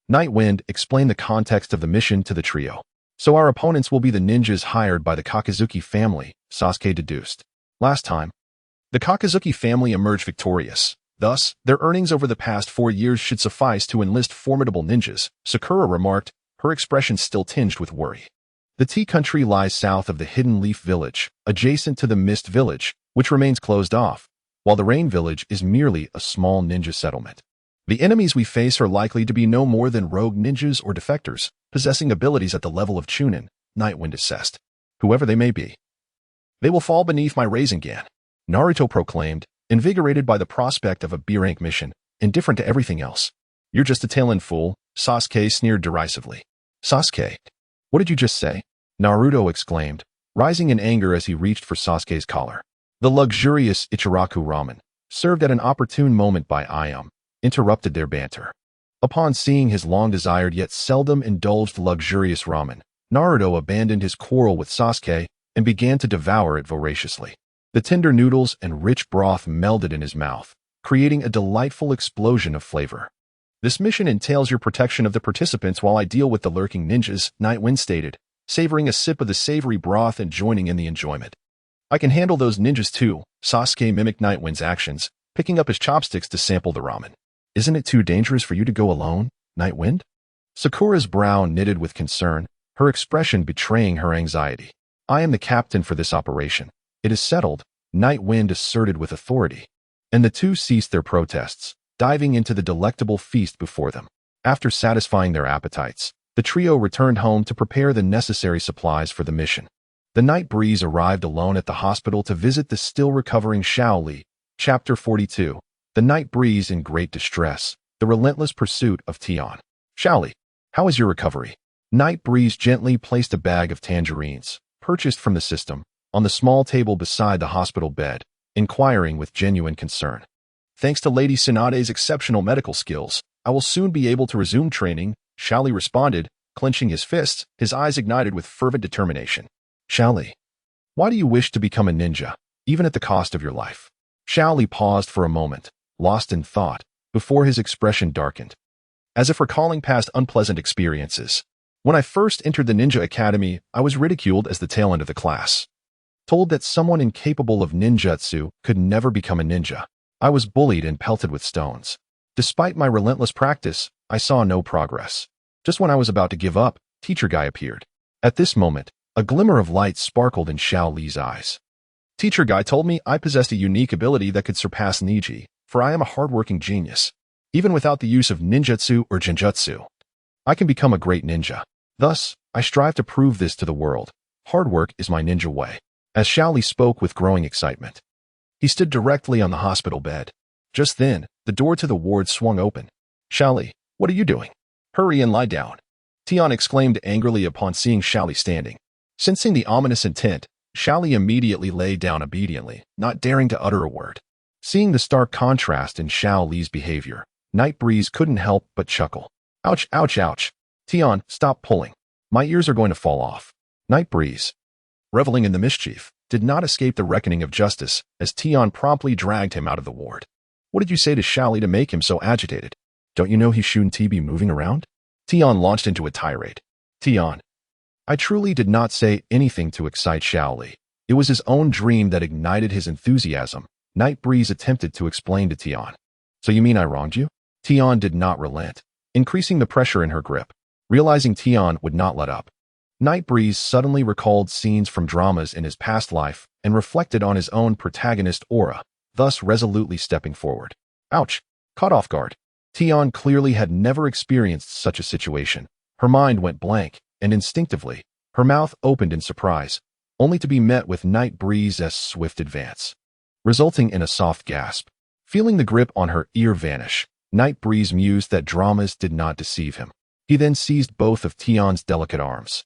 A: Night Wind explained the context of the mission to the trio. So our opponents will be the ninjas hired by the Kakazuki family, Sasuke deduced. Last time, the Kakazuki family emerged victorious. Thus, their earnings over the past 4 years should suffice to enlist formidable ninjas, Sakura remarked, her expression still tinged with worry. The tea country lies south of the Hidden Leaf Village, adjacent to the Mist Village, which remains closed off, while the Rain Village is merely a small ninja settlement. The enemies we face are likely to be no more than rogue ninjas or defectors, possessing abilities at the level of Chunin, Night Wind assessed. Whoever they may be. They will fall beneath my Rasengan, Naruto proclaimed, invigorated by the prospect of a B-rank mission, indifferent to everything else. You're just a tail-end fool, Sasuke sneered derisively. Sasuke, what did you just say? Naruto exclaimed, rising in anger as he reached for Sasuke's collar. The luxurious Ichiraku ramen, served at an opportune moment by Ayam, interrupted their banter. Upon seeing his long-desired yet seldom indulged luxurious ramen, Naruto abandoned his quarrel with Sasuke and began to devour it voraciously. The tender noodles and rich broth melded in his mouth, creating a delightful explosion of flavor. This mission entails your protection of the participants while I deal with the lurking ninjas, Night Wind stated, savoring a sip of the savory broth and joining in the enjoyment. I can handle those ninjas too, Sasuke mimicked Night Wind's actions, picking up his chopsticks to sample the ramen. Isn't it too dangerous for you to go alone, Night Wind? Sakura's brow knitted with concern, her expression betraying her anxiety. I am the captain for this operation. It is settled, Night Wind asserted with authority. And the 2 ceased their protests, diving into the delectable feast before them. After satisfying their appetites, the trio returned home to prepare the necessary supplies for the mission. The Night Breeze arrived alone at the hospital to visit the still-recovering Shaoli. Chapter 42. The Night Breeze in Great Distress, the relentless pursuit of Tion. Shaoli, how is your recovery? Night Breeze gently placed a bag of tangerines, purchased from the system, on the small table beside the hospital bed, inquiring with genuine concern. Thanks to Lady Tsunade's exceptional medical skills, I will soon be able to resume training, Shaoli responded, clenching his fists, his eyes ignited with fervent determination. Shaoli, why do you wish to become a ninja, even at the cost of your life? Shaoli paused for a moment, lost in thought, before his expression darkened, as if recalling past unpleasant experiences. When I first entered the Ninja Academy, I was ridiculed as the tail end of the class. Told that someone incapable of ninjutsu could never become a ninja. I was bullied and pelted with stones. Despite my relentless practice, I saw no progress. Just when I was about to give up, Teacher Guy appeared. At this moment, a glimmer of light sparkled in Shaoli's eyes. Teacher Guy told me I possessed a unique ability that could surpass Niji, for I am a hardworking genius. Even without the use of ninjutsu or genjutsu, I can become a great ninja. Thus, I strive to prove this to the world. Hard work is my ninja way. As Shaoli spoke with growing excitement, he stood directly on the hospital bed. Just then, the door to the ward swung open. Shaoli, what are you doing? Hurry and lie down, Tion exclaimed angrily upon seeing Shaoli standing. Sensing the ominous intent, Xiaoli immediately lay down obediently, not daring to utter a word. Seeing the stark contrast in Xiaoli's behavior, Night Breeze couldn't help but chuckle. Ouch, ouch, ouch. Tian, stop pulling. My ears are going to fall off. Night Breeze, reveling in the mischief, did not escape the reckoning of justice as Tian promptly dragged him out of the ward. What did you say to Xiaoli to make him so agitated? Don't you know he shouldn't be moving around? Tian launched into a tirade. Tian, I truly did not say anything to excite Xiaoli. It was his own dream that ignited his enthusiasm. Night Breeze attempted to explain to Tian. So you mean I wronged you? Tian did not relent, increasing the pressure in her grip. Realizing Tian would not let up, Night Breeze suddenly recalled scenes from dramas in his past life and reflected on his own protagonist aura, thus resolutely stepping forward. Ouch! Caught off guard. Tian clearly had never experienced such a situation. Her mind went blank, and instinctively, her mouth opened in surprise, only to be met with Night Breeze's swift advance, resulting in a soft gasp. Feeling the grip on her ear vanish, Night Breeze mused that dramas did not deceive him. He then seized both of Tian's delicate arms,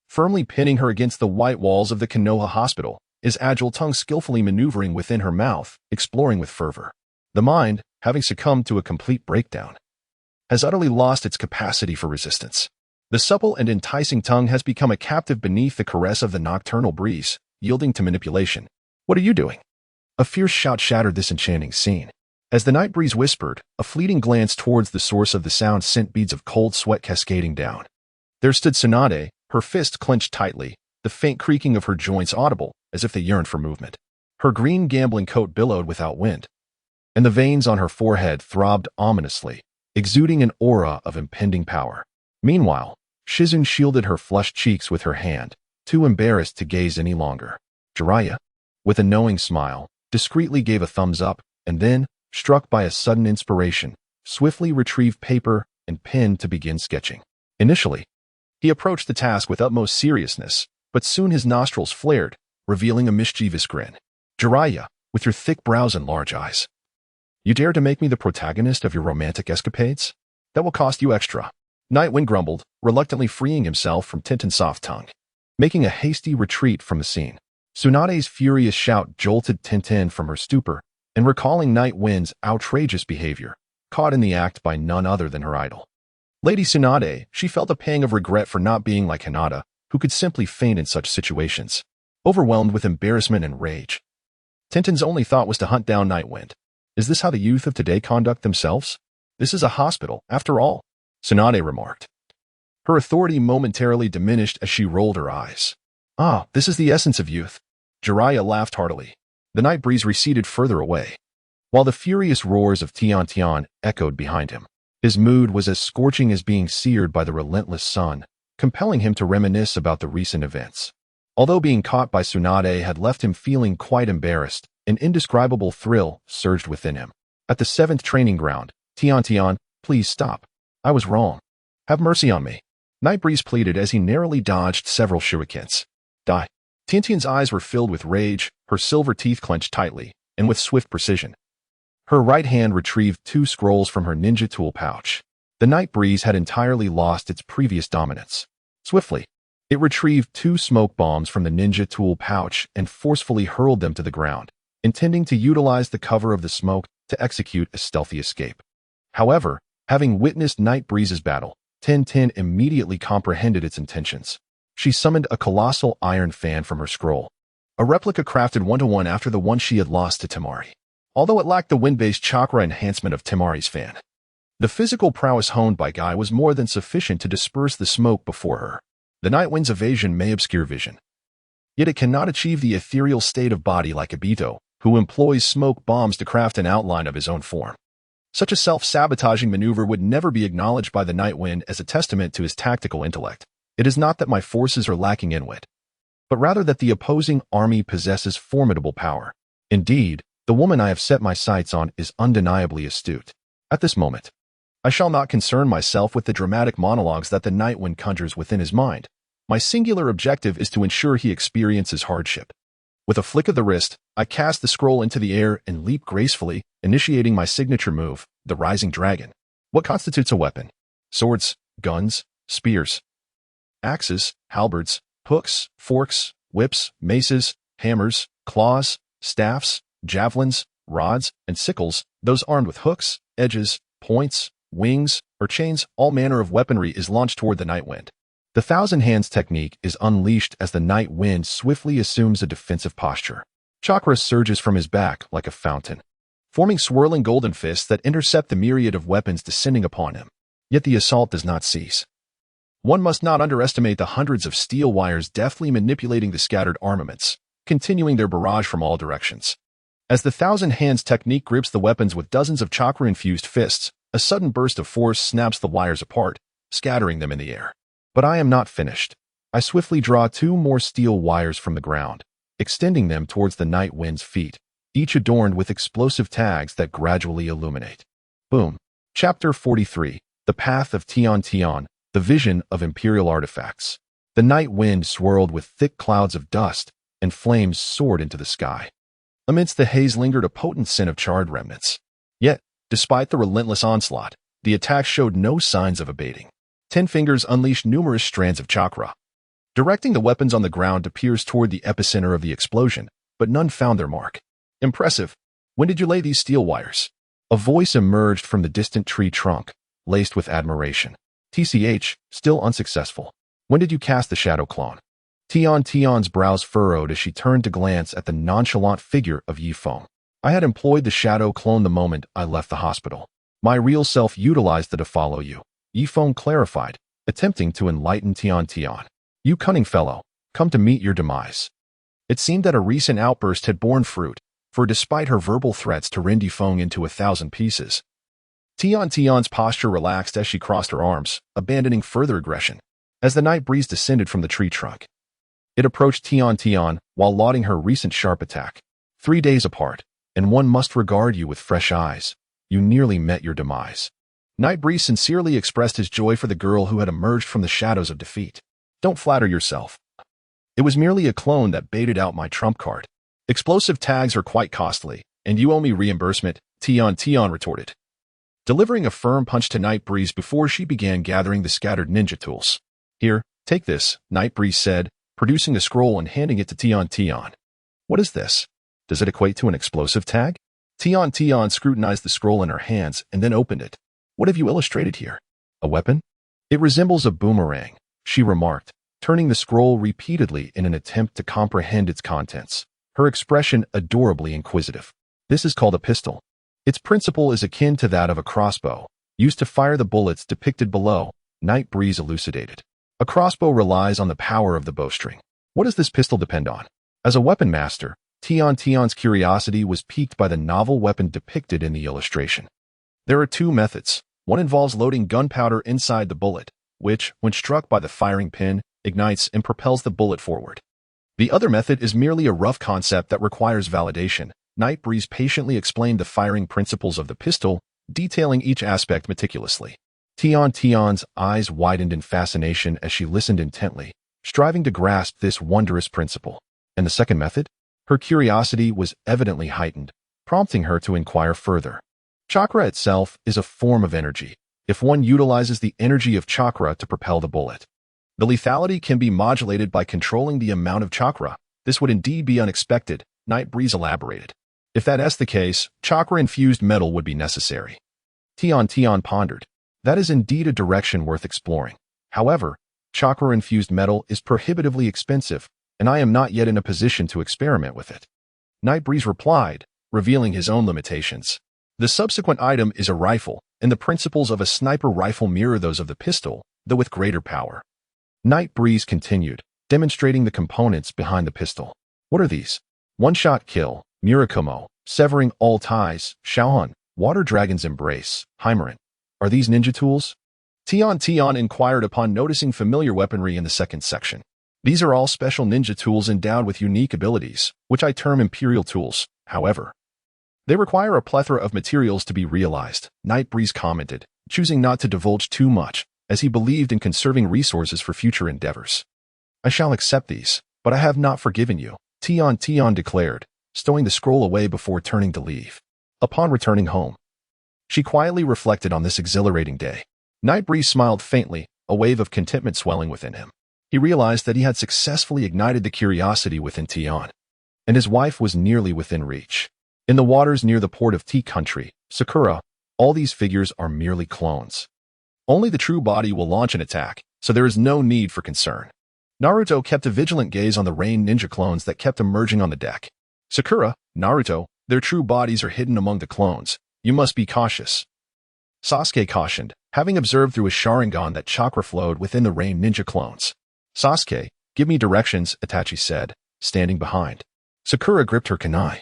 A: firmly pinning her against the white walls of the Konoha hospital, his agile tongue skillfully maneuvering within her mouth, exploring with fervor. The mind, having succumbed to a complete breakdown, has utterly lost its capacity for resistance. The supple and enticing tongue has become a captive beneath the caress of the nocturnal breeze, yielding to manipulation. What are you doing? A fierce shout shattered this enchanting scene. As the Night Breeze whispered, a fleeting glance towards the source of the sound sent beads of cold sweat cascading down. There stood Tsunade, her fist clenched tightly, the faint creaking of her joints audible, as if they yearned for movement. Her green gambling coat billowed without wind, and the veins on her forehead throbbed ominously, exuding an aura of impending power. Meanwhile, Shizune shielded her flushed cheeks with her hand, too embarrassed to gaze any longer. Jiraiya, with a knowing smile, discreetly gave a thumbs up, and then, struck by a sudden inspiration, swiftly retrieved paper and pen to begin sketching. Initially, he approached the task with utmost seriousness, but soon his nostrils flared, revealing a mischievous grin. Jiraiya, with your thick brows and large eyes. You dare to make me the protagonist of your romantic escapades? That will cost you extra. Nightwind grumbled, reluctantly freeing himself from Tintin's soft tongue, making a hasty retreat from the scene. Tsunade's furious shout jolted Tintin from her stupor, and recalling Nightwind's outrageous behavior, caught in the act by none other than her idol. Lady Tsunade, she felt a pang of regret for not being like Hinata, who could simply faint in such situations. Overwhelmed with embarrassment and rage, Tintin's only thought was to hunt down Nightwind. Is this how the youth of today conduct themselves? This is a hospital, after all, Tsunade remarked. Her authority momentarily diminished as she rolled her eyes. Ah, this is the essence of youth. Jiraiya laughed heartily. The Night Breeze receded further away, while the furious roars of Tian Tian echoed behind him. His mood was as scorching as being seared by the relentless sun, compelling him to reminisce about the recent events. Although being caught by Tsunade had left him feeling quite embarrassed, an indescribable thrill surged within him. At the 7th training ground, Tian Tian, please stop. I was wrong. Have mercy on me. Night Breeze pleaded as he narrowly dodged several shurikens. Die. Tiantian's eyes were filled with rage, her silver teeth clenched tightly, and with swift precision, her right hand retrieved 2 scrolls from her ninja tool pouch. The Night Breeze had entirely lost its previous dominance. Swiftly, it retrieved 2 smoke bombs from the ninja tool pouch and forcefully hurled them to the ground, intending to utilize the cover of the smoke to execute a stealthy escape. However, having witnessed Night Breeze's battle, Tintin immediately comprehended its intentions. She summoned a colossal iron fan from her scroll, a replica crafted 1-to-1 after the one she had lost to Temari. Although it lacked the wind-based chakra enhancement of Temari's fan, the physical prowess honed by Guy was more than sufficient to disperse the smoke before her. The Nightwind's evasion may obscure vision, yet it cannot achieve the ethereal state of body like Obito, who employs smoke bombs to craft an outline of his own form. Such a self-sabotaging maneuver would never be acknowledged by the Nightwind as a testament to his tactical intellect. It is not that my forces are lacking in wit, but rather that the opposing army possesses formidable power. Indeed, the woman I have set my sights on is undeniably astute. At this moment, I shall not concern myself with the dramatic monologues that the Nightwind conjures within his mind. My singular objective is to ensure he experiences hardship. With a flick of the wrist, I cast the scroll into the air and leap gracefully, initiating my signature move, the Rising Dragon. What constitutes a weapon? Swords, guns, spears, axes, halberds, hooks, forks, whips, maces, hammers, claws, staffs, javelins, rods, and sickles, those armed with hooks, edges, points, wings, or chains, all manner of weaponry is launched toward the night wind. The thousand hands technique is unleashed as the night wind swiftly assumes a defensive posture. Chakra surges from his back like a fountain, forming swirling golden fists that intercept the myriad of weapons descending upon him. Yet the assault does not cease. One must not underestimate the hundreds of steel wires deftly manipulating the scattered armaments, continuing their barrage from all directions. As the thousand hands technique grips the weapons with dozens of chakra-infused fists, a sudden burst of force snaps the wires apart, scattering them in the air. But I am not finished. I swiftly draw 2 more steel wires from the ground, extending them towards the night wind's feet, each adorned with explosive tags that gradually illuminate. Boom. Chapter 43. The Path of Tion Tion, the Vision of Imperial Artifacts. The night wind swirled with thick clouds of dust, and flames soared into the sky. Amidst the haze lingered a potent scent of charred remnants. Yet, despite the relentless onslaught, the attack showed no signs of abating. 10 fingers unleashed numerous strands of chakra, directing the weapons on the ground to pierce toward the epicenter of the explosion, but none found their mark. Impressive. When did you lay these steel wires? A voice emerged from the distant tree trunk, laced with admiration. TCH, still unsuccessful. When did you cast the shadow clone? Tion Tion's brows furrowed as she turned to glance at the nonchalant figure of Yifeng. I had employed the shadow clone the moment I left the hospital. My real self utilized it to follow you, Yifeng clarified, attempting to enlighten Tion Tion. You cunning fellow, come to meet your demise. It seemed that a recent outburst had borne fruit, for despite her verbal threats to rend Yifeng into 1,000 pieces, Tion Tion's posture relaxed as she crossed her arms, abandoning further aggression. As the night breeze descended from the tree trunk, it approached Tion Tion while lauding her recent sharp attack. 3 days apart, and one must regard you with fresh eyes. You nearly met your demise. Night Breeze sincerely expressed his joy for the girl who had emerged from the shadows of defeat. Don't flatter yourself. It was merely a clone that baited out my trump card. Explosive tags are quite costly, and you owe me reimbursement, Tion Tion retorted, delivering a firm punch to Night Breeze before she began gathering the scattered ninja tools. Here, take this, Night Breeze said, producing a scroll and handing it to Tion Tion. What is this? Does it equate to an explosive tag? Tion Tion scrutinized the scroll in her hands and then opened it. What have you illustrated here? A weapon? It resembles a boomerang, she remarked, turning the scroll repeatedly in an attempt to comprehend its contents, her expression adorably inquisitive. This is called a pistol. Its principle is akin to that of a crossbow, used to fire the bullets depicted below, Night Breeze elucidated. A crossbow relies on the power of the bowstring. What does this pistol depend on? As a weapon master, Tion Tion's curiosity was piqued by the novel weapon depicted in the illustration. There are 2 methods. One involves loading gunpowder inside the bullet, which, when struck by the firing pin, ignites and propels the bullet forward. The other method is merely a rough concept that requires validation. Night Breeze patiently explained the firing principles of the pistol, detailing each aspect meticulously. Tion Tion's eyes widened in fascination as she listened intently, striving to grasp this wondrous principle. And the second method? Her curiosity was evidently heightened, prompting her to inquire further. Chakra itself is a form of energy, if one utilizes the energy of chakra to propel the bullet. The lethality can be modulated by controlling the amount of chakra. This would indeed be unexpected, Night Breeze elaborated. If that is the case, chakra-infused metal would be necessary. Tion Tion pondered. That is indeed a direction worth exploring. However, chakra-infused metal is prohibitively expensive, and I am not yet in a position to experiment with it. Night Breeze replied, revealing his own limitations. The subsequent item is a rifle, and the principles of a sniper rifle mirror those of the pistol, though with greater power. Night Breeze continued, demonstrating the components behind the pistol. What are these? One-shot kill, Murakumo, severing all ties, Shaohan, Water Dragon's Embrace, Heimerin. Are these ninja tools? Tion Tion inquired upon noticing familiar weaponry in the second section. These are all special ninja tools endowed with unique abilities, which I term imperial tools, however. They require a plethora of materials to be realized, Night Breeze commented, choosing not to divulge too much, as he believed in conserving resources for future endeavors. I shall accept these, but I have not forgiven you, Tion Tion declared, stowing the scroll away before turning to leave. Upon returning home, she quietly reflected on this exhilarating day. Night Breeze smiled faintly, a wave of contentment swelling within him. He realized that he had successfully ignited the curiosity within Tian, and his wife was nearly within reach. In the waters near the port of Tea Country, Sakura, all these figures are merely clones. Only the true body will launch an attack, so there is no need for concern. Naruto kept a vigilant gaze on the rain ninja clones that kept emerging on the deck. Sakura, Naruto, their true bodies are hidden among the clones. You must be cautious. Sasuke cautioned, having observed through his Sharingan that chakra flowed within the rain ninja clones. Sasuke, give me directions, Itachi said, standing behind. Sakura gripped her kunai,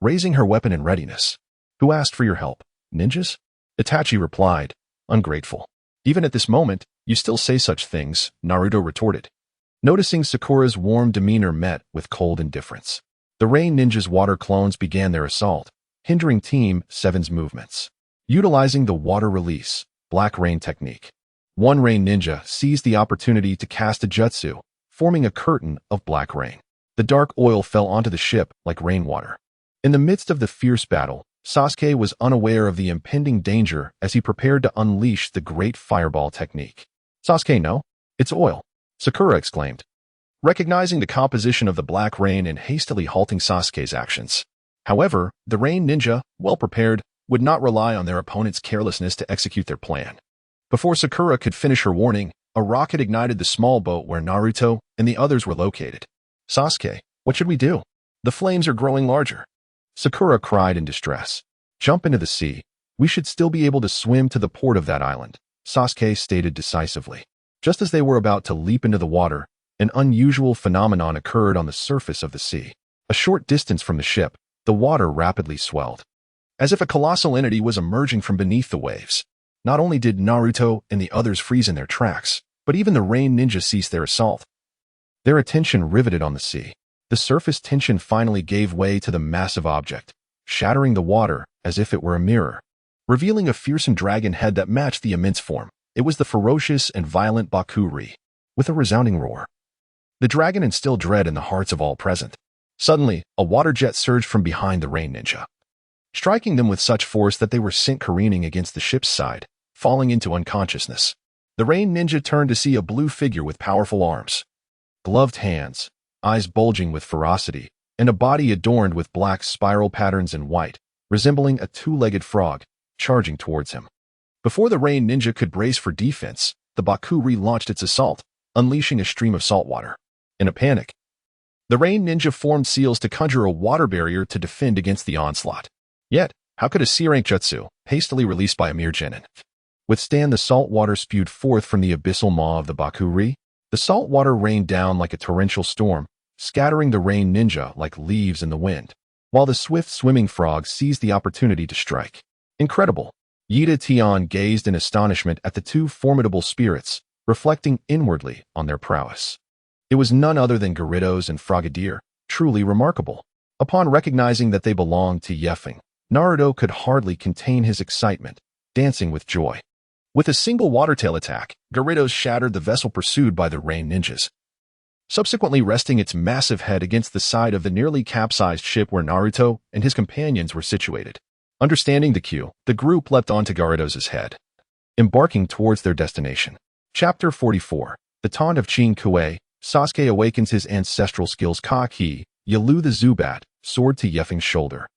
A: raising her weapon in readiness. Who asked for your help? Ninjas? Itachi replied, ungrateful. Even at this moment, you still say such things, Naruto retorted. Noticing Sakura's warm demeanor met with cold indifference, the rain ninja's water clones began their assault, hindering Team 7's movements. Utilizing the water release, black rain technique, one rain ninja seized the opportunity to cast a jutsu, forming a curtain of black rain. The dark oil fell onto the ship like rainwater. In the midst of the fierce battle, Sasuke was unaware of the impending danger as he prepared to unleash the great fireball technique. Sasuke, no, it's oil, Sakura exclaimed, recognizing the composition of the black rain and hastily halting Sasuke's actions. However, the rain ninja, well prepared, would not rely on their opponent's carelessness to execute their plan. Before Sakura could finish her warning, a rocket ignited the small boat where Naruto and the others were located. Sasuke, what should we do? The flames are growing larger. Sakura cried in distress. Jump into the sea. We should still be able to swim to the port of that island, Sasuke stated decisively. Just as they were about to leap into the water, an unusual phenomenon occurred on the surface of the sea. A short distance from the ship, the water rapidly swelled, as if a colossal entity was emerging from beneath the waves. Not only did Naruto and the others freeze in their tracks, but even the rain ninja ceased their assault. Their attention riveted on the sea. The surface tension finally gave way to the massive object, shattering the water as if it were a mirror, revealing a fearsome dragon head that matched the immense form. It was the ferocious and violent Bakuri, with a resounding roar. The dragon instilled dread in the hearts of all present. Suddenly, a water jet surged from behind the rain ninja, striking them with such force that they were sent careening against the ship's side, falling into unconsciousness. The rain ninja turned to see a blue figure with powerful arms, gloved hands, eyes bulging with ferocity, and a body adorned with black spiral patterns and white, resembling a two-legged frog, charging towards him. Before the rain ninja could brace for defense, the Bakuri launched its assault, unleashing a stream of salt water. In a panic, the rain ninja formed seals to conjure a water barrier to defend against the onslaught. Yet, how could a C-rank jutsu, hastily released by a mere genin, withstand the salt water spewed forth from the abyssal maw of the Bakuri? The salt water rained down like a torrential storm, scattering the rain ninja like leaves in the wind, while the swift-swimming frog seized the opportunity to strike. Incredible! Tian gazed in astonishment at the two formidable spirits, reflecting inwardly on their prowess. It was none other than Gyarados and Frogadier, truly remarkable. Upon recognizing that they belonged to Yefeng, Naruto could hardly contain his excitement, dancing with joy. With a single water tail attack, Gyarados shattered the vessel pursued by the rain ninjas, subsequently resting its massive head against the side of the nearly capsized ship where Naruto and his companions were situated. Understanding the cue, the group leapt onto Gyarados' head, embarking towards their destination. Chapter 44. The Taunt of Chin Kue. Sasuke awakens his ancestral skills Ka-Ki, Yalu the Zubat, sword to Yefeng's shoulder,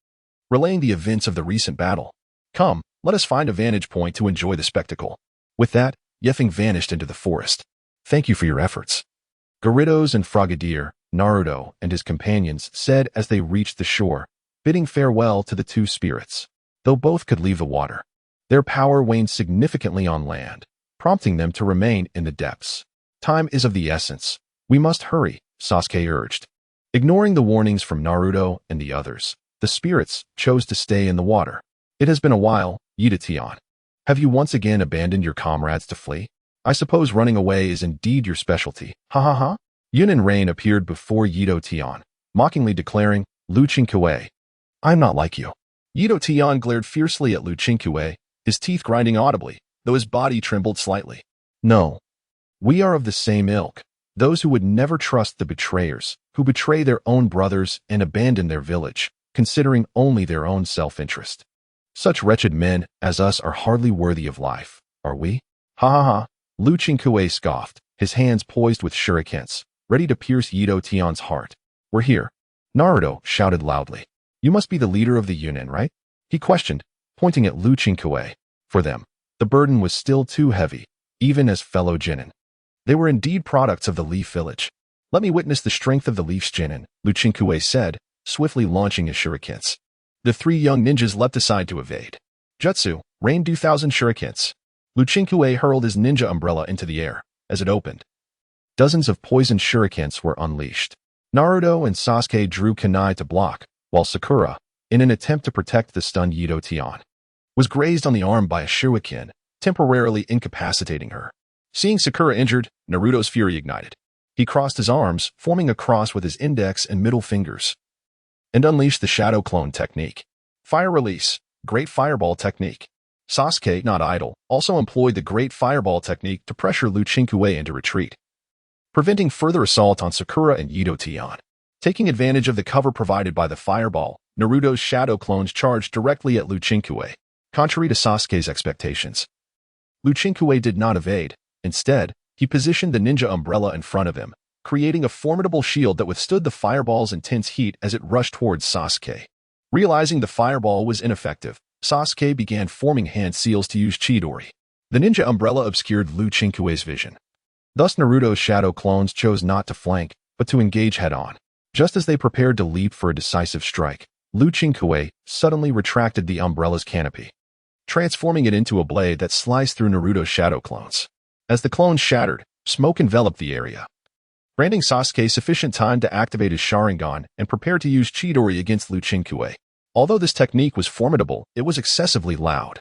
A: relaying the events of the recent battle. Come, let us find a vantage point to enjoy the spectacle. With that, Yefeng vanished into the forest. Thank you for your efforts, Gyarados and Frogadier, Naruto and his companions said as they reached the shore, bidding farewell to the two spirits. Though both could leave the water, their power waned significantly on land, prompting them to remain in the depths. Time is of the essence. We must hurry, Sasuke urged. Ignoring the warnings from Naruto and the others, the spirits chose to stay in the water. It has been a while, Tian. Have you once again abandoned your comrades to flee? I suppose running away is indeed your specialty. Ha ha ha. Yunin Rain appeared before Tian, mockingly declaring, Lu Chinkue, I'm not like you. Tian glared fiercely at Lu Chinkue, his teeth grinding audibly, though his body trembled slightly. No. We are of the same ilk. Those who would never trust the betrayers, who betray their own brothers and abandon their village, considering only their own self-interest. Such wretched men as us are hardly worthy of life, are we? Ha ha ha, Lu Chinkue scoffed, his hands poised with shurikens, ready to pierce Nidoting's heart. "We're here," Naruto shouted loudly. "You must be the leader of the Yunin, right?" he questioned, pointing at Luchinkawa. For them, the burden was still too heavy, even as fellow Genin. They were indeed products of the Leaf Village. "Let me witness the strength of the Leaf's Genin," Luchinkawa said, swiftly launching his shurikens. The three young ninjas leapt aside to evade. "Jutsu, rain 2,000 shurikens." Luchinkawa hurled his ninja umbrella into the air. As it opened, dozens of poisoned shurikens were unleashed. Naruto and Sasuke drew kunai to block, while Sakura, in an attempt to protect the stunned Nidoking, was grazed on the arm by a shuriken, temporarily incapacitating her. Seeing Sakura injured, Naruto's fury ignited. He crossed his arms, forming a cross with his index and middle fingers, and unleashed the Shadow Clone technique. Fire Release, Great Fireball Technique. Sasuke, not idle, also employed the Great Fireball technique to pressure Luchinkawa into retreat, preventing further assault on Sakura and Nidoking. Taking advantage of the cover provided by the fireball, Naruto's shadow clones charged directly at Luchinkawa. Contrary to Sasuke's expectations, Luchinkawa did not evade. Instead, he positioned the ninja umbrella in front of him, creating a formidable shield that withstood the fireball's intense heat as it rushed towards Sasuke. Realizing the fireball was ineffective, Sasuke began forming hand seals to use Chidori. The ninja umbrella obscured Luchinkawa's vision. Thus Naruto's shadow clones chose not to flank, but to engage head-on. Just as they prepared to leap for a decisive strike, Luchinkawa suddenly retracted the umbrella's canopy, transforming it into a blade that sliced through Naruto's shadow clones. As the clones shattered, smoke enveloped the area, granting Sasuke sufficient time to activate his Sharingan and prepare to use Chidori against Luchinkawa. Although this technique was formidable, it was excessively loud.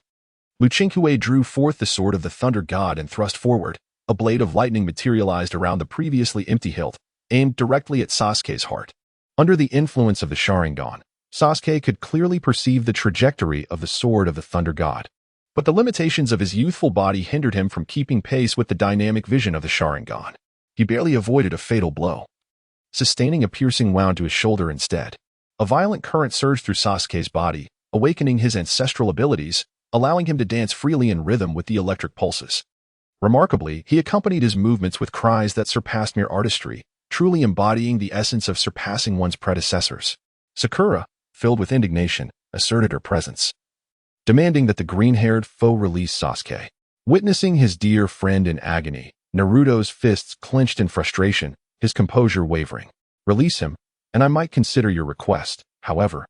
A: Luchinkawa drew forth the sword of the Thunder God and thrust forward. A blade of lightning materialized around the previously empty hilt, aimed directly at Sasuke's heart. Under the influence of the Sharingan, Sasuke could clearly perceive the trajectory of the sword of the Thunder God. But the limitations of his youthful body hindered him from keeping pace with the dynamic vision of the Sharingan. He barely avoided a fatal blow, sustaining a piercing wound to his shoulder instead. A violent current surged through Sasuke's body, awakening his ancestral abilities, allowing him to dance freely in rhythm with the electric pulses. Remarkably, he accompanied his movements with cries that surpassed mere artistry, truly embodying the essence of surpassing one's predecessors. Sakura, filled with indignation, asserted her presence, demanding that the green-haired foe release Sasuke. Witnessing his dear friend in agony, Naruto's fists clenched in frustration, his composure wavering. "Release him, and I might consider your request. However,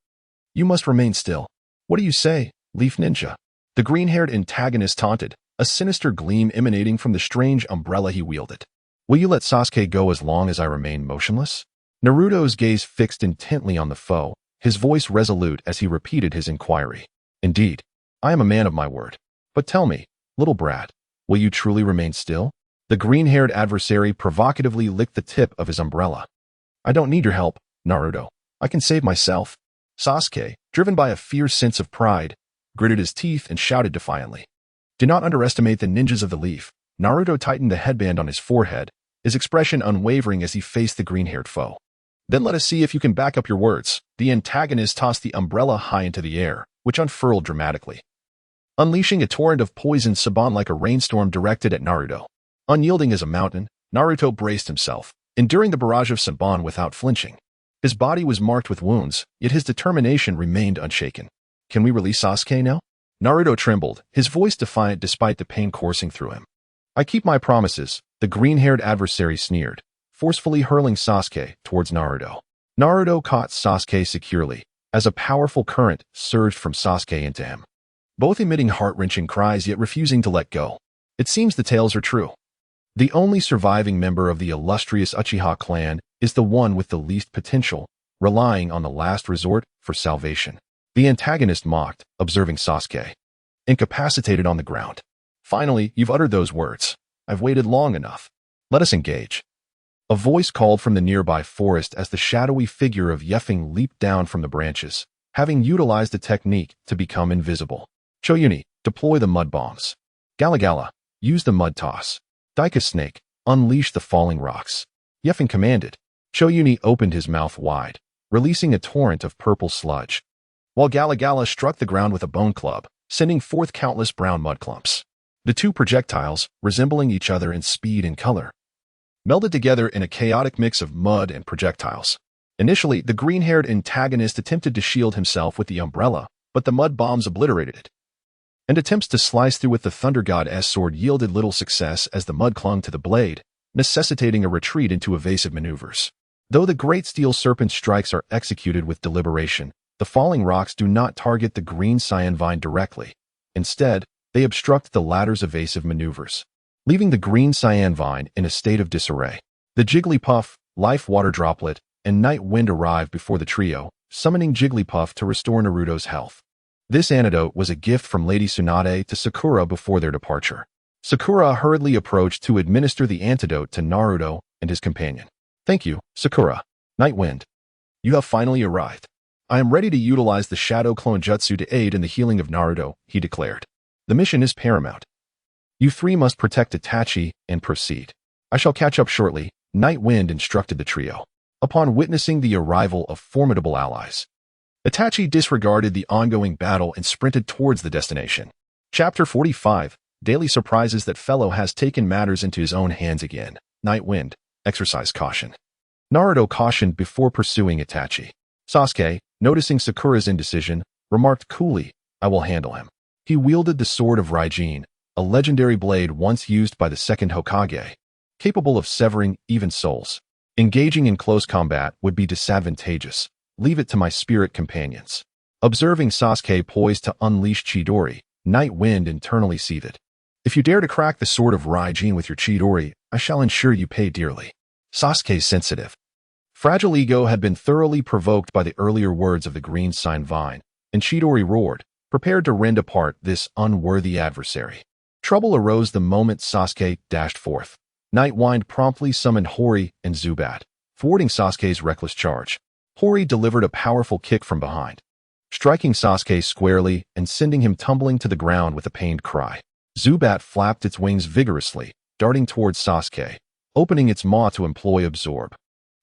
A: you must remain still." "What do you say, Leaf Ninja?" the green-haired antagonist taunted, a sinister gleam emanating from the strange umbrella he wielded. "Will you let Sasuke go as long as I remain motionless?" Naruto's gaze fixed intently on the foe, his voice resolute as he repeated his inquiry. "Indeed, I am a man of my word. But tell me, little brat, will you truly remain still?" The green-haired adversary provocatively licked the tip of his umbrella. "I don't need your help, Naruto. I can save myself." Sasuke, driven by a fierce sense of pride, gritted his teeth and shouted defiantly. Do not underestimate the ninjas of the leaf. Naruto tightened the headband on his forehead, his expression unwavering as he faced the green-haired foe. "Then let us see if you can back up your words." The antagonist tossed the umbrella high into the air, which unfurled dramatically, unleashing a torrent of poison saban like a rainstorm directed at Naruto. Unyielding as a mountain, Naruto braced himself, enduring the barrage of saban without flinching. His body was marked with wounds, yet his determination remained unshaken. "Can we release Sasuke now?" Naruto trembled, his voice defiant despite the pain coursing through him. "I keep my promises," the green-haired adversary sneered, forcefully hurling Sasuke towards Naruto. Naruto caught Sasuke securely, as a powerful current surged from Sasuke into him, both emitting heart-wrenching cries yet refusing to let go. It seems the tales are true. The only surviving member of the illustrious Uchiha clan is the one with the least potential, relying on the last resort for salvation. The antagonist mocked, observing Sasuke, incapacitated on the ground. "Finally, you've uttered those words. I've waited long enough. Let us engage." A voice called from the nearby forest as the shadowy figure of Yefeng leaped down from the branches, having utilized a technique to become invisible. "Choyuni, deploy the mud bombs. Galagala, use the mud toss. Daika Snake, unleash the falling rocks." Yefeng commanded. Choyuni opened his mouth wide, releasing a torrent of purple sludge, while Galagala struck the ground with a bone club, sending forth countless brown mud clumps. The two projectiles, resembling each other in speed and color, melded together in a chaotic mix of mud and projectiles. Initially, the green-haired antagonist attempted to shield himself with the umbrella, but the mud bombs obliterated it. And attempts to slice through with the Thunder God's sword yielded little success as the mud clung to the blade, necessitating a retreat into evasive maneuvers. Though the great steel serpent strikes are executed with deliberation, the falling rocks do not target the green cyan vine directly. Instead, they obstruct the latter's evasive maneuvers, leaving the green cyan vine in a state of disarray. The Jigglypuff, Life Water Droplet, and Night Wind arrive before the trio, summoning Jigglypuff to restore Naruto's health. This antidote was a gift from Lady Tsunade to Sakura before their departure. Sakura hurriedly approached to administer the antidote to Naruto and his companion. Thank you, Sakura. Night Wind. You have finally arrived. I am ready to utilize the Shadow Clone Jutsu to aid in the healing of Naruto, he declared. The mission is paramount. You three must protect Itachi and proceed. I shall catch up shortly, Night Wind instructed the trio. Upon witnessing the arrival of formidable allies, Itachi disregarded the ongoing battle and sprinted towards the destination. Chapter 45, Daily Surprises that Fellow has taken matters into his own hands again. Night Wind, exercise caution. Naruto cautioned before pursuing Itachi. Sasuke, noticing Sakura's indecision, remarked coolly, I will handle him. He wielded the Sword of Raijin, a legendary blade once used by the second Hokage, capable of severing even souls. Engaging in close combat would be disadvantageous. Leave it to my spirit companions. Observing Sasuke poised to unleash Chidori, Night Wind internally seethed. If you dare to crack the Sword of Raijin with your Chidori, I shall ensure you pay dearly. Sasuke's sensitive, fragile ego had been thoroughly provoked by the earlier words of the green sign vine, and Chidori roared, prepared to rend apart this unworthy adversary. Trouble arose the moment Sasuke dashed forth. Night Wind promptly summoned Hori and Zubat, thwarting Sasuke's reckless charge. Hori delivered a powerful kick from behind, striking Sasuke squarely and sending him tumbling to the ground with a pained cry. Zubat flapped its wings vigorously, darting towards Sasuke, opening its maw to employ Absorb,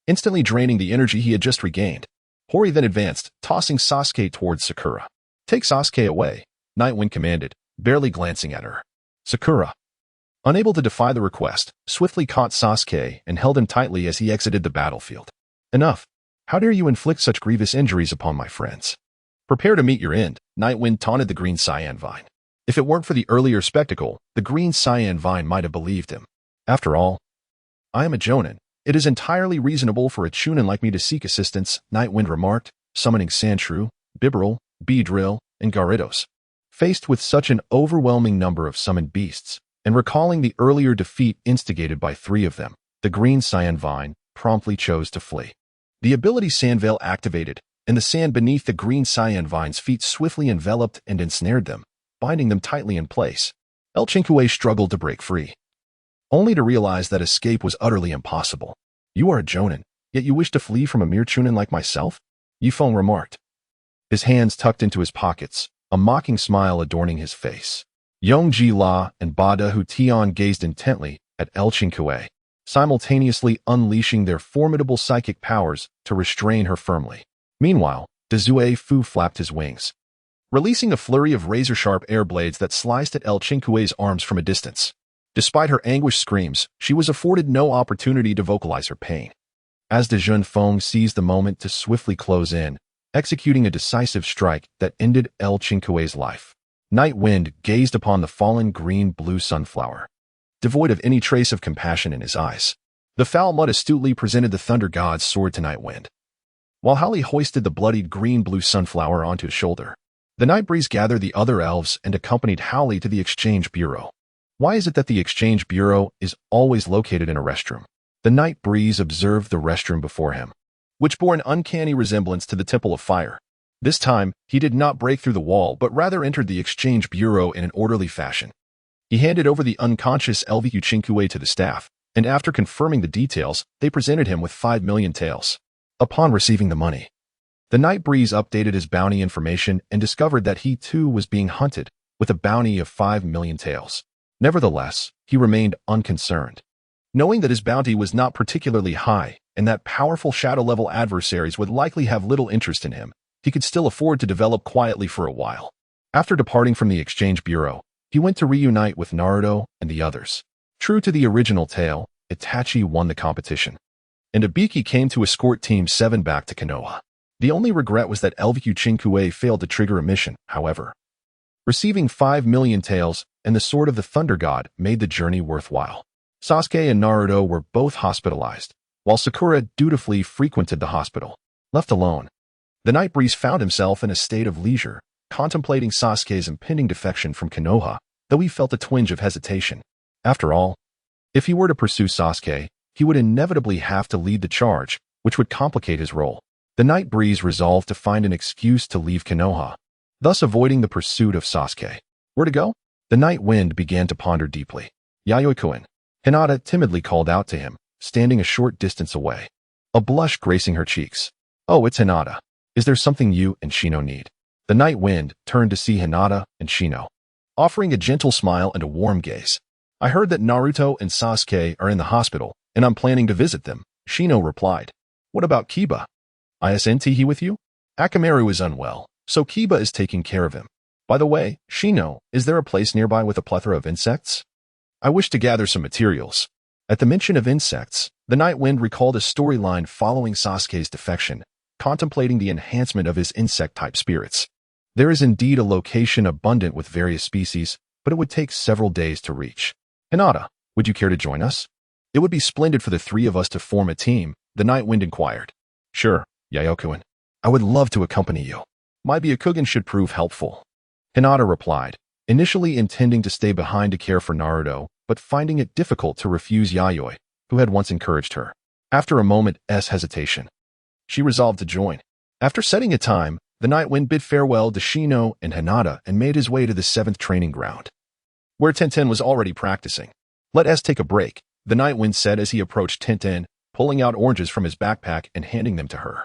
A: instantly draining the energy he had just regained. Hori then advanced, tossing Sasuke towards Sakura. Take Sasuke away, Night Wind commanded, barely glancing at her. Sakura, unable to defy the request, swiftly caught Sasuke and held him tightly as he exited the battlefield. Enough. How dare you inflict such grievous injuries upon my friends? Prepare to meet your end, Night Wind taunted the green cyan vine. If it weren't for the earlier spectacle, the green cyan vine might have believed him. After all, I am a Jonin. It is entirely reasonable for a Chunin like me to seek assistance, Night Wind remarked, summoning Sandshrew, Bibarel, Beedrill, and Gyarados. Faced with such an overwhelming number of summoned beasts, and recalling the earlier defeat instigated by 3 of them, the green cyan vine promptly chose to flee. The ability Sandveil activated, and the sand beneath the green cyan vine's feet swiftly enveloped and ensnared them, binding them tightly in place. El Chinkue struggled to break free, only to realize that escape was utterly impossible. You are a Jonin, yet you wish to flee from a mere Chunin like myself? Yifeng remarked, his hands tucked into his pockets, a mocking smile adorning his face. Yongji La and Bada Hutian gazed intently at El Chinkue, simultaneously unleashing their formidable psychic powers to restrain her firmly. Meanwhile, Dezue Fu flapped his wings, releasing a flurry of razor-sharp air blades that sliced at El Chinkue's arms from a distance. Despite her anguished screams, she was afforded no opportunity to vocalize her pain. As De Junfeng seized the moment to swiftly close in, executing a decisive strike that ended El Chinkue's life, Night Wind gazed upon the fallen green-blue sunflower, devoid of any trace of compassion in his eyes. The foul mud astutely presented the Thunder God's sword to Night Wind, while Holly hoisted the bloodied green-blue sunflower onto his shoulder. The Night Breeze gathered the other elves and accompanied Howley to the Exchange Bureau. Why is it that the Exchange Bureau is always located in a restroom? The Night Breeze observed the restroom before him, which bore an uncanny resemblance to the Temple of Fire. This time, he did not break through the wall but rather entered the Exchange Bureau in an orderly fashion. He handed over the unconscious Elviu Chinkue to the staff, and after confirming the details, they presented him with 5 million taels. Upon receiving the money, the Night Breeze updated his bounty information and discovered that he too was being hunted, with a bounty of 5 million taels. Nevertheless, he remained unconcerned, knowing that his bounty was not particularly high and that powerful shadow-level adversaries would likely have little interest in him. He could still afford to develop quietly for a while. After departing from the Exchange Bureau, he went to reunite with Naruto and the others. True to the original tale, Itachi won the competition, and Ibiki came to escort Team 7 back to Konoha. The only regret was that LVQ Chinkue failed to trigger a mission, however. Receiving 5 million taels and the Sword of the Thunder God made the journey worthwhile. Sasuke and Naruto were both hospitalized, while Sakura dutifully frequented the hospital. Left alone, the Night Breeze found himself in a state of leisure, contemplating Sasuke's impending defection from Konoha, though he felt a twinge of hesitation. After all, if he were to pursue Sasuke, he would inevitably have to lead the charge, which would complicate his role. The Night Breeze resolved to find an excuse to leave Konoha, thus avoiding the pursuit of Sasuke. Where to go? The Night Wind began to ponder deeply. Yayoi-kun. Hinata timidly called out to him, standing a short distance away, a blush gracing her cheeks. Oh, it's Hinata. Is there something you and Shino need? The Night Wind turned to see Hinata and Shino, offering a gentle smile and a warm gaze. I heard that Naruto and Sasuke are in the hospital, and I'm planning to visit them, Shino replied. What about Kiba? Isn't he with you? Akamaru is unwell, so Kiba is taking care of him. By the way, Shino, is there a place nearby with a plethora of insects? I wish to gather some materials. At the mention of insects, the Night Wind recalled a storyline following Sasuke's defection, contemplating the enhancement of his insect-type spirits. There is indeed a location abundant with various species, but it would take several days to reach. Hinata, would you care to join us? It would be splendid for the three of us to form a team, the Night Wind inquired. Sure, Yayoi-kun. I would love to accompany you. My Byakugan should prove helpful. Hinata replied, initially intending to stay behind to care for Naruto, but finding it difficult to refuse Yayoi, who had once encouraged her. After a moment's hesitation, she resolved to join. After setting a time, the Night Wind bid farewell to Shino and Hinata and made his way to the 7th training ground, where Tenten was already practicing. Let us take a break, the Night Wind said as he approached Tenten, pulling out oranges from his backpack and handing them to her.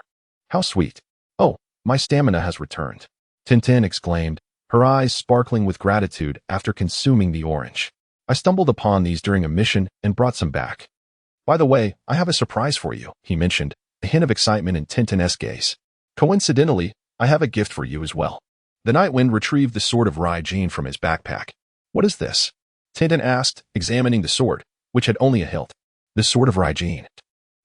A: How sweet. Oh, my stamina has returned, Tenten exclaimed, her eyes sparkling with gratitude after consuming the orange. I stumbled upon these during a mission and brought some back. By the way, I have a surprise for you, he mentioned, a hint of excitement in Tenten's gaze. Coincidentally, I have a gift for you as well. The Night Wind retrieved the sword of Raijin from his backpack. What is this? Tenten asked, examining the sword, which had only a hilt. The sword of Raijin.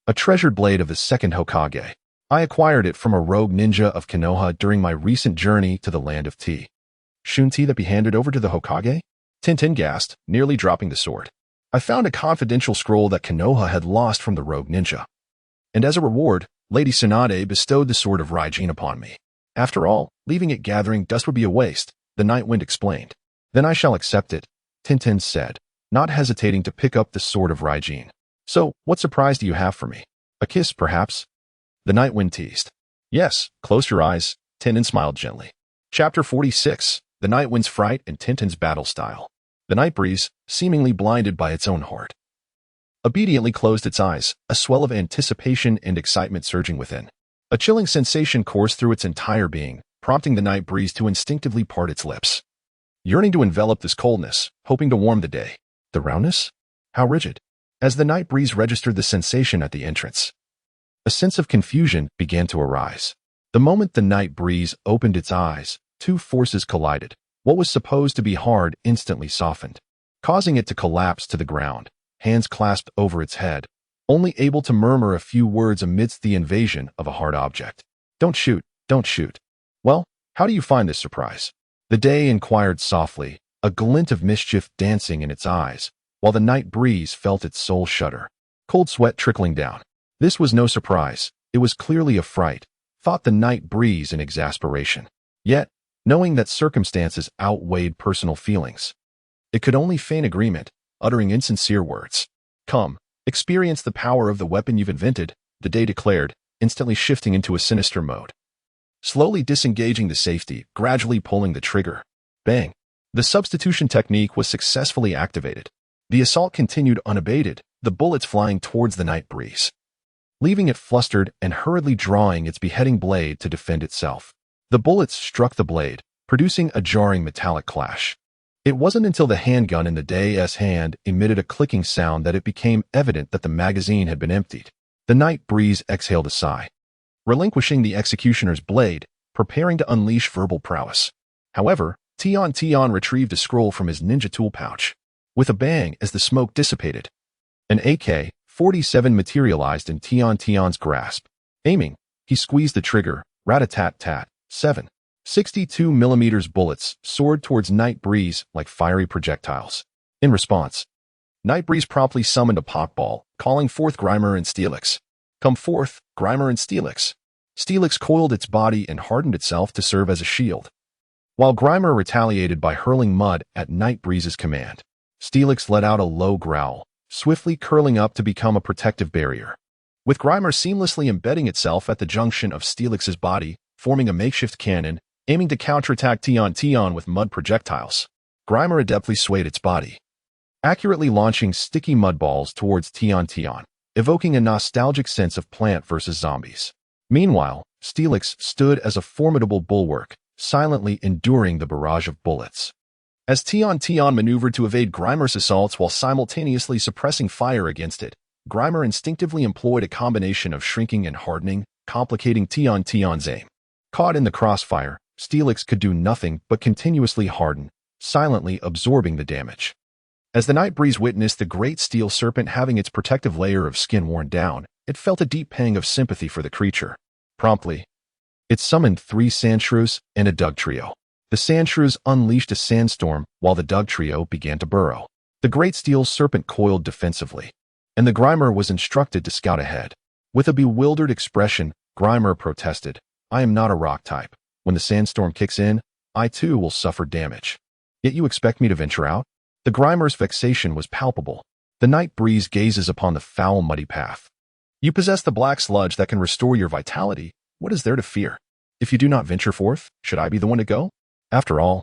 A: A treasured blade of the second Hokage. I acquired it from a rogue ninja of Konoha during my recent journey to the land of tea. Shouldn't that be handed over to the Hokage? Tenten gasped, nearly dropping the sword. I found a confidential scroll that Konoha had lost from the rogue ninja. And as a reward, Lady Tsunade bestowed the sword of Raijin upon me. After all, leaving it gathering dust would be a waste, the Night Wind explained. Then I shall accept it, Tenten said, not hesitating to pick up the sword of Raijin. So, what surprise do you have for me? A kiss, perhaps? The Night Wind teased. Yes, close your eyes, Tenten smiled gently. Chapter 46, The Night Wind's Fright and Tenten's Battle Style. The Night Breeze, seemingly blinded by its own heart, obediently closed its eyes, a swell of anticipation and excitement surging within. A chilling sensation coursed through its entire being, prompting the Night Breeze to instinctively part its lips. Yearning to envelop this coldness, hoping to warm the day. The roundness? How rigid. As the Night Breeze registered the sensation at the entrance, a sense of confusion began to arise. The moment the Night Breeze opened its eyes, two forces collided. What was supposed to be hard instantly softened, causing it to collapse to the ground, hands clasped over its head, only able to murmur a few words amidst the invasion of a hard object. Don't shoot, don't shoot. Well, how do you find this surprise? The day inquired softly, a glint of mischief dancing in its eyes, while the Night Breeze felt its soul shudder. Cold sweat trickling down. This was no surprise. It was clearly a fright, thought the Night Breeze in exasperation. Yet, knowing that circumstances outweighed personal feelings, it could only feign agreement, uttering insincere words. Come, experience the power of the weapon you've invented, the day declared, instantly shifting into a sinister mode. Slowly disengaging the safety, gradually pulling the trigger. Bang! The substitution technique was successfully activated. The assault continued unabated, the bullets flying towards the Night Breeze, leaving it flustered and hurriedly drawing its beheading blade to defend itself. The bullets struck the blade, producing a jarring metallic clash. It wasn't until the handgun in the day's hand emitted a clicking sound that it became evident that the magazine had been emptied. The Night Breeze exhaled a sigh, relinquishing the executioner's blade, preparing to unleash verbal prowess. However, Tion retrieved a scroll from his ninja tool pouch. With a bang as the smoke dissipated, An AK-47 materialized in Tian's grasp. Aiming, he squeezed the trigger, rat-a-tat-tat. 7.62mm bullets soared towards Nightbreeze like fiery projectiles. In response, Nightbreeze promptly summoned a Pokeball, calling forth Grimer and Steelix. Come forth, Grimer and Steelix. Steelix coiled its body and hardened itself to serve as a shield, while Grimer retaliated by hurling mud at Nightbreeze's command. Steelix let out a low growl, swiftly curling up to become a protective barrier, with Grimer seamlessly embedding itself at the junction of Steelix's body, forming a makeshift cannon, aiming to counterattack Tian with mud projectiles. Grimer adeptly swayed its body, accurately launching sticky mud balls towards Tian, evoking a nostalgic sense of Plant vs. Zombies. Meanwhile, Steelix stood as a formidable bulwark, silently enduring the barrage of bullets. As Tian maneuvered to evade Grimer's assaults while simultaneously suppressing fire against it, Grimer instinctively employed a combination of shrinking and hardening, complicating Tian's aim. Caught in the crossfire, Steelix could do nothing but continuously harden, silently absorbing the damage. As the Nightbreeze witnessed the great steel serpent having its protective layer of skin worn down, it felt a deep pang of sympathy for the creature. Promptly, it summoned 3 Sandshrews and a Dugtrio. The Sandshrews unleashed a sandstorm while the Dugtrio began to burrow. The great steel serpent coiled defensively, and the Grimer was instructed to scout ahead. With a bewildered expression, Grimer protested, "I am not a rock type. When the sandstorm kicks in, I too will suffer damage. Yet you expect me to venture out?" The Grimer's vexation was palpable. The Nightbreeze gazes upon the foul, muddy path. "You possess the black sludge that can restore your vitality. What is there to fear? If you do not venture forth, should I be the one to go? After all,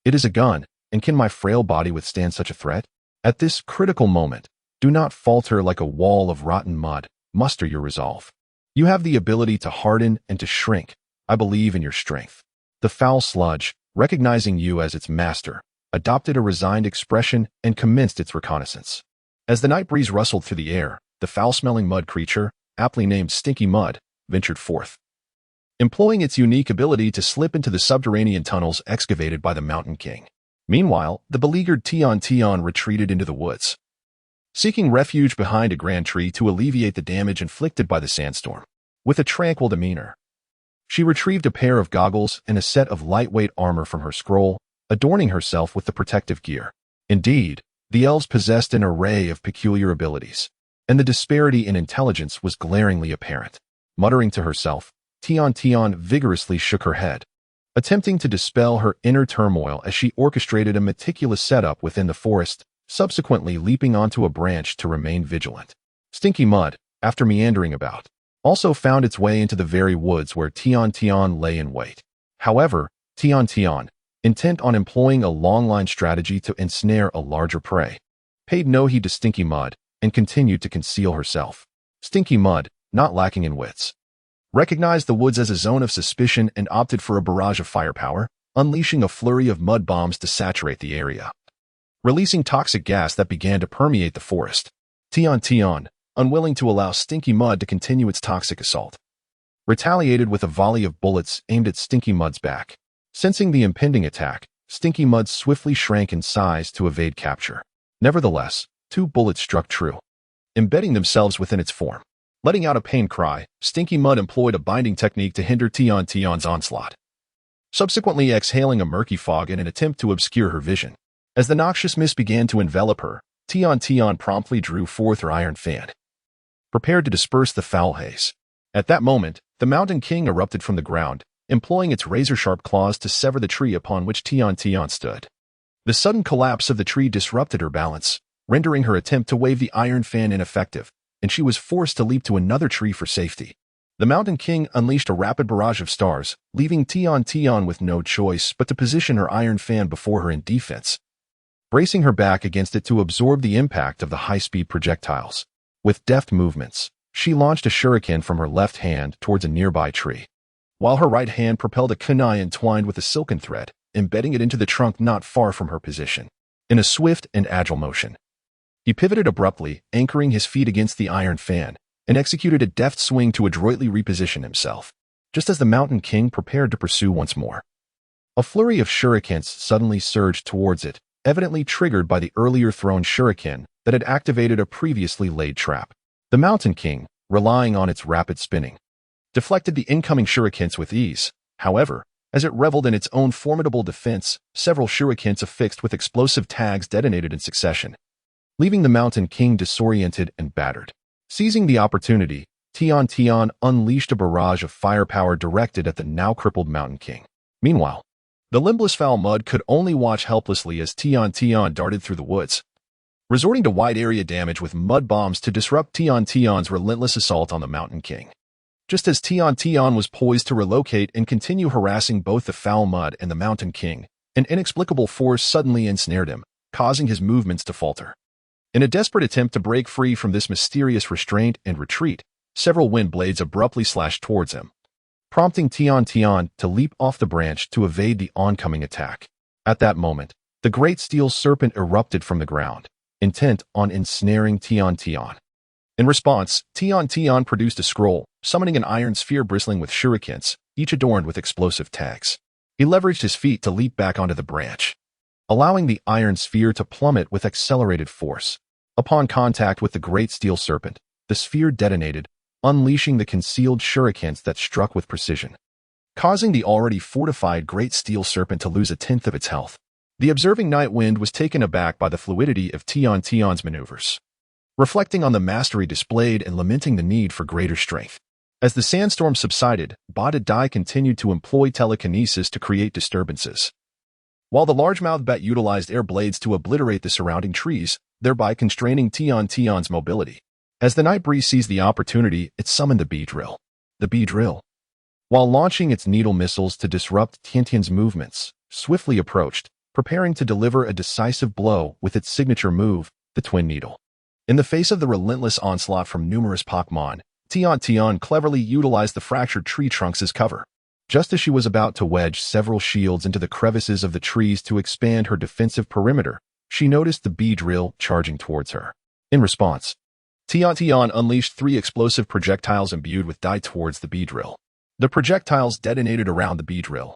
A: it is a gun, and can my frail body withstand such a threat? At this critical moment, do not falter like a wall of rotten mud. Muster your resolve. You have the ability to harden and to shrink. I believe in your strength." The foul sludge, recognizing you as its master, adopted a resigned expression and commenced its reconnaissance. As the Nightbreeze rustled through the air, the foul-smelling mud creature, aptly named Stinky Mud, ventured forth, employing its unique ability to slip into the subterranean tunnels excavated by the Mountain King. Meanwhile, the beleaguered Tian retreated into the woods, seeking refuge behind a grand tree to alleviate the damage inflicted by the sandstorm. With a tranquil demeanor, she retrieved a pair of goggles and a set of lightweight armor from her scroll, adorning herself with the protective gear. Indeed, the elves possessed an array of peculiar abilities, and the disparity in intelligence was glaringly apparent. Muttering to herself, Tian vigorously shook her head, attempting to dispel her inner turmoil as she orchestrated a meticulous setup within the forest, subsequently leaping onto a branch to remain vigilant. Stinky Mud, after meandering about, also found its way into the very woods where Tian lay in wait. However, Tian, intent on employing a long-line strategy to ensnare a larger prey, paid no heed to Stinky Mud and continued to conceal herself. Stinky Mud, not lacking in wits, recognized the woods as a zone of suspicion and opted for a barrage of firepower, unleashing a flurry of mud bombs to saturate the area, releasing toxic gas that began to permeate the forest. Tian, unwilling to allow Stinky Mud to continue its toxic assault, retaliated with a volley of bullets aimed at Stinky Mud's back. Sensing the impending attack, Stinky Mud swiftly shrank in size to evade capture. Nevertheless, 2 bullets struck true, embedding themselves within its form. Letting out a pain cry, Stinky Mud employed a binding technique to hinder Tian's onslaught, subsequently exhaling a murky fog in an attempt to obscure her vision. As the noxious mist began to envelop her, Tian promptly drew forth her iron fan, prepared to disperse the foul haze. At that moment, the Mountain King erupted from the ground, employing its razor-sharp claws to sever the tree upon which Tian stood. The sudden collapse of the tree disrupted her balance, rendering her attempt to wave the iron fan ineffective, and she was forced to leap to another tree for safety. The Mountain King unleashed a rapid barrage of stars, leaving Tian with no choice but to position her iron fan before her in defense, bracing her back against it to absorb the impact of the high-speed projectiles. With deft movements, she launched a shuriken from her left hand towards a nearby tree, while her right hand propelled a kunai entwined with a silken thread, embedding it into the trunk not far from her position. In a swift and agile motion, he pivoted abruptly, anchoring his feet against the iron fan, and executed a deft swing to adroitly reposition himself, just as the Mountain King prepared to pursue once more. A flurry of shurikens suddenly surged towards it, evidently triggered by the earlier thrown shuriken, that had activated a previously laid trap. The Mountain King, relying on its rapid spinning, deflected the incoming shurikens with ease. However, as it reveled in its own formidable defense, several shurikens affixed with explosive tags detonated in succession, leaving the Mountain King disoriented and battered. Seizing the opportunity, Tian unleashed a barrage of firepower directed at the now crippled Mountain King. Meanwhile, the limbless foul mud could only watch helplessly as Tian darted through the woods, resorting to wide-area damage with mud bombs to disrupt Tian's relentless assault on the Mountain King. Just as Tian was poised to relocate and continue harassing both the foul mud and the Mountain King, an inexplicable force suddenly ensnared him, causing his movements to falter. In a desperate attempt to break free from this mysterious restraint and retreat, several wind blades abruptly slashed towards him, prompting Tian to leap off the branch to evade the oncoming attack. At that moment, the great steel serpent erupted from the ground, intent on ensnaring Tian. In response, Tian produced a scroll, summoning an iron sphere bristling with shurikens, each adorned with explosive tags. He leveraged his feet to leap back onto the branch, allowing the iron sphere to plummet with accelerated force. Upon contact with the great steel serpent, the sphere detonated, unleashing the concealed shurikens that struck with precision, causing the already fortified great steel serpent to lose a tenth of its health. The observing Night Wind was taken aback by the fluidity of Tian's maneuvers, reflecting on the mastery displayed and lamenting the need for greater strength. As the sandstorm subsided, Bada Dai continued to employ telekinesis to create disturbances, while the largemouth bat utilized air blades to obliterate the surrounding trees, thereby constraining Tian's mobility. As the night breeze seized the opportunity, it summoned the Beedrill. The Beedrill, while launching its needle missiles to disrupt Tian's movements, swiftly approached, preparing to deliver a decisive blow with its signature move, the Twin Needle. In the face of the relentless onslaught from numerous Pokémon, Tian cleverly utilized the fractured tree trunks as cover. Just as she was about to wedge several shields into the crevices of the trees to expand her defensive perimeter, she noticed the Beedrill charging towards her. In response, Tian unleashed 3 explosive projectiles imbued with dye towards the Beedrill. The projectiles detonated around the Beedrill,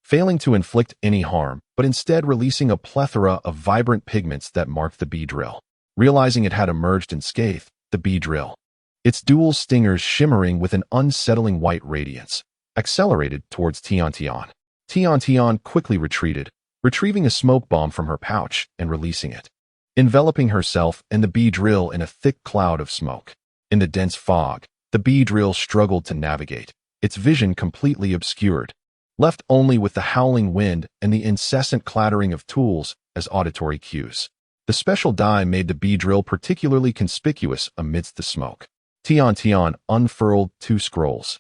A: failing to inflict any harm, but instead releasing a plethora of vibrant pigments that marked the Beedrill. Realizing it had emerged unscathed, the Beedrill, its dual stingers shimmering with an unsettling white radiance, accelerated towards Tian. Tian quickly retreated, retrieving a smoke bomb from her pouch and releasing it, enveloping herself and the Beedrill in a thick cloud of smoke. In the dense fog, the Beedrill struggled to navigate, its vision completely obscured, left only with the howling wind and the incessant clattering of tools as auditory cues. The special dye made the Beedrill particularly conspicuous amidst the smoke. Tian unfurled 2 scrolls,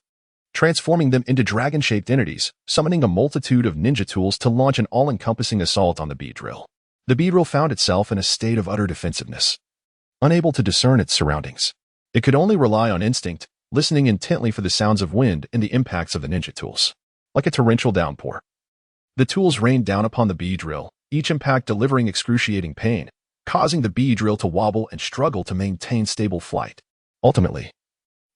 A: transforming them into dragon-shaped entities, summoning a multitude of ninja tools to launch an all-encompassing assault on the Beedrill. The Beedrill found itself in a state of utter defensiveness, unable to discern its surroundings. It could only rely on instinct, listening intently for the sounds of wind and the impacts of the ninja tools. Like a torrential downpour, the tools rained down upon the Beedrill, each impact delivering excruciating pain, causing the Beedrill to wobble and struggle to maintain stable flight. Ultimately,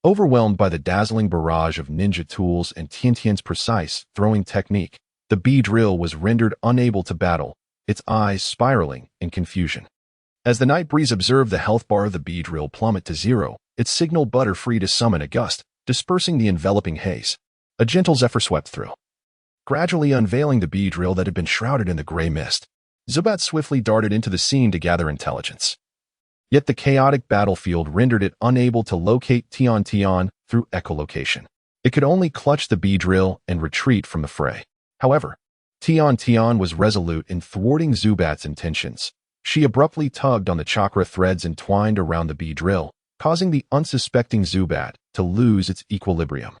A: overwhelmed by the dazzling barrage of ninja tools and Tian's precise throwing technique, the Beedrill was rendered unable to battle, its eyes spiraling in confusion. As the night breeze observed the health bar of the Beedrill plummet to 0, it signaled Butterfree to summon a gust, dispersing the enveloping haze. A gentle zephyr swept through, gradually unveiling the Beedrill that had been shrouded in the gray mist. Zubat swiftly darted into the scene to gather intelligence. Yet the chaotic battlefield rendered it unable to locate Tian through echolocation. It could only clutch the Beedrill and retreat from the fray. However, Tian was resolute in thwarting Zubat's intentions. She abruptly tugged on the chakra threads entwined around the Beedrill, causing the unsuspecting Zubat to lose its equilibrium,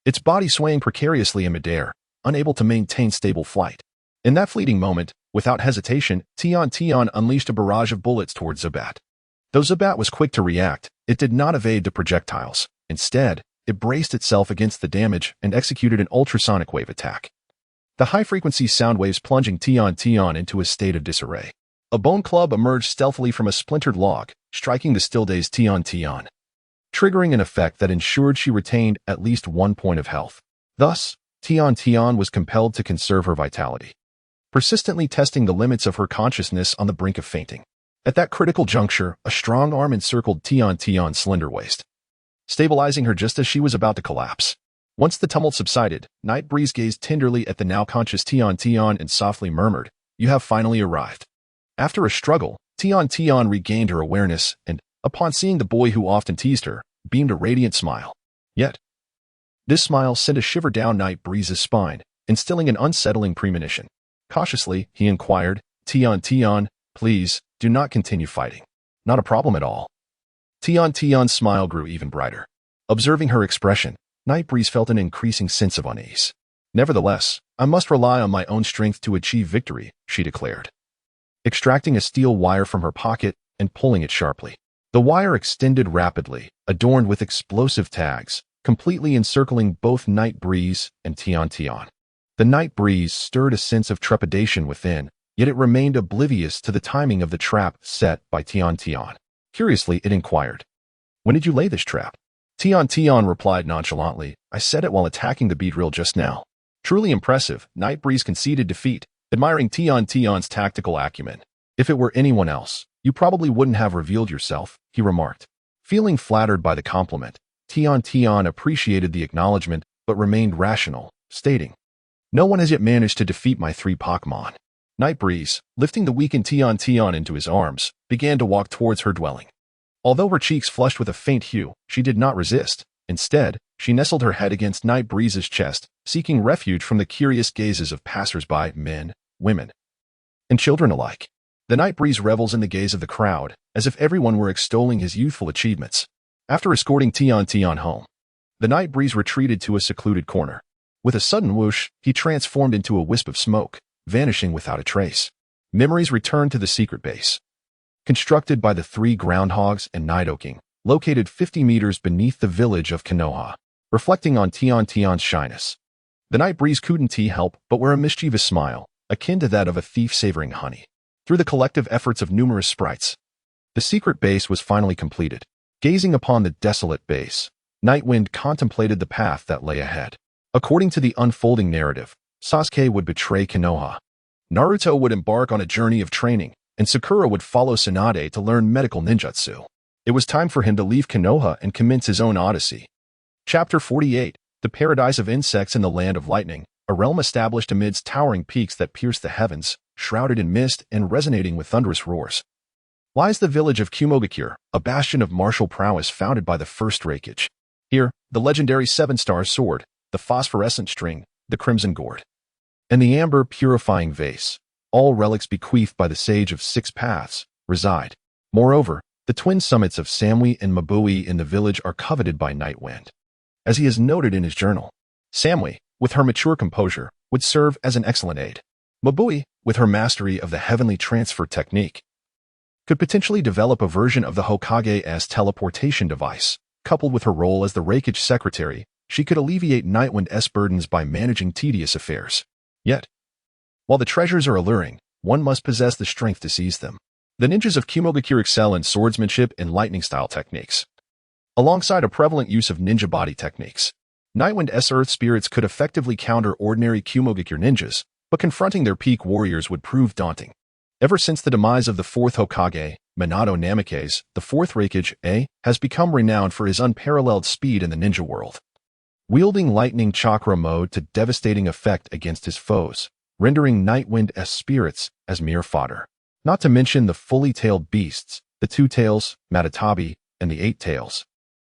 A: its body swaying precariously in midair, unable to maintain stable flight. In that fleeting moment, without hesitation, Tian unleashed a barrage of bullets towards Zubat. Though Zubat was quick to react, it did not evade the projectiles. Instead, it braced itself against the damage and executed an ultrasonic wave attack, the high-frequency sound waves plunging Tian into a state of disarray. A bone club emerged stealthily from a splintered log, striking the still-dazed Tian, triggering an effect that ensured she retained at least 1 point of health. Thus, Tian was compelled to conserve her vitality, persistently testing the limits of her consciousness on the brink of fainting. At that critical juncture, a strong arm encircled Tion's slender waist, stabilizing her just as she was about to collapse. Once the tumult subsided, Night Breeze gazed tenderly at the now conscious Tion and softly murmured, "You have finally arrived." After a struggle, Tion regained her awareness and, upon seeing the boy who often teased her, beamed a radiant smile. Yet, this smile sent a shiver down Night Breeze's spine, instilling an unsettling premonition. Cautiously, he inquired, Tion, please, do not continue fighting. Not a problem at all." Tion's smile grew even brighter. Observing her expression, Night Breeze felt an increasing sense of unease. "Nevertheless, I must rely on my own strength to achieve victory," she declared, extracting a steel wire from her pocket and pulling it sharply. The wire extended rapidly, adorned with explosive tags, completely encircling both Night Breeze and Tion. The Night Breeze stirred a sense of trepidation within, yet it remained oblivious to the timing of the trap set by Tion. Curiously, it inquired, "When did you lay this trap?" Tion replied nonchalantly, "I set it while attacking the beetril just now." Truly impressive, Night Breeze conceded defeat, admiring Tion's tactical acumen. "If it were anyone else, you probably wouldn't have revealed yourself," he remarked. Feeling flattered by the compliment, Tion appreciated the acknowledgement but remained rational, stating, "No one has yet managed to defeat my 3 Pokémon." Night Breeze, lifting the weakened Tion into his arms, began to walk towards her dwelling. Although her cheeks flushed with a faint hue, she did not resist. Instead, she nestled her head against Night Breeze's chest, seeking refuge from the curious gazes of passers-by, men, women, and children alike. The Night Breeze revels in the gaze of the crowd, as if everyone were extolling his youthful achievements. After escorting Tion home, the Night Breeze retreated to a secluded corner. With a sudden whoosh, he transformed into a wisp of smoke, vanishing without a trace. Memories returned to the secret base, constructed by the 3 groundhogs and Nidoking, located 50 meters beneath the village of Konoha. Reflecting on Tion's shyness, the Night Breeze couldn't help but wear a mischievous smile, akin to that of a thief savoring honey. Through the collective efforts of numerous sprites, the secret base was finally completed. Gazing upon the desolate base, Nightwind contemplated the path that lay ahead. According to the unfolding narrative, Sasuke would betray Konoha, Naruto would embark on a journey of training, and Sakura would follow Tsunade to learn medical ninjutsu. It was time for him to leave Konoha and commence his own odyssey. Chapter 48, The Paradise of Insects in the Land of Lightning, a realm established amidst towering peaks that pierce the heavens, shrouded in mist and resonating with thunderous roars, lies the village of Kumogakure, a bastion of martial prowess founded by the first Raikage. Here, the legendary 7-star sword, the phosphorescent string, the crimson gourd, and the amber purifying vase, all relics bequeathed by the Sage of 6 Paths, reside. Moreover, the twin summits of Samui and Mabui in the village are coveted by Nightwind. As he has noted in his journal, Samui, with her mature composure, would serve as an excellent aid. Mabui, with her mastery of the heavenly transfer technique, could potentially develop a version of the Hokage's teleportation device. Coupled with her role as the Raikage secretary, she could alleviate Nightwind's burdens by managing tedious affairs. Yet, while the treasures are alluring, one must possess the strength to seize them. The ninjas of Kumogakure excel in swordsmanship and lightning-style techniques, alongside a prevalent use of ninja body techniques. Nightwind's earth spirits could effectively counter ordinary Kumogakure ninjas, but confronting their peak warriors would prove daunting. Ever since the demise of the 4th Hokage, Minato Namikaze, the 4th Raikage, has become renowned for his unparalleled speed in the ninja world, wielding lightning chakra mode to devastating effect against his foes, rendering Nightwind's spirits as mere fodder. Not to mention the fully tailed beasts, the 2 tails, Matatabi, and the 8 tails,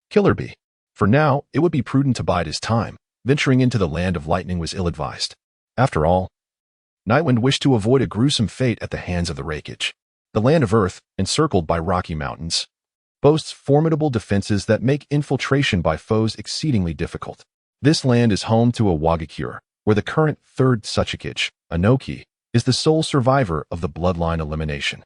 A: Killer Bee. For now, it would be prudent to bide his time. Venturing into the land of lightning was ill-advised. After all, Nightwind wished to avoid a gruesome fate at the hands of the Raikage. The land of Earth, encircled by rocky mountains, boasts formidable defenses that make infiltration by foes exceedingly difficult. This land is home to a Wagakure, where the current 3rd Tsuchikage, Anoki, is the sole survivor of the bloodline elimination.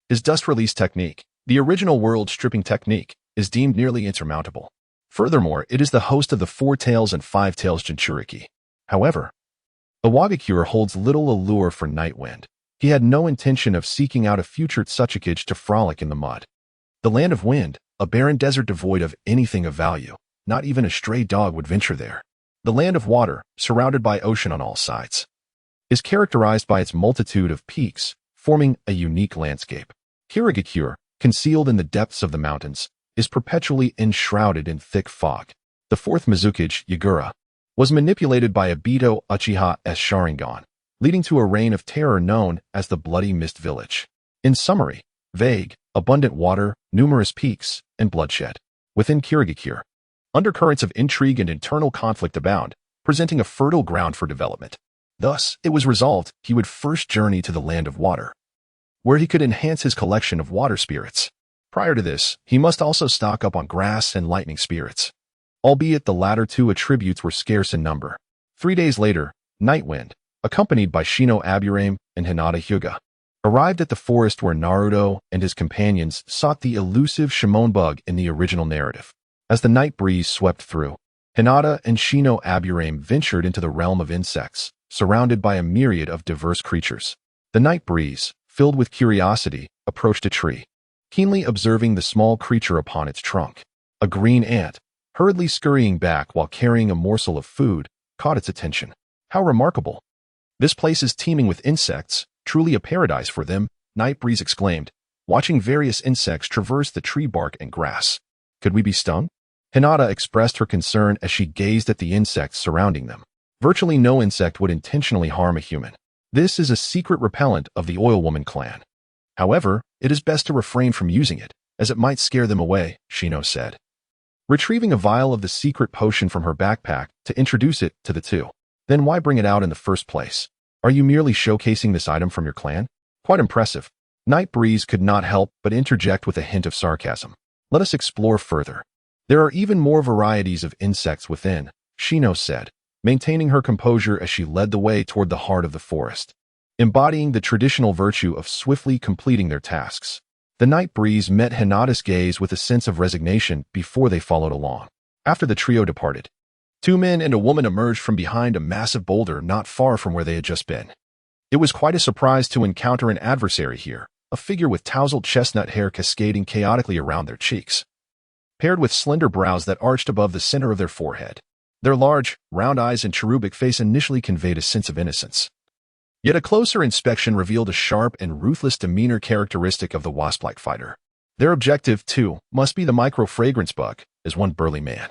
A: His dust release technique, the original world stripping technique, is deemed nearly insurmountable. Furthermore, it is the host of the 4 Tails and 5 Tails Jinchuriki. However, the Wagakure holds little allure for Nightwind. He had no intention of seeking out a future Tsuchikage to frolic in the mud. The Land of Wind, a barren desert devoid of anything of value, not even a stray dog would venture there. The Land of Water, surrounded by ocean on all sides, is characterized by its multitude of peaks, forming a unique landscape. Kirigakure, concealed in the depths of the mountains, is perpetually enshrouded in thick fog. The fourth Mizukage, Yagura, was manipulated by Obito Uchiha's Sharingan, leading to a reign of terror known as the Bloody Mist Village. In summary, vague, abundant water, numerous peaks, and bloodshed. Within Kirigakure, undercurrents of intrigue and internal conflict abound, presenting a fertile ground for development. Thus, it was resolved he would first journey to the Land of Water, where he could enhance his collection of water spirits. Prior to this, he must also stock up on grass and lightning spirits, albeit the latter two attributes were scarce in number. 3 days later, Nightwind, accompanied by Shino Aburame and Hinata Hyuga, arrived at the forest where Naruto and his companions sought the elusive Shimon bug in the original narrative. As the night breeze swept through, Hinata and Shino Aburame ventured into the realm of insects, surrounded by a myriad of diverse creatures. The night breeze, filled with curiosity, approached a tree, keenly observing the small creature upon its trunk. A green ant, hurriedly scurrying back while carrying a morsel of food, caught its attention. How remarkable! This place is teeming with insects, truly a paradise for them, Nightbreeze exclaimed, watching various insects traverse the tree bark and grass. Could we be stung? Hinata expressed her concern as she gazed at the insects surrounding them. Virtually no insect would intentionally harm a human. This is a secret repellent of the Oil Woman clan. However, it is best to refrain from using it, as it might scare them away, Shino said, retrieving a vial of the secret potion from her backpack to introduce it to the two. Then why bring it out in the first place? Are you merely showcasing this item from your clan? Quite impressive. Nightbreeze could not help but interject with a hint of sarcasm. Let us explore further. There are even more varieties of insects within, Shino said, maintaining her composure as she led the way toward the heart of the forest, embodying the traditional virtue of swiftly completing their tasks. The night breeze met Hinata's gaze with a sense of resignation before they followed along. After the trio departed, 2 men and a woman emerged from behind a massive boulder not far from where they had just been. It was quite a surprise to encounter an adversary here, a figure with tousled chestnut hair cascading chaotically around their cheeks, paired with slender brows that arched above the center of their forehead. Their large, round eyes and cherubic face initially conveyed a sense of innocence. Yet a closer inspection revealed a sharp and ruthless demeanor characteristic of the wasp-like fighter. Their objective, too, must be the micro-fragrance bug, as one burly man,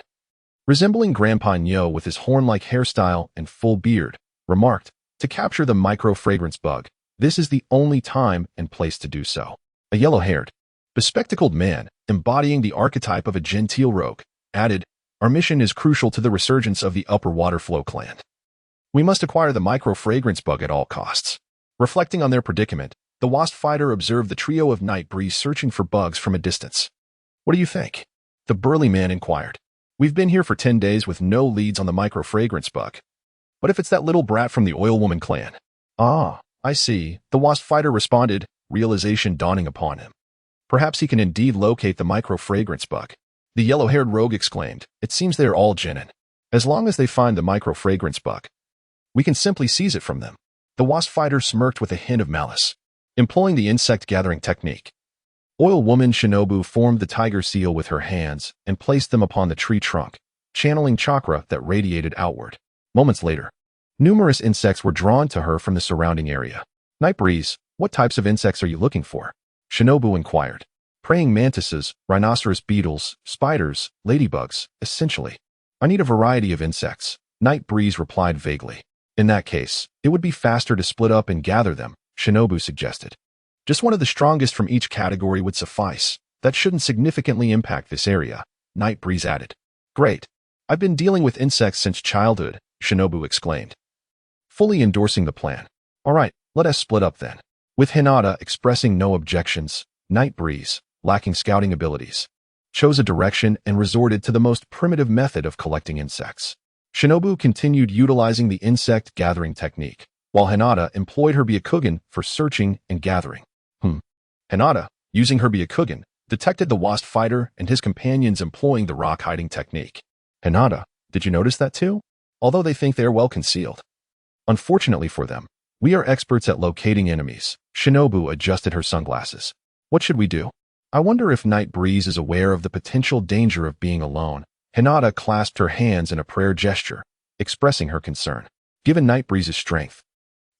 A: resembling Grandpa Nyo with his horn-like hairstyle and full beard, remarked, to capture the micro-fragrance bug, this is the only time and place to do so. A yellow-haired, bespectacled man, embodying the archetype of a genteel rogue, added, our mission is crucial to the resurgence of the Upper Waterflow clan. We must acquire the micro-fragrance bug at all costs. Reflecting on their predicament, the wasp fighter observed the trio of night breeze searching for bugs from a distance. What do you think? The burly man inquired. We've been here for 10 days with no leads on the micro-fragrance bug. What if it's that little brat from the Oil Woman clan? Ah, I see, the wasp fighter responded, realization dawning upon him. Perhaps he can indeed locate the micro-fragrance bug. The yellow-haired rogue exclaimed, it seems they are all genin. As long as they find the micro-fragrance bug, we can simply seize it from them. The wasp fighter smirked with a hint of malice, employing the insect-gathering technique. Oil Woman Shinobu formed the tiger seal with her hands and placed them upon the tree trunk, channeling chakra that radiated outward. Moments later, numerous insects were drawn to her from the surrounding area. Nightbreeze, what types of insects are you looking for? Shinobu inquired. Praying mantises, rhinoceros beetles, spiders, ladybugs, essentially. I need a variety of insects, Nightbreeze replied vaguely. In that case, it would be faster to split up and gather them, Shinobu suggested. Just one of the strongest from each category would suffice. That shouldn't significantly impact this area, Nightbreeze added. Great. I've been dealing with insects since childhood, Shinobu exclaimed, fully endorsing the plan. All right, let us split up then. With Hinata expressing no objections, Nightbreeze, lacking scouting abilities, chose a direction and resorted to the most primitive method of collecting insects. Shinobu continued utilizing the insect-gathering technique, while Hinata employed her Byakugan for searching and gathering. Hinata, using her Byakugan, detected the wasp fighter and his companions employing the rock-hiding technique. Hinata, did you notice that too? Although they think they are well concealed. Unfortunately for them, we are experts at locating enemies. Shinobu adjusted her sunglasses. What should we do? I wonder if Nightbreeze is aware of the potential danger of being alone. Hinata clasped her hands in a prayer gesture, expressing her concern. Given Nightbreeze's strength,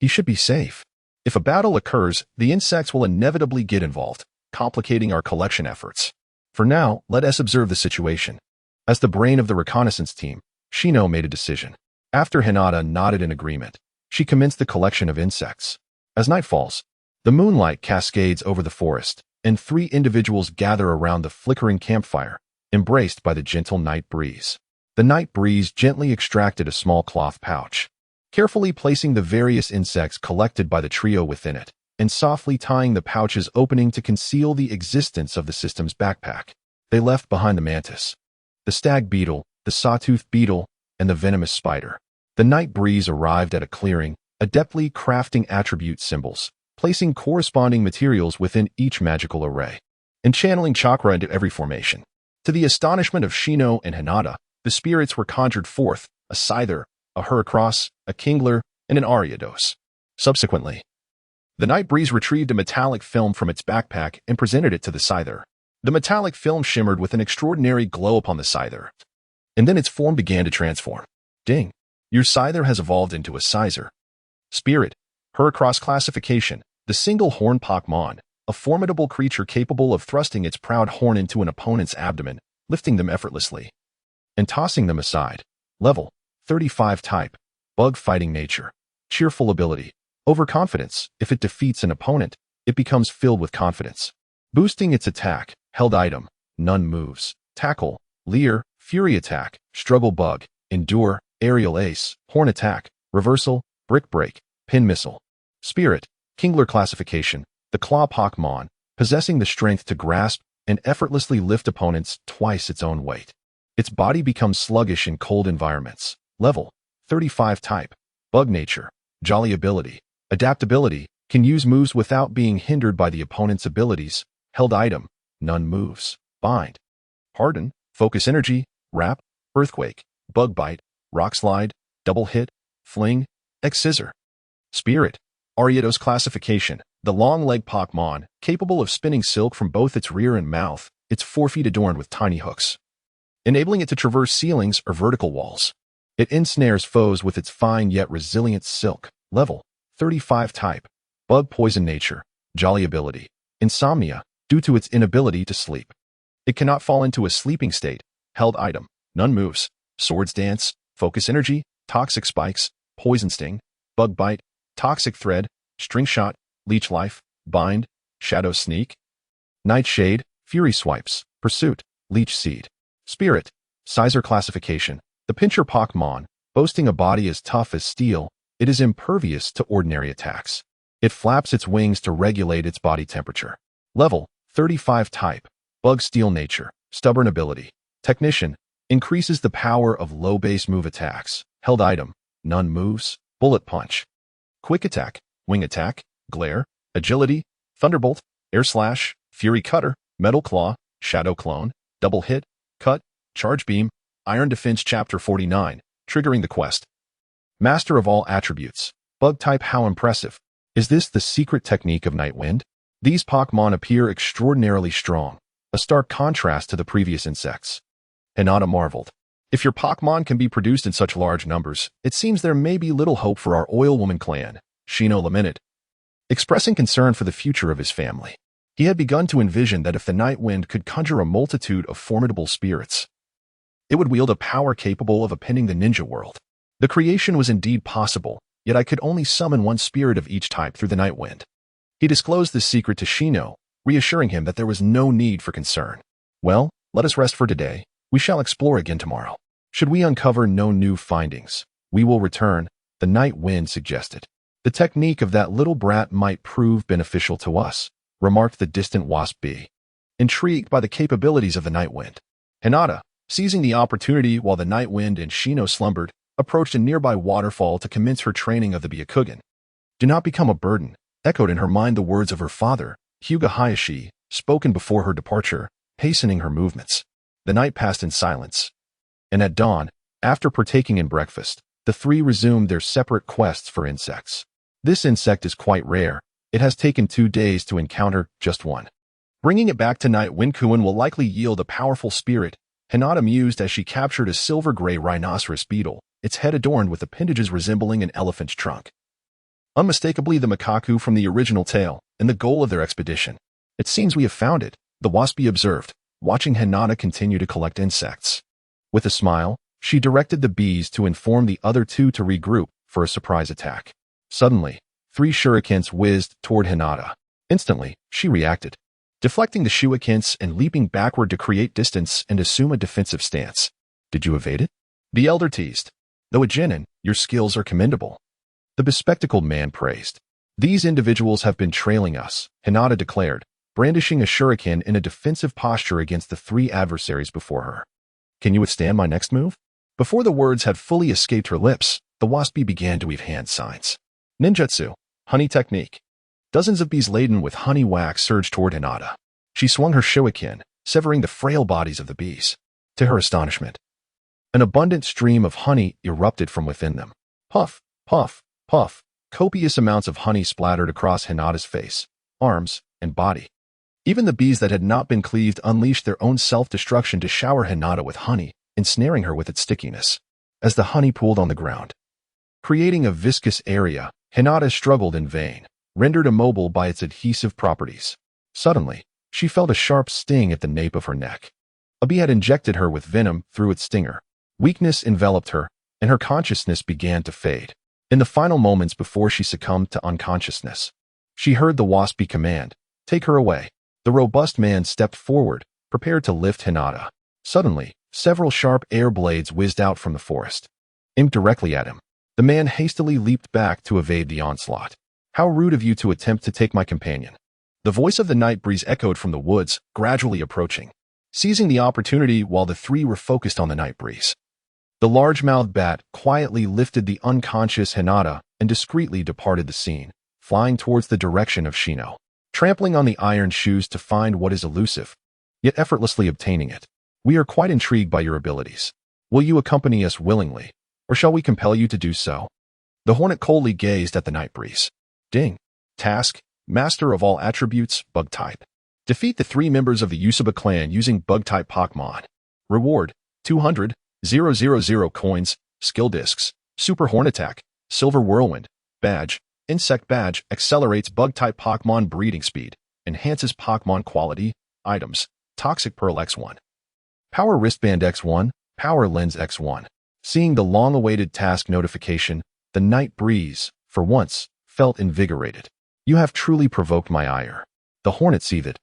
A: he should be safe. If a battle occurs, the insects will inevitably get involved, complicating our collection efforts. For now, let us observe the situation. As the brain of the reconnaissance team, Shino made a decision. After Hinata nodded in agreement, she commenced the collection of insects. As night falls, the moonlight cascades over the forest, and three individuals gather around the flickering campfire, embraced by the gentle night breeze. The night breeze gently extracted a small cloth pouch, carefully placing the various insects collected by the trio within it, and softly tying the pouch's opening to conceal the existence of the system's backpack. They left behind the mantis, the stag beetle, the sawtooth beetle, and the venomous spider. The night breeze arrived at a clearing, adeptly crafting attribute symbols, placing corresponding materials within each magical array, and channeling chakra into every formation. To the astonishment of Shino and Hinata, the spirits were conjured forth: a scyther, a Heracross, a Kingler, and an Ariados. Subsequently, the night breeze retrieved a metallic film from its backpack and presented it to the scyther. The metallic film shimmered with an extraordinary glow upon the scyther, and then its form began to transform. Ding! Your scyther has evolved into a scyther. Spirit, Heracross classification, the single-horn Pokémon, a formidable creature capable of thrusting its proud horn into an opponent's abdomen, lifting them effortlessly, and tossing them aside. Level 35 type, bug fighting nature, cheerful ability, overconfidence. If it defeats an opponent, it becomes filled with confidence, boosting its attack. Held item, none moves. Tackle, leer, fury attack, struggle bug, endure, aerial ace, horn attack, reversal, brick break, pin missile. Spirit, Kingler classification, the claw Pokémon, possessing the strength to grasp and effortlessly lift opponents twice its own weight. Its body becomes sluggish in cold environments. Level 35 type, bug nature, jolly ability, adaptability, can use moves without being hindered by the opponent's abilities. Held item, none moves. Bind, harden, focus energy, wrap, earthquake, bug bite, rock slide, double hit, fling, X-scissor. Spirit, Ariados classification, the long-leg Pokémon, capable of spinning silk from both its rear and mouth, its forefeet adorned with tiny hooks, enabling it to traverse ceilings or vertical walls. It ensnares foes with its fine yet resilient silk. Level 35 type, bug poison nature, jolly ability, insomnia, due to its inability to sleep. It cannot fall into a sleeping state. Held item, none moves. Swords dance, focus energy, toxic spikes, poison sting, bug bite, toxic thread, string shot, leech life, bind, shadow sneak. Nightshade, fury swipes, pursuit, leech seed. Spirit, Scyther classification, the pincher Pokémon, boasting a body as tough as steel, it is impervious to ordinary attacks. It flaps its wings to regulate its body temperature. Level 35 type, bug steel nature, stubborn ability, technician, increases the power of low base move attacks. Held item, none moves. Bullet punch, quick attack, wing attack, glare, agility, thunderbolt, air slash, fury cutter, metal claw, shadow clone, double hit, cut, charge beam, iron defense. Chapter 49, triggering the quest. Master of all attributes, bug type. How impressive. Is this the secret technique of Nightwind? These Pokémon appear extraordinarily strong, a stark contrast to the previous insects. Hinata marveled. If your Pokémon can be produced in such large numbers, it seems there may be little hope for our Oil Woman clan, Shino lamented, expressing concern for the future of his family. He had begun to envision that if the Nightwind could conjure a multitude of formidable spirits, it would wield a power capable of appending the ninja world. The creation was indeed possible, yet I could only summon one spirit of each type through the Nightwind. He disclosed this secret to Shino, reassuring him that there was no need for concern. Well, let us rest for today. We shall explore again tomorrow. Should we uncover no new findings, we will return, the Nightwind suggested. The technique of that little brat might prove beneficial to us, remarked the distant wasp bee, intrigued by the capabilities of the Nightwind. Hinata, seizing the opportunity while the Nightwind and Shino slumbered, approached a nearby waterfall to commence her training of the Byakugan. Do not become a burden, echoed in her mind the words of her father, Hyuga Hayashi, spoken before her departure, hastening her movements. The night passed in silence, and at dawn, after partaking in breakfast, the three resumed their separate quests for insects. This insect is quite rare. It has taken 2 days to encounter just one. Bringing it back to Nightwind will likely yield a powerful spirit, Hinata mused as she captured a silver-gray rhinoceros beetle, its head adorned with appendages resembling an elephant's trunk. Unmistakably the macaque from the original tale, and the goal of their expedition. It seems we have found it, the waspy observed, watching Hinata continue to collect insects. With a smile, she directed the bees to inform the other two to regroup for a surprise attack. Suddenly, 3 shurikens whizzed toward Hinata. Instantly, she reacted, deflecting the shurikens and leaping backward to create distance and assume a defensive stance. Did you evade it? The elder teased. Though a genin, your skills are commendable. The bespectacled man praised. These individuals have been trailing us, Hinata declared, brandishing a shuriken in a defensive posture against the 3 adversaries before her. Can you withstand my next move? Before the words had fully escaped her lips, the waspy began to weave hand signs. Ninjutsu, honey technique. Dozens of bees laden with honey wax surged toward Hinata. She swung her shuriken, severing the frail bodies of the bees. To her astonishment, an abundant stream of honey erupted from within them. Puff, puff, puff. Copious amounts of honey splattered across Hinata's face, arms, and body. Even the bees that had not been cleaved unleashed their own self-destruction to shower Hinata with honey, ensnaring her with its stickiness. As the honey pooled on the ground, creating a viscous area, Hinata struggled in vain, rendered immobile by its adhesive properties. Suddenly, she felt a sharp sting at the nape of her neck. A bee had injected her with venom through its stinger. Weakness enveloped her, and her consciousness began to fade. In the final moments before she succumbed to unconsciousness, she heard the waspy command, "Take her away." The robust man stepped forward, prepared to lift Hinata. Suddenly, several sharp air blades whizzed out from the forest, aimed directly at him. The man hastily leaped back to evade the onslaught. "How rude of you to attempt to take my companion." The voice of the night breeze echoed from the woods, gradually approaching, seizing the opportunity while the 3 were focused on the night breeze. The large-mouthed bat quietly lifted the unconscious Hinata and discreetly departed the scene, flying towards the direction of Shino, trampling on the iron shoes to find what is elusive, yet effortlessly obtaining it. "We are quite intrigued by your abilities. Will you accompany us willingly, or shall we compel you to do so?" The hornet coldly gazed at the night breeze. Ding. Task: Master of all attributes, bug type. Defeat the 3 members of the Usuba clan using bug-type Pokémon. Reward: 200,000 coins, skill discs, super horn attack, silver whirlwind, badge, insect badge, accelerates bug-type Pokémon breeding speed, enhances Pokémon quality, items, toxic pearl X1. Power wristband X1, power lens X1. Seeing the long-awaited task notification, the night breeze, for once, felt invigorated. "You have truly provoked my ire." The hornet seethed,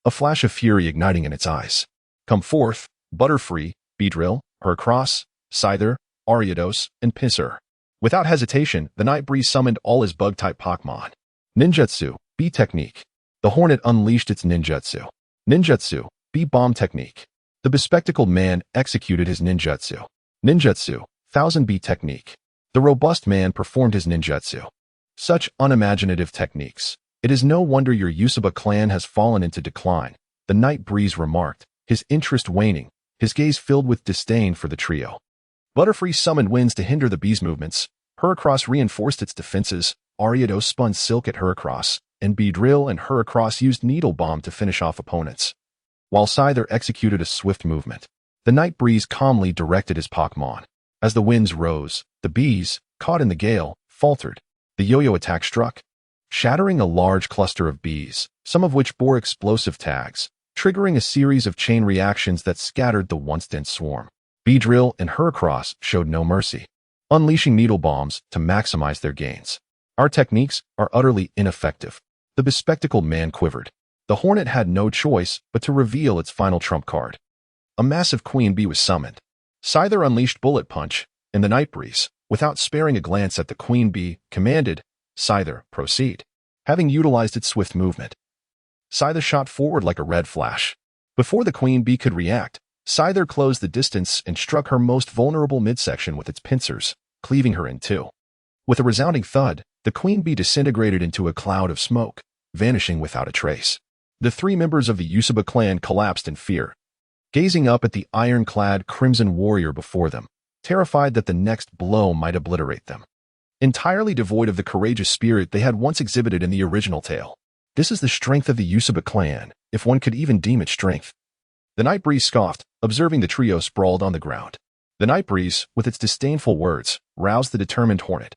A: a flash of fury igniting in its eyes. "Come forth, Butterfree, Beedrill, Heracross, Scyther, Ariados, and Pinsir." Without hesitation, the night breeze summoned all his bug-type Pokémon. Ninjutsu, Bee Technique. The hornet unleashed its ninjutsu. Ninjutsu, Bee Bomb Technique. The bespectacled man executed his ninjutsu. Ninjutsu, Thousand Bee Technique. The robust man performed his ninjutsu. Such unimaginative techniques. It is no wonder your Usuba clan has fallen into decline, the night breeze remarked, his interest waning, his gaze filled with disdain for the trio. Butterfree summoned winds to hinder the bees' movements. Heracross reinforced its defenses. Ariados spun silk at Heracross, and Beedrill and Heracross used Needle Bomb to finish off opponents. While Scyther executed a swift movement, the night breeze calmly directed his Pokémon. As the winds rose, the bees, caught in the gale, faltered. The yo-yo attack struck, shattering a large cluster of bees, some of which bore explosive tags, triggering a series of chain reactions that scattered the once dense swarm. Beedrill and Heracross showed no mercy, unleashing needle bombs to maximize their gains. "Our techniques are utterly ineffective." The bespectacled man quivered. The hornet had no choice but to reveal its final trump card. A massive queen bee was summoned. Scyther unleashed Bullet Punch, and the night breeze, without sparing a glance at the queen bee, commanded, "Scyther, proceed." Having utilized its swift movement, Scyther shot forward like a red flash. Before the queen bee could react, Scyther closed the distance and struck her most vulnerable midsection with its pincers, cleaving her in 2. With a resounding thud, the queen bee disintegrated into a cloud of smoke, vanishing without a trace. The 3 members of the Usuba clan collapsed in fear, gazing up at the iron-clad crimson warrior before them, terrified that the next blow might obliterate them. Entirely devoid of the courageous spirit they had once exhibited in the original tale. This is the strength of the Usuba clan, if one could even deem it strength. The night breeze scoffed, observing the trio sprawled on the ground. The night breeze, with its disdainful words, roused the determined hornet,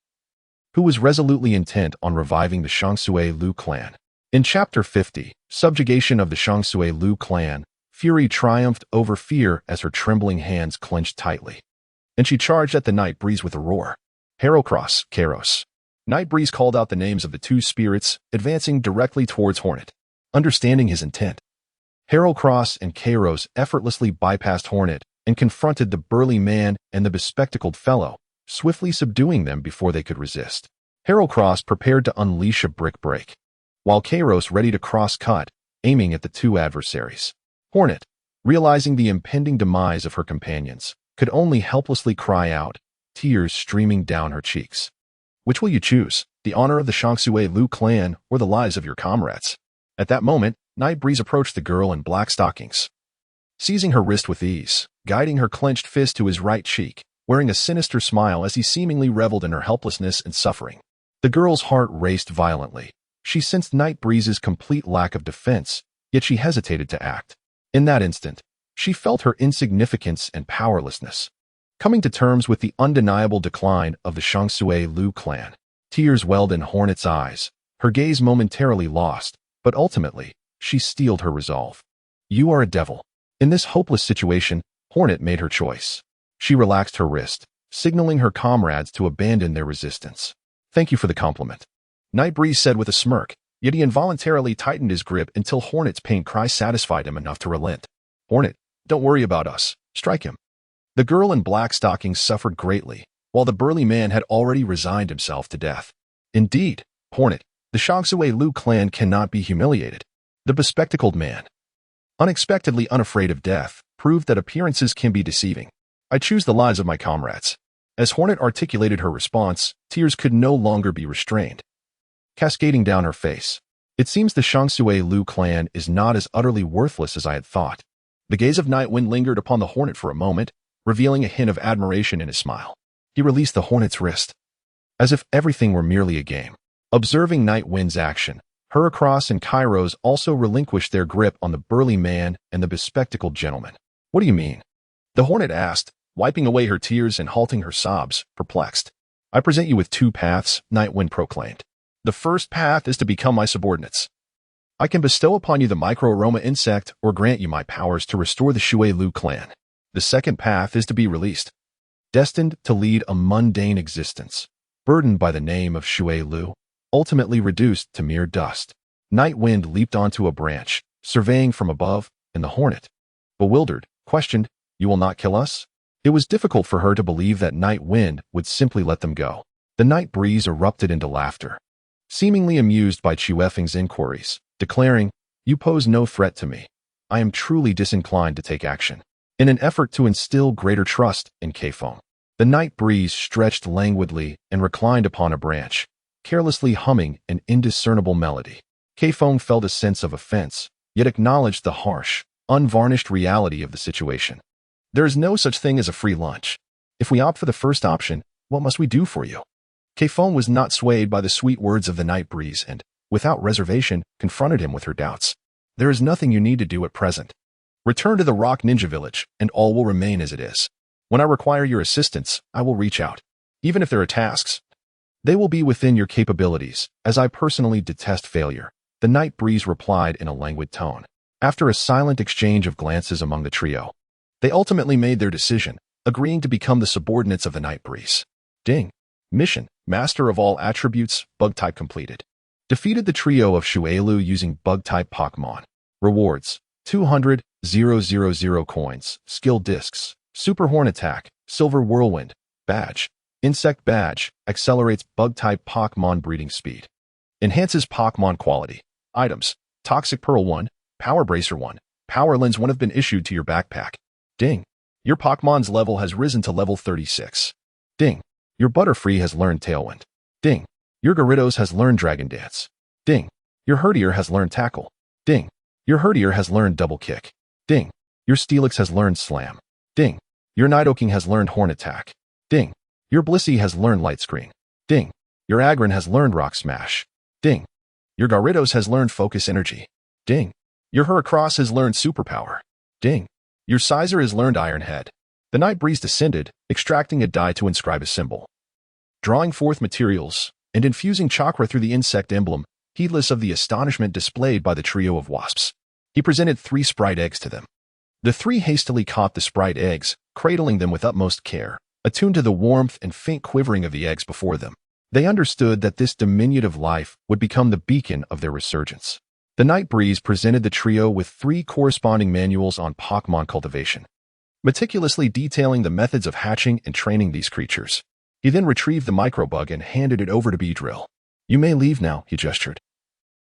A: who was resolutely intent on reviving the Shangsue Lu clan. In Chapter 50, Subjugation of the Shangsue Lu clan. Fury triumphed over fear as her trembling hands clenched tightly. And she charged at the Night Breeze with a roar. Herocross, Kairos. Night Breeze called out the names of the two spirits, advancing directly towards Hornet. Understanding his intent, Herocross and Kairos effortlessly bypassed Hornet and confronted the burly man and the bespectacled fellow, swiftly subduing them before they could resist. Herocross prepared to unleash a brick break, while Kairos ready to cross-cut, aiming at the two adversaries. Hornet, realizing the impending demise of her companions, could only helplessly cry out, tears streaming down her cheeks. Which will you choose, the honor of the Shangsue Lu clan or the lives of your comrades? At that moment, Night Breeze approached the girl in black stockings, seizing her wrist with ease, guiding her clenched fist to his right cheek, wearing a sinister smile as he seemingly reveled in her helplessness and suffering. The girl's heart raced violently. She sensed Night Breeze's complete lack of defense, yet she hesitated to act. In that instant, she felt her insignificance and powerlessness. Coming to terms with the undeniable decline of the Shangsue Lu clan, tears welled in Hornet's eyes, her gaze momentarily lost, but ultimately, she steeled her resolve. You are a devil. In this hopeless situation, Hornet made her choice. She relaxed her wrist, signaling her comrades to abandon their resistance. Thank you for the compliment, Night Breeze said with a smirk, yet he involuntarily tightened his grip until Hornet's pain cry satisfied him enough to relent. Hornet, don't worry about us. Strike him. The girl in black stockings suffered greatly, while the burly man had already resigned himself to death. Indeed, Hornet, the Shangsue Lu clan cannot be humiliated. The bespectacled man, unexpectedly unafraid of death, proved that appearances can be deceiving. I choose the lives of my comrades. As Hornet articulated her response, tears could no longer be restrained, cascading down her face. It seems the Shangsue Lu clan is not as utterly worthless as I had thought. The gaze of Nightwind lingered upon the Hornet for a moment, revealing a hint of admiration in his smile. He released the Hornet's wrist, as if everything were merely a game. Observing Nightwind's action, Herocross and Kairos also relinquished their grip on the burly man and the bespectacled gentleman. What do you mean? The Hornet asked, wiping away her tears and halting her sobs, perplexed. I present you with two paths, Nightwind proclaimed. The first path is to become my subordinates. I can bestow upon you the micro-aroma insect or grant you my powers to restore the Shui Lu clan. The second path is to be released, destined to lead a mundane existence, burdened by the name of Shui Lu, ultimately reduced to mere dust. Nightwind leaped onto a branch, surveying from above, and the Hornet, bewildered, questioned, You will not kill us? It was difficult for her to believe that Nightwind would simply let them go. The Night Breeze erupted into laughter, seemingly amused by Chiwefeng's inquiries, declaring, You pose no threat to me. I am truly disinclined to take action. In an effort to instill greater trust in Kaifeng, the Night Breeze stretched languidly and reclined upon a branch, carelessly humming an indiscernible melody. Kaifeng felt a sense of offense, yet acknowledged the harsh, unvarnished reality of the situation. There is no such thing as a free lunch. If we opt for the first option, what must we do for you? Kaifeng was not swayed by the sweet words of the Night Breeze and, without reservation, confronted him with her doubts. There is nothing you need to do at present. Return to the Rock Ninja Village, and all will remain as it is. When I require your assistance, I will reach out. Even if there are tasks, they will be within your capabilities, as I personally detest failure, the Night Breeze replied in a languid tone. After a silent exchange of glances among the trio, they ultimately made their decision, agreeing to become the subordinates of the Night Breeze. Ding. Mission, Master of all attributes, bug type completed. Defeated the trio of Shuelu using bug type Pokémon. Rewards, 200,000 coins, skill discs, super horn attack, silver whirlwind, badge, insect badge, accelerates bug type Pokémon breeding speed. Enhances Pokémon quality. Items, Toxic Pearl 1, Power Bracer 1, Power Lens 1 have been issued to your backpack. Ding. Your Pokémon's level has risen to level 36. Ding. Your Butterfree has learned Tailwind. Ding. Your Gyarados has learned Dragon Dance. Ding. Your Herdier has learned Tackle. Ding. Your Herdier has learned Double Kick. Ding. Your Steelix has learned Slam. Ding. Your Nidoking has learned Horn Attack. Ding. Your Blissey has learned Light Screen. Ding. Your Aggron has learned Rock Smash. Ding. Your Gyarados has learned Focus Energy. Ding. Your Heracross has learned Superpower. Ding. Your Sizer has learned Iron Head. The Night Breeze descended, extracting a die to inscribe a symbol. Drawing forth materials and infusing chakra through the insect emblem, heedless of the astonishment displayed by the trio of wasps. He presented 3 sprite eggs to them. The 3 hastily caught the sprite eggs, cradling them with utmost care, attuned to the warmth and faint quivering of the eggs before them. They understood that this diminutive life would become the beacon of their resurgence. The Night Breeze presented the trio with 3 corresponding manuals on Pokémon cultivation, meticulously detailing the methods of hatching and training these creatures. He then retrieved the microbug and handed it over to Beedrill. "You may leave now," he gestured,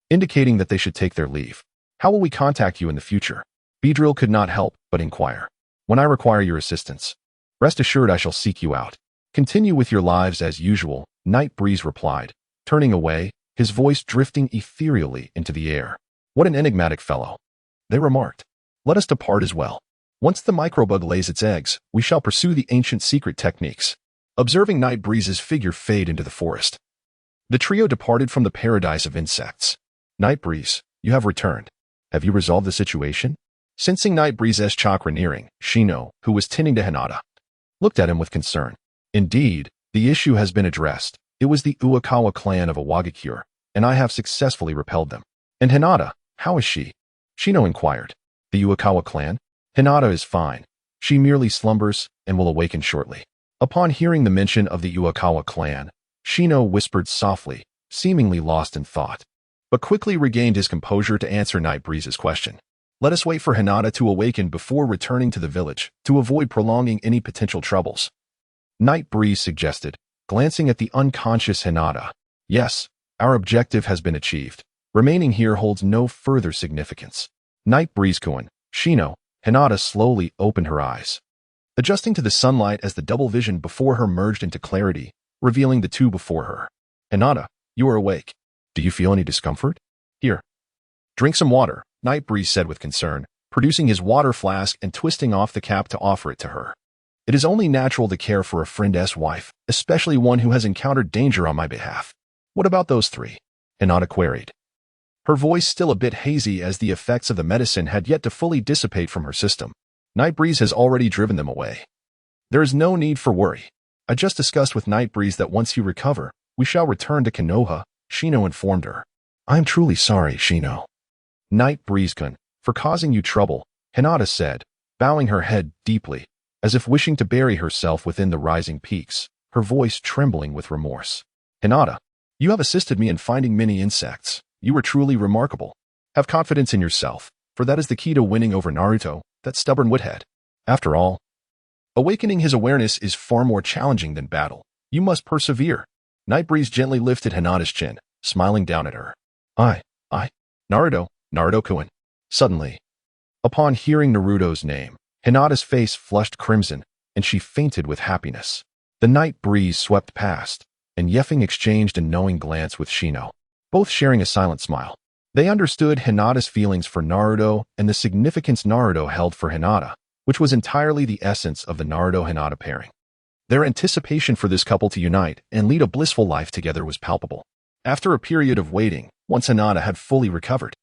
A: indicating that they should take their leave. "How will we contact you in the future?" Beedrill could not help but inquire. "When I require your assistance. Rest assured I shall seek you out. Continue with your lives as usual," Night Breeze replied, turning away, his voice drifting ethereally into the air. "What an enigmatic fellow," they remarked. "Let us depart as well. Once the microbug lays its eggs, we shall pursue the ancient secret techniques." Observing Night Breeze's figure fade into the forest, the trio departed from the paradise of insects. "Night Breeze, you have returned. Have you resolved the situation?" Sensing Night Breeze's chakra nearing, Shino, who was tending to Hinata, looked at him with concern. "Indeed, the issue has been addressed. It was the Uekawa clan of Awagakure, and I have successfully repelled them." "And Hinata, how is she?" Shino inquired. "The Uekawa clan? Hinata is fine. She merely slumbers and will awaken shortly." Upon hearing the mention of the Uekawa clan, Shino whispered softly, seemingly lost in thought, but quickly regained his composure to answer Night Breeze's question. "Let us wait for Hinata to awaken before returning to the village, to avoid prolonging any potential troubles," Night Breeze suggested, glancing at the unconscious Hinata. "Yes, our objective has been achieved. Remaining here holds no further significance." Night Breeze-kun, Shino, Hinata slowly opened her eyes, adjusting to the sunlight as the double vision before her merged into clarity, revealing the 2 before her. "Hinata, you are awake. Do you feel any discomfort? Here, drink some water," Night Breeze said with concern, producing his water flask and twisting off the cap to offer it to her. "It is only natural to care for a friend's wife, especially one who has encountered danger on my behalf." "What about those 3? Hinata queried, her voice still a bit hazy as the effects of the medicine had yet to fully dissipate from her system. "Night Breeze has already driven them away. There is no need for worry. I just discussed with Night Breeze that once you recover, we shall return to Konoha," Shino informed her. "I am truly sorry, Shino, Night Breeze-kun, for causing you trouble," Hinata said, bowing her head deeply, as if wishing to bury herself within the rising peaks, her voice trembling with remorse. "Hinata, you have assisted me in finding many insects. You were truly remarkable. Have confidence in yourself, for that is the key to winning over Naruto, that stubborn woodhead. After all, awakening his awareness is far more challenging than battle. You must persevere." Night Breeze gently lifted Hinata's chin, smiling down at her. I, Naruto-kun." Suddenly, upon hearing Naruto's name, Hinata's face flushed crimson, and she fainted with happiness. The Night Breeze swept past, and Yeffing exchanged a knowing glance with Shino, both sharing a silent smile. They understood Hinata's feelings for Naruto and the significance Naruto held for Hinata, which was entirely the essence of the Naruto-Hinata pairing. Their anticipation for this couple to unite and lead a blissful life together was palpable. After a period of waiting, once Hinata had fully recovered,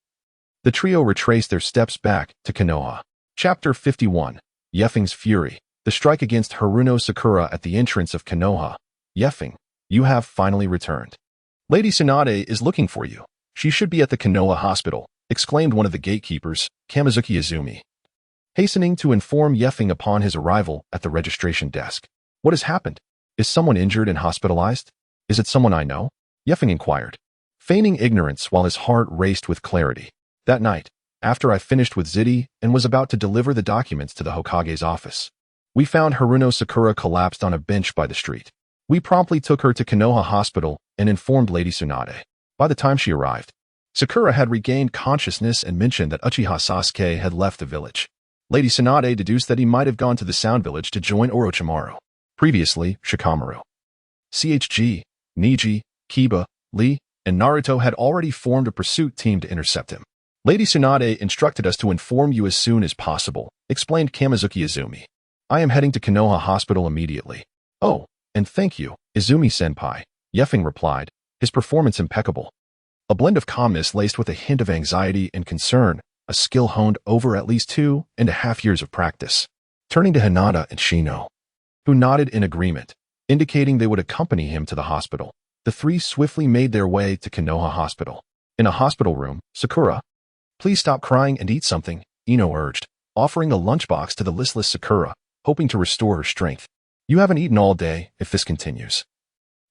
A: the trio retraced their steps back to Konoha. Chapter 51, Yeffing's Fury. The strike against Haruno Sakura at the entrance of Konoha. "Yeffing, you have finally returned. Lady Tsunade is looking for you. She should be at the Konoha hospital," exclaimed one of the gatekeepers, Kamizuki Izumi, hastening to inform Yeffing upon his arrival at the registration desk. "What has happened? Is someone injured and hospitalized? Is it someone I know?" Yeffing inquired, feigning ignorance while his heart raced with clarity. "That night, after I finished with Ziddy and was about to deliver the documents to the Hokage's office, we found Haruno Sakura collapsed on a bench by the street. We promptly took her to Konoha Hospital and informed Lady Tsunade. By the time she arrived, Sakura had regained consciousness and mentioned that Uchiha Sasuke had left the village. Lady Tsunade deduced that he might have gone to the Sound Village to join Orochimaru. Previously, Shikamaru, CHG, Niji, Kiba, Lee, and Naruto had already formed a pursuit team to intercept him. Lady Tsunade instructed us to inform you as soon as possible, explained Kamizuki Izumi. I am heading to Konoha Hospital immediately. Oh, and thank you, Izumi-senpai, Yeffing replied, his performance impeccable. A blend of calmness laced with a hint of anxiety and concern, a skill honed over at least 2.5 years of practice. Turning to Hinata and Shino, who nodded in agreement, indicating they would accompany him to the hospital, the three swiftly made their way to Konoha Hospital. In a hospital room, Sakura, please stop crying and eat something, Ino urged, offering a lunchbox to the listless Sakura, hoping to restore her strength. You haven't eaten all day if this continues.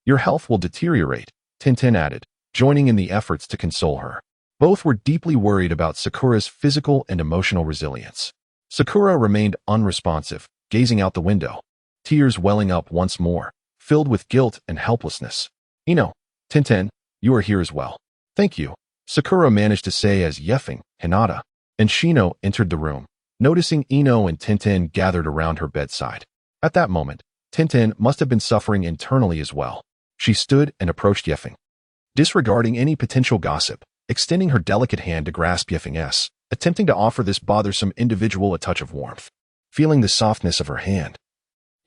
A: Your health will deteriorate, Tintin added, joining in the efforts to console her. Both were deeply worried about Sakura's physical and emotional resilience. Sakura remained unresponsive, gazing out the window, tears welling up once more, filled with guilt and helplessness. Ino, Tintin, you are here as well. Thank you, Sakura managed to say as Yeffing, Hinata, and Shino entered the room, noticing Ino and Tintin gathered around her bedside. At that moment, Tintin must have been suffering internally as well. She stood and approached Yeffing, disregarding any potential gossip, extending her delicate hand to grasp Yeffing's, attempting to offer this bothersome individual a touch of warmth. Feeling the softness of her hand,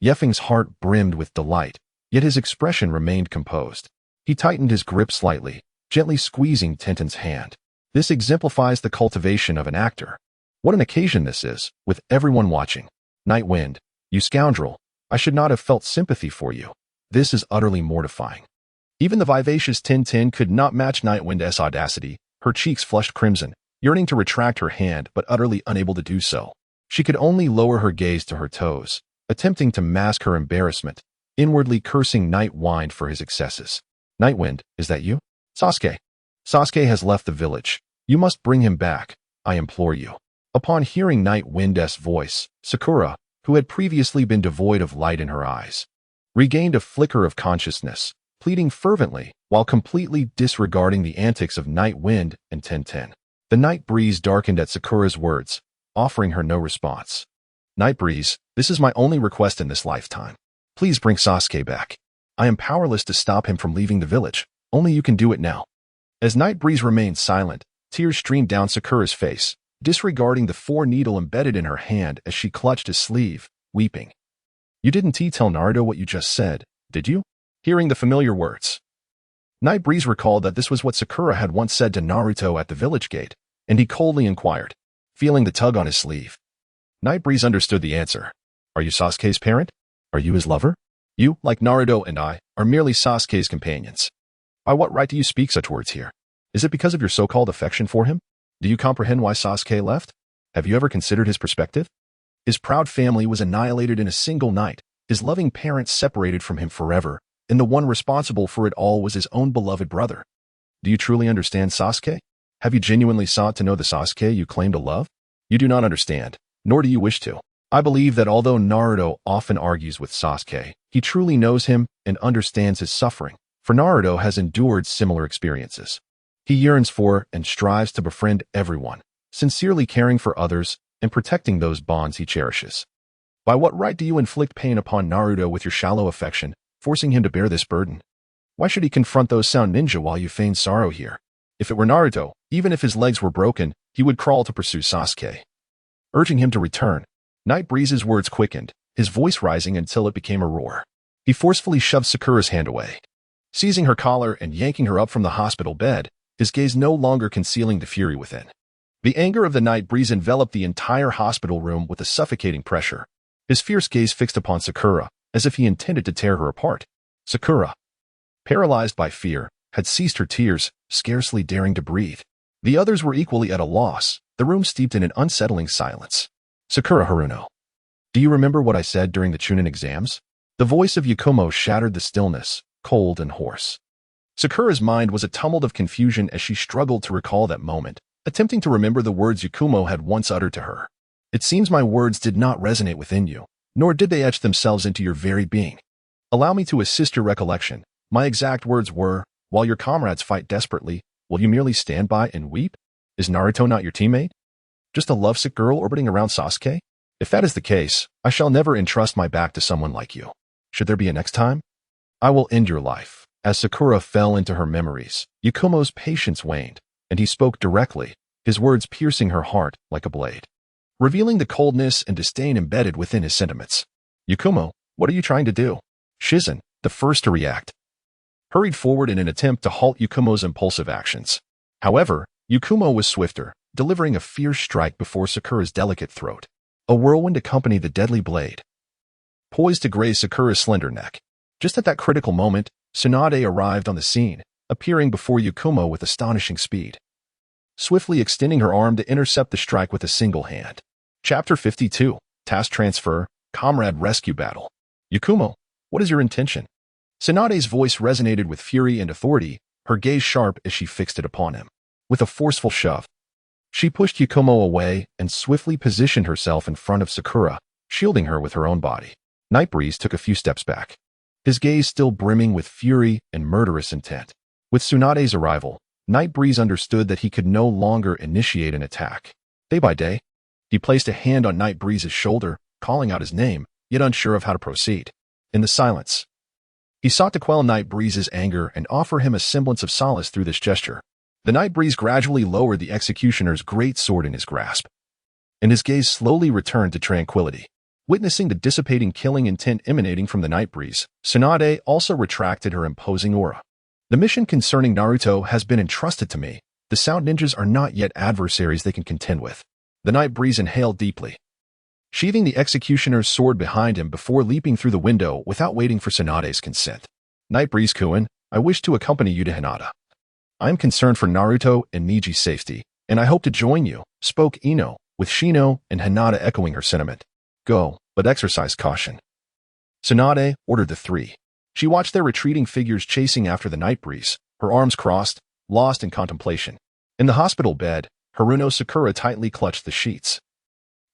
A: Yeffing's heart brimmed with delight, yet his expression remained composed. He tightened his grip slightly, gently squeezing Tintin's hand. This exemplifies the cultivation of an actor. What an occasion this is, with everyone watching. Nightwind, you scoundrel, I should not have felt sympathy for you. This is utterly mortifying. Even the vivacious Tintin could not match Nightwind's audacity. Her cheeks flushed crimson, yearning to retract her hand but utterly unable to do so. She could only lower her gaze to her toes, attempting to mask her embarrassment, inwardly cursing Nightwind for his excesses. Nightwind, is that you? Sasuke. Sasuke has left the village. You must bring him back, I implore you. Upon hearing Nightwind's voice, Sakura, who had previously been devoid of light in her eyes, regained a flicker of consciousness, pleading fervently while completely disregarding the antics of Nightwind and Tintin. The night breeze darkened at Sakura's words, offering her no response. Night breeze, this is my only request in this lifetime. Please bring Sasuke back. I am powerless to stop him from leaving the village. Only you can do it now. As Night breeze remained silent, tears streamed down Sakura's face, disregarding the 4-needle embedded in her hand as she clutched his sleeve, weeping. You didn't tell Naruto what you just said, did you? Hearing the familiar words, Night breeze recalled that this was what Sakura had once said to Naruto at the village gate, and he coldly inquired, feeling the tug on his sleeve. Night breeze understood the answer. Are you Sasuke's parent? Are you his lover? You, like Naruto and I, are merely Sasuke's companions. By what right do you speak such words here? Is it because of your so-called affection for him? Do you comprehend why Sasuke left? Have you ever considered his perspective? His proud family was annihilated in a single night, his loving parents separated from him forever, and the one responsible for it all was his own beloved brother. Do you truly understand Sasuke? Have you genuinely sought to know the Sasuke you claim to love? You do not understand, nor do you wish to. I believe that although Naruto often argues with Sasuke, he truly knows him and understands his suffering, for Naruto has endured similar experiences. He yearns for and strives to befriend everyone, sincerely caring for others and protecting those bonds he cherishes. By what right do you inflict pain upon Naruto with your shallow affection, forcing him to bear this burden? Why should he confront those sound ninja while you feign sorrow here? If it were Naruto, even if his legs were broken, he would crawl to pursue Sasuke. Urging him to return, Night breeze's words quickened, his voice rising until it became a roar. He forcefully shoved Sakura's hand away, seizing her collar and yanking her up from the hospital bed, his gaze no longer concealing the fury within. The anger of the Night breeze enveloped the entire hospital room with a suffocating pressure, his fierce gaze fixed upon Sakura, as if he intended to tear her apart. Sakura, paralyzed by fear, had ceased her tears, scarcely daring to breathe. The others were equally at a loss, the room steeped in an unsettling silence. Sakura Haruno, do you remember what I said during the Chunin exams? The voice of Yakumo shattered the stillness, cold and hoarse. Sakura's mind was a tumult of confusion as she struggled to recall that moment, attempting to remember the words Yakumo had once uttered to her. It seems my words did not resonate within you, nor did they etch themselves into your very being. Allow me to assist your recollection. My exact words were, while your comrades fight desperately, will you merely stand by and weep? Is Naruto not your teammate? Just a lovesick girl orbiting around Sasuke? If that is the case, I shall never entrust my back to someone like you. Should there be a next time? I will end your life. As Sakura fell into her memories, Yakumo's patience waned, and he spoke directly, his words piercing her heart like a blade, revealing the coldness and disdain embedded within his sentiments. Yakumo, what are you trying to do? Shizen, the first to react, hurried forward in an attempt to halt Yakumo's impulsive actions. However, Yakumo was swifter, delivering a fierce strike before Sakura's delicate throat. A whirlwind accompanied the deadly blade, poised to graze Sakura's slender neck. Just at that critical moment, Tsunade arrived on the scene, appearing before Yakumo with astonishing speed, swiftly extending her arm to intercept the strike with a single hand. Chapter 52, Task Transfer, Comrade Rescue Battle. Yakumo, what is your intention? Tsunade's voice resonated with fury and authority, her gaze sharp as she fixed it upon him. With a forceful shove, she pushed Yakumo away and swiftly positioned herself in front of Sakura, shielding her with her own body. Nightbreeze took a few steps back, his gaze still brimming with fury and murderous intent. With Tsunade's arrival, Nightbreeze understood that he could no longer initiate an attack. Day by day, he placed a hand on Nightbreeze's shoulder, calling out his name, yet unsure of how to proceed. In the silence, he sought to quell Nightbreeze's anger and offer him a semblance of solace through this gesture. The Nightbreeze gradually lowered the executioner's great sword in his grasp, and his gaze slowly returned to tranquility. Witnessing the dissipating killing intent emanating from the Nightbreeze, Tsunade also retracted her imposing aura. The mission concerning Naruto has been entrusted to me. The Sound Ninjas are not yet adversaries they can contend with. The Nightbreeze inhaled deeply, sheathing the executioner's sword behind him before leaping through the window without waiting for Tsunade's consent. Nightbreeze-kun, I wish to accompany you to Hinata. I am concerned for Naruto and Niji's safety, and I hope to join you, spoke Ino, with Shino and Hinata echoing her sentiment. Go, but exercise caution. Tsunade ordered the three. She watched their retreating figures chasing after the Nightbreeze, her arms crossed, lost in contemplation. In the hospital bed, Haruno Sakura tightly clutched the sheets,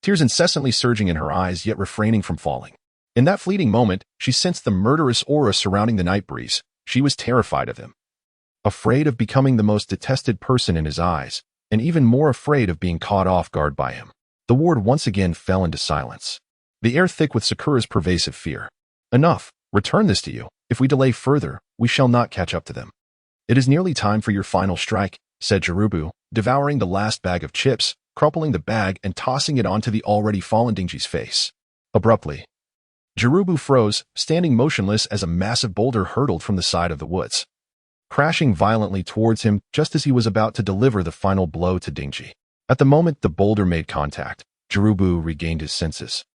A: tears incessantly surging in her eyes yet refraining from falling. In that fleeting moment, she sensed the murderous aura surrounding the Nightbreeze. She was terrified of him, afraid of becoming the most detested person in his eyes, and even more afraid of being caught off guard by him. The ward once again fell into silence, the air thick with Sakura's pervasive fear. Enough, return this to you. If we delay further, we shall not catch up to them. It is nearly time for your final strike, said Jirubu, devouring the last bag of chips, crumpling the bag and tossing it onto the already fallen Dingy's face. Abruptly, Jirubu froze, standing motionless as a massive boulder hurtled from the side of the woods, crashing violently towards him just as he was about to deliver the final blow to Dingy. At the moment the boulder made contact, Jirubu regained his senses.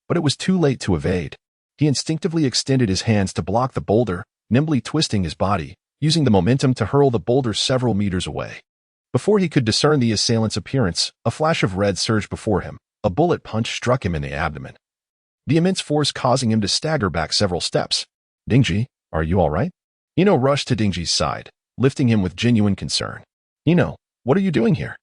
A: But it was too late to evade. He instinctively extended his hands to block the boulder, nimbly twisting his body, using the momentum to hurl the boulder several meters away. Before he could discern the assailant's appearance, a flash of red surged before him. A bullet punch struck him in the abdomen, the immense force causing him to stagger back several steps. Dingy, are you all right? Ino rushed to Dingy's side, lifting him with genuine concern. Ino, what are you doing here?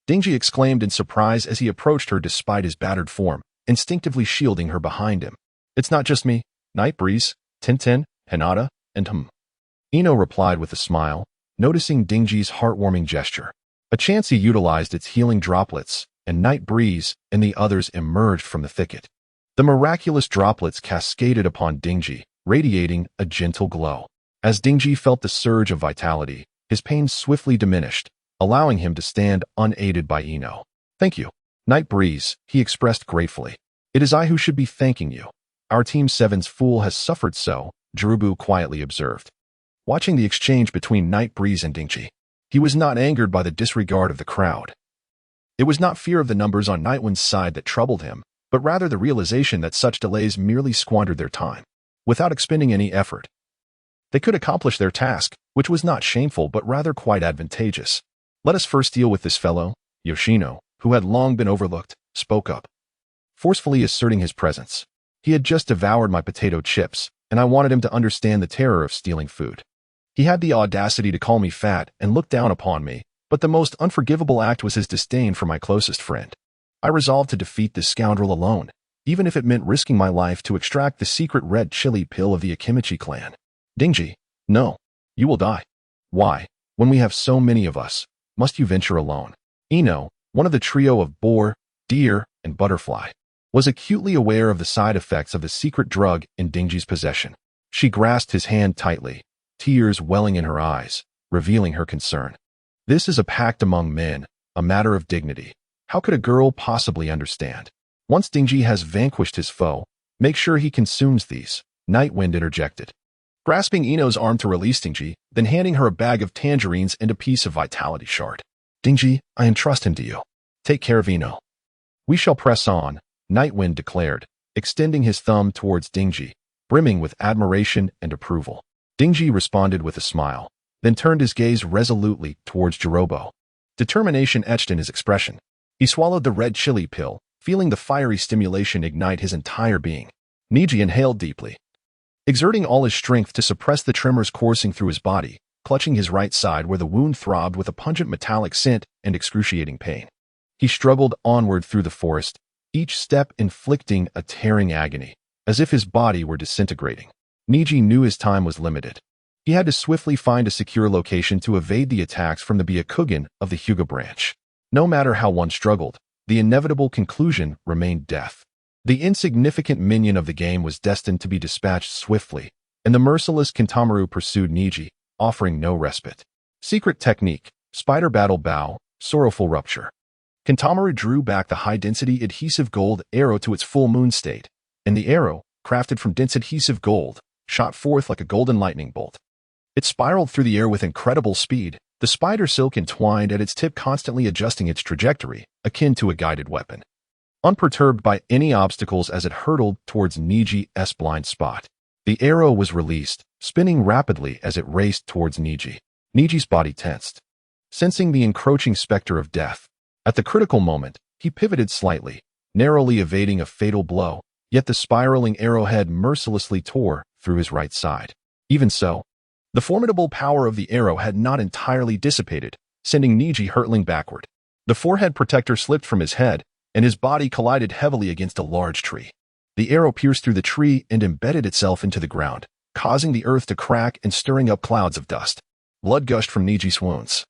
A: Dingy exclaimed in surprise as he approached her despite his battered form, instinctively shielding her behind him. It's not just me, Nightbreeze, Tintin, Hinata, and Ino replied with a smile, noticing Dingy's heartwarming gesture. A chance he utilized its healing droplets, and Nightbreeze and the others emerged from the thicket. The miraculous droplets cascaded upon Dingy, radiating a gentle glow. As Dingy felt the surge of vitality, his pain swiftly diminished, allowing him to stand unaided by Ino. Thank you, Nightbreeze, he expressed gratefully. It is I who should be thanking you. Our Team 7's fool has suffered so, Jirubu quietly observed, watching the exchange between Nightbreeze and Dingy. He was not angered by the disregard of the crowd. It was not fear of the numbers on Nightwind's side that troubled him, but rather the realization that such delays merely squandered their time. Without expending any effort, they could accomplish their task, which was not shameful but rather quite advantageous. Let us first deal with this fellow. Yoshino, who had long been overlooked, spoke up, forcefully asserting his presence. He had just devoured my potato chips, and I wanted him to understand the terror of stealing food. He had the audacity to call me fat and look down upon me, but the most unforgivable act was his disdain for my closest friend. I resolved to defeat this scoundrel alone, even if it meant risking my life to extract the secret red chili pill of the Akimichi clan. Dingy, no, you will die. Why, when we have so many of us, must you venture alone? Ino, one of the trio of boar, deer, and butterfly, was acutely aware of the side effects of the secret drug in Dingy's possession. She grasped his hand tightly, tears welling in her eyes, revealing her concern. This is a pact among men, a matter of dignity. How could a girl possibly understand? Once Dingy has vanquished his foe, make sure he consumes these, Nightwind interjected, grasping Ino's arm to release Dingy, then handing her a bag of tangerines and a piece of vitality shard. Dingy, I entrust him to you. Take care of Ino. We shall press on, Nightwind declared, extending his thumb towards Dingy, brimming with admiration and approval. Dingy responded with a smile, then turned his gaze resolutely towards Jirobo. Determination etched in his expression. He swallowed the red chili pill, feeling the fiery stimulation ignite his entire being. Niji inhaled deeply, exerting all his strength to suppress the tremors coursing through his body, clutching his right side where the wound throbbed with a pungent metallic scent and excruciating pain. He struggled onward through the forest, each step inflicting a tearing agony, as if his body were disintegrating. Niji knew his time was limited. He had to swiftly find a secure location to evade the attacks from the Byakugan of the Hyuga branch. No matter how one struggled, the inevitable conclusion remained death. The insignificant minion of the game was destined to be dispatched swiftly, and the merciless Kentamaru pursued Niji, offering no respite. Secret technique, spider battle bow, sorrowful rupture. Kentamaru drew back the high-density adhesive gold arrow to its full moon state, and the arrow, crafted from dense adhesive gold, shot forth like a golden lightning bolt. It spiraled through the air with incredible speed, the spider silk entwined at its tip constantly adjusting its trajectory, akin to a guided weapon. Unperturbed by any obstacles as it hurtled towards Niji's blind spot, the arrow was released, spinning rapidly as it raced towards Niji. Niji's body tensed, sensing the encroaching specter of death. At the critical moment, he pivoted slightly, narrowly evading a fatal blow, yet the spiraling arrowhead mercilessly tore through his right side. Even so, the formidable power of the arrow had not entirely dissipated, sending Niji hurtling backward. The forehead protector slipped from his head, and his body collided heavily against a large tree. The arrow pierced through the tree and embedded itself into the ground, causing the earth to crack and stirring up clouds of dust. Blood gushed from Niji's wounds,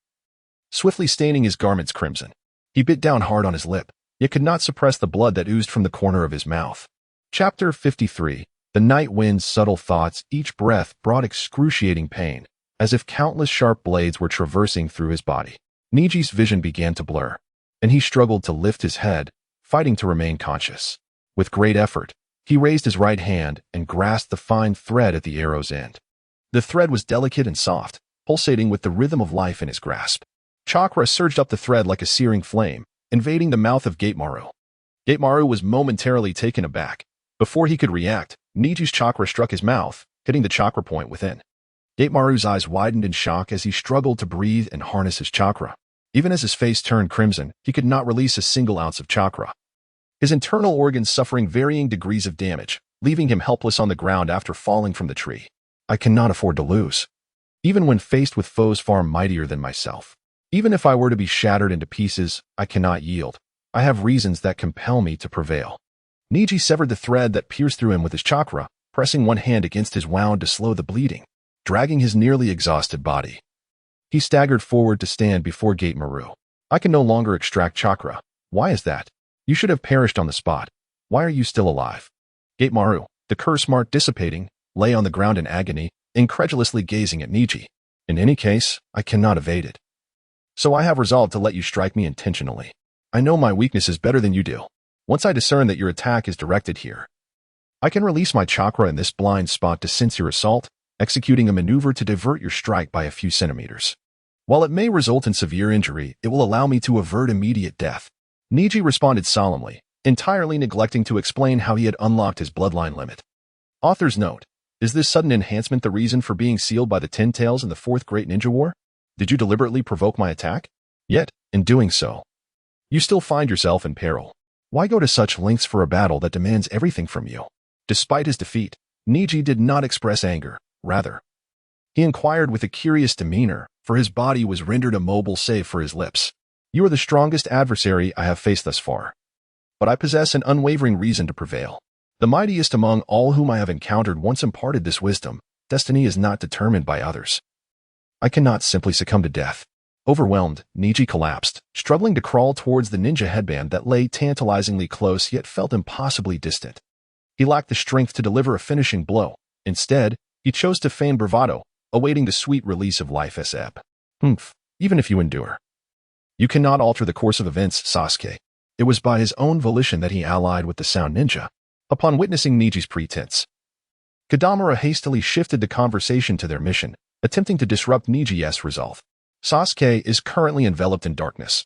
A: swiftly staining his garments crimson. He bit down hard on his lip, yet could not suppress the blood that oozed from the corner of his mouth. Chapter 53. The night wind's subtle thoughts, each breath brought excruciating pain, as if countless sharp blades were traversing through his body. Niji's vision began to blur, and he struggled to lift his head, fighting to remain conscious. With great effort, he raised his right hand and grasped the fine thread at the arrow's end. The thread was delicate and soft, pulsating with the rhythm of life in his grasp. Chakra surged up the thread like a searing flame, invading the mouth of Gatemaru. Gatemaru was momentarily taken aback. Before he could react, Niji's chakra struck his mouth, hitting the chakra point within. Gatemaru's eyes widened in shock as he struggled to breathe and harness his chakra. Even as his face turned crimson, he could not release a single ounce of chakra. His internal organs suffering varying degrees of damage, leaving him helpless on the ground after falling from the tree. I cannot afford to lose, even when faced with foes far mightier than myself. Even if I were to be shattered into pieces, I cannot yield. I have reasons that compel me to prevail. Niji severed the thread that pierced through him with his chakra, pressing one hand against his wound to slow the bleeding, dragging his nearly exhausted body. He staggered forward to stand before Gatemaru. I can no longer extract chakra. Why is that? You should have perished on the spot. Why are you still alive? Gatemaru, the curse mark dissipating, lay on the ground in agony, incredulously gazing at Niji. In any case, I cannot evade it. So I have resolved to let you strike me intentionally. I know my weaknesses better than you do. Once I discern that your attack is directed here, I can release my chakra in this blind spot to sense your assault, executing a maneuver to divert your strike by a few centimeters. While it may result in severe injury, it will allow me to avert immediate death. Niji responded solemnly, entirely neglecting to explain how he had unlocked his bloodline limit. Author's note: is this sudden enhancement the reason for being sealed by the 10 Tails in the 4th Great Ninja War? Did you deliberately provoke my attack? Yet, in doing so, you still find yourself in peril. Why go to such lengths for a battle that demands everything from you? Despite his defeat, Niji did not express anger. Rather, he inquired with a curious demeanor, for his body was rendered immobile save for his lips. You are the strongest adversary I have faced thus far, but I possess an unwavering reason to prevail. The mightiest among all whom I have encountered once imparted this wisdom: destiny is not determined by others. I cannot simply succumb to death. Overwhelmed, Niji collapsed, struggling to crawl towards the ninja headband that lay tantalizingly close yet felt impossibly distant. He lacked the strength to deliver a finishing blow. Instead, he chose to feign bravado, awaiting the sweet release of life as ebb. Even if you endure, you cannot alter the course of events, Sasuke. It was by his own volition that he allied with the Sound Ninja. Upon witnessing Niji's pretense, Kadamura hastily shifted the conversation to their mission, attempting to disrupt Niji's resolve. Sasuke is currently enveloped in darkness,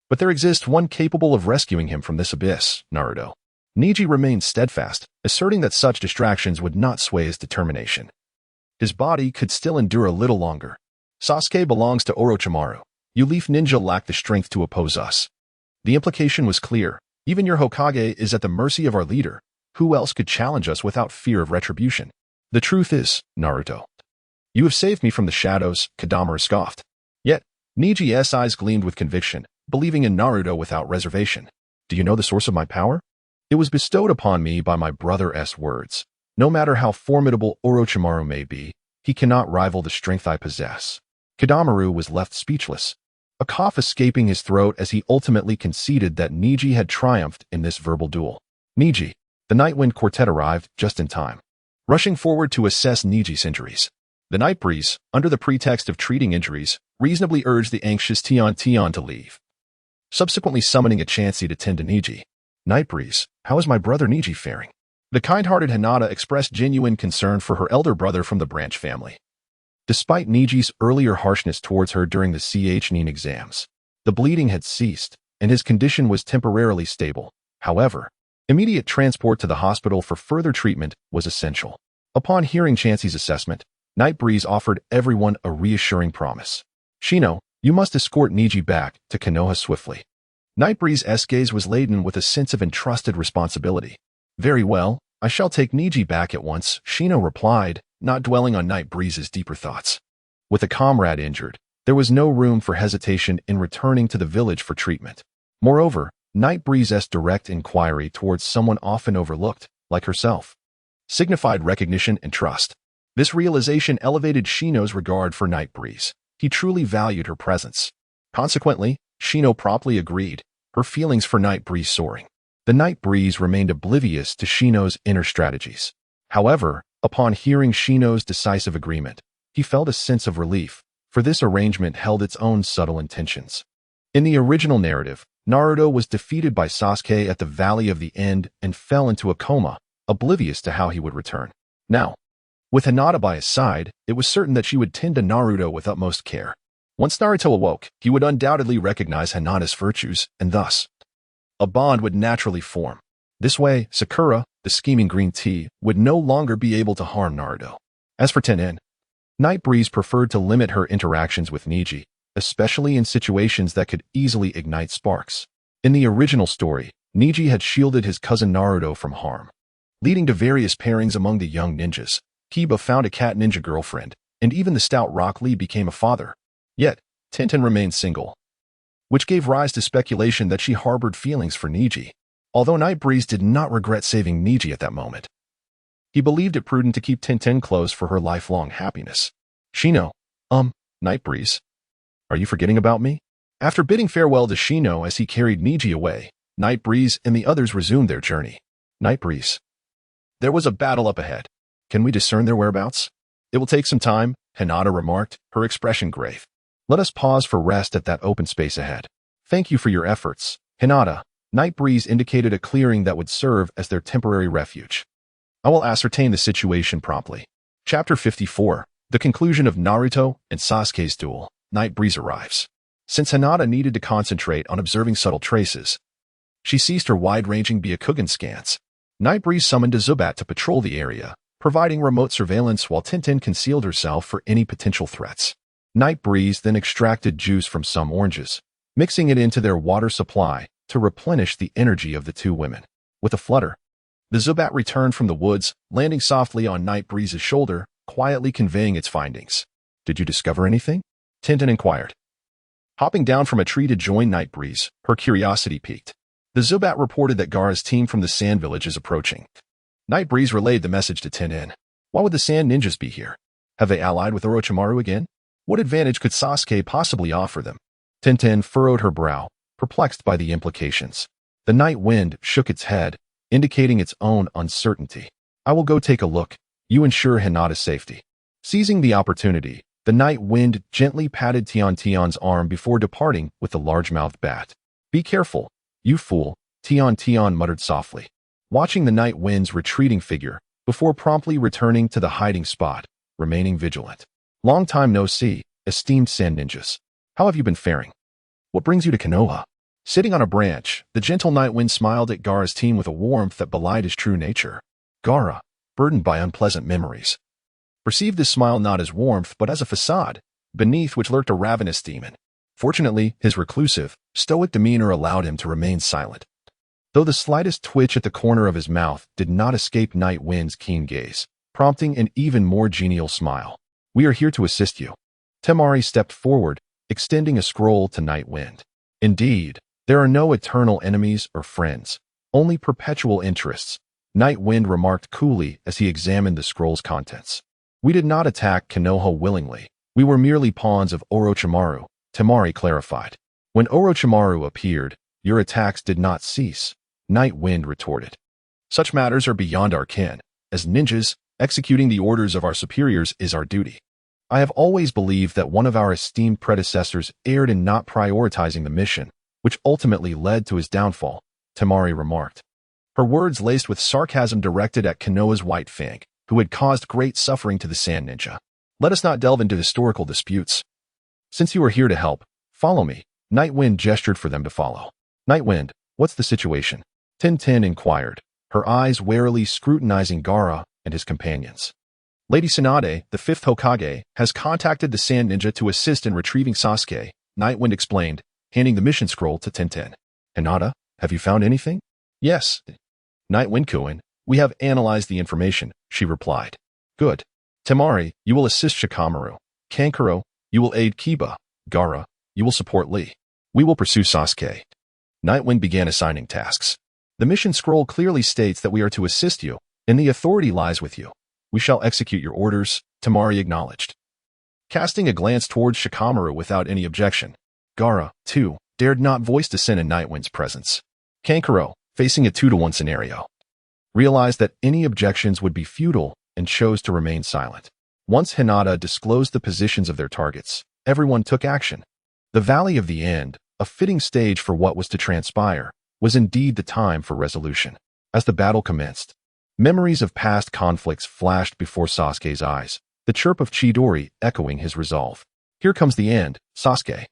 A: but there exists one capable of rescuing him from this abyss, Naruto. Niji remained steadfast, asserting that such distractions would not sway his determination. His body could still endure a little longer. Sasuke belongs to Orochimaru. You Leaf Ninja lack the strength to oppose us. The implication was clear. Even your Hokage is at the mercy of our leader. Who else could challenge us without fear of retribution? The truth is, Naruto, you have saved me from the shadows, Kadamura scoffed. Yet, Niji's eyes gleamed with conviction, believing in Naruto without reservation. Do you know the source of my power? It was bestowed upon me by my brother's words. No matter how formidable Orochimaru may be, he cannot rival the strength I possess. Kadamura was left speechless, a cough escaping his throat as he ultimately conceded that Niji had triumphed in this verbal duel. Niji, the Nightwind Quartet arrived just in time, rushing forward to assess Niji's injuries. The Night Breeze, under the pretext of treating injuries, reasonably urged the anxious Tion to leave, subsequently summoning a Chansey to tend to Niji. Night Breeze, how is my brother Niji faring? The kind-hearted Hinata expressed genuine concern for her elder brother from the Branch family. Despite Niji's earlier harshness towards her during the CHNIN exams, the bleeding had ceased, and his condition was temporarily stable. However, immediate transport to the hospital for further treatment was essential. Upon hearing Chansey's assessment, Night Breeze offered everyone a reassuring promise. Shino, you must escort Niji back to Konoha swiftly. Night Breeze's gaze was laden with a sense of entrusted responsibility. Very well, I shall take Niji back at once, Shino replied, not dwelling on Night Breeze's deeper thoughts. With a comrade injured, there was no room for hesitation in returning to the village for treatment. Moreover, Night Breeze's direct inquiry towards someone often overlooked, like herself, signified recognition and trust. This realization elevated Shino's regard for Night Breeze. He truly valued her presence. Consequently, Shino promptly agreed, her feelings for Night Breeze soaring. The Night Breeze remained oblivious to Shino's inner strategies. However, upon hearing Shino's decisive agreement, he felt a sense of relief, for this arrangement held its own subtle intentions. In the original narrative, Naruto was defeated by Sasuke at the Valley of the End and fell into a coma, oblivious to how he would return. Now, with Hinata by his side, it was certain that she would tend to Naruto with utmost care. Once Naruto awoke, he would undoubtedly recognize Hinata's virtues, and thus, a bond would naturally form. This way, Sakura, the scheming green tea, would no longer be able to harm Naruto. As for Tenen, Night Breeze preferred to limit her interactions with Niji, especially in situations that could easily ignite sparks. In the original story, Niji had shielded his cousin Naruto from harm, leading to various pairings among the young ninjas. Kiba found a cat ninja girlfriend, and even the stout Rock Lee became a father. Yet, Tenten remained single, which gave rise to speculation that she harbored feelings for Niji. Although Night Breeze did not regret saving Niji at that moment, he believed it prudent to keep Tenten close for her lifelong happiness. Shino, Night Breeze, are you forgetting about me? After bidding farewell to Shino as he carried Niji away, Night Breeze and the others resumed their journey. Night Breeze, there was a battle up ahead. Can we discern their whereabouts? It will take some time, Hinata remarked, her expression grave. Let us pause for rest at that open space ahead. Thank you for your efforts, Hinata. Night Breeze indicated a clearing that would serve as their temporary refuge. I will ascertain the situation promptly. Chapter 54. The conclusion of Naruto and Sasuke's duel. Night Breeze arrives. Since Hinata needed to concentrate on observing subtle traces, she ceased her wide-ranging Byakugan scans. Night Breeze summoned a Zubat to patrol the area, providing remote surveillance while Tenten concealed herself for any potential threats. Night Breeze then extracted juice from some oranges, mixing it into their water supply to replenish the energy of the two women. With a flutter, the Zubat returned from the woods, landing softly on Night Breeze's shoulder, quietly conveying its findings. Did you discover anything? Tenten inquired. Hopping down from a tree to join Night Breeze, her curiosity piqued. The Zubat reported that Gaara's team from the Sand Village is approaching. Night Breeze relayed the message to Tenen. Why would the Sand Ninjas be here? Have they allied with Orochimaru again? What advantage could Sasuke possibly offer them? Tenten furrowed her brow, perplexed by the implications. The Night Wind shook its head, indicating its own uncertainty. I will go take a look. You ensure Hinata's safety. Seizing the opportunity, the Night Wind gently patted Tion's arm before departing with the large-mouthed bat. Be careful, you fool, Tion muttered softly, watching the Night Wind's retreating figure before promptly returning to the hiding spot, remaining vigilant. Long time no see, esteemed Sand Ninjas. How have you been faring? What brings you to Konoha? Sitting on a branch, the gentle Night Wind smiled at Gaara's team with a warmth that belied his true nature. Gaara, burdened by unpleasant memories, perceived this smile not as warmth but as a facade, beneath which lurked a ravenous demon. Fortunately, his reclusive, stoic demeanor allowed him to remain silent, though the slightest twitch at the corner of his mouth did not escape Night Wind's keen gaze, prompting an even more genial smile. "We are here to assist you." Temari stepped forward, extending a scroll to Night Wind. "Indeed, there are no eternal enemies or friends, only perpetual interests," Night Wind remarked coolly as he examined the scroll's contents. "We did not attack Konoha willingly. We were merely pawns of Orochimaru," Temari clarified. "When Orochimaru appeared, your attacks did not cease," Night Wind retorted. "Such matters are beyond our ken. As ninjas, executing the orders of our superiors is our duty. I have always believed that one of our esteemed predecessors erred in not prioritizing the mission, which ultimately led to his downfall," Temari remarked, her words laced with sarcasm directed at Konoha's White Fang, who had caused great suffering to the Sand Ninja. "Let us not delve into historical disputes. Since you are here to help, follow me." Night Wind gestured for them to follow. "Night Wind, what's the situation?" Tintin inquired, her eyes warily scrutinizing Gaara and his companions. "Lady Tsunade, the 5th Hokage, has contacted the Sand Ninja to assist in retrieving Sasuke," Night Wind explained, handing the mission scroll to Tintin. "Hinata, have you found anything?" "Yes, Night Wind-kun, we have analyzed the information," she replied. "Good. Temari, you will assist Shikamaru. Kankuro, you will aid Kiba. Gaara, you will support Lee. We will pursue Sasuke." Night Wind began assigning tasks. "The mission scroll clearly states that we are to assist you, and the authority lies with you. We shall execute your orders," Temari acknowledged, casting a glance towards Shikamaru without any objection. Gaara, too, dared not voice dissent in Night Wind's presence. Kankuro, facing a 2-to-1 scenario, realized that any objections would be futile and chose to remain silent. Once Hinata disclosed the positions of their targets, everyone took action. The Valley of the End, a fitting stage for what was to transpire, was indeed the time for resolution. As the battle commenced, memories of past conflicts flashed before Sasuke's eyes, the chirp of Chidori echoing his resolve. "Here comes the end, Sasuke."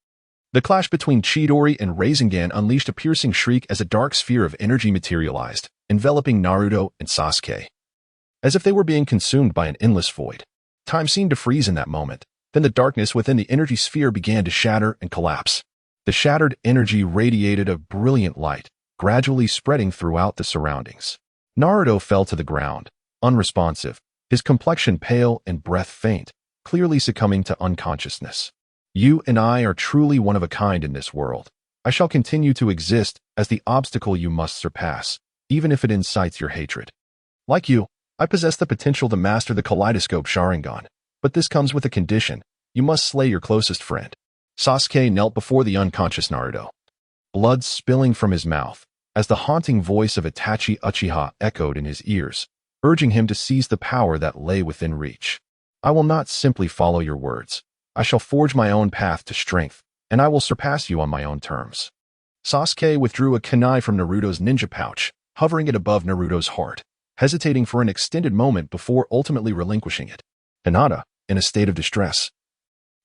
A: The clash between Chidori and Rasengan unleashed a piercing shriek as a dark sphere of energy materialized, enveloping Naruto and Sasuke, as if they were being consumed by an endless void. Time seemed to freeze in that moment. Then the darkness within the energy sphere began to shatter and collapse. The shattered energy radiated a brilliant light, gradually spreading throughout the surroundings. Naruto fell to the ground, unresponsive, his complexion pale and breath faint, clearly succumbing to unconsciousness. "You and I are truly one of a kind in this world. I shall continue to exist as the obstacle you must surpass, even if it incites your hatred. Like you, I possess the potential to master the Kaleidoscope Sharingan, but this comes with a condition. You must slay your closest friend." Sasuke knelt before the unconscious Naruto, blood spilling from his mouth, as the haunting voice of Itachi Uchiha echoed in his ears, urging him to seize the power that lay within reach. "I will not simply follow your words. I shall forge my own path to strength, and I will surpass you on my own terms." Sasuke withdrew a kunai from Naruto's ninja pouch, hovering it above Naruto's heart, hesitating for an extended moment before ultimately relinquishing it. Hinata, in a state of distress,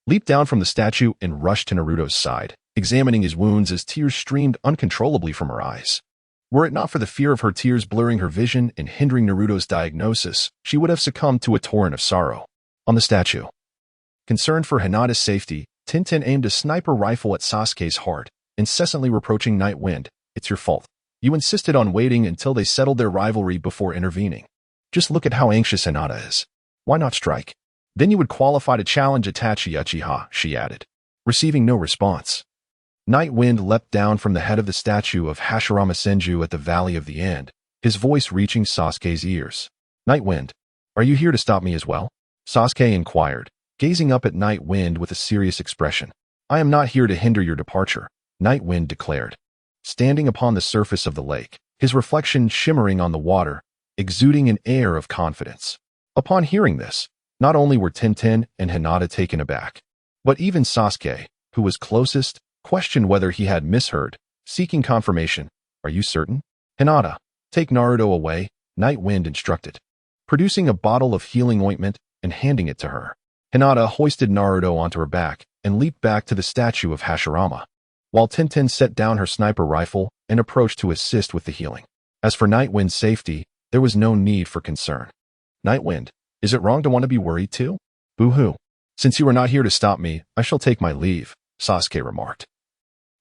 A: leaped down from the statue and rushed to Naruto's side, examining his wounds as tears streamed uncontrollably from her eyes. Were it not for the fear of her tears blurring her vision and hindering Naruto's diagnosis, she would have succumbed to a torrent of sorrow. On the statue, concerned for Hinata's safety, Tintin aimed a sniper rifle at Sasuke's heart, incessantly reproaching Night Wind. "It's your fault. You insisted on waiting until they settled their rivalry before intervening. Just look at how anxious Hinata is. Why not strike? Then you would qualify to challenge Itachi Uchiha," she added. Receiving no response, Night Wind leapt down from the head of the statue of Hashirama Senju at the Valley of the End, his voice reaching Sasuke's ears. "Night Wind, are you here to stop me as well?" Sasuke inquired, gazing up at Night Wind with a serious expression. "I am not here to hinder your departure," Night Wind declared, standing upon the surface of the lake, his reflection shimmering on the water, exuding an air of confidence. Upon hearing this, not only were Tintin and Hinata taken aback, but even Sasuke, who was closest, questioned whether he had misheard, seeking confirmation. "Are you certain?" "Hinata, take Naruto away," Night Wind instructed, producing a bottle of healing ointment and handing it to her. Hinata hoisted Naruto onto her back and leaped back to the statue of Hashirama, while Tintin set down her sniper rifle and approached to assist with the healing. As for Night Wind's safety, there was no need for concern. "Night Wind, is it wrong to want to be worried too?" "Boo-hoo. Since you are not here to stop me, I shall take my leave, Sasuke remarked.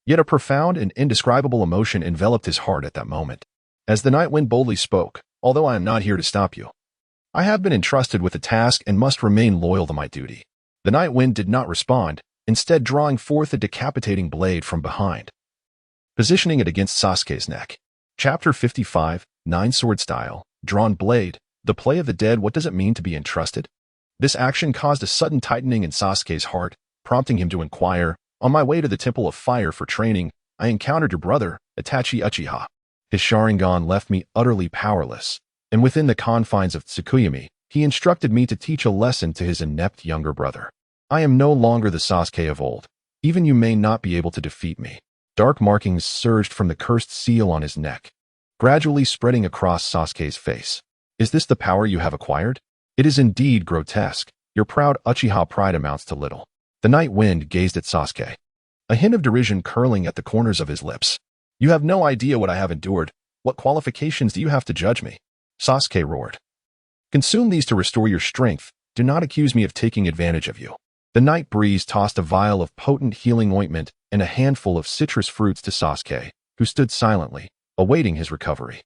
A: Yet a profound and indescribable emotion enveloped his heart at that moment. As the Night Wind boldly spoke, although I am not here to stop you, I have been entrusted with a task and must remain loyal to my duty. The Night Wind did not respond, instead drawing forth a decapitating blade from behind, positioning it against Sasuke's neck. Chapter 55, Nine Sword Style, Drawn Blade, The Play of the Dead. What does it mean to be entrusted? This action caused a sudden tightening in Sasuke's heart, prompting him to inquire, on my way to the Temple of Fire for training, I encountered your brother, Itachi Uchiha. His Sharingan left me utterly powerless, and within the confines of Tsukuyami, he instructed me to teach a lesson to his inept younger brother. I am no longer the Sasuke of old. Even you may not be able to defeat me. Dark markings surged from the cursed seal on his neck, gradually spreading across Sasuke's face. Is this the power you have acquired? It is indeed grotesque. Your proud Uchiha pride amounts to little. The Night Wind gazed at Sasuke, a hint of derision curling at the corners of his lips. You have no idea what I have endured. What qualifications do you have to judge me? Sasuke roared. Consume these to restore your strength. Do not accuse me of taking advantage of you. The night breeze tossed a vial of potent healing ointment and a handful of citrus fruits to Sasuke, who stood silently, awaiting his recovery.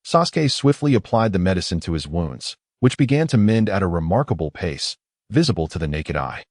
A: Sasuke swiftly applied the medicine to his wounds, which began to mend at a remarkable pace, visible to the naked eye.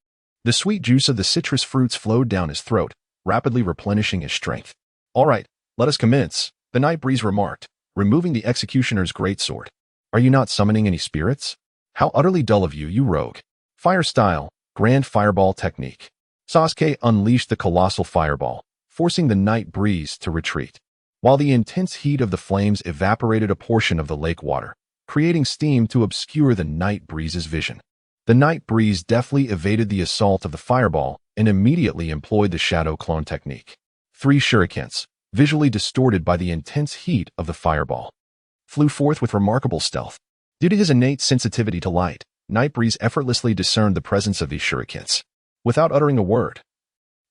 A: The sweet juice of the citrus fruits flowed down his throat, rapidly replenishing his strength. All right, let us commence, the night breeze remarked, removing the executioner's greatsword. Are you not summoning any spirits? How utterly dull of you, you rogue. Fire style, grand fireball technique. Sasuke unleashed the colossal fireball, forcing the night breeze to retreat. While the intense heat of the flames evaporated a portion of the lake water, creating steam to obscure the night breeze's vision. The night breeze deftly evaded the assault of the fireball and immediately employed the shadow clone technique. 3 shurikens, visually distorted by the intense heat of the fireball, flew forth with remarkable stealth. Due to his innate sensitivity to light, Night Breeze effortlessly discerned the presence of these shurikens. Without uttering a word,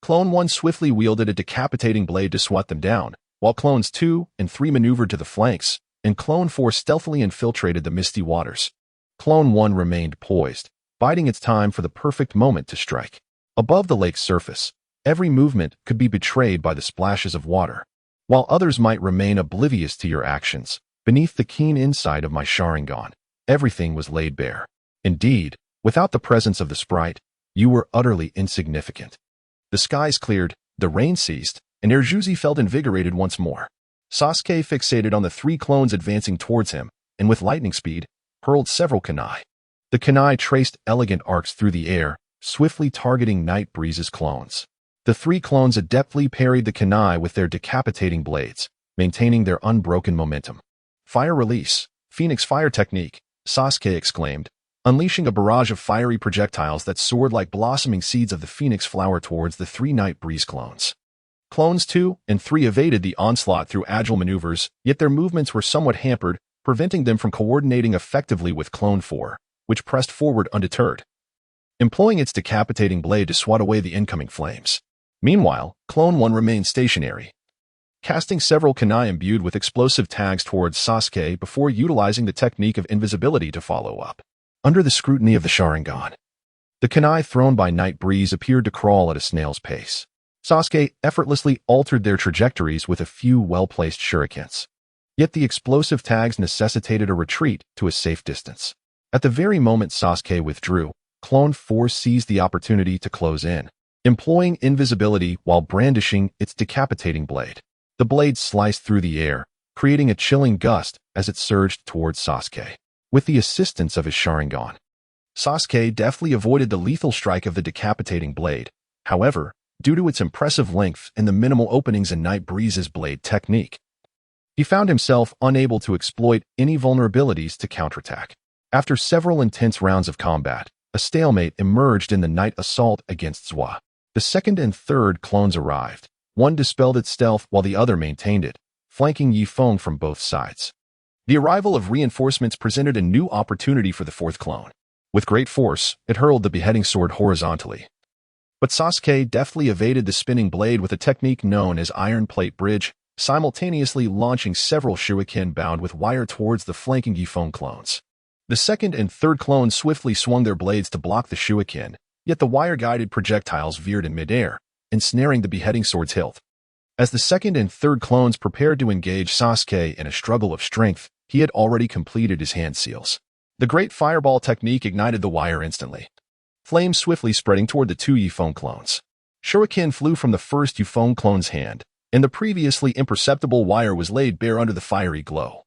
A: Clone 1 swiftly wielded a decapitating blade to swat them down, while Clones 2 and 3 maneuvered to the flanks, and Clone 4 stealthily infiltrated the misty waters. Clone 1 remained poised, biding its time for the perfect moment to strike. Above the lake's surface, every movement could be betrayed by the splashes of water, while others might remain oblivious to your actions. Beneath the keen insight of my Sharingan, everything was laid bare. Indeed, without the presence of the sprite, you were utterly insignificant. The skies cleared, the rain ceased, and Erjuzi felt invigorated once more. Sasuke fixated on the 3 clones advancing towards him, and with lightning speed, hurled several kunai. The kunai traced elegant arcs through the air, swiftly targeting Night Breeze's clones. The 3 clones adeptly parried the kunai with their decapitating blades, maintaining their unbroken momentum. Fire release, Phoenix Fire technique, Sasuke exclaimed, unleashing a barrage of fiery projectiles that soared like blossoming seeds of the phoenix flower towards the 3 Night Breeze clones. Clones 2 and 3 evaded the onslaught through agile maneuvers, yet their movements were somewhat hampered, preventing them from coordinating effectively with Clone 4, which pressed forward undeterred, employing its decapitating blade to swat away the incoming flames. Meanwhile, Clone 1 remained stationary, casting several kunai imbued with explosive tags towards Sasuke before utilizing the technique of invisibility to follow up. Under the scrutiny of the Sharingan, the kunai thrown by Night Breeze appeared to crawl at a snail's pace. Sasuke effortlessly altered their trajectories with a few well-placed shurikens. Yet the explosive tags necessitated a retreat to a safe distance. At the very moment Sasuke withdrew, Clone 4 seized the opportunity to close in, employing invisibility while brandishing its decapitating blade. The blade sliced through the air, creating a chilling gust as it surged towards Sasuke. With the assistance of his Sharingan, Sasuke deftly avoided the lethal strike of the decapitating blade. However, due to its impressive length and the minimal openings in Night Breeze's blade technique, he found himself unable to exploit any vulnerabilities to counterattack. After several intense rounds of combat, a stalemate emerged in the night assault against Zwa. The 2nd and 3rd clones arrived. One dispelled its stealth while the other maintained it, flanking Yifeng from both sides. The arrival of reinforcements presented a new opportunity for the 4th clone. With great force, it hurled the beheading sword horizontally. But Sasuke deftly evaded the spinning blade with a technique known as Iron Plate Bridge, simultaneously launching several shuriken bound with wire towards the flanking Yifeng clones. The 2nd and 3rd clones swiftly swung their blades to block the shuriken, Yet the wire-guided projectiles veered in midair, ensnaring the beheading sword's hilt. As the second and third clones prepared to engage Sasuke in a struggle of strength, he had already completed his hand seals. The great fireball technique ignited the wire instantly, flames swiftly spreading toward the two Euphone clones. Shuriken flew from the first Euphone clone's hand, and the previously imperceptible wire was laid bare under the fiery glow.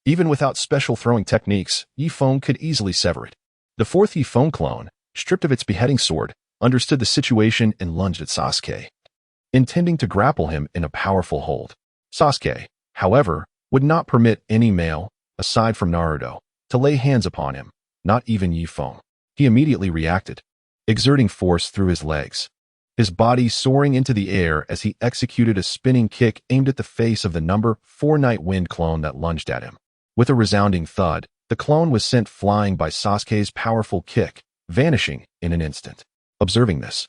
A: Even without special throwing techniques, Euphone could easily sever it. The fourth Euphone clone, stripped of its beheading sword, understood the situation and lunged at Sasuke, intending to grapple him in a powerful hold. Sasuke, however, would not permit any male, aside from Naruto, to lay hands upon him, not even Euphone. He immediately reacted, exerting force through his legs, his body soaring into the air as he executed a spinning kick aimed at the face of the number 4 Night Wind clone that lunged at him. With a resounding thud, the clone was sent flying by Sasuke's powerful kick, vanishing in an instant. Observing this,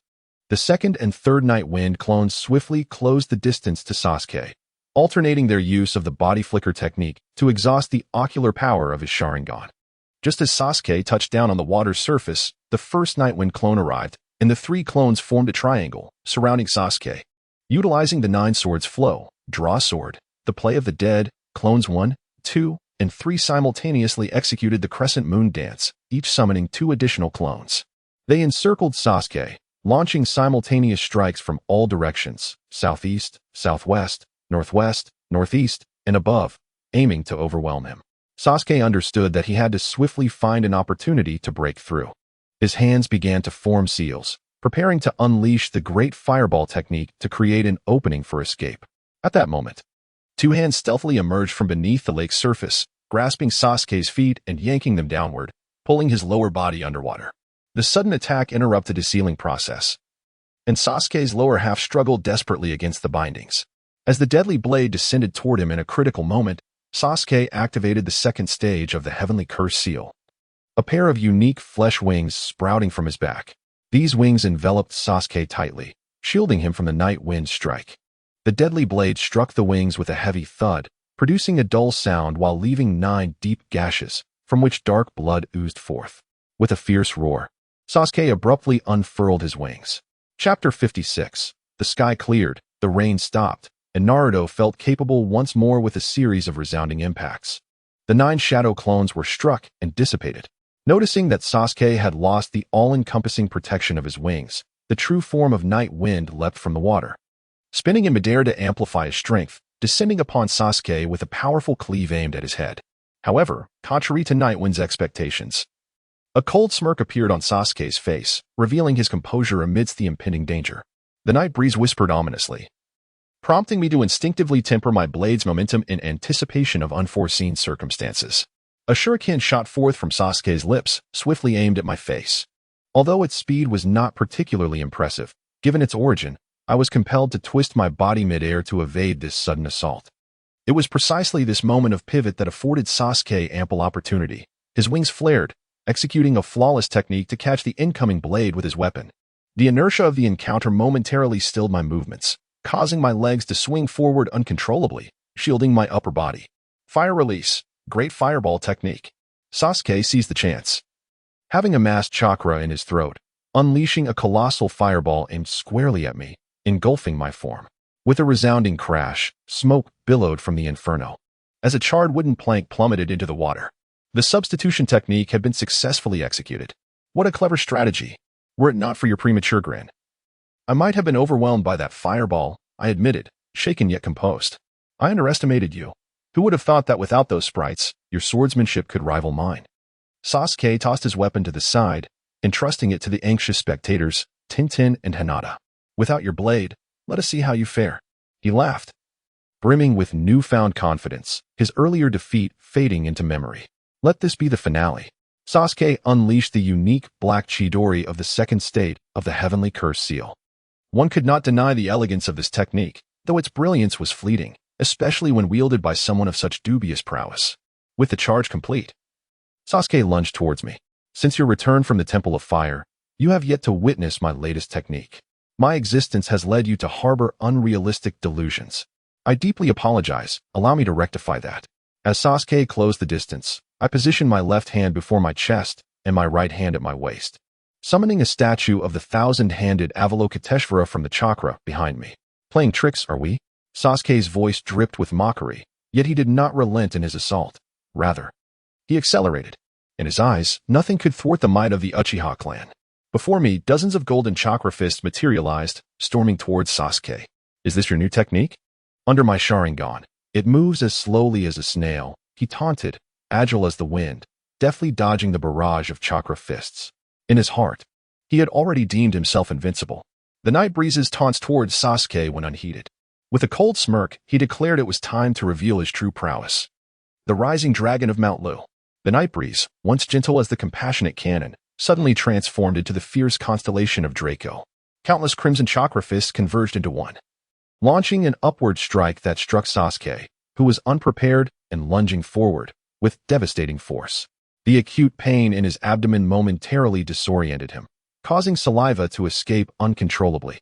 A: the second and third Night Wind clones swiftly closed the distance to Sasuke, alternating their use of the body flicker technique to exhaust the ocular power of his Sharingan. Just as Sasuke touched down on the water's surface, the first Night Wind clone arrived, and the 3 clones formed a triangle, surrounding Sasuke. Utilizing the 9 swords flow, draw sword, the play of the dead, clones 1, 2, and 3 simultaneously executed the Crescent Moon Dance, each summoning 2 additional clones. They encircled Sasuke, launching simultaneous strikes from all directions, southeast, southwest, northwest, northeast, and above, aiming to overwhelm him. Sasuke understood that he had to swiftly find an opportunity to break through. His hands began to form seals, preparing to unleash the great fireball technique to create an opening for escape. At that moment, 2 hands stealthily emerged from beneath the lake's surface, grasping Sasuke's feet and yanking them downward, pulling his lower body underwater. The sudden attack interrupted his sealing process, and Sasuke's lower half struggled desperately against the bindings. As the deadly blade descended toward him in a critical moment, Sasuke activated the second stage of the Heavenly Curse seal, a pair of unique flesh wings sprouting from his back. These wings enveloped Sasuke tightly, shielding him from the Night Wind strike. The deadly blade struck the wings with a heavy thud, producing a dull sound while leaving 9 deep gashes, from which dark blood oozed forth. With a fierce roar, Sasuke abruptly unfurled his wings. Chapter 56. The sky cleared, the rain stopped, and Naruto felt capable once more with a series of resounding impacts. The 9 shadow clones were struck and dissipated. Noticing that Sasuke had lost the all-encompassing protection of his wings, the true form of Night Wind leapt from the water, spinning in midair to amplify his strength, descending upon Sasuke with a powerful cleave aimed at his head. However, contrary to Night Wind's expectations, a cold smirk appeared on Sasuke's face, revealing his composure amidst the impending danger. The night breeze whispered ominously, prompting me to instinctively temper my blade's momentum in anticipation of unforeseen circumstances. A shuriken shot forth from Sasuke's lips, swiftly aimed at my face. Although its speed was not particularly impressive, given its origin, I was compelled to twist my body midair to evade this sudden assault. It was precisely this moment of pivot that afforded Sasuke ample opportunity. His wings flared, executing a flawless technique to catch the incoming blade with his weapon. The inertia of the encounter momentarily stilled my movements, causing my legs to swing forward uncontrollably, shielding my upper body. Fire release. Great fireball technique. Sasuke seized the chance, having amassed chakra in his throat, unleashing a colossal fireball aimed squarely at me, engulfing my form. With a resounding crash, smoke billowed from the inferno, as a charred wooden plank plummeted into the water. The substitution technique had been successfully executed. What a clever strategy, were it not for your premature grin. I might have been overwhelmed by that fireball, I admitted, shaken yet composed. I underestimated you. Who would have thought that without those sprites, your swordsmanship could rival mine? Sasuke tossed his weapon to the side, entrusting it to the anxious spectators, Tintin and Hinata. Without your blade, let us see how you fare. He laughed, brimming with newfound confidence, his earlier defeat fading into memory. Let this be the finale. Sasuke unleashed the unique black Chidori of the second state of the Heavenly Curse seal. One could not deny the elegance of this technique, though its brilliance was fleeting, especially when wielded by someone of such dubious prowess. With the charge complete, Sasuke lunged towards me. Since your return from the Temple of Fire, you have yet to witness my latest technique. My existence has led you to harbor unrealistic delusions. I deeply apologize, allow me to rectify that. As Sasuke closed the distance, I positioned my left hand before my chest and my right hand at my waist. summoning a statue of the thousand-handed Avalokiteshvara from the chakra behind me. Playing tricks, are we? Sasuke's voice dripped with mockery, yet he did not relent in his assault. Rather, he accelerated. In his eyes, nothing could thwart the might of the Uchiha clan. Before me, dozens of golden chakra fists materialized, storming towards Sasuke. Is this your new technique? Under my Sharingan, it moves as slowly as a snail, he taunted, agile as the wind, deftly dodging the barrage of chakra fists. In his heart, he had already deemed himself invincible. The night breeze's taunts towards Sasuke went unheeded. With a cold smirk, he declared it was time to reveal his true prowess. The rising dragon of Mount Lu. The night breeze, once gentle as the compassionate cannon, suddenly transformed into the fierce constellation of Draco. Countless crimson chakra fists converged into one, launching an upward strike that struck Sasuke, who was unprepared and lunging forward with devastating force. The acute pain in his abdomen momentarily disoriented him, causing saliva to escape uncontrollably.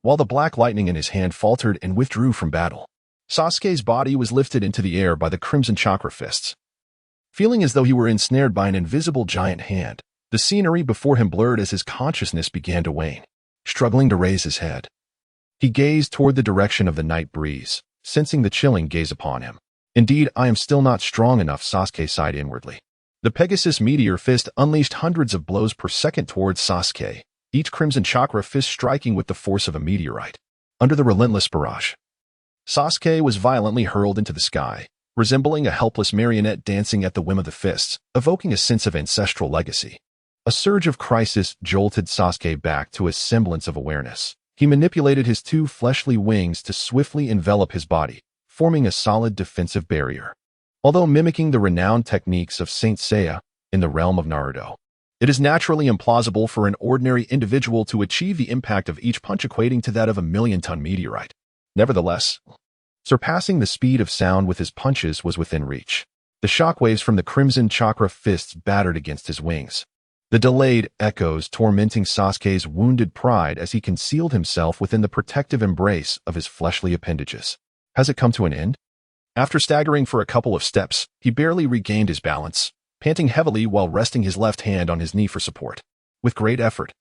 A: While the black lightning in his hand faltered and withdrew from battle, Sasuke's body was lifted into the air by the crimson chakra fists. Feeling as though he were ensnared by an invisible giant hand, the scenery before him blurred as his consciousness began to wane. Struggling to raise his head, he gazed toward the direction of the night breeze, sensing the chilling gaze upon him. Indeed, I am still not strong enough, Sasuke sighed inwardly. The Pegasus Meteor Fist unleashed hundreds of blows per second towards Sasuke, each crimson chakra fist striking with the force of a meteorite. Under the relentless barrage, Sasuke was violently hurled into the sky, resembling a helpless marionette dancing at the whim of the fists, evoking a sense of ancestral legacy. A surge of crisis jolted Sasuke back to a semblance of awareness. He manipulated his two fleshly wings to swiftly envelop his body, forming a solid defensive barrier. Although mimicking the renowned techniques of Saint Seiya in the realm of Naruto, it is naturally implausible for an ordinary individual to achieve the impact of each punch equating to that of a million-ton meteorite. Nevertheless, surpassing the speed of sound with his punches was within reach. The shockwaves from the crimson chakra fists battered against his wings, the delayed echoes tormenting Sasuke's wounded pride as he concealed himself within the protective embrace of his fleshly appendages. Has it come to an end? After staggering for a couple of steps, he barely regained his balance, panting heavily while resting his left hand on his knee for support. With great effort,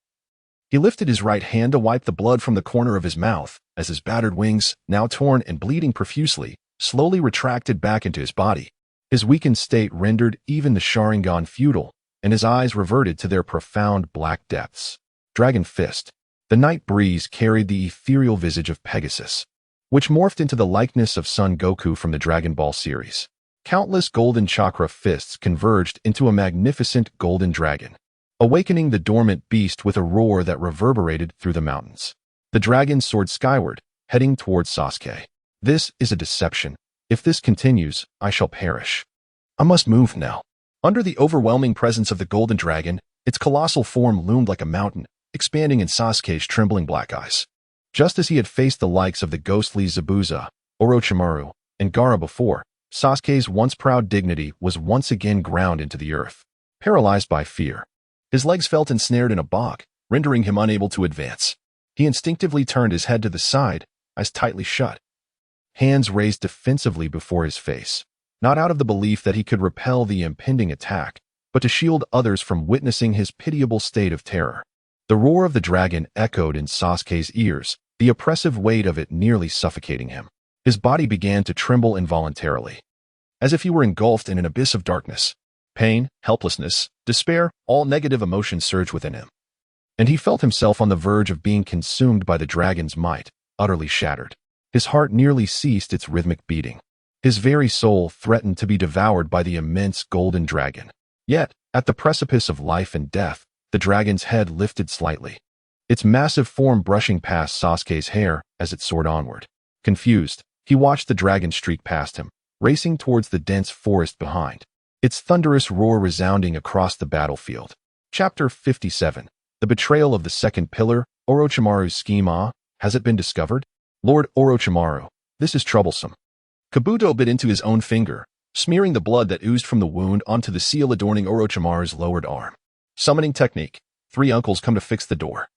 A: he lifted his right hand to wipe the blood from the corner of his mouth as his battered wings, now torn and bleeding profusely, slowly retracted back into his body. His weakened state rendered even the Sharingan futile, and his eyes reverted to their profound black depths. Dragon Fist. The night breeze carried the ethereal visage of Pegasus, which morphed into the likeness of Son Goku from the Dragon Ball series. Countless golden chakra fists converged into a magnificent golden dragon, awakening the dormant beast with a roar that reverberated through the mountains. The dragon soared skyward, heading towards Sasuke. This is a deception. If this continues, I shall perish. I must move now. Under the overwhelming presence of the golden dragon, its colossal form loomed like a mountain, expanding in Sasuke's trembling black eyes. Just as he had faced the likes of the ghostly Zabuza, Orochimaru, and Gaara before, Sasuke's once proud dignity was once again ground into the earth. Paralyzed by fear, his legs felt ensnared in a bog, rendering him unable to advance. He instinctively turned his head to the side, eyes tightly shut, hands raised defensively before his face, not out of the belief that he could repel the impending attack, but to shield others from witnessing his pitiable state of terror. The roar of the dragon echoed in Sasuke's ears, the oppressive weight of it nearly suffocating him. His body began to tremble involuntarily, as if he were engulfed in an abyss of darkness. Pain, helplessness, despair, all negative emotions surged within him, and he felt himself on the verge of being consumed by the dragon's might, utterly shattered. His heart nearly ceased its rhythmic beating. His very soul threatened to be devoured by the immense golden dragon. Yet, at the precipice of life and death, the dragon's head lifted slightly, its massive form brushing past Sasuke's hair as it soared onward. Confused, he watched the dragon streak past him, racing towards the dense forest behind, its thunderous roar resounding across the battlefield. Chapter 57. The Betrayal of the Second Pillar, Orochimaru's Scheme. Has it been discovered? Lord Orochimaru, this is troublesome. Kabuto bit into his own finger, smearing the blood that oozed from the wound onto the seal adorning Orochimaru's lowered arm. Summoning technique. 3 uncles come to fix the door.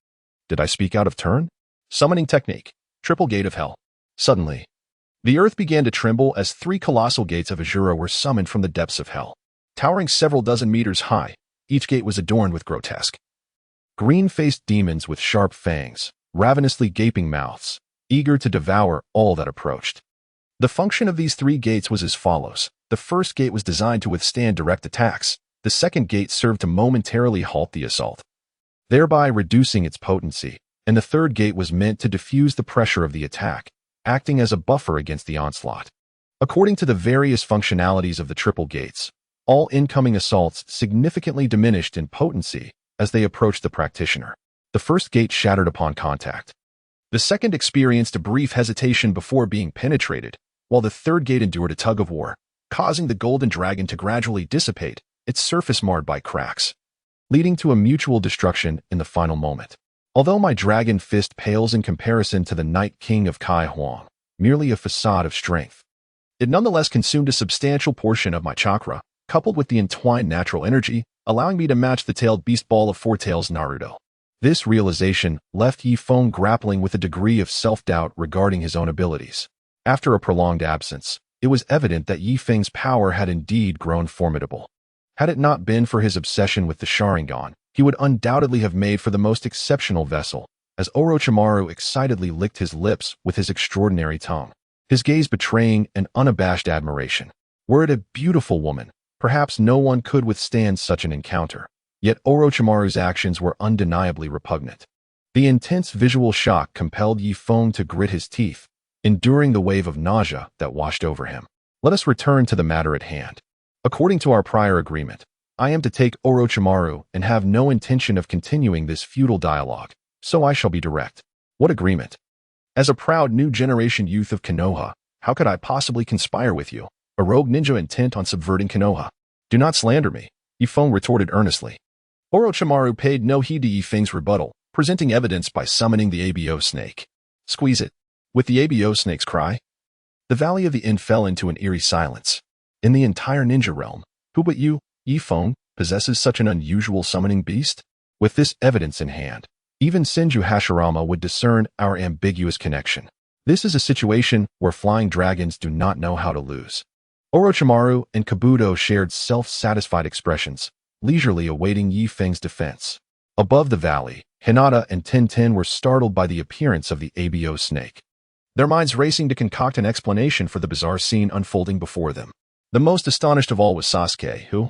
A: Did I speak out of turn? Summoning technique. Triple gate of hell. Suddenly, the earth began to tremble as 3 colossal gates of Azura were summoned from the depths of hell. Towering several dozen meters high, each gate was adorned with grotesque green-faced demons with sharp fangs, ravenously gaping mouths, eager to devour all that approached. The function of these three gates was as follows. The first gate was designed to withstand direct attacks. The second gate served to momentarily halt the assault, thereby reducing its potency, and the third gate was meant to diffuse the pressure of the attack, acting as a buffer against the onslaught. According to the various functionalities of the triple gates, all incoming assaults significantly diminished in potency as they approached the practitioner. The first gate shattered upon contact. The second experienced a brief hesitation before being penetrated, while the third gate endured a tug-of-war, causing the golden dragon to gradually dissipate, its surface marred by cracks, leading to a mutual destruction in the final moment. Although my dragon fist pales in comparison to the Night King of Kai Huang, merely a facade of strength, it nonetheless consumed a substantial portion of my chakra, coupled with the entwined natural energy, allowing me to match the tailed beast ball of Four Tails Naruto. This realization left Yifeng grappling with a degree of self-doubt regarding his own abilities. After a prolonged absence, it was evident that Yifeng's power had indeed grown formidable. Had it not been for his obsession with the Sharingan, he would undoubtedly have made for the most exceptional vessel, as Orochimaru excitedly licked his lips with his extraordinary tongue, his gaze betraying an unabashed admiration. Were it a beautiful woman, perhaps no one could withstand such an encounter. Yet Orochimaru's actions were undeniably repugnant. The intense visual shock compelled Yifeng to grit his teeth, enduring the wave of nausea that washed over him. Let us return to the matter at hand. According to our prior agreement, I am to take Orochimaru and have no intention of continuing this futile dialogue, so I shall be direct. What agreement? As a proud new generation youth of Konoha, how could I possibly conspire with you, a rogue ninja intent on subverting Konoha? Do not slander me, Yifeng retorted earnestly. Orochimaru paid no heed to Yifeng's rebuttal, presenting evidence by summoning the ABO snake. Squeeze it. With the ABO snake's cry, the Valley of the End fell into an eerie silence. In the entire ninja realm, who but you, Yifeng, possesses such an unusual summoning beast? With this evidence in hand, even Senju Hashirama would discern our ambiguous connection. This is a situation where flying dragons do not know how to lose. Orochimaru and Kabuto shared self-satisfied expressions, leisurely awaiting Yifeng's defense. Above the valley, Hinata and Tintin were startled by the appearance of the ABO snake, their minds racing to concoct an explanation for the bizarre scene unfolding before them. The most astonished of all was Sasuke, who,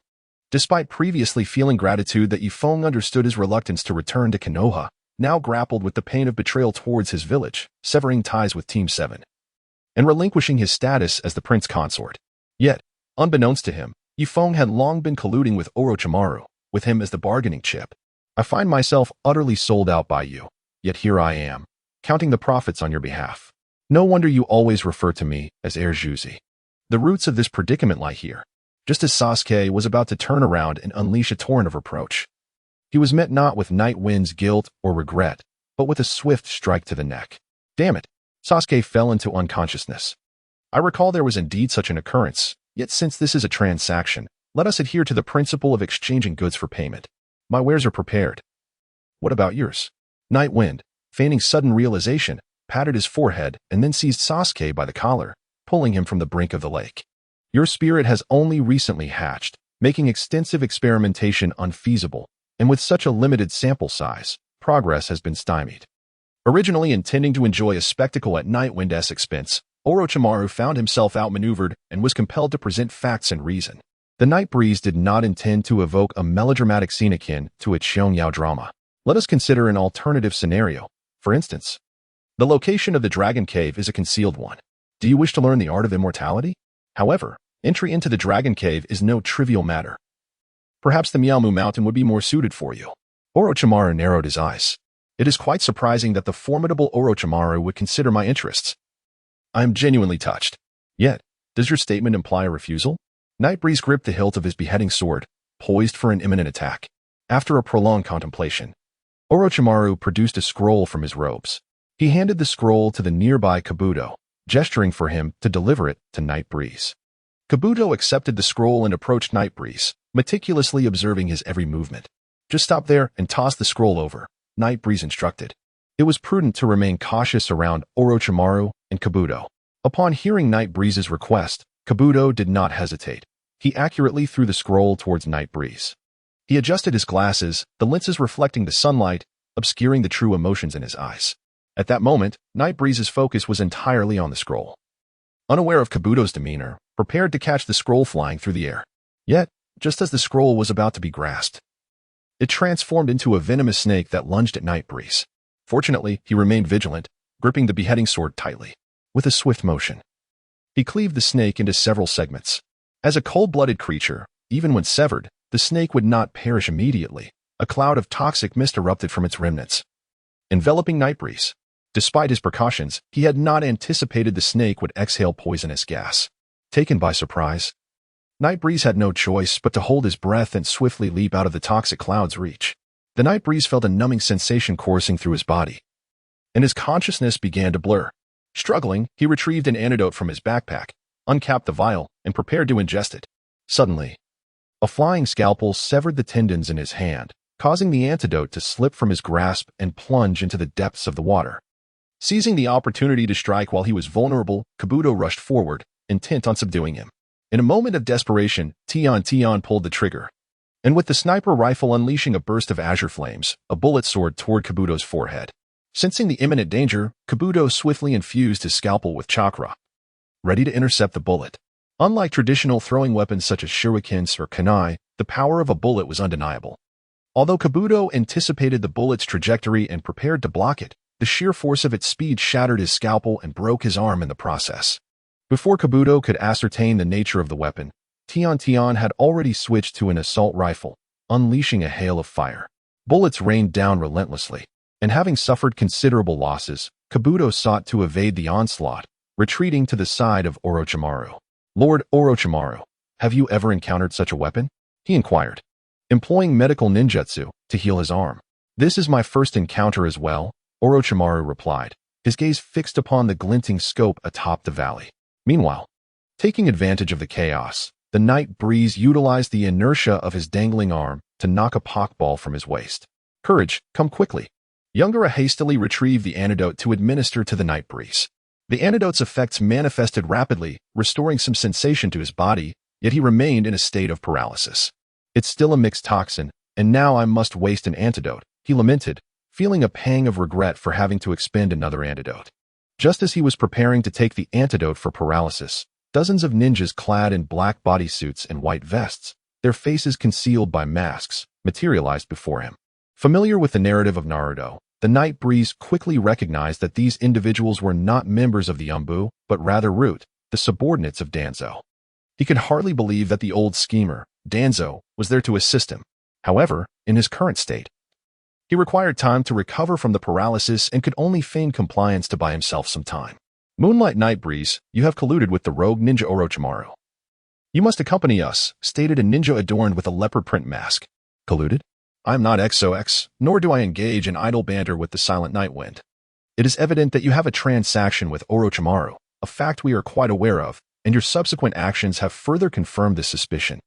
A: despite previously feeling gratitude that Yifeng understood his reluctance to return to Konoha, now grappled with the pain of betrayal towards his village, severing ties with Team 7, and relinquishing his status as the prince consort. Yet, unbeknownst to him, Yifeng had long been colluding with Orochimaru, with him as the bargaining chip. I find myself utterly sold out by you, yet here I am, counting the profits on your behalf. No wonder you always refer to me as Heir Juzi. The roots of this predicament lie here. Just as Sasuke was about to turn around and unleash a torrent of reproach, he was met not with Night Wind's guilt or regret, but with a swift strike to the neck. Damn it! Sasuke fell into unconsciousness. I recall there was indeed such an occurrence, yet since this is a transaction, let us adhere to the principle of exchanging goods for payment. My wares are prepared. What about yours? Night Wind, feigning sudden realization, patted his forehead and then seized Sasuke by the collar, pulling him from the brink of the lake. Your spirit has only recently hatched, making extensive experimentation unfeasible, and with such a limited sample size, progress has been stymied. Originally intending to enjoy a spectacle at Night Wind's expense, Orochimaru found himself outmaneuvered and was compelled to present facts and reason. The Night Breeze did not intend to evoke a melodramatic scene akin to a Xiong drama. Let us consider an alternative scenario. For instance, the location of the Dragon Cave is a concealed one. Do you wish to learn the art of immortality? However, entry into the Dragon Cave is no trivial matter. Perhaps the Miaomu Mountain would be more suited for you. Orochimaru narrowed his eyes. It is quite surprising that the formidable Orochimaru would consider my interests. I am genuinely touched. Yet, does your statement imply a refusal? Nightbreeze gripped the hilt of his beheading sword, poised for an imminent attack. After a prolonged contemplation, Orochimaru produced a scroll from his robes. He handed the scroll to the nearby Kabuto, gesturing for him to deliver it to Nightbreeze. Kabuto accepted the scroll and approached Nightbreeze, meticulously observing his every movement. Just stop there and toss the scroll over, Nightbreeze instructed. It was prudent to remain cautious around Orochimaru and Kabuto. Upon hearing Nightbreeze's request, Kabuto did not hesitate. He accurately threw the scroll towards Nightbreeze. He adjusted his glasses, the lenses reflecting the sunlight, obscuring the true emotions in his eyes. At that moment, Nightbreeze's focus was entirely on the scroll. Unaware of Kabuto's demeanor, prepared to catch the scroll flying through the air. Yet, just as the scroll was about to be grasped, it transformed into a venomous snake that lunged at Nightbreeze. Fortunately, he remained vigilant, gripping the beheading sword tightly. With a swift motion, he cleaved the snake into several segments. As a cold-blooded creature, even when severed, the snake would not perish immediately. A cloud of toxic mist erupted from its remnants, enveloping Nightbreeze. Despite his precautions, he had not anticipated the snake would exhale poisonous gas. Taken by surprise, Nightbreeze had no choice but to hold his breath and swiftly leap out of the toxic cloud's reach. The Nightbreeze felt a numbing sensation coursing through his body, and his consciousness began to blur. Struggling, he retrieved an antidote from his backpack, uncapped the vial, and prepared to ingest it. Suddenly, a flying scalpel severed the tendons in his hand, causing the antidote to slip from his grasp and plunge into the depths of the water. Seizing the opportunity to strike while he was vulnerable, Kabuto rushed forward, intent on subduing him. In a moment of desperation, Tion pulled the trigger, and with the sniper rifle unleashing a burst of azure flames, a bullet soared toward Kabuto's forehead. Sensing the imminent danger, Kabuto swiftly infused his scalpel with chakra, ready to intercept the bullet. Unlike traditional throwing weapons such as shurikens or kunai, the power of a bullet was undeniable. Although Kabuto anticipated the bullet's trajectory and prepared to block it, the sheer force of its speed shattered his scalpel and broke his arm in the process. Before Kabuto could ascertain the nature of the weapon, Tion had already switched to an assault rifle, unleashing a hail of fire. Bullets rained down relentlessly, and having suffered considerable losses, Kabuto sought to evade the onslaught, retreating to the side of Orochimaru. "Lord Orochimaru, have you ever encountered such a weapon?" he inquired, employing medical ninjutsu to heal his arm. "This is my first encounter as well," Orochimaru replied, his gaze fixed upon the glinting scope atop the valley. Meanwhile, taking advantage of the chaos, the Nightbreeze utilized the inertia of his dangling arm to knock a pokeball from his waist. "Courage, come quickly." Yungara hastily retrieved the antidote to administer to the Nightbreeze. The antidote's effects manifested rapidly, restoring some sensation to his body, yet he remained in a state of paralysis. "It's still a mixed toxin, and now I must waste an antidote," he lamented, feeling a pang of regret for having to expend another antidote. Just as he was preparing to take the antidote for paralysis, dozens of ninjas clad in black bodysuits and white vests, their faces concealed by masks, materialized before him. Familiar with the narrative of Naruto, the Nightbreeze quickly recognized that these individuals were not members of the Yambu, but rather Root, the subordinates of Danzo. He could hardly believe that the old schemer, Danzo, was there to assist him. However, in his current state, he required time to recover from the paralysis and could only feign compliance to buy himself some time. "Moonlight Nightbreeze, you have colluded with the rogue ninja Orochimaru. You must accompany us," stated a ninja adorned with a leopard print mask. "Colluded? I am not XOX, nor do I engage in idle banter with the silent Nightwind. It is evident that you have a transaction with Orochimaru, a fact we are quite aware of, and your subsequent actions have further confirmed this suspicion.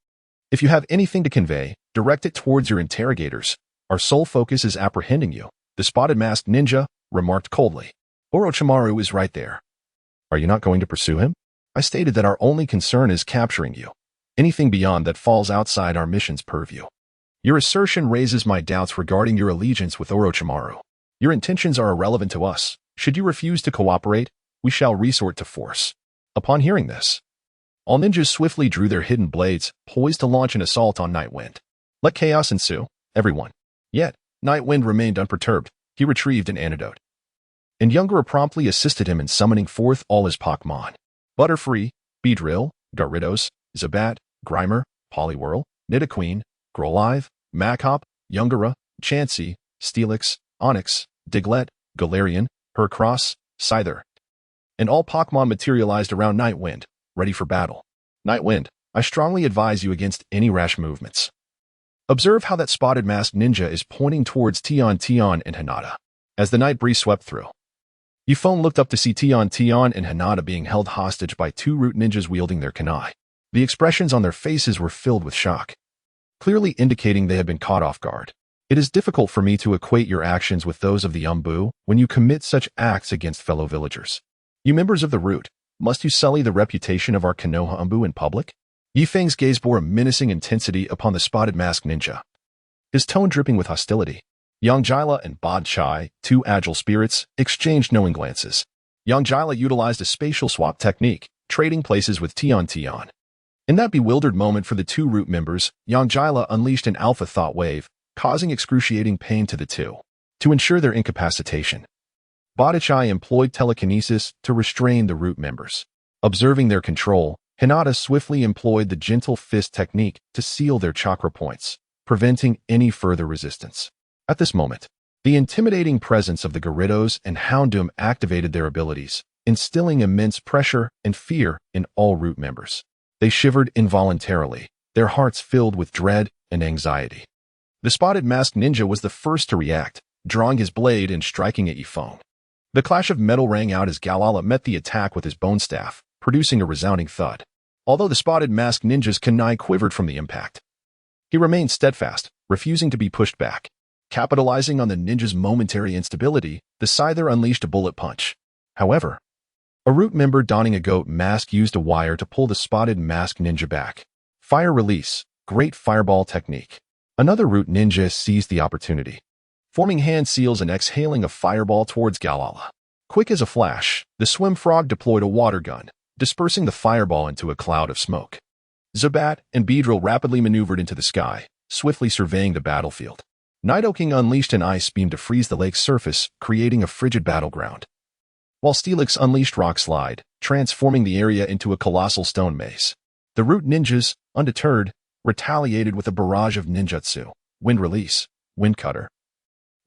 A: If you have anything to convey, direct it towards your interrogators. Our sole focus is apprehending you," the spotted masked ninja remarked coldly. "Orochimaru is right there. Are you not going to pursue him? I stated that our only concern is capturing you. Anything beyond that falls outside our mission's purview. Your assertion raises my doubts regarding your allegiance with Orochimaru. Your intentions are irrelevant to us. Should you refuse to cooperate, we shall resort to force." Upon hearing this, all ninjas swiftly drew their hidden blades, poised to launch an assault on Nightwind. Let chaos ensue, everyone. Yet, Nightwind remained unperturbed. He retrieved an antidote, and Yungara promptly assisted him in summoning forth all his Pokémon. Butterfree, Beedrill, Gyarados, Zubat, Grimer, Poliwhirl, Nidoking, Growlithe, Machop, Yungara, Chansey, Steelix, Onix, Diglett, Galarian, Heracross, Scyther, and all Pokémon materialized around Nightwind, ready for battle. "Nightwind, I strongly advise you against any rash movements. Observe how that spotted masked ninja is pointing towards Tion and Hinata." As the Nightbreeze swept through, Yufone looked up to see Tion and Hinata being held hostage by two Root ninjas wielding their kunai. The expressions on their faces were filled with shock, clearly indicating they had been caught off guard. "It is difficult for me to equate your actions with those of the Yambu when you commit such acts against fellow villagers. You members of the Root, must you sully the reputation of our Konoha Umbu in public?" Yifeng's gaze bore a menacing intensity upon the spotted masked ninja. his tone dripping with hostility. Yongjila and Bodchai, two agile spirits, exchanged knowing glances. Yongjila utilized a spatial swap technique, trading places with Tion. In that bewildered moment for the two root members, Yongjila unleashed an alpha thought wave, causing excruciating pain to the two. To ensure their incapacitation, Bodchai employed telekinesis to restrain the root members. Observing their control, Hinata swiftly employed the gentle fist technique to seal their chakra points, preventing any further resistance. At this moment, the intimidating presence of the Gyarados and Houndoom activated their abilities, instilling immense pressure and fear in all root members. They shivered involuntarily, their hearts filled with dread and anxiety. The spotted masked ninja was the first to react, drawing his blade and striking at Yifeng. The clash of metal rang out as Galala met the attack with his bone staff, producing a resounding thud. Although the spotted masked ninja's kunai quivered from the impact, he remained steadfast, refusing to be pushed back. Capitalizing on the ninja's momentary instability, the Scyther unleashed a bullet punch. However, a root member donning a goat mask used a wire to pull the spotted masked ninja back. Fire release, great fireball technique. Another root ninja seized the opportunity, forming hand seals and exhaling a fireball towards Galala. Quick as a flash, the swim frog deployed a water gun, dispersing the fireball into a cloud of smoke. Zubat and Beedrill rapidly maneuvered into the sky, swiftly surveying the battlefield. Nidoking unleashed an ice beam to freeze the lake's surface, creating a frigid battleground, while Steelix unleashed Rock Slide, transforming the area into a colossal stone maze. The root ninjas, undeterred, retaliated with a barrage of ninjutsu: Wind Release, Wind Cutter,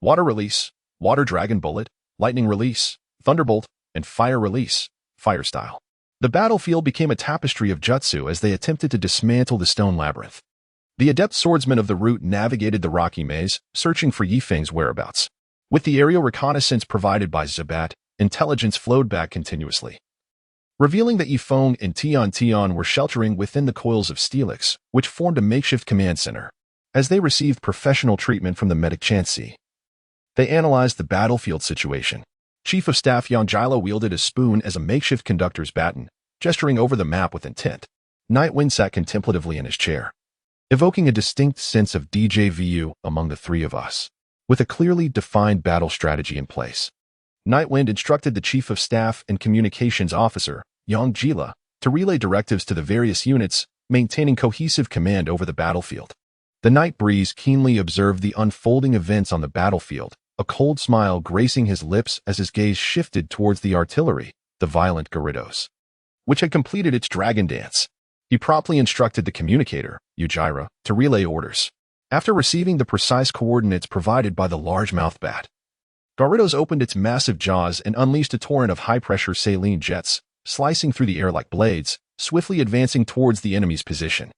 A: Water Release, Water Dragon Bullet, Lightning Release, Thunderbolt, and Fire Release, Fire Style. The battlefield became a tapestry of jutsu as they attempted to dismantle the stone labyrinth. The adept swordsmen of the root navigated the rocky maze, searching for Yifeng's whereabouts. With the aerial reconnaissance provided by Zubat, intelligence flowed back continuously, revealing that Yifeng and Tion were sheltering within the coils of Steelix, which formed a makeshift command center. As they received professional treatment from the medic Chansey, they analyzed the battlefield situation. Chief of Staff Yongjila wielded a spoon as a makeshift conductor's baton, gesturing over the map with intent. Nightwind sat contemplatively in his chair, evoking a distinct sense of déjà vu among the three of us. With a clearly defined battle strategy in place, Nightwind instructed the Chief of Staff and Communications Officer, Yongjila, to relay directives to the various units, maintaining cohesive command over the battlefield. The Night Breeze keenly observed the unfolding events on the battlefield, a cold smile gracing his lips as his gaze shifted towards the artillery, the violent Gyarados, which had completed its dragon dance. He promptly instructed the communicator, Ujira, to relay orders. After receiving the precise coordinates provided by the largemouth bat, Gyarados opened its massive jaws and unleashed a torrent of high-pressure saline jets, slicing through the air like blades, swiftly advancing towards the enemy's position.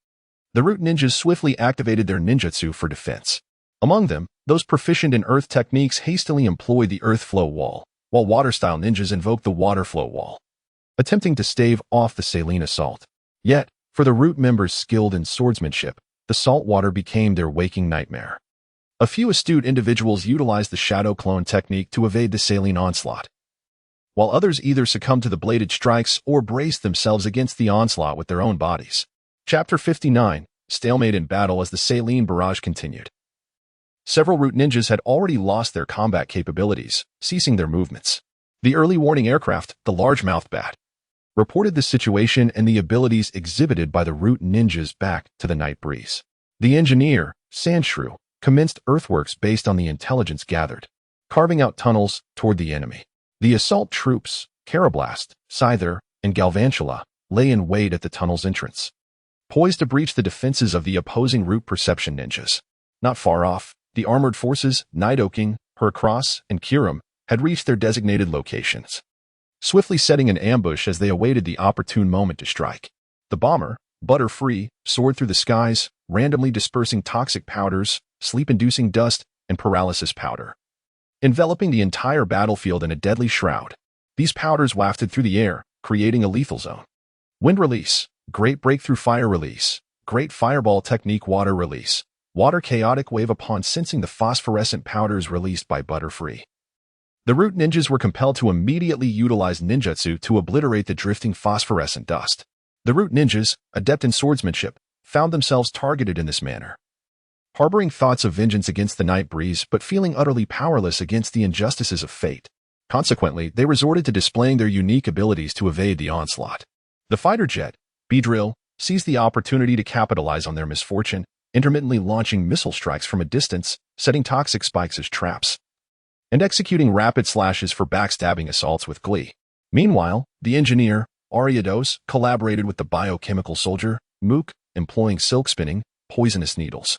A: The root ninjas swiftly activated their ninjutsu for defense. Among them, those proficient in earth techniques hastily employed the earth flow wall, while water-style ninjas invoked the water flow wall, attempting to stave off the saline assault. Yet, for the root members skilled in swordsmanship, the salt water became their waking nightmare. A few astute individuals utilized the shadow clone technique to evade the saline onslaught, while others either succumbed to the bladed strikes or braced themselves against the onslaught with their own bodies. Chapter 59, Stalemate in Battle. As the saline barrage continued, several root ninjas had already lost their combat capabilities, ceasing their movements. The early warning aircraft, the largemouth bat, reported the situation and the abilities exhibited by the root ninjas back to the Night Breeze. The engineer, Sandshrew, commenced earthworks based on the intelligence gathered, carving out tunnels toward the enemy. The assault troops, Carablast, Scyther, and Galvantula, lay in wait at the tunnel's entrance, poised to breach the defenses of the opposing root perception ninjas. Not far off, the armored forces, Nidoking, Heracross, and Kyurem, had reached their designated locations, swiftly setting an ambush as they awaited the opportune moment to strike. The bomber, Butterfree, soared through the skies, randomly dispersing toxic powders, sleep-inducing dust, and paralysis powder, enveloping the entire battlefield in a deadly shroud. These powders wafted through the air, creating a lethal zone. Wind Release, Great Breakthrough Fire Release, Great Fireball Technique Water Release, Water Chaotic Wave. Upon sensing the phosphorescent powders released by Butterfree, the root ninjas were compelled to immediately utilize ninjutsu to obliterate the drifting phosphorescent dust. The root ninjas, adept in swordsmanship, found themselves targeted in this manner. harboring thoughts of vengeance against the night breeze but feeling utterly powerless against the injustices of fate. Consequently, they resorted to displaying their unique abilities to evade the onslaught. The fighter jet, Beedrill, seized the opportunity to capitalize on their misfortune, intermittently launching missile strikes from a distance, setting toxic spikes as traps, and executing rapid slashes for backstabbing assaults with glee. Meanwhile, the engineer, Ariados, collaborated with the biochemical soldier, Mook, employing silk spinning, poisonous needles,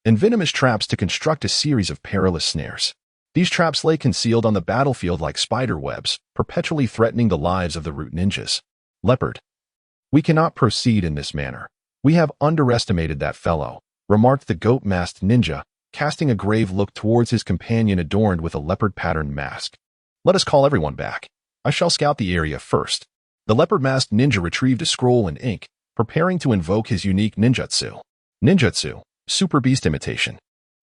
A: and venomous traps to construct a series of perilous snares. These traps lay concealed on the battlefield like spider webs, perpetually threatening the lives of the root ninjas. Leopard. We cannot proceed in this manner. We have underestimated that fellow, remarked the goat-masked ninja, casting a grave look towards his companion adorned with a leopard-patterned mask. Let us call everyone back. I shall scout the area first. The leopard-masked ninja retrieved a scroll and ink, preparing to invoke his unique ninjutsu. Ninjutsu, super beast imitation.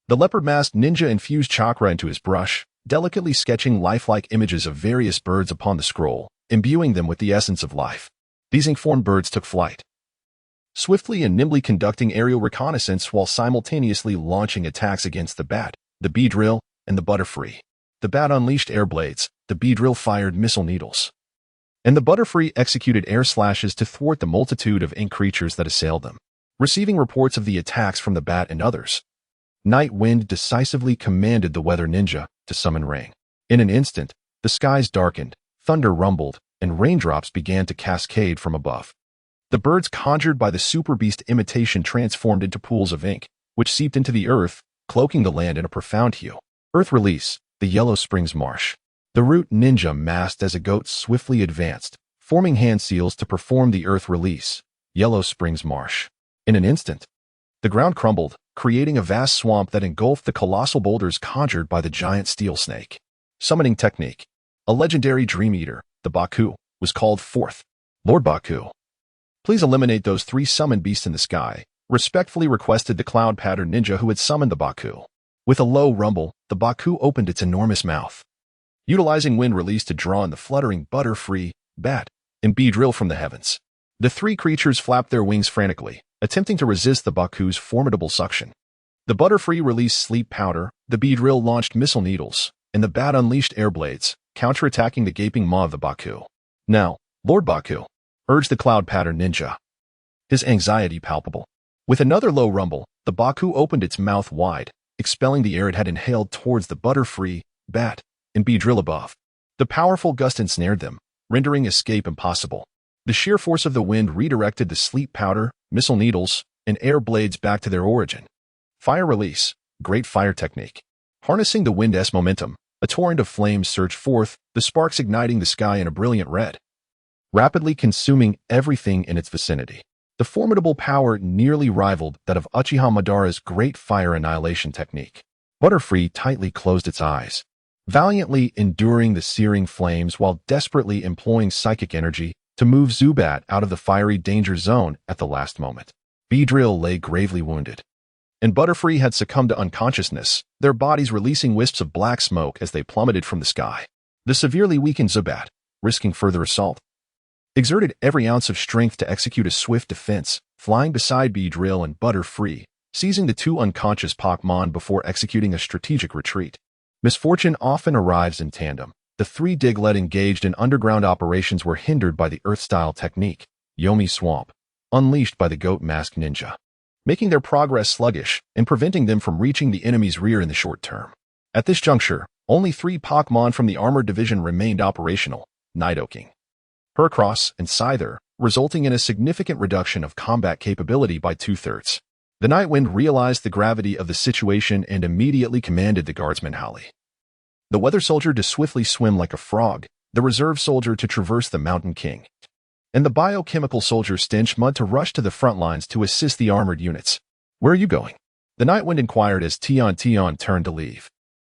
A: The leopard-masked ninja infused chakra into his brush, delicately sketching lifelike images of various birds upon the scroll, imbuing them with the essence of life. These ink-formed birds took flight, swiftly and nimbly conducting aerial reconnaissance while simultaneously launching attacks against the bat, the Beedrill, and the Butterfree. The bat unleashed air blades, the Beedrill fired missile needles, and the Butterfree executed air slashes to thwart the multitude of ink creatures that assailed them. Receiving reports of the attacks from the bat and others, Night Wind decisively commanded the weather ninja to summon rain. In an instant, the skies darkened, thunder rumbled, and raindrops began to cascade from above. The birds conjured by the super beast imitation transformed into pools of ink, which seeped into the earth, cloaking the land in a profound hue. Earth release, the Yellow Springs Marsh. The root ninja masked as a goat swiftly advanced, forming hand seals to perform the earth release, Yellow Springs Marsh. In an instant, the ground crumbled, creating a vast swamp that engulfed the colossal boulders conjured by the giant steel snake. Summoning technique. A legendary dream eater, the Baku, was called forth. Lord Baku, please eliminate those 3 summoned beasts in the sky, respectfully requested the cloud-patterned ninja who had summoned the Baku. With a low rumble, the Baku opened its enormous mouth, utilizing wind release to draw in the fluttering Butterfree, bat, and Beedrill from the heavens. The 3 creatures flapped their wings frantically, attempting to resist the Baku's formidable suction. The Butterfree released sleep powder, the Beedrill launched missile needles, and the bat unleashed air blades, counterattacking the gaping maw of the Baku. Now, Lord Baku, urged the cloud-patterned ninja, his anxiety palpable. With another low rumble, the Baku opened its mouth wide, expelling the air it had inhaled towards the Butterfree, bat, and Beedrill above. The powerful gust ensnared them, rendering escape impossible. The sheer force of the wind redirected the sleep powder, missile needles, and air blades back to their origin. Fire release, great fire technique. Harnessing the wind's momentum, a torrent of flames surged forth, the sparks igniting the sky in a brilliant red, rapidly consuming everything in its vicinity. The formidable power nearly rivaled that of Uchiha Madara's great fire annihilation technique. Butterfree tightly closed its eyes, valiantly enduring the searing flames while desperately employing psychic energy to move Zubat out of the fiery danger zone at the last moment. Beedrill lay gravely wounded, and Butterfree had succumbed to unconsciousness, their bodies releasing wisps of black smoke as they plummeted from the sky. The severely weakened Zubat, risking further assault, exerted every ounce of strength to execute a swift defense, flying beside Beedrill and Butterfree, seizing the 2 unconscious Pokémon before executing a strategic retreat. Misfortune often arrives in tandem. The 3 Diglett engaged in underground operations were hindered by the Earth-style technique, Yomi Swamp, unleashed by the goat-masked ninja, making their progress sluggish and preventing them from reaching the enemy's rear in the short term. At this juncture, only 3 Pokémon from the Armored Division remained operational, Nidoking, Heracross, and Scyther, resulting in a significant reduction of combat capability by 2/3. The Nightwind realized the gravity of the situation and immediately commanded the guardsman Howley, the weather soldier, to swiftly swim like a frog, the reserve soldier to traverse the Mountain King, and the biochemical soldier Stench Mud to rush to the front lines to assist the armored units. Where are you going? The Nightwind inquired as Tion turned to leave.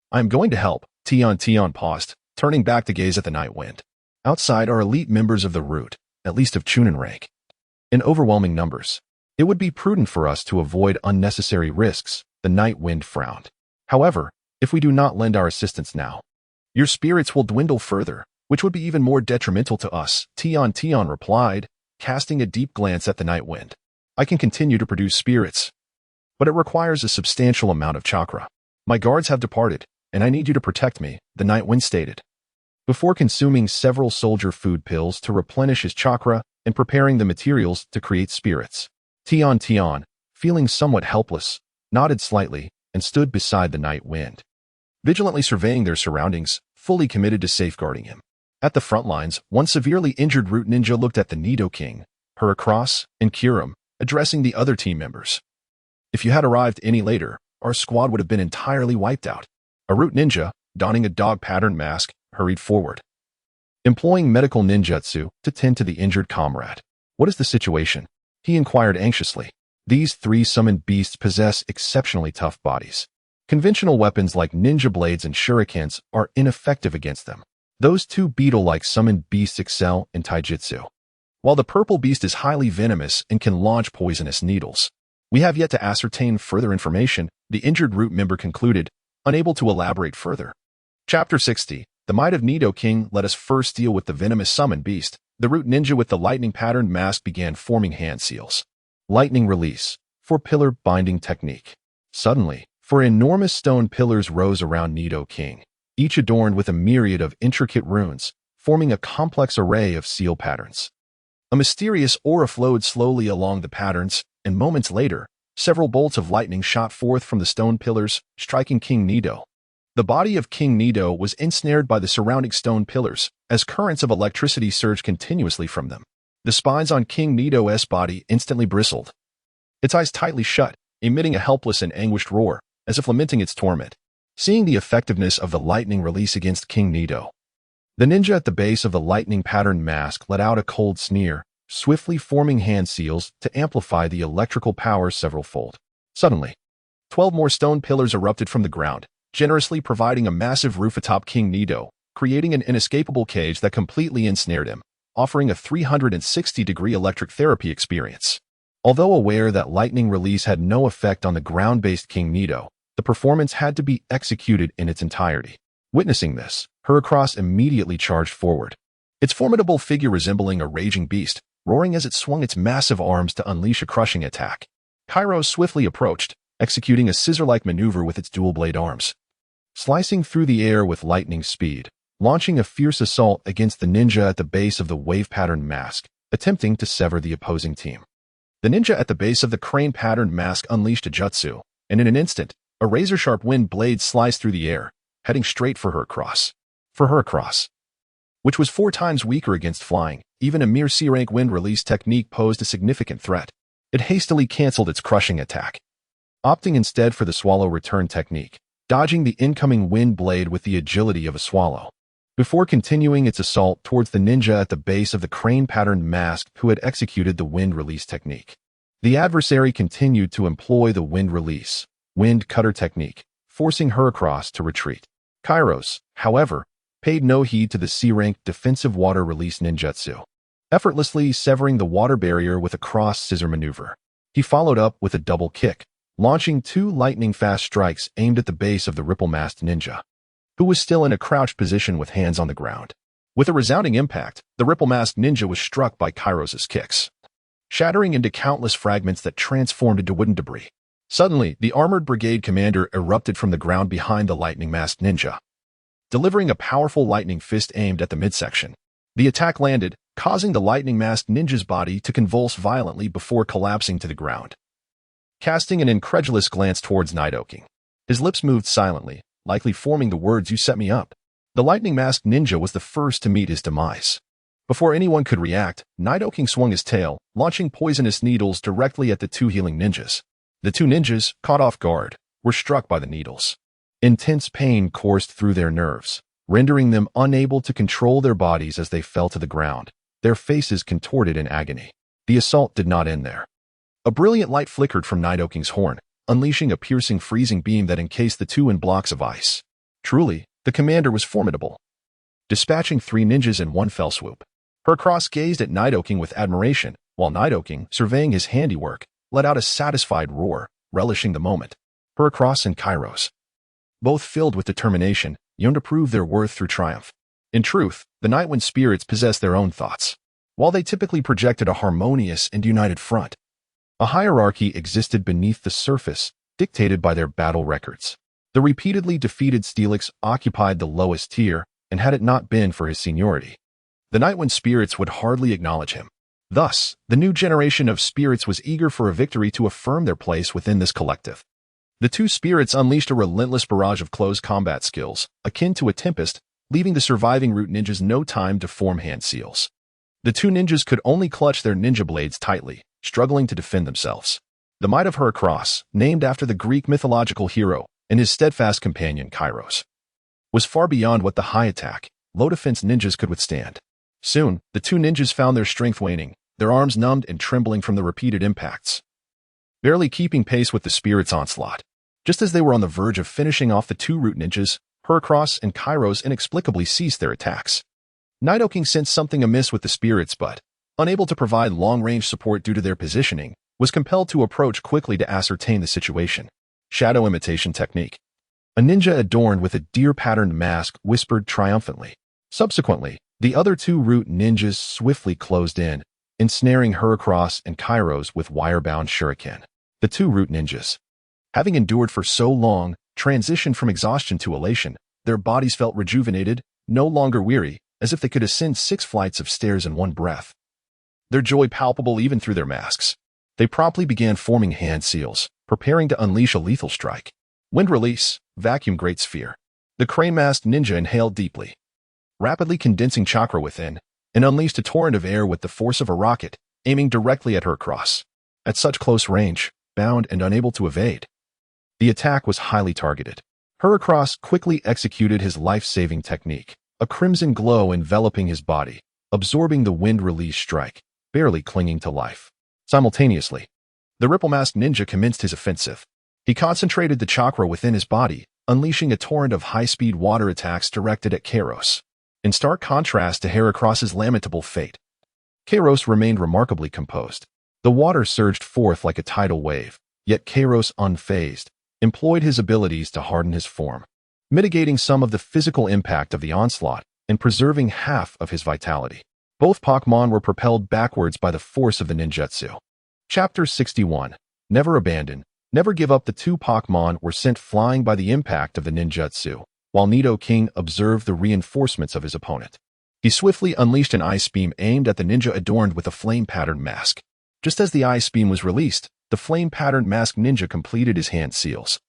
A: I am going to help, Tion paused, turning back to gaze at the Nightwind. Outside are elite members of the Root, at least of Chunin rank, in overwhelming numbers. It would be prudent for us to avoid unnecessary risks, the Nightwind frowned. However, if we do not lend our assistance now, your spirits will dwindle further, which would be even more detrimental to us, Tion replied, casting a deep glance at the Nightwind. I can continue to produce spirits, but it requires a substantial amount of chakra. My guards have departed, and I need you to protect me, the Night Wind stated. Before consuming several soldier food pills to replenish his chakra and preparing the materials to create spirits, Tian, feeling somewhat helpless, nodded slightly and stood beside the Night Wind, vigilantly surveying their surroundings, fully committed to safeguarding him. At the front lines, one severely injured root ninja looked at the Nidoking, Heracross, and Kirim, addressing the other team members. If you had arrived any later, our squad would have been entirely wiped out. A root ninja, donning a dog-patterned mask, hurried forward, employing medical ninjutsu to tend to the injured comrade. What is the situation? He inquired anxiously. These three summoned beasts possess exceptionally tough bodies. Conventional weapons like ninja blades and shurikens are ineffective against them. Those two beetle-like summoned beasts excel in taijutsu, while the purple beast is highly venomous and can launch poisonous needles. We have yet to ascertain further information, the injured root member concluded, unable to elaborate further. Chapter 60. The Might of Nidoking. Let us first deal with the venomous summoned beast. The root ninja with the lightning-patterned mask began forming hand seals. Lightning release. For pillar binding technique. Suddenly, four enormous stone pillars rose around Nidoking, each adorned with a myriad of intricate runes, forming a complex array of seal patterns. A mysterious aura flowed slowly along the patterns, and moments later, several bolts of lightning shot forth from the stone pillars, striking King Nido. The body of King Nido was ensnared by the surrounding stone pillars, as currents of electricity surged continuously from them. The spines on King Nido's body instantly bristled. Its eyes tightly shut, emitting a helpless and anguished roar, as if lamenting its torment. Seeing the effectiveness of the lightning release against King Nido, the ninja at the base of the lightning-patterned mask let out a cold sneer, swiftly forming hand seals to amplify the electrical power several-fold. Suddenly, 12 more stone pillars erupted from the ground, generously providing a massive roof atop King Nido, creating an inescapable cage that completely ensnared him, offering a 360-degree electric therapy experience. Although aware that lightning release had no effect on the ground-based King Nido, the performance had to be executed in its entirety. Witnessing this, Heracross immediately charged forward, its formidable figure resembling a raging beast, roaring as it swung its massive arms to unleash a crushing attack. Kairos swiftly approached, executing a scissor-like maneuver with its dual-blade arms, slicing through the air with lightning speed, launching a fierce assault against the ninja at the base of the wave-patterned mask, attempting to sever the opposing team. The ninja at the base of the crane-patterned mask unleashed a jutsu, and in an instant, a razor-sharp wind blade sliced through the air, heading straight for Heracross. Which was 4 times weaker against flying, even a mere C-rank wind release technique posed a significant threat. It hastily canceled its crushing attack, opting instead for the swallow return technique, dodging the incoming wind blade with the agility of a swallow, before continuing its assault towards the ninja at the base of the crane-patterned mask who had executed the wind release technique. The adversary continued to employ the wind release, wind cutter technique, forcing Heracross to retreat. Kairos, however, paid no heed to the C-rank defensive water release ninjutsu, effortlessly severing the water barrier with a cross-scissor maneuver. He followed up with a double kick, launching 2 lightning-fast strikes aimed at the base of the ripple-masked ninja, who was still in a crouched position with hands on the ground. With a resounding impact, the ripple-masked ninja was struck by Kairos's kicks, shattering into countless fragments that transformed into wooden debris. Suddenly, the armored brigade commander erupted from the ground behind the lightning-masked ninja, delivering a powerful lightning fist aimed at the midsection. The attack landed, causing the lightning-masked ninja's body to convulse violently before collapsing to the ground. Casting an incredulous glance towards Nidoking, his lips moved silently, likely forming the words, "You set me up." The lightning-masked ninja was the first to meet his demise. Before anyone could react, Nidoking swung his tail, launching poisonous needles directly at the 2 healing ninjas. The 2 ninjas, caught off guard, were struck by the needles. Intense pain coursed through their nerves, rendering them unable to control their bodies as they fell to the ground, their faces contorted in agony. The assault did not end there. A brilliant light flickered from Nidoking's horn, unleashing a piercing freezing beam that encased the 2 in blocks of ice. Truly, the commander was formidable, dispatching 3 ninjas in one fell swoop. Heracross gazed at Nidoking with admiration, while Nidoking, surveying his handiwork, let out a satisfied roar, relishing the moment. Heracross and Kairos, both filled with determination, yearned to prove their worth through triumph. In truth, the Nightwind spirits possessed their own thoughts. While they typically projected a harmonious and united front, A hierarchy existed beneath the surface, dictated by their battle records. The repeatedly defeated Steelix occupied the lowest tier, and had it not been for his seniority, the Nightwind spirits would hardly acknowledge him. Thus, the new generation of spirits was eager for a victory to affirm their place within this collective. The two spirits unleashed a relentless barrage of close combat skills, akin to a tempest, leaving the surviving root ninjas no time to form hand seals. The two ninjas could only clutch their ninja blades tightly, struggling to defend themselves. The might of Heracross, named after the Greek mythological hero, and his steadfast companion Kairos, was far beyond what the high attack, low defense ninjas could withstand. Soon, the two ninjas found their strength waning, their arms numbed and trembling from the repeated impacts, barely keeping pace with the spirit's onslaught. Just as they were on the verge of finishing off the two root ninjas, Heracross and Kairos inexplicably ceased their attacks. Nidoking sensed something amiss with the spirits but, unable to provide long-range support due to their positioning, was compelled to approach quickly to ascertain the situation. Shadow imitation technique. A ninja adorned with a deer-patterned mask whispered triumphantly. Subsequently, the other two root ninjas swiftly closed in, ensnaring Heracross and Kairos with wire-bound shuriken. The two root ninjas, having endured for so long, transitioned from exhaustion to elation. Their bodies felt rejuvenated, no longer weary, as if they could ascend 6 flights of stairs in one breath. Their joy palpable even through their masks. They promptly began forming hand seals, preparing to unleash a lethal strike. Wind release, vacuum great sphere. The crane-masked ninja inhaled deeply, rapidly condensing chakra within, and unleashed a torrent of air with the force of a rocket, aiming directly at Heracross. At such close range, bound and unable to evade, the attack was highly targeted. Heracross quickly executed his life-saving technique, a crimson glow enveloping his body, absorbing the wind release strike, barely clinging to life. Simultaneously, the ripple-masked ninja commenced his offensive. He concentrated the chakra within his body, unleashing a torrent of high-speed water attacks directed at Kairos. In stark contrast to Heracross's lamentable fate, Kairos remained remarkably composed. The water surged forth like a tidal wave, yet Kairos, unfazed, employed his abilities to harden his form, mitigating some of the physical impact of the onslaught and preserving half of his vitality. Both Pokémon were propelled backwards by the force of the ninjutsu. Chapter 61. Never Abandon. Never give up. The two Pokémon were sent flying by the impact of the ninjutsu, while Nidoking observed the reinforcements of his opponent. He swiftly unleashed an ice beam aimed at the ninja adorned with a flame-patterned mask. Just as the ice beam was released, the flame-patterned masked ninja completed his hand seals,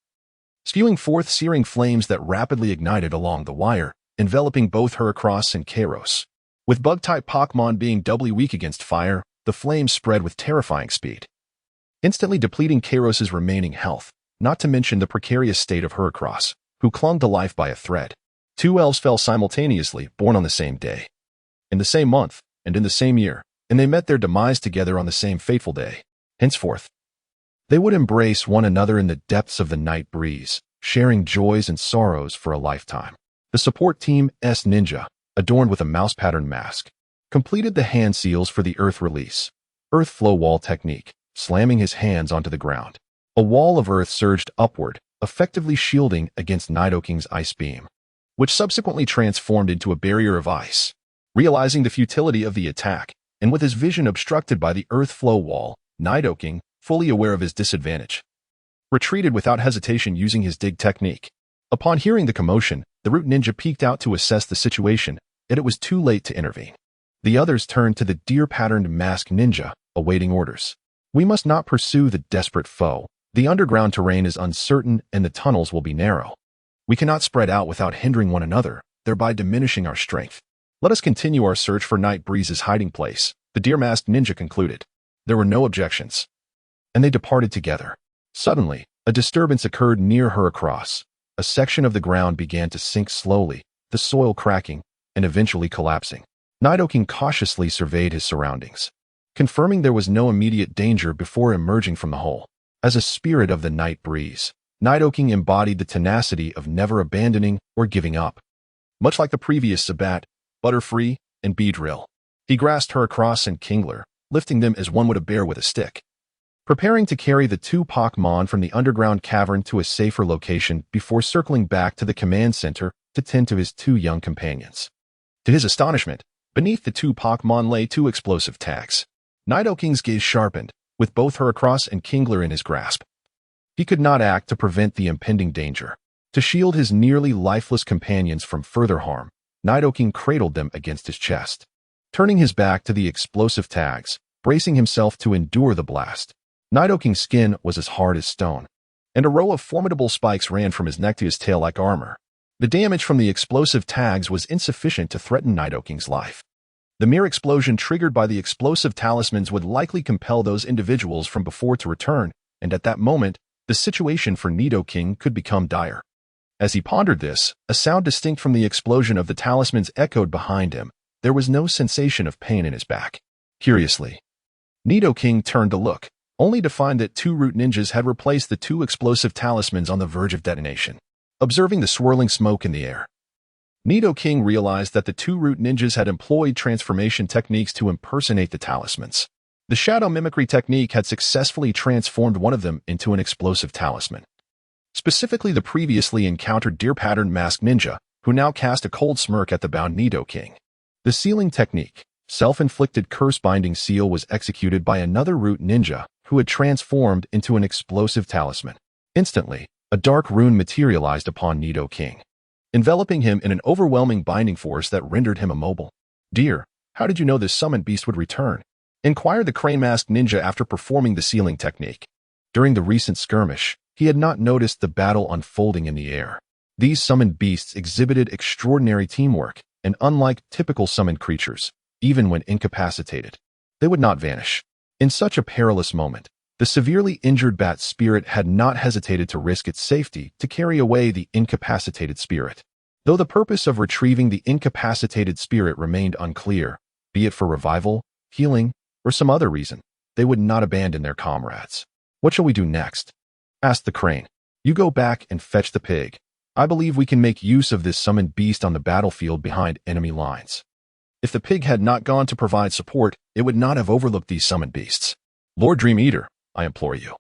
A: spewing forth searing flames that rapidly ignited along the wire, enveloping both Heracross and Kairos. With bug-type Pokémon being doubly weak against fire, the flames spread with terrifying speed, instantly depleting Kairos's remaining health, not to mention the precarious state of Heracross, who clung to life by a thread. Two elves fell simultaneously, born on the same day, in the same month, and in the same year, and they met their demise together on the same fateful day. Henceforth, they would embrace one another in the depths of the night breeze, sharing joys and sorrows for a lifetime. The support team, S Ninja, adorned with a mouse-patterned mask, completed the hand seals for the earth release, earth flow wall technique, slamming his hands onto the ground. A wall of earth surged upward, effectively shielding against Nidoking's ice beam, which subsequently transformed into a barrier of ice. Realizing the futility of the attack, and with his vision obstructed by the earth flow wall, Nidoking, fully aware of his disadvantage, retreated without hesitation using his dig technique. Upon hearing the commotion, the root ninja peeked out to assess the situation, yet it was too late to intervene. The others turned to the deer-patterned masked ninja, awaiting orders. We must not pursue the desperate foe. The underground terrain is uncertain and the tunnels will be narrow. We cannot spread out without hindering one another, thereby diminishing our strength. Let us continue our search for Night Breeze's hiding place, the deer-masked ninja concluded. There were no objections, and they departed together. Suddenly, a disturbance occurred near Heracross. A section of the ground began to sink slowly, the soil cracking, and eventually collapsing. Nidoking cautiously surveyed his surroundings, confirming there was no immediate danger before emerging from the hole. As a spirit of the night breeze, Nidoking embodied the tenacity of never abandoning or giving up. Much like the previous Sabat, Butterfree, and Beedrill, he grasped Heracross and Kingler, lifting them as one would a bear with a stick, preparing to carry the two Pokémon from the underground cavern to a safer location before circling back to the command center to tend to his two young companions. To his astonishment, beneath the two Pokémon lay two explosive tags. Nidoking's gaze sharpened, with both Heracross and Kingler in his grasp. He could not act to prevent the impending danger. To shield his nearly lifeless companions from further harm, Nidoking cradled them against his chest. Turning his back to the explosive tags, bracing himself to endure the blast, Nidoking's skin was as hard as stone, and a row of formidable spikes ran from his neck to his tail like armor. The damage from the explosive tags was insufficient to threaten Nidoking's life. The mere explosion triggered by the explosive talismans would likely compel those individuals from before to return, and at that moment, the situation for Nidoking could become dire. As he pondered this, a sound distinct from the explosion of the talismans echoed behind him. There was no sensation of pain in his back. Curiously, Nidoking turned to look, only to find that two root ninjas had replaced the two explosive talismans on the verge of detonation. Observing the swirling smoke in the air, Nidoking realized that the two root ninjas had employed transformation techniques to impersonate the talismans. The shadow mimicry technique had successfully transformed one of them into an explosive talisman. Specifically the previously encountered deer-patterned masked ninja, who now cast a cold smirk at the bound Nidoking. The sealing technique, self-inflicted curse-binding seal, was executed by another root ninja who had transformed into an explosive talisman. Instantly, a dark rune materialized upon Nidoking, enveloping him in an overwhelming binding force that rendered him immobile. "Dear, how did you know this summoned beast would return?" inquired the crane-masked ninja after performing the sealing technique. During the recent skirmish, he had not noticed the battle unfolding in the air. These summoned beasts exhibited extraordinary teamwork, and unlike typical summoned creatures, even when incapacitated, they would not vanish. In such a perilous moment, the severely injured bat spirit had not hesitated to risk its safety to carry away the incapacitated spirit. Though the purpose of retrieving the incapacitated spirit remained unclear, be it for revival, healing, or some other reason, they would not abandon their comrades. "What shall we do next?" asked the crane. "You go back and fetch the pig. I believe we can make use of this summoned beast on the battlefield behind enemy lines." If the pig had not gone to provide support, it would not have overlooked these summoned beasts. "Lord Dream Eater, I implore you,"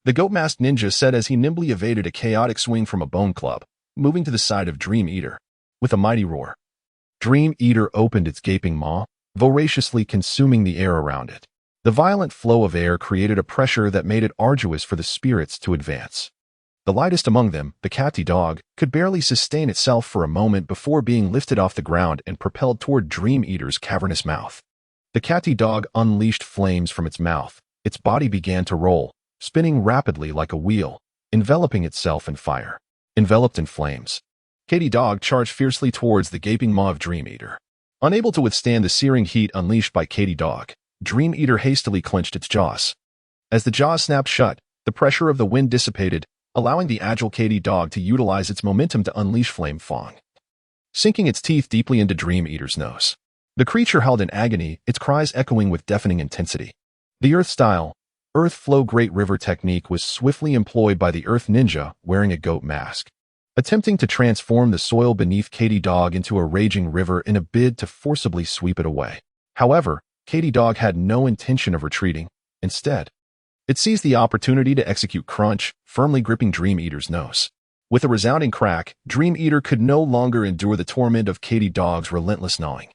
A: the goat-masked ninja said as he nimbly evaded a chaotic swing from a bone club, moving to the side of Dream Eater. With a mighty roar, Dream Eater opened its gaping maw, voraciously consuming the air around it. The violent flow of air created a pressure that made it arduous for the spirits to advance. The lightest among them, the catty dog, could barely sustain itself for a moment before being lifted off the ground and propelled toward Dream Eater's cavernous mouth. The catty dog unleashed flames from its mouth. Its body began to roll, spinning rapidly like a wheel, enveloping itself in fire. Enveloped in flames, Catty Dog charged fiercely towards the gaping maw of Dream Eater. Unable to withstand the searing heat unleashed by Catty Dog, Dream Eater hastily clenched its jaws. As the jaws snapped shut, the pressure of the wind dissipated, allowing the agile Catty Dog to utilize its momentum to unleash Flame Fang, sinking its teeth deeply into Dream Eater's nose. The creature howled in agony, its cries echoing with deafening intensity. The Earth-style, Earth Flow Great River technique was swiftly employed by the Earth Ninja wearing a goat mask, attempting to transform the soil beneath Catty Dog into a raging river in a bid to forcibly sweep it away. However, Catty Dog had no intention of retreating. Instead, it seized the opportunity to execute Crunch, firmly gripping Dream Eater's nose. With a resounding crack, Dream Eater could no longer endure the torment of Catty Dog's relentless gnawing,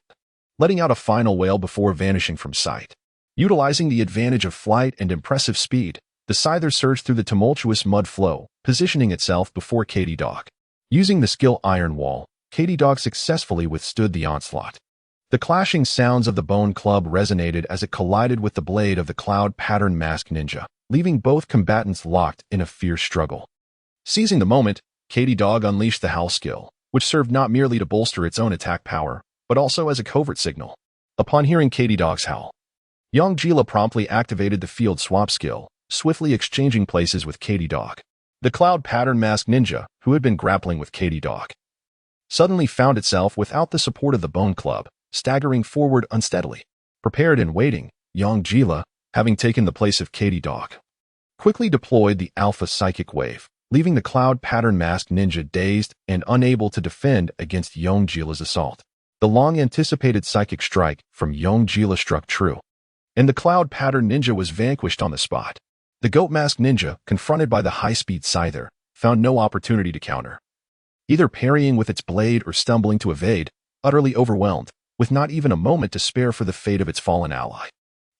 A: letting out a final wail before vanishing from sight. Utilizing the advantage of flight and impressive speed, the Scyther surged through the tumultuous mud flow, positioning itself before Catty Dog. Using the skill Iron Wall, Catty Dog successfully withstood the onslaught. The clashing sounds of the bone club resonated as it collided with the blade of the cloud-patterned masked ninja, leaving both combatants locked in a fierce struggle. Seizing the moment, Catty Dog unleashed the Howl skill, which served not merely to bolster its own attack power, but also as a covert signal. Upon hearing Catty Dog's howl, Young Gila promptly activated the field swap skill, swiftly exchanging places with Catty Dog. The cloud-patterned masked ninja, who had been grappling with Catty Dog, suddenly found itself without the support of the bone club, staggering forward unsteadily. Prepared and waiting, Young Gila, having taken the place of Catty Dog, quickly deployed the Alpha Psychic Wave, leaving the cloud-patterned masked ninja dazed and unable to defend against Young Gila's assault. The long-anticipated Psychic Strike from Young Gila struck true, and the cloud-patterned ninja was vanquished on the spot. The goat-masked ninja, confronted by the high-speed Scyther, found no opportunity to counter, either parrying with its blade or stumbling to evade, utterly overwhelmed, with not even a moment to spare for the fate of its fallen ally.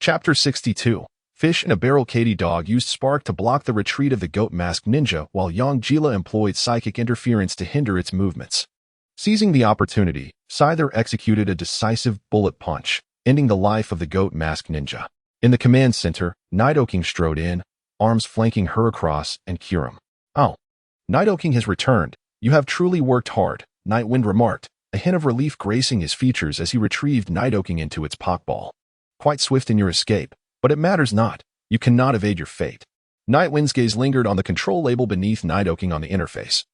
A: Chapter 62. Fish in a Barrel Katie Dog used Spark to block the retreat of the Goat Masked Ninja, while Young Gila employed psychic interference to hinder its movements. Seizing the opportunity, Scyther executed a decisive bullet punch, ending the life of the Goat Masked Ninja. In the command center, Nidoking strode in, arms flanking Heracross and Kyurem. "Oh, Nidoking has returned. You have truly worked hard," Nightwind remarked, a hint of relief gracing his features as he retrieved Nidoking into its Pokeball. "Quite swift in your escape, but it matters not. You cannot evade your fate." Nightwind's gaze lingered on the control label beneath Nidoking on the interface,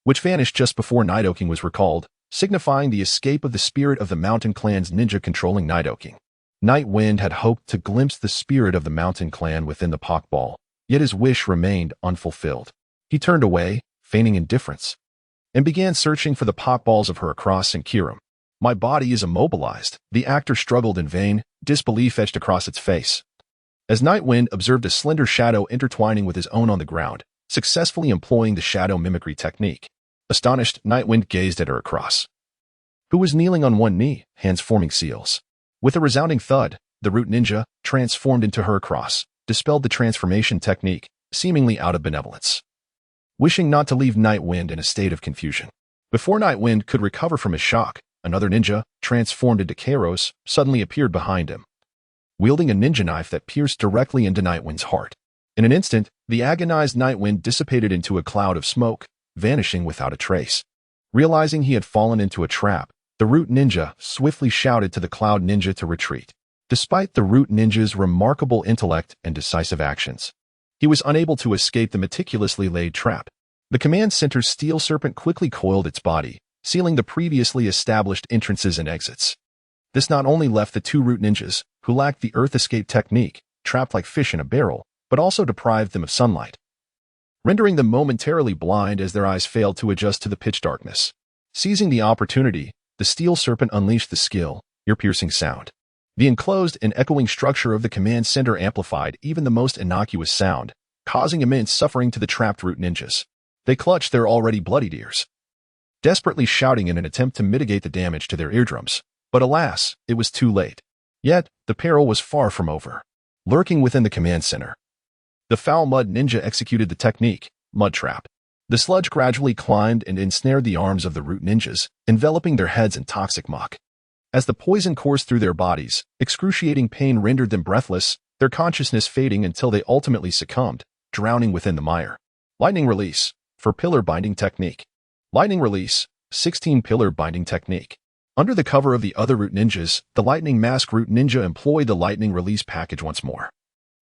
A: which vanished just before Nidoking was recalled, signifying the escape of the spirit of the Mountain Clan's ninja controlling Nidoking. Nightwind had hoped to glimpse the spirit of the Mountain Clan within the Pokeball, yet his wish remained unfulfilled. He turned away, feigning indifference, and began searching for the Pokeballs of Heracross and Kyurem. "My body is immobilized." The actor struggled in vain, disbelief etched across its face. As Nightwind observed a slender shadow intertwining with his own on the ground, successfully employing the shadow mimicry technique. Astonished, Nightwind gazed at Heracross, who was kneeling on one knee, hands forming seals. With a resounding thud, the Root Ninja, transformed into Heracross, dispelled the transformation technique, seemingly out of benevolence, wishing not to leave Nightwind in a state of confusion. Before Nightwind could recover from his shock, another ninja, transformed into Kairos, suddenly appeared behind him, wielding a ninja knife that pierced directly into Nightwind's heart. In an instant, the agonized Nightwind dissipated into a cloud of smoke, vanishing without a trace. Realizing he had fallen into a trap, the Root Ninja swiftly shouted to the Cloud Ninja to retreat. Despite the Root Ninja's remarkable intellect and decisive actions, he was unable to escape the meticulously laid trap. The command center's steel serpent quickly coiled its body, sealing the previously established entrances and exits. This not only left the two Root Ninjas, who lacked the Earth Escape technique, trapped like fish in a barrel, but also deprived them of sunlight, rendering them momentarily blind as their eyes failed to adjust to the pitch darkness. Seizing the opportunity, the steel serpent unleashed the skill, ear-piercing sound. The enclosed and echoing structure of the command center amplified even the most innocuous sound, causing immense suffering to the trapped Root Ninjas. They clutched their already bloodied ears, desperately shouting in an attempt to mitigate the damage to their eardrums. But alas, it was too late. Yet, the peril was far from over. Lurking within the command center, the foul Mud Ninja executed the technique, Mud Trap. The sludge gradually climbed and ensnared the arms of the Root Ninjas, enveloping their heads in toxic muck. As the poison coursed through their bodies, excruciating pain rendered them breathless, their consciousness fading until they ultimately succumbed, drowning within the mire. Lightning Release, for Pillar Binding Technique. Lightning Release, 16 Pillar Binding Technique. Under the cover of the other Root Ninjas, the Lightning Mask Root Ninja employed the Lightning Release package once more,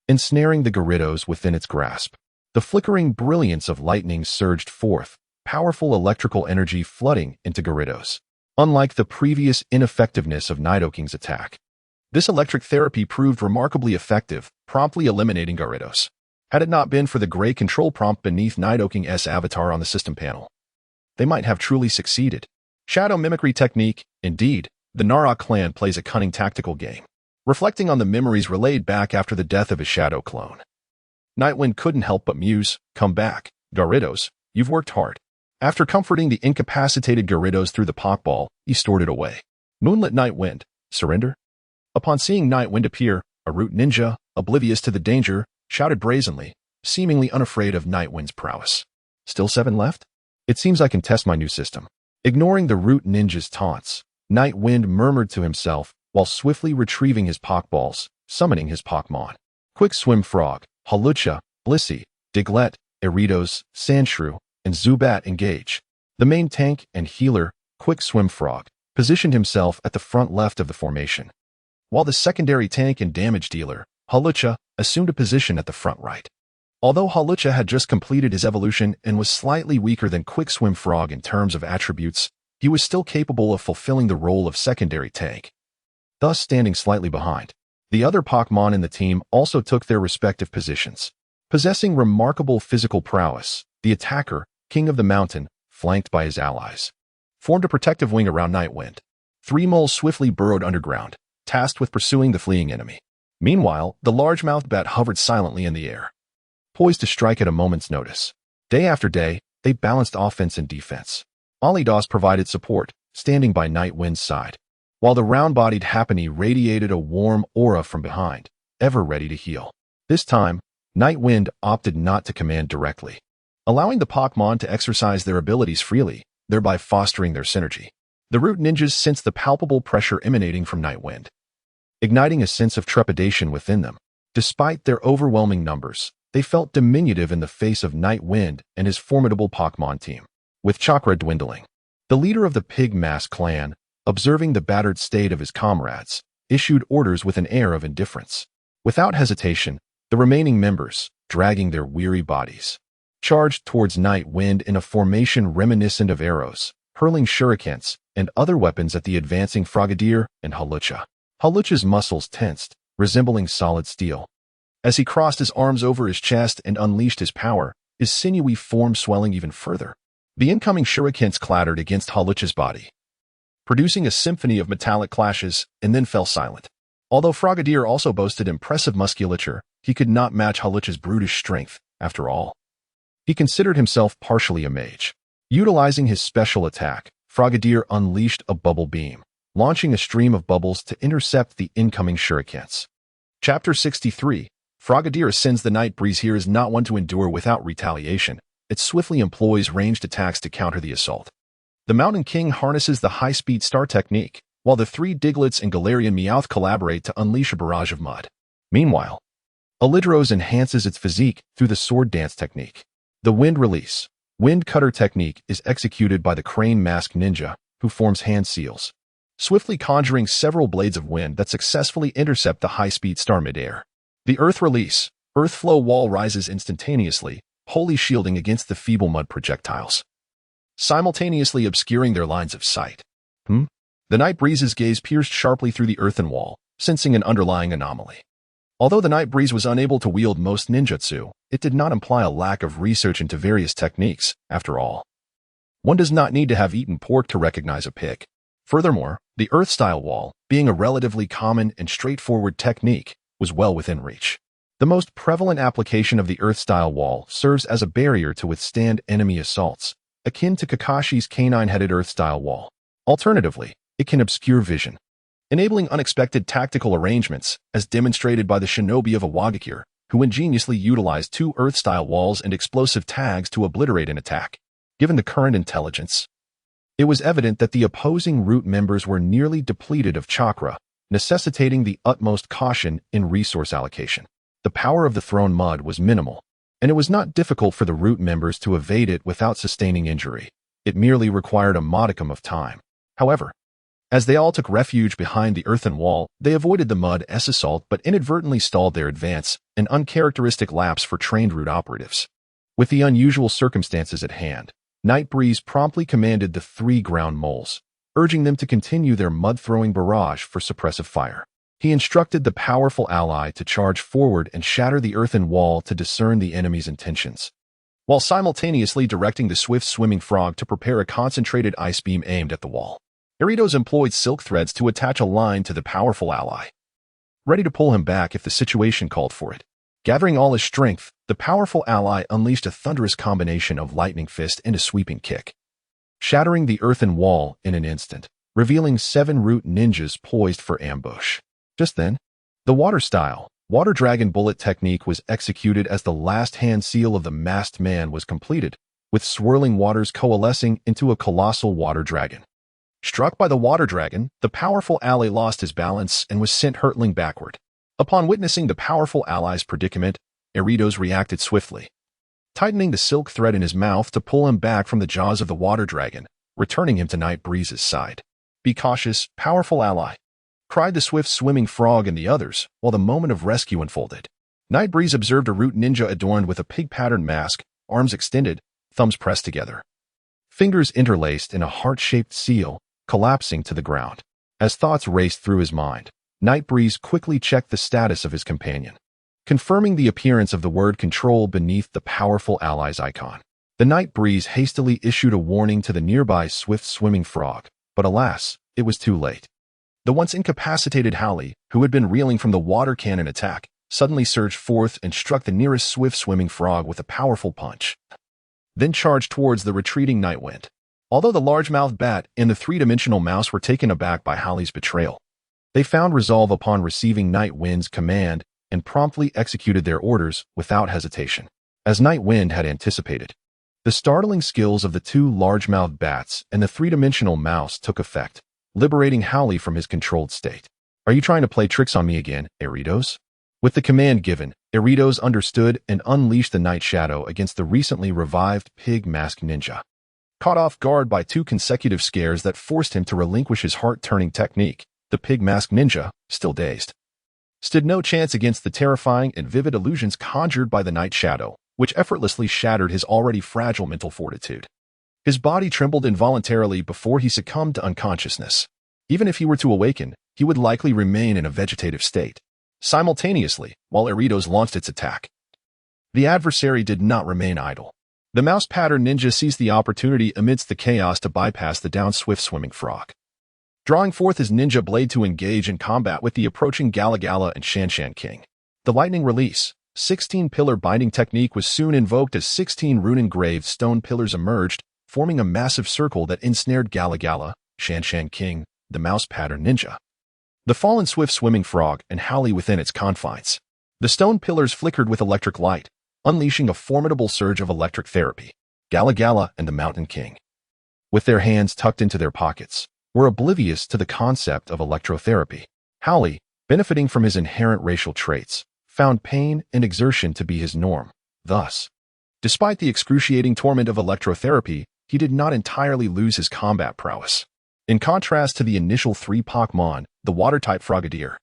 A: ensnaring the Gyarados within its grasp. The flickering brilliance of lightning surged forth, powerful electrical energy flooding into Gyarados. Unlike the previous ineffectiveness of Nidoking's attack, this electric therapy proved remarkably effective, promptly eliminating Gyarados. Had it not been for the gray control prompt beneath Nidoking's avatar on the system panel, they might have truly succeeded. Shadow Mimicry Technique. Indeed, the Narok clan plays a cunning tactical game, reflecting on the memories relayed back after the death of his shadow clone. Nightwind couldn't help but muse, "Come back, Gyarados, you've worked hard." After comforting the incapacitated Gyarados through the Pokeball, he stored it away. Moonlit Nightwind, surrender? Upon seeing Nightwind appear, a Root Ninja, oblivious to the danger, shouted brazenly, seemingly unafraid of Nightwind's prowess. "Still 7 left? It seems I can test my new system." Ignoring the Root Ninja's taunts, Nightwind murmured to himself while swiftly retrieving his Pokeballs, summoning his Pokémon. Quick Swim Frog, Hawlucha, Blissey, Diglett, Eridos, Sandshrew, and Zubat engage. The main tank and healer, Quick Swim Frog, positioned himself at the front left of the formation, while the secondary tank and damage dealer, Hawlucha, assumed a position at the front right. Although Hawlucha had just completed his evolution and was slightly weaker than Quick Swim Frog in terms of attributes, he was still capable of fulfilling the role of secondary tank, thus standing slightly behind. The other Pokémon in the team also took their respective positions. Possessing remarkable physical prowess, the attacker, King of the Mountain, flanked by his allies, formed a protective wing around Nightwind. 3 moles swiftly burrowed underground, tasked with pursuing the fleeing enemy. Meanwhile, the largemouth bat hovered silently in the air, poised to strike at a moment's notice. Day after day, they balanced offense and defense. Olidos provided support, standing by Nightwind's side, while the round-bodied Happiny radiated a warm aura from behind, ever ready to heal. This time, Night Wind opted not to command directly, allowing the Pokémon to exercise their abilities freely, thereby fostering their synergy. The Root Ninjas sensed the palpable pressure emanating from Night Wind, igniting a sense of trepidation within them. Despite their overwhelming numbers, they felt diminutive in the face of Night Wind and his formidable Pokémon team. With chakra dwindling, the leader of the Pig Mask clan, observing the battered state of his comrades, issued orders with an air of indifference. Without hesitation, the remaining members, dragging their weary bodies, charged towards Night Wind in a formation reminiscent of arrows, hurling shurikens and other weapons at the advancing Frogadier and Hawlucha. Hawlucha's muscles tensed, resembling solid steel. As he crossed his arms over his chest and unleashed his power, his sinewy form swelling even further. The incoming shurikens clattered against Hawlucha's body, producing a symphony of metallic clashes, and then fell silent. Although Frogadier also boasted impressive musculature, he could not match Hawlucha's brutish strength, after all. He considered himself partially a mage. Utilizing his special attack, Frogadier unleashed a bubble beam, launching a stream of bubbles to intercept the incoming shurikens. Chapter 63. Frogadier ascends. The Night Breeze here is not one to endure without retaliation. It swiftly employs ranged attacks to counter the assault. The Mountain King harnesses the high-speed star technique, while the three Diglets and Galarian Meowth collaborate to unleash a barrage of mud. Meanwhile, Alidros enhances its physique through the sword dance technique. The Wind Release, Wind Cutter technique is executed by the Crane Mask Ninja, who forms hand seals, swiftly conjuring several blades of wind that successfully intercept the high-speed star mid-air. The Earth Release, Earth Flow Wall rises instantaneously, wholly shielding against the feeble mud projectiles, simultaneously obscuring their lines of sight. The Night Breeze's gaze pierced sharply through the earthen wall, sensing an underlying anomaly. Although the Night Breeze was unable to wield most ninjutsu, it did not imply a lack of research into various techniques, after all. One does not need to have eaten pork to recognize a pig. Furthermore, the Earth-style wall, being a relatively common and straightforward technique, was well within reach. The most prevalent application of the Earth-style wall serves as a barrier to withstand enemy assaults, akin to Kakashi's canine-headed Earth-style wall. Alternatively, it can obscure vision, enabling unexpected tactical arrangements, as demonstrated by the shinobi of Awagakure, who ingeniously utilized two Earth-style walls and explosive tags to obliterate an attack. Given the current intelligence, it was evident that the opposing root members were nearly depleted of chakra, necessitating the utmost caution in resource allocation. The power of the thrown mud was minimal, and it was not difficult for the root members to evade it without sustaining injury. It merely required a modicum of time. However, as they all took refuge behind the earthen wall, they avoided the mud's assault but inadvertently stalled their advance, an uncharacteristic lapse for trained root operatives. With the unusual circumstances at hand, Night Breeze promptly commanded the three ground moles, urging them to continue their mud-throwing barrage for suppressive fire. He instructed the powerful ally to charge forward and shatter the earthen wall to discern the enemy's intentions, while simultaneously directing the swift-swimming frog to prepare a concentrated ice beam aimed at the wall. Gyarados employed silk threads to attach a line to the powerful ally, ready to pull him back if the situation called for it. Gathering all his strength, the powerful ally unleashed a thunderous combination of lightning fist and a sweeping kick, shattering the earthen wall in an instant, revealing 7 root ninjas poised for ambush. Just then, the water-style, water dragon bullet technique was executed as the last hand seal of the masked man was completed, with swirling waters coalescing into a colossal water dragon. Struck by the water dragon, the powerful ally lost his balance and was sent hurtling backward. Upon witnessing the powerful ally's predicament, Gyarados reacted swiftly, tightening the silk thread in his mouth to pull him back from the jaws of the water dragon, returning him to Night Breeze's side. "Be cautious, powerful ally," cried the swift-swimming frog and the others, while the moment of rescue unfolded. Night Breeze observed a root ninja adorned with a pig-patterned mask, arms extended, thumbs pressed together, fingers interlaced in a heart-shaped seal, collapsing to the ground. As thoughts raced through his mind, Night Breeze quickly checked the status of his companion, confirming the appearance of the word control beneath the powerful ally's icon. The Night Breeze hastily issued a warning to the nearby swift-swimming frog, but alas, it was too late. The once incapacitated Howley, who had been reeling from the water cannon attack, suddenly surged forth and struck the nearest swift-swimming frog with a powerful punch, then charged towards the retreating Night Wind. Although the large-mouthed bat and the three-dimensional mouse were taken aback by Howley's betrayal, they found resolve upon receiving Night Wind's command and promptly executed their orders without hesitation. As Night Wind had anticipated, the startling skills of the two largemouth bats and the three-dimensional mouse took effect, liberating Howley from his controlled state. "Are you trying to play tricks on me again, Eritos?" With the command given, Eritos understood and unleashed the Night Shadow against the recently revived Pig Mask Ninja. Caught off guard by two consecutive scares that forced him to relinquish his heart-turning technique, the Pig Mask Ninja, still dazed, stood no chance against the terrifying and vivid illusions conjured by the Night Shadow, which effortlessly shattered his already fragile mental fortitude. His body trembled involuntarily before he succumbed to unconsciousness. Even if he were to awaken, he would likely remain in a vegetative state. Simultaneously, while Eritos launched its attack, the adversary did not remain idle. The mouse pattern ninja seized the opportunity amidst the chaos to bypass the down-swift swimming frog, drawing forth his ninja blade to engage in combat with the approaching Gala and Shan King. The lightning release, 16-pillar binding technique was soon invoked as 16 rune-engraved stone pillars emerged, forming a massive circle that ensnared Gala, Shan King, the mouse pattern ninja, the fallen swift swimming frog, and Howley within its confines. The stone pillars flickered with electric light, unleashing a formidable surge of electric therapy. Gala and the Mountain King, with their hands tucked into their pockets, were oblivious to the concept of electrotherapy. Howley, benefiting from his inherent racial traits, found pain and exertion to be his norm. Thus, despite the excruciating torment of electrotherapy, he did not entirely lose his combat prowess. In contrast to the initial three Pokémon, the water-type Frogadier,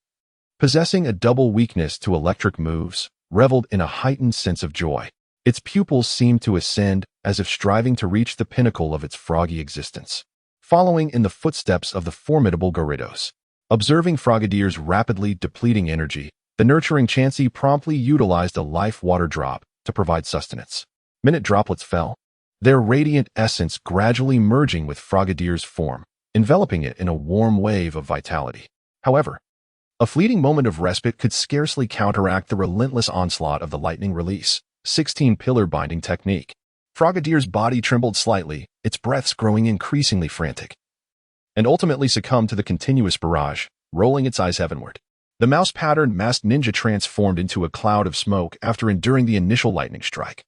A: possessing a double weakness to electric moves, reveled in a heightened sense of joy. Its pupils seemed to ascend as if striving to reach the pinnacle of its froggy existence, following in the footsteps of the formidable Gyarados. Observing Frogadier's rapidly depleting energy, the nurturing Chansey promptly utilized a life water drop to provide sustenance. Minute droplets fell, their radiant essence gradually merging with Frogadier's form, enveloping it in a warm wave of vitality. However, a fleeting moment of respite could scarcely counteract the relentless onslaught of the lightning release, 16-pillar binding technique. Frogadier's body trembled slightly, its breaths growing increasingly frantic, and ultimately succumbed to the continuous barrage, rolling its eyes heavenward. The mouse-patterned masked ninja transformed into a cloud of smoke after enduring the initial lightning strike.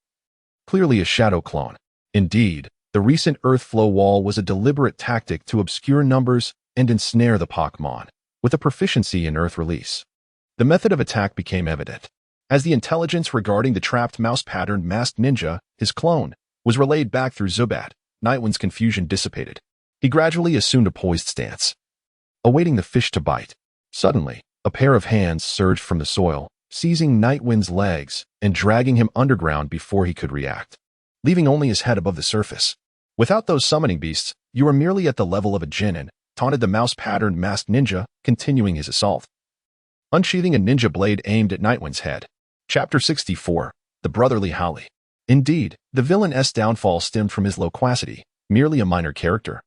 A: Clearly a shadow clone. Indeed, the recent earth flow wall was a deliberate tactic to obscure numbers and ensnare the Pokémon, with a proficiency in earth release. The method of attack became evident, as the intelligence regarding the trapped mouse-patterned masked ninja, his clone, was relayed back through Zubat. Nightwind's confusion dissipated. He gradually assumed a poised stance, awaiting the fish to bite. Suddenly, a pair of hands surged from the soil, seizing Nightwind's legs and dragging him underground before he could react, leaving only his head above the surface. Without those summoning beasts, you are merely at the level of a genin, taunted the mouse-patterned masked ninja, continuing his assault, unsheathing a ninja blade aimed at Nightwind's head. Chapter 64. The Brotherly Howley. Indeed, the villain's downfall stemmed from his loquacity, merely a minor character.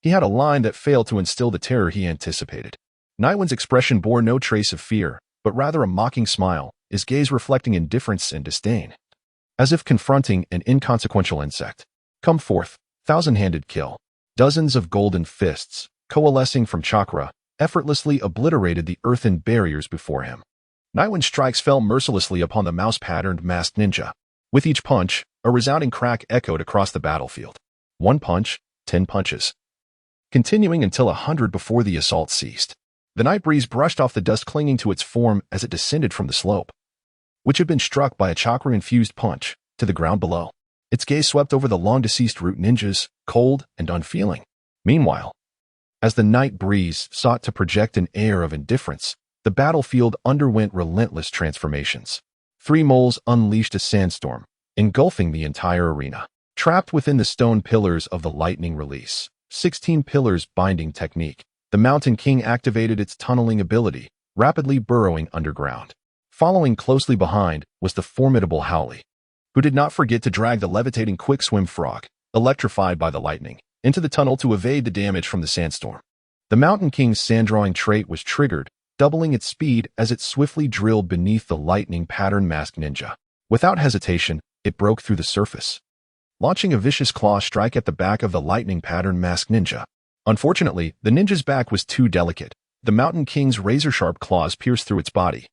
A: He had a line that failed to instill the terror he anticipated. Nightwind's expression bore no trace of fear, but rather a mocking smile, his gaze reflecting indifference and disdain, as if confronting an inconsequential insect. Come forth, thousand-handed kill. Dozens of golden fists, coalescing from chakra, effortlessly obliterated the earthen barriers before him. Nightwind's strikes fell mercilessly upon the mouse-patterned masked ninja. With each punch, a resounding crack echoed across the battlefield. 1 punch, 10 punches, continuing until 100 before the assault ceased. The night breeze brushed off the dust clinging to its form as it descended from the slope, which had been struck by a chakra-infused punch, to the ground below. Its gaze swept over the long-deceased root ninjas, cold and unfeeling. Meanwhile, as the night breeze sought to project an air of indifference, the battlefield underwent relentless transformations. 3 moles unleashed a sandstorm, engulfing the entire arena. Trapped within the stone pillars of the lightning release, 16 pillars binding technique, the Mountain King activated its tunneling ability, rapidly burrowing underground. Following closely behind was the formidable Howley, who did not forget to drag the levitating quick-swim frog, electrified by the lightning, into the tunnel to evade the damage from the sandstorm. The Mountain King's sand-drawing trait was triggered, doubling its speed as it swiftly drilled beneath the lightning pattern masked ninja. Without hesitation, it broke through the surface, launching a vicious claw strike at the back of the lightning pattern masked ninja. Unfortunately, the ninja's back was too delicate. The Mountain King's razor-sharp claws pierced through its body,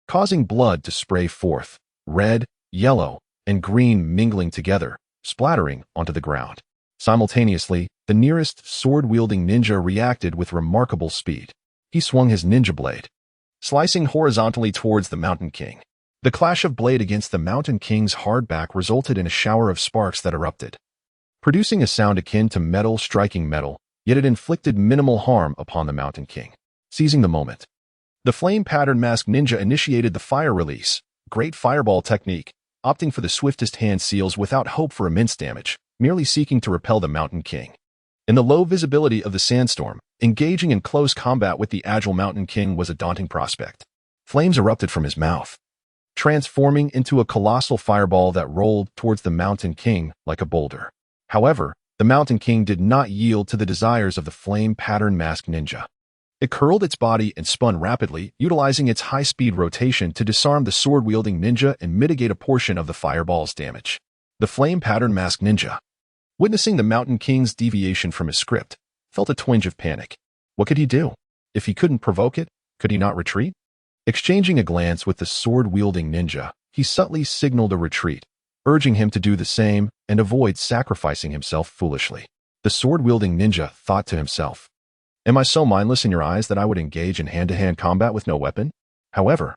A: causing blood to spray forth, red, yellow, and green mingling together, splattering onto the ground. Simultaneously, the nearest sword-wielding ninja reacted with remarkable speed. He swung his ninja blade, slicing horizontally towards the Mountain King. The clash of blade against the Mountain King's hard back resulted in a shower of sparks that erupted, producing a sound akin to metal striking metal, yet it inflicted minimal harm upon the Mountain King. Seizing the moment, the flame pattern mask ninja initiated the fire release, great fireball technique, opting for the swiftest hand seals without hope for immense damage, merely seeking to repel the Mountain King. In the low visibility of the sandstorm, engaging in close combat with the agile Mountain King was a daunting prospect. Flames erupted from his mouth, transforming into a colossal fireball that rolled towards the Mountain King like a boulder. However, the Mountain King did not yield to the desires of the flame pattern mask ninja. It curled its body and spun rapidly, utilizing its high-speed rotation to disarm the sword-wielding ninja and mitigate a portion of the fireball's damage. The flame pattern mask ninja, witnessing the Mountain King's deviation from his script, felt a twinge of panic. What could he do? If he couldn't provoke it, could he not retreat? Exchanging a glance with the sword-wielding ninja, he subtly signaled a retreat, urging him to do the same and avoid sacrificing himself foolishly. The sword-wielding ninja thought to himself, "Am I so mindless in your eyes that I would engage in hand-to-hand combat with no weapon?" However,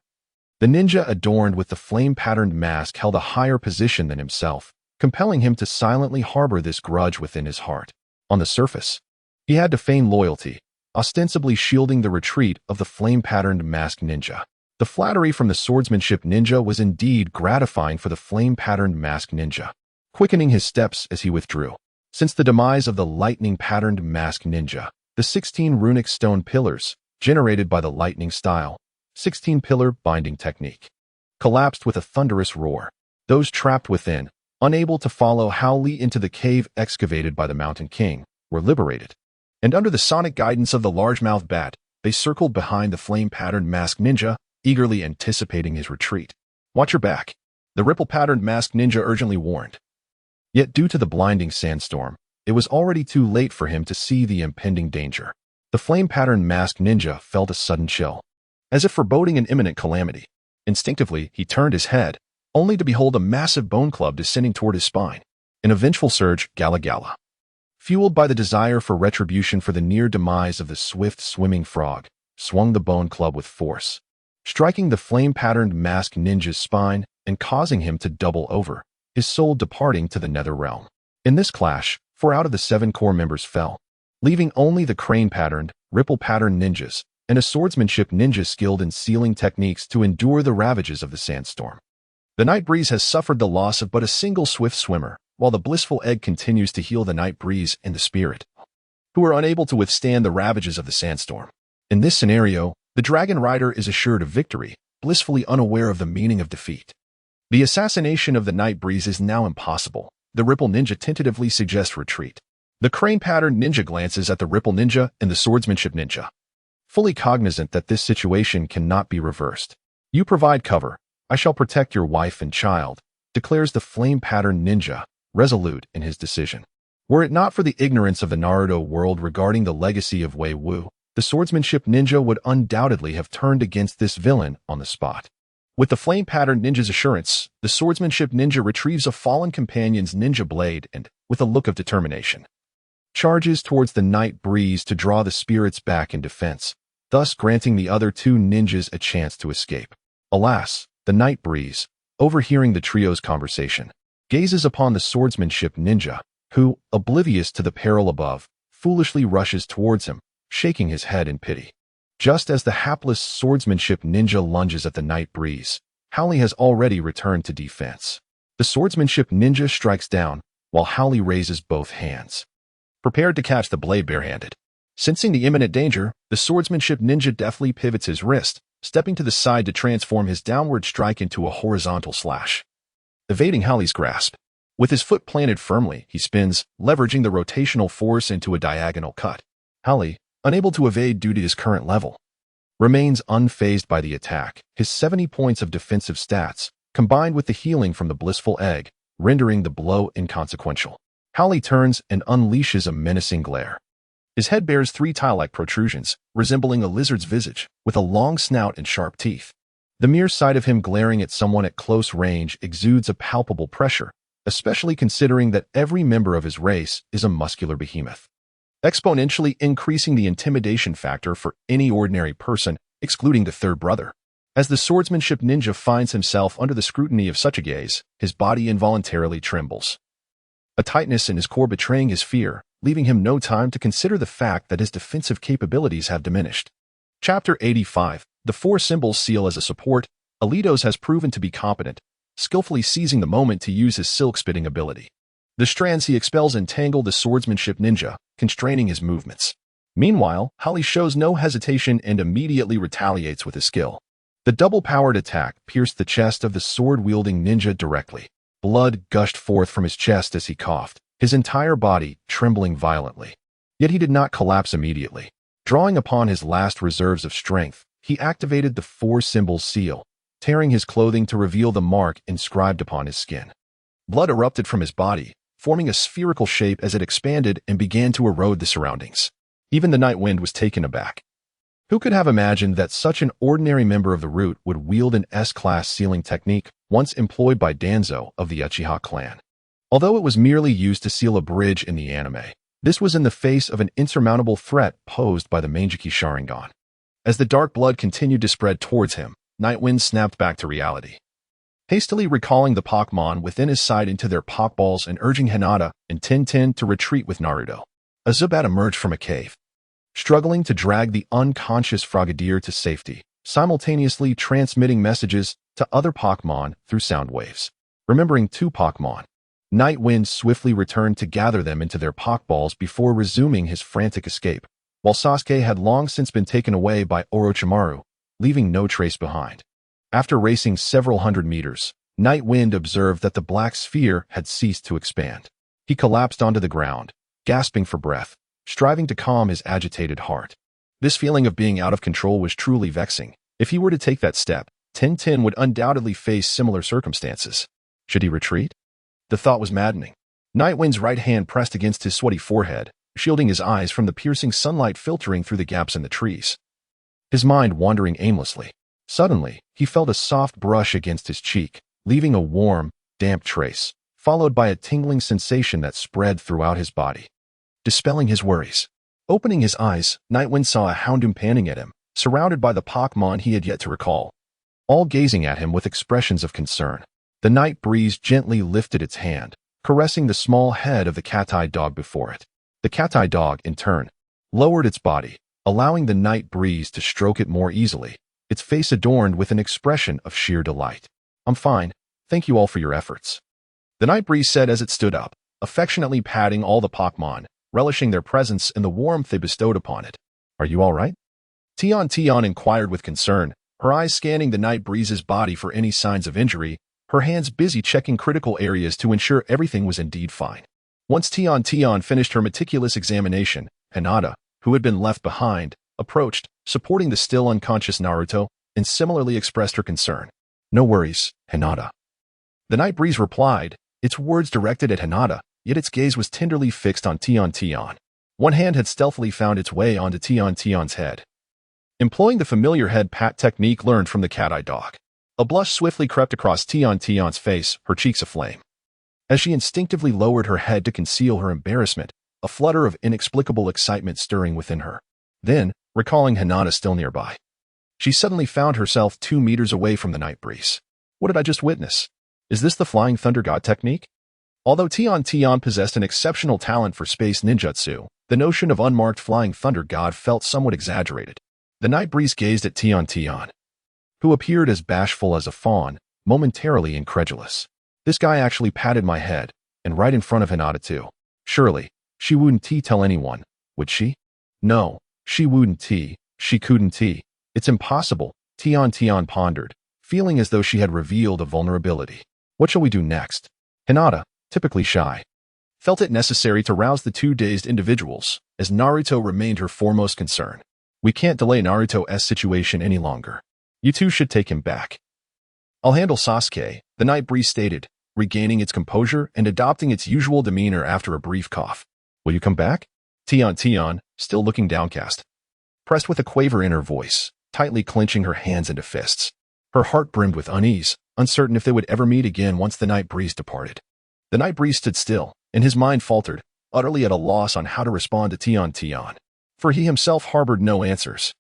A: the ninja adorned with the flame-patterned mask held a higher position than himself, compelling him to silently harbor this grudge within his heart. On the surface, he had to feign loyalty, ostensibly shielding the retreat of the flame-patterned mask ninja. The flattery from the swordsmanship ninja was indeed gratifying for the flame-patterned mask ninja, quickening his steps as he withdrew. Since the demise of the lightning-patterned mask ninja, the 16 runic stone pillars, generated by the lightning style, 16-pillar binding technique, collapsed with a thunderous roar. Those trapped within, unable to follow Howley into the cave excavated by the Mountain King, were liberated. And under the sonic guidance of the largemouth bat, they circled behind the flame-patterned mask ninja, eagerly anticipating his retreat. "Watch your back," the ripple-patterned mask ninja urgently warned. Yet due to the blinding sandstorm, it was already too late for him to see the impending danger. The flame-patterned mask ninja felt a sudden chill, as if foreboding an imminent calamity. Instinctively, he turned his head, only to behold a massive bone club descending toward his spine. In a vengeful surge, Gala Gala, fueled by the desire for retribution for the near demise of the swift-swimming frog, swung the bone club with force, striking the flame-patterned mask ninja's spine and causing him to double over, his soul departing to the nether realm. In this clash, 4 out of the 7 core members fell, leaving only the crane-patterned, ripple-patterned ninjas and a swordsmanship ninja skilled in sealing techniques to endure the ravages of the sandstorm. The Night Breeze has suffered the loss of but a single swift swimmer, while the blissful egg continues to heal the Night Breeze and the Spirit, who are unable to withstand the ravages of the sandstorm. In this scenario, the Dragon Rider is assured of victory, blissfully unaware of the meaning of defeat. The assassination of the Night Breeze is now impossible. The Ripple Ninja tentatively suggests retreat. The crane-patterned ninja glances at the Ripple Ninja and the swordsmanship ninja, fully cognizant that this situation cannot be reversed. "You provide cover. I shall protect your wife and child," declares the flame-patterned ninja, resolute in his decision. Were it not for the ignorance of the Naruto world regarding the legacy of Wei Wu, the swordsmanship ninja would undoubtedly have turned against this villain on the spot. With the flame-patterned ninja's assurance, the swordsmanship ninja retrieves a fallen companion's ninja blade and, with a look of determination, charges towards the Night Breeze to draw the spirits back in defense, thus granting the other 2 ninjas a chance to escape. Alas, the Night Breeze, overhearing the trio's conversation, gazes upon the swordsmanship ninja, who, oblivious to the peril above, foolishly rushes towards him, shaking his head in pity. Just as the hapless swordsmanship ninja lunges at the Night Breeze, Howley has already returned to defense. The swordsmanship ninja strikes down, while Howley raises both hands, prepared to catch the blade barehanded. Sensing the imminent danger, the swordsmanship ninja deftly pivots his wrist, stepping to the side to transform his downward strike into a horizontal slash, evading Howley's grasp. With his foot planted firmly, he spins, leveraging the rotational force into a diagonal cut. Howley, unable to evade due to his current level, remains unfazed by the attack. His 70 points of defensive stats, combined with the healing from the blissful egg, rendering the blow inconsequential. Howley turns and unleashes a menacing glare. His head bears 3 tile-like protrusions, resembling a lizard's visage, with a long snout and sharp teeth. The mere sight of him glaring at someone at close range exudes a palpable pressure, especially considering that every member of his race is a muscular behemoth, exponentially increasing the intimidation factor for any ordinary person, excluding the third brother. As the swordsmanship ninja finds himself under the scrutiny of such a gaze, his body involuntarily trembles, a tightness in his core betraying his fear, leaving him no time to consider the fact that his defensive capabilities have diminished. Chapter 85. The four symbols seal as a support. Alitos has proven to be competent, skillfully seizing the moment to use his silk-spitting ability. The strands he expels entangle the swordsmanship ninja, constraining his movements. Meanwhile, Holly shows no hesitation and immediately retaliates with his skill. The double-powered attack pierced the chest of the sword-wielding ninja directly. Blood gushed forth from his chest as he coughed, his entire body trembling violently. Yet he did not collapse immediately. Drawing upon his last reserves of strength, he activated the four symbols seal, tearing his clothing to reveal the mark inscribed upon his skin. Blood erupted from his body, forming a spherical shape as it expanded and began to erode the surroundings. Even the Night Wind was taken aback. Who could have imagined that such an ordinary member of the Root would wield an S-class sealing technique once employed by Danzo of the Uchiha clan? Although it was merely used to seal a bridge in the anime, this was in the face of an insurmountable threat posed by the Mangeki Sharingan. As the dark blood continued to spread towards him, Nightwind snapped back to reality. Hastily recalling the Pokémon within his sight into their Pokeballs and urging Hinata and Tintin to retreat with Naruto, a Zubat emerged from a cave, struggling to drag the unconscious Frogadier to safety, simultaneously transmitting messages to other Pokémon through sound waves. Remembering two Pokémon, Nightwind swiftly returned to gather them into their Pokeballs before resuming his frantic escape, while Sasuke had long since been taken away by Orochimaru, leaving no trace behind. After racing several hundred meters, Nightwind observed that the black sphere had ceased to expand. He collapsed onto the ground, gasping for breath, striving to calm his agitated heart. This feeling of being out of control was truly vexing. If he were to take that step, Tintin would undoubtedly face similar circumstances. Should he retreat? The thought was maddening. Nightwind's right hand pressed against his sweaty forehead, shielding his eyes from the piercing sunlight filtering through the gaps in the trees. His mind wandering aimlessly. Suddenly, he felt a soft brush against his cheek, leaving a warm, damp trace, followed by a tingling sensation that spread throughout his body, dispelling his worries. Opening his eyes, Nightwind saw a Houndoom panting at him, surrounded by the Pokémon he had yet to recall, all gazing at him with expressions of concern. The night breeze gently lifted its hand, caressing the small head of the cat-eye dog before it. The cat-eye dog, in turn, lowered its body, allowing the night breeze to stroke it more easily, its face adorned with an expression of sheer delight. "I'm fine. Thank you all for your efforts," the night breeze said as it stood up, affectionately patting all the Pokémon, relishing their presence and the warmth they bestowed upon it. "Are you all right?" Tion inquired with concern, her eyes scanning the night breeze's body for any signs of injury, her hands busy checking critical areas to ensure everything was indeed fine. Once Tion finished her meticulous examination, Hinata, who had been left behind, approached, supporting the still unconscious Naruto, and similarly expressed her concern. "No worries, Hinata," the night breeze replied, its words directed at Hinata, yet its gaze was tenderly fixed on Tion. One hand had stealthily found its way onto Tion's head. Employing the familiar head pat technique learned from the cat-eye dog, a blush swiftly crept across Tion's face, her cheeks aflame. As she instinctively lowered her head to conceal her embarrassment, a flutter of inexplicable excitement stirring within her. Then, recalling Hinata still nearby, she suddenly found herself 2 meters away from the night breeze. What did I just witness? Is this the Flying Thunder God technique? Although Tion possessed an exceptional talent for space ninjutsu, the notion of unmarked Flying Thunder God felt somewhat exaggerated. The night breeze gazed at Tion, who appeared as bashful as a fawn, momentarily incredulous. This guy actually patted my head, and right in front of Hinata too. Surely, she wouldn't tell anyone, would she? No, she wouldn't. She couldn't. It's impossible, Tion pondered, feeling as though she had revealed a vulnerability. What shall we do next? Hinata, typically shy, felt it necessary to rouse the two dazed individuals, as Naruto remained her foremost concern. "We can't delay Naruto's situation any longer. You two should take him back." "I'll handle Sasuke," the night breeze stated, regaining its composure and adopting its usual demeanor after a brief cough. "Will you come back?" Tion, still looking downcast, pressed with a quaver in her voice, tightly clenching her hands into fists. Her heart brimmed with unease, uncertain if they would ever meet again once the night breeze departed. The night breeze stood still, and his mind faltered, utterly at a loss on how to respond to Tian, for he himself harbored no answers.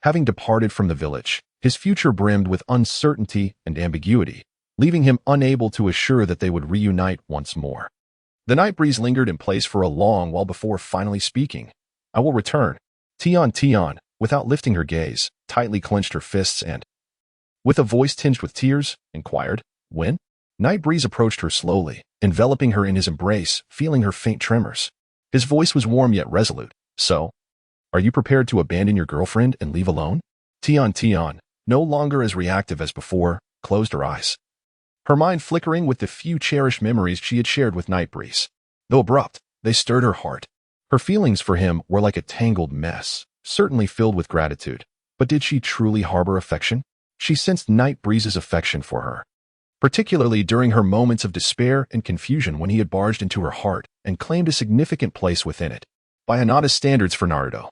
A: Having departed from the village, his future brimmed with uncertainty and ambiguity, leaving him unable to assure that they would reunite once more. The night breeze lingered in place for a long while before finally speaking. "I will return." Tian, without lifting her gaze, tightly clenched her fists and, with a voice tinged with tears, inquired, "When?" Night breeze approached her slowly, enveloping her in his embrace, feeling her faint tremors. His voice was warm yet resolute. "So, are you prepared to abandon your girlfriend and leave alone?" Tian, no longer as reactive as before, closed her eyes, her mind flickering with the few cherished memories she had shared with Night breeze. Though abrupt, they stirred her heart. Her feelings for him were like a tangled mess, certainly filled with gratitude. But did she truly harbor affection? She sensed Night breeze's affection for her, particularly during her moments of despair and confusion when he had barged into her heart and claimed a significant place within it. By Hinata's standards for Naruto,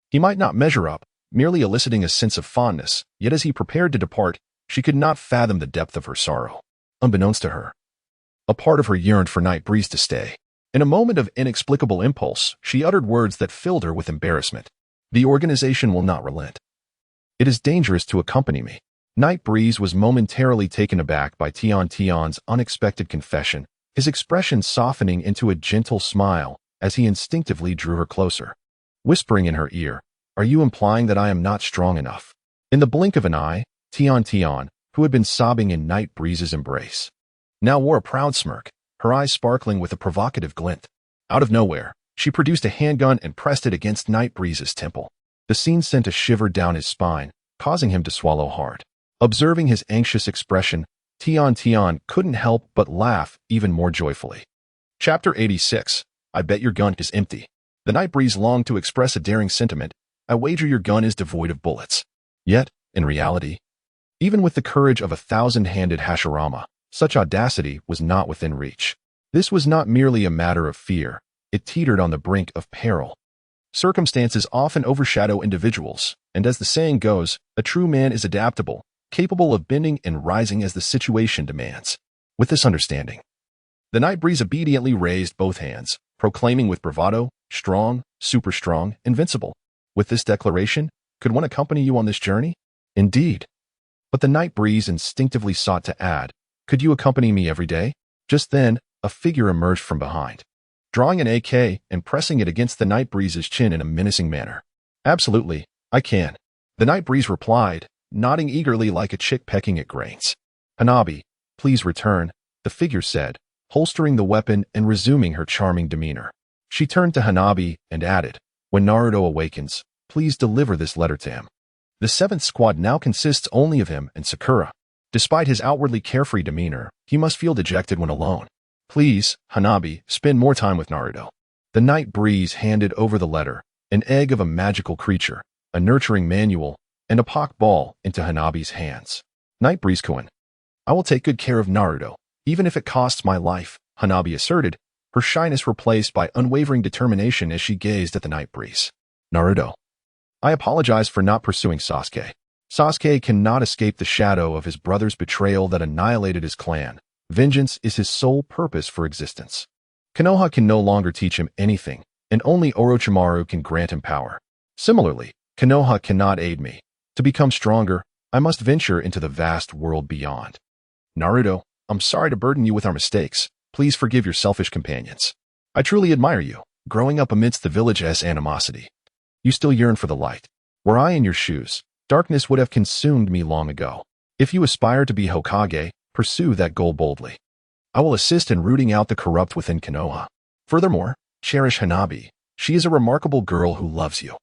A: he might not measure up, merely eliciting a sense of fondness, yet as he prepared to depart, she could not fathom the depth of her sorrow. Unbeknownst to her, a part of her yearned for Night breeze to stay. In a moment of inexplicable impulse, she uttered words that filled her with embarrassment. "The organization will not relent. It is dangerous to accompany me." Night breeze was momentarily taken aback by Tian's unexpected confession, his expression softening into a gentle smile as he instinctively drew her closer. Whispering in her ear, "Are you implying that I am not strong enough?" In the blink of an eye, Tian, who had been sobbing in Night breeze's embrace, now wore a proud smirk, her eyes sparkling with a provocative glint. Out of nowhere, she produced a handgun and pressed it against Night breeze's temple. The scene sent a shiver down his spine, causing him to swallow hard. Observing his anxious expression, Tian couldn't help but laugh even more joyfully. Chapter 86. I bet your gun is empty. The Night breeze longed to express a daring sentiment. "I wager your gun is devoid of bullets." Yet, in reality, even with the courage of a 1,000-handed Hashirama, such audacity was not within reach. This was not merely a matter of fear. It teetered on the brink of peril. Circumstances often overshadow individuals, and as the saying goes, a true man is adaptable, capable of bending and rising as the situation demands. With this understanding, the Night breeze obediently raised both hands, proclaiming with bravado, "Strong, super strong, invincible." With this declaration, "Could one accompany you on this journey?" Indeed. But the Night breeze instinctively sought to add, "Could you accompany me every day?" Just then, a figure emerged from behind, drawing an AK and pressing it against the Night breeze's chin in a menacing manner. "Absolutely, I can," the Night breeze replied, nodding eagerly like a chick pecking at grains. "Hanabi, please return," the figure said, holstering the weapon and resuming her charming demeanor. She turned to Hanabi and added, "When Naruto awakens, please deliver this letter to him." The 7th squad now consists only of him and Sakura. Despite his outwardly carefree demeanor, he must feel dejected when alone. "Please, Hanabi, spend more time with Naruto." The Night breeze handed over the letter, an egg of a magical creature, a nurturing manual, and a Pok ball into Hanabi's hands. "Night breeze-kun, I will take good care of Naruto, even if it costs my life," Hanabi asserted, her shyness replaced by unwavering determination as she gazed at the Night breeze. "Naruto, I apologize for not pursuing Sasuke. Sasuke cannot escape the shadow of his brother's betrayal that annihilated his clan. Vengeance is his sole purpose for existence. Konoha can no longer teach him anything, and only Orochimaru can grant him power. Similarly, Konoha cannot aid me. To become stronger, I must venture into the vast world beyond. Naruto, I'm sorry to burden you with our mistakes. Please forgive your selfish companions. I truly admire you, growing up amidst the village's animosity. You still yearn for the light. Were I in your shoes, darkness would have consumed me long ago. If you aspire to be Hokage, pursue that goal boldly. I will assist in rooting out the corrupt within Konoha. Furthermore, cherish Hanabi. She is a remarkable girl who loves you."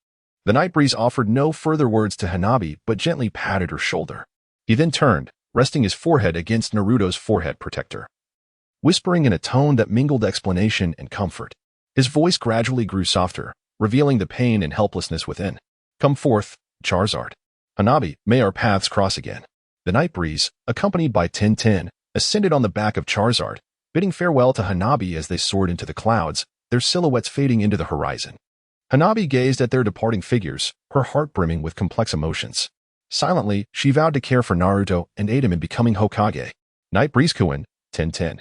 A: The Night breeze offered no further words to Hanabi but gently patted her shoulder. He then turned, resting his forehead against Naruto's forehead protector, whispering in a tone that mingled explanation and comfort. His voice gradually grew softer, revealing the pain and helplessness within. "Come forth, Charizard. Hanabi, may our paths cross again." The Night breeze, accompanied by Ten, ascended on the back of Charizard, bidding farewell to Hanabi as they soared into the clouds, their silhouettes fading into the horizon. Hanabi gazed at their departing figures, her heart brimming with complex emotions. Silently, she vowed to care for Naruto and aid him in becoming Hokage. Night Breeze Kuin, 10:10.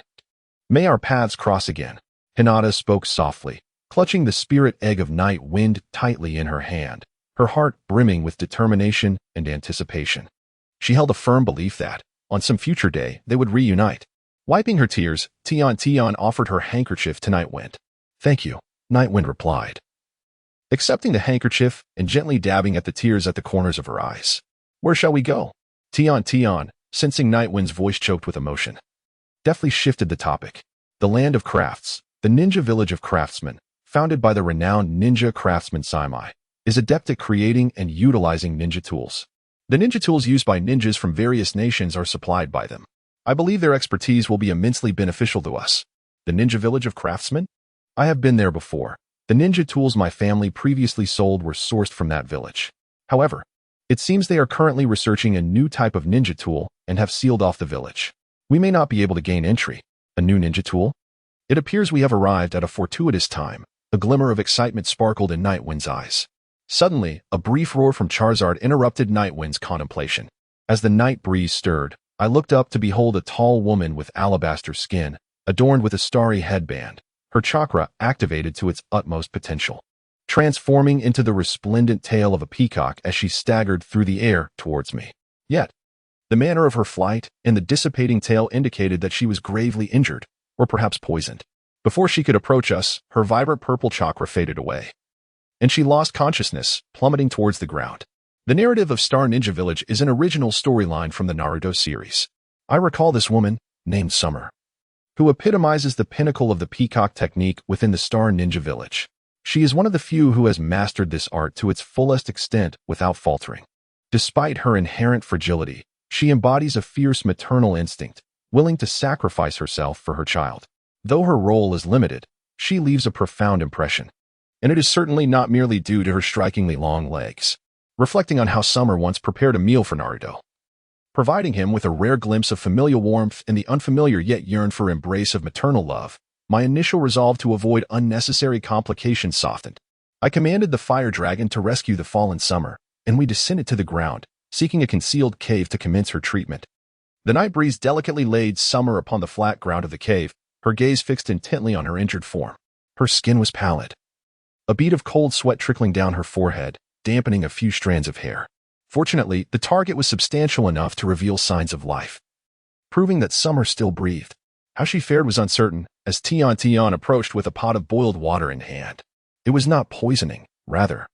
A: May our paths cross again. Hinata spoke softly, clutching the spirit egg of night wind tightly in her hand, her heart brimming with determination and anticipation. She held a firm belief that, on some future day, they would reunite. Wiping her tears, Tian offered her handkerchief to Nightwind. "Thank you," Nightwind replied, accepting the handkerchief and gently dabbing at the tears at the corners of her eyes. "Where shall we go?" Tian, sensing Nightwind's voice choked with emotion, deftly shifted the topic. The land of crafts, the ninja village of craftsmen, founded by the renowned ninja craftsman Saimai, is adept at creating and utilizing ninja tools. The ninja tools used by ninjas from various nations are supplied by them. I believe their expertise will be immensely beneficial to us. The ninja village of craftsmen? I have been there before. The ninja tools my family previously sold were sourced from that village. However, it seems they are currently researching a new type of ninja tool and have sealed off the village. We may not be able to gain entry. A new ninja tool? It appears we have arrived at a fortuitous time. A glimmer of excitement sparkled in Nightwind's eyes. Suddenly, a brief roar from Charizard interrupted Nightwind's contemplation. As the night breeze stirred, I looked up to behold a tall woman with alabaster skin, adorned with a starry headband, her chakra activated to its utmost potential, transforming into the resplendent tail of a peacock as she staggered through the air towards me. Yet, the manner of her flight and the dissipating tail indicated that she was gravely injured, or perhaps poisoned. Before she could approach us, her vibrant purple chakra faded away, and she lost consciousness, plummeting towards the ground. The narrative of Star Ninja Village is an original storyline from the Naruto series. I recall this woman, named Summer, who epitomizes the pinnacle of the peacock technique within the Star Ninja Village. She is one of the few who has mastered this art to its fullest extent without faltering. Despite her inherent fragility, she embodies a fierce maternal instinct, willing to sacrifice herself for her child. Though her role is limited, she leaves a profound impression. And it is certainly not merely due to her strikingly long legs. Reflecting on how Summer once prepared a meal for Naruto, providing him with a rare glimpse of familial warmth and the unfamiliar yet yearned for embrace of maternal love, my initial resolve to avoid unnecessary complications softened. I commanded the fire dragon to rescue the fallen Summer, and we descended to the ground, seeking a concealed cave to commence her treatment. The night breeze delicately laid Summer upon the flat ground of the cave, her gaze fixed intently on her injured form. Her skin was pallid, a bead of cold sweat trickling down her forehead, dampening a few strands of hair. Fortunately, the target was substantial enough to reveal signs of life, proving that Summer still breathed. How she fared was uncertain, as Tian approached with a pot of boiled water in hand. It was not poisoning, rather.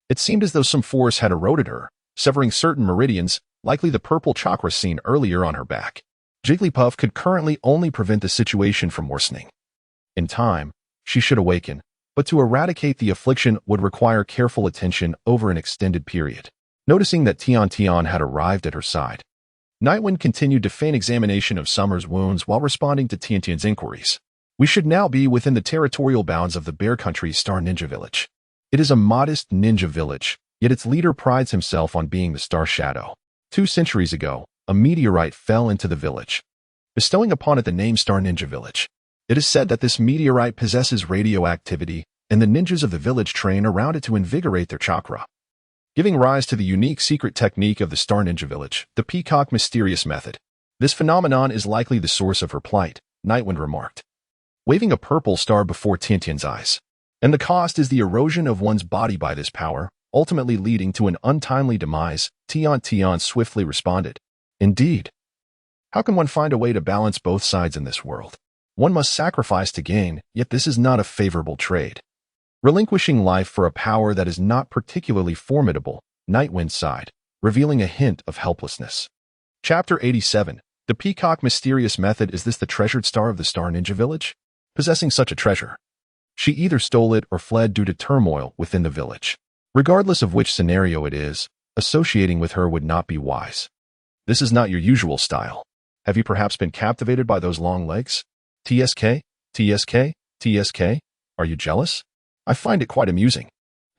A: It seemed as though some force had eroded her, severing certain meridians, likely the purple chakra seen earlier on her back. Jigglypuff could currently only prevent the situation from worsening. In time, she should awaken, but to eradicate the affliction would require careful attention over an extended period. Noticing that Tian had arrived at her side, Nightwind continued to feign examination of Summer's wounds while responding to Tian's inquiries. We should now be within the territorial bounds of the Bear Country's Star Ninja Village. It is a modest ninja village, yet its leader prides himself on being the Star Shadow. 2 centuries ago, a meteorite fell into the village, bestowing upon it the name Star Ninja Village. It is said that this meteorite possesses radioactivity, and the ninjas of the village train around it to invigorate their chakra, giving rise to the unique secret technique of the Star Ninja Village, the Peacock Mysterious Method. This phenomenon is likely the source of her plight, Nightwind remarked, waving a purple star before Tian's eyes. And the cost is the erosion of one's body by this power, ultimately leading to an untimely demise, Tian swiftly responded. Indeed. How can one find a way to balance both sides in this world? One must sacrifice to gain, yet this is not a favorable trade. Relinquishing life for a power that is not particularly formidable, Nightwind sighed, revealing a hint of helplessness. Chapter 87. The Peacock Mysterious Method. Is this the treasured star of the Star Ninja Village? Possessing such a treasure, she either stole it or fled due to turmoil within the village. Regardless of which scenario it is, associating with her would not be wise. This is not your usual style. Have you perhaps been captivated by those long legs? TSK? Are you jealous? I find it quite amusing.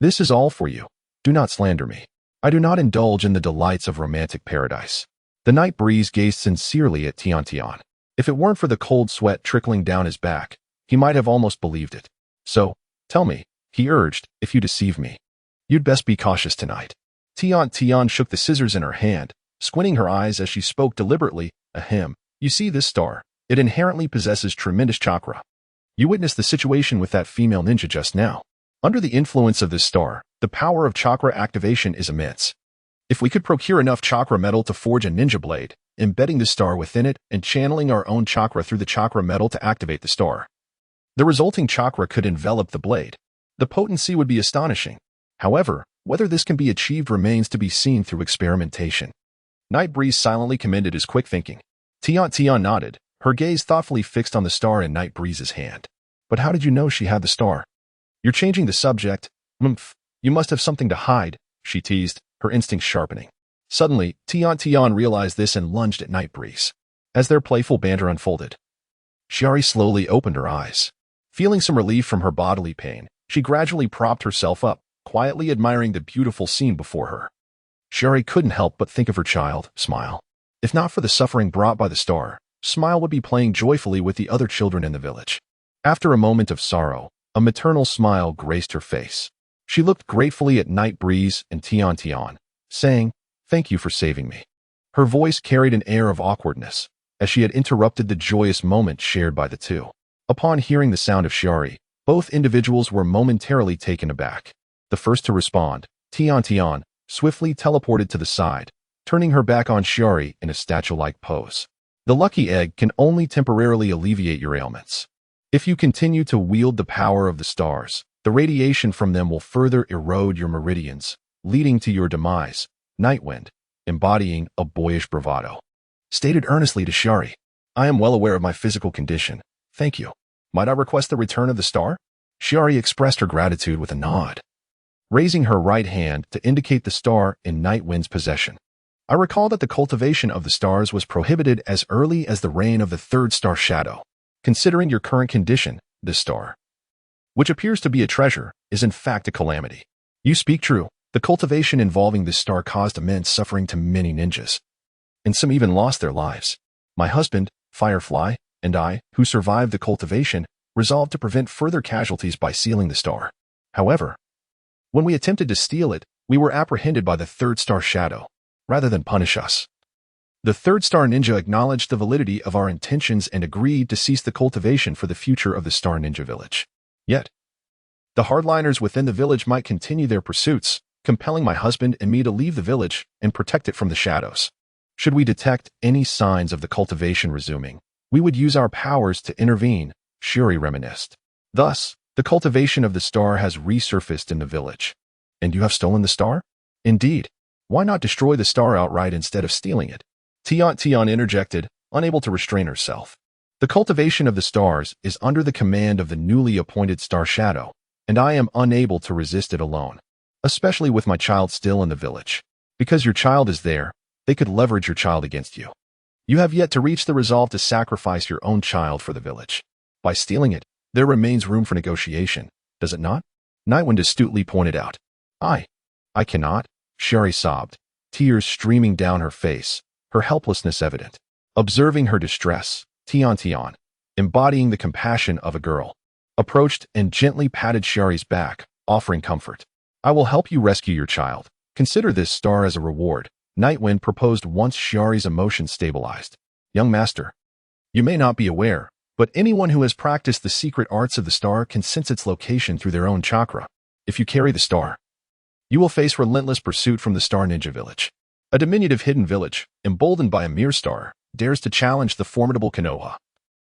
A: This is all for you. Do not slander me. I do not indulge in the delights of romantic paradise. The night breeze gazed sincerely at Tian. If it weren't for the cold sweat trickling down his back, he might have almost believed it. So, tell me, he urged, if you deceive me, you'd best be cautious tonight. Tian shook the scissors in her hand, squinting her eyes as she spoke deliberately. Ahem. You see this star? It inherently possesses tremendous chakra. You witnessed the situation with that female ninja just now. Under the influence of this star, the power of chakra activation is immense. If we could procure enough chakra metal to forge a ninja blade, embedding the star within it and channeling our own chakra through the chakra metal to activate the star, the resulting chakra could envelop the blade. The potency would be astonishing. However, whether this can be achieved remains to be seen through experimentation. Night Breeze silently commended his quick thinking. Tian nodded, her gaze thoughtfully fixed on the star in Night Breeze's hand. But how did you know she had the star? You're changing the subject. You must have something to hide, she teased, her instincts sharpening. Suddenly, Tian realized this and lunged at Night Breeze. As their playful banter unfolded, Shiori slowly opened her eyes. Feeling some relief from her bodily pain, she gradually propped herself up, quietly admiring the beautiful scene before her. Shiori couldn't help but think of her child, Smile. If not for the suffering brought by the star, Smile would be playing joyfully with the other children in the village. After a moment of sorrow, a maternal smile graced her face. She looked gratefully at Night Breeze and Tian, saying, "Thank you for saving me." Her voice carried an air of awkwardness, as she had interrupted the joyous moment shared by the two. Upon hearing the sound of Shiori, both individuals were momentarily taken aback. The first to respond, Tian, swiftly teleported to the side, turning her back on Shiori in a statue-like pose. The lucky egg can only temporarily alleviate your ailments. If you continue to wield the power of the stars, the radiation from them will further erode your meridians, leading to your demise. Nightwind, embodying a boyish bravado, stated earnestly to Shiori, "I am well aware of my physical condition. Thank you. Might I request the return of the star?" Shiori expressed her gratitude with a nod, raising her right hand to indicate the star in Nightwind's possession. "I recall that the cultivation of the stars was prohibited as early as the reign of the third star shadow. Considering your current condition, this star, which appears to be a treasure, is in fact a calamity. You speak true. The cultivation involving this star caused immense suffering to many ninjas, and some even lost their lives. My husband, Firefly, and I, who survived the cultivation, resolved to prevent further casualties by sealing the star. However, when we attempted to steal it, we were apprehended by the third star shadow. Rather than punish us, the third star ninja acknowledged the validity of our intentions and agreed to cease the cultivation for the future of the Star Ninja Village. Yet, the hardliners within the village might continue their pursuits, compelling my husband and me to leave the village and protect it from the shadows. Should we detect any signs of the cultivation resuming, we would use our powers to intervene," Shiori reminisced. "Thus, the cultivation of the star has resurfaced in the village. And you have stolen the star? Indeed. Why not destroy the star outright instead of stealing it?" Tian interjected, unable to restrain herself. "The cultivation of the stars is under the command of the newly appointed Star Shadow, and I am unable to resist it alone, especially with my child still in the village. Because your child is there, they could leverage your child against you. You have yet to reach the resolve to sacrifice your own child for the village. By stealing it, there remains room for negotiation, does it not?" Nightwind astutely pointed out. I cannot," Shiori sobbed, tears streaming down her face, her helplessness evident. Observing her distress, Tian, embodying the compassion of a girl, approached and gently patted Shiori's back, offering comfort. "I will help you rescue your child. Consider this star as a reward," Nightwind proposed once Shiori's emotions stabilized. "Young master, you may not be aware, but anyone who has practiced the secret arts of the star can sense its location through their own chakra. If you carry the star, you will face relentless pursuit from the Star Ninja Village. A diminutive hidden village, emboldened by a mere star, dares to challenge the formidable Konoha,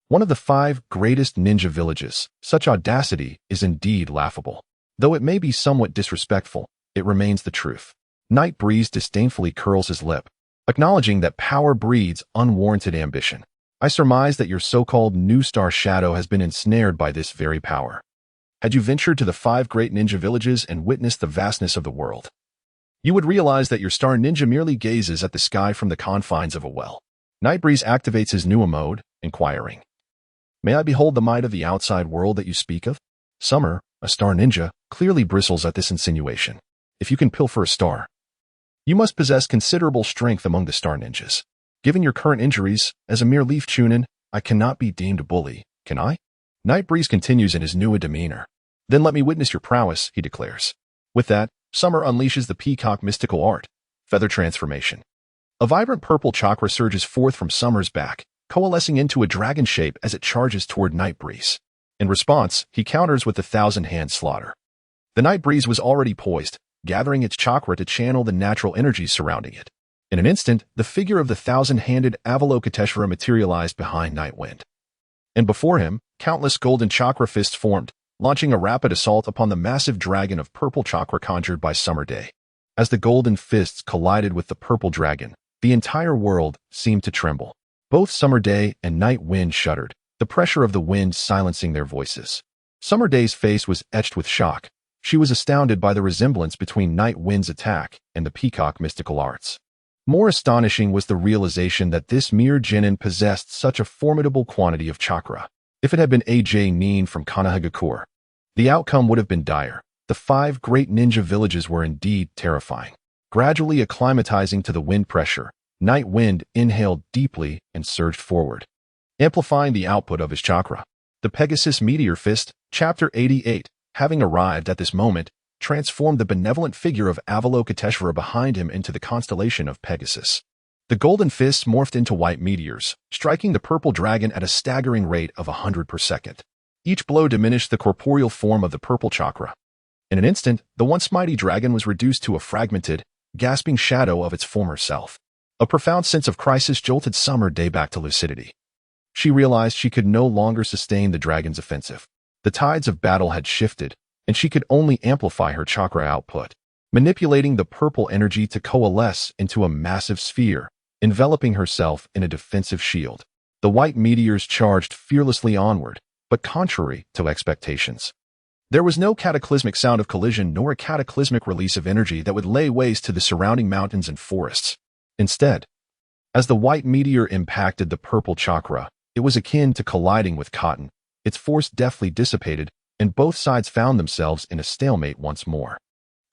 A: one of the 5 greatest ninja villages. Such audacity is indeed laughable. Though it may be somewhat disrespectful, it remains the truth." Night Breeze disdainfully curls his lip, acknowledging that power breeds unwarranted ambition. "I surmise that your so-called new Star Shadow has been ensnared by this very power. Had you ventured to the 5 great ninja villages and witnessed the vastness of the world, you would realize that your Star Ninja merely gazes at the sky from the confines of a well." Night Breeze activates his new mode, inquiring, "May I behold the might of the outside world that you speak of?" Summer, a Star Ninja, clearly bristles at this insinuation. "If you can pilfer a star, you must possess considerable strength among the Star Ninjas. Given your current injuries, as a mere leaf chunin, I cannot be deemed a bully, can I?" Night Breeze continues in his new demeanor. "Then let me witness your prowess," he declares. With that, Summer unleashes the peacock mystical art, feather transformation. A vibrant purple chakra surges forth from Summer's back, coalescing into a dragon shape as it charges toward Night Breeze. In response, he counters with the thousand-hand slaughter. The Night Breeze was already poised, gathering its chakra to channel the natural energies surrounding it. In an instant, the figure of the thousand-handed Avalokiteshvara materialized behind Nightwind. And before him, countless golden chakra fists formed, launching a rapid assault upon the massive dragon of purple chakra conjured by Summer Day. As the golden fists collided with the purple dragon, the entire world seemed to tremble. Both Summer Day and Night Wind shuddered, the pressure of the wind silencing their voices. Summer Day's face was etched with shock. She was astounded by the resemblance between Night Wind's attack and the peacock mystical arts. More astonishing was the realization that this mere genin possessed such a formidable quantity of chakra. If it had been AJ Neen from Kanahagakure, the outcome would have been dire. The 5 great ninja villages were indeed terrifying. Gradually acclimatizing to the wind pressure, Night Wind inhaled deeply and surged forward, amplifying the output of his chakra. The Pegasus Meteor Fist, Chapter 88, having arrived at this moment, transformed the benevolent figure of Avalokiteshvara behind him into the constellation of Pegasus. The golden fists morphed into white meteors, striking the purple dragon at a staggering rate of 100 per second. Each blow diminished the corporeal form of the purple chakra. In an instant, the once mighty dragon was reduced to a fragmented, gasping shadow of its former self. A profound sense of crisis jolted Summer Day back to lucidity. She realized she could no longer sustain the dragon's offensive. The tides of battle had shifted, and she could only amplify her chakra output, manipulating the purple energy to coalesce into a massive sphere, enveloping herself in a defensive shield. The white meteors charged fearlessly onward, but contrary to expectations. There was no cataclysmic sound of collision nor a cataclysmic release of energy that would lay waste to the surrounding mountains and forests. Instead, as the white meteor impacted the purple chakra, it was akin to colliding with cotton. Its force deftly dissipated, and both sides found themselves in a stalemate once more.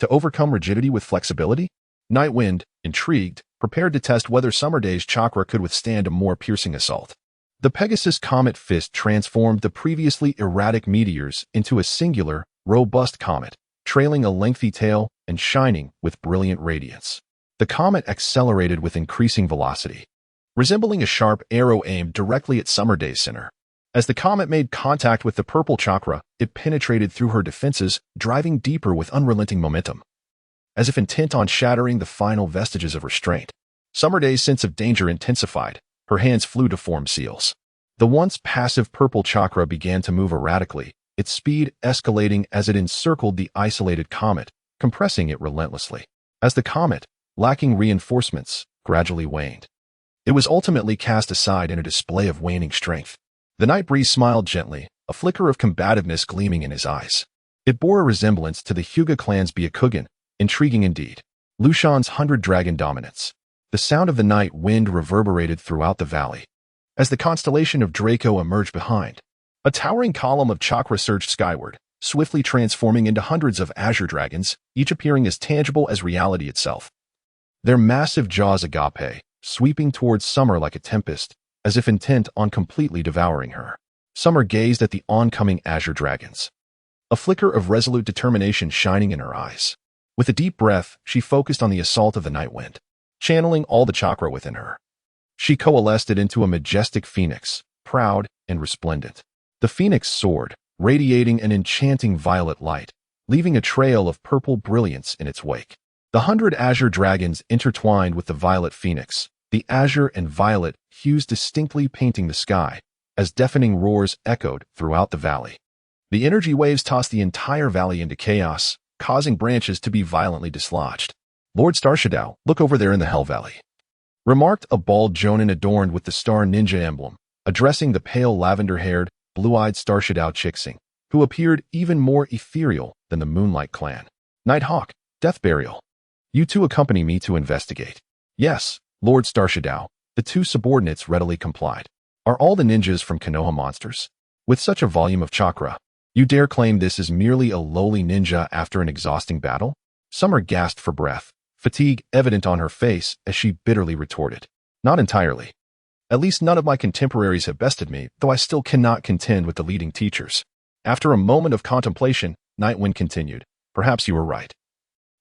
A: To overcome rigidity with flexibility, Nightwind, intrigued, prepared to test whether Summer Day's chakra could withstand a more piercing assault. The Pegasus Comet Fist transformed the previously erratic meteors into a singular, robust comet, trailing a lengthy tail and shining with brilliant radiance. The comet accelerated with increasing velocity, resembling a sharp arrow aimed directly at Summer Day's center. As the comet made contact with the purple chakra, it penetrated through her defenses, driving deeper with unrelenting momentum. As if intent on shattering the final vestiges of restraint, Summer Day's sense of danger intensified. Her hands flew to form seals. The once passive purple chakra began to move erratically, its speed escalating as it encircled the isolated comet, compressing it relentlessly. As the comet, lacking reinforcements, gradually waned, it was ultimately cast aside in a display of waning strength. The Night Breeze smiled gently, a flicker of combativeness gleaming in his eyes. It bore a resemblance to the Hyuga clan's Byakugan, intriguing indeed. Lushan's 100-dragon dominance. The sound of the night wind reverberated throughout the valley. As the constellation of Draco emerged behind, a towering column of chakra surged skyward, swiftly transforming into hundreds of azure dragons, each appearing as tangible as reality itself. Their massive jaws agape, sweeping towards Summer like a tempest, as if intent on completely devouring her. Summer gazed at the oncoming azure dragons, a flicker of resolute determination shining in her eyes. With a deep breath, she focused on the assault of the night wind, channeling all the chakra within her. She coalesced it into a majestic phoenix, proud and resplendent. The phoenix soared, radiating an enchanting violet light, leaving a trail of purple brilliance in its wake. The 100 azure dragons intertwined with the violet phoenix, the azure and violet hues distinctly painting the sky, as deafening roars echoed throughout the valley. The energy waves tossed the entire valley into chaos, causing branches to be violently dislodged. "Lord Starshadow, look over there in the Hell Valley," remarked a bald Jonin adorned with the star ninja emblem, addressing the pale lavender-haired, blue-eyed Starshadow Chixing, who appeared even more ethereal than the Moonlight Clan. "Nighthawk, Death Burial, you two accompany me to investigate." "Yes, Lord Starshadow," the two subordinates readily complied. "Are all the ninjas from Konoha monsters? With such a volume of chakra, you dare claim this is merely a lowly ninja after an exhausting battle?" Summer gasped for breath, fatigue evident on her face as she bitterly retorted. "Not entirely. At least none of my contemporaries have bested me, though I still cannot contend with the leading teachers." After a moment of contemplation, Nightwind continued, "Perhaps you were right.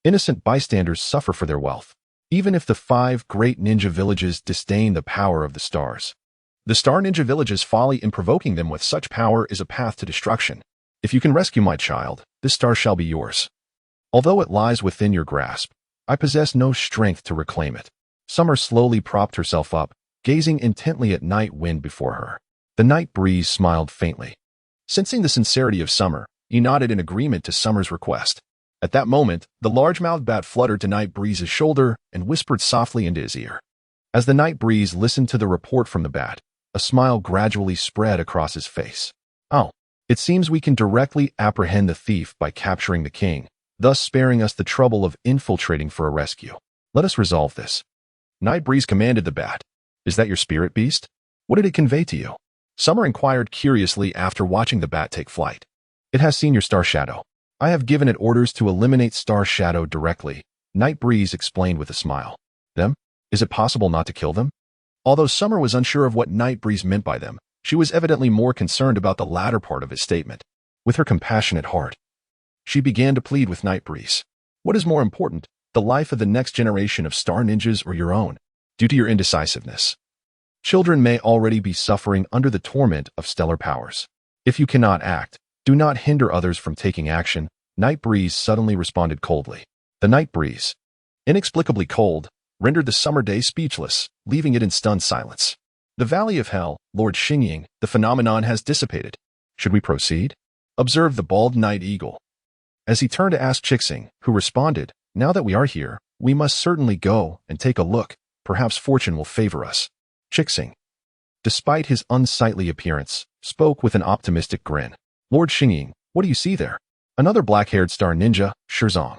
A: Innocent bystanders suffer for their wealth, even if the 5 great ninja villages disdain the power of the stars. The Star Ninja Village's folly in provoking them with such power is a path to destruction. If you can rescue my child, this star shall be yours. Although it lies within your grasp, I possess no strength to reclaim it. Summer slowly propped herself up, gazing intently at Night Wind before her. The night breeze smiled faintly. Sensing the sincerity of Summer, he nodded in agreement to Summer's request. At that moment, the large-mouthed bat fluttered to Night Breeze's shoulder and whispered softly into his ear. As the Night Breeze listened to the report from the bat, a smile gradually spread across his face. Oh, it seems we can directly apprehend the thief by capturing the king, thus sparing us the trouble of infiltrating for a rescue. Let us resolve this. Night Breeze commanded the bat. Is that your spirit beast? What did it convey to you? Summer inquired curiously after watching the bat take flight. It has seen your Star Shadow. I have given it orders to eliminate Star Shadow directly, Night Breeze explained with a smile. Them? Is it possible not to kill them? Although Summer was unsure of what Night Breeze meant by them, she was evidently more concerned about the latter part of his statement. With her compassionate heart, she began to plead with Night Breeze. What is more important, the life of the next generation of Star Ninjas or your own? Due to your indecisiveness, children may already be suffering under the torment of stellar powers. If you cannot act, do not hinder others from taking action, Night Breeze suddenly responded coldly. The Night Breeze, inexplicably cold, rendered the summer day speechless, leaving it in stunned silence. The Valley of Hell, Lord Xingying, the phenomenon has dissipated. Should we proceed? Observed the bald Night Eagle. As he turned to ask Chixing, who responded, Now that we are here, we must certainly go and take a look. Perhaps fortune will favor us. Chixing, despite his unsightly appearance, spoke with an optimistic grin. Lord Xingying, what do you see there? Another black-haired star ninja, Shizong,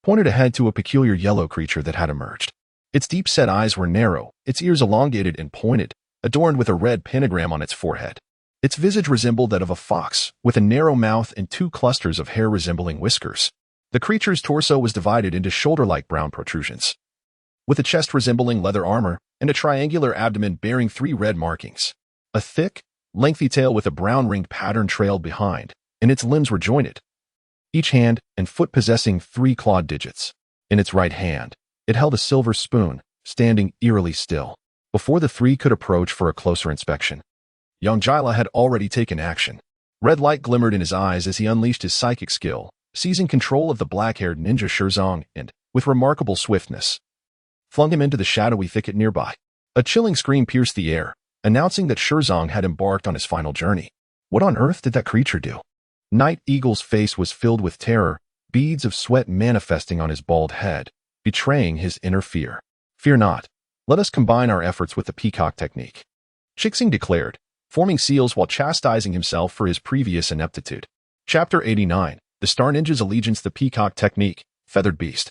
A: pointed ahead to a peculiar yellow creature that had emerged. Its deep-set eyes were narrow, its ears elongated and pointed, adorned with a red pentagram on its forehead. Its visage resembled that of a fox, with a narrow mouth and 2 clusters of hair resembling whiskers. The creature's torso was divided into shoulder-like brown protrusions, with a chest resembling leather armor and a triangular abdomen bearing 3 red markings. A thick, lengthy tail with a brown ringed pattern trailed behind, and its limbs were jointed, each hand and foot possessing 3 clawed digits. In its right hand, it held a silver spoon, standing eerily still. Before the 3 could approach for a closer inspection, young Jila had already taken action. Red light glimmered in his eyes as he unleashed his psychic skill, seizing control of the black-haired ninja Shizong and, with remarkable swiftness, flung him into the shadowy thicket nearby. A chilling scream pierced the air, announcing that Shizong had embarked on his final journey. What on earth did that creature do? Night Eagle's face was filled with terror, beads of sweat manifesting on his bald head, betraying his inner fear. Fear not. Let us combine our efforts with the peacock technique, Chixing declared, forming seals while chastising himself for his previous ineptitude. Chapter 89, The Star Ninja's Allegiance. The Peacock Technique, Feathered Beast,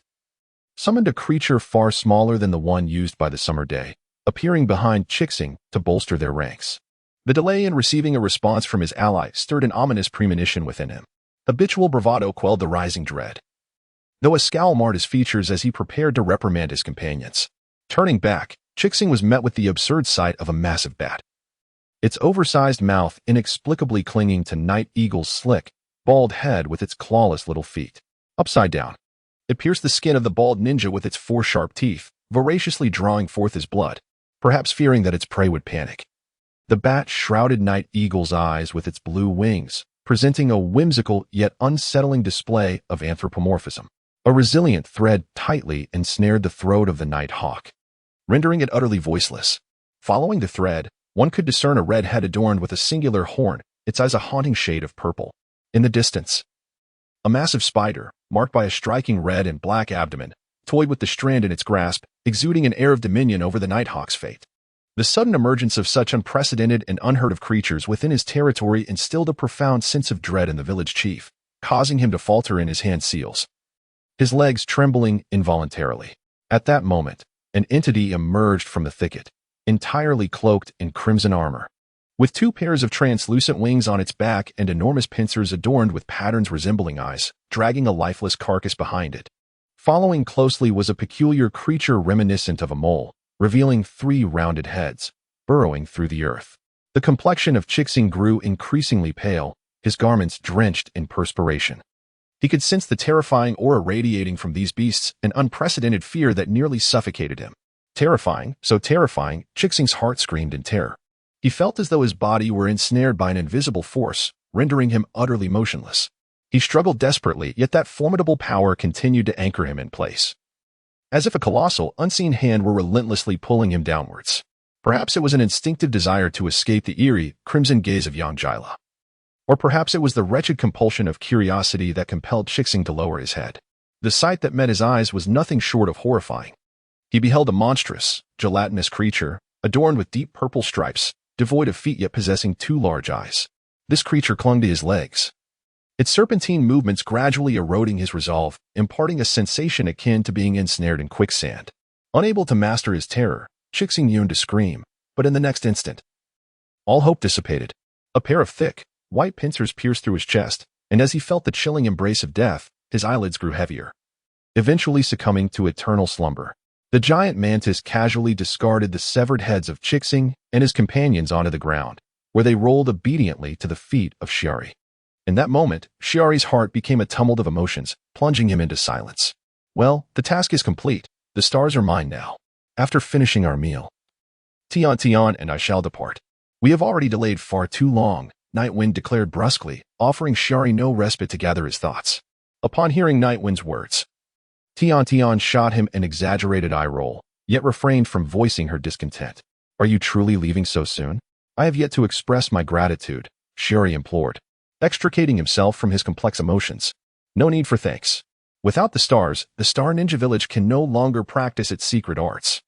A: summoned a creature far smaller than the one used by the summer day, appearing behind Chixing to bolster their ranks. The delay in receiving a response from his ally stirred an ominous premonition within him. Habitual bravado quelled the rising dread, though a scowl marred his features as he prepared to reprimand his companions. Turning back, Chixing was met with the absurd sight of a massive bat, its oversized mouth inexplicably clinging to Night Eagle's slick, bald head with its clawless little feet. Upside down, it pierced the skin of the bald ninja with its 4 sharp teeth, voraciously drawing forth his blood, perhaps fearing that its prey would panic. The bat shrouded Night Eagle's eyes with its blue wings, presenting a whimsical yet unsettling display of anthropomorphism. A resilient thread tightly ensnared the throat of the night hawk, rendering it utterly voiceless. Following the thread, one could discern a red head adorned with a singular horn, its eyes a haunting shade of purple. In the distance, a massive spider, marked by a striking red and black abdomen, toyed with the strand in its grasp, exuding an air of dominion over the nighthawk's fate. The sudden emergence of such unprecedented and unheard-of creatures within his territory instilled a profound sense of dread in the village chief, causing him to falter in his hand seals, his legs trembling involuntarily. At that moment, an entity emerged from the thicket, entirely cloaked in crimson armor, with 2 pairs of translucent wings on its back and enormous pincers adorned with patterns resembling eyes, dragging a lifeless carcass behind it. Following closely was a peculiar creature reminiscent of a mole, revealing 3 rounded heads, burrowing through the earth. The complexion of Chixing grew increasingly pale, his garments drenched in perspiration. He could sense the terrifying aura radiating from these beasts, an unprecedented fear that nearly suffocated him. Terrifying, so terrifying, Chixing's heart screamed in terror. He felt as though his body were ensnared by an invisible force, rendering him utterly motionless. He struggled desperately, yet that formidable power continued to anchor him in place. As if a colossal, unseen hand were relentlessly pulling him downwards. Perhaps it was an instinctive desire to escape the eerie, crimson gaze of Yangela. Or perhaps it was the wretched compulsion of curiosity that compelled Chixing to lower his head. The sight that met his eyes was nothing short of horrifying. He beheld a monstrous, gelatinous creature, adorned with deep purple stripes, devoid of feet yet possessing 2 large eyes. This creature clung to his legs, its serpentine movements gradually eroding his resolve, imparting a sensation akin to being ensnared in quicksand. Unable to master his terror, Chixing yearned to scream, but in the next instant, all hope dissipated. A pair of thick, white pincers pierced through his chest, and as he felt the chilling embrace of death, his eyelids grew heavier, eventually succumbing to eternal slumber. The giant mantis casually discarded the severed heads of Chixing and his companions onto the ground, where they rolled obediently to the feet of Shiari. In that moment, Shiari's heart became a tumult of emotions, plunging him into silence. Well, the task is complete. The stars are mine now. After finishing our meal, Tian and I shall depart. We have already delayed far too long, Nightwind declared brusquely, offering Shiari no respite to gather his thoughts. Upon hearing Nightwind's words, Tian shot him an exaggerated eye roll, yet refrained from voicing her discontent. Are you truly leaving so soon? I have yet to express my gratitude, Shiari implored, extricating himself from his complex emotions. No need for thanks. Without the stars, the Star Ninja Village can no longer practice its secret arts.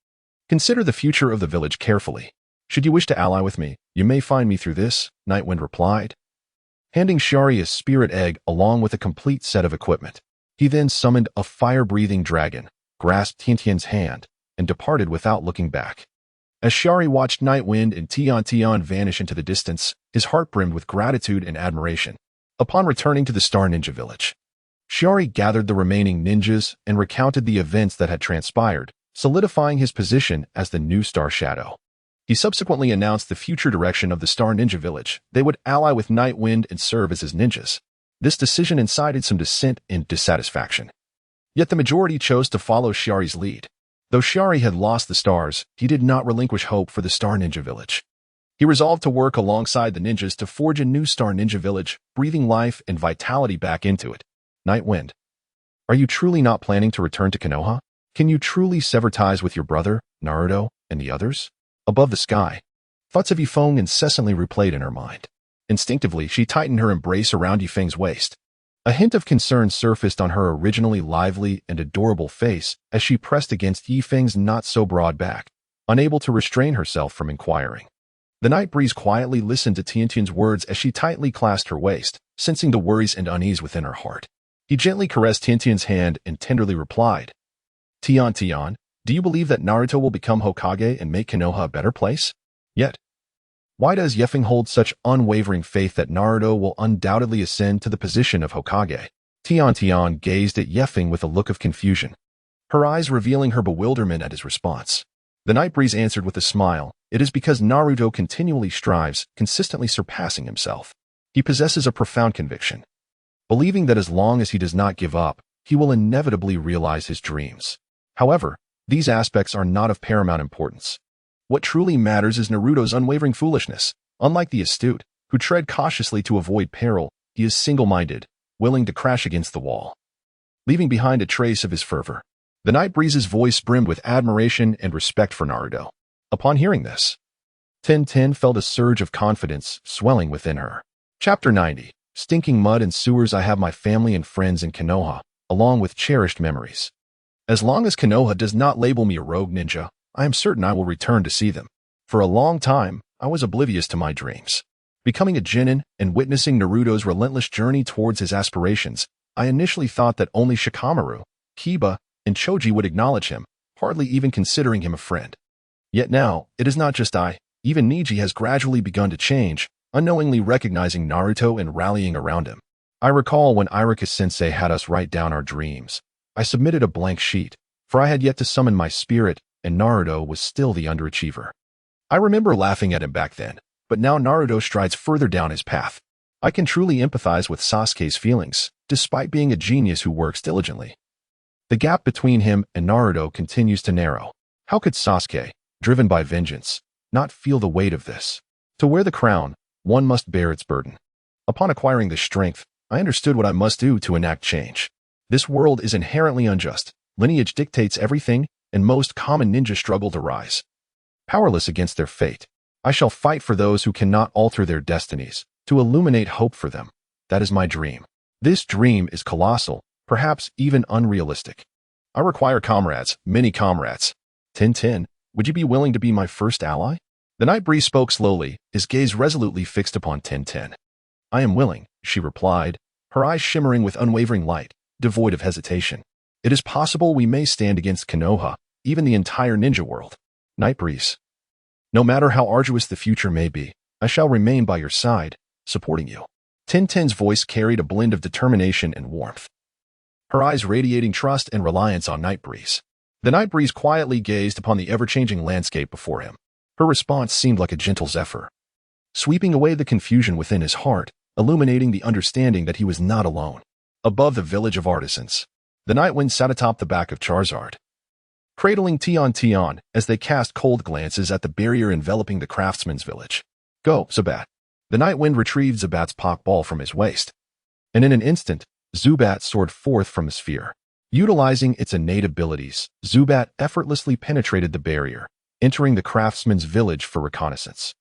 A: Consider the future of the village carefully. Should you wish to ally with me, you may find me through this, Nightwind replied, handing Shiari a spirit egg along with a complete set of equipment. He then summoned a fire-breathing dragon, grasped Tiantian's hand, and departed without looking back. As Shiari watched Nightwind and Tian vanish into the distance, his heart brimmed with gratitude and admiration. Upon returning to the Star Ninja Village, Shiari gathered the remaining ninjas and recounted the events that had transpired, solidifying his position as the new Star Shadow. He subsequently announced the future direction of the Star Ninja Village. They would ally with Nightwind and serve as his ninjas. This decision incited some dissent and dissatisfaction. Yet the majority chose to follow Shiari's lead. Though Shiari had lost the stars, he did not relinquish hope for the Star Ninja Village. He resolved to work alongside the ninjas to forge a new Star Ninja Village, breathing life and vitality back into it. Nightwind, are you truly not planning to return to Konoha? Can you truly sever ties with your brother, Naruto, and the others? Above the sky, thoughts of Yifeng incessantly replayed in her mind. Instinctively, she tightened her embrace around Yifeng's waist. A hint of concern surfaced on her originally lively and adorable face as she pressed against Yifeng's not-so-broad back, unable to restrain herself from inquiring. The night breeze quietly listened to Tiantian's words as she tightly clasped her waist, sensing the worries and unease within her heart. He gently caressed Tiantian's hand and tenderly replied, Tian, do you believe that Naruto will become Hokage and make Konoha a better place? Yet, why does Yifeng hold such unwavering faith that Naruto will undoubtedly ascend to the position of Hokage? Tian gazed at Yifeng with a look of confusion, her eyes revealing her bewilderment at his response. The night breeze answered with a smile, it is because Naruto continually strives, consistently surpassing himself. He possesses a profound conviction, believing that as long as he does not give up, he will inevitably realize his dreams. However, these aspects are not of paramount importance. What truly matters is Naruto's unwavering foolishness. Unlike the astute, who tread cautiously to avoid peril, he is single-minded, willing to crash against the wall, leaving behind a trace of his fervor. The night breeze's voice brimmed with admiration and respect for Naruto. Upon hearing this, Ten felt a surge of confidence swelling within her. Chapter 90. Stinking mud and sewers. I have my family and friends in Konoha, along with cherished memories. As long as Konoha does not label me a rogue ninja, I am certain I will return to see them. For a long time, I was oblivious to my dreams. Becoming a genin and witnessing Naruto's relentless journey towards his aspirations, I initially thought that only Shikamaru, Kiba, and Choji would acknowledge him, hardly even considering him a friend. Yet now, it is not just I, even Neji has gradually begun to change, unknowingly recognizing Naruto and rallying around him. I recall when Iruka-sensei had us write down our dreams. I submitted a blank sheet, for I had yet to summon my spirit, and Naruto was still the underachiever. I remember laughing at him back then, but now Naruto strides further down his path. I can truly empathize with Sasuke's feelings, despite being a genius who works diligently. The gap between him and Naruto continues to narrow. How could Sasuke, driven by vengeance, not feel the weight of this? To wear the crown, one must bear its burden. Upon acquiring this strength, I understood what I must do to enact change. This world is inherently unjust. Lineage dictates everything, and most common ninja struggle to rise. Powerless against their fate, I shall fight for those who cannot alter their destinies, to illuminate hope for them. That is my dream. This dream is colossal, perhaps even unrealistic. I require comrades, many comrades. Tintin, would you be willing to be my first ally? The night breeze spoke slowly, his gaze resolutely fixed upon Tintin. I am willing, she replied, her eyes shimmering with unwavering light, devoid of hesitation. It is possible we may stand against Konoha, even the entire ninja world. Night breeze. No matter how arduous the future may be, I shall remain by your side, supporting you. Tintin's voice carried a blend of determination and warmth, her eyes radiating trust and reliance on Night Breeze. The Night Breeze quietly gazed upon the ever-changing landscape before him. Her response seemed like a gentle zephyr, sweeping away the confusion within his heart, illuminating the understanding that he was not alone. Above the village of artisans, the Night Wind sat atop the back of Charizard, cradling Tion as they cast cold glances at the barrier enveloping the craftsman's village. Go, Zubat. The Night Wind retrieved Zubat's Pokeball from his waist, and in an instant, Zubat soared forth from the sphere. Utilizing its innate abilities, Zubat effortlessly penetrated the barrier, entering the craftsman's village for reconnaissance.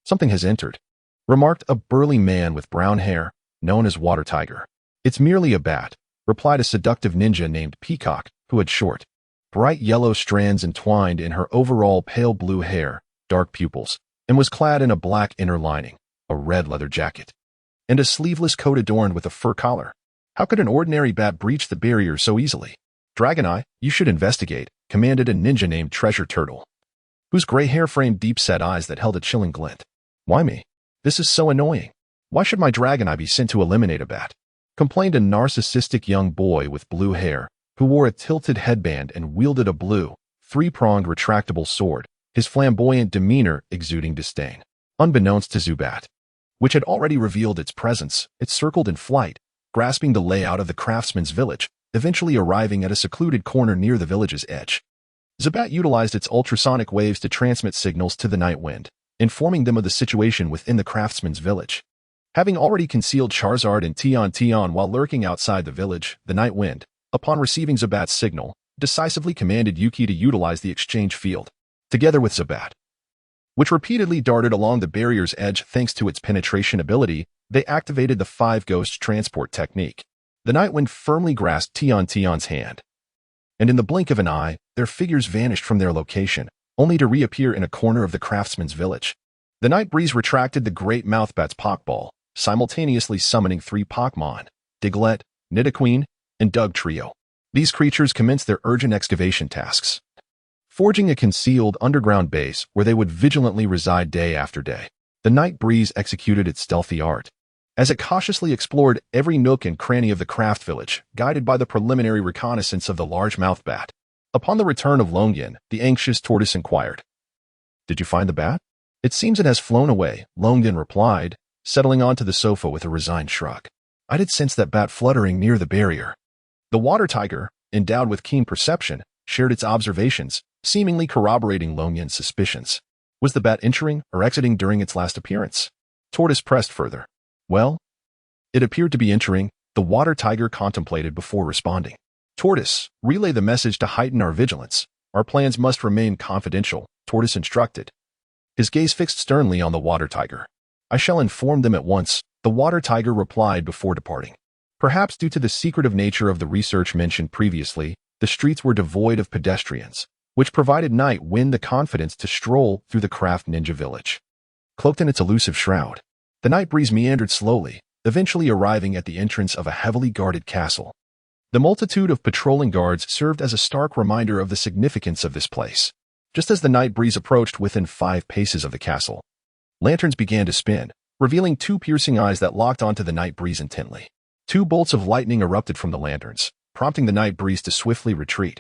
A: Something has entered, remarked a burly man with brown hair, known as Water Tiger. It's merely a bat, replied a seductive ninja named Peacock, who had short, bright yellow strands entwined in her overall pale blue hair, dark pupils, and was clad in a black inner lining, a red leather jacket, and a sleeveless coat adorned with a fur collar. How could an ordinary bat breach the barrier so easily? Dragoneye, you should investigate, commanded a ninja named Treasure Turtle, whose gray hair framed deep-set eyes that held a chilling glint. Why me? This is so annoying. Why should my Dragoneye be sent to eliminate a bat? Complained a narcissistic young boy with blue hair, who wore a tilted headband and wielded a blue, three-pronged retractable sword, his flamboyant demeanor exuding disdain. Unbeknownst to Zubat, which had already revealed its presence, it circled in flight, grasping the layout of the craftsman's village, eventually arriving at a secluded corner near the village's edge. Zubat utilized its ultrasonic waves to transmit signals to the Night Wind, informing them of the situation within the craftsman's village. Having already concealed Charizard and Tion while lurking outside the village, the Night Wind, upon receiving Zubat's signal, decisively commanded Yuki to utilize the exchange field, together with Zubat, which repeatedly darted along the barrier's edge thanks to its penetration ability. They activated the 5-Ghost transport technique. The Night Wind firmly grasped Tion's hand, and in the blink of an eye, their figures vanished from their location, only to reappear in a corner of the craftsman's village. The Night Breeze retracted the Great Mouthbat's Pokeball, simultaneously summoning 3 Pokémon, Diglett, Nidoking, and Dugtrio. These creatures commenced their urgent excavation tasks, forging a concealed underground base where they would vigilantly reside day after day. The Night Breeze executed its stealthy art, as it cautiously explored every nook and cranny of the craft village, guided by the preliminary reconnaissance of the largemouth bat. Upon the return of Longyan, the anxious tortoise inquired, "Did you find the bat?" "It seems it has flown away," Longyan replied, settling onto the sofa with a resigned shrug. "I did sense that bat fluttering near the barrier." The Water Tiger, endowed with keen perception, shared its observations, seemingly corroborating Longyan's suspicions. Was the bat entering or exiting during its last appearance? Tortoise pressed further. "Well, it appeared to be entering," the Water Tiger contemplated before responding. "Tortoise, relay the message to heighten our vigilance. Our plans must remain confidential," Tortoise instructed, his gaze fixed sternly on the Water Tiger. "I shall inform them at once," the Water Tiger replied before departing. Perhaps due to the secretive nature of the research mentioned previously, the streets were devoid of pedestrians, which provided Night Wind the confidence to stroll through the craft ninja village. Cloaked in its elusive shroud, the Night Breeze meandered slowly, eventually arriving at the entrance of a heavily guarded castle. The multitude of patrolling guards served as a stark reminder of the significance of this place. Just as the Night Breeze approached within 5 paces of the castle, lanterns began to spin, revealing 2 piercing eyes that locked onto the Night Breeze intently. 2 bolts of lightning erupted from the lanterns, prompting the Night Breeze to swiftly retreat,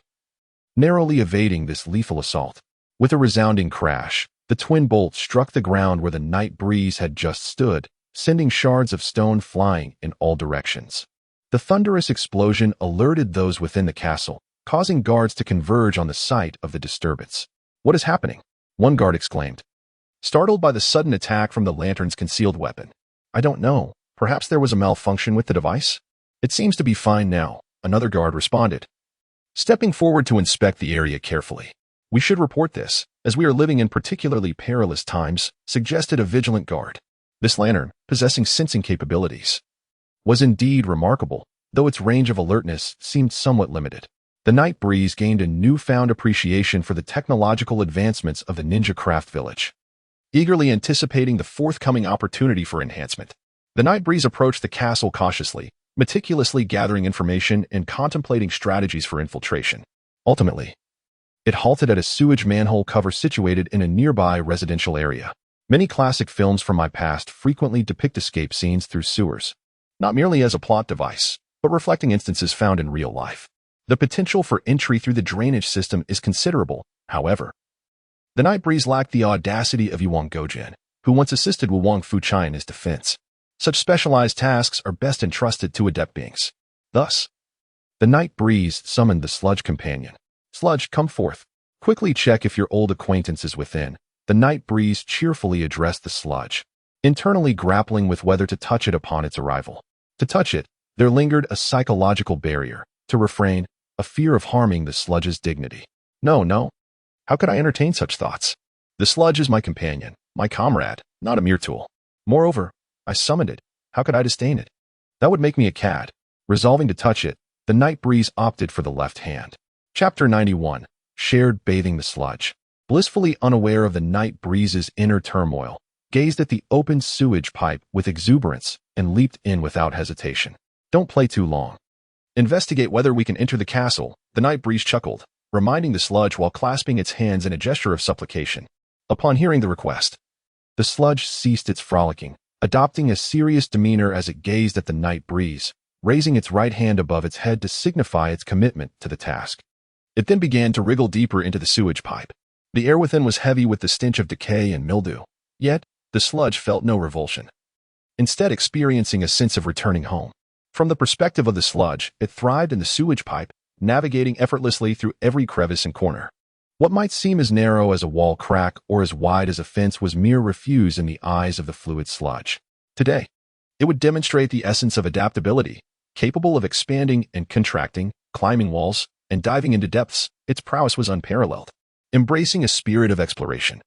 A: narrowly evading this lethal assault. With a resounding crash, the twin bolts struck the ground where the Night Breeze had just stood, sending shards of stone flying in all directions. The thunderous explosion alerted those within the castle, causing guards to converge on the site of the disturbance. "What is happening?" one guard exclaimed, startled by the sudden attack from the lantern's concealed weapon. "I don't know. Perhaps there was a malfunction with the device?" "It seems to be fine now," another guard responded, stepping forward to inspect the area carefully. "We should report this, as we are living in particularly perilous times," suggested a vigilant guard. This lantern, possessing sensing capabilities, was indeed remarkable, though its range of alertness seemed somewhat limited. The night breeze gained a newfound appreciation for the technological advancements of the ninja craft village. Eagerly anticipating the forthcoming opportunity for enhancement, the night breeze approached the castle cautiously, meticulously gathering information and contemplating strategies for infiltration. Ultimately, it halted at a sewage manhole cover situated in a nearby residential area. Many classic films from my past frequently depict escape scenes through sewers, not merely as a plot device, but reflecting instances found in real life. The potential for entry through the drainage system is considerable, however. The night breeze lacked the audacity of Yuan Gojian, who once assisted Wu Wang Fuchai in his defense. Such specialized tasks are best entrusted to adept beings. Thus, the night breeze summoned the sludge companion. "Sludge, come forth. Quickly check if your old acquaintance is within." The night breeze cheerfully addressed the sludge, internally grappling with whether to touch it upon its arrival. To touch it, there lingered a psychological barrier. To refrain, a fear of harming the sludge's dignity. No. How could I entertain such thoughts? The sludge is my companion, my comrade, not a mere tool. Moreover, I summoned it. How could I disdain it? That would make me a cad. Resolving to touch it, the night breeze opted for the left hand. Chapter 91. Shared bathing the sludge. Blissfully unaware of the night breeze's inner turmoil, gazed at the open sewage pipe with exuberance and leaped in without hesitation. "Don't play too long. Investigate whether we can enter the castle," the night breeze chuckled, reminding the sludge while clasping its hands in a gesture of supplication. Upon hearing the request, the sludge ceased its frolicking, adopting a serious demeanor as it gazed at the night breeze, raising its right hand above its head to signify its commitment to the task. It then began to wriggle deeper into the sewage pipe. The air within was heavy with the stench of decay and mildew, yet the sludge felt no revulsion, instead experiencing a sense of returning home. From the perspective of the sludge, it thrived in the sewage pipe, navigating effortlessly through every crevice and corner. What might seem as narrow as a wall crack or as wide as a fence was mere refuse in the eyes of the fluid sludge. Today, it would demonstrate the essence of adaptability, capable of expanding and contracting, climbing walls, and diving into depths. Its prowess was unparalleled, embracing a spirit of exploration.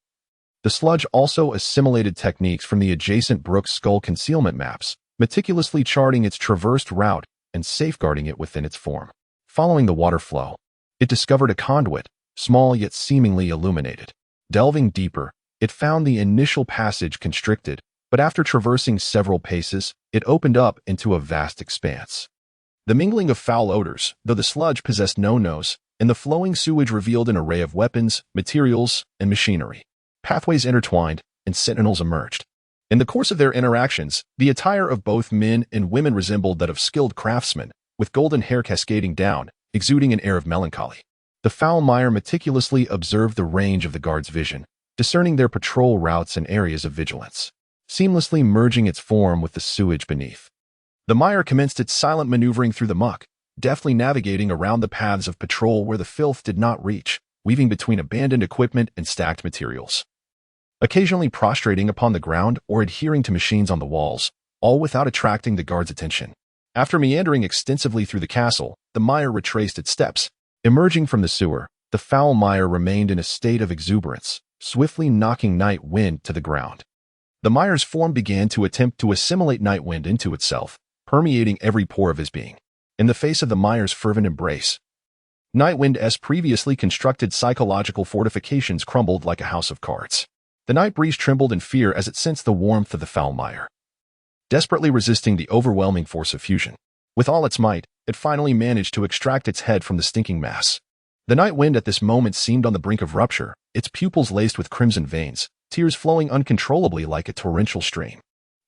A: The sludge also assimilated techniques from the adjacent brook's skull concealment maps, meticulously charting its traversed route and safeguarding it within its form. Following the water flow, it discovered a conduit, small yet seemingly illuminated. Delving deeper, it found the initial passage constricted, but after traversing several paces, it opened up into a vast expanse. The mingling of foul odors, though the sludge possessed no nose, and the flowing sewage revealed an array of weapons, materials, and machinery. Pathways intertwined, and sentinels emerged. In the course of their interactions, the attire of both men and women resembled that of skilled craftsmen, with golden hair cascading down, exuding an air of melancholy. The foul mire meticulously observed the range of the guard's vision, discerning their patrol routes and areas of vigilance, seamlessly merging its form with the sewage beneath. The mire commenced its silent maneuvering through the muck, deftly navigating around the paths of patrol where the filth did not reach, weaving between abandoned equipment and stacked materials. Occasionally prostrating upon the ground or adhering to machines on the walls, all without attracting the guard's attention. After meandering extensively through the castle, the mire retraced its steps. Emerging from the sewer, the foul mire remained in a state of exuberance, swiftly knocking Night Wind to the ground. The mire's form began to attempt to assimilate Night Wind into itself, permeating every pore of his being. In the face of the mire's fervent embrace, Night Wind's previously constructed psychological fortifications crumbled like a house of cards. The night breeze trembled in fear as it sensed the warmth of the foul mire, desperately resisting the overwhelming force of fusion. With all its might, it finally managed to extract its head from the stinking mass. The Night Wind at this moment seemed on the brink of rupture, its pupils laced with crimson veins, tears flowing uncontrollably like a torrential stream.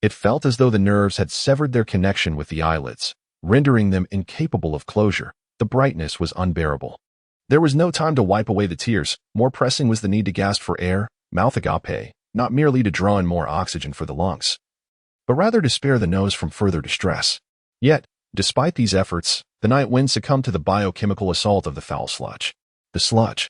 A: It felt as though the nerves had severed their connection with the eyelids, rendering them incapable of closure. The brightness was unbearable. There was no time to wipe away the tears. More pressing was the need to gasp for air, mouth agape, not merely to draw in more oxygen for the lungs, but rather to spare the nose from further distress. Yet, Despite these efforts, the night wind succumbed to the biochemical assault of the foul sludge. The sludge,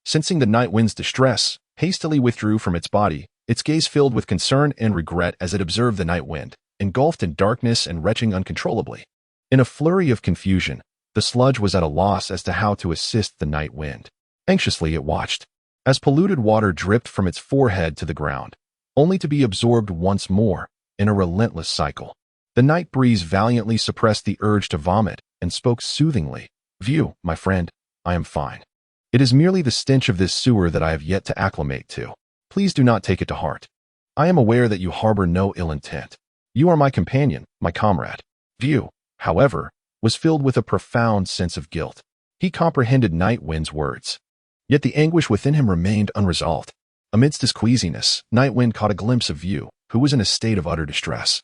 A: sensing the night wind's distress, hastily withdrew from its body, its gaze filled with concern and regret as it observed the night wind, engulfed in darkness and retching uncontrollably. In a flurry of confusion, the sludge was at a loss as to how to assist the night wind. Anxiously it watched, as polluted water dripped from its forehead to the ground, only to be absorbed once more, in a relentless cycle. The night breeze valiantly suppressed the urge to vomit and spoke soothingly. "View, my friend, I am fine. It is merely the stench of this sewer that I have yet to acclimate to. Please do not take it to heart. I am aware that you harbor no ill intent. You are my companion, my comrade." View, however, was filled with a profound sense of guilt. He comprehended Night Wind's words. Yet the anguish within him remained unresolved. Amidst his queasiness, Night Wind caught a glimpse of View, who was in a state of utter distress.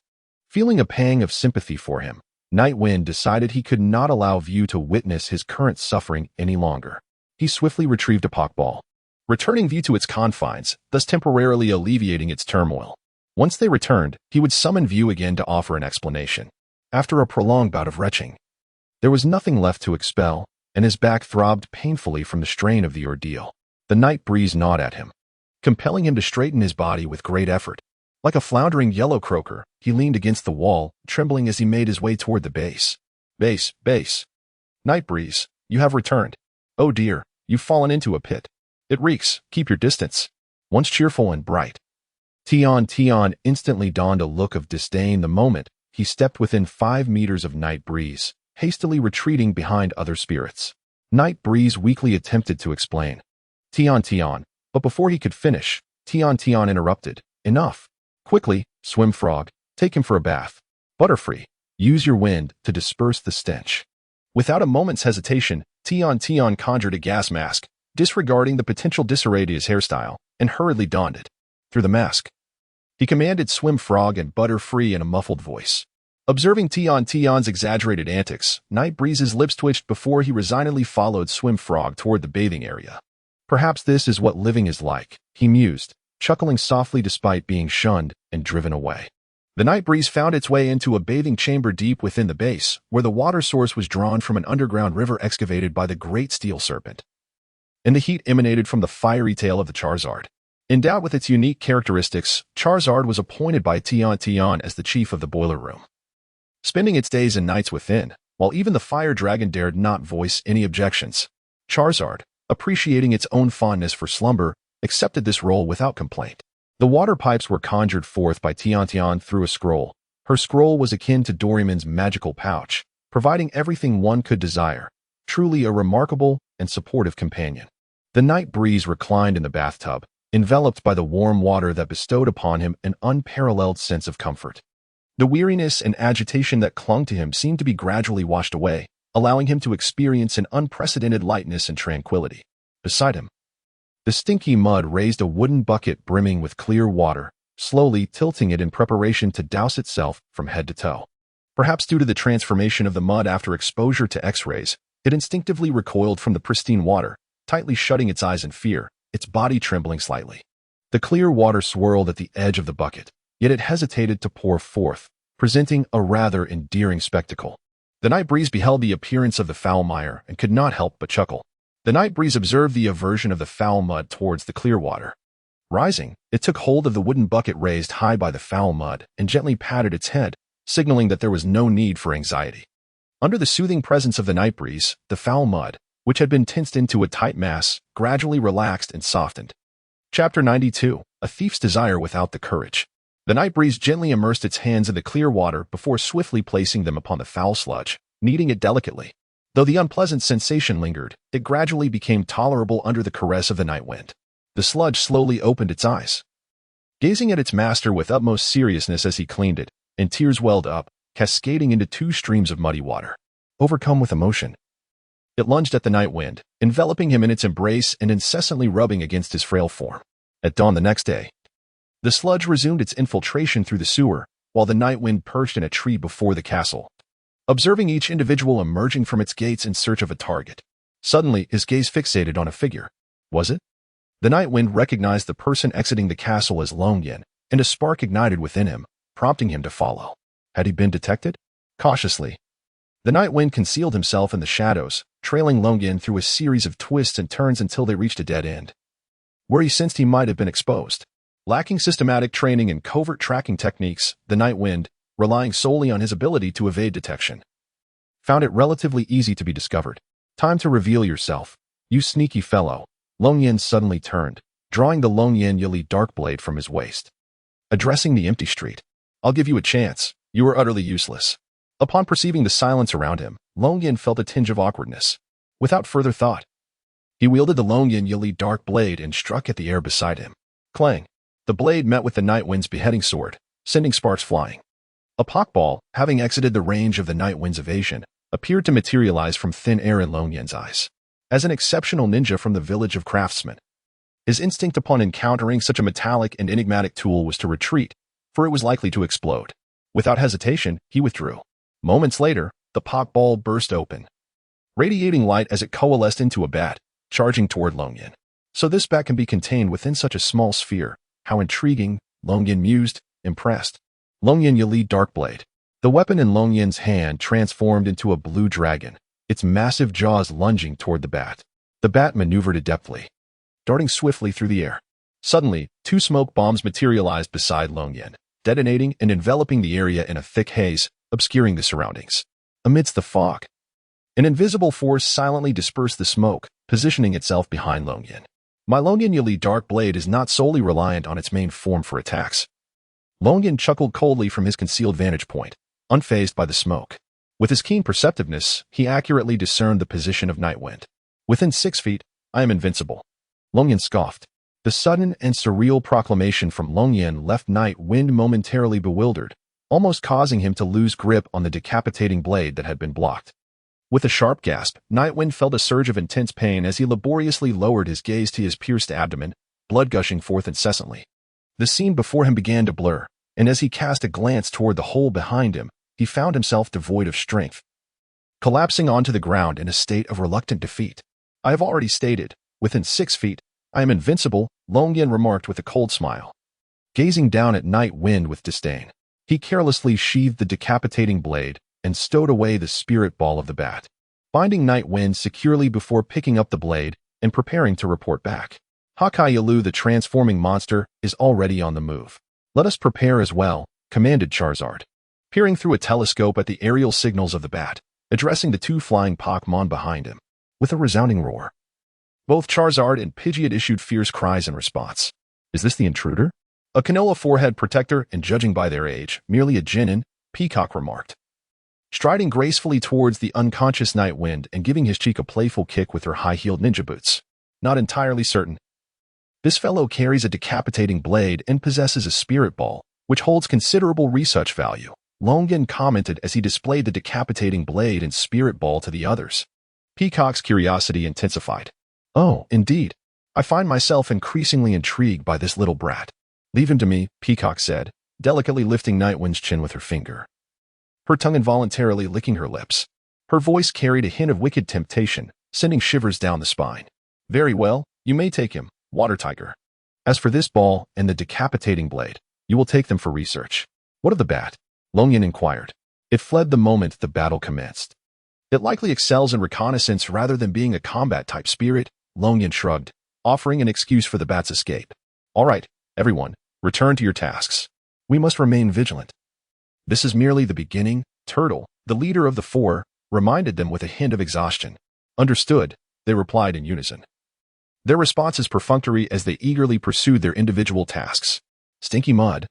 A: Feeling a pang of sympathy for him, Night Wind decided he could not allow View to witness his current suffering any longer. He swiftly retrieved a Pokeball, returning View to its confines, thus temporarily alleviating its turmoil. Once they returned, he would summon View again to offer an explanation. After a prolonged bout of retching, there was nothing left to expel, and his back throbbed painfully from the strain of the ordeal. The night breeze gnawed at him, compelling him to straighten his body with great effort. Like a floundering yellow croaker, he leaned against the wall, trembling as he made his way toward the base. Base. Night breeze, you have returned. Oh dear, you've fallen into a pit. It reeks, keep your distance. Once cheerful and bright, Tion instantly donned a look of disdain the moment he stepped within 5 meters of Night Breeze, hastily retreating behind other spirits. Night Breeze weakly attempted to explain. Tion, but before he could finish, Tion interrupted. Enough. Quickly, Swim Frog, take him for a bath. Butterfree, use your wind to disperse the stench. Without a moment's hesitation, Tion conjured a gas mask, disregarding the potential disarray to his hairstyle, and hurriedly donned it. Through the mask, he commanded Swim Frog and Butterfree in a muffled voice. Observing Tion's exaggerated antics, Night Breeze's lips twitched before he resignedly followed Swim Frog toward the bathing area. Perhaps this is what living is like, he mused, chuckling softly despite being shunned and driven away. The Night Breeze found its way into a bathing chamber deep within the base, where the water source was drawn from an underground river excavated by the Great Steel Serpent. And the heat emanated from the fiery tail of the Charizard. Endowed with its unique characteristics, Charizard was appointed by Tion as the chief of the boiler room, spending its days and nights within, while even the fire dragon dared not voice any objections. Charizard, appreciating its own fondness for slumber, accepted this role without complaint. The water pipes were conjured forth by Tion through a scroll. Her scroll was akin to Doraemon's magical pouch, providing everything one could desire. Truly a remarkable and supportive companion. The Night Breeze reclined in the bathtub, enveloped by the warm water that bestowed upon him an unparalleled sense of comfort. The weariness and agitation that clung to him seemed to be gradually washed away, allowing him to experience an unprecedented lightness and tranquility. Beside him, the stinky mud raised a wooden bucket brimming with clear water, slowly tilting it in preparation to douse itself from head to toe. Perhaps due to the transformation of the mud after exposure to X-rays, it instinctively recoiled from the pristine water, tightly shutting its eyes in fear, its body trembling slightly. The clear water swirled at the edge of the bucket, yet it hesitated to pour forth, presenting a rather endearing spectacle. The Night Breeze beheld the appearance of the foul mire and could not help but chuckle. The Night Breeze observed the aversion of the foul mud towards the clear water. Rising, it took hold of the wooden bucket raised high by the foul mud and gently patted its head, signaling that there was no need for anxiety. Under the soothing presence of the Night Breeze, the foul mud, which had been tensed into a tight mass, gradually relaxed and softened. Chapter 92, A Thief's Desire Without the Courage. The Night Breeze gently immersed its hands in the clear water before swiftly placing them upon the foul sludge, kneading it delicately. Though the unpleasant sensation lingered, it gradually became tolerable under the caress of the night wind. The sludge slowly opened its eyes, gazing at its master with utmost seriousness as he cleaned it, and tears welled up, cascading into 2 streams of muddy water. Overcome with emotion, it lunged at the night wind, enveloping him in its embrace and incessantly rubbing against his frail form. At dawn the next day, the sludge resumed its infiltration through the sewer, while the night wind perched in a tree before the castle, observing each individual emerging from its gates in search of a target. Suddenly, his gaze fixated on a figure. Was it? The night wind recognized the person exiting the castle as Long Yin, and a spark ignited within him, prompting him to follow. Had he been detected? Cautiously, The night wind concealed himself in the shadows, trailing Longyan through a series of twists and turns until they reached a dead end, where he sensed he might have been exposed. Lacking systematic training and covert tracking techniques, the night wind, relying solely on his ability to evade detection, found it relatively easy to be discovered. Time to reveal yourself, you sneaky fellow. Longyan suddenly turned, drawing the Longyan Yili dark blade from his waist. Addressing the empty street. I'll give you a chance. You are utterly useless. Upon perceiving the silence around him, Longyan felt a tinge of awkwardness. Without further thought, he wielded the Longyan Yili dark blade and struck at the air beside him. Clang! The blade met with the night wind's beheading sword, sending sparks flying. A Pokeball, having exited the range of the night wind's evasion, appeared to materialize from thin air in Longyan's eyes. As an exceptional ninja from the village of craftsmen, his instinct upon encountering such a metallic and enigmatic tool was to retreat, for it was likely to explode. Without hesitation, he withdrew. Moments later, the Pokeball burst open, radiating light as it coalesced into a bat, charging toward Longyan. So this bat can be contained within such a small sphere. How intriguing, Longyan mused, impressed. Longyan Yili Darkblade. The weapon in Longyan's hand transformed into a blue dragon, its massive jaws lunging toward the bat. The bat maneuvered adeptly, darting swiftly through the air. Suddenly, two smoke bombs materialized beside Longyan, detonating and enveloping the area in a thick haze, obscuring the surroundings. Amidst the fog, an invisible force silently dispersed the smoke, positioning itself behind Longyan. My Longyan Yili Dark Blade is not solely reliant on its main form for attacks. Longyan chuckled coldly from his concealed vantage point, unfazed by the smoke. With his keen perceptiveness, he accurately discerned the position of Nightwind. Within 6 feet, I am invincible. Longyan scoffed. The sudden and surreal proclamation from Longyan left Nightwind momentarily bewildered, almost causing him to lose grip on the decapitating blade that had been blocked. With a sharp gasp, Nightwind felt a surge of intense pain as he laboriously lowered his gaze to his pierced abdomen, blood gushing forth incessantly. The scene before him began to blur, and as he cast a glance toward the hole behind him, he found himself devoid of strength, collapsing onto the ground in a state of reluctant defeat. I have already stated, within 6 feet, I am invincible, Longyan remarked with a cold smile. Gazing down at Nightwind with disdain, he carelessly sheathed the decapitating blade and stowed away the spirit ball of the bat, binding Nightwind securely before picking up the blade and preparing to report back. Hakayalu, the transforming monster, is already on the move. Let us prepare as well, commanded Charizard, peering through a telescope at the aerial signals of the bat, addressing the two flying Pokémon behind him. With a resounding roar, both Charizard and Pidgeot issued fierce cries in response. Is this the intruder? A canola forehead protector, and judging by their age, merely a Jinin, Peacock remarked, striding gracefully towards the unconscious Nightwind and giving his cheek a playful kick with her high-heeled ninja boots. Not entirely certain. This fellow carries a decapitating blade and possesses a spirit ball, which holds considerable research value, Longyan commented as he displayed the decapitating blade and spirit ball to the others. Peacock's curiosity intensified. Oh, indeed. I find myself increasingly intrigued by this little brat. Leave him to me, Peacock said, delicately lifting Nightwind's chin with her finger, her tongue involuntarily licking her lips. Her voice carried a hint of wicked temptation, sending shivers down the spine. Very well, you may take him, Water Tiger. As for this ball and the decapitating blade, you will take them for research. What of the bat? Longyan inquired. It fled the moment the battle commenced. It likely excels in reconnaissance rather than being a combat-type spirit, Longyan shrugged, offering an excuse for the bat's escape. All right, everyone, return to your tasks. We must remain vigilant. This is merely the beginning, Turtle, the leader of the four, reminded them with a hint of exhaustion. Understood, they replied in unison. Their responses perfunctory as they eagerly pursued their individual tasks. Stinky Mud,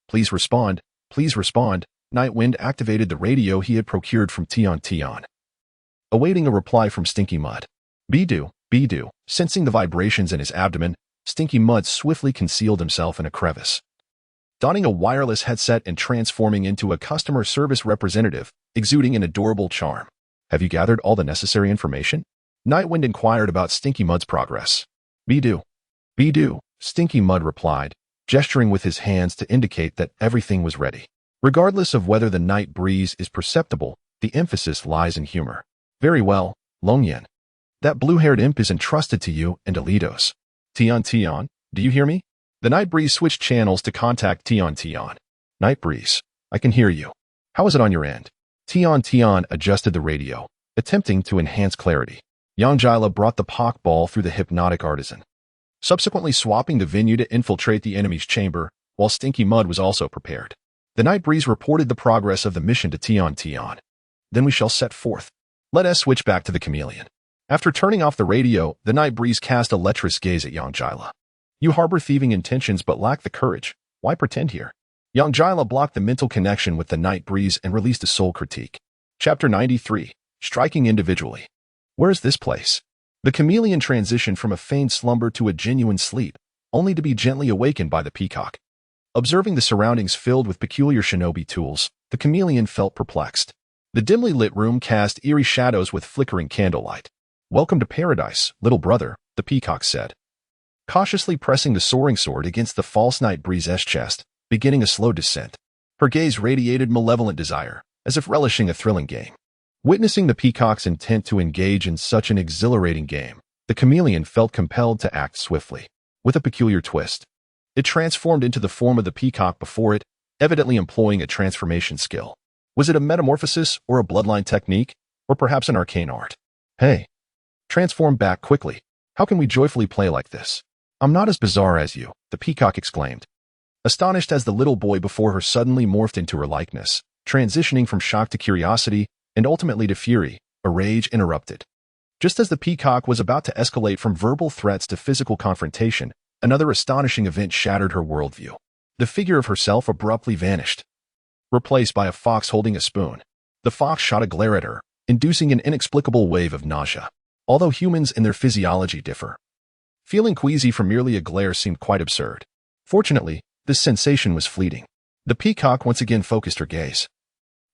A: please respond, please respond. Nightwind activated the radio he had procured from Tion. Awaiting a reply from Stinky Mud. Be-do. Sensing the vibrations in his abdomen, Stinky Mud swiftly concealed himself in a crevice. Donning a wireless headset and transforming into a customer service representative, exuding an adorable charm. Have you gathered all the necessary information? Nightwind inquired about Stinky Mud's progress. Be-do. Stinky Mud replied, gesturing with his hands to indicate that everything was ready. Regardless of whether the night breeze is perceptible, the emphasis lies in humor. Very well, Longyan. That blue-haired imp is entrusted to you and Alitos. Tion, do you hear me? The night breeze switched channels to contact Tion. Night breeze, I can hear you. How is it on your end? Tian adjusted the radio, attempting to enhance clarity. Yangjila brought the Pokeball through the hypnotic artisan, subsequently swapping the venue to infiltrate the enemy's chamber, while Stinky Mud was also prepared. The Night Breeze reported the progress of the mission to Tian. Then we shall set forth. Let us switch back to the chameleon. After turning off the radio, the Night Breeze cast a lecherous gaze at Yangjila. You harbor thieving intentions but lack the courage. Why pretend here? Yangjila blocked the mental connection with the Night Breeze and released a soul critique. Chapter 93. Striking Individually. Where is this place? The chameleon transitioned from a feigned slumber to a genuine sleep, only to be gently awakened by the peacock. Observing the surroundings filled with peculiar shinobi tools, the chameleon felt perplexed. The dimly lit room cast eerie shadows with flickering candlelight. Welcome to paradise, little brother, the peacock said, cautiously pressing the soaring sword against the false Night Breeze's chest, beginning a slow descent. Her gaze radiated malevolent desire, as if relishing a thrilling game. Witnessing the peacock's intent to engage in such an exhilarating game, the chameleon felt compelled to act swiftly. With a peculiar twist, it transformed into the form of the peacock before it, evidently employing a transformation skill. Was it a metamorphosis or a bloodline technique, or perhaps an arcane art? Hey, transform back quickly. How can we joyfully play like this? I'm not as bizarre as you, the peacock exclaimed, astonished as the little boy before her suddenly morphed into her likeness, transitioning from shock to curiosity and ultimately to fury. A rage interrupted. Just as the peacock was about to escalate from verbal threats to physical confrontation, another astonishing event shattered her worldview. The figure of herself abruptly vanished, replaced by a fox holding a spoon. The fox shot a glare at her, inducing an inexplicable wave of nausea. Although humans and their physiology differ, feeling queasy from merely a glare seemed quite absurd. Fortunately, this sensation was fleeting. The peacock once again focused her gaze,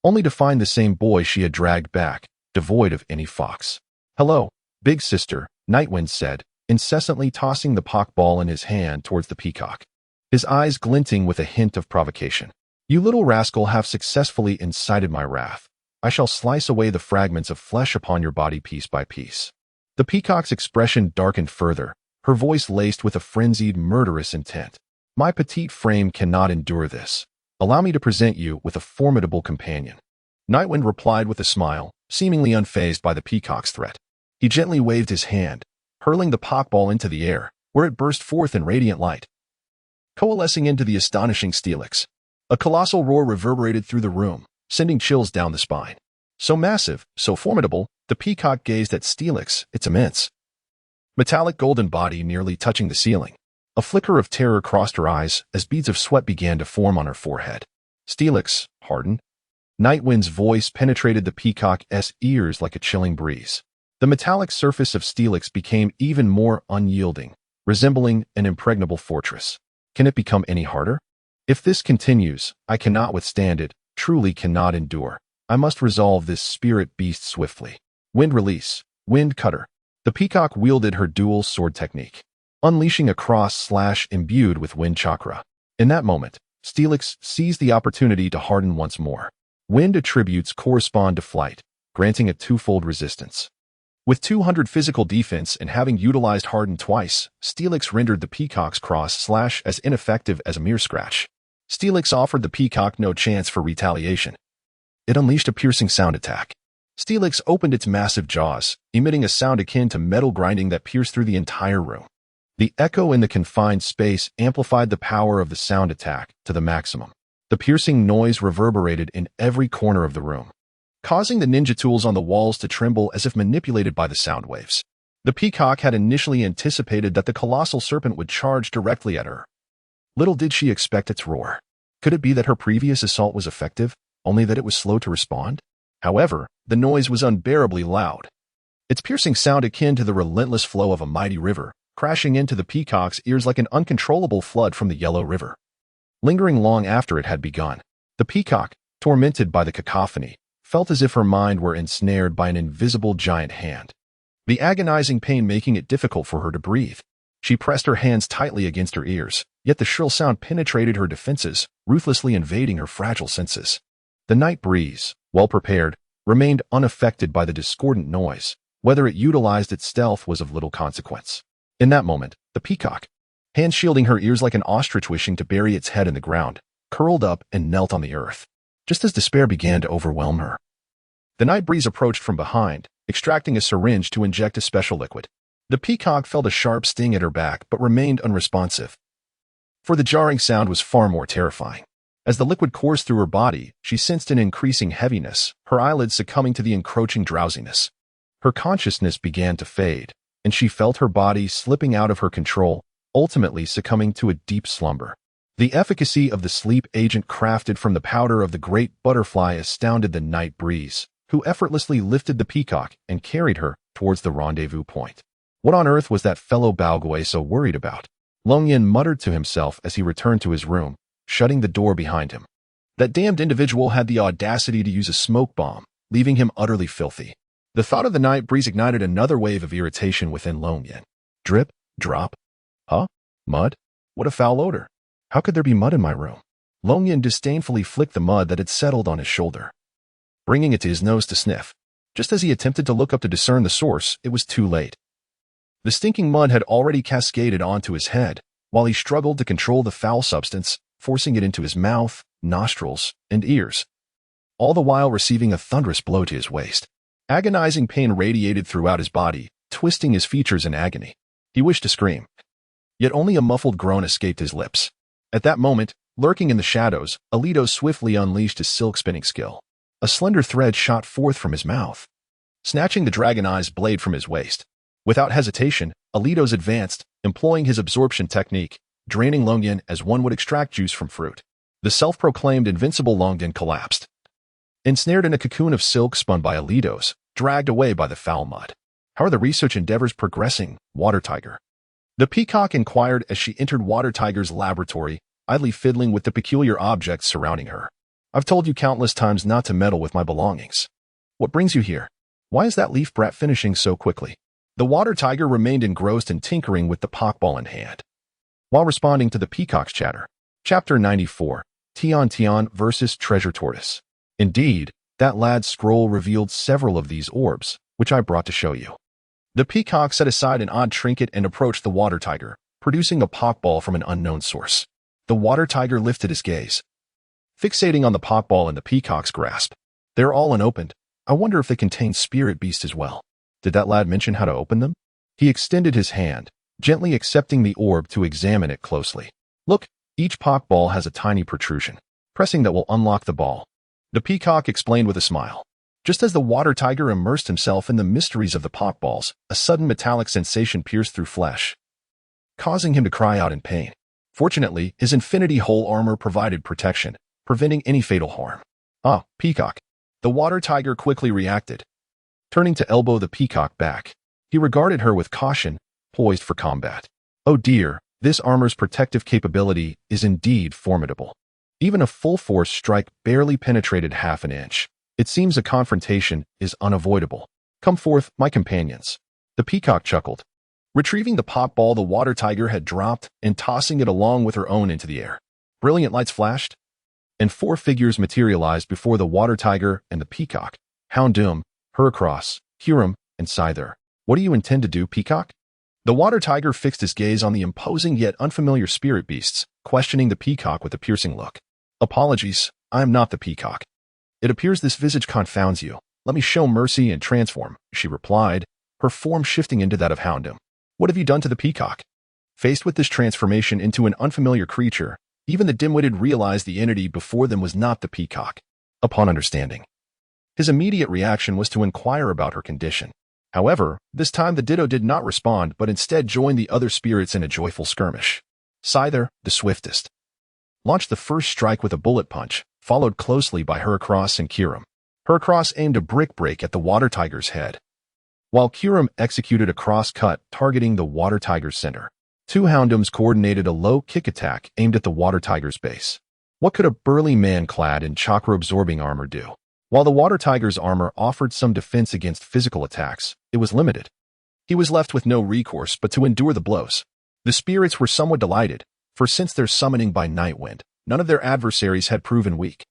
A: only to find the same boy she had dragged back, devoid of any fox. Hello, big sister, Nightwind said, incessantly tossing the Pokeball in his hand towards the peacock, his eyes glinting with a hint of provocation. You little rascal have successfully incited my wrath. I shall slice away the fragments of flesh upon your body piece by piece. The peacock's expression darkened further, her voice laced with a frenzied, murderous intent. My petite frame cannot endure this. Allow me to present you with a formidable companion. Nightwind replied with a smile, seemingly unfazed by the peacock's threat. He gently waved his hand, hurling the Pokeball into the air, where it burst forth in radiant light, coalescing into the astonishing Steelix. A colossal roar reverberated through the room, sending chills down the spine. So massive, so formidable, the peacock gazed at Steelix, its immense, metallic golden body nearly touching the ceiling. A flicker of terror crossed her eyes as beads of sweat began to form on her forehead. Steelix, hardened. Nightwind's voice penetrated the peacock's ears like a chilling breeze. The metallic surface of Steelix became even more unyielding, resembling an impregnable fortress. Can it become any harder? If this continues, I cannot withstand it, truly cannot endure. I must resolve this spirit beast swiftly. Wind release, wind cutter. The peacock wielded her dual sword technique, unleashing a cross-slash imbued with wind chakra. In that moment, Steelix seized the opportunity to harden once more. Wind attributes correspond to flight, granting a twofold resistance. With 200 physical defense and having utilized harden twice, Steelix rendered the peacock's cross-slash as ineffective as a mere scratch. Steelix offered the peacock no chance for retaliation. It unleashed a piercing sound attack. Steelix opened its massive jaws, emitting a sound akin to metal grinding that pierced through the entire room. The echo in the confined space amplified the power of the sound attack to the maximum. The piercing noise reverberated in every corner of the room, causing the ninja tools on the walls to tremble as if manipulated by the sound waves. The peacock had initially anticipated that the colossal serpent would charge directly at her. Little did she expect its roar. Could it be that her previous assault was effective, only that it was slow to respond? However, the noise was unbearably loud, its piercing sound akin to the relentless flow of a mighty river, crashing into the peacock's ears like an uncontrollable flood from the Yellow River. Lingering long after it had begun, the peacock, tormented by the cacophony, felt as if her mind were ensnared by an invisible giant hand, the agonizing pain making it difficult for her to breathe. She pressed her hands tightly against her ears, yet the shrill sound penetrated her defenses, ruthlessly invading her fragile senses. The Night Breeze, well prepared, remained unaffected by the discordant noise. Whether it utilized its stealth was of little consequence. In that moment, the peacock, hands shielding her ears like an ostrich wishing to bury its head in the ground, curled up and knelt on the earth. Just as despair began to overwhelm her, The night breeze approached from behind, extracting a syringe to inject a special liquid. The peacock felt a sharp sting at her back but remained unresponsive, for the jarring sound was far more terrifying. As the liquid coursed through her body, she sensed an increasing heaviness, her eyelids succumbing to the encroaching drowsiness. Her consciousness began to fade, and she felt her body slipping out of her control, ultimately succumbing to a deep slumber. The efficacy of the sleep agent crafted from the powder of the great butterfly astounded the night breeze, who effortlessly lifted the peacock and carried her towards the rendezvous point. What on earth was that fellow Baoguei so worried about? Longyan muttered to himself as he returned to his room, shutting the door behind him. That damned individual had the audacity to use a smoke bomb, leaving him utterly filthy. The thought of the night breeze ignited another wave of irritation within Longyan. Drip, drop. Huh? Mud? What a foul odor. How could there be mud in my room? Longyan disdainfully flicked the mud that had settled on his shoulder, bringing it to his nose to sniff. Just as he attempted to look up to discern the source, it was too late. The stinking mud had already cascaded onto his head, while he struggled to control the foul substance, forcing it into his mouth, nostrils, and ears, all the while receiving a thunderous blow to his waist. Agonizing pain radiated throughout his body, twisting his features in agony. He wished to scream, yet only a muffled groan escaped his lips. At that moment, lurking in the shadows, Alito swiftly unleashed his silk-spinning skill. A slender thread shot forth from his mouth, snatching the Dragon Eye's blade from his waist. Without hesitation, Alito's advanced, employing his absorption technique, draining Longyan as one would extract juice from fruit. The self-proclaimed invincible Longyan collapsed, ensnared in a cocoon of silk spun by Alito's, dragged away by the foul mud. How are the research endeavors progressing, Water Tiger? The peacock inquired as she entered Water Tiger's laboratory, idly fiddling with the peculiar objects surrounding her. I've told you countless times not to meddle with my belongings. What brings you here? Why is that leaf brat finishing so quickly? The Water Tiger remained engrossed in tinkering with the Pokeball in hand, while responding to the peacock's chatter. Chapter 94, Tian Tian versus Treasure Tortoise. Indeed, that lad's scroll revealed several of these orbs, which I brought to show you. The peacock set aside an odd trinket and approached the Water Tiger, producing a Pokeball from an unknown source. The Water Tiger lifted his gaze, fixating on the Pokeball in the peacock's grasp. They're all unopened. I wonder if they contain spirit beasts as well. Did that lad mention how to open them? He extended his hand, gently accepting the orb to examine it closely. Look, each Pokeball has a tiny protrusion. Pressing that will unlock the ball. The peacock explained with a smile. Just as the Water Tiger immersed himself in the mysteries of the Pokeballs, a sudden metallic sensation pierced through flesh, causing him to cry out in pain. Fortunately, his infinity hull armor provided protection, preventing any fatal harm. Ah, peacock. The Water Tiger quickly reacted, turning to elbow the peacock back. He regarded her with caution, poised for combat. Oh dear, this armor's protective capability is indeed formidable. Even a full-force strike barely penetrated half an inch. It seems a confrontation is unavoidable. Come forth, my companions. The peacock chuckled, retrieving the Pokeball the Water Tiger had dropped and tossing it along with her own into the air. Brilliant lights flashed, and 4 figures materialized before the Water Tiger and the peacock. Houndoom, Heracross, Hurum, and Scyther. What do you intend to do, peacock? The Water Tiger fixed his gaze on the imposing yet unfamiliar spirit beasts, questioning the peacock with a piercing look. Apologies, I am not the peacock. It appears this visage confounds you. Let me show mercy and transform, she replied, her form shifting into that of Houndoom. What have you done to the peacock? Faced with this transformation into an unfamiliar creature, even the dim-witted realized the entity before them was not the peacock. Upon understanding, his immediate reaction was to inquire about her condition. However, this time the Ditto did not respond but instead joined the other spirits in a joyful skirmish. Scyther, the swiftest, launched the first strike with a bullet punch, followed closely by Heracross and Kyurem. Heracross aimed a brick break at the Water Tiger's head, while Kyurem executed a cross-cut targeting the Water Tiger's center. 2 Houndooms coordinated a low kick attack aimed at the Water Tiger's base. What could a burly man clad in chakra-absorbing armor do? While the Water Tiger's armor offered some defense against physical attacks, it was limited. He was left with no recourse but to endure the blows. The spirits were somewhat delighted, for since their summoning by Nightwind, none of their adversaries had proven weak.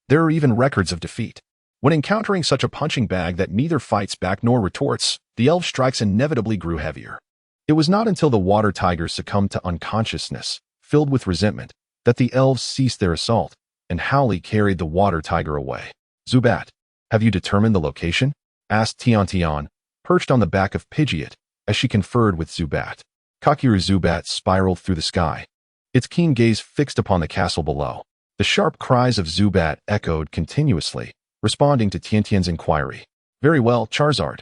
A: There are even records of defeat. When encountering such a punching bag that neither fights back nor retorts, the elf strikes inevitably grew heavier. It was not until the Water Tiger succumbed to unconsciousness, filled with resentment, that the elves ceased their assault, and Howley carried the Water Tiger away. Zubat. Have you determined the location? Asked Tian, perched on the back of Pidgeot, as she conferred with Zubat. Kakeru Zubat spiraled through the sky, its keen gaze fixed upon the castle below. The sharp cries of Zubat echoed continuously, responding to Tian's inquiry. Very well, Charizard.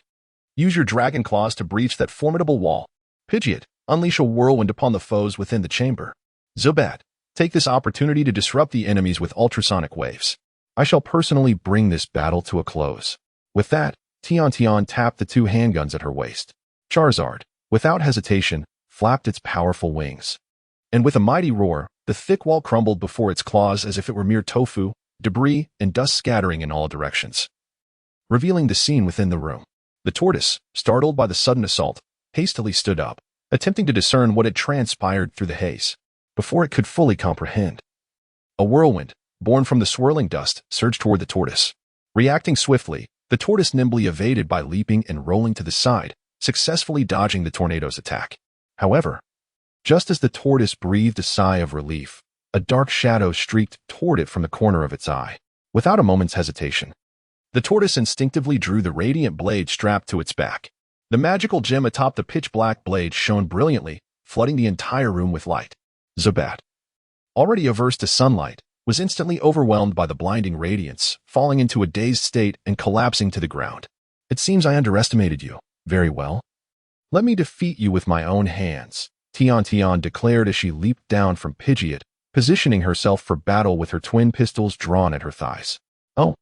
A: Use your dragon claws to breach that formidable wall. Pidgeot, unleash a whirlwind upon the foes within the chamber. Zubat, take this opportunity to disrupt the enemies with ultrasonic waves. I shall personally bring this battle to a close. With that, Tian tapped the two handguns at her waist. Charizard, without hesitation, flapped its powerful wings. And with a mighty roar, the thick wall crumbled before its claws as if it were mere tofu, debris, and dust scattering in all directions, revealing the scene within the room. The tortoise, startled by the sudden assault, hastily stood up, attempting to discern what had transpired through the haze, before it could fully comprehend. A whirlwind, born from the swirling dust, surged toward the tortoise. Reacting swiftly, the tortoise nimbly evaded by leaping and rolling to the side, successfully dodging the tornado's attack. However, just as the tortoise breathed a sigh of relief, a dark shadow streaked toward it from the corner of its eye. Without a moment's hesitation, the tortoise instinctively drew the radiant blade strapped to its back. The magical gem atop the pitch-black blade shone brilliantly, flooding the entire room with light. Zubat, already averse to sunlight, was instantly overwhelmed by the blinding radiance, falling into a dazed state and collapsing to the ground. It seems I underestimated you. Very well. Let me defeat you with my own hands, Tian declared as she leaped down from Pidgeot, positioning herself for battle with her twin pistols drawn at her thighs. Oh,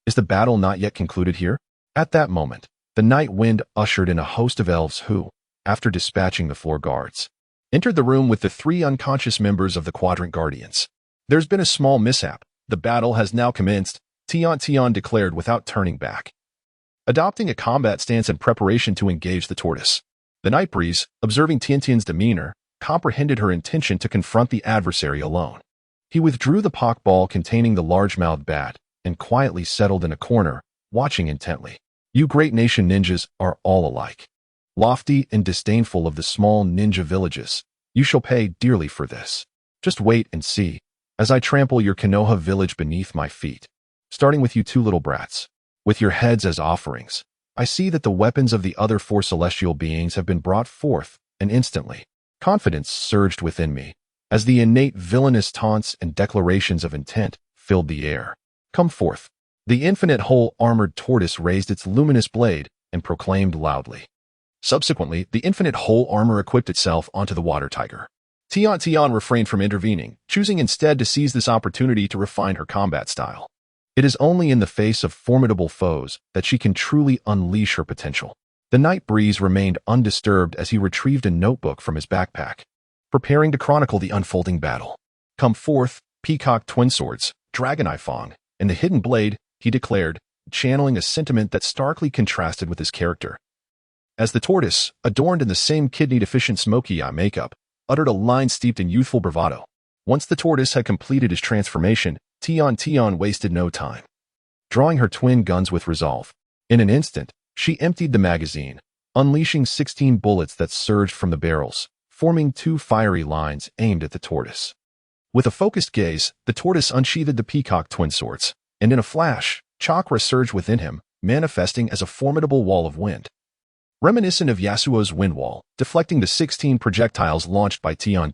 A: is the battle not yet concluded here? At that moment, the night wind ushered in a host of elves who, after dispatching the floor guards, entered the room with the three unconscious members of the Quadrant Guardians. There's been a small mishap. The battle has now commenced, Tian declared without turning back, adopting a combat stance in preparation to engage the tortoise. The Night Breeze, observing Tian's demeanor, comprehended her intention to confront the adversary alone. He withdrew the Pokeball containing the large-mouthed bat and quietly settled in a corner, watching intently. You great nation ninjas are all alike. Lofty and disdainful of the small ninja villages, you shall pay dearly for this. Just wait and see, as I trample your Konoha village beneath my feet. Starting with you two little brats. With your heads as offerings, I see that the weapons of the other four celestial beings have been brought forth, and instantly, confidence surged within me, as the innate villainous taunts and declarations of intent filled the air. Come forth. The infinite whole-armored tortoise raised its luminous blade and proclaimed loudly. Subsequently, the infinite whole armor equipped itself onto the water tiger. Tian refrained from intervening, choosing instead to seize this opportunity to refine her combat style. It is only in the face of formidable foes that she can truly unleash her potential. The Night Breeze remained undisturbed as he retrieved a notebook from his backpack, preparing to chronicle the unfolding battle. Come forth, Peacock Twin Swords, Dragonite Fong, and the Hidden Blade, he declared, channeling a sentiment that starkly contrasted with his character. As the tortoise, adorned in the same kidney-deficient smoky eye makeup, uttered a line steeped in youthful bravado. Once the tortoise had completed his transformation, Tian wasted no time. Drawing her twin guns with resolve, in an instant, she emptied the magazine, unleashing 16 bullets that surged from the barrels, forming two fiery lines aimed at the tortoise. With a focused gaze, the tortoise unsheathed the Peacock Twin Swords, and in a flash, chakra surged within him, manifesting as a formidable wall of wind. Reminiscent of Yasuo's wind wall, deflecting the 16 projectiles launched by Tian.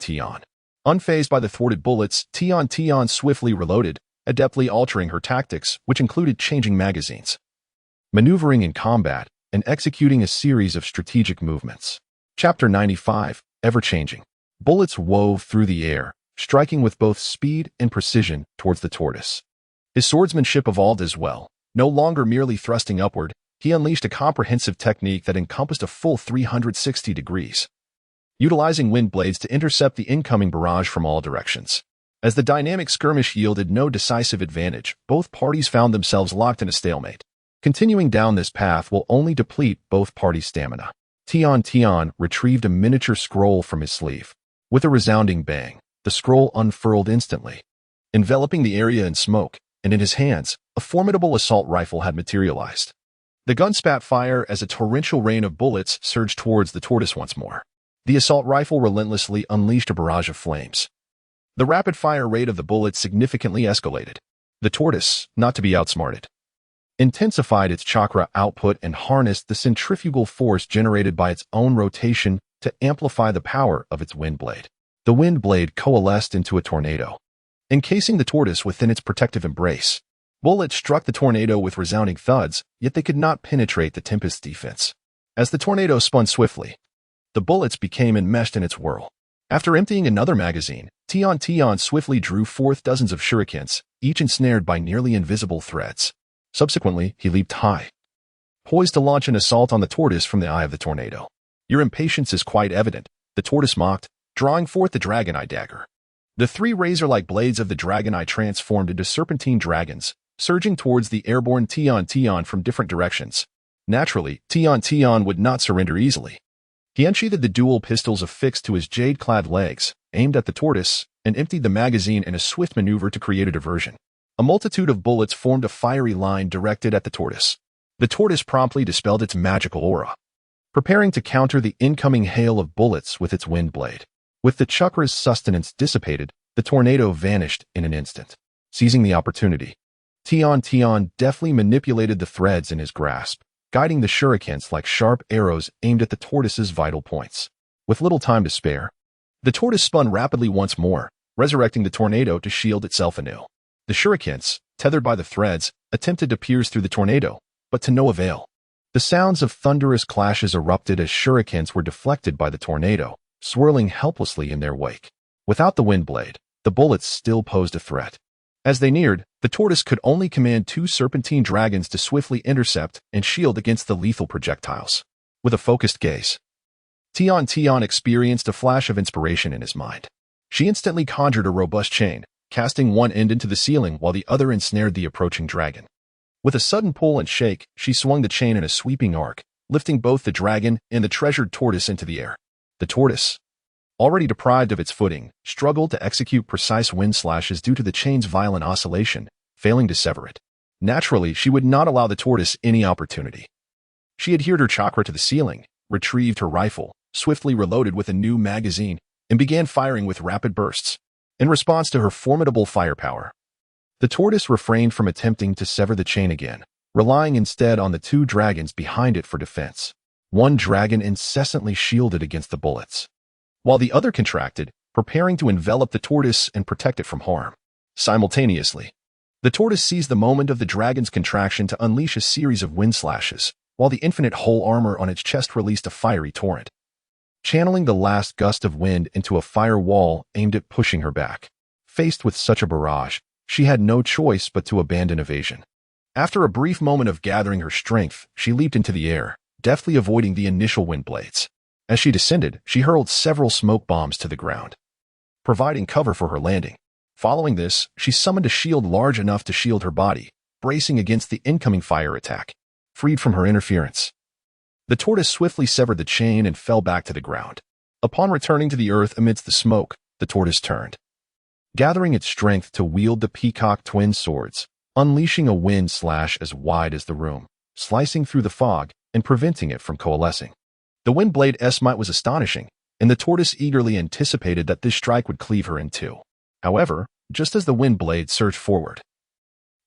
A: Unfazed by the thwarted bullets, Tian swiftly reloaded, adeptly altering her tactics, which included changing magazines, maneuvering in combat, and executing a series of strategic movements. Chapter 95, Ever-Changing. Bullets wove through the air, striking with both speed and precision towards the tortoise. His swordsmanship evolved as well. No longer merely thrusting upward, he unleashed a comprehensive technique that encompassed a full 360 degrees, utilizing wind blades to intercept the incoming barrage from all directions. As the dynamic skirmish yielded no decisive advantage, both parties found themselves locked in a stalemate. Continuing down this path will only deplete both parties' stamina. Tian retrieved a miniature scroll from his sleeve. With a resounding bang, the scroll unfurled instantly, enveloping the area in smoke, and in his hands, a formidable assault rifle had materialized. The gun spat fire as a torrential rain of bullets surged towards the tortoise once more. The assault rifle relentlessly unleashed a barrage of flames. The rapid-fire rate of the bullets significantly escalated. The tortoise, not to be outsmarted, intensified its chakra output and harnessed the centrifugal force generated by its own rotation to amplify the power of its wind blade. The wind blade coalesced into a tornado, encasing the tortoise within its protective embrace. Bullets struck the tornado with resounding thuds, yet they could not penetrate the tempest's defense. As the tornado spun swiftly, the bullets became enmeshed in its whirl. After emptying another magazine, Tion swiftly drew forth dozens of shurikens, each ensnared by nearly invisible threads. Subsequently, he leaped high, poised to launch an assault on the tortoise from the eye of the tornado. "Your impatience is quite evident," the tortoise mocked, drawing forth the dragon eye dagger. The three razor-like blades of the dragon eye transformed into serpentine dragons, surging towards the airborne Tion from different directions. Naturally, Tion would not surrender easily. He unsheathed the dual pistols affixed to his jade-clad legs, aimed at the tortoise, and emptied the magazine in a swift maneuver to create a diversion. A multitude of bullets formed a fiery line directed at the tortoise. The tortoise promptly dispelled its magical aura, preparing to counter the incoming hail of bullets with its wind blade. With the chakra's sustenance dissipated, the tornado vanished in an instant. Seizing the opportunity, Tion deftly manipulated the threads in his grasp, guiding the shurikens like sharp arrows aimed at the tortoise's vital points. With little time to spare, the tortoise spun rapidly once more, resurrecting the tornado to shield itself anew. The shurikens, tethered by the threads, attempted to pierce through the tornado, but to no avail. The sounds of thunderous clashes erupted as shurikens were deflected by the tornado, swirling helplessly in their wake. Without the wind blade, the bullets still posed a threat. As they neared, the tortoise could only command two serpentine dragons to swiftly intercept and shield against the lethal projectiles. With a focused gaze, Tion experienced a flash of inspiration in his mind. She instantly conjured a robust chain, casting one end into the ceiling while the other ensnared the approaching dragon. With a sudden pull and shake, she swung the chain in a sweeping arc, lifting both the dragon and the treasured tortoise into the air. The tortoise, already deprived of its footing, struggled to execute precise wind slashes due to the chain's violent oscillation, failing to sever it. Naturally, she would not allow the tortoise any opportunity. She adhered her chakra to the ceiling, retrieved her rifle, swiftly reloaded with a new magazine, and began firing with rapid bursts. In response to her formidable firepower, the tortoise refrained from attempting to sever the chain again, relying instead on the two dragons behind it for defense. One dragon incessantly shielded against the bullets, while the other contracted, preparing to envelop the tortoise and protect it from harm. Simultaneously, the tortoise seized the moment of the dragon's contraction to unleash a series of wind slashes, while the infinite whole armor on its chest released a fiery torrent, channeling the last gust of wind into a fire wall aimed at pushing her back. Faced with such a barrage, she had no choice but to abandon evasion. After a brief moment of gathering her strength, she leaped into the air, deftly avoiding the initial wind blades. As she descended, she hurled several smoke bombs to the ground, providing cover for her landing. Following this, she summoned a shield large enough to shield her body, bracing against the incoming fire attack. Freed from her interference, the tortoise swiftly severed the chain and fell back to the ground. Upon returning to the earth amidst the smoke, the tortoise turned, gathering its strength to wield the peacock twin swords, unleashing a wind slash as wide as the room, slicing through the fog and preventing it from coalescing. The wind blade's might was astonishing, and the tortoise eagerly anticipated that this strike would cleave her in two. However, just as the wind blade surged forward,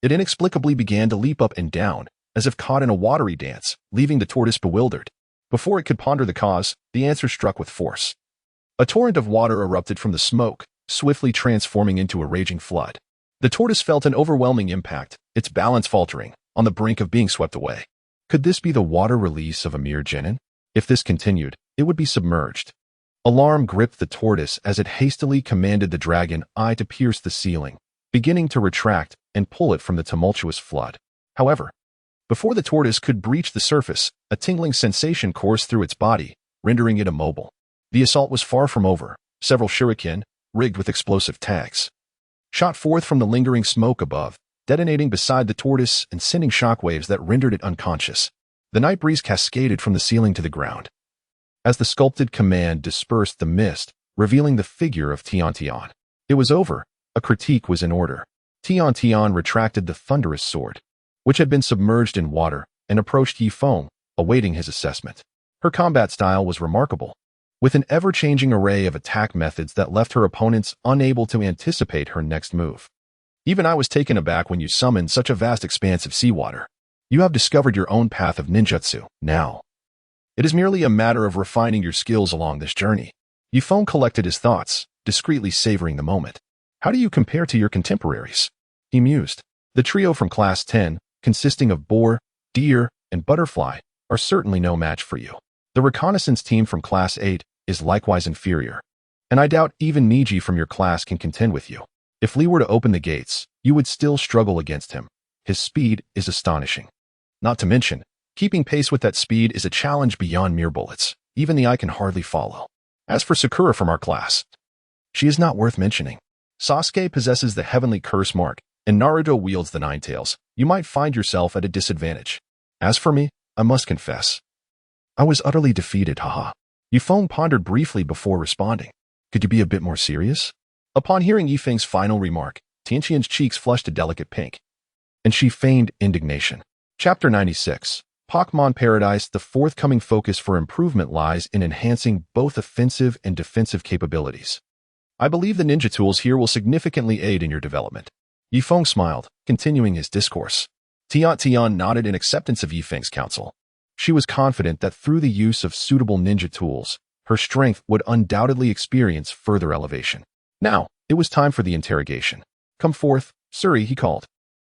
A: it inexplicably began to leap up and down, as if caught in a watery dance, leaving the tortoise bewildered. Before it could ponder the cause, the answer struck with force. A torrent of water erupted from the smoke, swiftly transforming into a raging flood. The tortoise felt an overwhelming impact, its balance faltering, on the brink of being swept away. Could this be the water release of a mere genin? If this continued, it would be submerged. Alarm gripped the tortoise as it hastily commanded the dragon eye to pierce the ceiling, beginning to retract and pull it from the tumultuous flood. However, before the tortoise could breach the surface, a tingling sensation coursed through its body, rendering it immobile. The assault was far from over. Several shuriken, rigged with explosive tags, shot forth from the lingering smoke above, detonating beside the tortoise and sending shockwaves that rendered it unconscious. The night breeze cascaded from the ceiling to the ground, as the sculpted command dispersed the mist, revealing the figure of Tion. It was over. A critique was in order. Tion retracted the thunderous sword, which had been submerged in water, and approached Yifeng, awaiting his assessment. Her combat style was remarkable, with an ever-changing array of attack methods that left her opponents unable to anticipate her next move. Even I was taken aback when you summoned such a vast expanse of seawater. You have discovered your own path of ninjutsu. Now, it is merely a matter of refining your skills along this journey. Yifeng collected his thoughts, discreetly savoring the moment. How do you compare to your contemporaries? He mused. The trio from Class 10, consisting of boar, deer, and butterfly, are certainly no match for you. The reconnaissance team from Class 8 is likewise inferior, and I doubt even Niji from your class can contend with you. If Lee were to open the gates, you would still struggle against him. His speed is astonishing. Not to mention, keeping pace with that speed is a challenge beyond mere bullets. Even the eye can hardly follow. As for Sakura from our class, she is not worth mentioning. Sasuke possesses the heavenly curse mark, and Naruto wields the Nine Tails. You might find yourself at a disadvantage. As for me, I must confess, I was utterly defeated, haha. Yifeng pondered briefly before responding. Could you be a bit more serious? Upon hearing Yifeng's final remark, Tianqian's cheeks flushed a delicate pink, and she feigned indignation. Chapter 96. Pokémon Paradise. The forthcoming focus for improvement lies in enhancing both offensive and defensive capabilities. I believe the ninja tools here will significantly aid in your development. Yifeng smiled, continuing his discourse. Tian nodded in acceptance of Yifeng's counsel. She was confident that through the use of suitable ninja tools, her strength would undoubtedly experience further elevation. Now, it was time for the interrogation. Come forth, Suri, he called.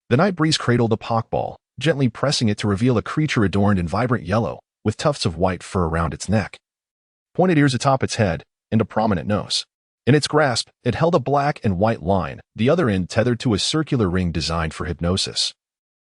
A: The night breeze cradled a Pokeball, gently pressing it to reveal a creature adorned in vibrant yellow, with tufts of white fur around its neck, pointed ears atop its head, and a prominent nose. In its grasp, it held a black and white line, the other end tethered to a circular ring designed for hypnosis.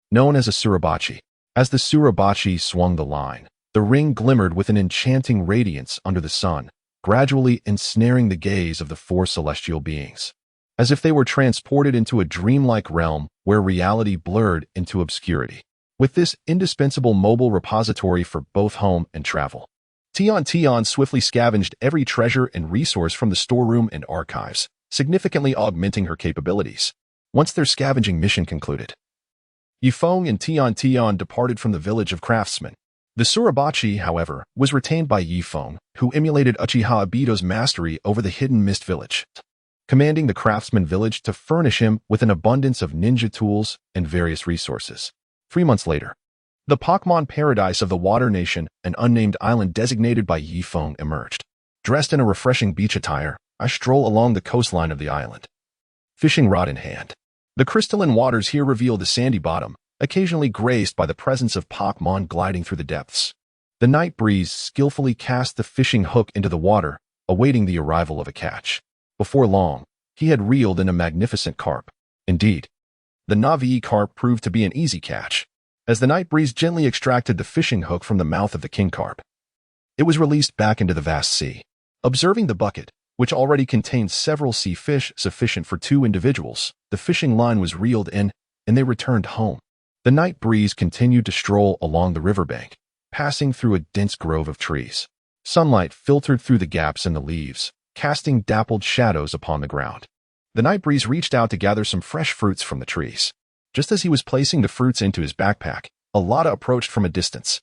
A: Known as a surabachi. As the surabachi swung the line, the ring glimmered with an enchanting radiance under the sun, gradually ensnaring the gaze of the four celestial beings, as if they were transported into a dreamlike realm where reality blurred into obscurity. With this indispensable mobile repository for both home and travel, Tian swiftly scavenged every treasure and resource from the storeroom and archives, significantly augmenting her capabilities. Once their scavenging mission concluded, Yifeng and Tian departed from the village of craftsmen. The Surabachi, however, was retained by Yifeng, who emulated Uchiha Obito's mastery over the hidden mist village, commanding the craftsman village to furnish him with an abundance of ninja tools and various resources. 3 months later, the Pokémon Paradise of the Water Nation, an unnamed island designated by Yifeng, emerged. Dressed in a refreshing beach attire, I stroll along the coastline of the island, fishing rod in hand. The crystalline waters here revealed a sandy bottom, occasionally graced by the presence of Pokémon gliding through the depths. The night breeze skillfully cast the fishing hook into the water, awaiting the arrival of a catch. Before long, he had reeled in a magnificent carp. Indeed, the Navi carp proved to be an easy catch, as the night breeze gently extracted the fishing hook from the mouth of the king carp. It was released back into the vast sea. Observing the bucket, which already contained several sea fish sufficient for 2 individuals, the fishing line was reeled in, and they returned home. The night breeze continued to stroll along the riverbank, passing through a dense grove of trees. Sunlight filtered through the gaps in the leaves, casting dappled shadows upon the ground. The night breeze reached out to gather some fresh fruits from the trees. Just as he was placing the fruits into his backpack, Alada approached from a distance,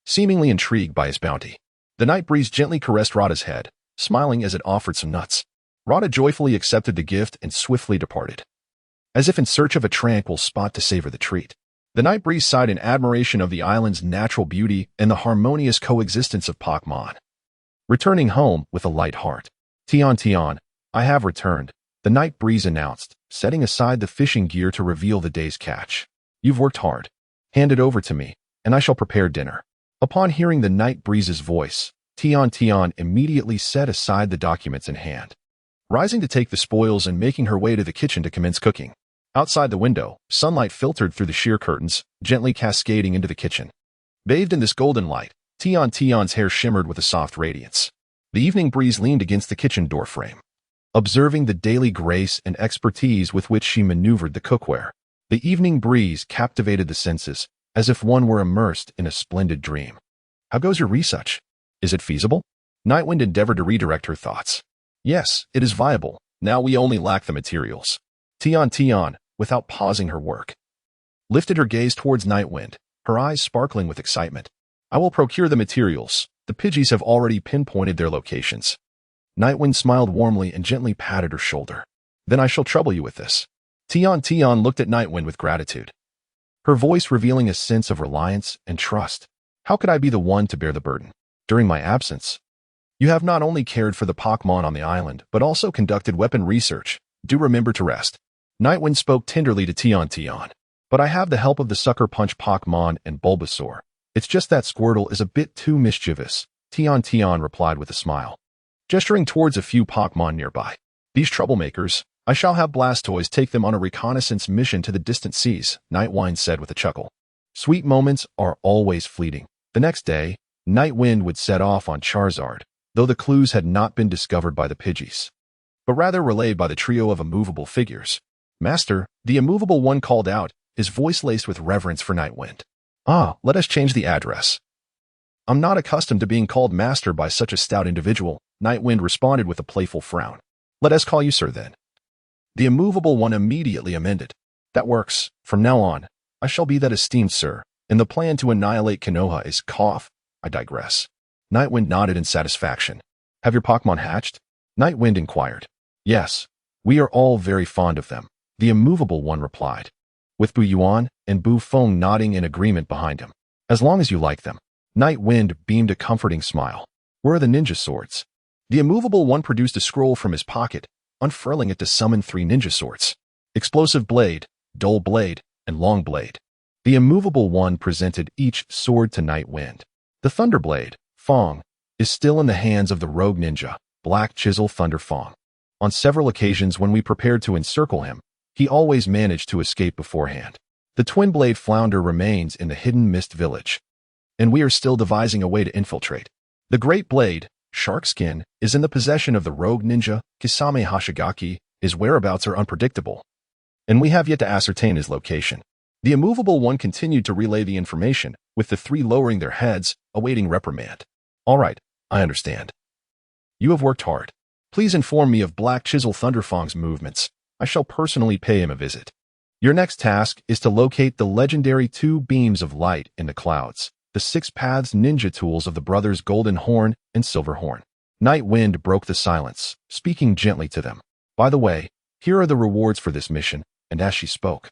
A: seemingly intrigued by his bounty. The night breeze gently caressed Rada's head, smiling as it offered some nuts. Rada joyfully accepted the gift and swiftly departed, as if in search of a tranquil spot to savor the treat. The night breeze sighed in admiration of the island's natural beauty and the harmonious coexistence of Pokémon. Returning home with a light heart. Tian, I have returned, the night breeze announced, setting aside the fishing gear to reveal the day's catch. You've worked hard. Hand it over to me, and I shall prepare dinner. Upon hearing the night breeze's voice, Tian immediately set aside the documents in hand, rising to take the spoils and making her way to the kitchen to commence cooking. Outside the window, sunlight filtered through the sheer curtains, gently cascading into the kitchen. Bathed in this golden light, Tian's hair shimmered with a soft radiance. The evening breeze leaned against the kitchen doorframe, observing the daily grace and expertise with which she maneuvered the cookware. The evening breeze captivated the senses, as if one were immersed in a splendid dream. How goes your research? Is it feasible? Nightwind endeavored to redirect her thoughts. Yes, it is viable. Now we only lack the materials. Tian, without pausing her work, lifted her gaze towards Nightwind, her eyes sparkling with excitement. I will procure the materials. The Pidgeys have already pinpointed their locations. Nightwind smiled warmly and gently patted her shoulder. Then I shall trouble you with this. Tian looked at Nightwind with gratitude. her voice revealing a sense of reliance and trust. How could I be the one to bear the burden? During my absence, you have not only cared for the Pokémon on the island, but also conducted weapon research. Do remember to rest. Nightwind spoke tenderly to Tion. But I have the help of the Sucker Punch Pokémon and Bulbasaur. It's just that Squirtle is a bit too mischievous, Tion replied with a smile, gesturing towards a few Pokémon nearby. These troublemakers, I shall have Blastoise take them on a reconnaissance mission to the distant seas, Nightwind said with a chuckle. Sweet moments are always fleeting. The next day, Nightwind would set off on Charizard, though the clues had not been discovered by the Pidgeys, but rather relayed by the trio of immovable figures. Master, the immovable one called out, his voice laced with reverence for Nightwind. Ah, let us change the address. I'm not accustomed to being called master by such a stout individual, Nightwind responded with a playful frown. Let us call you sir then. The immovable one immediately amended. That works. From now on, I shall be that esteemed sir, and the plan to annihilate Konoha is I digress. Nightwind nodded in satisfaction. Have your Pokémon hatched? Nightwind inquired. Yes, we are all very fond of them, the immovable one replied, with Bu Yuan and Bu Feng nodding in agreement behind him. As long as you like them. Nightwind beamed a comforting smile. Where are the ninja swords? The immovable one produced a scroll from his pocket, unfurling it to summon 3 ninja swords. Explosive Blade, Dull Blade, and Long Blade. The immovable one presented each sword to Nightwind. The Thunderblade, Fong, is still in the hands of the rogue ninja, Black Chisel Thunder Fong. On several occasions when we prepared to encircle him, he always managed to escape beforehand. The Twin Blade Flounder remains in the Hidden Mist Village, and we are still devising a way to infiltrate. The Great Blade, Sharkskin, is in the possession of the rogue ninja, Kisame Hashigaki. His whereabouts are unpredictable, and we have yet to ascertain his location. The immovable one continued to relay the information, with the 3 lowering their heads, awaiting reprimand. All right, I understand. You have worked hard. Please inform me of Black Chisel Thunderfong's movements. I shall personally pay him a visit. Your next task is to locate the legendary 2 beams of light in the clouds, the 6 paths ninja tools of the brothers Golden Horn and Silver Horn. Nightwind broke the silence, speaking gently to them. By the way, here are the rewards for this mission, and as she spoke,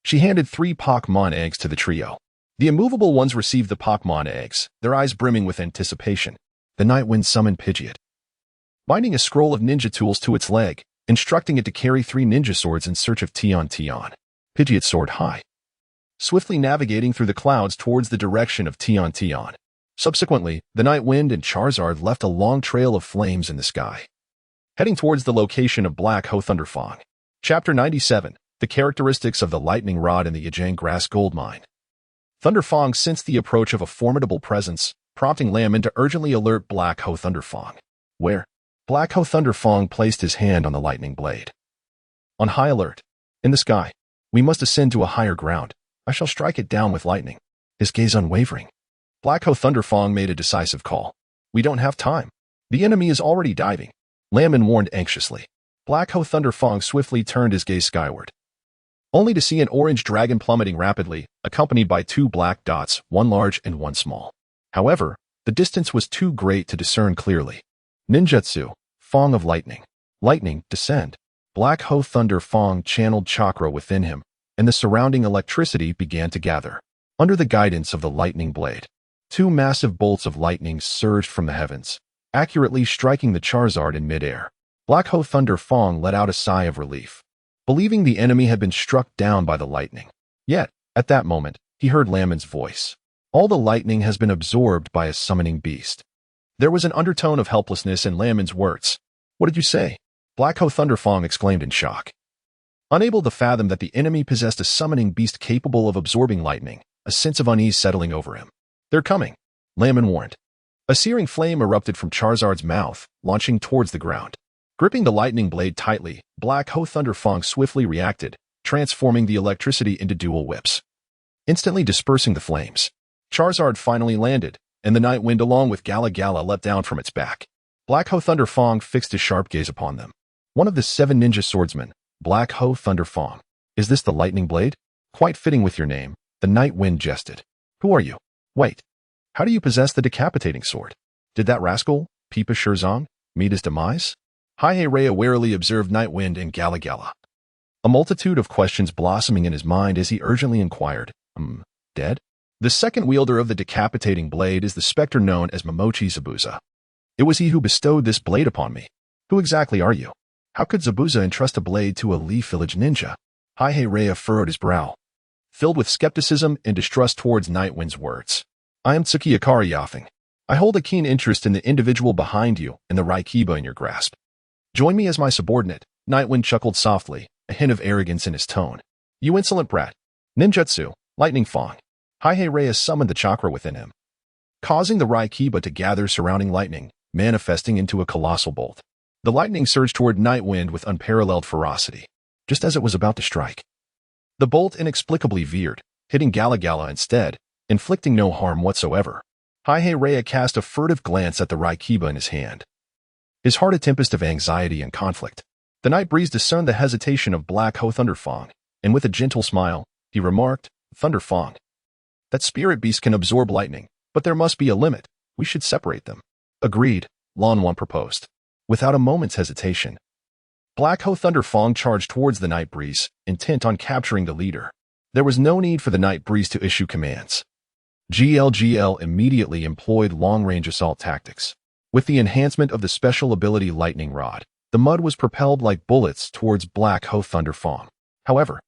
A: she handed 3 Pokémon eggs to the trio. The immovable ones received the Pokémon eggs, their eyes brimming with anticipation. The Nightwind summoned Pidgeot, binding a scroll of ninja tools to its leg, instructing it to carry 3 ninja swords in search of Tion. Pidgeot soared high, swiftly navigating through the clouds towards the direction of Tion. Subsequently, the Nightwind and Charizard left a long trail of flames in the sky, heading towards the location of Black Ho Thunderfong. Chapter 97. The characteristics of the lightning rod in the Yajang Grass Gold Mine. Thunderfong sensed the approach of a formidable presence, prompting Lamon to urgently alert Black Ho Thunderfong. Where? Black Ho Thunderfong placed his hand on the lightning blade. On high alert. In the sky. We must ascend to a higher ground. I shall strike it down with lightning. His gaze unwavering. Black Ho Thunderfong made a decisive call. We don't have time. The enemy is already diving. Lamon warned anxiously. Black Ho Thunderfong swiftly turned his gaze skyward, only to see an orange dragon plummeting rapidly, accompanied by 2 black dots, one large and one small. However, the distance was too great to discern clearly. Ninjutsu, Fong of Lightning. Lightning, descend. Black Ho Thunderfong channeled chakra within him, and the surrounding electricity began to gather. Under the guidance of the lightning blade, 2 massive bolts of lightning surged from the heavens, accurately striking the Charizard in midair. Black Ho Thunderfong let out a sigh of relief, believing the enemy had been struck down by the lightning. Yet, at that moment, he heard Lamon's voice. All the lightning has been absorbed by a summoning beast. There was an undertone of helplessness in Lamon's words. What did you say? Black Ho Thunderfong exclaimed in shock, unable to fathom that the enemy possessed a summoning beast capable of absorbing lightning, a sense of unease settling over him. They're coming, Lamon warned. A searing flame erupted from Charizard's mouth, launching towards the ground. Gripping the lightning blade tightly, Black Ho Thunderfong swiftly reacted, transforming the electricity into dual whips, instantly dispersing the flames. Charizard finally landed, and the Nightwind along with Gala leapt down from its back. Black Ho Thunderfong fixed his sharp gaze upon them. One of the 7 ninja swordsmen, Black Ho Thunderfong. Is this the lightning blade? Quite fitting with your name, the Nightwind jested. Who are you? Wait. How do you possess the decapitating sword? Did that rascal, Pipa Shirzong, meet his demise? Hai-Rhea warily observed Nightwind and Gala. A multitude of questions blossoming in his mind as he urgently inquired, Dead? The second wielder of the decapitating blade is the specter known as Momochi Zabuza. It was he who bestowed this blade upon me. Who exactly are you? How could Zabuza entrust a blade to a Leaf Village ninja? Haiheiraya furrowed his brow, filled with skepticism and distrust towards Nightwind's words. I am Tsukiyakari Yafing. I hold a keen interest in the individual behind you and the Raikiba in your grasp. Join me as my subordinate. Nightwind chuckled softly, a hint of arrogance in his tone. You insolent brat. Ninjutsu, lightning fang. Haiheiraya summoned the chakra within him, causing the Raikiba to gather surrounding lightning, manifesting into a colossal bolt. The lightning surged toward Nightwind with unparalleled ferocity, just as it was about to strike. The bolt inexplicably veered, hitting Gala instead, inflicting no harm whatsoever. Haiheiraya cast a furtive glance at the Raikiba in his hand. His heart a tempest of anxiety and conflict. The night breeze discerned the hesitation of Black Ho Thunderfang, and with a gentle smile, he remarked, Thunderfang. That spirit beast can absorb lightning, but there must be a limit. We should separate them. Agreed, Lanwan proposed. Without a moment's hesitation, Black Ho Thunderfang charged towards the night breeze, intent on capturing the leader. There was no need for the night breeze to issue commands. GLGL immediately employed long-range assault tactics. With the enhancement of the special ability Lightning Rod, the mud was propelled like bullets towards Black Ho Thunderfang. However,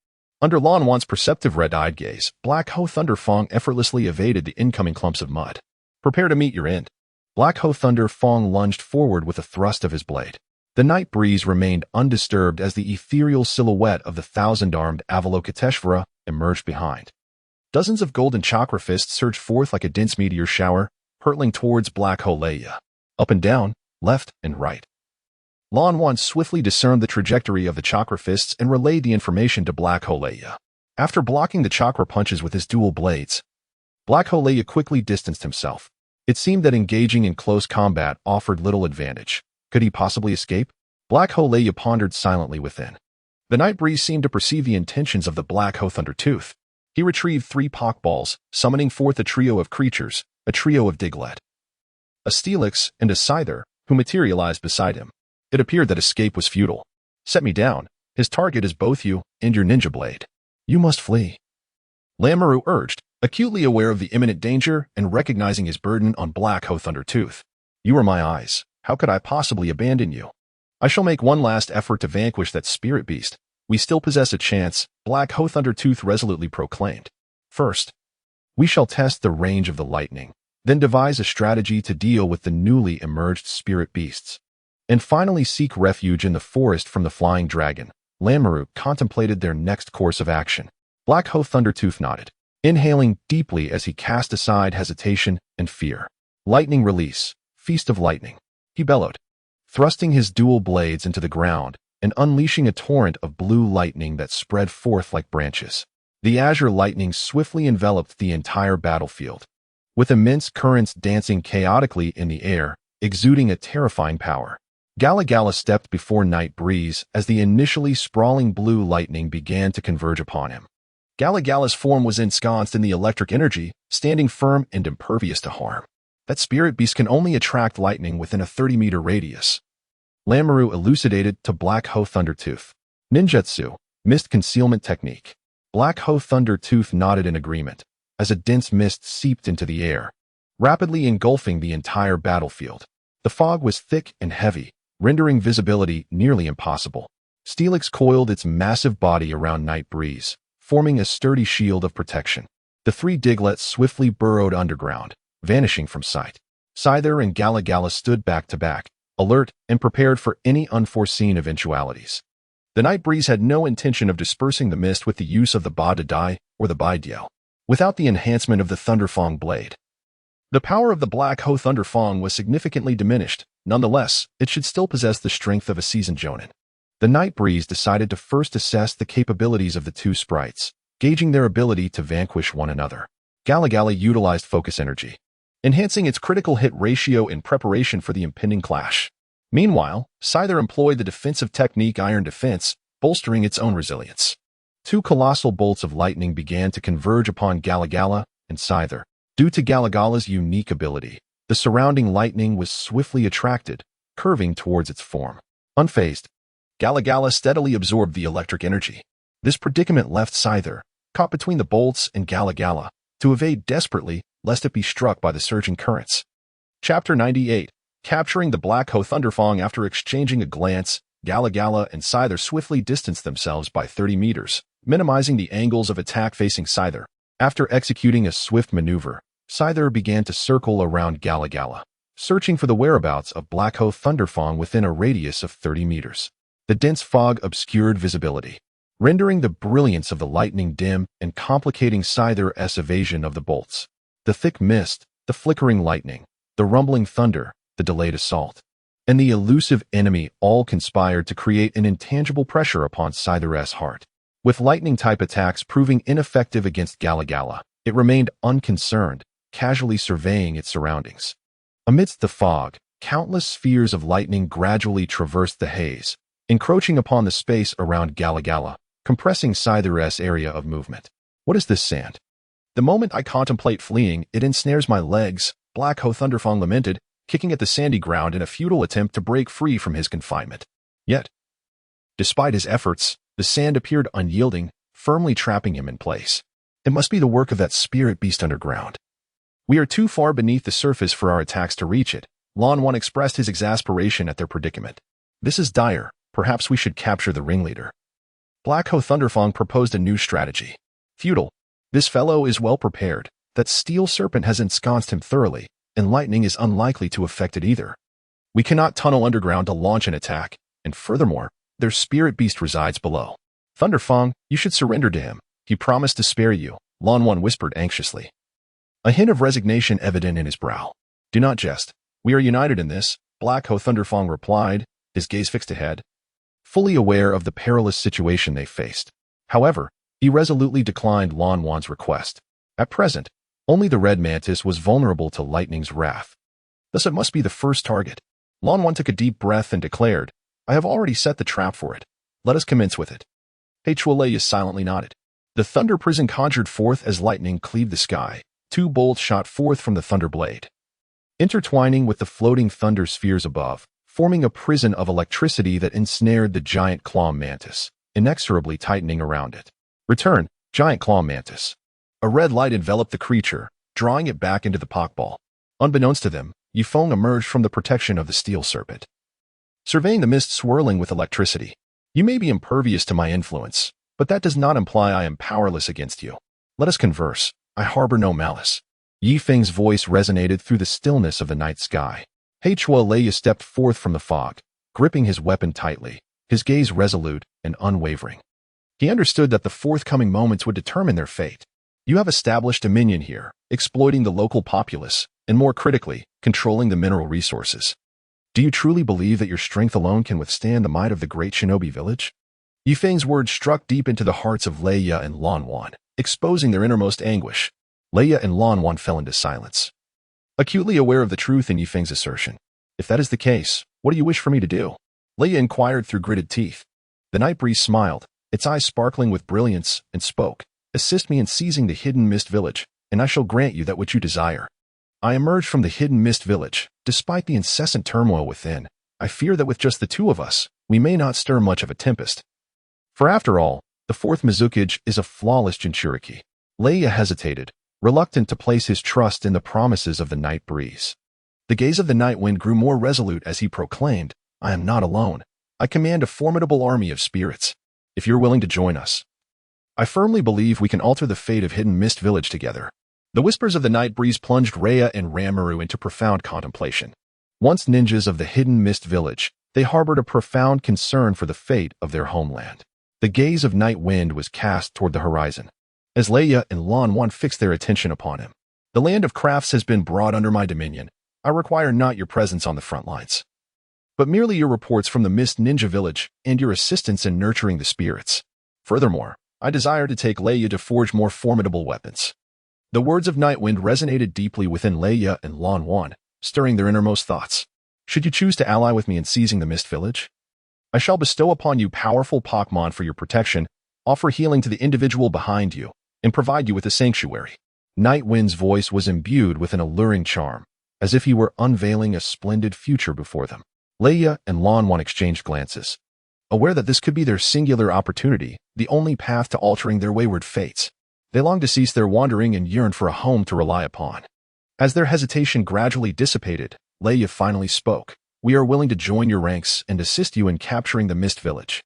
A: under Lanwan's perceptive red-eyed gaze, Black Ho Thunderfang effortlessly evaded the incoming clumps of mud. Prepare to meet your end. Black Ho Thunderfang lunged forward with a thrust of his blade. The night breeze remained undisturbed as the ethereal silhouette of the thousand-armed Avalokiteshvara emerged behind. Dozens of golden chakra fists surged forth like a dense meteor shower, hurtling towards Black Ho Leia. Up and down, left and right. Lanwan swiftly discerned the trajectory of the chakra fists and relayed the information to Black Ho Leia. After blocking the chakra punches with his dual blades, Black Ho Leia quickly distanced himself. It seemed that engaging in close combat offered little advantage. Could he possibly escape? Black Ho Leia pondered silently within. The night breeze seemed to perceive the intentions of the Black Ho Thundertooth. He retrieved 3 Pokeballs, summoning forth a trio of creatures, a trio of Diglett, a Steelix, and a Scyther, who materialized beside him. It appeared that escape was futile. Set me down. His target is both you and your ninja blade. You must flee. Lamoureux urged, acutely aware of the imminent danger and recognizing his burden on Black Ho Thundertooth. You are my eyes. How could I possibly abandon you? I shall make one last effort to vanquish that spirit beast. We still possess a chance, Black Ho Thundertooth resolutely proclaimed. First, we shall test the range of the lightning, then devise a strategy to deal with the newly emerged spirit beasts, and finally seek refuge in the forest from the flying dragon. Lamoureux contemplated their next course of action. Black Ho Thundertooth nodded, inhaling deeply as he cast aside hesitation and fear. Lightning release, feast of lightning. He bellowed, thrusting his dual blades into the ground and unleashing a torrent of blue lightning that spread forth like branches. The azure lightning swiftly enveloped the entire battlefield, with immense currents dancing chaotically in the air, exuding a terrifying power. Gala stepped before Night Breeze as the initially sprawling blue lightning began to converge upon him. Gala's form was ensconced in the electric energy, standing firm and impervious to harm. That spirit beast can only attract lightning within a 30-meter radius. Lamoureux elucidated to Black Ho Thundertooth. Ninjutsu, mist concealment technique. Black Ho Thundertooth nodded in agreement, as a dense mist seeped into the air, rapidly engulfing the entire battlefield. The fog was thick and heavy, rendering visibility nearly impossible. Steelix coiled its massive body around Night Breeze, forming a sturdy shield of protection. The 3 Diglett swiftly burrowed underground, vanishing from sight. Scyther and Gala stood back to back, alert and prepared for any unforeseen eventualities. The Night Breeze had no intention of dispersing the mist with the use of the Ba De Dai or the Baidiao, without the enhancement of the Thunderfang blade. The power of the Black Ho Thunderfang was significantly diminished. Nonetheless, it should still possess the strength of a seasoned jonin. The Night Breeze decided to first assess the capabilities of the 2 sprites, gauging their ability to vanquish one another. Gala utilized focus energy, enhancing its critical hit ratio in preparation for the impending clash. Meanwhile, Scyther employed the defensive technique Iron Defense, bolstering its own resilience. 2 colossal bolts of lightning began to converge upon Gala and Scyther. Due to Galagala's unique ability, the surrounding lightning was swiftly attracted, curving towards its form. Unfazed, Gala steadily absorbed the electric energy. This predicament left Scyther, caught between the bolts and Gala, to evade desperately lest it be struck by the surging currents. Chapter 98. Capturing the Black Hoe Thunderfang. After exchanging a glance, Gala and Scyther swiftly distanced themselves by 30 meters, minimizing the angles of attack facing Scyther. After executing a swift maneuver, Scyther began to circle around Gala, searching for the whereabouts of Black Hoe Thunderfang within a radius of 30 meters. The dense fog obscured visibility, rendering the brilliance of the lightning dim and complicating Scyther's evasion of the bolts. The thick mist, the flickering lightning, the rumbling thunder, the delayed assault, and the elusive enemy all conspired to create an intangible pressure upon Scyther's heart. With lightning-type attacks proving ineffective against Gala, it remained unconcerned, casually surveying its surroundings. Amidst the fog, countless spheres of lightning gradually traversed the haze, encroaching upon the space around Gala, compressing Scyther's area of movement. What is this sand? The moment I contemplate fleeing, it ensnares my legs, Black Hoe Thunderfang lamented, kicking at the sandy ground in a futile attempt to break free from his confinement. Yet, despite his efforts, the sand appeared unyielding, firmly trapping him in place. It must be the work of that spirit beast underground. We are too far beneath the surface for our attacks to reach it. Lon expressed his exasperation at their predicament. This is dire. Perhaps we should capture the ringleader. Black Hoe Thunderfang proposed a new strategy. Futile. This fellow is well prepared. That steel serpent has ensconced him thoroughly, and lightning is unlikely to affect it either. We cannot tunnel underground to launch an attack, and furthermore, their spirit beast resides below. Thunderfang, you should surrender to him. He promised to spare you, Lon whispered anxiously. A hint of resignation evident in his brow. Do not jest. We are united in this, Black Hoe Thunderfang replied, his gaze fixed ahead, fully aware of the perilous situation they faced. However, he resolutely declined Lon request. At present, only the red mantis was vulnerable to lightning's wrath. Thus it must be the first target. Lon took a deep breath and declared, I have already set the trap for it. Let us commence with it. Leia silently nodded. The thunder prison conjured forth as lightning cleaved the sky. 2 bolts shot forth from the thunder blade, intertwining with the floating thunder spheres above, forming a prison of electricity that ensnared the giant claw mantis, inexorably tightening around it. Return, giant claw mantis. A red light enveloped the creature, drawing it back into the pockball. Unbeknownst to them, Yifeng emerged from the protection of the steel serpent. Surveying the mist swirling with electricity, you may be impervious to my influence, but that does not imply I am powerless against you. Let us converse. I harbor no malice. Yifeng's voice resonated through the stillness of the night sky. Leia stepped forth from the fog, gripping his weapon tightly, his gaze resolute and unwavering. He understood that the forthcoming moments would determine their fate. You have established dominion here, exploiting the local populace, and more critically, controlling the mineral resources. Do you truly believe that your strength alone can withstand the might of the great shinobi village? Yifeng's words struck deep into the hearts of Leia and Lon, exposing their innermost anguish. Leia and Lon fell into silence, acutely aware of the truth in Yifeng's assertion. If that is the case, what do you wish for me to do? Leia inquired through gritted teeth. The night breeze smiled, its eyes sparkling with brilliance, and spoke. Assist me in seizing the hidden mist village, and I shall grant you that which you desire. I emerged from the hidden mist village. Despite the incessant turmoil within, I fear that with just the 2 of us, we may not stir much of a tempest. For after all, the 4th Mizukage is a flawless Jinchuriki. Leia hesitated, reluctant to place his trust in the promises of the night breeze. The gaze of the night wind grew more resolute as he proclaimed, I am not alone. I command a formidable army of spirits. If you're willing to join us, I firmly believe we can alter the fate of Hidden Mist Village together. The whispers of the night breeze plunged Rhea and Ranmaru into profound contemplation. Once ninjas of the Hidden Mist Village, they harbored a profound concern for the fate of their homeland. The gaze of Night Wind was cast toward the horizon, as Leia and Lon fixed their attention upon him. The land of crafts has been brought under my dominion. I require not your presence on the front lines, but merely your reports from the Mist Ninja Village and your assistance in nurturing the spirits. Furthermore, I desire to take Leia to forge more formidable weapons. The words of Nightwind resonated deeply within Leia and Lon, stirring their innermost thoughts. Should you choose to ally with me in seizing the Mist Village, I shall bestow upon you powerful Pokémon for your protection, offer healing to the individual behind you, and provide you with a sanctuary. Nightwind's voice was imbued with an alluring charm, as if he were unveiling a splendid future before them. Leia and Lon exchanged glances, aware that this could be their singular opportunity, the only path to altering their wayward fates. They longed to cease their wandering and yearned for a home to rely upon. As their hesitation gradually dissipated, Leia finally spoke. "We are willing to join your ranks and assist you in capturing the Mist Village."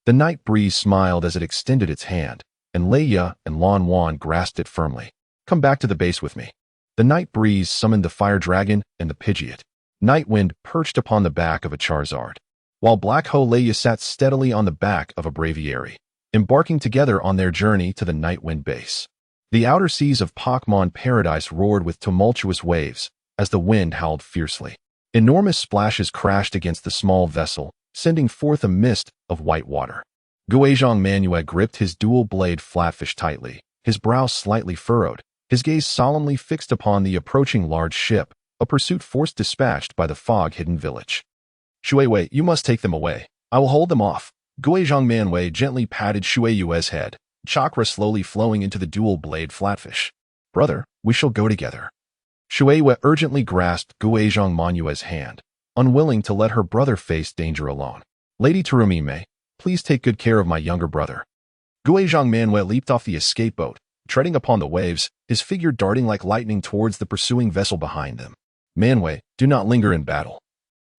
A: The night breeze smiled as it extended its hand, and Leia and Lan Wan grasped it firmly. "Come back to the base with me." The night breeze summoned the fire dragon and the Pidgeot. Nightwind perched upon the back of a Charizard, while Black Hole Leia sat steadily on the back of a Braviary, embarking together on their journey to the Nightwind base. The outer seas of Pokémon Paradise roared with tumultuous waves as the wind howled fiercely. Enormous splashes crashed against the small vessel, sending forth a mist of white water. Guizhong Manue gripped his dual-blade flatfish tightly, his brow slightly furrowed, his gaze solemnly fixed upon the approaching large ship, a pursuit force dispatched by the fog-hidden village. "Shuiwei, you must take them away. I will hold them off." Guizhong Manwei gently patted Shuiwei's head, chakra slowly flowing into the dual-blade flatfish. "Brother, we shall go together." Shuiwei urgently grasped Guizhong Manue's hand, unwilling to let her brother face danger alone. "Lady Terumime, please take good care of my younger brother." Guizhong Manwei leaped off the escape boat, treading upon the waves, his figure darting like lightning towards the pursuing vessel behind them. "Manwei, do not linger in battle.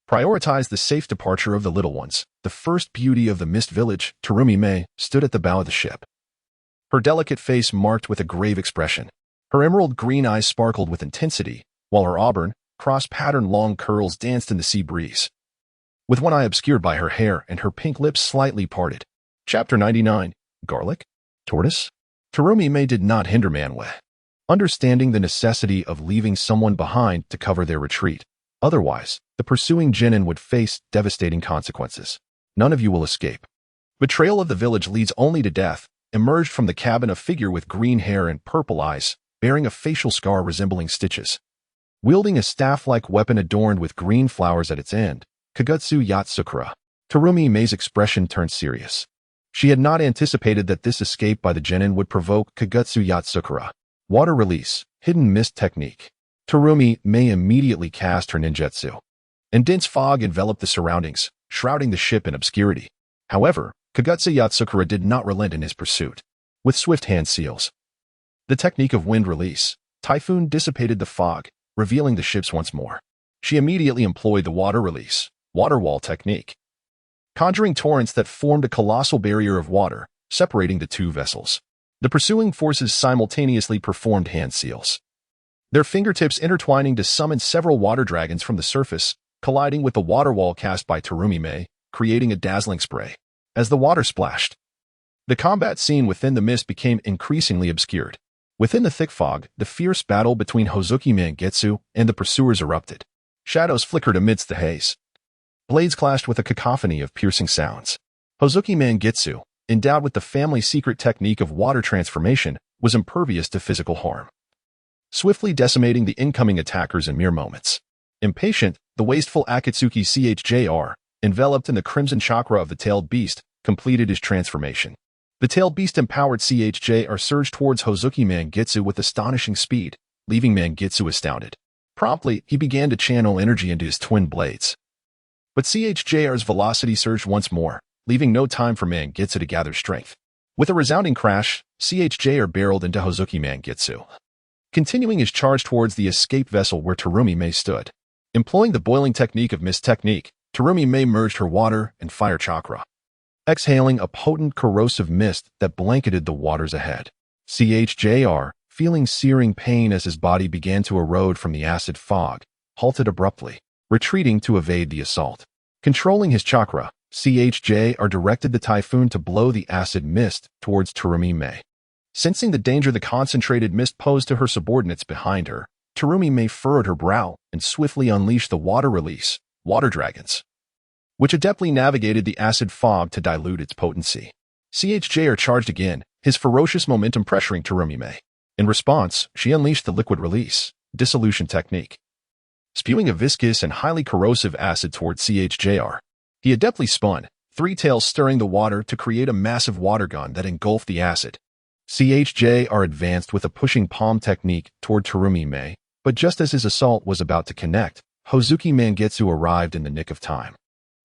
A: Prioritize the safe departure of the little ones." The first beauty of the Mist Village, Terumime, stood at the bow of the ship. Her delicate face marked with a grave expression. Her emerald green eyes sparkled with intensity, while her auburn, cross-patterned long curls danced in the sea breeze, with one eye obscured by her hair and her pink lips slightly parted. Chapter 99. Garlic? Tortoise? Terumime did not hinder Manwei, understanding the necessity of leaving someone behind to cover their retreat. Otherwise, the pursuing genin would face devastating consequences. "None of you will escape." Betrayal of the village leads only to death. Emerged from the cabin a figure with green hair and purple eyes, bearing a facial scar resembling stitches. Wielding a staff-like weapon adorned with green flowers at its end, Kagutsu Yatsukura. Terumime's expression turned serious. She had not anticipated that this escape by the genin would provoke Kagutsu Yatsukura. Water release, hidden mist technique. Terumime immediately cast her ninjutsu, and dense fog enveloped the surroundings, shrouding the ship in obscurity. However, Kagutsu Yatsukura did not relent in his pursuit. With swift hand seals, the technique of wind release, Typhoon dissipated the fog, revealing the ships once more. She immediately employed the water release, water wall technique, conjuring torrents that formed a colossal barrier of water, separating the two vessels. The pursuing forces simultaneously performed hand seals, their fingertips intertwining to summon several water dragons from the surface, colliding with the water wall cast by Terumime, creating a dazzling spray. As the water splashed, the combat scene within the mist became increasingly obscured. Within the thick fog, the fierce battle between Hozuki Mangetsu and the pursuers erupted. Shadows flickered amidst the haze. Blades clashed with a cacophony of piercing sounds. Hozuki Mangetsu, endowed with the family secret technique of water transformation, was impervious to physical harm, swiftly decimating the incoming attackers in mere moments. Impatient, the wasteful Akatsuki Chjr, enveloped in the crimson chakra of the tailed beast, completed his transformation. The tailed beast-empowered Chjr surged towards Hozuki Mangetsu with astonishing speed, leaving Mangetsu astounded. Promptly, he began to channel energy into his twin blades. But Chjr's velocity surged once more, leaving no time for Mangetsu to gather strength. With a resounding crash, Chjr barreled into Hozuki Mangetsu, continuing his charge towards the escape vessel where Terumime stood. Employing the boiling technique of mist technique, Terumime merged her water and fire chakra, exhaling a potent corrosive mist that blanketed the waters ahead. Chjr, feeling searing pain as his body began to erode from the acid fog, halted abruptly, retreating to evade the assault. Controlling his chakra, Chjr directed the typhoon to blow the acid mist towards Terumime. Sensing the danger the concentrated mist posed to her subordinates behind her, Terumime furrowed her brow and swiftly unleashed the water release, water dragons, which adeptly navigated the acid fog to dilute its potency. Chjr charged again, his ferocious momentum pressuring Terumime. In response, she unleashed the liquid release, dissolution technique, spewing a viscous and highly corrosive acid towards Chjr. He adeptly spun, three tails stirring the water to create a massive water gun that engulfed the acid. Chjr advanced with a pushing palm technique toward Terumime, but just as his assault was about to connect, Hozuki Mangetsu arrived in the nick of time.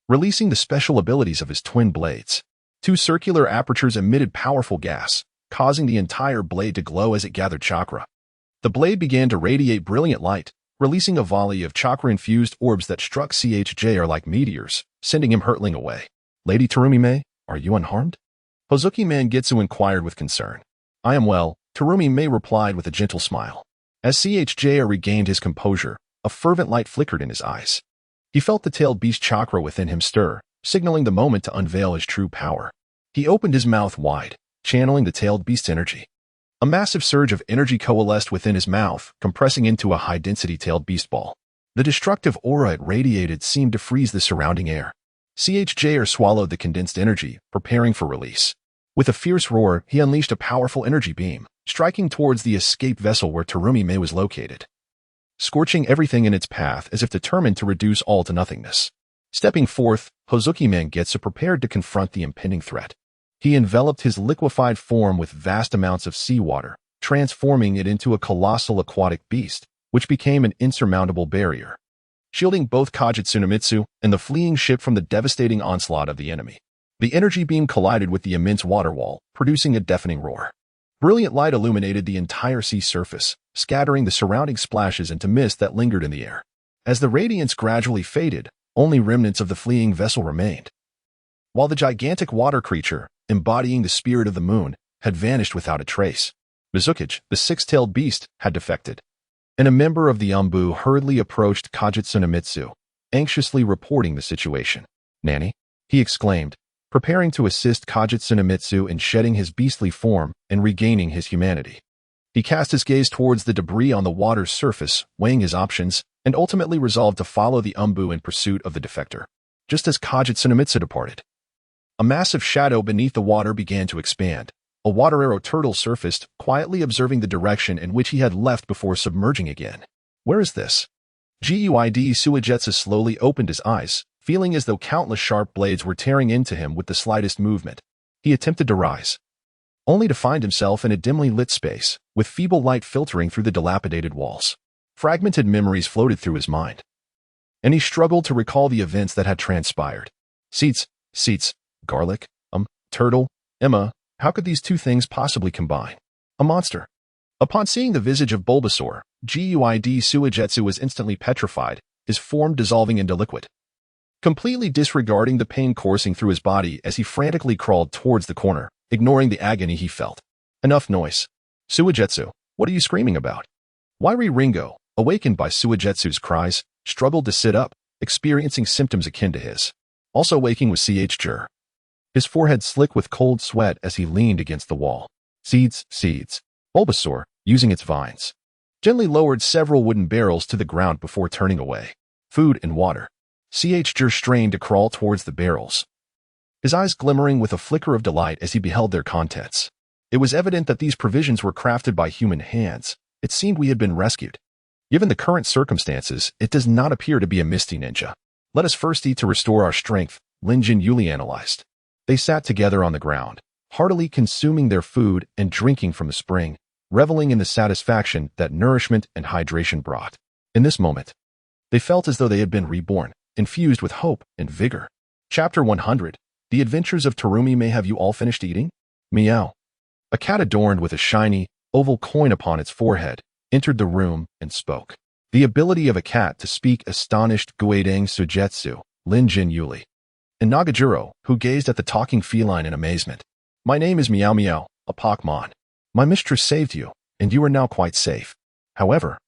A: Releasing the special abilities of his twin blades, two circular apertures emitted powerful gas, causing the entire blade to glow as it gathered chakra. The blade began to radiate brilliant light, releasing a volley of chakra-infused orbs that struck CHJR like meteors, sending him hurtling away. Lady Terumi-Mei, are you unharmed? Hozuki Mangetsu inquired with concern. I am well, Terumi-Mei replied with a gentle smile. As CHJR regained his composure, a fervent light flickered in his eyes. He felt the tailed beast chakra within him stir, signaling the moment to unveil his true power. He opened his mouth wide, channeling the tailed beast's energy. A massive surge of energy coalesced within his mouth, compressing into a high-density tailed beast ball. The destructive aura it radiated seemed to freeze the surrounding air. CHJR swallowed the condensed energy, preparing for release. With a fierce roar, he unleashed a powerful energy beam, striking towards the escape vessel where Terumi-Mei was located, scorching everything in its path as if determined to reduce all to nothingness. Stepping forth, Hozuki Mangetsu prepared to confront the impending threat. He enveloped his liquefied form with vast amounts of seawater, transforming it into a colossal aquatic beast, which became an insurmountable barrier, shielding both Kajitsunemitsu and the fleeing ship from the devastating onslaught of the enemy. The energy beam collided with the immense water wall, producing a deafening roar. Brilliant light illuminated the entire sea surface, scattering the surrounding splashes into mist that lingered in the air. As the radiance gradually faded, only remnants of the fleeing vessel remained, while the gigantic water creature, embodying the spirit of the moon, had vanished without a trace. Mizukage, the six-tailed beast, had defected, and a member of the Umbu hurriedly approached Kajitsunemitsu, anxiously reporting the situation. Nanny, he exclaimed, preparing to assist Kajitsunemitsu in shedding his beastly form and regaining his humanity. He cast his gaze towards the debris on the water's surface, weighing his options, and ultimately resolved to follow the Umbu in pursuit of the defector. Just as Kajitsunemitsu departed, a massive shadow beneath the water began to expand. A water arrow turtle surfaced, quietly observing the direction in which he had left before submerging again. Where is this? Guid Suigetsu slowly opened his eyes, feeling as though countless sharp blades were tearing into him with the slightest movement. He attempted to rise, only to find himself in a dimly lit space, with feeble light filtering through the dilapidated walls. Fragmented memories floated through his mind, and he struggled to recall the events that had transpired. Seats, garlic, turtle, Emma, how could these two things possibly combine? A monster. Upon seeing the visage of Bulbasaur, Guid Suigetsu was instantly petrified, his form dissolving into liquid, completely disregarding the pain coursing through his body as he frantically crawled towards the corner, ignoring the agony he felt. Enough noise. Suigetsu, what are you screaming about? Wairi Ringo, awakened by Suigetsu's cries, struggled to sit up, experiencing symptoms akin to his. Also waking was CHJR, his forehead slick with cold sweat as he leaned against the wall. Seeds. Bulbasaur, using its vines, gently lowered several wooden barrels to the ground before turning away. Food and water. CHJR strained to crawl towards the barrels, his eyes glimmering with a flicker of delight as he beheld their contents. It was evident that these provisions were crafted by human hands. It seemed we had been rescued. Given the current circumstances, it does not appear to be a Misty Ninja. Let us first eat to restore our strength, Lin Jin Yuli analyzed. They sat together on the ground, heartily consuming their food and drinking from the spring, reveling in the satisfaction that nourishment and hydration brought. In this moment, they felt as though they had been reborn, infused with hope and vigor. Chapter 100. The Adventures of Terumi-Mei. Have you all finished eating? Meow. A cat adorned with a shiny, oval coin upon its forehead entered the room and spoke. The ability of a cat to speak astonished Guidang Suigetsu, Lin Jin Yuli, and Nagajiro, who gazed at the talking feline in amazement. My name is Meow Meow, a Pokémon. My mistress saved you, and you are now quite safe. However,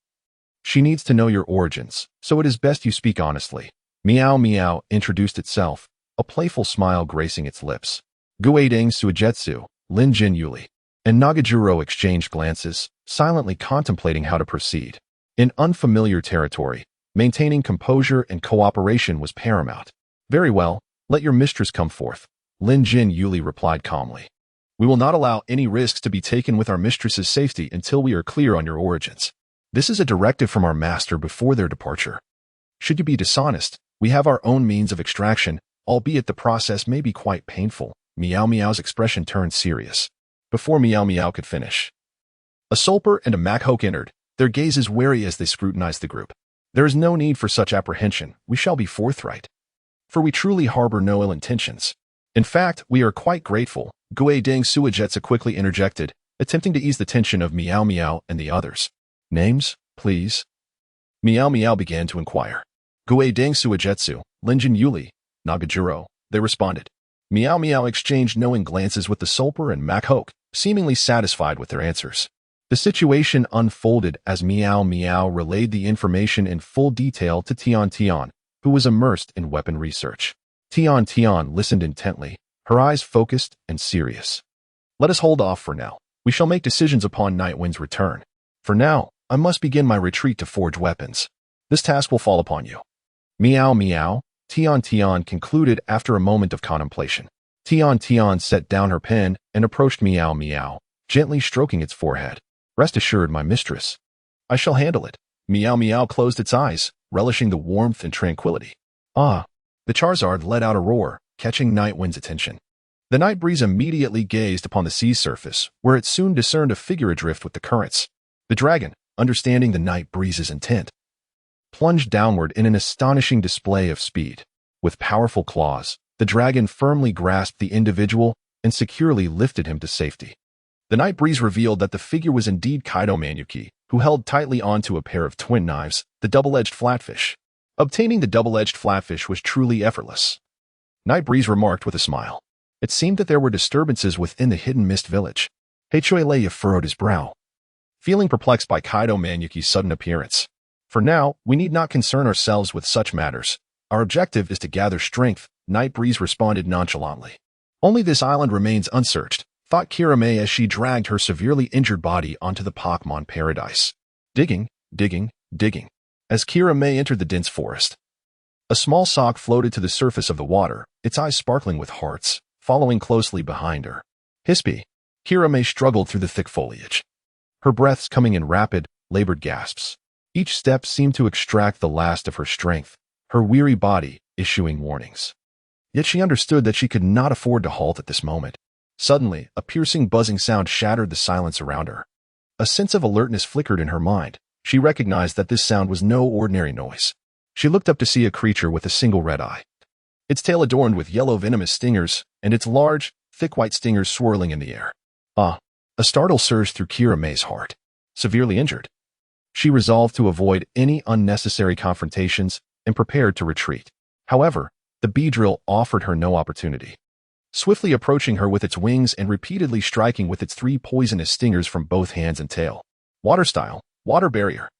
A: she needs to know your origins, so it is best you speak honestly. Meow Meow introduced itself, a playful smile gracing its lips. Guidang Suigetsu, Lin Jin Yuli, and Nagajiro exchanged glances, silently contemplating how to proceed. In unfamiliar territory, maintaining composure and cooperation was paramount. Very well, let your mistress come forth, Lin Jin Yuli replied calmly. We will not allow any risks to be taken with our mistress's safety until we are clear on your origins. This is a directive from our master before their departure. Should you be dishonest, we have our own means of extraction, albeit the process may be quite painful. Meow Meow's expression turned serious. Before Meow Meow could finish, a Sulper and a Machoke entered, their gazes wary as they scrutinized the group. There is no need for such apprehension, we shall be forthright, for we truly harbor no ill intentions. In fact, we are quite grateful, Gui Ding Suijetsu quickly interjected, attempting to ease the tension of Meow Meow and the others. Names, please? Meow Meow began to inquire. Gui Ding Suijetsu, Linjin Yuli, Nagajuro, they responded. Meow Meow exchanged knowing glances with the Sulper and Mac Hoke, seemingly satisfied with their answers. The situation unfolded as Meow Meow relayed the information in full detail to Tian Tian, who was immersed in weapon research. Tian Tian listened intently, her eyes focused and serious. Let us hold off for now. We shall make decisions upon Nightwind's return. For now, I must begin my retreat to forge weapons. This task will fall upon you. Meow Meow, Tian Tian concluded after a moment of contemplation. Tian Tian set down her pen and approached Meow Meow, gently stroking its forehead. Rest assured, my mistress. I shall handle it. Meow Meow closed its eyes, relishing the warmth and tranquility. Ah! The Charizard let out a roar, catching Nightwind's attention. The Night Breeze immediately gazed upon the sea's surface, where it soon discerned a figure adrift with the currents. The dragon, understanding the Night Breeze's intent, plunged downward in an astonishing display of speed. With powerful claws, the dragon firmly grasped the individual and securely lifted him to safety. The Night Breeze revealed that the figure was indeed Kaido Manyuki, who held tightly onto a pair of twin knives, the double-edged flatfish. Obtaining the double-edged flatfish was truly effortless. Night Breeze remarked with a smile. It seemed that there were disturbances within the Hidden Mist village. Heichoileya furrowed his brow, feeling perplexed by Kaido Manyuki's sudden appearance. For now, we need not concern ourselves with such matters. Our objective is to gather strength, Night Breeze responded nonchalantly. Only this island remains unsearched, thought Kirame as she dragged her severely injured body onto the Pokémon paradise. Digging, digging, digging. As Kirame entered the dense forest, a small sock floated to the surface of the water, its eyes sparkling with hearts, following closely behind her. Hispy. Kirame struggled through the thick foliage, her breaths coming in rapid, labored gasps. Each step seemed to extract the last of her strength, her weary body issuing warnings. Yet she understood that she could not afford to halt at this moment. Suddenly, a piercing buzzing sound shattered the silence around her. A sense of alertness flickered in her mind. She recognized that this sound was no ordinary noise. She looked up to see a creature with a single red eye, its tail adorned with yellow venomous stingers, and its large, thick white stingers swirling in the air. Ah! A startle surged through Kirame's heart. Severely injured, she resolved to avoid any unnecessary confrontations and prepared to retreat. However, the Beedrill offered her no opportunity. Swiftly approaching her with its wings and repeatedly striking with its 3 poisonous stingers from both hands and tail. Water style, water barrier.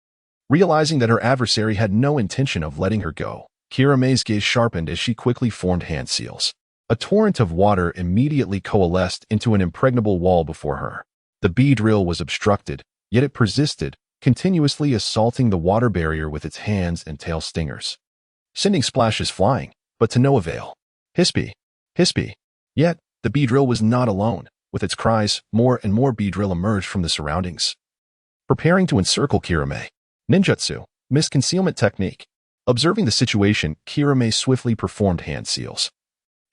A: Realizing that her adversary had no intention of letting her go, Kirame's gaze sharpened as she quickly formed hand seals. A torrent of water immediately coalesced into an impregnable wall before her. The Beedrill was obstructed, yet it persisted, continuously assaulting the water barrier with its hands and tail stingers, sending splashes flying, but to no avail. Hispy, hispy. Yet, the Beedrill was not alone. With its cries, more and more Beedrill emerged from the surroundings, preparing to encircle Kirame. Ninjutsu, mist concealment technique. Observing the situation, Kirame swiftly performed hand seals,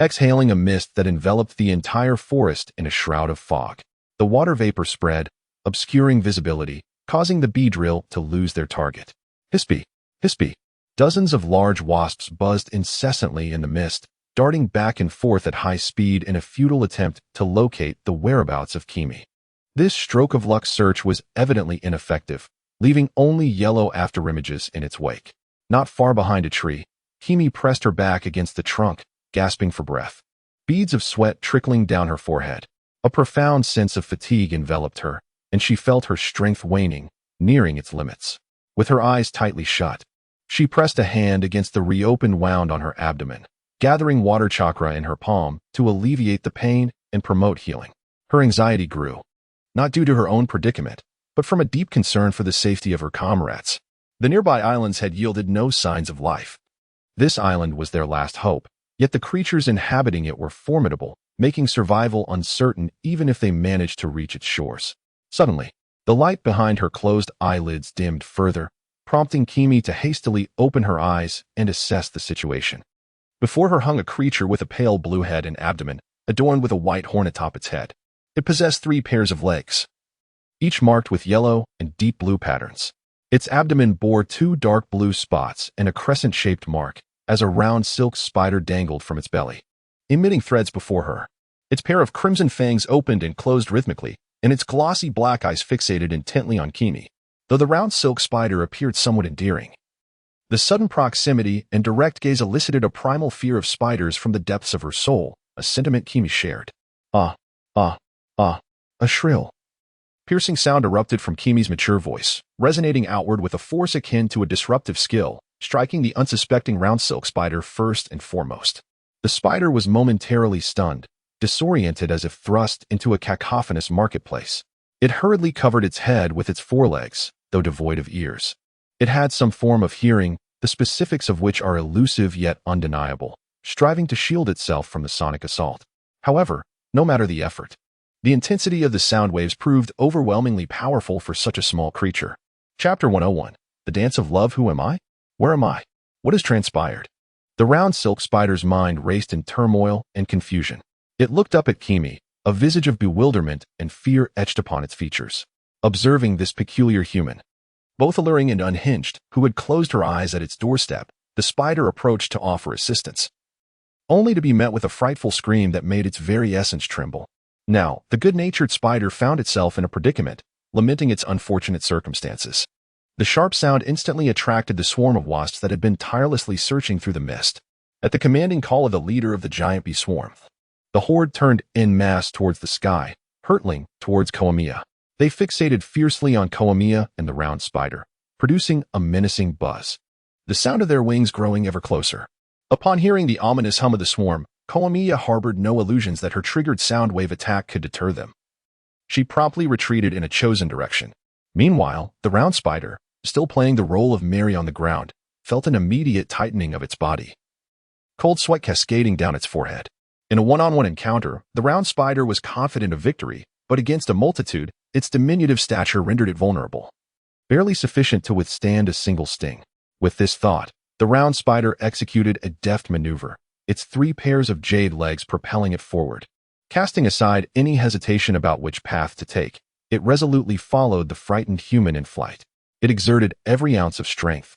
A: exhaling a mist that enveloped the entire forest in a shroud of fog. The water vapor spread, obscuring visibility, causing the Beedrill to lose their target. Hispy, hispy. Dozens of large wasps buzzed incessantly in the mist, darting back and forth at high speed in a futile attempt to locate the whereabouts of Kimi. This stroke of luck search was evidently ineffective, leaving only yellow afterimages in its wake. Not far behind a tree, Kimi pressed her back against the trunk, gasping for breath, beads of sweat trickling down her forehead. A profound sense of fatigue enveloped her, and she felt her strength waning, nearing its limits. With her eyes tightly shut, she pressed a hand against the reopened wound on her abdomen, gathering water chakra in her palm to alleviate the pain and promote healing. Her anxiety grew, not due to her own predicament, but from a deep concern for the safety of her comrades. The nearby islands had yielded no signs of life. This island was their last hope, yet the creatures inhabiting it were formidable, making survival uncertain even if they managed to reach its shores. Suddenly, the light behind her closed eyelids dimmed further, prompting Kimi to hastily open her eyes and assess the situation. Before her hung a creature with a pale blue head and abdomen, adorned with a white horn atop its head. It possessed 3 pairs of legs, each marked with yellow and deep blue patterns. Its abdomen bore 2 dark blue spots and a crescent-shaped mark, as a round silk spider dangled from its belly, emitting threads before her. Its pair of crimson fangs opened and closed rhythmically, and its glossy black eyes fixated intently on Kimi, though the round silk spider appeared somewhat endearing. The sudden proximity and direct gaze elicited a primal fear of spiders from the depths of her soul, a sentiment Kimi shared. Ah, ah, ah, a shrill, piercing sound erupted from Kimi's mature voice, resonating outward with a force akin to a disruptive skill, striking the unsuspecting round silk spider first and foremost. The spider was momentarily stunned, disoriented as if thrust into a cacophonous marketplace. It hurriedly covered its head with its forelegs, though devoid of ears. It had some form of hearing, the specifics of which are elusive yet undeniable, striving to shield itself from the sonic assault. However, no matter the effort, the intensity of the sound waves proved overwhelmingly powerful for such a small creature. Chapter 101. The Dance of Love. Who am I? Where am I? What has transpired? The round silk spider's mind raced in turmoil and confusion. It looked up at Kimi, a visage of bewilderment and fear etched upon its features. Observing this peculiar human, both alluring and unhinged, who had closed her eyes at its doorstep, the spider approached to offer assistance, only to be met with a frightful scream that made its very essence tremble. Now, the good-natured spider found itself in a predicament, lamenting its unfortunate circumstances. The sharp sound instantly attracted the swarm of wasps that had been tirelessly searching through the mist. At the commanding call of the leader of the giant bee swarm, the horde turned en masse towards the sky, hurtling towards Koamiya. They fixated fiercely on Koamiya and the round spider, producing a menacing buzz, the sound of their wings growing ever closer. Upon hearing the ominous hum of the swarm, Koamiya harbored no illusions that her triggered sound wave attack could deter them. She promptly retreated in a chosen direction. Meanwhile, the round spider, still playing the role of Mary on the ground, felt an immediate tightening of its body, cold sweat cascading down its forehead. In a one-on-one encounter, the round spider was confident of victory, but against a multitude, its diminutive stature rendered it vulnerable, barely sufficient to withstand a single sting. With this thought, the round spider executed a deft maneuver, its 3 pairs of jade legs propelling it forward. Casting aside any hesitation about which path to take, it resolutely followed the frightened human in flight. It exerted every ounce of strength,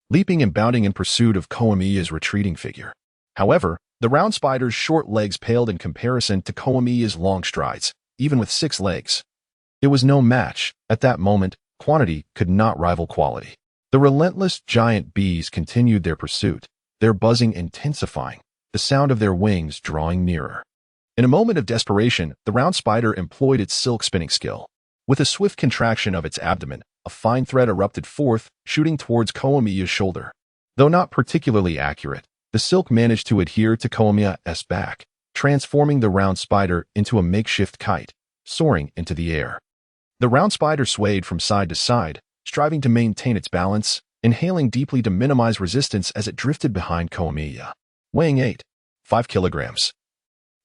A: leaping and bounding in pursuit of Koamiya's retreating figure. However, the round spider's short legs paled in comparison to Koamiya's long strides, even with 6 legs. It was no match. At that moment, quantity could not rival quality. The relentless giant bees continued their pursuit, their buzzing intensifying, the sound of their wings drawing nearer. In a moment of desperation, the round spider employed its silk spinning skill. With a swift contraction of its abdomen, a fine thread erupted forth, shooting towards Koamiya's shoulder. Though not particularly accurate, the silk managed to adhere to Koamiya's back, transforming the round spider into a makeshift kite, soaring into the air. The round spider swayed from side to side, striving to maintain its balance, inhaling deeply to minimize resistance as it drifted behind Koamiya. Weighing 5 kilograms.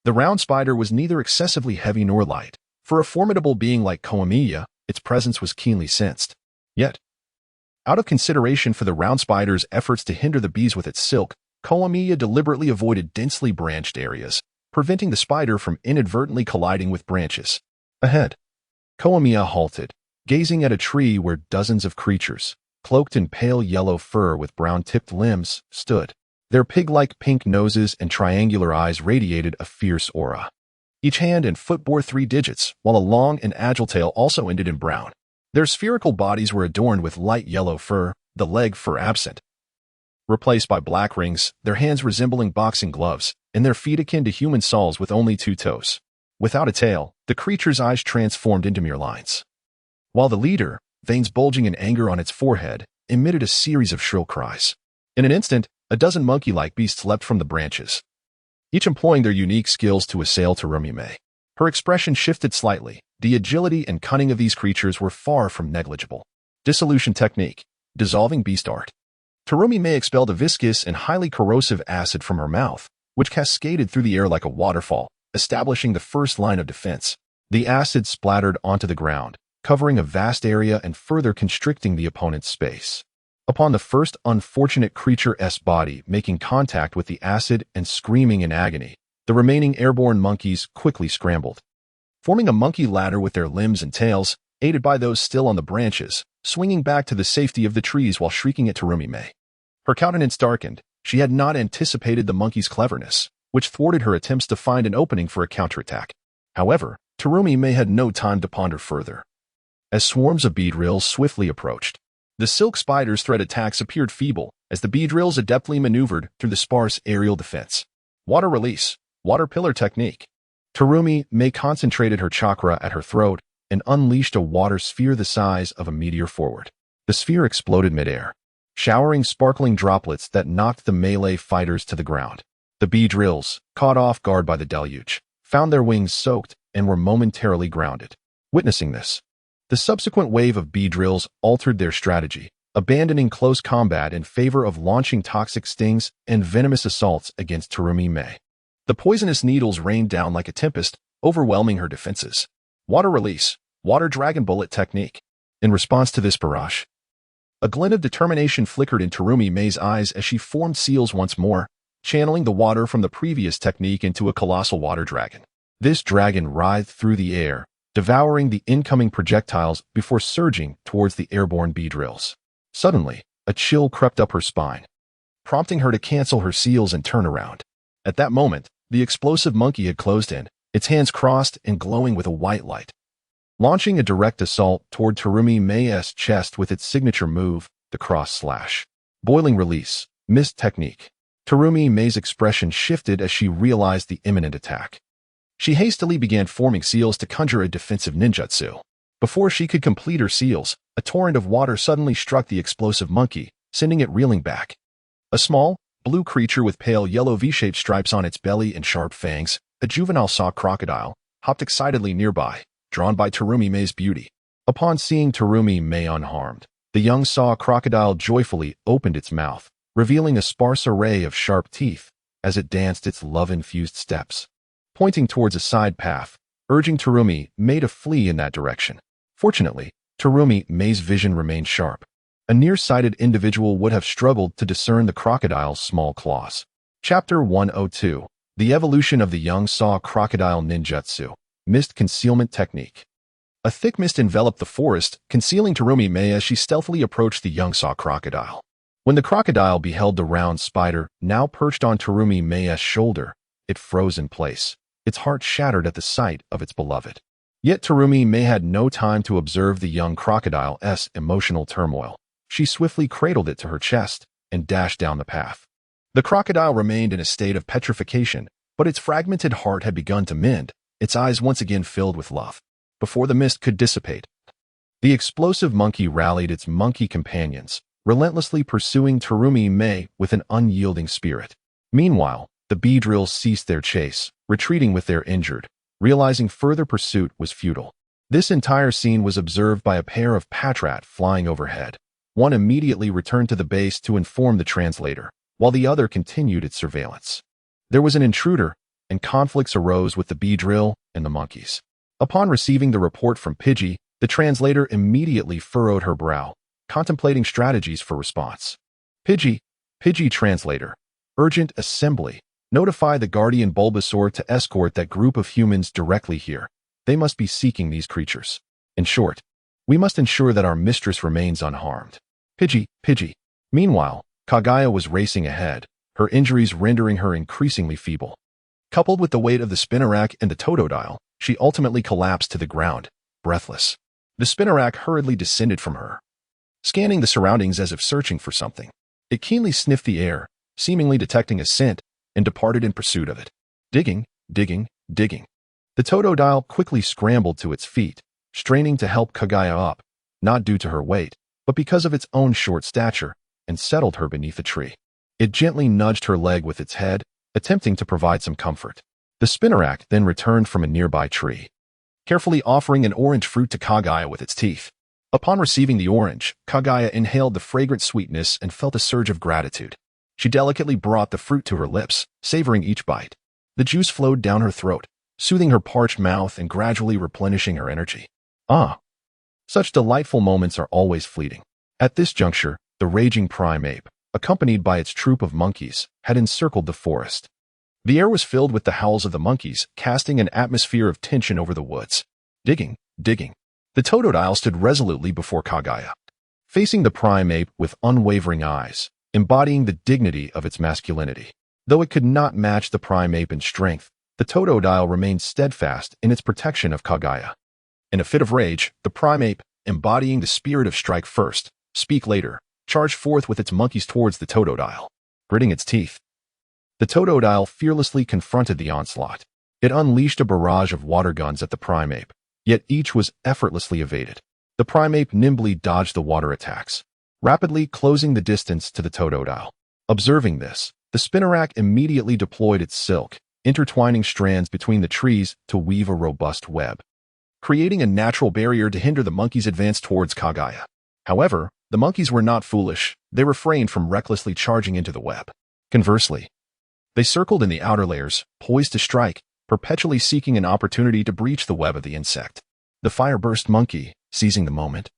A: The round spider was neither excessively heavy nor light. For a formidable being like Koamiya, its presence was keenly sensed. Yet, out of consideration for the round spider's efforts to hinder the bees with its silk, Koamiya deliberately avoided densely branched areas, preventing the spider from inadvertently colliding with branches. Ahead, Koamiya halted, gazing at a tree where dozens of creatures, cloaked in pale yellow fur with brown-tipped limbs, stood. Their pig-like pink noses and triangular eyes radiated a fierce aura. Each hand and foot bore 3 digits, while a long and agile tail also ended in brown. Their spherical bodies were adorned with light yellow fur, the leg fur absent, replaced by black rings, their hands resembling boxing gloves, and their feet akin to human soles with only 2 toes. Without a tail, the creature's eyes transformed into mere lines, while the leader, veins bulging in anger on its forehead, emitted a series of shrill cries. In an instant, a dozen monkey-like beasts leapt from the branches, each employing their unique skills to assail Terumime. Her expression shifted slightly. The agility and cunning of these creatures were far from negligible. Dissolution technique. Dissolving beast art. Terumime expelled a viscous and highly corrosive acid from her mouth, which cascaded through the air like a waterfall, establishing the first line of defense. The acid splattered onto the ground, covering a vast area and further constricting the opponent's space. Upon the first unfortunate creature's body making contact with the acid and screaming in agony, the remaining airborne monkeys quickly scrambled, forming a monkey ladder with their limbs and tails, aided by those still on the branches, swinging back to the safety of the trees while shrieking at Terumime. Her countenance darkened. She had not anticipated the monkey's cleverness. which thwarted her attempts to find an opening for a counterattack. However, Terumi May had no time to ponder further. As swarms of beedrills swiftly approached, the silk spider's threat attacks appeared feeble as the beedrills adeptly maneuvered through the sparse aerial defense. Water release, water pillar technique. Terumi May concentrated her chakra at her throat and unleashed a water sphere the size of a meteor forward. The sphere exploded midair, showering sparkling droplets that knocked the melee fighters to the ground. The beedrills, caught off guard by the deluge, found their wings soaked and were momentarily grounded. Witnessing this, the subsequent wave of beedrills altered their strategy, abandoning close combat in favor of launching toxic stings and venomous assaults against Terumi May. The poisonous needles rained down like a tempest, overwhelming her defenses. Water release, water dragon bullet technique. In response to this barrage, a glint of determination flickered in Terumi May's eyes as she formed seals once more, channeling the water from the previous technique into a colossal water dragon. This dragon writhed through the air, devouring the incoming projectiles before surging towards the airborne beedrills. Suddenly, a chill crept up her spine, prompting her to cancel her seals and turn around. At that moment, the explosive monkey had closed in, its hands crossed and glowing with a white light, launching a direct assault toward Terumi May's chest with its signature move, the cross slash. Boiling release, mist technique. Terumi May's expression shifted as she realized the imminent attack. She hastily began forming seals to conjure a defensive ninjutsu. Before she could complete her seals, a torrent of water suddenly struck the explosive monkey, sending it reeling back. A small, blue creature with pale yellow V-shaped stripes on its belly and sharp fangs, a juvenile saw crocodile, hopped excitedly nearby, drawn by Terumi May's beauty. Upon seeing Terumi May unharmed, the young saw crocodile joyfully opened its mouth, revealing a sparse array of sharp teeth as it danced its love-infused steps, pointing towards a side path, urging Terumi May to flee in that direction. Fortunately, Terumi May's vision remained sharp. A nearsighted individual would have struggled to discern the crocodile's small claws. Chapter 102. The Evolution of the Young Saw Crocodile Ninjutsu. Mist Concealment Technique. A thick mist enveloped the forest, concealing Terumi May as she stealthily approached the young saw crocodile. When the crocodile beheld the round spider now perched on Terumi May's shoulder, it froze in place, its heart shattered at the sight of its beloved. Yet Terumi May had no time to observe the young crocodile's emotional turmoil. She swiftly cradled it to her chest and dashed down the path. The crocodile remained in a state of petrification, but its fragmented heart had begun to mend, its eyes once again filled with love. Before the mist could dissipate, the explosive monkey rallied its monkey companions, relentlessly pursuing Terumi May with an unyielding spirit. Meanwhile, the beedrills ceased their chase, retreating with their injured, realizing further pursuit was futile. This entire scene was observed by a pair of patrat flying overhead. One immediately returned to the base to inform the translator, while the other continued its surveillance. There was an intruder, and conflicts arose with the beedrill and the monkeys. Upon receiving the report from Pidgey, the translator immediately furrowed her brow, contemplating strategies for response. Pidgey translator. Urgent assembly. Notify the guardian Bulbasaur to escort that group of humans directly here. They must be seeking these creatures. In short, we must ensure that our mistress remains unharmed. Pidgey. Meanwhile, Kaguya was racing ahead, her injuries rendering her increasingly feeble. Coupled with the weight of the Spinarak and the Totodile, she ultimately collapsed to the ground, breathless. The Spinarak hurriedly descended from her, scanning the surroundings as if searching for something. It keenly sniffed the air, seemingly detecting a scent, and departed in pursuit of it. Digging. The Totodile quickly scrambled to its feet, straining to help Kaguya up, not due to her weight, but because of its own short stature, and settled her beneath a tree. It gently nudged her leg with its head, attempting to provide some comfort. The Spinarak then returned from a nearby tree, carefully offering an orange fruit to Kaguya with its teeth. Upon receiving the orange, Kaguya inhaled the fragrant sweetness and felt a surge of gratitude. She delicately brought the fruit to her lips, savoring each bite. The juice flowed down her throat, soothing her parched mouth and gradually replenishing her energy. Such delightful moments are always fleeting. At this juncture, the raging prime ape, accompanied by its troop of monkeys, had encircled the forest. The air was filled with the howls of the monkeys, casting an atmosphere of tension over the woods. Digging. The Totodile stood resolutely before Kaguya, facing the prime ape with unwavering eyes, embodying the dignity of its masculinity. Though it could not match the prime ape in strength, the Totodile remained steadfast in its protection of Kaguya. In a fit of rage, the prime ape, embodying the spirit of strike first, speak later, charged forth with its monkeys towards the Totodile. Gritting its teeth, the Totodile fearlessly confronted the onslaught. It unleashed a barrage of water guns at the prime ape, yet each was effortlessly evaded. The prime ape nimbly dodged the water attacks, rapidly closing the distance to the Totodile. Observing this, the Spinnerack immediately deployed its silk, intertwining strands between the trees to weave a robust web, creating a natural barrier to hinder the monkey's advance towards Kaguya. However, the monkeys were not foolish. They refrained from recklessly charging into the web. Conversely, they circled in the outer layers, poised to strike, perpetually seeking an opportunity to breach the web of the insect. The fire-burst monkey, seizing the moment,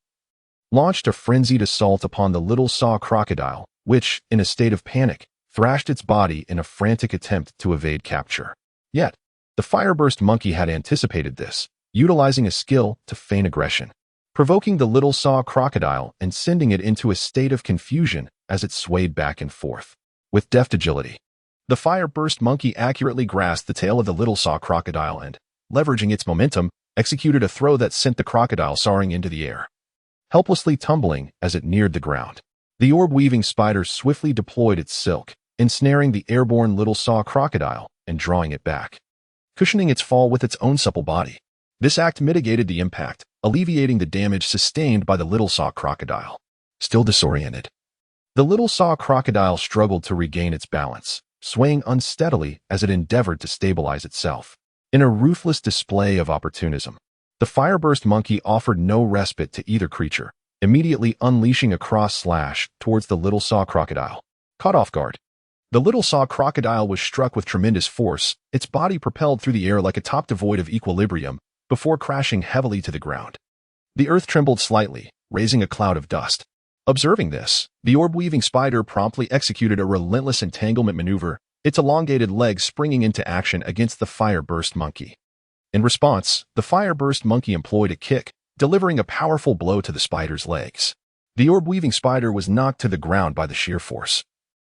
A: launched a frenzied assault upon the little saw crocodile, which, in a state of panic, thrashed its body in a frantic attempt to evade capture. Yet, the fire-burst monkey had anticipated this, utilizing a skill to feign aggression, provoking the little saw crocodile and sending it into a state of confusion as it swayed back and forth. With deft agility, the fire-burst monkey accurately grasped the tail of the little saw crocodile and, leveraging its momentum, executed a throw that sent the crocodile soaring into the air, helplessly tumbling as it neared the ground. The orb-weaving spider swiftly deployed its silk, ensnaring the airborne little saw crocodile and drawing it back, cushioning its fall with its own supple body. This act mitigated the impact, alleviating the damage sustained by the little saw crocodile. Still disoriented, the little saw crocodile struggled to regain its balance, swaying unsteadily as it endeavored to stabilize itself. In a ruthless display of opportunism, the fire-burst monkey offered no respite to either creature, immediately unleashing a cross slash towards the little saw crocodile. Caught off guard, the little saw crocodile was struck with tremendous force, its body propelled through the air like a top devoid of equilibrium, before crashing heavily to the ground. The earth trembled slightly, raising a cloud of dust. Observing this, the orb-weaving spider promptly executed a relentless entanglement maneuver, its elongated legs springing into action against the fire-burst monkey. In response, the fire-burst monkey employed a kick, delivering a powerful blow to the spider's legs. The orb-weaving spider was knocked to the ground by the sheer force,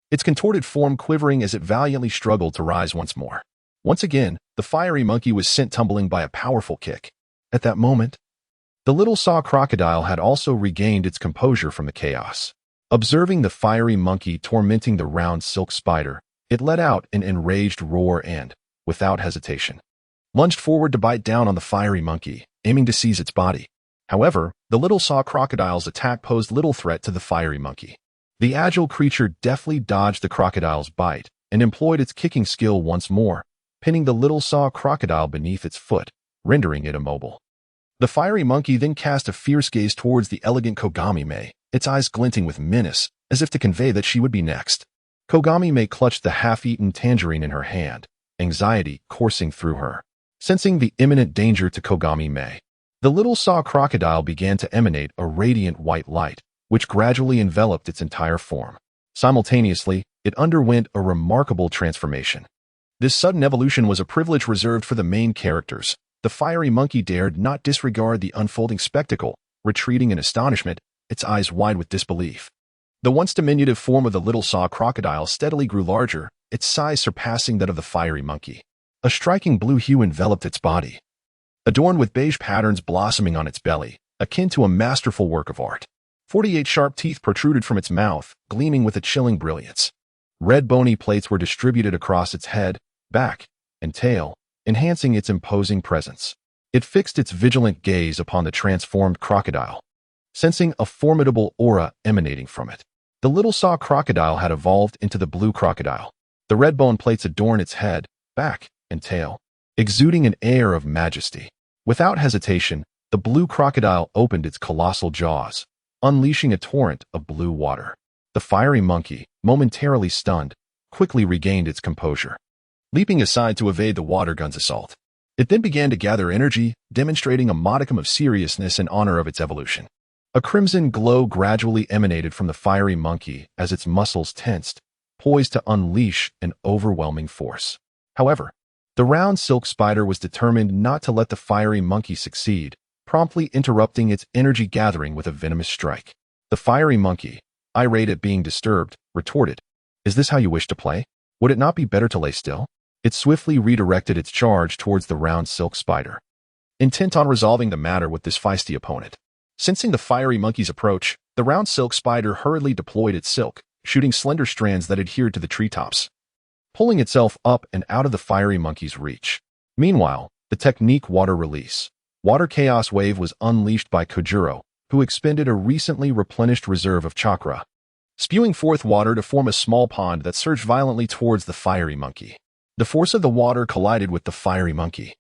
A: its contorted form quivering as it valiantly struggled to rise once more. Once again, the fiery monkey was sent tumbling by a powerful kick. At that moment, the little saw crocodile had also regained its composure from the chaos. Observing the fiery monkey tormenting the round silk spider, it let out an enraged roar and, without hesitation, lunged forward to bite down on the fiery monkey, aiming to seize its body. However, the little saw crocodile's attack posed little threat to the fiery monkey. The agile creature deftly dodged the crocodile's bite and employed its kicking skill once more, pinning the little saw crocodile beneath its foot, rendering it immobile. The fiery monkey then cast a fierce gaze towards the elegant Kogami-Mei, its eyes glinting with menace, as if to convey that she would be next. Kogami-Mei clutched the half-eaten tangerine in her hand, anxiety coursing through her. Sensing the imminent danger to Kogami-Mei, the little saw crocodile began to emanate a radiant white light, which gradually enveloped its entire form. Simultaneously, it underwent a remarkable transformation. This sudden evolution was a privilege reserved for the main characters. The fiery monkey dared not disregard the unfolding spectacle, retreating in astonishment, its eyes wide with disbelief. The once diminutive form of the little saw crocodile steadily grew larger, its size surpassing that of the fiery monkey. A striking blue hue enveloped its body, adorned with beige patterns blossoming on its belly, akin to a masterful work of art. 48 sharp teeth protruded from its mouth, gleaming with a chilling brilliance. Red bony plates were distributed across its head, back, and tail, enhancing its imposing presence. It fixed its vigilant gaze upon the transformed crocodile, sensing a formidable aura emanating from it. The little saw crocodile had evolved into the blue crocodile. The red bone plates adorn its head, back, and tail, exuding an air of majesty. Without hesitation, the blue crocodile opened its colossal jaws, unleashing a torrent of blue water. The fiery monkey, momentarily stunned, quickly regained its composure, leaping aside to evade the water gun's assault. It then began to gather energy, demonstrating a modicum of seriousness in honor of its evolution. A crimson glow gradually emanated from the fiery monkey as its muscles tensed, poised to unleash an overwhelming force. However, the round silk spider was determined not to let the fiery monkey succeed, promptly interrupting its energy gathering with a venomous strike. The fiery monkey, irate at being disturbed, retorted, "Is this how you wish to play? Would it not be better to lay still? It swiftly redirected its charge towards the round silk spider, intent on resolving the matter with this feisty opponent. Sensing the fiery monkey's approach, the round silk spider hurriedly deployed its silk, shooting slender strands that adhered to the treetops, pulling itself up and out of the fiery monkey's reach. Meanwhile, the technique water release. Water chaos wave was unleashed by Kojiro, who expended a recently replenished reserve of chakra, spewing forth water to form a small pond that surged violently towards the fiery monkey. The force of the water collided with the fiery monkey,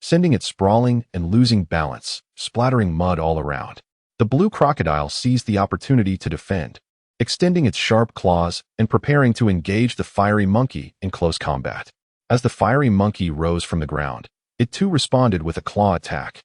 A: sending it sprawling and losing balance, splattering mud all around. The blue crocodile seized the opportunity to defend, extending its sharp claws and preparing to engage the fiery monkey in close combat. As the fiery monkey rose from the ground, it too responded with a claw attack,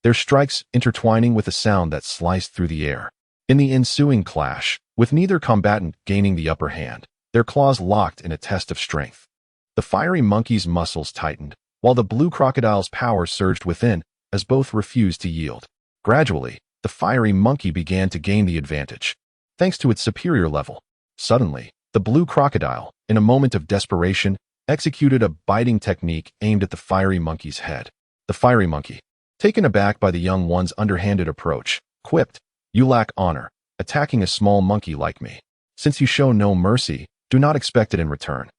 A: their strikes intertwining with a sound that sliced through the air. In the ensuing clash, with neither combatant gaining the upper hand, their claws locked in a test of strength. The fiery monkey's muscles tightened, while the blue crocodile's power surged within as both refused to yield. Gradually, the fiery monkey began to gain the advantage, thanks to its superior level. Suddenly, the blue crocodile, in a moment of desperation, executed a biting technique aimed at the fiery monkey's head. The fiery monkey, taken aback by the young one's underhanded approach, quipped, "You lack honor, attacking a small monkey like me. Since you show no mercy, do not expect it in return."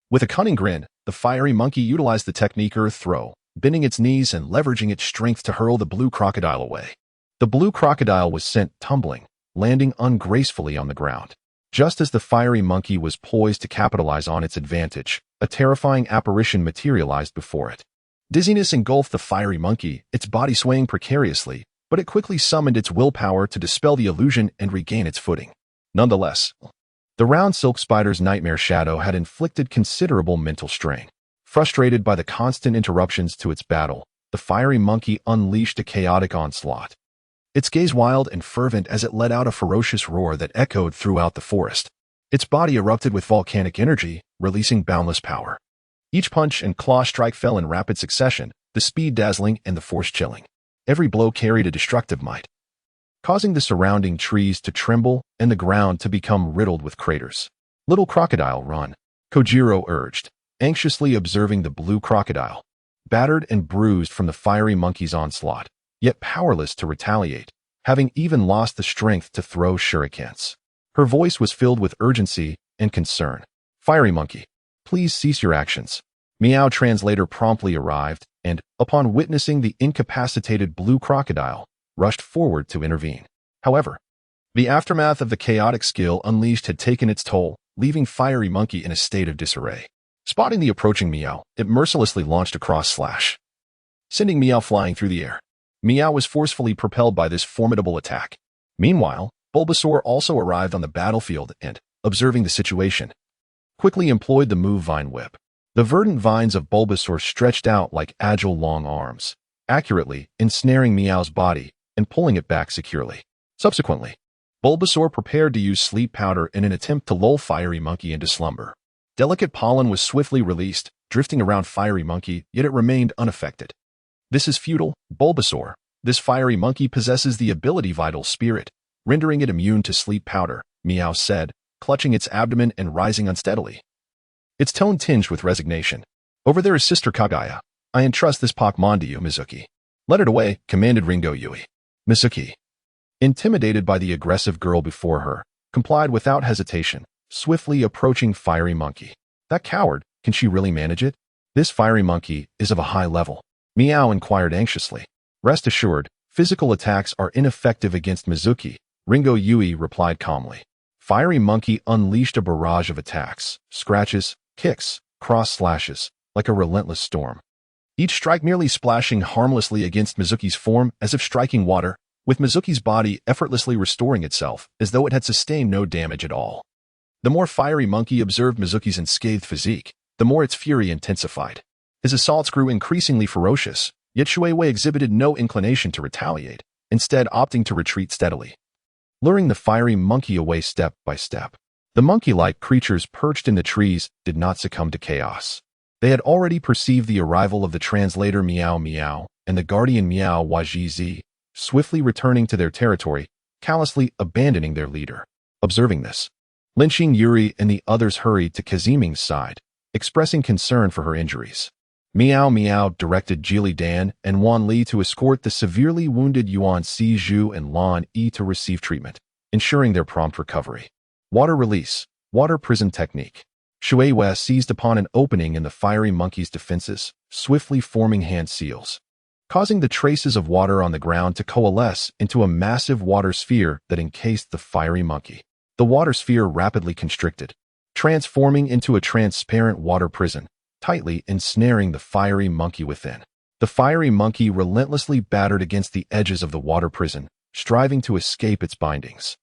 A: With a cunning grin, the fiery monkey utilized the technique earth throw, bending its knees and leveraging its strength to hurl the blue crocodile away. The blue crocodile was sent tumbling, landing ungracefully on the ground. Just as the fiery monkey was poised to capitalize on its advantage, a terrifying apparition materialized before it. Dizziness engulfed the fiery monkey, its body swaying precariously, but it quickly summoned its willpower to dispel the illusion and regain its footing. Nonetheless, the round silk spider's nightmare shadow had inflicted considerable mental strain. Frustrated by the constant interruptions to its battle, the fiery monkey unleashed a chaotic onslaught, its gaze wild and fervent as it let out a ferocious roar that echoed throughout the forest. Its body erupted with volcanic energy, releasing boundless power. Each punch and claw strike fell in rapid succession, the speed dazzling and the force chilling. Every blow carried a destructive might, causing the surrounding trees to tremble and the ground to become riddled with craters. "Little crocodile, run," Kojiro urged, anxiously observing the blue crocodile, battered and bruised from the fiery monkey's onslaught, yet powerless to retaliate, having even lost the strength to throw shurikens. Her voice was filled with urgency and concern. "Fiery monkey, please cease your actions." Meow translator promptly arrived and, upon witnessing the incapacitated blue crocodile, rushed forward to intervene. However, the aftermath of the chaotic skill unleashed had taken its toll, leaving fiery monkey in a state of disarray. Spotting the approaching Meow, it mercilessly launched a cross slash, sending Meow flying through the air. Meow was forcefully propelled by this formidable attack. Meanwhile, Bulbasaur also arrived on the battlefield and, observing the situation, quickly employed the move Vine Whip. The verdant vines of Bulbasaur stretched out like agile long arms, accurately ensnaring Meow's body and pulling it back securely. Subsequently, Bulbasaur prepared to use sleep powder in an attempt to lull Fiery Monkey into slumber. Delicate pollen was swiftly released, drifting around Fiery Monkey, yet it remained unaffected. "This is futile, Bulbasaur. This Fiery Monkey possesses the ability Vital Spirit, rendering it immune to sleep powder," Meow said, clutching its abdomen and rising unsteadily, its tone tinged with resignation. "Over there is Sister Kaguya. I entrust this Pokémon to you, Mizuki." "Let it away," commanded Ringo Yui. Mizuki, intimidated by the aggressive girl before her, complied without hesitation, swiftly approaching Fiery Monkey. "That coward, can she really manage it?" "This Fiery Monkey is of a high level," Meow inquired anxiously. "Rest assured, physical attacks are ineffective against Mizuki," Ringo Yui replied calmly. Fiery Monkey unleashed a barrage of attacks, scratches, kicks, cross slashes, like a relentless storm. Each strike merely splashing harmlessly against Mizuki's form as if striking water, with Mizuki's body effortlessly restoring itself as though it had sustained no damage at all. The more Fiery Monkey observed Mizuki's unscathed physique, the more its fury intensified. His assaults grew increasingly ferocious, yet Shuiwei exhibited no inclination to retaliate, instead opting to retreat steadily, luring the Fiery Monkey away step by step. The monkey-like creatures perched in the trees did not succumb to chaos. They had already perceived the arrival of the translator Meow Meow and the guardian Meow Wajizi, swiftly returning to their territory, callously abandoning their leader. Observing this, Lynching Yuri and the others hurried to Kaziming's side, expressing concern for her injuries. Miao Miao directed Jili Dan and Wan Li to escort the severely wounded Yuan Si Zhu and Lan Yi to receive treatment, ensuring their prompt recovery. Water release, water prison technique. Shui Wei seized upon an opening in the fiery monkey's defenses, swiftly forming hand seals, causing the traces of water on the ground to coalesce into a massive water sphere that encased the fiery monkey. The water sphere rapidly constricted, transforming into a transparent water prison, tightly ensnaring the fiery monkey within. The fiery monkey relentlessly battered against the edges of the water prison, striving to escape its bindings.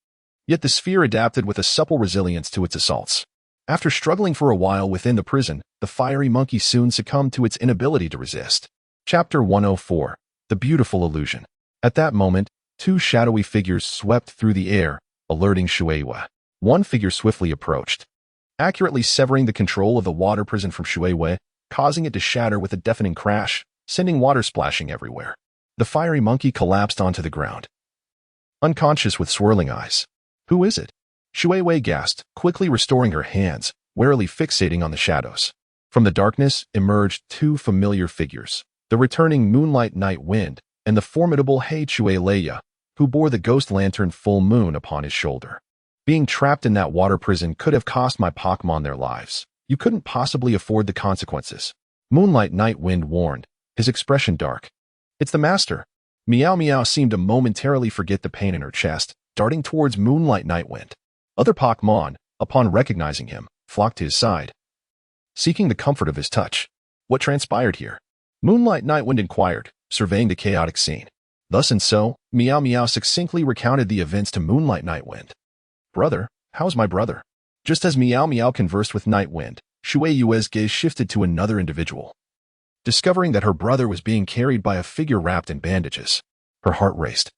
A: Yet the sphere adapted with a supple resilience to its assaults. After struggling for a while within the prison, the fiery monkey soon succumbed to its inability to resist. Chapter 104. The Beautiful Illusion. At that moment, two shadowy figures swept through the air, alerting Shui Wei. One figure swiftly approached, accurately severing the control of the water prison from Shui Wei, causing it to shatter with a deafening crash, sending water splashing everywhere. The fiery monkey collapsed onto the ground, unconscious with swirling eyes. Who is it? Shui Wei gasped, quickly restoring her hands, warily fixating on the shadows. From the darkness emerged two familiar figures, the returning Moonlight Night Wind and the formidable Hei Chue Leia, who bore the ghost lantern full moon upon his shoulder. Being trapped in that water prison could have cost my Pokémon their lives. You couldn't possibly afford the consequences. Moonlight Night Wind warned, his expression dark. It's the master. Meow Meow seemed to momentarily forget the pain in her chest, darting towards Moonlight Night Wind. Other Pokémon, upon recognizing him, flocked to his side, seeking the comfort of his touch. What transpired here? Moonlight Night Wind inquired, surveying the chaotic scene. Thus and so, Meow Meow succinctly recounted the events to Moonlight Night Wind. Brother, how's my brother? Just as Meow Meow conversed with Night Wind, Shui Yue's gaze shifted to another individual. Discovering that her brother was being carried by a figure wrapped in bandages, her heart raced,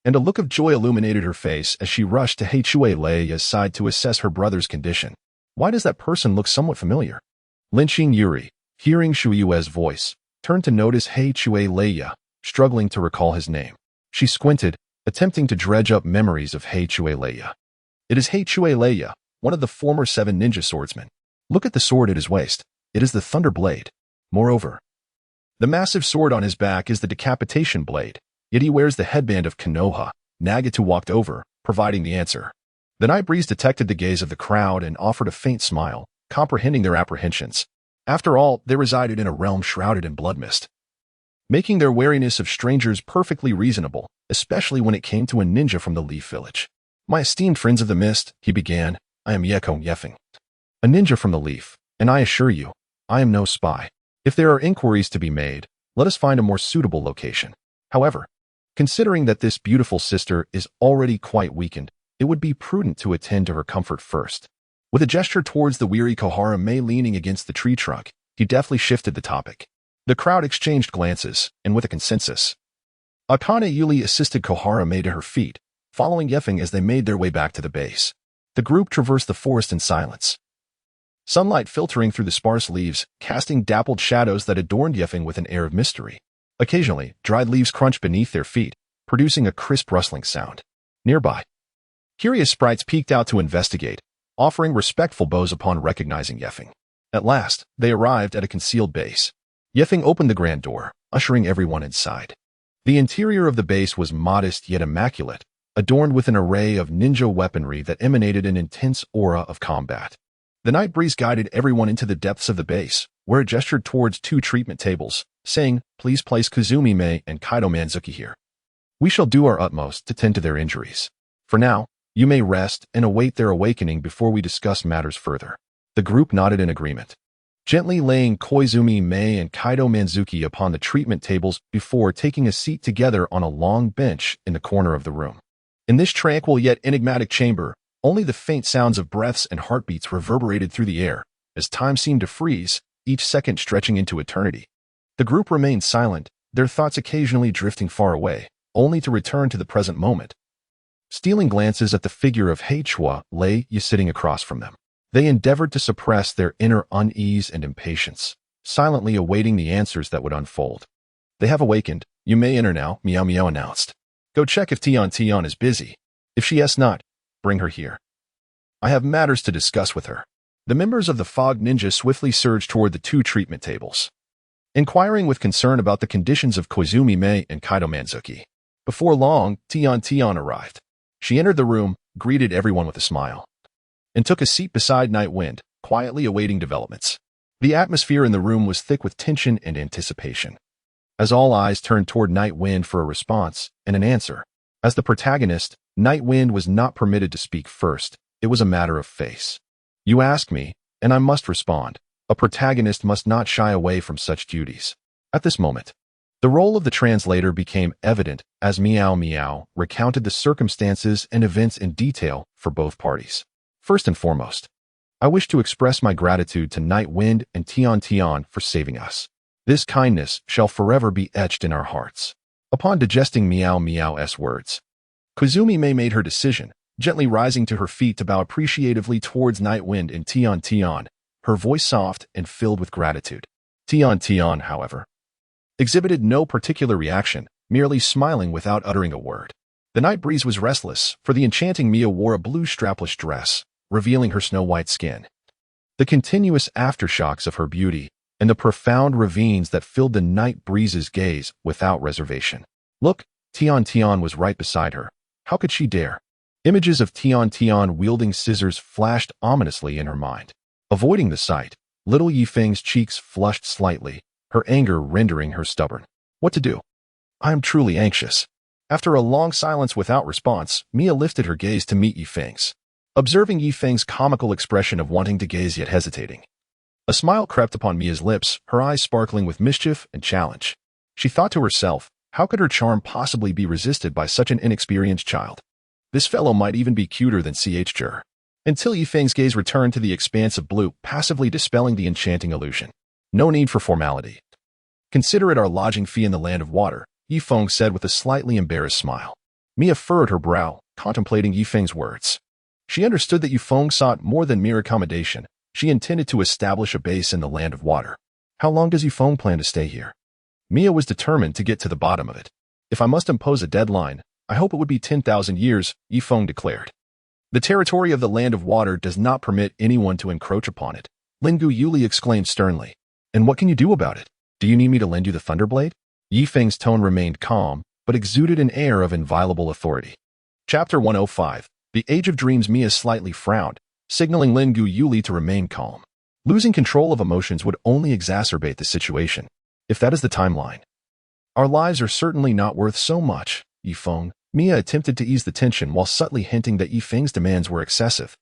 A: and a look of joy illuminated her face as she rushed to Hei Chue Leia's side to assess her brother's condition. Why does that person look somewhat familiar? Lynching Yuri, hearing Shui Yue's voice, turned to notice Hei Chue Leia, struggling to recall his name. She squinted, attempting to dredge up memories of Hei Chue Leia. It is Hei Chue Leia, one of the former 7 ninja swordsmen. Look at the sword at his waist. It is the Thunder Blade. Moreover, the massive sword on his back is the Decapitation Blade, yet he wears the headband of Konoha. Nagatu walked over, providing the answer. The night breeze detected the gaze of the crowd and offered a faint smile, comprehending their apprehensions. After all, they resided in a realm shrouded in blood mist, making their wariness of strangers perfectly reasonable, especially when it came to a ninja from the Leaf Village. My esteemed friends of the mist, he began, I am Yekong Yefeng, a ninja from the Leaf, and I assure you, I am no spy. If there are inquiries to be made, let us find a more suitable location. However, considering that this beautiful sister is already quite weakened, it would be prudent to attend to her comfort first. With a gesture towards the weary Kohara May leaning against the tree trunk, he deftly shifted the topic. The crowd exchanged glances, and with a consensus, Akane Yuli assisted Kohara May to her feet, following Yefeng as they made their way back to the base. The group traversed the forest in silence, sunlight filtering through the sparse leaves, casting dappled shadows that adorned Yefeng with an air of mystery. Occasionally, dried leaves crunched beneath their feet, producing a crisp rustling sound. Nearby, curious sprites peeked out to investigate, offering respectful bows upon recognizing Yefeng. At last, they arrived at a concealed base. Yefeng opened the grand door, ushering everyone inside. The interior of the base was modest yet immaculate, adorned with an array of ninja weaponry that emanated an intense aura of combat. The night breeze guided everyone into the depths of the base, where it gestured towards 2 treatment tables, saying, please place Kazumi Mei and Kaido Manzuki here. We shall do our utmost to tend to their injuries. For now, you may rest and await their awakening before we discuss matters further. The group nodded in agreement, gently laying Koizumi Mei and Kaido Manzuki upon the treatment tables before taking a seat together on a long bench in the corner of the room. In this tranquil yet enigmatic chamber, only the faint sounds of breaths and heartbeats reverberated through the air, as time seemed to freeze, each second stretching into eternity. The group remained silent, their thoughts occasionally drifting far away, only to return to the present moment, stealing glances at the figure of Hei Chua Lei sitting across from them. They endeavored to suppress their inner unease and impatience, silently awaiting the answers that would unfold. They have awakened. You may enter now, Meow Meow announced. Go check if Tion is busy. If she is not, bring her here. I have matters to discuss with her. The members of the Fog Ninja swiftly surged toward the two treatment tables, inquiring with concern about the conditions of Koizumi Mei and Kaido Manzuki. Before long, Tian arrived. She entered the room, greeted everyone with a smile, and took a seat beside Night Wind, quietly awaiting developments. The atmosphere in the room was thick with tension and anticipation, as all eyes turned toward Night Wind for a response and an answer. As the protagonist, Night Wind was not permitted to speak first. It was a matter of face. You ask me, and I must respond. A protagonist must not shy away from such duties. At this moment, the role of the translator became evident as Meow Meow recounted the circumstances and events in detail for both parties. First and foremost, I wish to express my gratitude to Night Wind and Tian for saving us. This kindness shall forever be etched in our hearts. Upon digesting Meow Meow's words, Koizumi Mei made her decision, gently rising to her feet to bow appreciatively towards Night Wind and Tian, her voice soft and filled with gratitude. Tian, however, exhibited no particular reaction, merely smiling without uttering a word. The night breeze was restless, for the enchanting Mia wore a blue strapless dress, revealing her snow-white skin. The continuous aftershocks of her beauty and the profound ravines that filled the night breeze's gaze without reservation. Look, Tian was right beside her. How could she dare? Images of Tian wielding scissors flashed ominously in her mind. Avoiding the sight, little Yifeng's cheeks flushed slightly, her anger rendering her stubborn. What to do? I am truly anxious. After a long silence without response, Mia lifted her gaze to meet Yifeng's. Observing Yifeng's comical expression of wanting to gaze yet hesitating, a smile crept upon Mia's lips, her eyes sparkling with mischief and challenge. She thought to herself, how could her charm possibly be resisted by such an inexperienced child? This fellow might even be cuter than Jur. Until Yifeng's gaze returned to the expanse of blue, passively dispelling the enchanting illusion. No need for formality. Consider it our lodging fee in the land of water, Yifeng said with a slightly embarrassed smile. Mia furrowed her brow, contemplating Yifeng's words. She understood that Yifeng sought more than mere accommodation. She intended to establish a base in the land of water. How long does Yifeng plan to stay here? Mia was determined to get to the bottom of it. If I must impose a deadline, I hope it would be 10,000 years, Yifeng declared. The territory of the land of water does not permit anyone to encroach upon it, Lingu Yuli exclaimed sternly. And what can you do about it? Do you need me to lend you the Thunderblade? Yifeng's tone remained calm, but exuded an air of inviolable authority. Chapter 105. The Age of Dreams. Mia slightly frowned, signaling Lingu Yuli to remain calm. Losing control of emotions would only exacerbate the situation. If that is the timeline, our lives are certainly not worth so much, Yifeng. Mia attempted to ease the tension while subtly hinting that Yifeng's demands were excessive.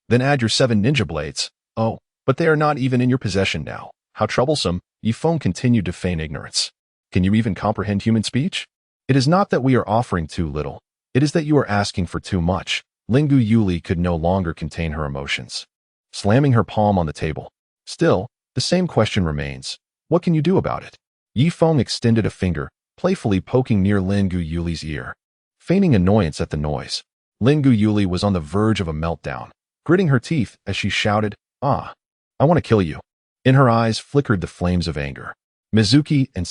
A: Then add your 7 ninja blades. Oh, but they are not even in your possession now. How troublesome, Yifeng continued to feign ignorance. Can you even comprehend human speech? It is not that we are offering too little. It is that you are asking for too much. Lingu Yuli could no longer contain her emotions, slamming her palm on the table. Still, the same question remains. What can you do about it? Yifeng extended a finger, playfully poking near Lingu Yuli's ear, feigning annoyance at the noise. Lingu Yuli was on the verge of a meltdown, gritting her teeth as she shouted, "Ah, I want to kill you." In her eyes flickered the flames of anger. Mizuki and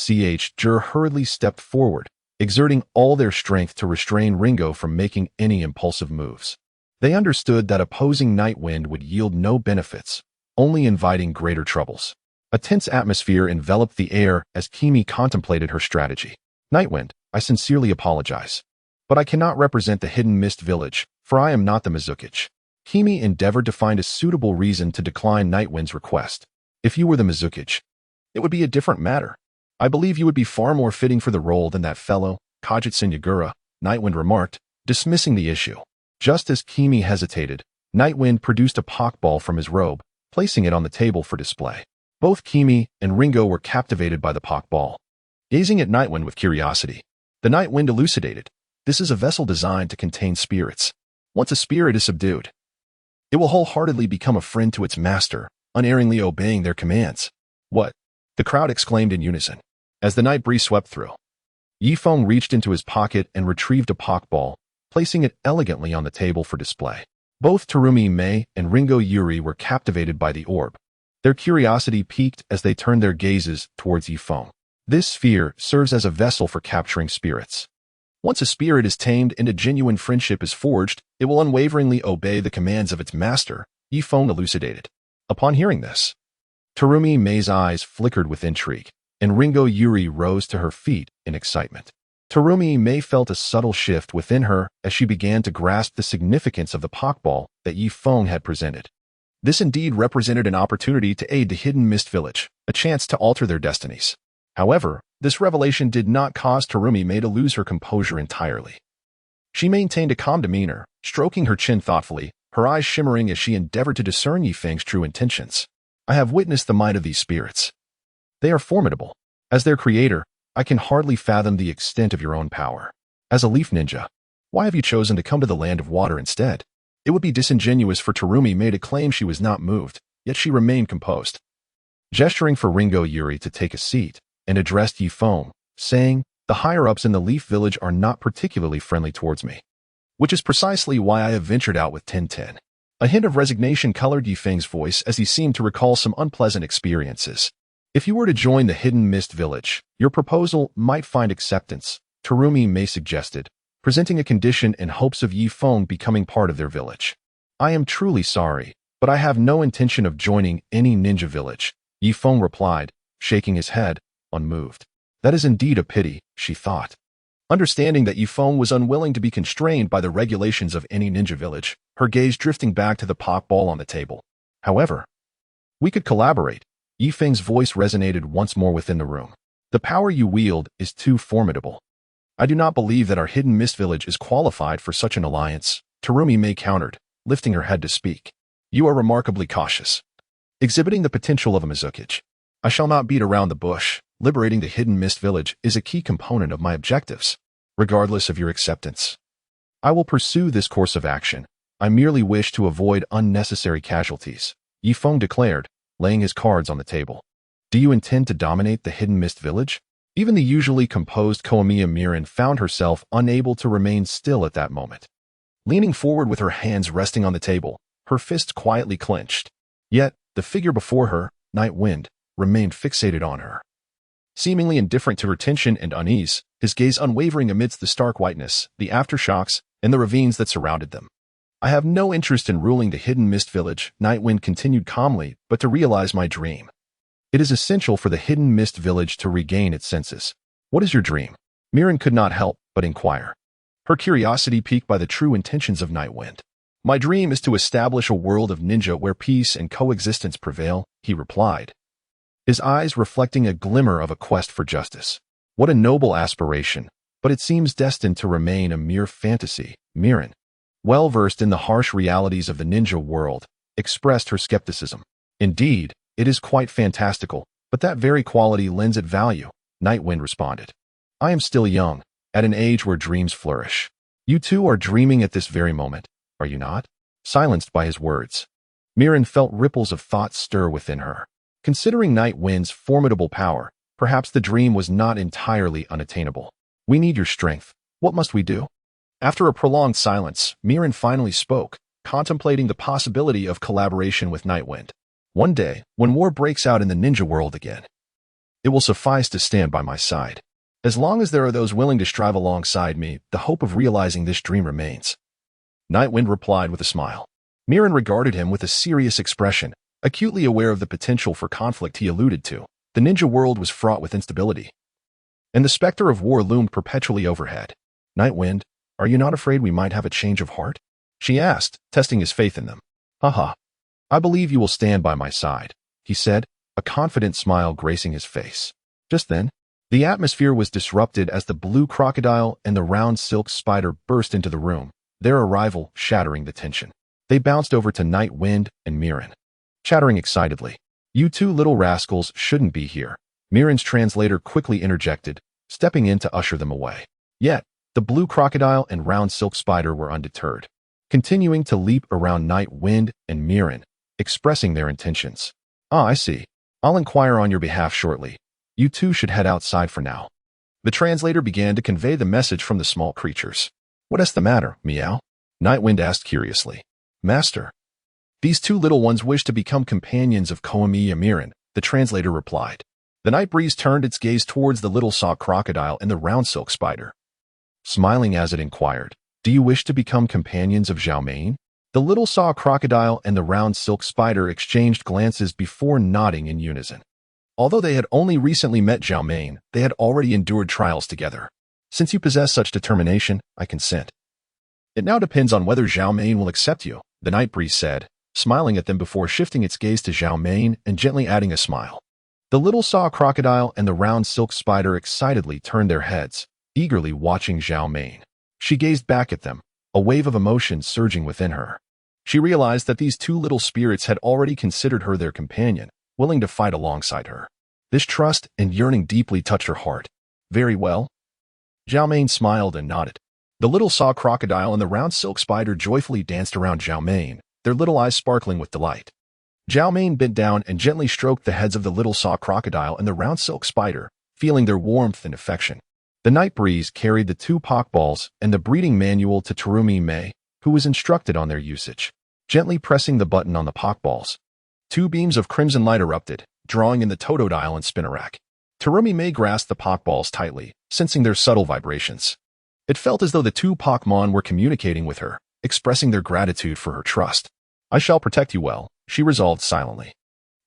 A: Jur hurriedly stepped forward, exerting all their strength to restrain Ringo from making any impulsive moves. They understood that opposing Night Wind would yield no benefits, only inviting greater troubles. A tense atmosphere enveloped the air as Kimi contemplated her strategy. Night Wind, I sincerely apologize, but I cannot represent the Hidden Mist Village, for I am not the Mizukichi. Kimi endeavored to find a suitable reason to decline Night Wind's request. If you were the Mizukichi, it would be a different matter. I believe you would be far more fitting for the role than that fellow, Kajitsun Yagura, Night Wind remarked, dismissing the issue. Just as Kimi hesitated, Night Wind produced a Pokeball from his robe, placing it on the table for display. Both Kimi and Ringo were captivated by the Pokeball, gazing at Night Wind with curiosity. The Night Wind elucidated. This is a vessel designed to contain spirits. Once a spirit is subdued, it will wholeheartedly become a friend to its master, unerringly obeying their commands. What? The crowd exclaimed in unison. As the night breeze swept through, Yifeng reached into his pocket and retrieved a Pokeball, placing it elegantly on the table for display. Both Terumi Mei and Ringo Yuri were captivated by the orb. Their curiosity piqued as they turned their gazes towards Yifeng. This sphere serves as a vessel for capturing spirits. Once a spirit is tamed and a genuine friendship is forged, it will unwaveringly obey the commands of its master, Yifeng elucidated. Upon hearing this, Terumi Mei's eyes flickered with intrigue, and Ringo Yuri rose to her feet in excitement. Terumi Mei felt a subtle shift within her as she began to grasp the significance of the Pokeball that Yifeng had presented. This indeed represented an opportunity to aid the Hidden Mist Village, a chance to alter their destinies. However, this revelation did not cause Terumi Mei to lose her composure entirely. She maintained a calm demeanor, stroking her chin thoughtfully, her eyes shimmering as she endeavored to discern Yifeng's true intentions. I have witnessed the might of these spirits. They are formidable. As their creator, I can hardly fathom the extent of your own power. As a leaf ninja, why have you chosen to come to the land of water instead? It would be disingenuous for Terumi Mei to claim she was not moved, yet she remained composed. Gesturing for Ringo Yuri to take a seat, and addressed Yifeng, saying, the higher-ups in the Leaf Village are not particularly friendly towards me. Which is precisely why I have ventured out with 1010. A hint of resignation colored Yifeng's voice as he seemed to recall some unpleasant experiences. If you were to join the Hidden Mist Village, your proposal might find acceptance, Terumi Mei suggested, presenting a condition in hopes of Yifeng becoming part of their village. I am truly sorry, but I have no intention of joining any ninja village, Yifeng replied, shaking his head, unmoved. That is indeed a pity, she thought. Understanding that Yifeng was unwilling to be constrained by the regulations of any ninja village, her gaze drifting back to the Pokeball on the table. However, we could collaborate. Yifeng's voice resonated once more within the room. The power you wield is too formidable. I do not believe that our Hidden Mist Village is qualified for such an alliance, Terumi Mei countered, lifting her head to speak. You are remarkably cautious, exhibiting the potential of a Mizukage. I shall not beat around the bush. Liberating the Hidden Mist Village is a key component of my objectives, regardless of your acceptance. I will pursue this course of action. I merely wish to avoid unnecessary casualties, Yifeng declared, laying his cards on the table. Do you intend to dominate the Hidden Mist Village? Even the usually composed Koamiya Mirin found herself unable to remain still at that moment. Leaning forward with her hands resting on the table, her fists quietly clenched. Yet, the figure before her, Night Wind, remained fixated on her. Seemingly indifferent to her tension and unease, his gaze unwavering amidst the stark whiteness, the aftershocks, and the ravines that surrounded them. I have no interest in ruling the Hidden Mist Village, Nightwind continued calmly, but to realize my dream. It is essential for the Hidden Mist Village to regain its senses. What is your dream? Mirin could not help but inquire, her curiosity piqued by the true intentions of Nightwind. My dream is to establish a world of ninja where peace and coexistence prevail, he replied, his eyes reflecting a glimmer of a quest for justice. What a noble aspiration, but it seems destined to remain a mere fantasy, Mirin, well versed in the harsh realities of the ninja world, expressed her skepticism. Indeed, it is quite fantastical, but that very quality lends it value, Nightwind responded. I am still young, at an age where dreams flourish. You two are dreaming at this very moment, are you not? Silenced by his words, Mirin felt ripples of thought stir within her. Considering Nightwind's formidable power, perhaps the dream was not entirely unattainable. We need your strength. What must we do? After a prolonged silence, Mirin finally spoke, contemplating the possibility of collaboration with Nightwind. One day, when war breaks out in the ninja world again, it will suffice to stand by my side. As long as there are those willing to strive alongside me, the hope of realizing this dream remains. Nightwind replied with a smile. Mirin regarded him with a serious expression, acutely aware of the potential for conflict he alluded to. The ninja world was fraught with instability, and the specter of war loomed perpetually overhead. Nightwind, are you not afraid we might have a change of heart? She asked, testing his faith in them. Haha. I believe you will stand by my side, he said, a confident smile gracing his face. Just then, the atmosphere was disrupted as the blue crocodile and the round silk spider burst into the room, their arrival shattering the tension. They bounced over to Nightwind and Mirin, chattering excitedly. You two little rascals shouldn't be here, Mirin's translator quickly interjected, stepping in to usher them away. Yet, the blue crocodile and round silk spider were undeterred, continuing to leap around Nightwind and Mirin, expressing their intentions. I see. I'll inquire on your behalf shortly. You two should head outside for now. The translator began to convey the message from the small creatures. What is the matter, Meow? Nightwind asked curiously. Master. These two little ones wish to become companions of Koamiya Mirin, the translator replied. The night breeze turned its gaze towards the little sock crocodile and the round silk spider. smiling as it inquired, "Do you wish to become companions of Xiaomane?" The little saw crocodile and the round silk spider exchanged glances before nodding in unison. Although they had only recently met Xiaomane, they had already endured trials together. "Since you possess such determination, I consent. It now depends on whether Xiaomane will accept you," the night breeze said, smiling at them before shifting its gaze to Xiaomane and gently adding a smile. The little saw crocodile and the round silk spider excitedly turned their heads, eagerly watching Xiaomane. She gazed back at them, a wave of emotion surging within her. She realized that these two little spirits had already considered her their companion, willing to fight alongside her. This trust and yearning deeply touched her heart. "Very well." Xiaomane smiled and nodded. The little saw crocodile and the round silk spider joyfully danced around Xiaomane, their little eyes sparkling with delight. Xiaomane bent down and gently stroked the heads of the little saw crocodile and the round silk spider, feeling their warmth and affection. The night breeze carried the two Pokeballs and the breeding manual to Terumi Mei, who was instructed on their usage. Gently pressing the button on the Pokeballs, two beams of crimson light erupted, drawing in the Totodile and Spinarak. Terumi Mei grasped the Pokeballs tightly, sensing their subtle vibrations. It felt as though the two Pokemon were communicating with her, expressing their gratitude for her trust. "I shall protect you well," she resolved silently.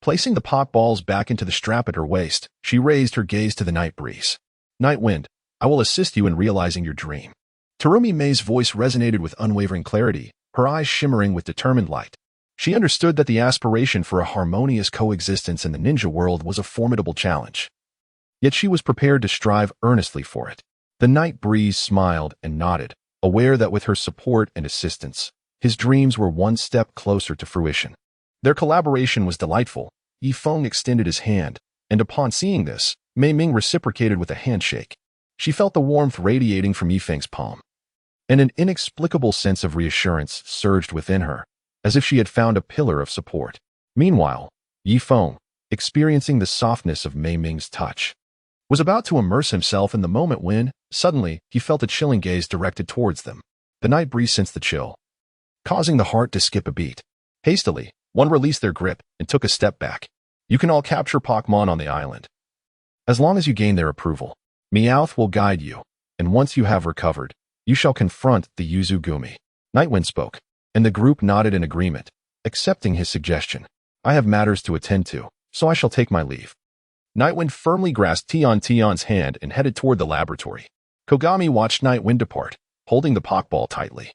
A: Placing the Pokeballs back into the strap at her waist, she raised her gaze to the night breeze. "Night Wind, I will assist you in realizing your dream." Terumi Mei's voice resonated with unwavering clarity, her eyes shimmering with determined light. She understood that the aspiration for a harmonious coexistence in the ninja world was a formidable challenge. Yet she was prepared to strive earnestly for it. The night breeze smiled and nodded, aware that with her support and assistance, his dreams were one step closer to fruition. Their collaboration was delightful. Yifeng extended his hand, and upon seeing this, Mei Ming reciprocated with a handshake. She felt the warmth radiating from Yifeng's palm, and an inexplicable sense of reassurance surged within her, as if she had found a pillar of support. Meanwhile, Yifeng, experiencing the softness of Mei Ming's touch, was about to immerse himself in the moment when, suddenly, he felt a chilling gaze directed towards them. The night breeze sensed the chill, causing the heart to skip a beat. Hastily, one released their grip and took a step back. "You can all capture Pokémon on the island. As long as you gain their approval, Meowth will guide you, and once you have recovered, you shall confront the Yuzugumi." Nightwind spoke, and the group nodded in agreement, accepting his suggestion. "I have matters to attend to, so I shall take my leave." Nightwind firmly grasped Tion's hand and headed toward the laboratory. Kogami watched Nightwind depart, holding the Pokeball tightly.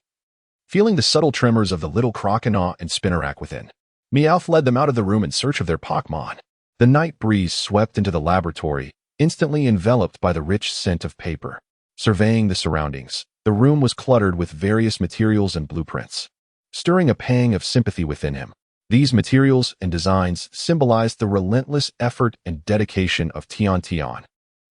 A: Feeling the subtle tremors of the little Croconaw and Spinarak within, Meowth led them out of the room in search of their Pokémon. The night breeze swept into the laboratory, instantly enveloped by the rich scent of paper. Surveying the surroundings, the room was cluttered with various materials and blueprints, stirring a pang of sympathy within him. These materials and designs symbolized the relentless effort and dedication of Tion,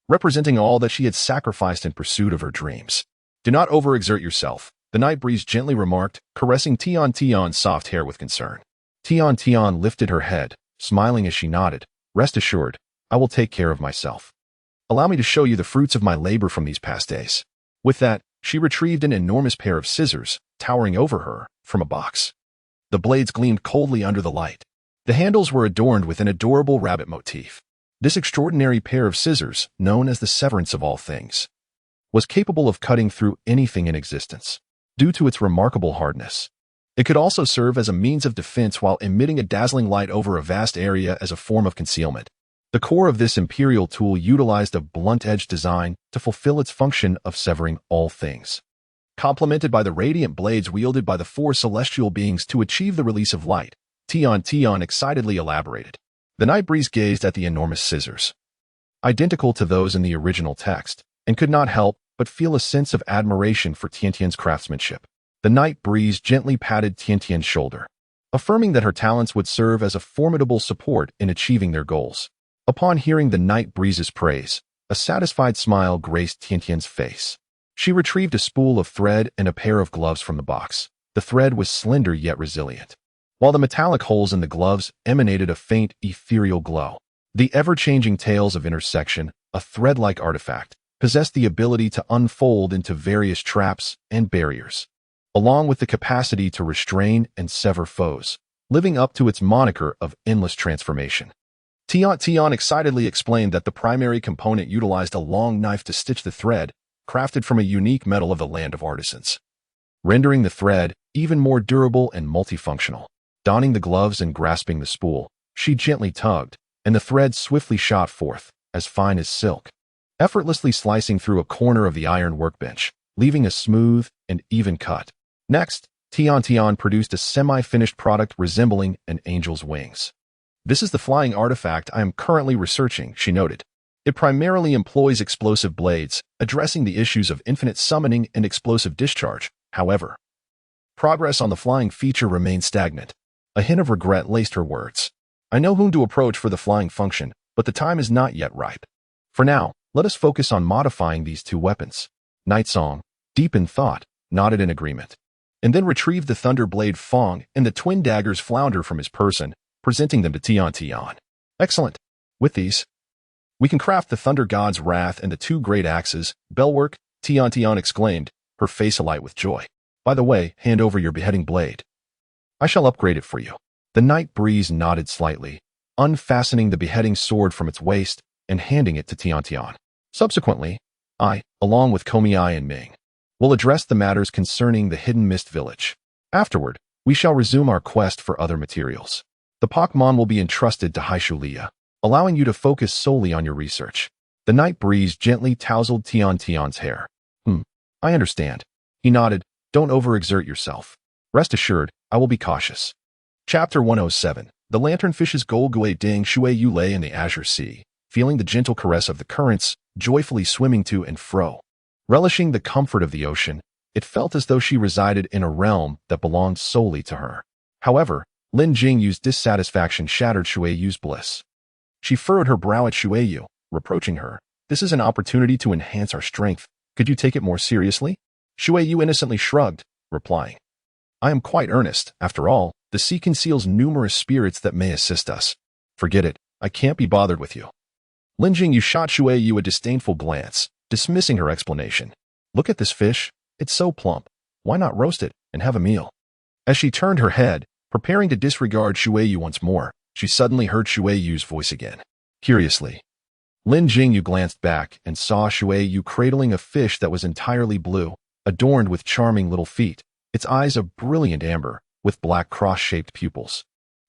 A: representing all that she had sacrificed in pursuit of her dreams. "Do not overexert yourself," the night breeze gently remarked, caressing Tion's soft hair with concern. Tion lifted her head, smiling as she nodded. "Rest assured, I will take care of myself. Allow me to show you the fruits of my labor from these past days." With that, she retrieved an enormous pair of scissors, towering over her, from a box. The blades gleamed coldly under the light. The handles were adorned with an adorable rabbit motif. This extraordinary pair of scissors, known as the severance of all things, was capable of cutting through anything in existence, due to its remarkable hardness. It could also serve as a means of defense while emitting a dazzling light over a vast area as a form of concealment. The core of this imperial tool utilized a blunt-edged design to fulfill its function of severing all things, complemented by the radiant blades wielded by the four celestial beings to achieve the release of light. Tion excitedly elaborated. The night breeze gazed at the enormous scissors, identical to those in the original text, and could not help but feel a sense of admiration for Tiantian's craftsmanship. The night breeze gently patted Tiantian's shoulder, affirming that her talents would serve as a formidable support in achieving their goals. Upon hearing the night breeze's praise, a satisfied smile graced Tiantian's face. She retrieved a spool of thread and a pair of gloves from the box. The thread was slender yet resilient, while the metallic holes in the gloves emanated a faint, ethereal glow. The ever-changing tails of intersection, a thread-like artifact, possessed the ability to unfold into various traps and barriers, along with the capacity to restrain and sever foes, living up to its moniker of endless transformation. Tion excitedly explained that the primary component utilized a long knife to stitch the thread, crafted from a unique metal of the land of artisans, rendering the thread even more durable and multifunctional. Donning the gloves and grasping the spool, she gently tugged, and the thread swiftly shot forth, as fine as silk, effortlessly slicing through a corner of the iron workbench, leaving a smooth and even cut. Next, Tian produced a semi-finished product resembling an angel's wings. "This is the flying artifact I am currently researching," she noted. "It primarily employs explosive blades, addressing the issues of infinite summoning and explosive discharge. However, progress on the flying feature remains stagnant." A hint of regret laced her words. "I know whom to approach for the flying function, but the time is not yet ripe. For now, let us focus on modifying these two weapons." Nightsong, deep in thought, nodded in agreement, and then retrieved the thunder blade Fong and the twin daggers Flounder from his person, presenting them to Tian. "Excellent. With these, we can craft the Thunder God's Wrath and the two great axes." "Bellwork," Tian exclaimed, her face alight with joy. "By the way, hand over your beheading blade. I shall upgrade it for you." The night breeze nodded slightly, unfastening the beheading sword from its waist and handing it to Tian. "Subsequently, I, along with Komiai and Ming, will address the matters concerning the Hidden Mist Village. Afterward, we shall resume our quest for other materials. The Pokémon will be entrusted to Haishulia, allowing you to focus solely on your research." The night breeze gently tousled Tian's hair. I understand." He nodded. "Don't overexert yourself. Rest assured, I will be cautious." Chapter 107. The lanternfish's Golgui Ding Shuiyu lay in the azure sea, feeling the gentle caress of the currents, joyfully swimming to and fro. Relishing the comfort of the ocean, it felt as though she resided in a realm that belonged solely to her. However, Lin Jingyu's dissatisfaction shattered Shuiyu's bliss. She furrowed her brow at Shuiyu, reproaching her. "This is an opportunity to enhance our strength. Could you take it more seriously?" Shuiyu innocently shrugged, replying, "I am quite earnest. After all, the sea conceals numerous spirits that may assist us. Forget it. I can't be bothered with you." Lin Jingyu shot Shuiyu a disdainful glance, dismissing her explanation. "Look at this fish. It's so plump. Why not roast it and have a meal?" As she turned her head, preparing to disregard Shuiyu once more, she suddenly heard Shuiyu's voice again. Curiously, Lin Jingyu glanced back and saw Shuiyu cradling a fish that was entirely blue, adorned with charming little feet, its eyes of brilliant amber, with black cross-shaped pupils.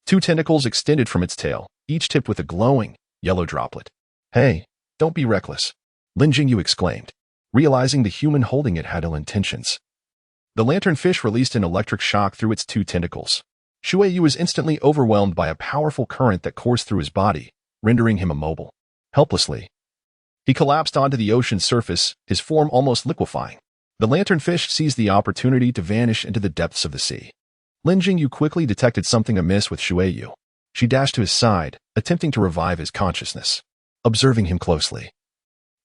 A: Two tentacles extended from its tail, each tipped with a glowing, yellow droplet. "Hey, don't be reckless," Lin Jingyu exclaimed, realizing the human holding it had ill intentions. The lanternfish released an electric shock through its two tentacles. Shuiyu was instantly overwhelmed by a powerful current that coursed through his body, rendering him immobile. Helplessly, he collapsed onto the ocean's surface, his form almost liquefying. The lanternfish seized the opportunity to vanish into the depths of the sea. Lin Jingyu quickly detected something amiss with Shuiyu. She dashed to his side, attempting to revive his consciousness. Observing him closely,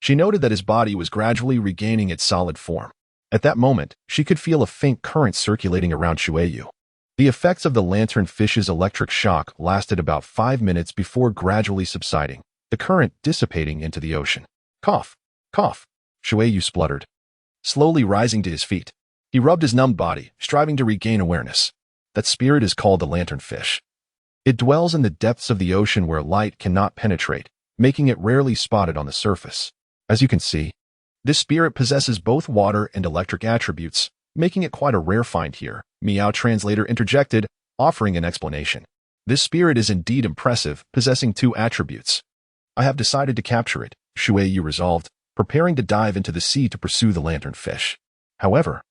A: she noted that his body was gradually regaining its solid form. At that moment, she could feel a faint current circulating around Shuiyu. The effects of the lanternfish's electric shock lasted about 5 minutes before gradually subsiding, the current dissipating into the ocean. "Cough, cough," Shuiyu spluttered, slowly rising to his feet. He rubbed his numbed body, striving to regain awareness. "That spirit is called the lanternfish. It dwells in the depths of the ocean where light cannot penetrate, making it rarely spotted on the surface. As you can see, this spirit possesses both water and electric attributes, making it quite a rare find here," Meow Translator interjected, offering an explanation. "This spirit is indeed impressive, possessing two attributes. I have decided to capture it," Shuiyu resolved, preparing to dive into the sea to pursue the lanternfish. However,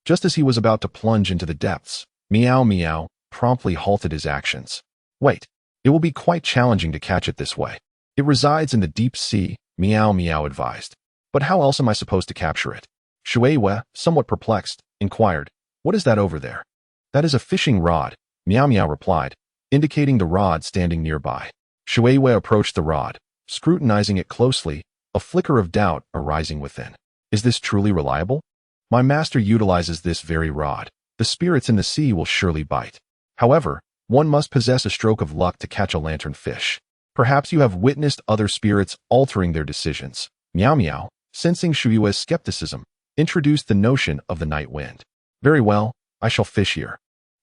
A: just as he was about to plunge into the depths, Meow Meow promptly halted his actions. "Wait, it will be quite challenging to catch it this way. It resides in the deep sea," Meow Meow advised. "But how else am I supposed to capture it?" Shuiyu, somewhat perplexed, inquired, "What is that over there?" "That is a fishing rod," Meow Meow replied, indicating the rod standing nearby. Shuiyu approached the rod, scrutinizing it closely, a flicker of doubt arising within. "Is this truly reliable? My master utilizes this very rod. The spirits in the sea will surely bite. However, one must possess a stroke of luck to catch a lanternfish. Perhaps you have witnessed other spirits altering their decisions." Meow Meow, sensing Shuyue's skepticism, introduced the notion of the night wind. "Very well, I shall fish here.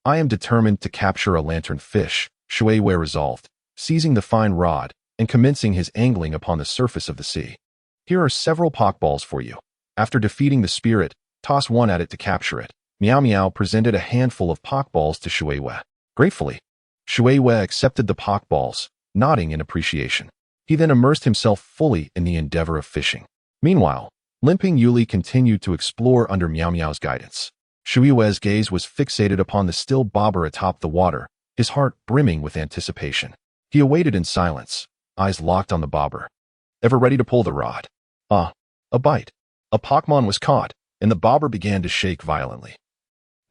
A: I am determined to capture a lanternfish," Shuiyu resolved, seizing the fine rod and commencing his angling upon the surface of the sea. "Here are several pokeballs for you." After defeating the spirit, toss one at it to capture it. Meow Meow presented a handful of Pokeballs to Shuiwei. Gratefully, Shuiwei accepted the Pokeballs, nodding in appreciation. He then immersed himself fully in the endeavor of fishing. Meanwhile, Limping Yuli continued to explore under Meow Meow's guidance. Shuiwei's gaze was fixated upon the still bobber atop the water, his heart brimming with anticipation. He awaited in silence, eyes locked on the bobber. Ever ready to pull the rod? A bite. A Pokémon was caught, and the bobber began to shake violently.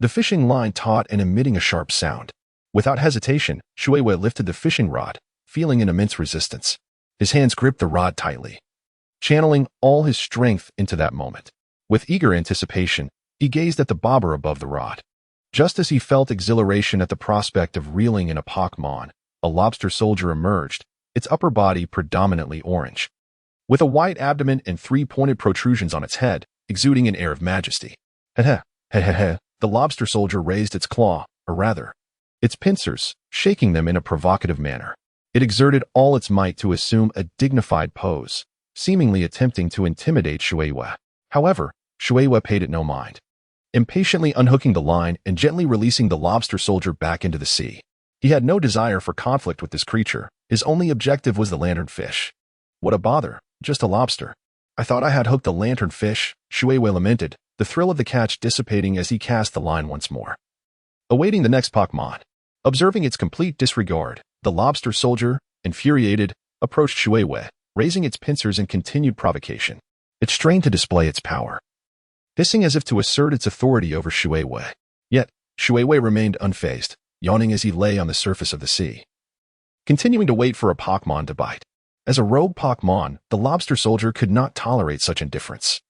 A: The fishing line taut and emitting a sharp sound. Without hesitation, Shuiwei lifted the fishing rod, feeling an immense resistance. His hands gripped the rod tightly, channeling all his strength into that moment. With eager anticipation, he gazed at the bobber above the rod. Just as he felt exhilaration at the prospect of reeling in a Pokémon, a lobster soldier emerged, its upper body predominantly orange, with a white abdomen and three pointed protrusions on its head, exuding an air of majesty. Heh heh. The lobster soldier raised its claw, or rather, its pincers, shaking them in a provocative manner. It exerted all its might to assume a dignified pose, seemingly attempting to intimidate Shuiwei. However, Shuiwei paid it no mind, impatiently unhooking the line and gently releasing the lobster soldier back into the sea. He had no desire for conflict with this creature. His only objective was the lanternfish. What a bother, just a lobster. I thought I had hooked a lanternfish, Shuiwei lamented, the thrill of the catch dissipating as he cast the line once more. Awaiting the next Pokémon. Observing its complete disregard, the lobster soldier, infuriated, approached Shuiwei, raising its pincers in continued provocation. It strained to display its power, hissing as if to assert its authority over Shuiwei. Yet, Shuiwei remained unfazed, yawning as he lay on the surface of the sea, continuing to wait for a Pokémon to bite. As a rogue Pokémon, the lobster soldier could not tolerate such indifference.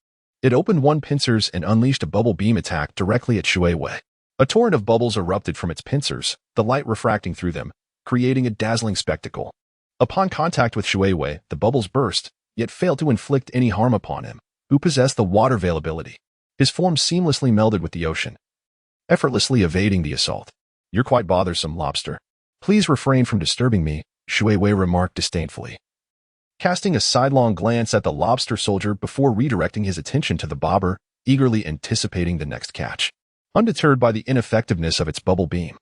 A: It opened one pincers and unleashed a bubble beam attack directly at Shuiwei. A torrent of bubbles erupted from its pincers, the light refracting through them, creating a dazzling spectacle. Upon contact with Shuiwei, the bubbles burst, yet failed to inflict any harm upon him, who possessed the water availability. His form seamlessly melded with the ocean, effortlessly evading the assault. You're quite bothersome, lobster. Please refrain from disturbing me, Shuiwei remarked disdainfully, casting a sidelong glance at the lobster soldier before redirecting his attention to the bobber, eagerly anticipating the next catch. Undeterred by the ineffectiveness of its bubble beam,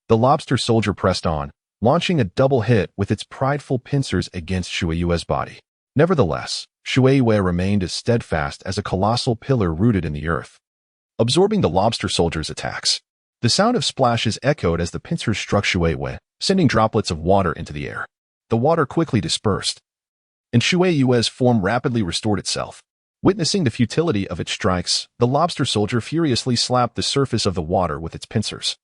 A: the lobster soldier pressed on, launching a double hit with its prideful pincers against Shuiwei's body. Nevertheless, Shuiwei remained as steadfast as a colossal pillar rooted in the earth, absorbing the lobster soldier's attacks. The sound of splashes echoed as the pincers struck Shuiwei, sending droplets of water into the air. The water quickly dispersed, and Shuiwei's form rapidly restored itself. Witnessing the futility of its strikes, the lobster soldier furiously slapped the surface of the water with its pincers,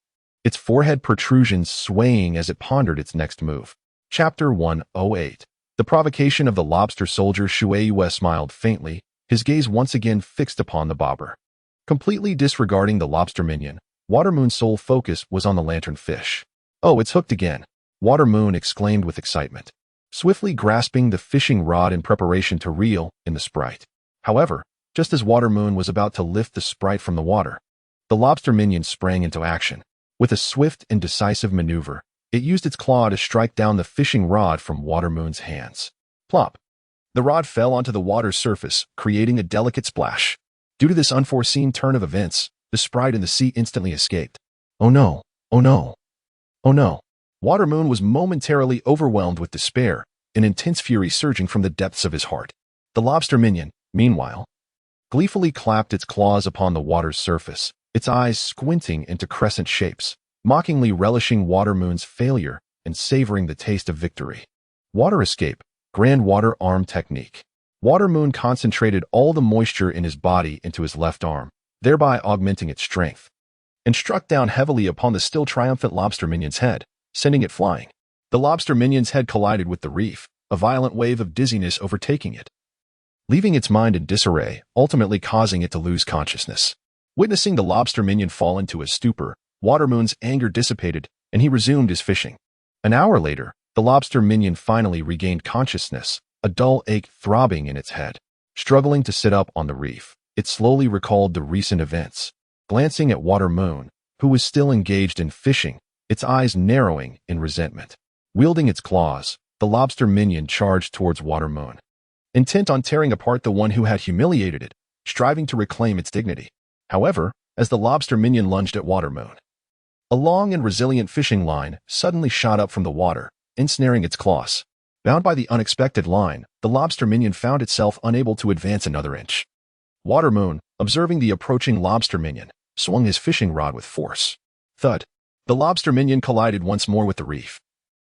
A: its forehead protrusions swaying as it pondered its next move. Chapter 108. The provocation of the lobster soldier. Shuiwei smiled faintly, his gaze once again fixed upon the bobber. Completely disregarding the lobster minion, Watermoon's sole focus was on the lanternfish. Oh, it's hooked again, Watermoon exclaimed with excitement, swiftly grasping the fishing rod in preparation to reel in the sprite. However, just as Watermoon was about to lift the sprite from the water, the lobster minion sprang into action. With a swift and decisive maneuver, it used its claw to strike down the fishing rod from Watermoon's hands. Plop! The rod fell onto the water's surface, creating a delicate splash. Due to this unforeseen turn of events, the sprite in the sea instantly escaped. Oh no! Oh no! Oh no! Watermoon was momentarily overwhelmed with despair, an intense fury surging from the depths of his heart. The lobster minion, meanwhile, gleefully clapped its claws upon the water's surface, its eyes squinting into crescent shapes, mockingly relishing Watermoon's failure and savoring the taste of victory. Water escape, grand water arm technique. Watermoon concentrated all the moisture in his body into his left arm, thereby augmenting its strength, and struck down heavily upon the still triumphant lobster minion's head, sending it flying. The lobster minion's head collided with the reef, a violent wave of dizziness overtaking it, leaving its mind in disarray, ultimately causing it to lose consciousness. Witnessing the lobster minion fall into a stupor, Watermoon's anger dissipated, and he resumed his fishing. An hour later, the lobster minion finally regained consciousness, a dull ache throbbing in its head. Struggling to sit up on the reef, it slowly recalled the recent events. Glancing at Watermoon, who was still engaged in fishing, its eyes narrowing in resentment. Wielding its claws, the lobster minion charged towards Watermoon, intent on tearing apart the one who had humiliated it. striving to reclaim its dignity. However, as the lobster minion lunged at Water Moon, a long and resilient fishing line suddenly shot up from the water, ensnaring its claws. Bound by the unexpected line, the lobster minion found itself unable to advance another inch. Water Moon, observing the approaching lobster minion, swung his fishing rod with force. Thud! The lobster minion collided once more with the reef,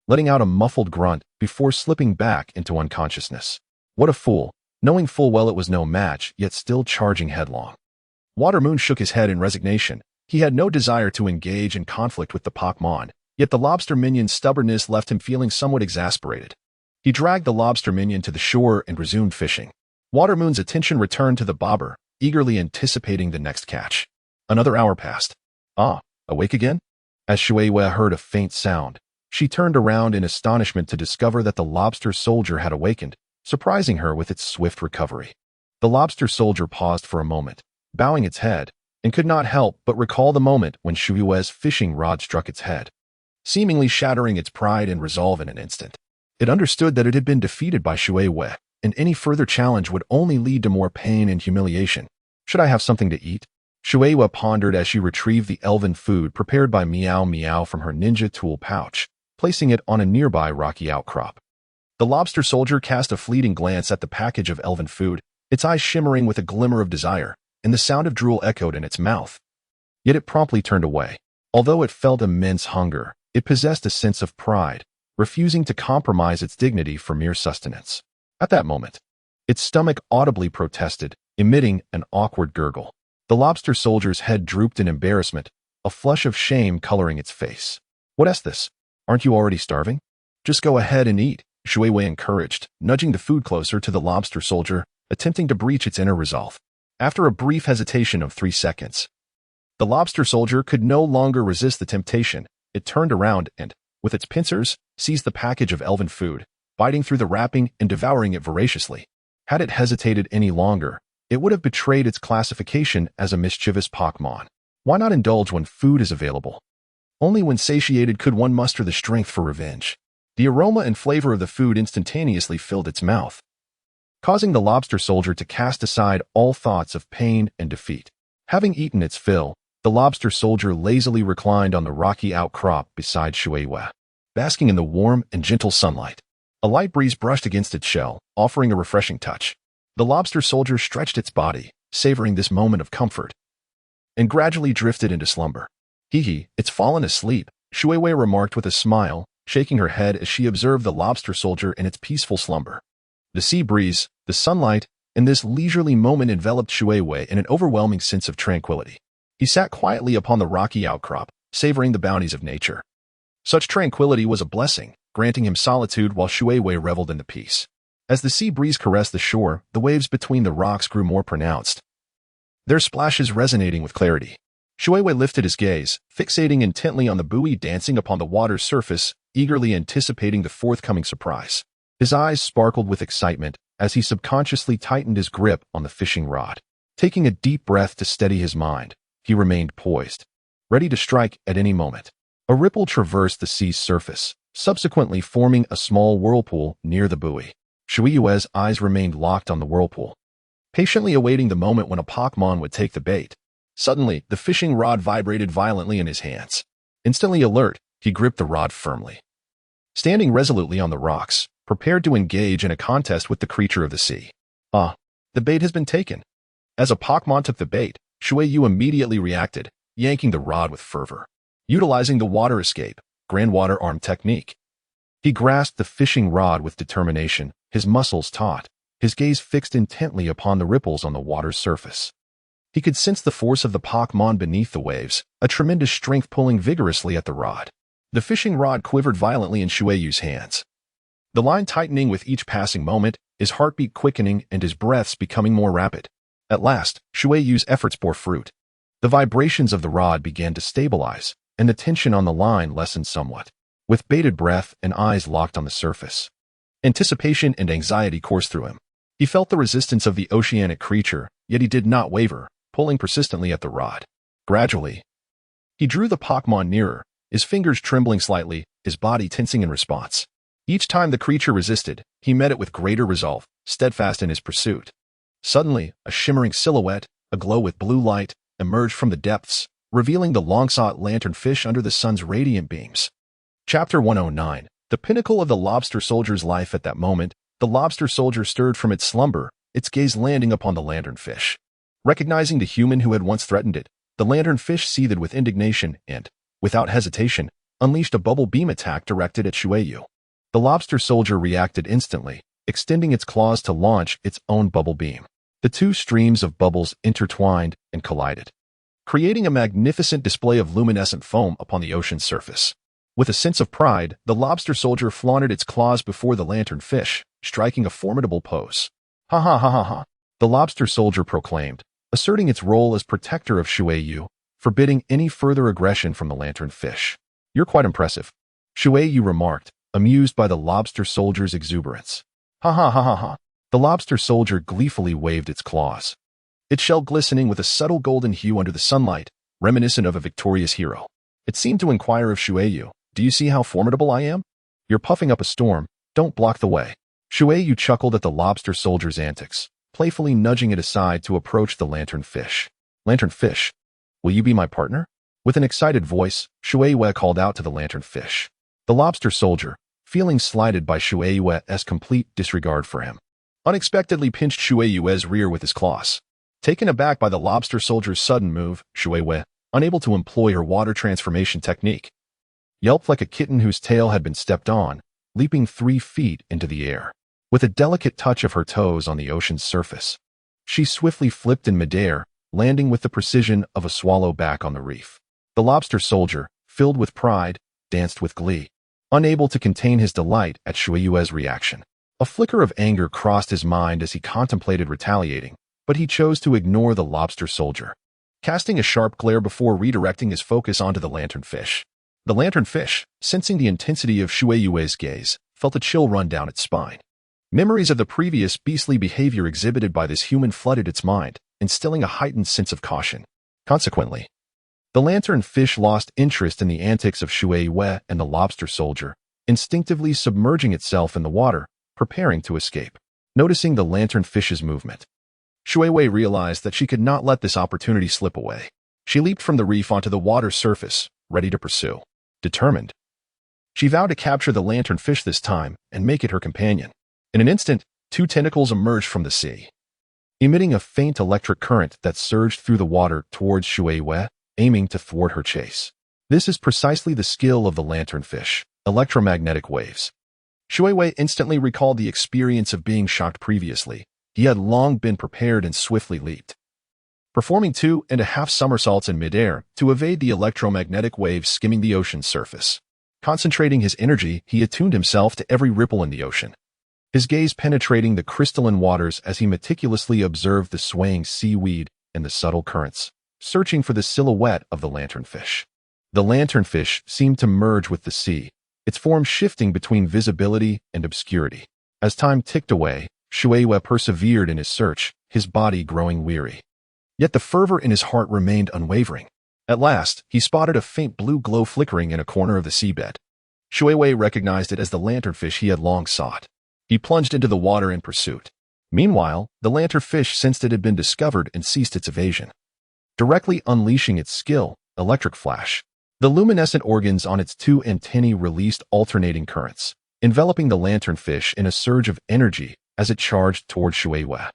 A: letting out a muffled grunt before slipping back into unconsciousness. What a fool, knowing full well it was no match, yet still charging headlong. Water Moon shook his head in resignation. He had no desire to engage in conflict with the Pokémon, yet the lobster minion's stubbornness left him feeling somewhat exasperated. He dragged the lobster minion to the shore and resumed fishing. Water Moon's attention returned to the bobber, eagerly anticipating the next catch. Another hour passed. Ah, awake again? As Shueihua heard a faint sound, she turned around in astonishment to discover that the lobster soldier had awakened, surprising her with its swift recovery. The lobster soldier paused for a moment, bowing its head, and could not help but recall the moment when Shueihua's fishing rod struck its head, seemingly shattering its pride and resolve in an instant. It understood that it had been defeated by Shueihua, and any further challenge would only lead to more pain and humiliation. Should I have something to eat? Shueihua pondered as she retrieved the elven food prepared by Meow Meow from her ninja tool pouch, placing it on a nearby rocky outcrop. The lobster soldier cast a fleeting glance at the package of elven food, its eyes shimmering with a glimmer of desire, and the sound of drool echoed in its mouth. Yet it promptly turned away. Although it felt immense hunger, it possessed a sense of pride, refusing to compromise its dignity for mere sustenance. At that moment, its stomach audibly protested, emitting an awkward gurgle. The lobster soldier's head drooped in embarrassment, a flush of shame coloring its face. What's this? Aren't you already starving? Just go ahead and eat, Shueihua encouraged, nudging the food closer to the lobster soldier, attempting to breach its inner resolve. After a brief hesitation of 3 seconds, the lobster soldier could no longer resist the temptation. It turned around and, with its pincers, seized the package of elven food, biting through the wrapping and devouring it voraciously. Had it hesitated any longer, it would have betrayed its classification as a mischievous Pokémon. Why not indulge when food is available? Only when satiated could one muster the strength for revenge. The aroma and flavor of the food instantaneously filled its mouth, causing the lobster soldier to cast aside all thoughts of pain and defeat. Having eaten its fill, the lobster soldier lazily reclined on the rocky outcrop beside Shueihua, basking in the warm and gentle sunlight. A light breeze brushed against its shell, offering a refreshing touch. The lobster soldier stretched its body, savoring this moment of comfort, and gradually drifted into slumber. Hee, it's fallen asleep, Shueihua remarked with a smile, shaking her head as she observed the lobster soldier in its peaceful slumber. The sea breeze, the sunlight, and this leisurely moment enveloped Shueihua in an overwhelming sense of tranquility. He sat quietly upon the rocky outcrop, savoring the bounties of nature. Such tranquility was a blessing, granting him solitude while Shueihua reveled in the peace. As the sea breeze caressed the shore, the waves between the rocks grew more pronounced, their splashes resonating with clarity. Shueihua lifted his gaze, fixating intently on the buoy dancing upon the water's surface, eagerly anticipating the forthcoming surprise. His eyes sparkled with excitement as he subconsciously tightened his grip on the fishing rod. Taking a deep breath to steady his mind, he remained poised, ready to strike at any moment. A ripple traversed the sea's surface, subsequently forming a small whirlpool near the buoy. Shueihua's eyes remained locked on the whirlpool, patiently awaiting the moment when a Pokémon would take the bait. Suddenly, the fishing rod vibrated violently in his hands. Instantly alert, he gripped the rod firmly. Standing resolutely on the rocks, prepared to engage in a contest with the creature of the sea. The bait has been taken. As a Pokémon took the bait, Shueihu immediately reacted, yanking the rod with fervor. Utilizing the water escape, Grand Water Arm technique, he grasped the fishing rod with determination, his muscles taut, his gaze fixed intently upon the ripples on the water's surface. He could sense the force of the Pokémon beneath the waves, a tremendous strength pulling vigorously at the rod. The fishing rod quivered violently in Shueihu's hands, the line tightening with each passing moment, his heartbeat quickening and his breaths becoming more rapid. At last, Shueihu's efforts bore fruit. The vibrations of the rod began to stabilize, and the tension on the line lessened somewhat. With bated breath and eyes locked on the surface, anticipation and anxiety coursed through him. He felt the resistance of the oceanic creature, yet he did not waver, pulling persistently at the rod. Gradually, he drew the Pokémon nearer, his fingers trembling slightly, his body tensing in response. Each time the creature resisted, he met it with greater resolve, steadfast in his pursuit. Suddenly, a shimmering silhouette, aglow with blue light, emerged from the depths, revealing the long-sought lanternfish under the sun's radiant beams. Chapter 109. The pinnacle of the lobster soldier's life. At that moment, the lobster soldier stirred from its slumber, its gaze landing upon the lanternfish. Recognizing the human who had once threatened it, the lanternfish seethed with indignation and, without hesitation, unleashed a bubble beam attack directed at Shueyu. The lobster soldier reacted instantly, extending its claws to launch its own bubble beam. The two streams of bubbles intertwined and collided, creating a magnificent display of luminescent foam upon the ocean's surface. With a sense of pride, the lobster soldier flaunted its claws before the lanternfish, striking a formidable pose. Ha ha ha ha ha, the lobster soldier proclaimed, asserting its role as protector of Shueyu, forbidding any further aggression from the lanternfish. You're quite impressive, Shueyu remarked, amused by the lobster soldier's exuberance. Ha ha ha ha ha, the lobster soldier gleefully waved its claws, its shell glistening with a subtle golden hue under the sunlight, reminiscent of a victorious hero. It seemed to inquire of Shueyu, do you see how formidable I am? You're puffing up a storm, don't block the way. Shueyu chuckled at the lobster soldier's antics, playfully nudging it aside to approach the lanternfish. Lanternfish, will you be my partner? With an excited voice, Shueyu called out to the lanternfish. The lobster soldier, feeling slighted by Shueyu's complete disregard for him, unexpectedly pinched Shueyu's rear with his claws. Taken aback by the lobster soldier's sudden move, Shueyu, unable to employ her water transformation technique, yelped like a kitten whose tail had been stepped on, leaping 3 feet into the air. With a delicate touch of her toes on the ocean's surface, she swiftly flipped in midair, landing with the precision of a swallow back on the reef. The lobster soldier, filled with pride, danced with glee, unable to contain his delight at Shueyu's reaction. A flicker of anger crossed his mind as he contemplated retaliating, but he chose to ignore the lobster soldier, casting a sharp glare before redirecting his focus onto the lanternfish. The lanternfish, sensing the intensity of Shueyu's gaze, felt a chill run down its spine. Memories of the previous beastly behavior exhibited by this human flooded its mind, instilling a heightened sense of caution. Consequently, the lanternfish lost interest in the antics of Shueyu and the lobster soldier, instinctively submerging itself in the water, preparing to escape. Noticing the lanternfish's movement, Shueyu realized that she could not let this opportunity slip away. She leaped from the reef onto the water's surface, ready to pursue. Determined, she vowed to capture the lanternfish this time and make it her companion. In an instant, 2 tentacles emerged from the sea, emitting a faint electric current that surged through the water towards Shueyu, aiming to thwart her chase. This is precisely the skill of the lanternfish, electromagnetic waves. Shueyu instantly recalled the experience of being shocked previously. He had long been prepared and swiftly leaped, performing 2.5 somersaults in midair to evade the electromagnetic waves skimming the ocean's surface. Concentrating his energy, he attuned himself to every ripple in the ocean, his gaze penetrating the crystalline waters as he meticulously observed the swaying seaweed and the subtle currents, searching for the silhouette of the lanternfish. The lanternfish seemed to merge with the sea, its form shifting between visibility and obscurity. As time ticked away, Shueyu persevered in his search, his body growing weary. Yet the fervor in his heart remained unwavering. At last, he spotted a faint blue glow flickering in a corner of the seabed. Shueyu recognized it as the lanternfish he had long sought. He plunged into the water in pursuit. Meanwhile, the lanternfish sensed it had been discovered and ceased its evasion, directly unleashing its skill, electric flash. The luminescent organs on its 2 antennae released alternating currents, enveloping the lanternfish in a surge of energy as it charged toward Shueyu.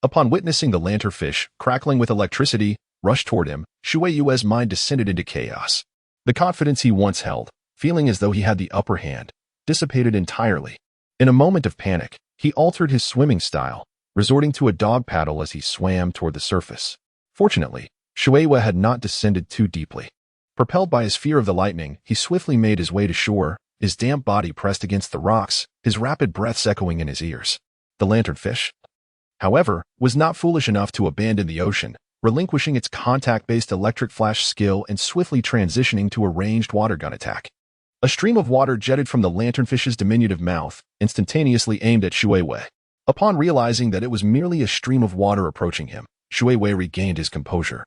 A: Upon witnessing the lanternfish, crackling with electricity, rush toward him, Shueyu's mind descended into chaos. The confidence he once held, feeling as though he had the upper hand, dissipated entirely. In a moment of panic, he altered his swimming style, resorting to a dog paddle as he swam toward the surface. Fortunately, Shueyu had not descended too deeply. Propelled by his fear of the lightning, he swiftly made his way to shore, his damp body pressed against the rocks, his rapid breaths echoing in his ears. The lanternfish, however, was not foolish enough to abandon the ocean, relinquishing its contact-based electric flash skill and swiftly transitioning to a ranged water gun attack. A stream of water jetted from the lanternfish's diminutive mouth, instantaneously aimed at Shueyu. Upon realizing that it was merely a stream of water approaching him, Shueyu regained his composure,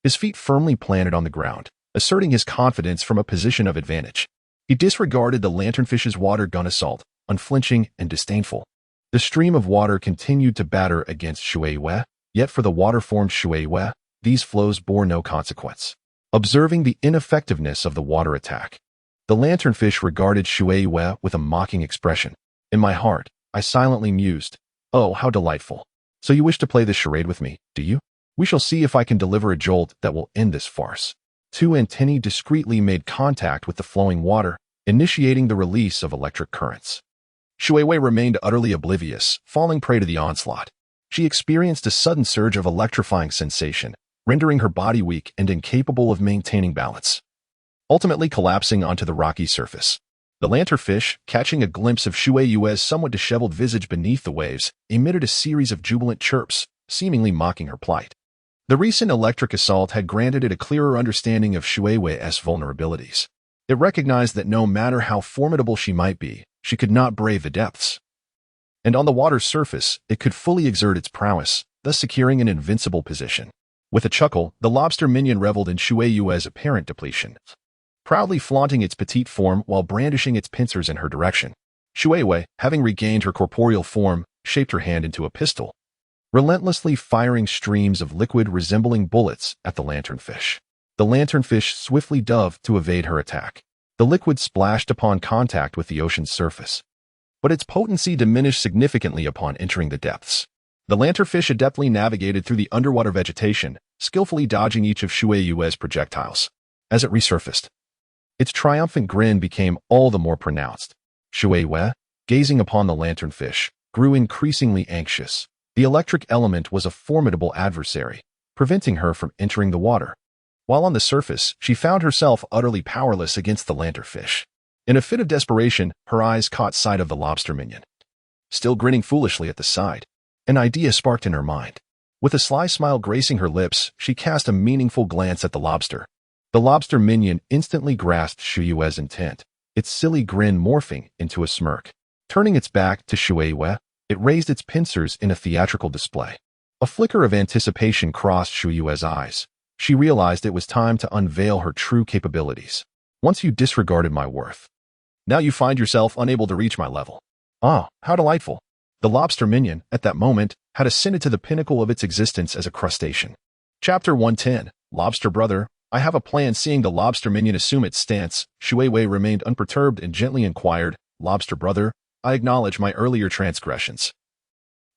A: his feet firmly planted on the ground, asserting his confidence from a position of advantage. He disregarded the lanternfish's water gun assault, unflinching and disdainful. The stream of water continued to batter against Shuei, yet for the water-formed Shuei, these flows bore no consequence. Observing the ineffectiveness of the water attack, the lanternfish regarded Shuei with a mocking expression. In my heart, I silently mused, "Oh, how delightful. So you wish to play this charade with me, do you? We shall see if I can deliver a jolt that will end this farce." Two antennae discreetly made contact with the flowing water, initiating the release of electric currents. Shuei remained utterly oblivious, falling prey to the onslaught. She experienced a sudden surge of electrifying sensation, rendering her body weak and incapable of maintaining balance, ultimately collapsing onto the rocky surface. The lanternfish, catching a glimpse of Shuei's somewhat disheveled visage beneath the waves, emitted a series of jubilant chirps, seemingly mocking her plight. The recent electric assault had granted it a clearer understanding of Shuei's vulnerabilities. It recognized that no matter how formidable she might be, she could not brave the depths. And on the water's surface, it could fully exert its prowess, thus securing an invincible position. With a chuckle, the lobster minion reveled in Shuei's apparent depletion, proudly flaunting its petite form while brandishing its pincers in her direction. Shuei, having regained her corporeal form, shaped her hand into a pistol, relentlessly firing streams of liquid resembling bullets at the lanternfish. The lanternfish swiftly dove to evade her attack. The liquid splashed upon contact with the ocean's surface, but its potency diminished significantly upon entering the depths. The lanternfish adeptly navigated through the underwater vegetation, skillfully dodging each of Shuei's projectiles. As it resurfaced, its triumphant grin became all the more pronounced. Shuei, gazing upon the lanternfish, grew increasingly anxious. The electric element was a formidable adversary, preventing her from entering the water. While on the surface, she found herself utterly powerless against the lanternfish. In a fit of desperation, her eyes caught sight of the lobster minion, still grinning foolishly at the side. An idea sparked in her mind. With a sly smile gracing her lips, she cast a meaningful glance at the lobster. The lobster minion instantly grasped Shuei's intent, its silly grin morphing into a smirk. Turning its back to Shuei, it raised its pincers in a theatrical display. A flicker of anticipation crossed Shuei's eyes. She realized it was time to unveil her true capabilities. Once you disregarded my worth, now you find yourself unable to reach my level. Ah, how delightful. The lobster minion, at that moment, had ascended to the pinnacle of its existence as a crustacean. Chapter 110, Lobster Brother. I have a plan. Seeing the lobster minion assume its stance, Shuei remained unperturbed and gently inquired, "Lobster Brother, I acknowledge my earlier transgressions.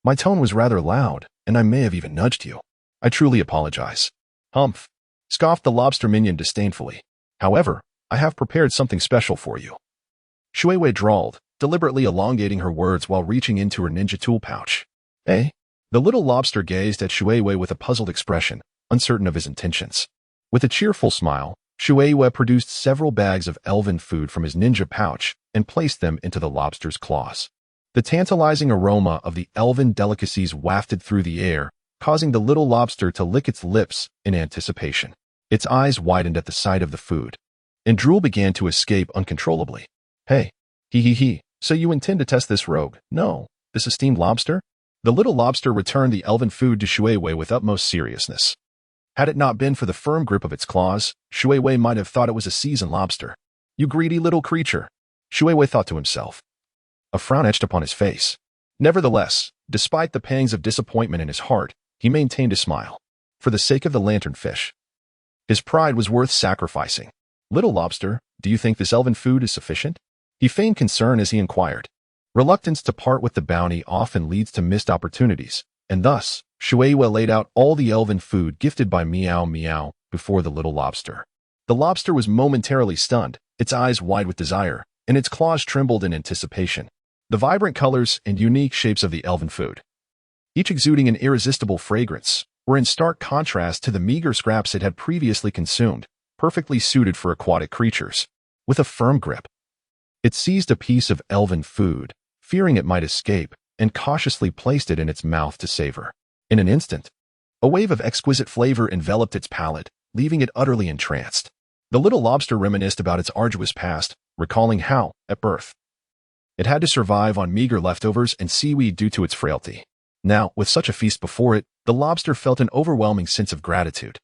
A: My tone was rather loud, and I may have even nudged you. I truly apologize." "Humph," scoffed the lobster minion disdainfully. "However, I have prepared something special for you." Shuei drawled, deliberately elongating her words while reaching into her ninja tool pouch. "Eh?" The little lobster gazed at Shuei with a puzzled expression, uncertain of his intentions. With a cheerful smile, Shuei produced several bags of elven food from his ninja pouch and placed them into the lobster's claws. The tantalizing aroma of the elven delicacies wafted through the air, causing the little lobster to lick its lips in anticipation. Its eyes widened at the sight of the food, and drool began to escape uncontrollably. "Hey, he, so you intend to test this rogue? No, this esteemed lobster?" The little lobster returned the elven food to Shuei with utmost seriousness. Had it not been for the firm grip of its claws, Shuei might have thought it was a seasoned lobster. "You greedy little creature," Shuei thought to himself. A frown etched upon his face. Nevertheless, despite the pangs of disappointment in his heart, he maintained a smile. For the sake of the lanternfish, his pride was worth sacrificing. "Little lobster, do you think this elven food is sufficient?" He feigned concern as he inquired. Reluctance to part with the bounty often leads to missed opportunities, and thus, Shuei laid out all the elven food gifted by Meow Meow before the little lobster. The lobster was momentarily stunned, its eyes wide with desire, and its claws trembled in anticipation. The vibrant colors and unique shapes of the elven food, each exuding an irresistible fragrance, were in stark contrast to the meager scraps it had previously consumed, perfectly suited for aquatic creatures. With a firm grip, it seized a piece of elven food, fearing it might escape, and cautiously placed it in its mouth to savor. In an instant, a wave of exquisite flavor enveloped its palate, leaving it utterly entranced. The little lobster reminisced about its arduous past, recalling how, at birth, it had to survive on meager leftovers and seaweed due to its frailty. Now, with such a feast before it, the lobster felt an overwhelming sense of gratitude.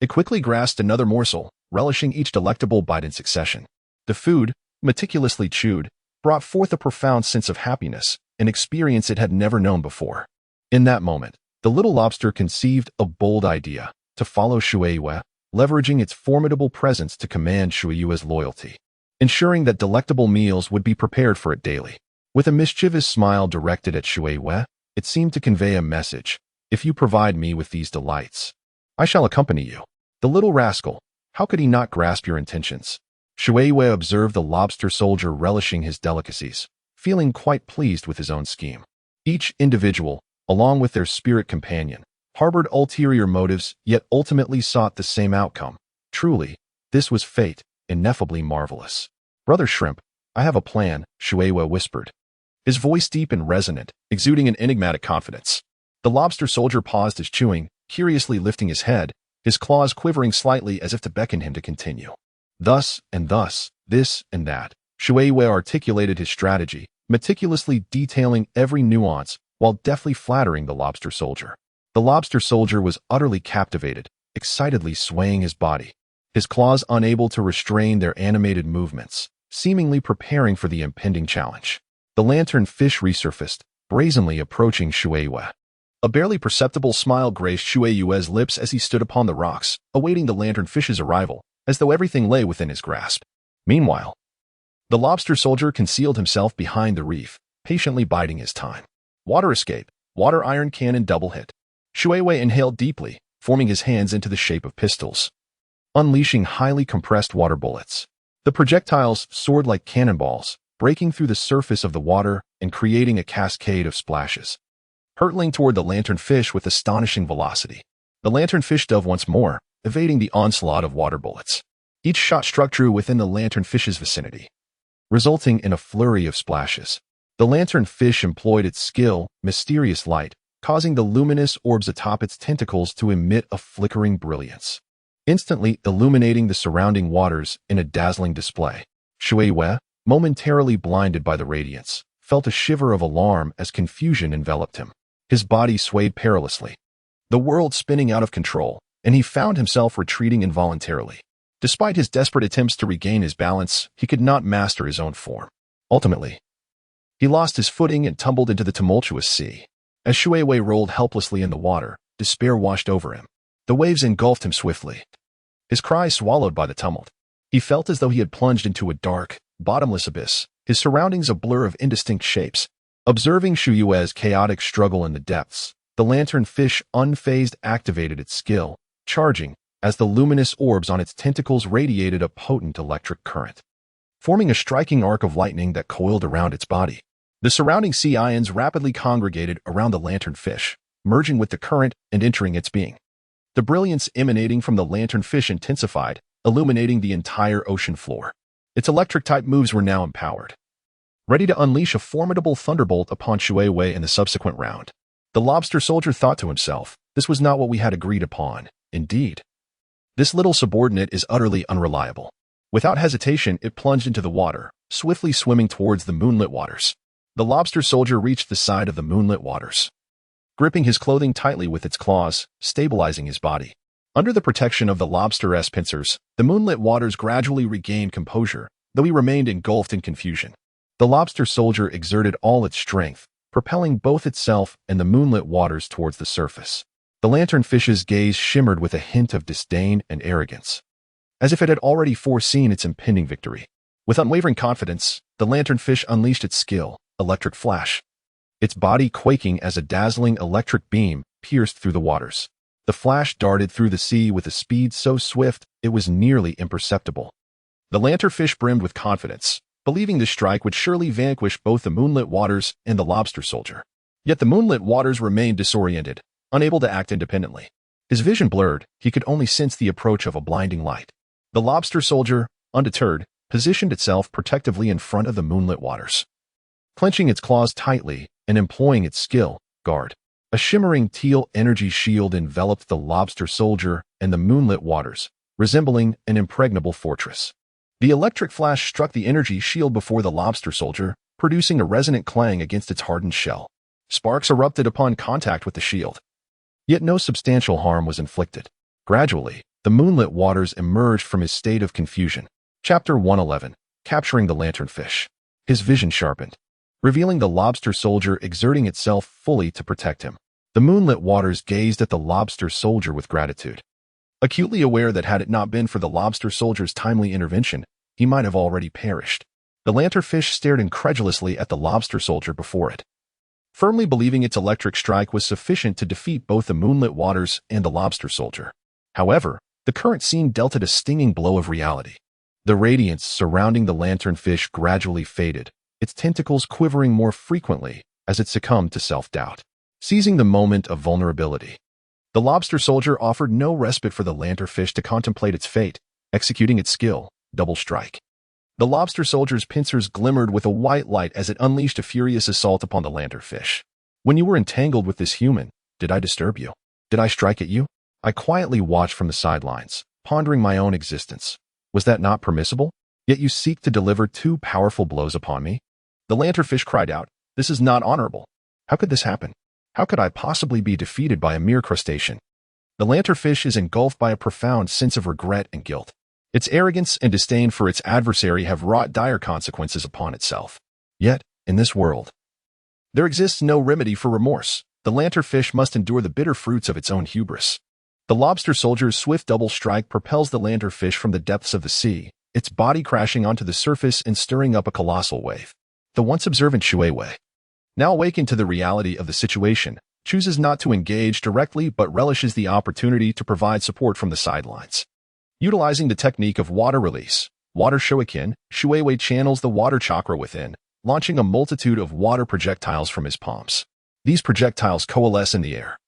A: It quickly grasped another morsel, relishing each delectable bite in succession. The food, meticulously chewed, brought forth a profound sense of happiness, an experience it had never known before. In that moment, the little lobster conceived a bold idea to follow Shueisha, leveraging its formidable presence to command Shueisha's loyalty, ensuring that delectable meals would be prepared for it daily. With a mischievous smile directed at Shueisha, it seemed to convey a message: if you provide me with these delights, I shall accompany you. The little rascal, how could he not grasp your intentions? Shueisha observed the lobster soldier relishing his delicacies, feeling quite pleased with his own scheme. Each individual, along with their spirit companion, harbored ulterior motives yet ultimately sought the same outcome. Truly, this was fate, ineffably marvelous. Brother Shrimp, I have a plan, Shueisha whispered, his voice deep and resonant, exuding an enigmatic confidence. The lobster soldier paused his chewing, curiously lifting his head, his claws quivering slightly as if to beckon him to continue. Thus and thus, this and that, Shueisha articulated his strategy, meticulously detailing every nuance while deftly flattering the lobster soldier. The lobster soldier was utterly captivated, excitedly swaying his body, his claws unable to restrain their animated movements, seemingly preparing for the impending challenge. The lantern fish resurfaced, brazenly approaching Shueisha. A barely perceptible smile graced Shueisha's lips as he stood upon the rocks, awaiting the lantern fish's arrival, as though everything lay within his grasp. Meanwhile, the lobster soldier concealed himself behind the reef, patiently biding his time. Water escape, water iron cannon double hit. Shueisha inhaled deeply, forming his hands into the shape of pistols, unleashing highly compressed water bullets. The projectiles soared like cannonballs, breaking through the surface of the water and creating a cascade of splashes, hurtling toward the lanternfish with astonishing velocity. The lanternfish dove once more, evading the onslaught of water bullets. Each shot struck true within the lanternfish's vicinity, resulting in a flurry of splashes. The lanternfish employed its skill, mysterious light, causing the luminous orbs atop its tentacles to emit a flickering brilliance, instantly illuminating the surrounding waters in a dazzling display. Shueisha, momentarily blinded by the radiance, felt a shiver of alarm as confusion enveloped him. His body swayed perilously, the world spinning out of control, and he found himself retreating involuntarily. Despite his desperate attempts to regain his balance, he could not master his own form. Ultimately, he lost his footing and tumbled into the tumultuous sea. As Shueisha rolled helplessly in the water, despair washed over him. The waves engulfed him swiftly, his cries swallowed by the tumult. He felt as though he had plunged into a dark, bottomless abyss, his surroundings a blur of indistinct shapes. Observing Shueisha's chaotic struggle in the depths, the lanternfish unfazed activated its skill, charging, as the luminous orbs on its tentacles radiated a potent electric current, forming a striking arc of lightning that coiled around its body. The surrounding sea ions rapidly congregated around the lanternfish, merging with the current and entering its being. The brilliance emanating from the lanternfish intensified, illuminating the entire ocean floor. Its electric-type moves were now empowered, ready to unleash a formidable thunderbolt upon Shueisha in the subsequent round. The lobster soldier thought to himself, this was not what we had agreed upon. Indeed, this little subordinate is utterly unreliable. Without hesitation, it plunged into the water, swiftly swimming towards the moonlit waters. The lobster soldier reached the side of the moonlit waters, gripping his clothing tightly with its claws, stabilizing his body. Under the protection of the lobster's pincers, the moonlit waters gradually regained composure, though he remained engulfed in confusion. The lobster soldier exerted all its strength, propelling both itself and the moonlit waters towards the surface. The lanternfish's gaze shimmered with a hint of disdain and arrogance, as if it had already foreseen its impending victory. With unwavering confidence, the lanternfish unleashed its skill, electric flash, its body quaking as a dazzling electric beam pierced through the waters. The flash darted through the sea with a speed so swift it was nearly imperceptible. The lanternfish brimmed with confidence, believing the strike would surely vanquish both the moonlit waters and the lobster soldier. Yet the moonlit waters remained disoriented, unable to act independently. His vision blurred, he could only sense the approach of a blinding light. The lobster soldier, undeterred, positioned itself protectively in front of the moonlit waters, clenching its claws tightly and employing its skill, guard. A shimmering teal energy shield enveloped the lobster soldier and the moonlit waters, resembling an impregnable fortress. The electric flash struck the energy shield before the lobster soldier, producing a resonant clang against its hardened shell. Sparks erupted upon contact with the shield, yet no substantial harm was inflicted. Gradually, the moonlit waters emerged from his state of confusion. Chapter 111, Capturing the Lanternfish. His vision sharpened, revealing the lobster soldier exerting itself fully to protect him. The moonlit waters gazed at the lobster soldier with gratitude, acutely aware that had it not been for the lobster soldier's timely intervention, he might have already perished. The lanternfish stared incredulously at the lobster soldier before it, firmly believing its electric strike was sufficient to defeat both the moonlit waters and the lobster soldier. However, the current scene dealt it a stinging blow of reality. The radiance surrounding the lanternfish gradually faded, its tentacles quivering more frequently as it succumbed to self-doubt. Seizing the moment of vulnerability, the lobster soldier offered no respite for the lanternfish to contemplate its fate, executing its skill, double strike. The lobster soldier's pincers glimmered with a white light as it unleashed a furious assault upon the lanternfish. When you were entangled with this human, did I disturb you? Did I strike at you? I quietly watched from the sidelines, pondering my own existence. Was that not permissible? Yet you seek to deliver two powerful blows upon me? The lanternfish cried out, "This is not honorable. How could this happen? How could I possibly be defeated by a mere crustacean?" The lanternfish is engulfed by a profound sense of regret and guilt. Its arrogance and disdain for its adversary have wrought dire consequences upon itself. Yet, in this world, there exists no remedy for remorse. The lanternfish must endure the bitter fruits of its own hubris. The lobster soldier's swift double strike propels the lanternfish from the depths of the sea, its body crashing onto the surface and stirring up a colossal wave. The once observant Shuei, now awakened to the reality of the situation, chooses not to engage directly but relishes the opportunity to provide support from the sidelines. Utilizing the technique of water release, water shuriken, Shuei channels the water chakra within, launching a multitude of water projectiles from his palms. These projectiles coalesce in the air,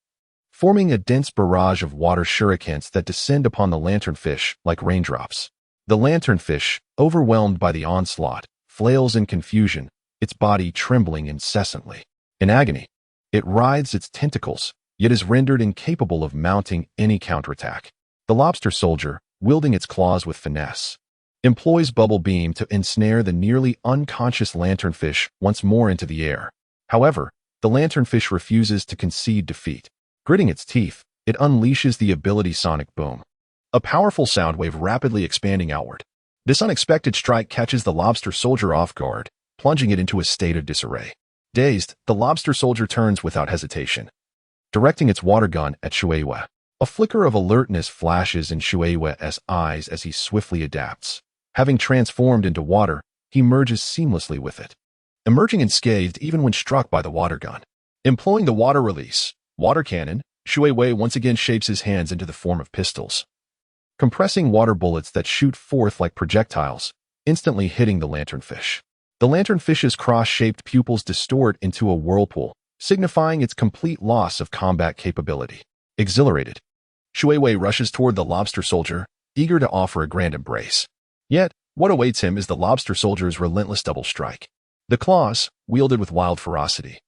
A: forming a dense barrage of water shurikens that descend upon the lanternfish like raindrops. The lanternfish, overwhelmed by the onslaught, flails in confusion, its body trembling incessantly. In agony, it writhes its tentacles, yet is rendered incapable of mounting any counterattack. The lobster soldier, wielding its claws with finesse, employs bubble beam to ensnare the nearly unconscious lanternfish once more into the air. However, the lanternfish refuses to concede defeat. Gritting its teeth, it unleashes the ability Sonic Boom, a powerful sound wave rapidly expanding outward. This unexpected strike catches the lobster soldier off guard, plunging it into a state of disarray. Dazed, the lobster soldier turns without hesitation, directing its water gun at Shuei. A flicker of alertness flashes in Shuei's eyes as he swiftly adapts. Having transformed into water, he merges seamlessly with it, emerging unscathed even when struck by the water gun. Employing the water release, water cannon, Shuei once again shapes his hands into the form of pistols, compressing water bullets that shoot forth like projectiles, instantly hitting the lanternfish. The lanternfish's cross-shaped pupils distort into a whirlpool, signifying its complete loss of combat capability. Exhilarated, Shuei rushes toward the lobster soldier, eager to offer a grand embrace. Yet, what awaits him is the lobster soldier's relentless double strike. The claws, wielded with wild ferocity,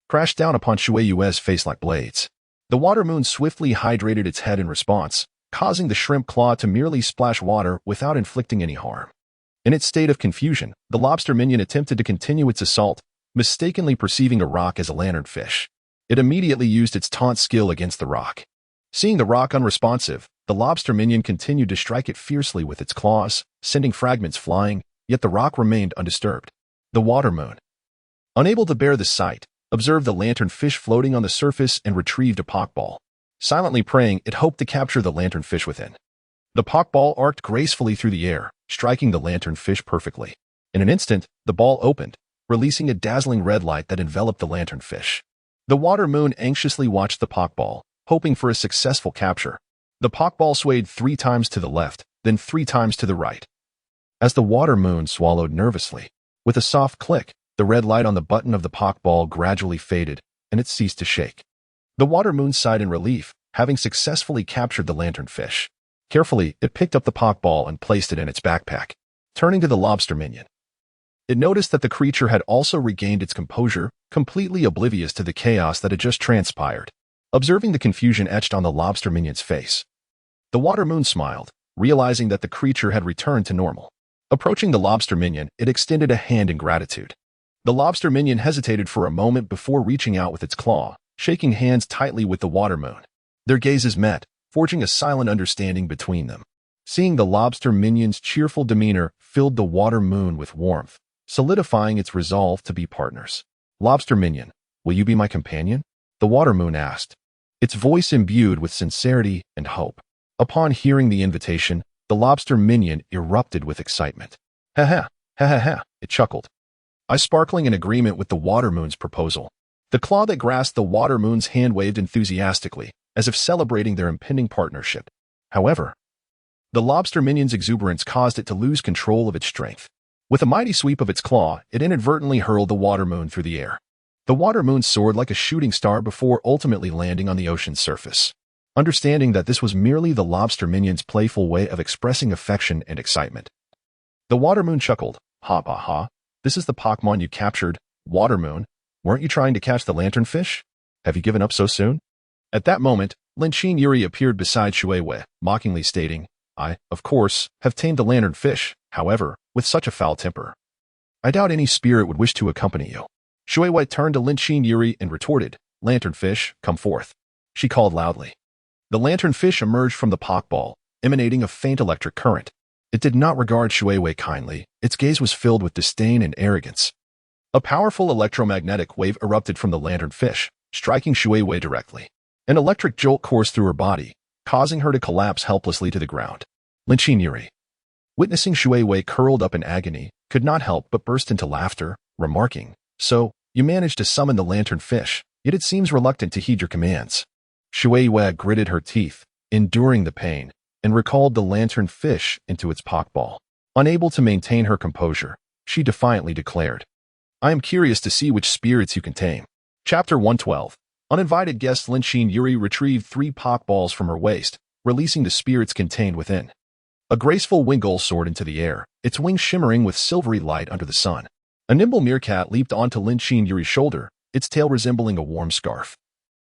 A: crash down upon Shuei's face like blades. The water moon swiftly hydrated its head in response, causing the shrimp claw to merely splash water without inflicting any harm. In its state of confusion, the lobster minion attempted to continue its assault, mistakenly perceiving a rock as a lanternfish. It immediately used its taunt skill against the rock. Seeing the rock unresponsive, the lobster minion continued to strike it fiercely with its claws, sending fragments flying, yet the rock remained undisturbed. The water moon, unable to bear the sight, observed the lanternfish floating on the surface and retrieved a Pokeball. Silently praying, it hoped to capture the lanternfish within. The Pokeball arced gracefully through the air, striking the lanternfish perfectly. In an instant, the ball opened, releasing a dazzling red light that enveloped the lanternfish. The water moon anxiously watched the Pokeball, hoping for a successful capture. The Pokeball swayed 3 times to the left, then 3 times to the right. As the water moon swallowed nervously, with a soft click, the red light on the button of the Pokeball gradually faded, and it ceased to shake. The water moon sighed in relief, having successfully captured the lanternfish. Carefully, it picked up the Pokeball and placed it in its backpack. Turning to the lobster minion, it noticed that the creature had also regained its composure, completely oblivious to the chaos that had just transpired. Observing the confusion etched on the lobster minion's face, the water moon smiled, realizing that the creature had returned to normal. Approaching the lobster minion, it extended a hand in gratitude. The lobster minion hesitated for a moment before reaching out with its claw, shaking hands tightly with the water moon. Their gazes met, forging a silent understanding between them. Seeing the lobster minion's cheerful demeanor filled the water moon with warmth, solidifying its resolve to be partners. Lobster minion, will you be my companion? The water moon asked, its voice imbued with sincerity and hope. Upon hearing the invitation, the lobster minion erupted with excitement. Ha ha, ha ha ha, it chuckled. I sparkling in agreement with the water moon's proposal. The claw that grasped the water moon's hand waved enthusiastically, as if celebrating their impending partnership. However, the lobster minion's exuberance caused it to lose control of its strength. With a mighty sweep of its claw, it inadvertently hurled the water moon through the air. The water moon soared like a shooting star before ultimately landing on the ocean's surface. Understanding that this was merely the lobster minion's playful way of expressing affection and excitement, the water moon chuckled. Ha ha ha, this is the Pokémon you captured, water moon. Weren't you trying to catch the lanternfish? Have you given up so soon? At that moment, Linchin Yuri appeared beside Shuiwei, mockingly stating, I, of course, have tamed the lanternfish, however, with such a foul temper. I doubt any spirit would wish to accompany you. Shuiwei turned to Linchin Yuri and retorted, Lanternfish, come forth. She called loudly. The lanternfish emerged from the Pokeball, emanating a faint electric current. It did not regard Shuiwei kindly. Its gaze was filled with disdain and arrogance. A powerful electromagnetic wave erupted from the lanternfish, striking Shuiwei directly. An electric jolt coursed through her body, causing her to collapse helplessly to the ground. Linchin Yuri, witnessing Shuiwei curled up in agony, could not help but burst into laughter, remarking, So, you managed to summon the lanternfish, yet it seems reluctant to heed your commands. Shuiwei gritted her teeth, enduring the pain, and recalled the lanternfish into its Pokeball. Unable to maintain her composure, she defiantly declared, I am curious to see which spirits you can tame. Chapter 112. Uninvited guest Linchin Yuri retrieved 3 Pokeballs from her waist, releasing the spirits contained within. A graceful Wingull soared into the air, its wings shimmering with silvery light under the sun. A nimble meerkat leaped onto Linchin Yuri's shoulder, its tail resembling a warm scarf,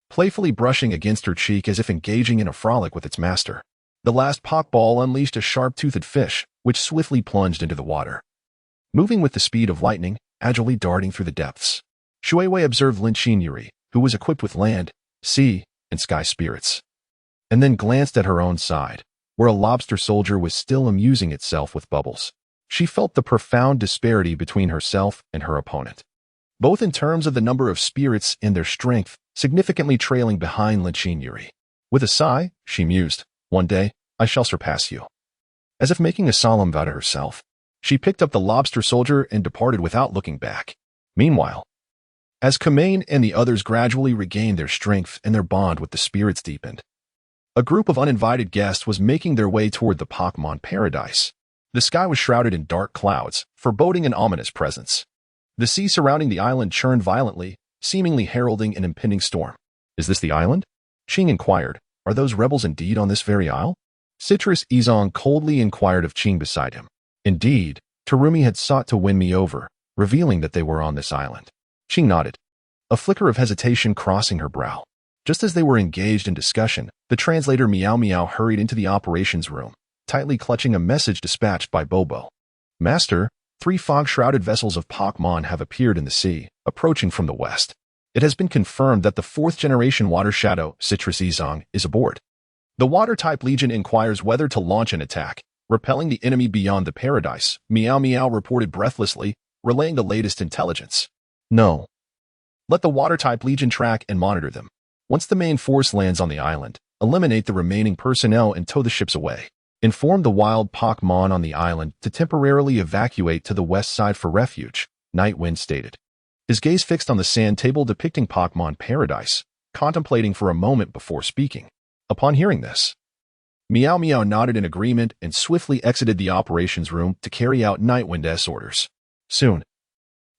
A: playfully brushing against her cheek as if engaging in a frolic with its master. The last Pokeball unleashed a sharp-toothed fish, which swiftly plunged into the water, moving with the speed of lightning, agilely darting through the depths. Shuiwei observed Linchin Yuri, who was equipped with land, sea, and sky spirits, and then glanced at her own side, where a lobster soldier was still amusing itself with bubbles. She felt the profound disparity between herself and her opponent, both in terms of the number of spirits and their strength, significantly trailing behind Linchin Yuri. With a sigh, she mused, One day, I shall surpass you. As if making a solemn vow to herself, she picked up the lobster soldier and departed without looking back. Meanwhile, as Kamain and the others gradually regained their strength and their bond with the spirits deepened, a group of uninvited guests was making their way toward the Pokémon paradise. The sky was shrouded in dark clouds, foreboding an ominous presence. The sea surrounding the island churned violently, seemingly heralding an impending storm. Is this the island? Ching inquired. Are those rebels indeed on this very isle? Citrus Izong coldly inquired of Ching beside him. Indeed, Terumi had sought to win me over, revealing that they were on this island. Ching nodded, a flicker of hesitation crossing her brow. Just as they were engaged in discussion, the translator Meow Meow hurried into the operations room, tightly clutching a message dispatched by Bobo. Master, 3 fog-shrouded vessels of Pokémon have appeared in the sea, approaching from the west. It has been confirmed that the 4th-generation water shadow, Citrus Izong, is aboard. The Water-type Legion inquires whether to launch an attack, repelling the enemy beyond the paradise, Meow Meow reported breathlessly, relaying the latest intelligence. No. Let the Water-type Legion track and monitor them. Once the main force lands on the island, eliminate the remaining personnel and tow the ships away. Inform the wild Pokémon on the island to temporarily evacuate to the west side for refuge, Nightwind stated. His gaze fixed on the sand table depicting Pokémon Paradise, contemplating for a moment before speaking. Upon hearing this, Meow Meow nodded in agreement and swiftly exited the operations room to carry out Nightwind's orders. Soon,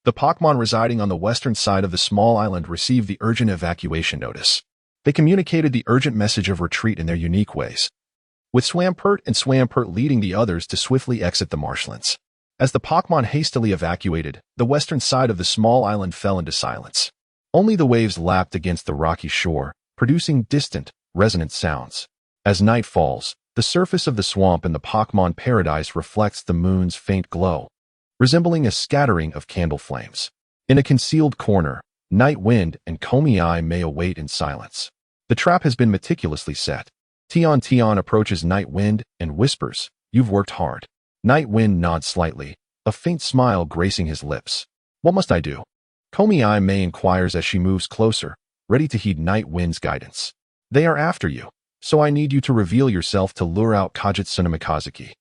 A: the Pokémon residing on the western side of the small island received the urgent evacuation notice. They communicated the urgent message of retreat in their unique ways, with Swampert and Swampert leading the others to swiftly exit the marshlands. As the Pokémon hastily evacuated, the western side of the small island fell into silence. Only the waves lapped against the rocky shore, producing distant, resonant sounds. As night falls, the surface of the swamp in the Pokémon paradise reflects the moon's faint glow, resembling a scattering of candle flames. In a concealed corner, Nightwind and Komi may await in silence. The trap has been meticulously set. Tion approaches Nightwind and whispers, You've worked hard. Nightwind nods slightly, a faint smile gracing his lips. What must I do? Komi May inquires as she moves closer, ready to heed Night Wind's guidance. They are after you, so I need you to reveal yourself to lure out Kajitsu no Mikazuki.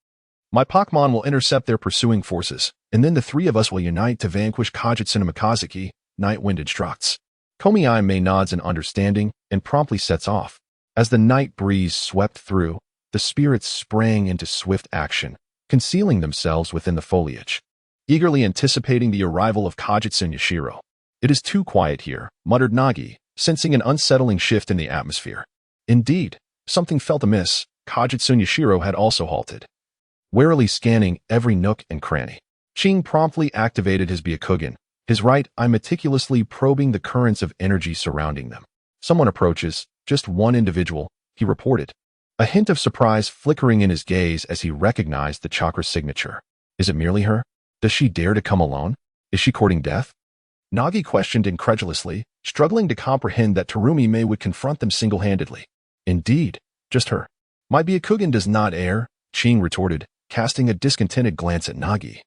A: My Pokémon will intercept their pursuing forces, and then the three of us will unite to vanquish Kajitsu no Mikazuki, Night Wind instructs. Komi May nods in understanding and promptly sets off. As the night breeze swept through, the spirits sprang into swift action, concealing themselves within the foliage, eagerly anticipating the arrival of Kajitsu Yashiro. It is too quiet here, muttered Nagi, sensing an unsettling shift in the atmosphere. Indeed, something felt amiss. Kajitsu Yashiro had also halted, warily scanning every nook and cranny. Ching promptly activated his Byakugan, his right eye meticulously probing the currents of energy surrounding them. Someone approaches, just one individual, he reported, a hint of surprise flickering in his gaze as he recognized the chakra signature. Is it merely her? Does she dare to come alone? Is she courting death? Nagi questioned incredulously, struggling to comprehend that Terumi May would confront them single-handedly. Indeed, just her. My Byakugan does not err, Ching retorted, casting a discontented glance at Nagi,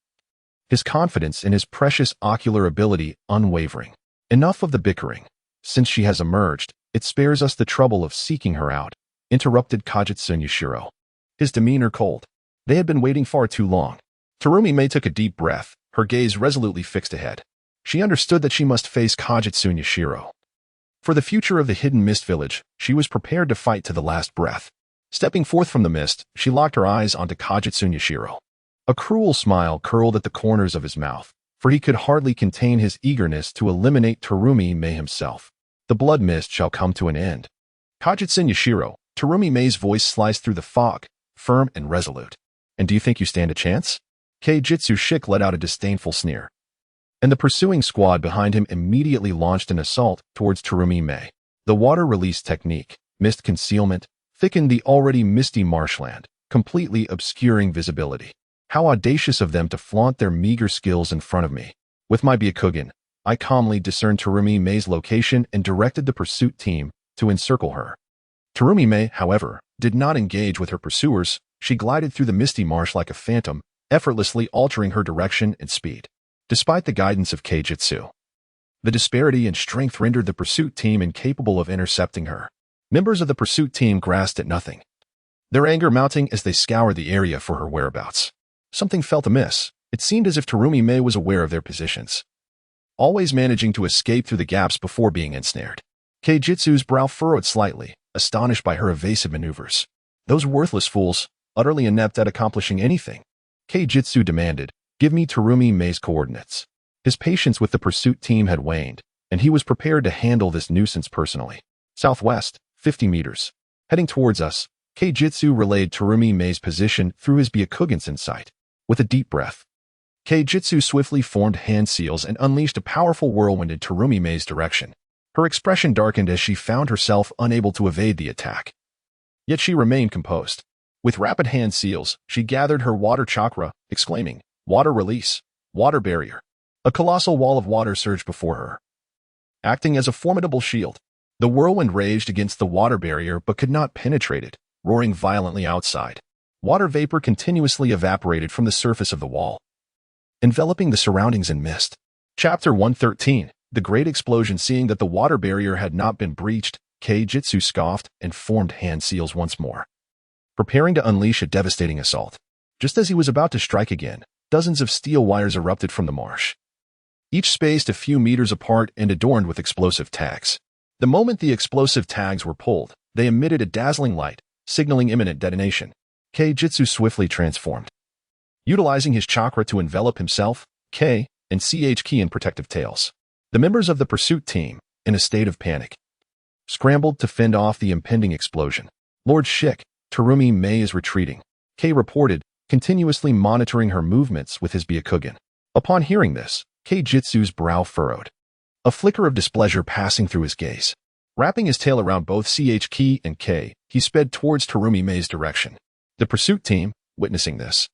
A: his confidence in his precious ocular ability unwavering. Enough of the bickering. Since she has emerged, it spares us the trouble of seeking her out, interrupted Kajitsu Yashiro, his demeanor cold. They had been waiting far too long. Terumi May took a deep breath, her gaze resolutely fixed ahead. She understood that she must face Kajitsu Yashiro. For the future of the hidden mist village, she was prepared to fight to the last breath. Stepping forth from the mist, she locked her eyes onto Kajitsu Yashiro. A cruel smile curled at the corners of his mouth, for he could hardly contain his eagerness to eliminate Terumi May himself. The blood mist shall come to an end. Kajitsu Yashiro, Terumi May's voice sliced through the fog, firm and resolute. And do you think you stand a chance? Keijitsu Shik let out a disdainful sneer, and the pursuing squad behind him immediately launched an assault towards Terumi May. The water release technique, mist concealment, thickened the already misty marshland, completely obscuring visibility. How audacious of them to flaunt their meager skills in front of me. With my Byakugan, I calmly discerned Terumi May's location and directed the pursuit team to encircle her. Terumi May, however, did not engage with her pursuers. She glided through the misty marsh like a phantom, effortlessly altering her direction and speed. Despite the guidance of Keijitsu, the disparity in strength rendered the pursuit team incapable of intercepting her. Members of the pursuit team grasped at nothing, their anger mounting as they scoured the area for her whereabouts. Something felt amiss. It seemed as if Terumi May was aware of their positions, always managing to escape through the gaps before being ensnared. Keijitsu's brow furrowed slightly, astonished by her evasive maneuvers. Those worthless fools, utterly inept at accomplishing anything. Keijitsu demanded, give me Terumi May's coordinates. His patience with the pursuit team had waned, and he was prepared to handle this nuisance personally. Southwest, 50 meters. Heading towards us, Keijitsu relayed Terumi May's position through his Byakugan's insight. With a deep breath, Keijitsu swiftly formed hand seals and unleashed a powerful whirlwind in Terumi May's direction. Her expression darkened as she found herself unable to evade the attack. Yet she remained composed. With rapid hand seals, she gathered her water chakra, exclaiming, water release, water barrier. A colossal wall of water surged before her, acting as a formidable shield. The whirlwind raged against the water barrier but could not penetrate it, roaring violently outside. Water vapor continuously evaporated from the surface of the wall, enveloping the surroundings in mist. Chapter 113, The Great Explosion. Seeing that the water barrier had not been breached, Keijitsu scoffed and formed hand seals once more, preparing to unleash a devastating assault. Just as he was about to strike again, dozens of steel wires erupted from the marsh, each spaced a few meters apart and adorned with explosive tags. The moment the explosive tags were pulled, they emitted a dazzling light, signaling imminent detonation. Keijitsu swiftly transformed, utilizing his chakra to envelop himself, K, and CH in protective tails. The members of the pursuit team, in a state of panic, scrambled to fend off the impending explosion. Lord Shik, Terumi May is retreating, K reported, continuously monitoring her movements with his Byakugan. Upon hearing this, Keijitsu's brow furrowed, a flicker of displeasure passing through his gaze. Wrapping his tail around both CH and K, he sped towards Terumi May's direction. The pursuit team, witnessing this,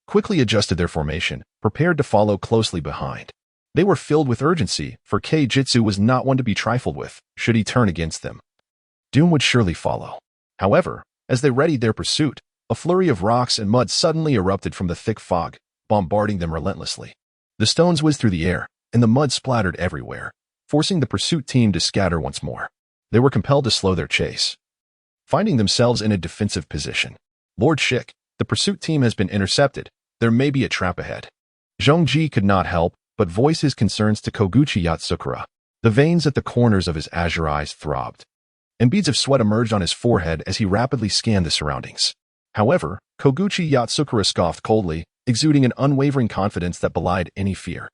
A: quickly adjusted their formation, prepared to follow closely behind. They were filled with urgency, for Keijitsu was not one to be trifled with, should he turn against them. Doom would surely follow. However, as they readied their pursuit, a flurry of rocks and mud suddenly erupted from the thick fog, bombarding them relentlessly. The stones whizzed through the air, and the mud splattered everywhere, forcing the pursuit team to scatter once more. They were compelled to slow their chase, finding themselves in a defensive position. Lord Shik, the pursuit team has been intercepted. There may be a trap ahead. Zhongji could not help but voice his concerns to Koguchi Yatsukura. The veins at the corners of his azure eyes throbbed, and beads of sweat emerged on his forehead as he rapidly scanned the surroundings. However, Koguchi Yatsukura scoffed coldly, exuding an unwavering confidence that belied any fear.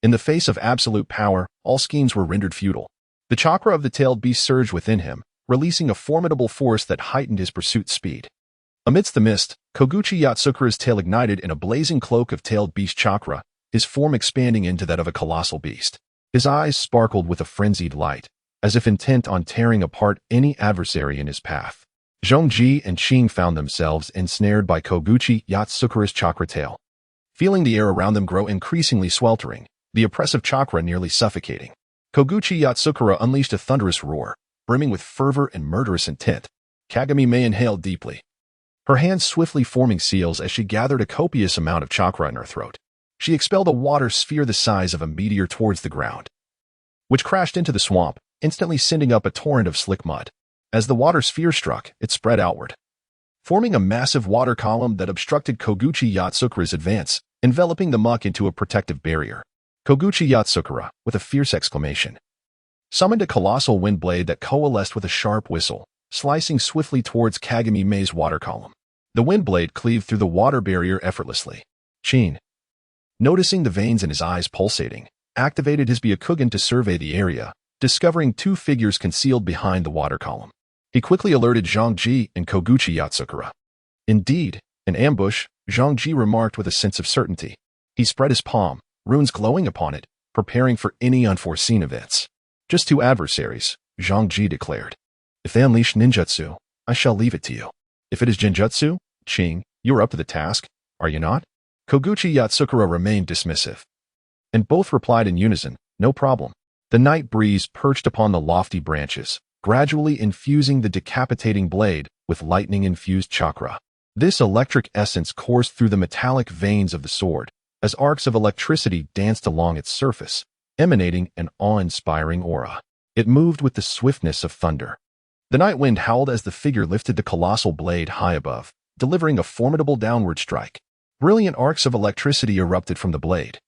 A: In the face of absolute power, all schemes were rendered futile. The chakra of the tailed beast surged within him, releasing a formidable force that heightened his pursuit speed. Amidst the mist, Koguchi Yatsukura's tail ignited in a blazing cloak of tailed beast chakra, his form expanding into that of a colossal beast. His eyes sparkled with a frenzied light, as if intent on tearing apart any adversary in his path. Zhongji and Qing found themselves ensnared by Koguchi Yatsukura's chakra tail. Feeling the air around them grow increasingly sweltering, the oppressive chakra nearly suffocating, Koguchi Yatsukura unleashed a thunderous roar, brimming with fervor and murderous intent. Kagami Mei inhaled deeply, her hands swiftly forming seals as she gathered a copious amount of chakra in her throat. She expelled a water sphere the size of a meteor towards the ground, which crashed into the swamp, instantly sending up a torrent of slick mud. As the water sphere struck, it spread outward, forming a massive water column that obstructed Koguchi Yatsukura's advance, enveloping the muck into a protective barrier. Koguchi Yatsukura, with a fierce exclamation, summoned a colossal wind blade that coalesced with a sharp whistle, slicing swiftly towards Kagami Mei's water column. The wind blade cleaved through the water barrier effortlessly. Qin, noticing the veins in his eyes pulsating, activated his Byakugan to survey the area, discovering two figures concealed behind the water column. He quickly alerted Zhongji and Koguchi Yatsukura. Indeed, an ambush, Zhongji remarked with a sense of certainty. He spread his palm, runes glowing upon it, preparing for any unforeseen events. Just two adversaries, Zhongji declared. If they unleash ninjutsu, I shall leave it to you. If it is genjutsu, Qing, you are up to the task, are you not? Koguchi Yatsukura remained dismissive, and both replied in unison, no problem. The night breeze perched upon the lofty branches, gradually infusing the decapitating blade with lightning-infused chakra. This electric essence coursed through the metallic veins of the sword, as arcs of electricity danced along its surface, emanating an awe-inspiring aura. It moved with the swiftness of thunder. The night wind howled as the figure lifted the colossal blade high above, delivering a formidable downward strike. Brilliant arcs of electricity erupted from the blade,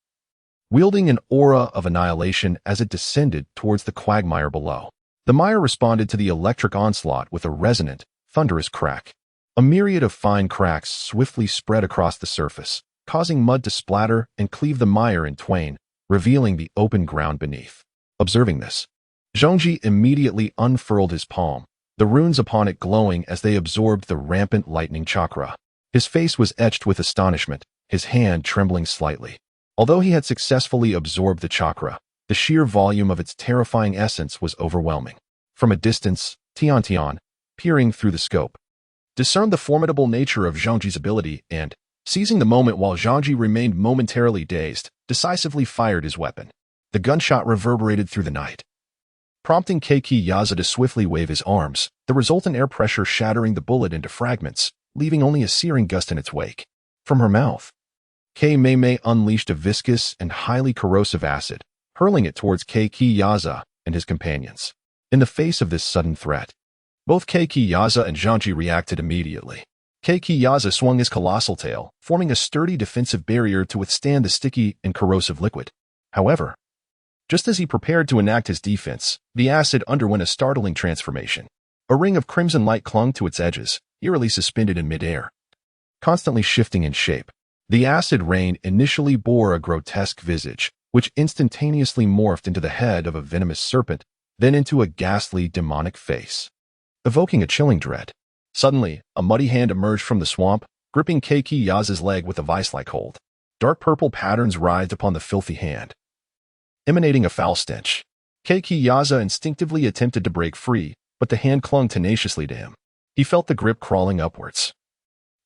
A: wielding an aura of annihilation as it descended towards the quagmire below. The mire responded to the electric onslaught with a resonant, thunderous crack. A myriad of fine cracks swiftly spread across the surface, causing mud to splatter and cleave the mire in twain, revealing the open ground beneath. Observing this, Zhongji immediately unfurled his palm, the runes upon it glowing as they absorbed the rampant lightning chakra. His face was etched with astonishment, his hand trembling slightly. Although he had successfully absorbed the chakra, the sheer volume of its terrifying essence was overwhelming. From a distance, Tian, peering through the scope, discerned the formidable nature of Zhongji's ability and, seizing the moment while Zhongji remained momentarily dazed, decisively fired his weapon. The gunshot reverberated through the night, prompting Keiki Yaza to swiftly wave his arms, the resultant air pressure shattering the bullet into fragments, leaving only a searing gust in its wake. From her mouth, Kei Mei unleashed a viscous and highly corrosive acid, hurling it towards Keiki Yaza and his companions. In the face of this sudden threat, both Keiki Yaza and Zhongji reacted immediately. Keiki Yaza swung his colossal tail, forming a sturdy defensive barrier to withstand the sticky and corrosive liquid. However, just as he prepared to enact his defense, the acid underwent a startling transformation. A ring of crimson light clung to its edges, eerily suspended in midair, constantly shifting in shape. The acid rain initially bore a grotesque visage, which instantaneously morphed into the head of a venomous serpent, then into a ghastly demonic face, evoking a chilling dread. Suddenly, a muddy hand emerged from the swamp, gripping Keiki Yaza's leg with a vice-like hold. Dark purple patterns writhed upon the filthy hand, emanating a foul stench. Keiki Yaza instinctively attempted to break free, but the hand clung tenaciously to him. He felt the grip crawling upwards,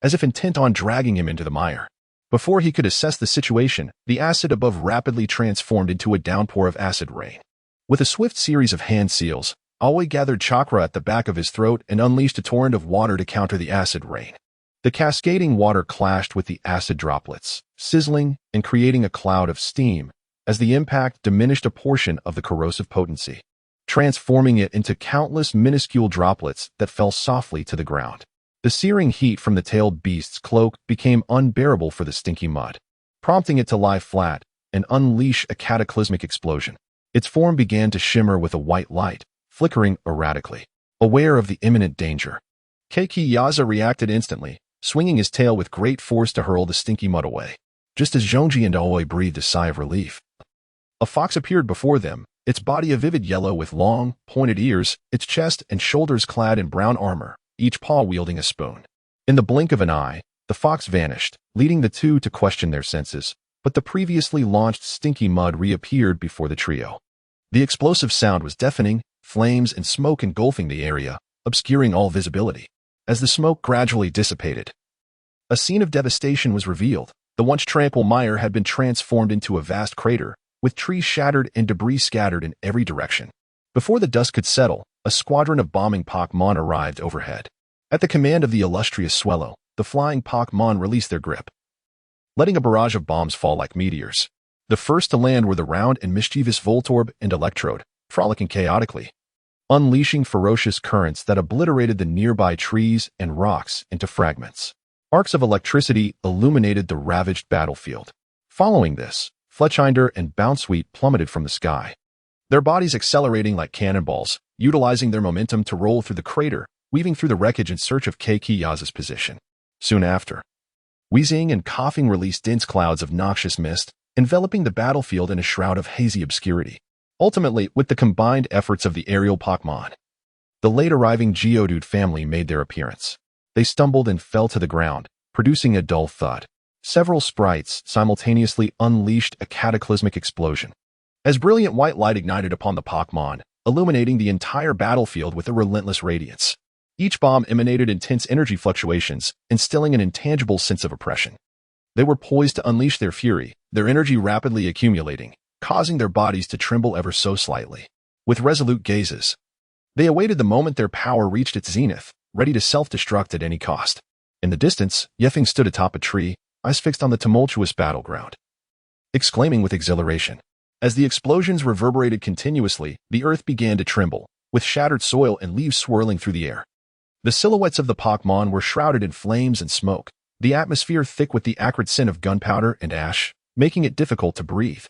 A: as if intent on dragging him into the mire. Before he could assess the situation, the acid above rapidly transformed into a downpour of acid rain. With a swift series of hand seals, Aoi gathered chakra at the back of his throat and unleashed a torrent of water to counter the acid rain. The cascading water clashed with the acid droplets, sizzling and creating a cloud of steam as the impact diminished a portion of the corrosive potency, transforming it into countless minuscule droplets that fell softly to the ground. The searing heat from the tailed beast's cloak became unbearable for the stinky mud, prompting it to lie flat and unleash a cataclysmic explosion. Its form began to shimmer with a white light, flickering erratically. Aware of the imminent danger, Keikiyaza reacted instantly, swinging his tail with great force to hurl the stinky mud away. Just as Jonji and Aoi breathed a sigh of relief, a fox appeared before them, its body a vivid yellow with long, pointed ears, its chest and shoulders clad in brown armor, each paw wielding a spoon. In the blink of an eye, the fox vanished, leading the two to question their senses, but the previously launched stinky mud reappeared before the trio. The explosive sound was deafening, flames and smoke engulfing the area, obscuring all visibility. As the smoke gradually dissipated, a scene of devastation was revealed. The once tranquil mire had been transformed into a vast crater, with trees shattered and debris scattered in every direction. Before the dust could settle, a squadron of bombing Pokémon arrived overhead. At the command of the illustrious Swellow, the flying Pokémon released their grip, letting a barrage of bombs fall like meteors. The first to land were the round and mischievous Voltorb and Electrode, frolicking chaotically, unleashing ferocious currents that obliterated the nearby trees and rocks into fragments. Arcs of electricity illuminated the ravaged battlefield. Following this, Fletchinder and Bouncewheat plummeted from the sky, their bodies accelerating like cannonballs, utilizing their momentum to roll through the crater, weaving through the wreckage in search of Keikiyaza's position. Soon after, wheezing and coughing released dense clouds of noxious mist, enveloping the battlefield in a shroud of hazy obscurity. Ultimately, with the combined efforts of the aerial Pokémon, the late-arriving Geodude family made their appearance. They stumbled and fell to the ground, producing a dull thud. Several sprites simultaneously unleashed a cataclysmic explosion, as brilliant white light ignited upon the Pokémon, illuminating the entire battlefield with a relentless radiance. Each bomb emanated intense energy fluctuations, instilling an intangible sense of oppression. They were poised to unleash their fury, their energy rapidly accumulating, causing their bodies to tremble ever so slightly. With resolute gazes, they awaited the moment their power reached its zenith, ready to self-destruct at any cost. In the distance, Yefeng stood atop a tree, eyes fixed on the tumultuous battleground, exclaiming with exhilaration. As the explosions reverberated continuously, the earth began to tremble, with shattered soil and leaves swirling through the air. The silhouettes of the Pokémon were shrouded in flames and smoke, the atmosphere thick with the acrid scent of gunpowder and ash, making it difficult to breathe.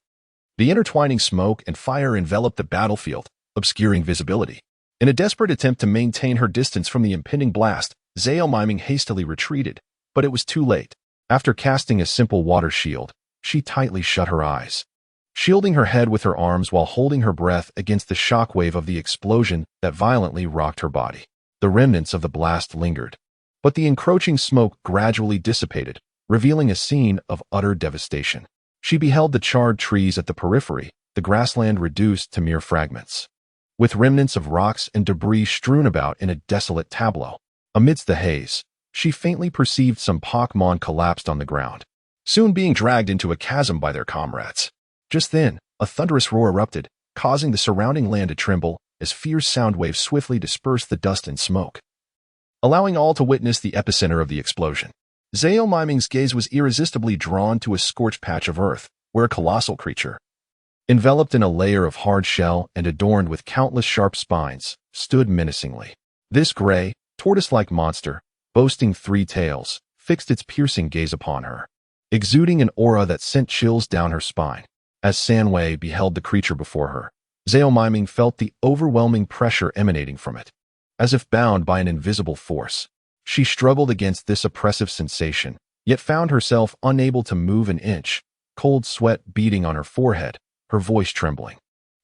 A: The intertwining smoke and fire enveloped the battlefield, obscuring visibility. In a desperate attempt to maintain her distance from the impending blast, Zaomiming hastily retreated, but it was too late. After casting a simple water shield, she tightly shut her eyes, shielding her head with her arms while holding her breath against the shockwave of the explosion that violently rocked her body. The remnants of the blast lingered, but the encroaching smoke gradually dissipated, revealing a scene of utter devastation. She beheld the charred trees at the periphery, the grassland reduced to mere fragments, with remnants of rocks and debris strewn about in a desolate tableau. Amidst the haze, she faintly perceived some Pokémon collapsed on the ground, soon being dragged into a chasm by their comrades. Just then, a thunderous roar erupted, causing the surrounding land to tremble as fierce sound waves swiftly dispersed the dust and smoke, allowing all to witness the epicenter of the explosion. Zaomiming's gaze was irresistibly drawn to a scorched patch of earth, where a colossal creature, enveloped in a layer of hard shell and adorned with countless sharp spines, stood menacingly. This gray, tortoise-like monster, boasting 3 tails, fixed its piercing gaze upon her, exuding an aura that sent chills down her spine. As Sanwei beheld the creature before her, Zaomiming felt the overwhelming pressure emanating from it. As if bound by an invisible force, she struggled against this oppressive sensation, yet found herself unable to move an inch, cold sweat beading on her forehead, her voice trembling.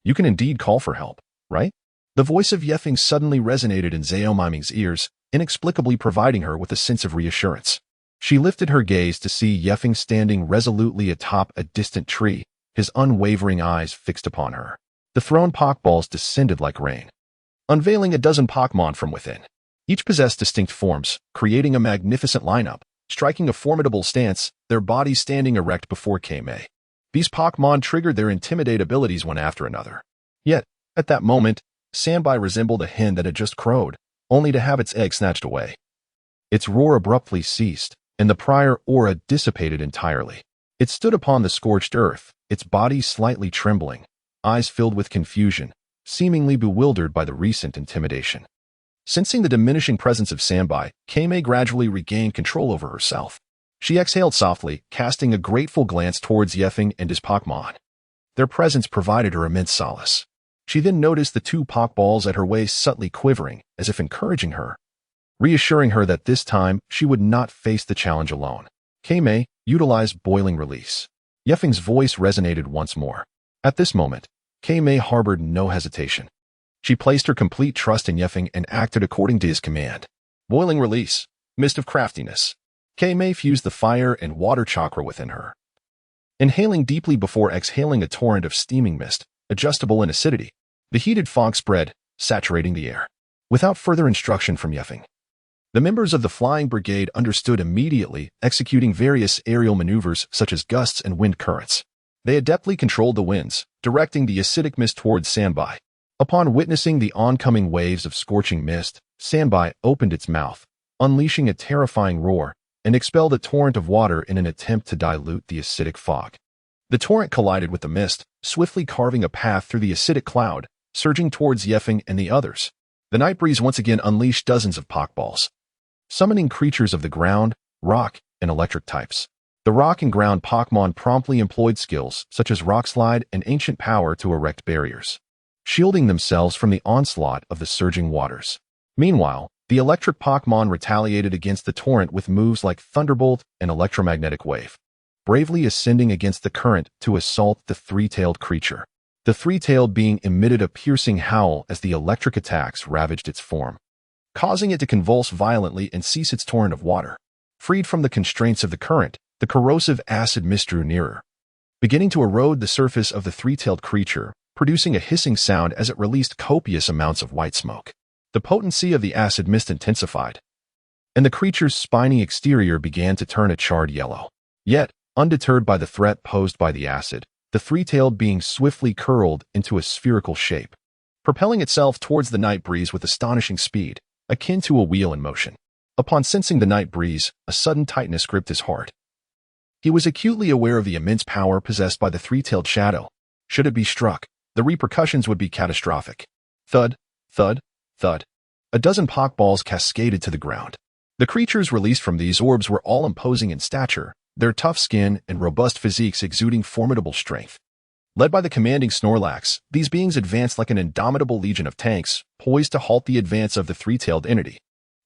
A: "You can indeed call for help, right?" The voice of Yefeng suddenly resonated in Zaomiming's ears, inexplicably providing her with a sense of reassurance. She lifted her gaze to see Yefeng standing resolutely atop a distant tree, his unwavering eyes fixed upon her. The thrown Pokeballs descended like rain, unveiling a dozen Pokémon from within. Each possessed distinct forms, creating a magnificent lineup, striking a formidable stance, their bodies standing erect before Kame. These Pokémon triggered their intimidate abilities one after another. Yet, at that moment, Sanbai resembled a hen that had just crowed, only to have its egg snatched away. Its roar abruptly ceased, and the prior aura dissipated entirely. It stood upon the scorched earth, its body slightly trembling, eyes filled with confusion, seemingly bewildered by the recent intimidation. Sensing the diminishing presence of Sanbai, Kame gradually regained control over herself. She exhaled softly, casting a grateful glance towards Yefeng and his Pokémon. Their presence provided her immense solace. She then noticed the two Pokeballs at her waist subtly quivering, as if encouraging her, reassuring her that this time she would not face the challenge alone. Kame utilized Boiling Release. Yefeng's voice resonated once more. At this moment, Kame harbored no hesitation. She placed her complete trust in Yefeng and acted according to his command. Boiling Release, Mist of Craftiness. Kame fused the fire and water chakra within her, inhaling deeply before exhaling a torrent of steaming mist, adjustable in acidity. The heated fog spread, saturating the air. Without further instruction from Yefeng, the members of the Flying Brigade understood immediately, executing various aerial maneuvers such as gusts and wind currents. They adeptly controlled the winds, directing the acidic mist towards Sanbai. Upon witnessing the oncoming waves of scorching mist, Sanbai opened its mouth, unleashing a terrifying roar, and expelled a torrent of water in an attempt to dilute the acidic fog. The torrent collided with the mist, swiftly carving a path through the acidic cloud, surging towards Yefeng and the others. The night breeze once again unleashed dozens of Pokeballs, summoning creatures of the ground, rock, and electric types. The rock and ground Pokémon promptly employed skills such as Rock Slide and Ancient Power to erect barriers, shielding themselves from the onslaught of the surging waters. Meanwhile, the electric Pokémon retaliated against the torrent with moves like Thunderbolt and Electromagnetic Wave, bravely ascending against the current to assault the three-tailed creature. The three-tailed being emitted a piercing howl as the electric attacks ravaged its form, causing it to convulse violently and cease its torrent of water. Freed from the constraints of the current, the corrosive acid mist drew nearer, beginning to erode the surface of the three-tailed creature, producing a hissing sound as it released copious amounts of white smoke. The potency of the acid mist intensified, and the creature's spiny exterior began to turn a charred yellow. Yet, undeterred by the threat posed by the acid, the three-tailed being swiftly curled into a spherical shape, propelling itself towards the night breeze with astonishing speed, akin to a wheel in motion. Upon sensing the night breeze, a sudden tightness gripped his heart. He was acutely aware of the immense power possessed by the three-tailed shadow. Should it be struck, the repercussions would be catastrophic. Thud, thud, thud. A dozen Pokeballs cascaded to the ground. The creatures released from these orbs were all imposing in stature, their tough skin and robust physiques exuding formidable strength. Led by the commanding Snorlax, these beings advanced like an indomitable legion of tanks, poised to halt the advance of the three-tailed entity.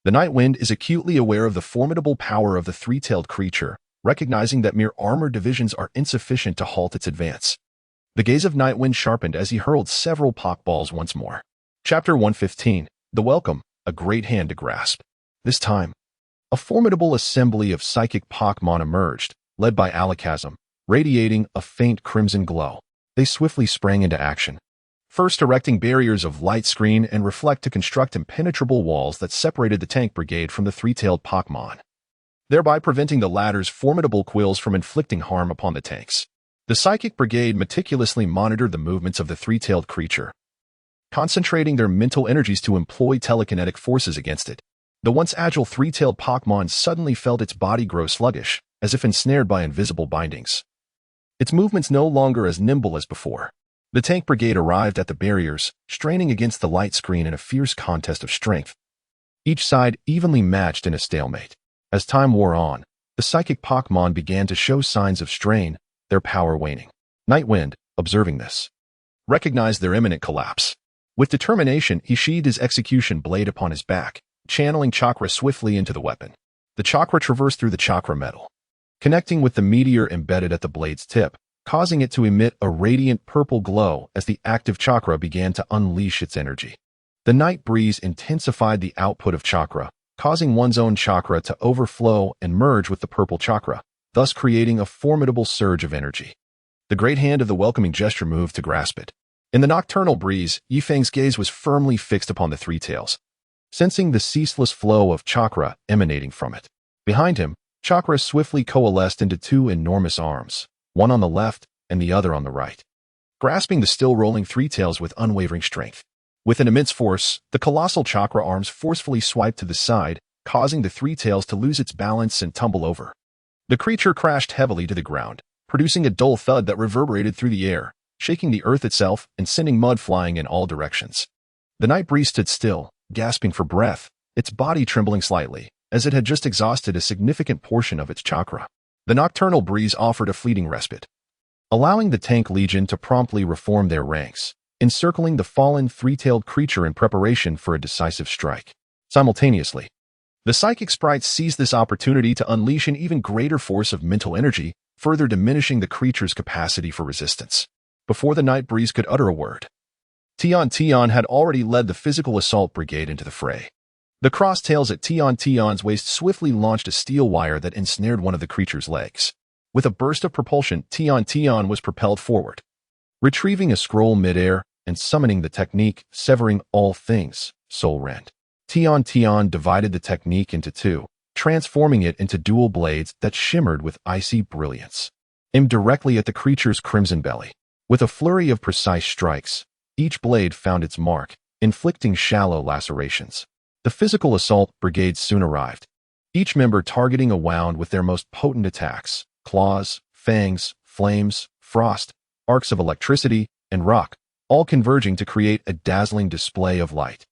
A: The Night Wind is acutely aware of the formidable power of the three-tailed creature, recognizing that mere armored divisions are insufficient to halt its advance. The gaze of Night Wind sharpened as he hurled several Pokeballs once more. Chapter 115. The Welcome, a Great Hand to Grasp. This time, a formidable assembly of psychic Pokémon emerged, led by Alakazam, radiating a faint crimson glow. They swiftly sprang into action, first erecting barriers of light screen and reflect to construct impenetrable walls that separated the tank brigade from the three-tailed Pokémon, thereby preventing the latter's formidable quills from inflicting harm upon the tanks. The psychic brigade meticulously monitored the movements of the three-tailed creature, concentrating their mental energies to employ telekinetic forces against it. The once agile three-tailed Pokémon suddenly felt its body grow sluggish, as if ensnared by invisible bindings. Its movements no longer as nimble as before. The tank brigade arrived at the barriers, straining against the light screen in a fierce contest of strength, each side evenly matched in a stalemate. As time wore on, the psychic Pokémon began to show signs of strain, their power waning. Night Wind, observing this, recognized their imminent collapse. With determination, he sheathed his execution blade upon his back, channeling chakra swiftly into the weapon. The chakra traversed through the chakra metal, connecting with the meteor embedded at the blade's tip, causing it to emit a radiant purple glow as the active chakra began to unleash its energy. The night breeze intensified the output of chakra, causing one's own chakra to overflow and merge with the purple chakra, thus creating a formidable surge of energy. The great hand of the welcoming gesture moved to grasp it. In the nocturnal breeze, Yifeng's gaze was firmly fixed upon the three tails, sensing the ceaseless flow of chakra emanating from it. Behind him, chakra swiftly coalesced into two enormous arms, one on the left and the other on the right, grasping the still rolling three tails with unwavering strength. With an immense force, the colossal chakra arms forcefully swiped to the side, causing the three tails to lose its balance and tumble over. The creature crashed heavily to the ground, producing a dull thud that reverberated through the air, shaking the earth itself and sending mud flying in all directions. The night breeze stood still, gasping for breath, its body trembling slightly, as it had just exhausted a significant portion of its chakra. The nocturnal breeze offered a fleeting respite, allowing the tank legion to promptly reform their ranks, encircling the fallen three-tailed creature in preparation for a decisive strike. Simultaneously, the psychic sprites seized this opportunity to unleash an even greater force of mental energy, further diminishing the creature's capacity for resistance. Before the night breeze could utter a word, Tion had already led the physical assault brigade into the fray. The cross-tails at Tion's waist swiftly launched a steel wire that ensnared one of the creature's legs. With a burst of propulsion, Tion was propelled forward, retrieving a scroll midair and summoning the technique, severing all things, soul rend. Tion divided the technique into two, transforming it into dual blades that shimmered with icy brilliance, aimed directly at the creature's crimson belly. With a flurry of precise strikes, each blade found its mark, inflicting shallow lacerations. The physical assault brigade soon arrived, each member targeting a wound with their most potent attacks: claws, fangs, flames, frost, arcs of electricity, and rock, all converging to create a dazzling display of light.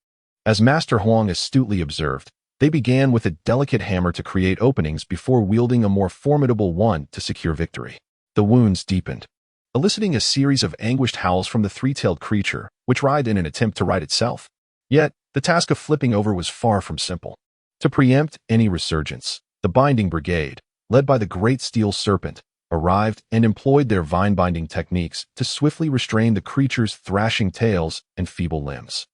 A: As Master Huang astutely observed, they began with a delicate hammer to create openings before wielding a more formidable one to secure victory. The wounds deepened, eliciting a series of anguished howls from the three-tailed creature, which writhed in an attempt to right itself. Yet, the task of flipping over was far from simple. To preempt any resurgence, the Binding Brigade, led by the Great Steel Serpent, arrived and employed their vine-binding techniques to swiftly restrain the creature's thrashing tails and feeble limbs.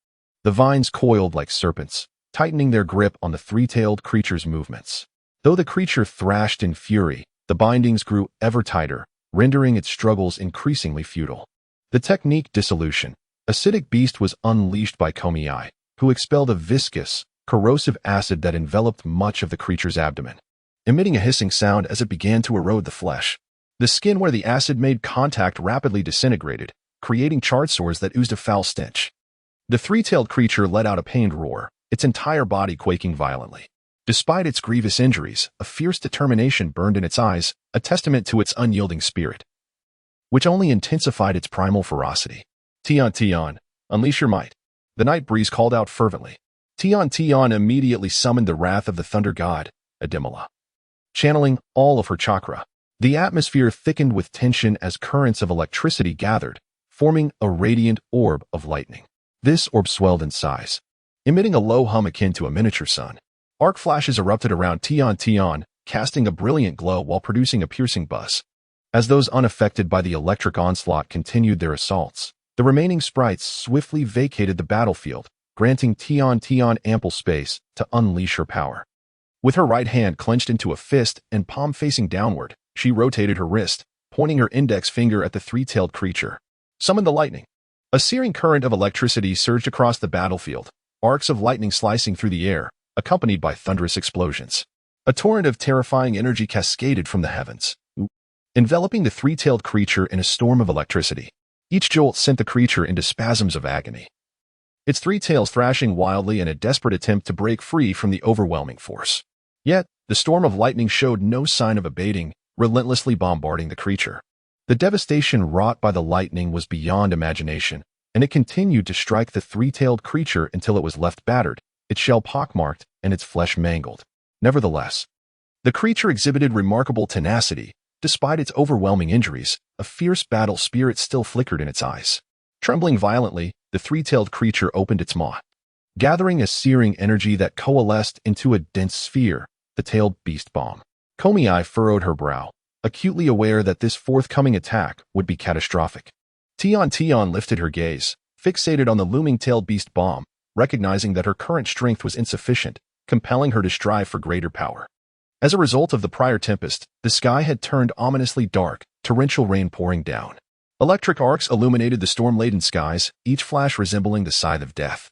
A: The vines coiled like serpents, tightening their grip on the three-tailed creature's movements. Though the creature thrashed in fury, the bindings grew ever tighter, rendering its struggles increasingly futile. The technique dissolution, acidic beast was unleashed by Komi, who expelled a viscous, corrosive acid that enveloped much of the creature's abdomen, emitting a hissing sound as it began to erode the flesh. The skin where the acid made contact rapidly disintegrated, creating charred sores that oozed a foul stench. The three-tailed creature let out a pained roar, its entire body quaking violently. Despite its grievous injuries, a fierce determination burned in its eyes, a testament to its unyielding spirit, which only intensified its primal ferocity. Tion, unleash your might, the night breeze called out fervently. Tion immediately summoned the wrath of the thunder god, Adimala, channeling all of her chakra. The atmosphere thickened with tension as currents of electricity gathered, forming a radiant orb of lightning. This orb swelled in size, emitting a low hum akin to a miniature sun. Arc flashes erupted around Tion, casting a brilliant glow while producing a piercing buzz. As those unaffected by the electric onslaught continued their assaults, the remaining sprites swiftly vacated the battlefield, granting Tion ample space to unleash her power. With her right hand clenched into a fist and palm facing downward, she rotated her wrist, pointing her index finger at the three-tailed creature. Summon the lightning. A searing current of electricity surged across the battlefield, arcs of lightning slicing through the air, accompanied by thunderous explosions. A torrent of terrifying energy cascaded from the heavens, enveloping the three-tailed creature in a storm of electricity. Each jolt sent the creature into spasms of agony, its three tails thrashing wildly in a desperate attempt to break free from the overwhelming force. Yet, the storm of lightning showed no sign of abating, relentlessly bombarding the creature. The devastation wrought by the lightning was beyond imagination, and it continued to strike the three-tailed creature until it was left battered, its shell pockmarked, and its flesh mangled. Nevertheless, the creature exhibited remarkable tenacity. Despite its overwhelming injuries, a fierce battle spirit still flickered in its eyes. Trembling violently, the three-tailed creature opened its maw, gathering a searing energy that coalesced into a dense sphere, the tailed beast bomb. Komi furrowed her brow, acutely aware that this forthcoming attack would be catastrophic. Tion lifted her gaze, fixated on the looming tailed beast bomb, recognizing that her current strength was insufficient, compelling her to strive for greater power. As a result of the prior tempest, the sky had turned ominously dark, torrential rain pouring down. Electric arcs illuminated the storm-laden skies, each flash resembling the scythe of death,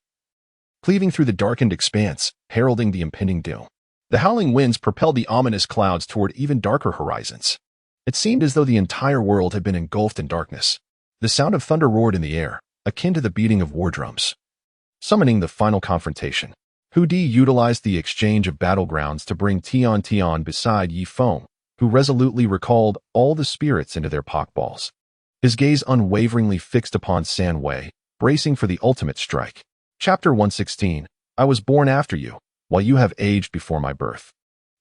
A: cleaving through the darkened expanse, heralding the impending doom. The howling winds propelled the ominous clouds toward even darker horizons. It seemed as though the entire world had been engulfed in darkness. The sound of thunder roared in the air, akin to the beating of war drums, summoning the final confrontation. Hu Di utilized the exchange of battlegrounds to bring Tian Tian beside Yi Feng, who resolutely recalled all the spirits into their Pokeballs. His gaze unwaveringly fixed upon San Wei, bracing for the ultimate strike. Chapter 116. I was born after you, while you have aged before my birth.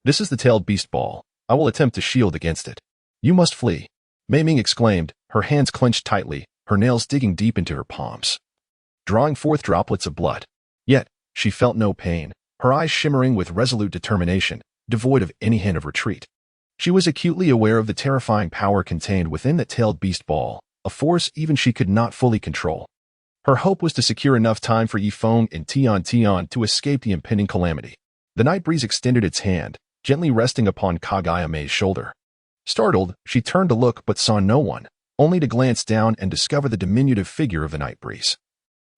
A: This is the tailed beast ball. I will attempt to shield against it. You must flee. Mei Ming exclaimed, her hands clenched tightly, her nails digging deep into her palms, drawing forth droplets of blood. Yet, she felt no pain, her eyes shimmering with resolute determination, devoid of any hint of retreat. She was acutely aware of the terrifying power contained within that tailed beast ball, a force even she could not fully control. Her hope was to secure enough time for Yi Feng and Tian Tian to escape the impending calamity. The night breeze extended its hand, gently resting upon Kagayame's shoulder. Startled, she turned to look but saw no one, only to glance down and discover the diminutive figure of the night breeze,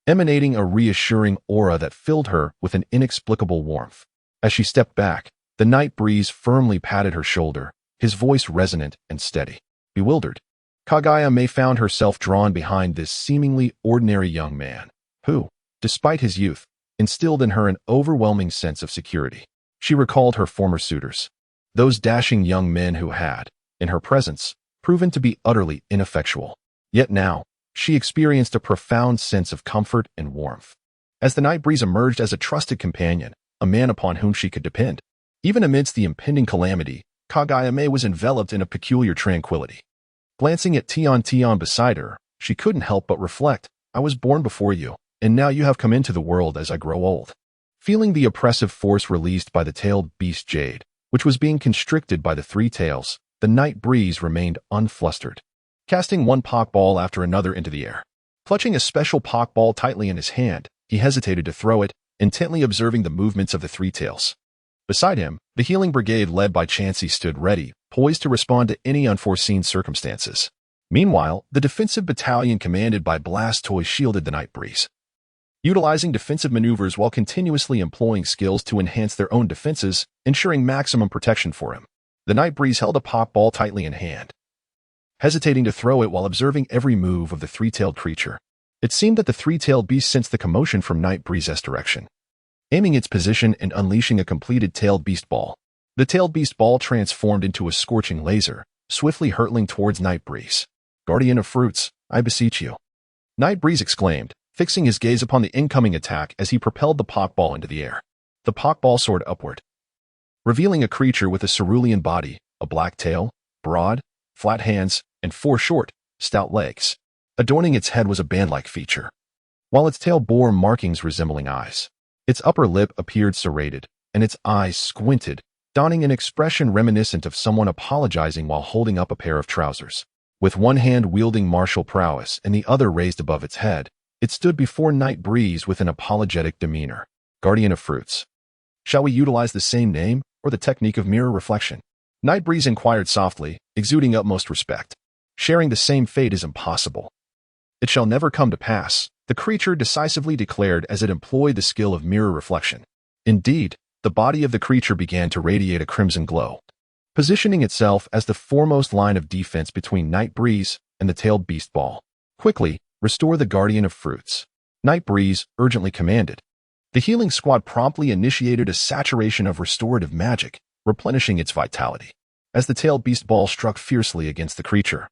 A: emanating a reassuring aura that filled her with an inexplicable warmth. As she stepped back, the night breeze firmly patted her shoulder, his voice resonant and steady. Bewildered, Kagayame found herself drawn behind this seemingly ordinary young man, who, despite his youth, instilled in her an overwhelming sense of security. She recalled her former suitors, those dashing young men who had, in her presence, proven to be utterly ineffectual. Yet now, she experienced a profound sense of comfort and warmth. As the night breeze emerged as a trusted companion, a man upon whom she could depend. Even amidst the impending calamity, Kagayame was enveloped in a peculiar tranquility. Glancing at Tian Tian beside her, she couldn't help but reflect, I was born before you, and now you have come into the world as I grow old. Feeling the oppressive force released by the tailed beast Jade, which was being constricted by the three tails, the night breeze remained unflustered, casting one Pokeball after another into the air. Clutching a special Pokeball tightly in his hand, he hesitated to throw it, intently observing the movements of the three tails. Beside him, the healing brigade led by Chansey stood ready, poised to respond to any unforeseen circumstances. Meanwhile, the defensive battalion commanded by Blastoise shielded the night breeze, utilizing defensive maneuvers while continuously employing skills to enhance their own defenses, ensuring maximum protection for him. The night breeze held a Pokeball tightly in hand, hesitating to throw it while observing every move of the three-tailed creature. It seemed that the three-tailed beast sensed the commotion from night breeze's direction, aiming its position and unleashing a completed tailed beast ball. The tailed beast ball transformed into a scorching laser, swiftly hurtling towards night breeze. Guardian of fruits, I beseech you. Night breeze exclaimed, fixing his gaze upon the incoming attack as he propelled the Pokeball into the air. The Pokeball soared upward, revealing a creature with a cerulean body, a black tail, broad, flat hands, and 4 short, stout legs. Adorning its head was a band-like feature, while its tail bore markings resembling eyes. Its upper lip appeared serrated, and its eyes squinted, donning an expression reminiscent of someone apologizing while holding up a pair of trousers. With one hand wielding martial prowess and the other raised above its head, it stood before Night Breeze with an apologetic demeanor. Guardian of fruits. Shall we utilize the same name, or the technique of mirror reflection? Night Breeze inquired softly, exuding utmost respect. Sharing the same fate is impossible. It shall never come to pass, the creature decisively declared as it employed the skill of mirror reflection. Indeed, the body of the creature began to radiate a crimson glow, positioning itself as the foremost line of defense between Night Breeze and the tailed beast ball. Quickly, restore the Guardian of Fruits, Night Breeze urgently commanded. The healing squad promptly initiated a saturation of restorative magic, replenishing its vitality. As the tailed beast ball struck fiercely against the creature,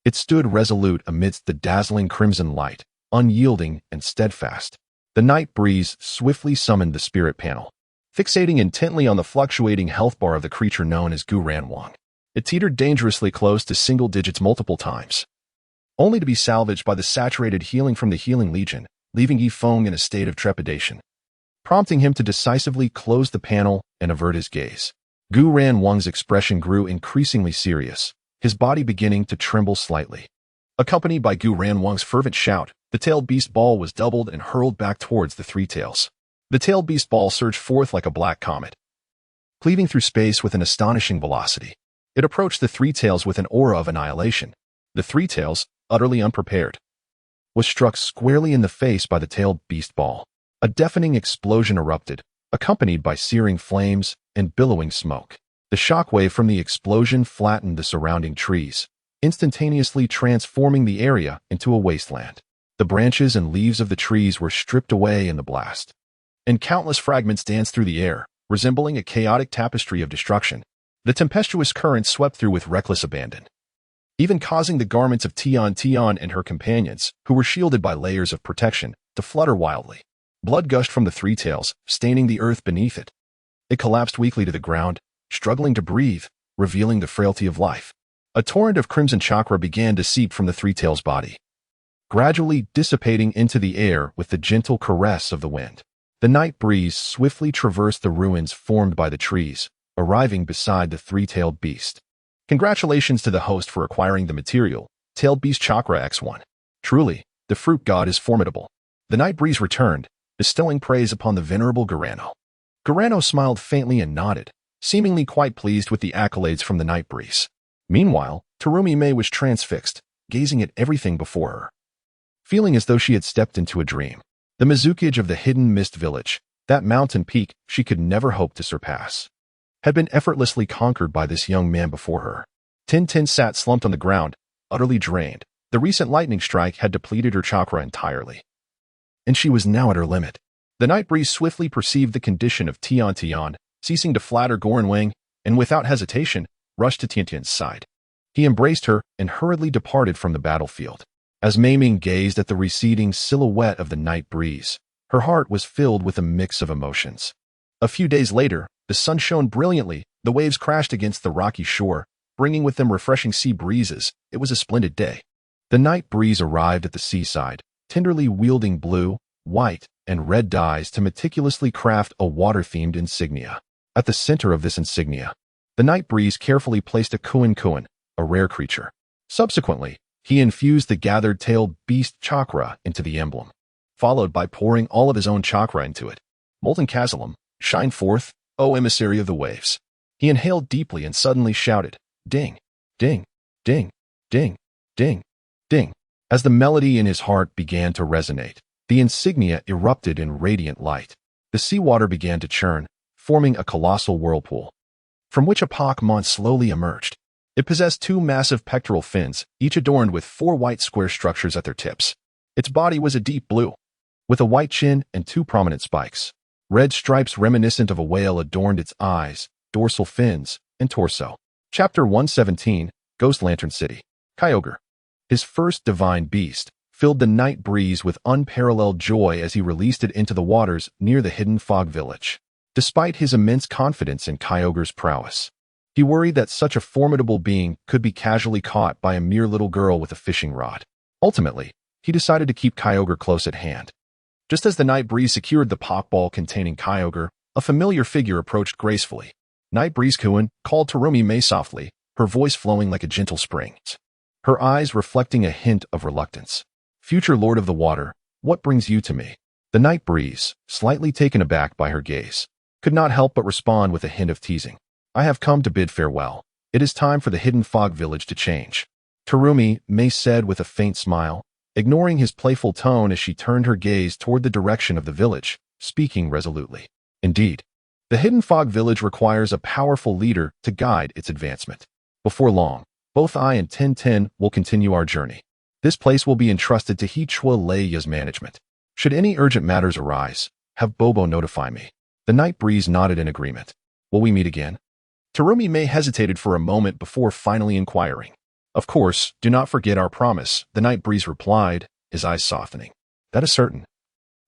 A: it stood resolute amidst the dazzling crimson light, unyielding and steadfast. The Night Breeze swiftly summoned the spirit panel, fixating intently on the fluctuating health bar of the creature known as Guran Wang. It teetered dangerously close to single digits multiple times, only to be salvaged by the saturated healing from the Healing Legion, leaving Yi Feng in a state of trepidation, prompting him to decisively close the panel and avert his gaze. Guran Wang's expression grew increasingly serious, his body beginning to tremble slightly. Accompanied by Guran Wang's fervent shout, the tailed beast ball was doubled and hurled back towards the three tails. The tailed beast ball surged forth like a black comet, cleaving through space with an astonishing velocity. It approached the three tails with an aura of annihilation. The three tails, utterly unprepared, was struck squarely in the face by the tailed beast ball. A deafening explosion erupted, accompanied by searing flames and billowing smoke. The shockwave from the explosion flattened the surrounding trees, instantaneously transforming the area into a wasteland. The branches and leaves of the trees were stripped away in the blast, and countless fragments danced through the air, resembling a chaotic tapestry of destruction. The tempestuous current swept through with reckless abandon, even causing the garments of Tion and her companions, who were shielded by layers of protection, to flutter wildly. Blood gushed from the three tails, staining the earth beneath it. It collapsed weakly to the ground, struggling to breathe, revealing the frailty of life. A torrent of crimson chakra began to seep from the three tails' body, gradually dissipating into the air with the gentle caress of the wind. The night breeze swiftly traversed the ruins formed by the trees, arriving beside the three-tailed beast. Congratulations to the host for acquiring the material, Tailed Beast Chakra X1. Truly, the fruit god is formidable. The night breeze returned, bestowing praise upon the venerable Garano. Garano smiled faintly and nodded, seemingly quite pleased with the accolades from the night breeze. Meanwhile, Terumi Mei was transfixed, gazing at everything before her, feeling as though she had stepped into a dream. The Mizukage of the hidden mist village, that mountain peak she could never hope to surpass, had been effortlessly conquered by this young man before her. Tintin sat slumped on the ground, utterly drained. The recent lightning strike had depleted her chakra entirely, and she was now at her limit. The night breeze swiftly perceived the condition of Tion, ceasing to flatter Goran Wang, and without hesitation, rushed to Tintin's side. He embraced her and hurriedly departed from the battlefield. As Mei Ming gazed at the receding silhouette of the night breeze, her heart was filled with a mix of emotions. A few days later, the sun shone brilliantly, the waves crashed against the rocky shore, bringing with them refreshing sea breezes. It was a splendid day. The night breeze arrived at the seaside, tenderly wielding blue, white, and red dyes to meticulously craft a water-themed insignia. At the center of this insignia, the night breeze carefully placed a Kuan, a rare creature. Subsequently, he infused the gathered tailed beast chakra into the emblem, followed by pouring all of his own chakra into it. Molten Chasm, shine forth, O emissary of the waves. He inhaled deeply and suddenly shouted, ding, ding, ding, ding, ding, ding. As the melody in his heart began to resonate, the insignia erupted in radiant light. The seawater began to churn, forming a colossal whirlpool, from which a Pokémon slowly emerged. It possessed two massive pectoral fins, each adorned with four white square structures at their tips. Its body was a deep blue, with a white chin and two prominent spikes. Red stripes reminiscent of a whale adorned its eyes, dorsal fins, and torso. Chapter 117, Ghost Lantern City. Kyogre, his first divine beast, filled the night breeze with unparalleled joy as he released it into the waters near the hidden fog village. Despite his immense confidence in Kyogre's prowess, he worried that such a formidable being could be casually caught by a mere little girl with a fishing rod. Ultimately, he decided to keep Kyogre close at hand. Just as the night breeze secured the Pokeball containing Kyogre, a familiar figure approached gracefully. Night Breeze Kuan called Terumi Mei softly, her voice flowing like a gentle spring, her eyes reflecting a hint of reluctance. Future Lord of the Water, what brings you to me? The night breeze, slightly taken aback by her gaze, could not help but respond with a hint of teasing. I have come to bid farewell. It is time for the hidden fog village to change. Terumi Mei said with a faint smile, ignoring his playful tone as she turned her gaze toward the direction of the village, speaking resolutely. Indeed, the hidden fog village requires a powerful leader to guide its advancement. Before long, both I and Tintin will continue our journey. This place will be entrusted to He Chua Leia's management. Should any urgent matters arise, have Bobo notify me. The night breeze nodded in agreement. Will we meet again? Terumi Mei hesitated for a moment before finally inquiring. Of course, do not forget our promise, the night breeze replied, his eyes softening. That is certain.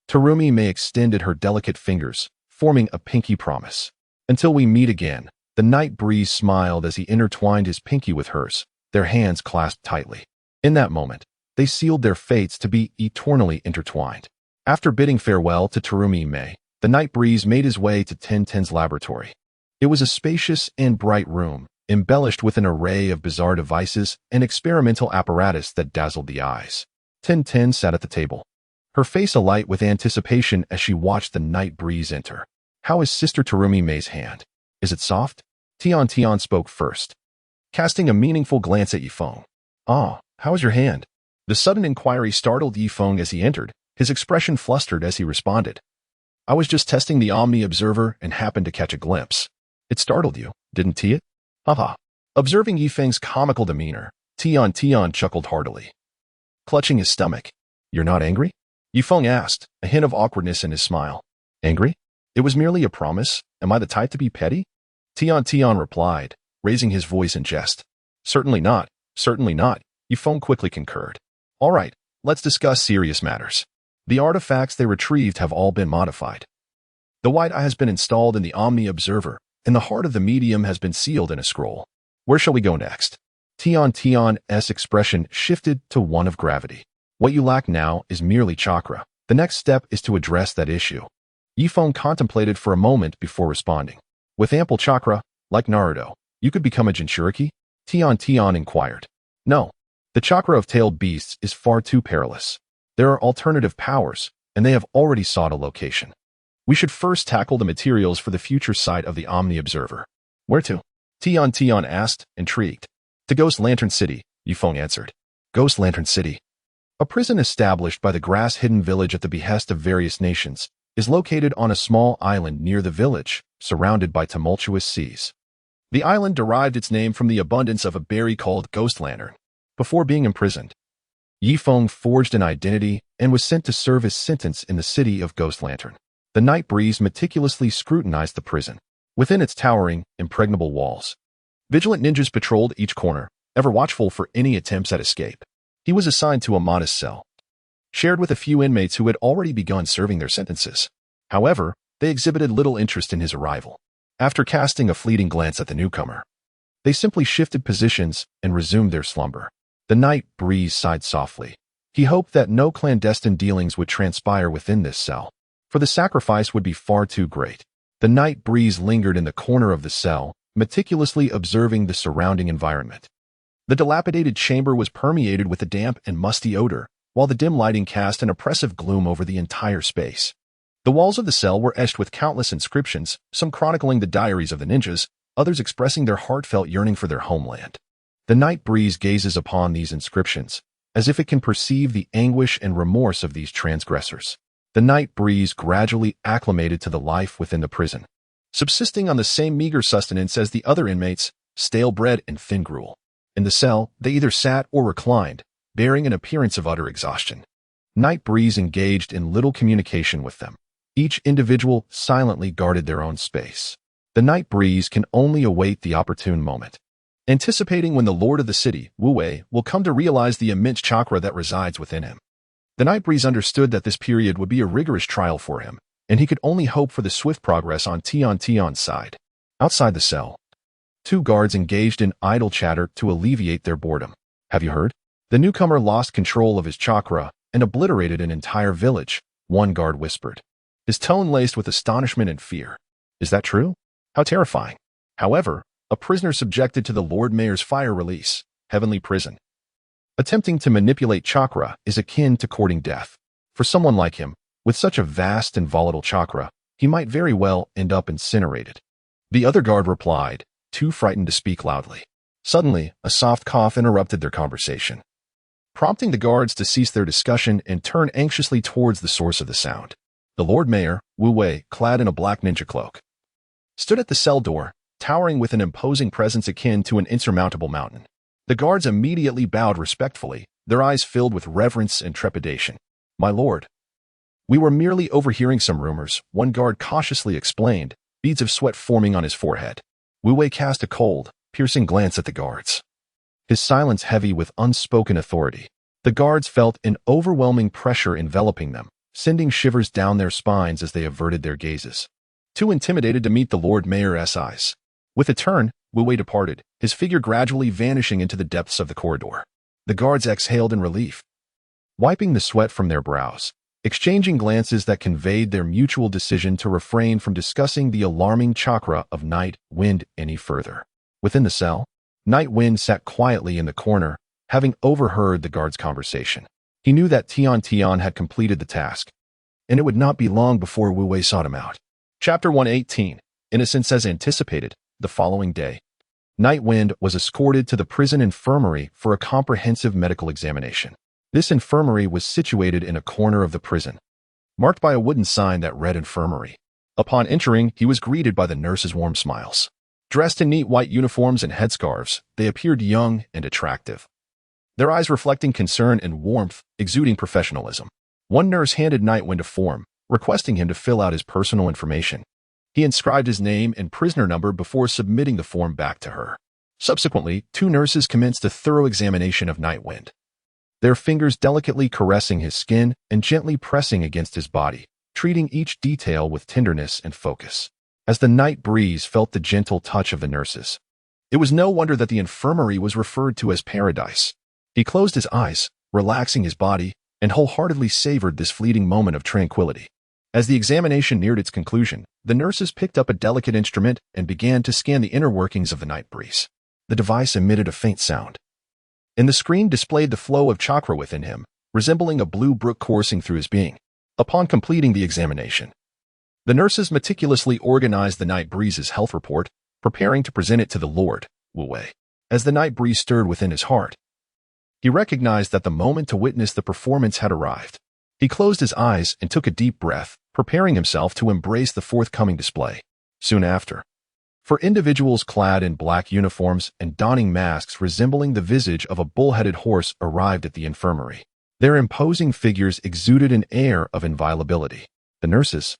A: Terumi Mei extended her delicate fingers, forming a pinky promise. Until we meet again, the night breeze smiled as he intertwined his pinky with hers, their hands clasped tightly. In that moment, they sealed their fates to be eternally intertwined. After bidding farewell to Terumi Mei, the night breeze made his way to Tintin's laboratory. It was a spacious and bright room, embellished with an array of bizarre devices and experimental apparatus that dazzled the eyes. Tintin sat at the table, her face alight with anticipation as she watched the night breeze enter. How is Sister Terumi Mei's hand? Is it soft? Tian spoke first, casting a meaningful glance at Yifeng. Ah, how is your hand? The sudden inquiry startled Yifeng as he entered, his expression flustered as he responded. I was just testing the Omni Observer and happened to catch a glimpse. It startled you, didn't it? Haha. Observing Yifeng's comical demeanor, Tian chuckled heartily, clutching his stomach. You're not angry? Yifeng asked, a hint of awkwardness in his smile. Angry? It was merely a promise. Am I the type to be petty? Tian replied, raising his voice in jest. Certainly not. Certainly not. Yifeng quickly concurred. All right, let's discuss serious matters. The artifacts they retrieved have all been modified. The white eye has been installed in the Omni Observer, and the heart of the medium has been sealed in a scroll. Where shall we go next? Tian's expression shifted to one of gravity. What you lack now is merely chakra. The next step is to address that issue. Yifeng contemplated for a moment before responding. With ample chakra, like Naruto, you could become a Jinchuriki? Tian inquired. No. The chakra of tailed beasts is far too perilous. There are alternative powers, and they have already sought a location. We should first tackle the materials for the future site of the Omni Observer. Where to? Tian asked, intrigued. To Ghost Lantern City, Yifeng answered. Ghost Lantern City. A prison established by the grass-hidden village at the behest of various nations is located on a small island near the village, surrounded by tumultuous seas. The island derived its name from the abundance of a berry called Ghost Lantern. Before being imprisoned, Yifeng forged an identity and was sent to serve his sentence in the city of Ghost Lantern. The night breeze meticulously scrutinized the prison. Within its towering, impregnable walls, vigilant ninjas patrolled each corner, ever watchful for any attempts at escape. He was assigned to a modest cell, shared with a few inmates who had already begun serving their sentences. However, they exhibited little interest in his arrival. After casting a fleeting glance at the newcomer, they simply shifted positions and resumed their slumber. The night breeze sighed softly. He hoped that no clandestine dealings would transpire within this cell, for the sacrifice would be far too great. The night breeze lingered in the corner of the cell, meticulously observing the surrounding environment. The dilapidated chamber was permeated with a damp and musty odor, while the dim lighting cast an oppressive gloom over the entire space. The walls of the cell were etched with countless inscriptions, some chronicling the diaries of the ninjas, others expressing their heartfelt yearning for their homeland. The night breeze gazes upon these inscriptions, as if it can perceive the anguish and remorse of these transgressors. The night breeze gradually acclimated to the life within the prison, subsisting on the same meager sustenance as the other inmates, stale bread and thin gruel. In the cell, they either sat or reclined, bearing an appearance of utter exhaustion. Night breeze engaged in little communication with them. Each individual silently guarded their own space. The night breeze can only await the opportune moment, anticipating when the lord of the city, Wu Wei, will come to realize the immense chakra that resides within him. The night breeze understood that this period would be a rigorous trial for him, and he could only hope for the swift progress on Tian's side. Outside the cell, two guards engaged in idle chatter to alleviate their boredom. Have you heard? The newcomer lost control of his chakra and obliterated an entire village, one guard whispered, his tone laced with astonishment and fear. Is that true? How terrifying. However, a prisoner subjected to the Lord Mayor's fire release, heavenly prison. Attempting to manipulate chakra is akin to courting death. For someone like him, with such a vast and volatile chakra, he might very well end up incinerated. The other guard replied, too frightened to speak loudly. Suddenly, a soft cough interrupted their conversation, prompting the guards to cease their discussion and turn anxiously towards the source of the sound. The Lord Mayor, Wu Wei, clad in a black ninja cloak, stood at the cell door, towering with an imposing presence akin to an insurmountable mountain. The guards immediately bowed respectfully, their eyes filled with reverence and trepidation. My lord, we were merely overhearing some rumors, one guard cautiously explained, beads of sweat forming on his forehead. Wu Wei cast a cold, piercing glance at the guards, his silence heavy with unspoken authority. The guards felt an overwhelming pressure enveloping them, sending shivers down their spines as they averted their gazes, too intimidated to meet the Lord Mayor's eyes. With a turn, Wu Wei departed, his figure gradually vanishing into the depths of the corridor. The guards exhaled in relief, wiping the sweat from their brows, exchanging glances that conveyed their mutual decision to refrain from discussing the alarming chakra of Night Wind any further. Within the cell, Night Wind sat quietly in the corner, having overheard the guards' conversation. He knew that Tian had completed the task, and it would not be long before Wu Wei sought him out. Chapter 118. Innocence as anticipated. The following day, Night Wind was escorted to the prison infirmary for a comprehensive medical examination. This infirmary was situated in a corner of the prison, marked by a wooden sign that read infirmary. Upon entering, he was greeted by the nurses' warm smiles. Dressed in neat white uniforms and headscarves, they appeared young and attractive, their eyes reflecting concern and warmth, exuding professionalism. One nurse handed Night Wind a form, requesting him to fill out his personal information. He inscribed his name and prisoner number before submitting the form back to her. Subsequently, 2 nurses commenced a thorough examination of Nightwind, their fingers delicately caressing his skin and gently pressing against his body, treating each detail with tenderness and focus. As the night breeze felt the gentle touch of the nurses, it was no wonder that the infirmary was referred to as paradise. He closed his eyes, relaxing his body, and wholeheartedly savored this fleeting moment of tranquility. As the examination neared its conclusion, the nurses picked up a delicate instrument and began to scan the inner workings of the night breeze. The device emitted a faint sound, and the screen displayed the flow of chakra within him, resembling a blue brook coursing through his being. Upon completing the examination, the nurses meticulously organized the night breeze's health report, preparing to present it to the Lord, Wu Wei. As the night breeze stirred within his heart, he recognized that the moment to witness the performance had arrived. He closed his eyes and took a deep breath, preparing himself to embrace the forthcoming display. Soon after, for individuals clad in black uniforms and donning masks resembling the visage of a bull-headed horse arrived at the infirmary. Their imposing figures exuded an air of inviolability. The nurses,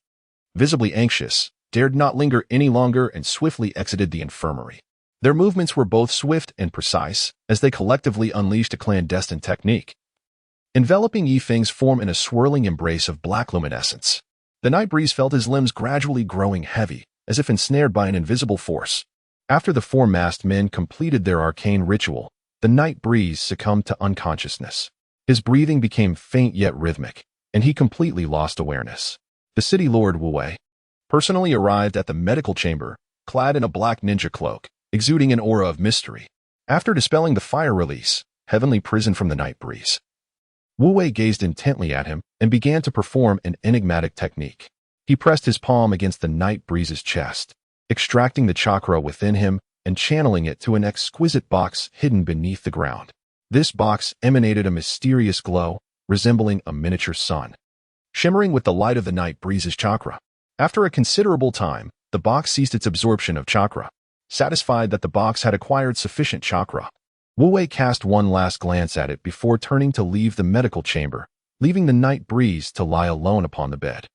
A: visibly anxious, dared not linger any longer and swiftly exited the infirmary. Their movements were both swift and precise, as they collectively unleashed a clandestine technique, enveloping Yifeng's form in a swirling embrace of black luminescence. The night breeze felt his limbs gradually growing heavy, as if ensnared by an invisible force. After the 4 masked men completed their arcane ritual, the night breeze succumbed to unconsciousness. His breathing became faint yet rhythmic, and he completely lost awareness. The city lord Wu Wei personally arrived at the medical chamber, clad in a black ninja cloak, exuding an aura of mystery. After dispelling the fire release, heavenly prison from the night breeze, Wu Wei gazed intently at him and began to perform an enigmatic technique. He pressed his palm against the night breeze's chest, extracting the chakra within him and channeling it to an exquisite box hidden beneath the ground. This box emanated a mysterious glow, resembling a miniature sun, shimmering with the light of the night breeze's chakra. After a considerable time, the box ceased its absorption of chakra. Satisfied that the box had acquired sufficient chakra, Wu Wei cast one last glance at it before turning to leave the medical chamber, leaving the night breeze to lie alone upon the bed.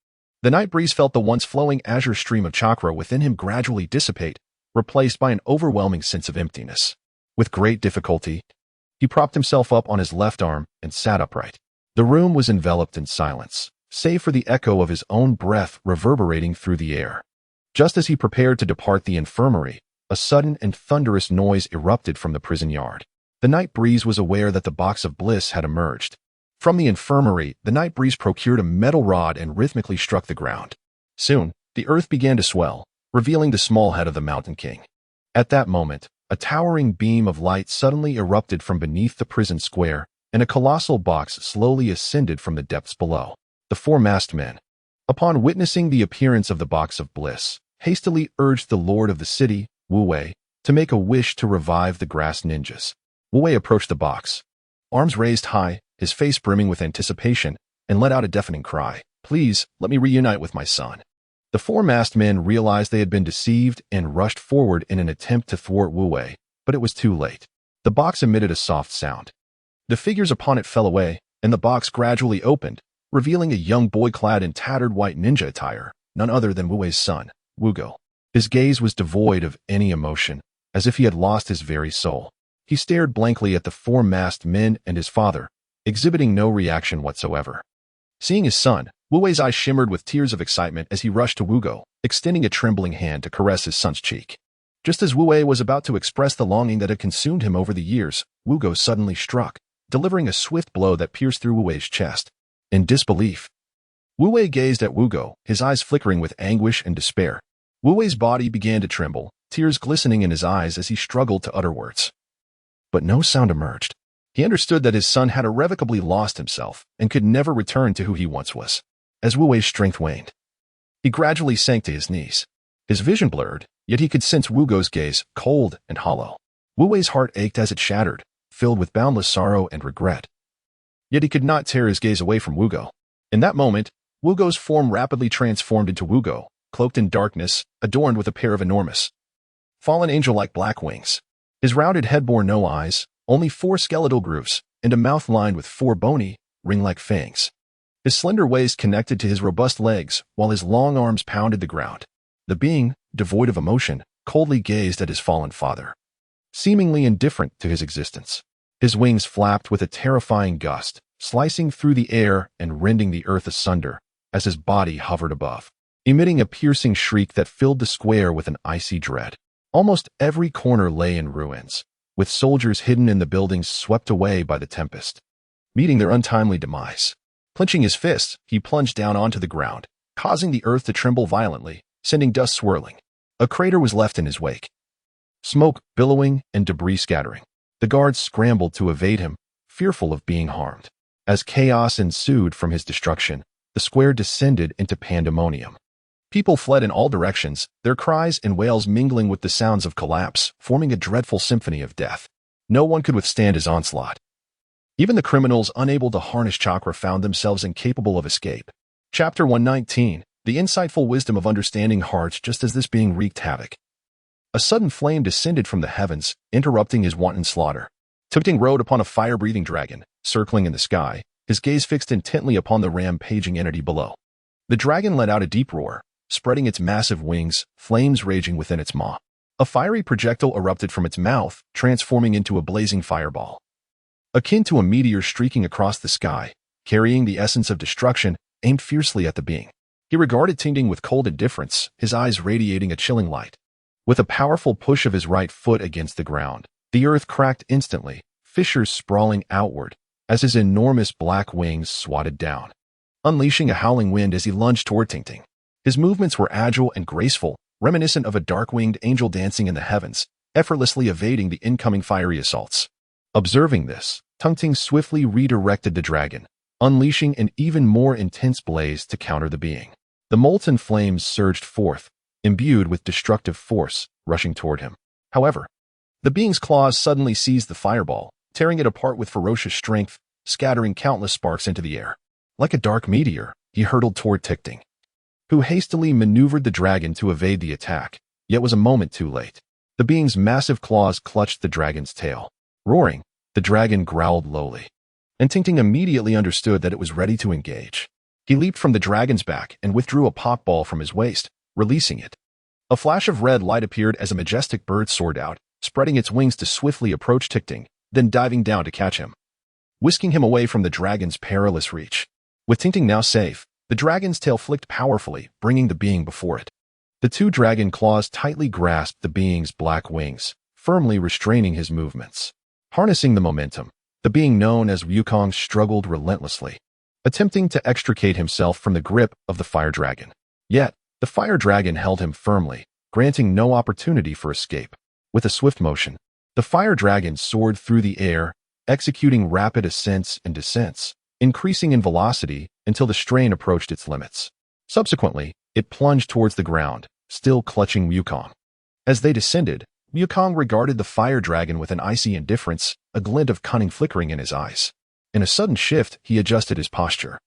A: The night breeze felt the once flowing azure stream of chakra within him gradually dissipate, replaced by an overwhelming sense of emptiness. With great difficulty, he propped himself up on his left arm and sat upright. The room was enveloped in silence, save for the echo of his own breath reverberating through the air. Just as he prepared to depart the infirmary, a sudden and thunderous noise erupted from the prison yard. The night breeze was aware that the box of bliss had emerged. From the infirmary, the night breeze procured a metal rod and rhythmically struck the ground. Soon, the earth began to swell, revealing the small head of the Mountain King. At that moment, a towering beam of light suddenly erupted from beneath the prison square, and a colossal box slowly ascended from the depths below. The 4 masked men, upon witnessing the appearance of the box of bliss, hastily urged the lord of the city, Wu Wei, to make a wish to revive the grass ninjas. Wu Wei approached the box, arms raised high, his face brimming with anticipation, and let out a deafening cry. "Please, let me reunite with my son." The 4 masked men realized they had been deceived and rushed forward in an attempt to thwart Wu Wei, but it was too late. The box emitted a soft sound. The figures upon it fell away, and the box gradually opened, revealing a young boy clad in tattered white ninja attire, none other than Wu Wei's son, Wugo. His gaze was devoid of any emotion, as if he had lost his very soul. He stared blankly at the 4 masked men and his father, exhibiting no reaction whatsoever. Seeing his son, Wu Wei's eyes shimmered with tears of excitement as he rushed to Wugo, extending a trembling hand to caress his son's cheek. Just as Wu Wei was about to express the longing that had consumed him over the years, Wugo suddenly struck, delivering a swift blow that pierced through Wu Wei's chest. In disbelief, Wu Wei gazed at Wugo, his eyes flickering with anguish and despair. Wu Wei's body began to tremble, tears glistening in his eyes as he struggled to utter words. But no sound emerged. He understood that his son had irrevocably lost himself and could never return to who he once was. As Wu Wei's strength waned, he gradually sank to his knees. His vision blurred, yet he could sense Wugo's gaze, cold and hollow. Wu Wei's heart ached as it shattered, filled with boundless sorrow and regret. Yet he could not tear his gaze away from Wugo. In that moment, Wugo's form rapidly transformed into Wugo, cloaked in darkness, adorned with a pair of enormous, fallen angel-like black wings. His rounded head bore no eyes, only 4 skeletal grooves, and a mouth lined with 4 bony, ring-like fangs. His slender waist connected to his robust legs, while his long arms pounded the ground. The being, devoid of emotion, coldly gazed at his fallen father, seemingly indifferent to his existence. His wings flapped with a terrifying gust, slicing through the air and rending the earth asunder as his body hovered above, emitting a piercing shriek that filled the square with an icy dread. Almost every corner lay in ruins, with soldiers hidden in the buildings swept away by the tempest, meeting their untimely demise. Clenching his fists, he plunged down onto the ground, causing the earth to tremble violently, sending dust swirling. A crater was left in his wake, smoke billowing and debris scattering. The guards scrambled to evade him, fearful of being harmed. As chaos ensued from his destruction, the square descended into pandemonium. People fled in all directions, their cries and wails mingling with the sounds of collapse, forming a dreadful symphony of death. No one could withstand his onslaught. Even the criminals unable to harness chakra found themselves incapable of escape. Chapter 119, The Insightful Wisdom of Understanding Hearts. Just as this being wreaked havoc, a sudden flame descended from the heavens, interrupting his wanton slaughter. Nidoking rode upon a fire-breathing dragon, circling in the sky, his gaze fixed intently upon the rampaging entity below. The dragon let out a deep roar, spreading its massive wings, flames raging within its maw. A fiery projectile erupted from its mouth, transforming into a blazing fireball, akin to a meteor streaking across the sky, carrying the essence of destruction, aimed fiercely at the being. He regarded Nidoking with cold indifference, his eyes radiating a chilling light. With a powerful push of his right foot against the ground, the earth cracked instantly, fissures sprawling outward, as his enormous black wings swatted down, unleashing a howling wind as he lunged toward Nidoking. His movements were agile and graceful, reminiscent of a dark-winged angel dancing in the heavens, effortlessly evading the incoming fiery assaults. Observing this, Nidoking swiftly redirected the dragon, unleashing an even more intense blaze to counter the being. The molten flames surged forth, imbued with destructive force, rushing toward him. However, the being's claws suddenly seized the fireball, tearing it apart with ferocious strength, scattering countless sparks into the air. Like a dark meteor, he hurtled toward Nidoking, who hastily maneuvered the dragon to evade the attack, yet was a moment too late. The being's massive claws clutched the dragon's tail. Roaring, the dragon growled lowly, and Nidoking immediately understood that it was ready to engage. He leaped from the dragon's back and withdrew a Pokeball from his waist, releasing it. A flash of red light appeared as a majestic bird soared out, spreading its wings to swiftly approach Nidoking, then diving down to catch him, whisking him away from the dragon's perilous reach. With Nidoking now safe, the dragon's tail flicked powerfully, bringing the being before it. The two dragon claws tightly grasped the being's black wings, firmly restraining his movements. Harnessing the momentum, the being known as Nidoking struggled relentlessly, attempting to extricate himself from the grip of the fire dragon. Yet, the fire dragon held him firmly, granting no opportunity for escape. With a swift motion, the fire dragon soared through the air, executing rapid ascents and descents, increasing in velocity until the strain approached its limits. Subsequently, it plunged towards the ground, still clutching Nidoking. As they descended, Nidoking regarded the fire dragon with an icy indifference, a glint of cunning flickering in his eyes. In a sudden shift, he adjusted his posture,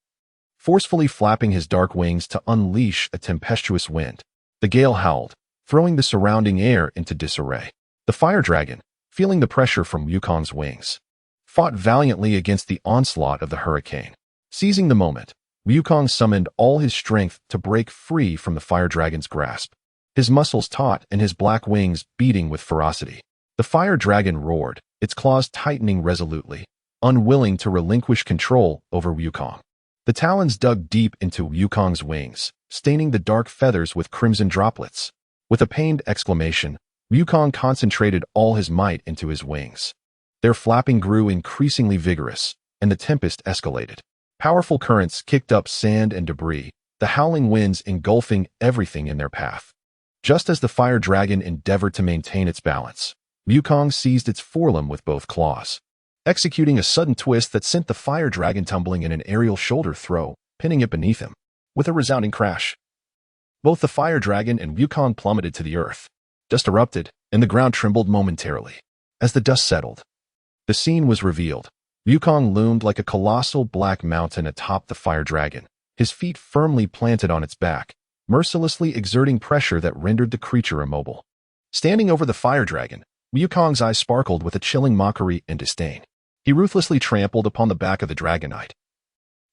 A: forcefully flapping his dark wings to unleash a tempestuous wind. The gale howled, throwing the surrounding air into disarray. The fire dragon, feeling the pressure from Nidoking's wings, fought valiantly against the onslaught of the hurricane. Seizing the moment, Nidoking summoned all his strength to break free from the fire dragon's grasp, his muscles taut and his black wings beating with ferocity. The fire dragon roared, its claws tightening resolutely, unwilling to relinquish control over Nidoking. The talons dug deep into Nidoking's wings, staining the dark feathers with crimson droplets. With a pained exclamation, Nidoking concentrated all his might into his wings. Their flapping grew increasingly vigorous, and the tempest escalated. Powerful currents kicked up sand and debris, the howling winds engulfing everything in their path. Just as the fire dragon endeavored to maintain its balance, Nidoking seized its forelimb with both claws, executing a sudden twist that sent the fire dragon tumbling in an aerial shoulder throw, pinning it beneath him. With a resounding crash, both the fire dragon and Nidoking plummeted to the earth. Dust erupted, and the ground trembled momentarily. As the dust settled, the scene was revealed. Nidoking loomed like a colossal black mountain atop the fire dragon, his feet firmly planted on its back, mercilessly exerting pressure that rendered the creature immobile. Standing over the fire dragon, Niudoking's eyes sparkled with a chilling mockery and disdain. He ruthlessly trampled upon the back of the dragonite,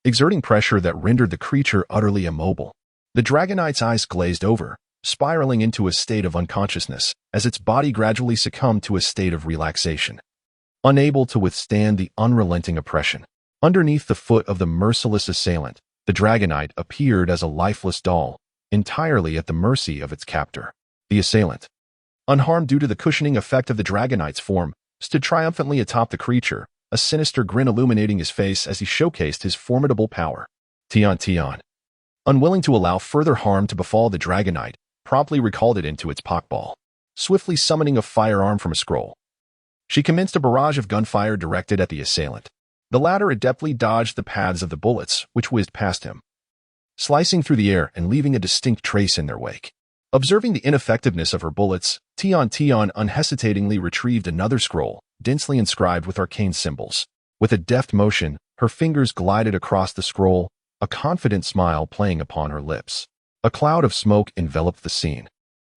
A: exerting pressure that rendered the creature utterly immobile. The Dragonite's eyes glazed over, spiraling into a state of unconsciousness as its body gradually succumbed to a state of relaxation. Unable to withstand the unrelenting oppression, underneath the foot of the merciless assailant, the Dragonite appeared as a lifeless doll, entirely at the mercy of its captor. The assailant, unharmed due to the cushioning effect of the Dragonite's form, stood triumphantly atop the creature, a sinister grin illuminating his face as he showcased his formidable power. Tian, unwilling to allow further harm to befall the Dragonite, promptly recalled it into its Pokeball, swiftly summoning a firearm from a scroll. She commenced a barrage of gunfire directed at the assailant. The latter adeptly dodged the paths of the bullets, which whizzed past him, slicing through the air and leaving a distinct trace in their wake. Observing the ineffectiveness of her bullets, Tian unhesitatingly retrieved another scroll, densely inscribed with arcane symbols. With a deft motion, her fingers glided across the scroll, a confident smile playing upon her lips. A cloud of smoke enveloped the scene,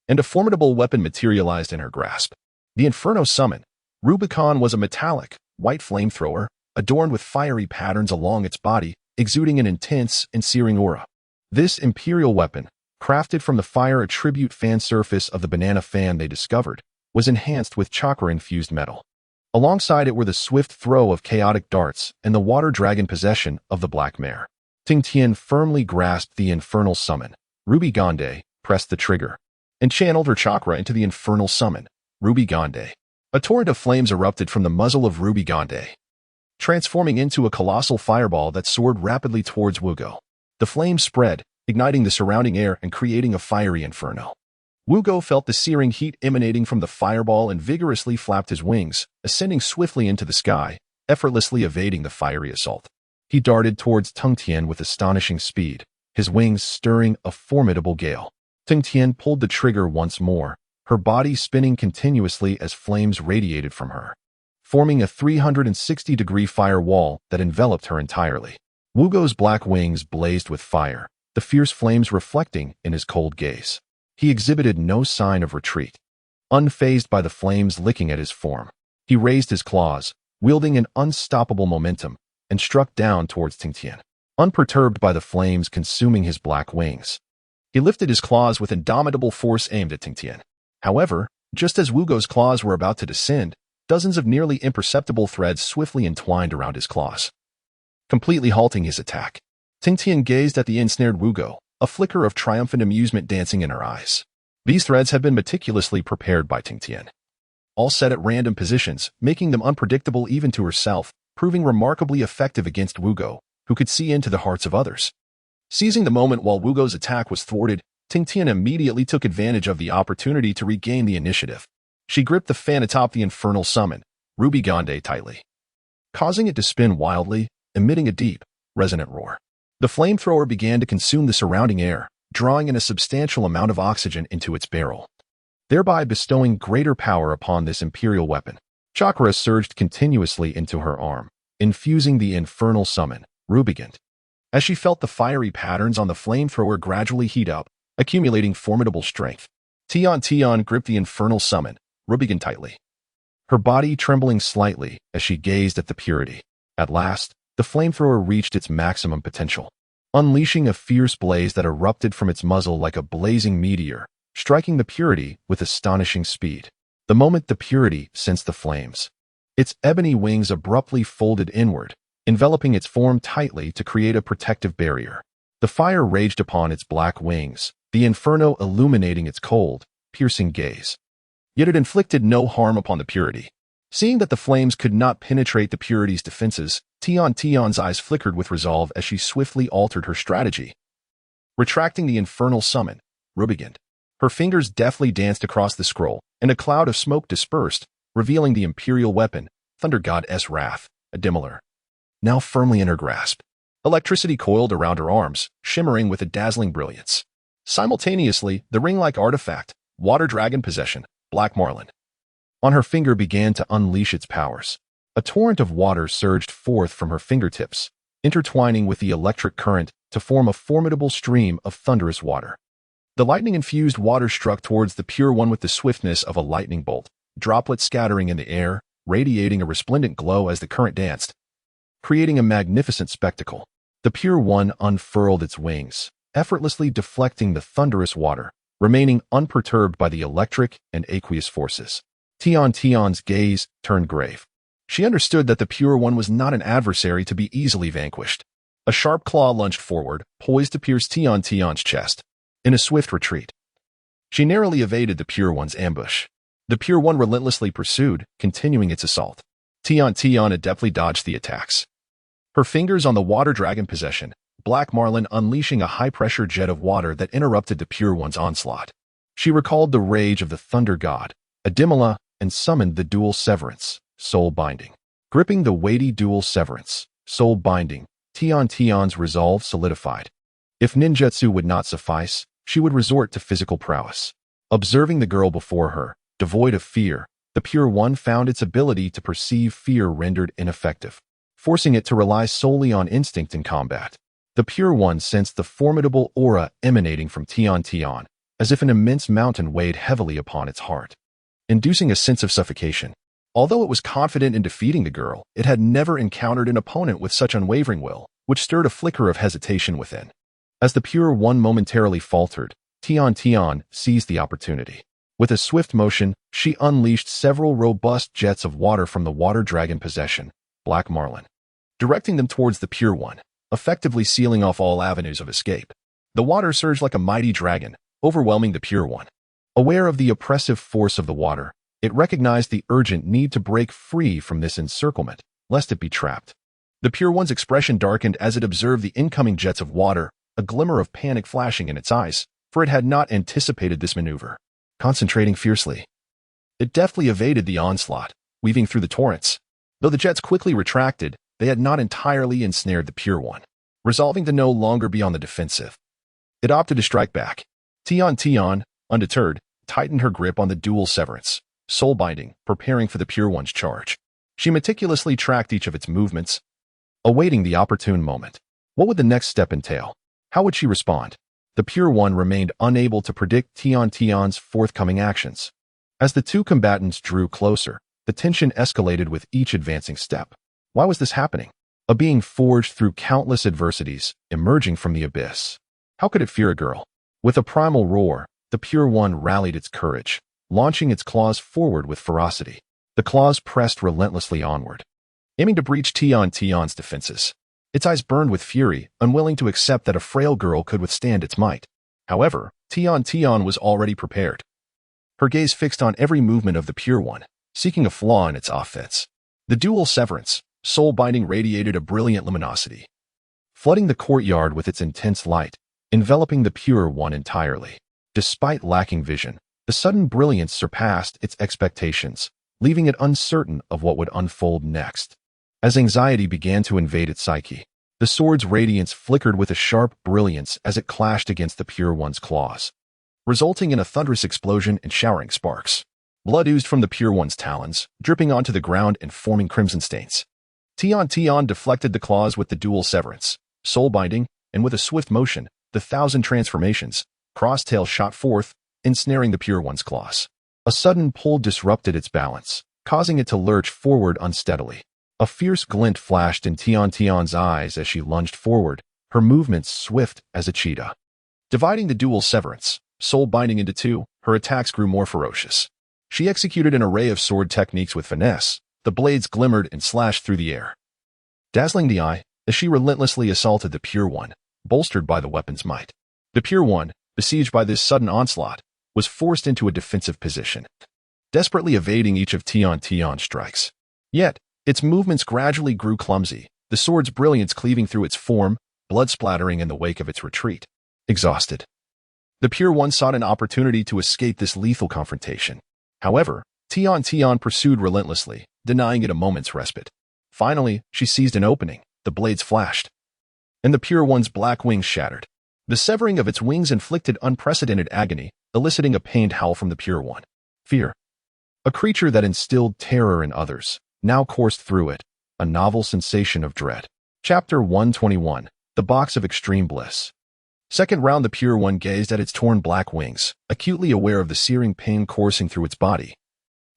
A: and a formidable weapon materialized in her grasp. The Inferno Summon. Rubicon was a metallic, white flamethrower, adorned with fiery patterns along its body, exuding an intense and searing aura. This imperial weapon, crafted from the fire attribute fan surface of the banana fan they discovered, was enhanced with chakra-infused metal. Alongside it were the swift throw of chaotic darts and the water dragon possession of the black mare. Ting Tian firmly grasped the infernal summon. Ruby Gande pressed the trigger and channeled her chakra into the infernal summon. Ruby Gande. A torrent of flames erupted from the muzzle of Ruby Gande, transforming into a colossal fireball that soared rapidly towards Wugo. The flames spread, igniting the surrounding air and creating a fiery inferno. Wugo felt the searing heat emanating from the fireball and vigorously flapped his wings, ascending swiftly into the sky, effortlessly evading the fiery assault. He darted towards Tung Tian with astonishing speed, his wings stirring a formidable gale. Tung Tian pulled the trigger once more, her body spinning continuously as flames radiated from her, forming a 360-degree fire wall that enveloped her entirely. Wugo's black wings blazed with fire, the fierce flames reflecting in his cold gaze. He exhibited no sign of retreat. Unfazed by the flames licking at his form, he raised his claws, wielding an unstoppable momentum, and struck down towards Ting Tian. Unperturbed by the flames consuming his black wings, he lifted his claws with indomitable force aimed at Ting Tian. However, just as Wugo's claws were about to descend, dozens of nearly imperceptible threads swiftly entwined around his claws, completely halting his attack. Ting Tian gazed at the ensnared Wugo, a flicker of triumphant amusement dancing in her eyes. These threads had been meticulously prepared by Ting Tian, all set at random positions, making them unpredictable even to herself, proving remarkably effective against Wugo, who could see into the hearts of others. Seizing the moment while Wugo's attack was thwarted, Ting Tian immediately took advantage of the opportunity to regain the initiative. She gripped the fan atop the infernal summon, Ruby Gande, tightly, causing it to spin wildly, emitting a deep, resonant roar. The flamethrower began to consume the surrounding air, drawing in a substantial amount of oxygen into its barrel, thereby bestowing greater power upon this imperial weapon. Chakra surged continuously into her arm, infusing the infernal summon, Rubigant. As she felt the fiery patterns on the flamethrower gradually heat up, accumulating formidable strength, Tian gripped the infernal summon, Rubigant, tightly, her body trembling slightly as she gazed at the purity. At last, the flamethrower reached its maximum potential, unleashing a fierce blaze that erupted from its muzzle like a blazing meteor, striking the purity with astonishing speed. The moment the purity sensed the flames, its ebony wings abruptly folded inward, enveloping its form tightly to create a protective barrier. The fire raged upon its black wings, the inferno illuminating its cold, piercing gaze. Yet it inflicted no harm upon the purity. Seeing that the flames could not penetrate the purity's defenses, Tian's eyes flickered with resolve as she swiftly altered her strategy. Retracting the infernal summon, Rubigant, her fingers deftly danced across the scroll, and a cloud of smoke dispersed, revealing the imperial weapon, Thunder Goddess Wrath, a Dimmler, now firmly in her grasp. Electricity coiled around her arms, shimmering with a dazzling brilliance. Simultaneously, the ring-like artifact, Water Dragon Possession, Black Marlin, on her finger began to unleash its powers. A torrent of water surged forth from her fingertips, intertwining with the electric current to form a formidable stream of thunderous water. The lightning-infused water struck towards the pure one with the swiftness of a lightning bolt, droplets scattering in the air, radiating a resplendent glow as the current danced, creating a magnificent spectacle. The Pure One unfurled its wings, effortlessly deflecting the thunderous water, remaining unperturbed by the electric and aqueous forces. Tion's gaze turned grave. She understood that the Pure One was not an adversary to be easily vanquished. A sharp claw lunged forward, poised to pierce Tion's chest. In a swift retreat, she narrowly evaded the Pure One's ambush. The Pure One relentlessly pursued, continuing its assault. Tion adeptly dodged the attacks. Her fingers on the water dragon possession, Black Marlin unleashing a high-pressure jet of water that interrupted the Pure One's onslaught. She recalled the rage of the Thunder God, Adimala, and summoned the Dual Severance, Soul Binding. Gripping the weighty Dual Severance, Soul Binding, Tion's resolve solidified. If ninjutsu would not suffice, she would resort to physical prowess. Observing the girl before her, devoid of fear, the Pure One found its ability to perceive fear rendered ineffective, forcing it to rely solely on instinct in combat. The Pure One sensed the formidable aura emanating from Tion, as if an immense mountain weighed heavily upon its heart, inducing a sense of suffocation. Although it was confident in defeating the girl, it had never encountered an opponent with such unwavering will, which stirred a flicker of hesitation within. As the Pure One momentarily faltered, Tion seized the opportunity. With a swift motion, she unleashed several robust jets of water from the water dragon possession, Black Marlin, directing them towards the Pure One, effectively sealing off all avenues of escape. The water surged like a mighty dragon, overwhelming the Pure One. Aware of the oppressive force of the water, it recognized the urgent need to break free from this encirclement, lest it be trapped. The Pure One's expression darkened as it observed the incoming jets of water, a glimmer of panic flashing in its eyes, for it had not anticipated this maneuver. Concentrating fiercely, it deftly evaded the onslaught, weaving through the torrents. Though the jets quickly retracted, they had not entirely ensnared the Pure One. Resolving to no longer be on the defensive, it opted to strike back. Tion, undeterred, tightened her grip on the Dual Severance, Soul Binding, preparing for the Pure One's charge. She meticulously tracked each of its movements, awaiting the opportune moment. What would the next step entail? How would she respond? The Pure One remained unable to predict Tion's forthcoming actions. As the two combatants drew closer, the tension escalated with each advancing step. Why was this happening? A being forged through countless adversities, emerging from the abyss. How could it fear a girl? With a primal roar, the Pure One rallied its courage, launching its claws forward with ferocity. The claws pressed relentlessly onward, aiming to breach Tion's defenses. Its eyes burned with fury, unwilling to accept that a frail girl could withstand its might. However, Tion was already prepared. Her gaze fixed on every movement of the Pure One, seeking a flaw in its offense. The Dual Severance, Soul Binding radiated a brilliant luminosity, flooding the courtyard with its intense light, enveloping the Pure One entirely. Despite lacking vision, the sudden brilliance surpassed its expectations, leaving it uncertain of what would unfold next. As anxiety began to invade its psyche, the sword's radiance flickered with a sharp brilliance as it clashed against the Pure One's claws, resulting in a thunderous explosion and showering sparks. Blood oozed from the Pure One's talons, dripping onto the ground and forming crimson stains. Tion deflected the claws with the Dual Severance, Soul Binding, and with a swift motion, the 1,000 transformations, Crosstail shot forth, ensnaring the Pure One's claws. A sudden pull disrupted its balance, causing it to lurch forward unsteadily. A fierce glint flashed in Tion's eyes as she lunged forward, her movements swift as a cheetah. Dividing the Dual Severance, Soul Binding into two, her attacks grew more ferocious. She executed an array of sword techniques with finesse. The blades glimmered and slashed through the air, dazzling the eye as she relentlessly assaulted the Pure One, bolstered by the weapon's might. The Pure One, besieged by this sudden onslaught, was forced into a defensive position, desperately evading each of Tion's strikes. Yet, its movements gradually grew clumsy, the sword's brilliance cleaving through its form, blood splattering in the wake of its retreat. Exhausted, the Pure One sought an opportunity to escape this lethal confrontation. However, Tion pursued relentlessly, denying it a moment's respite. Finally, she seized an opening, the blades flashed, and the Pure One's black wings shattered. The severing of its wings inflicted unprecedented agony, eliciting a pained howl from the Pure One. Fear, a creature that instilled terror in others, now coursed through it, a novel sensation of dread. Chapter 121, The Box of Extreme Bliss. Second round, the Pure One gazed at its torn black wings, acutely aware of the searing pain coursing through its body,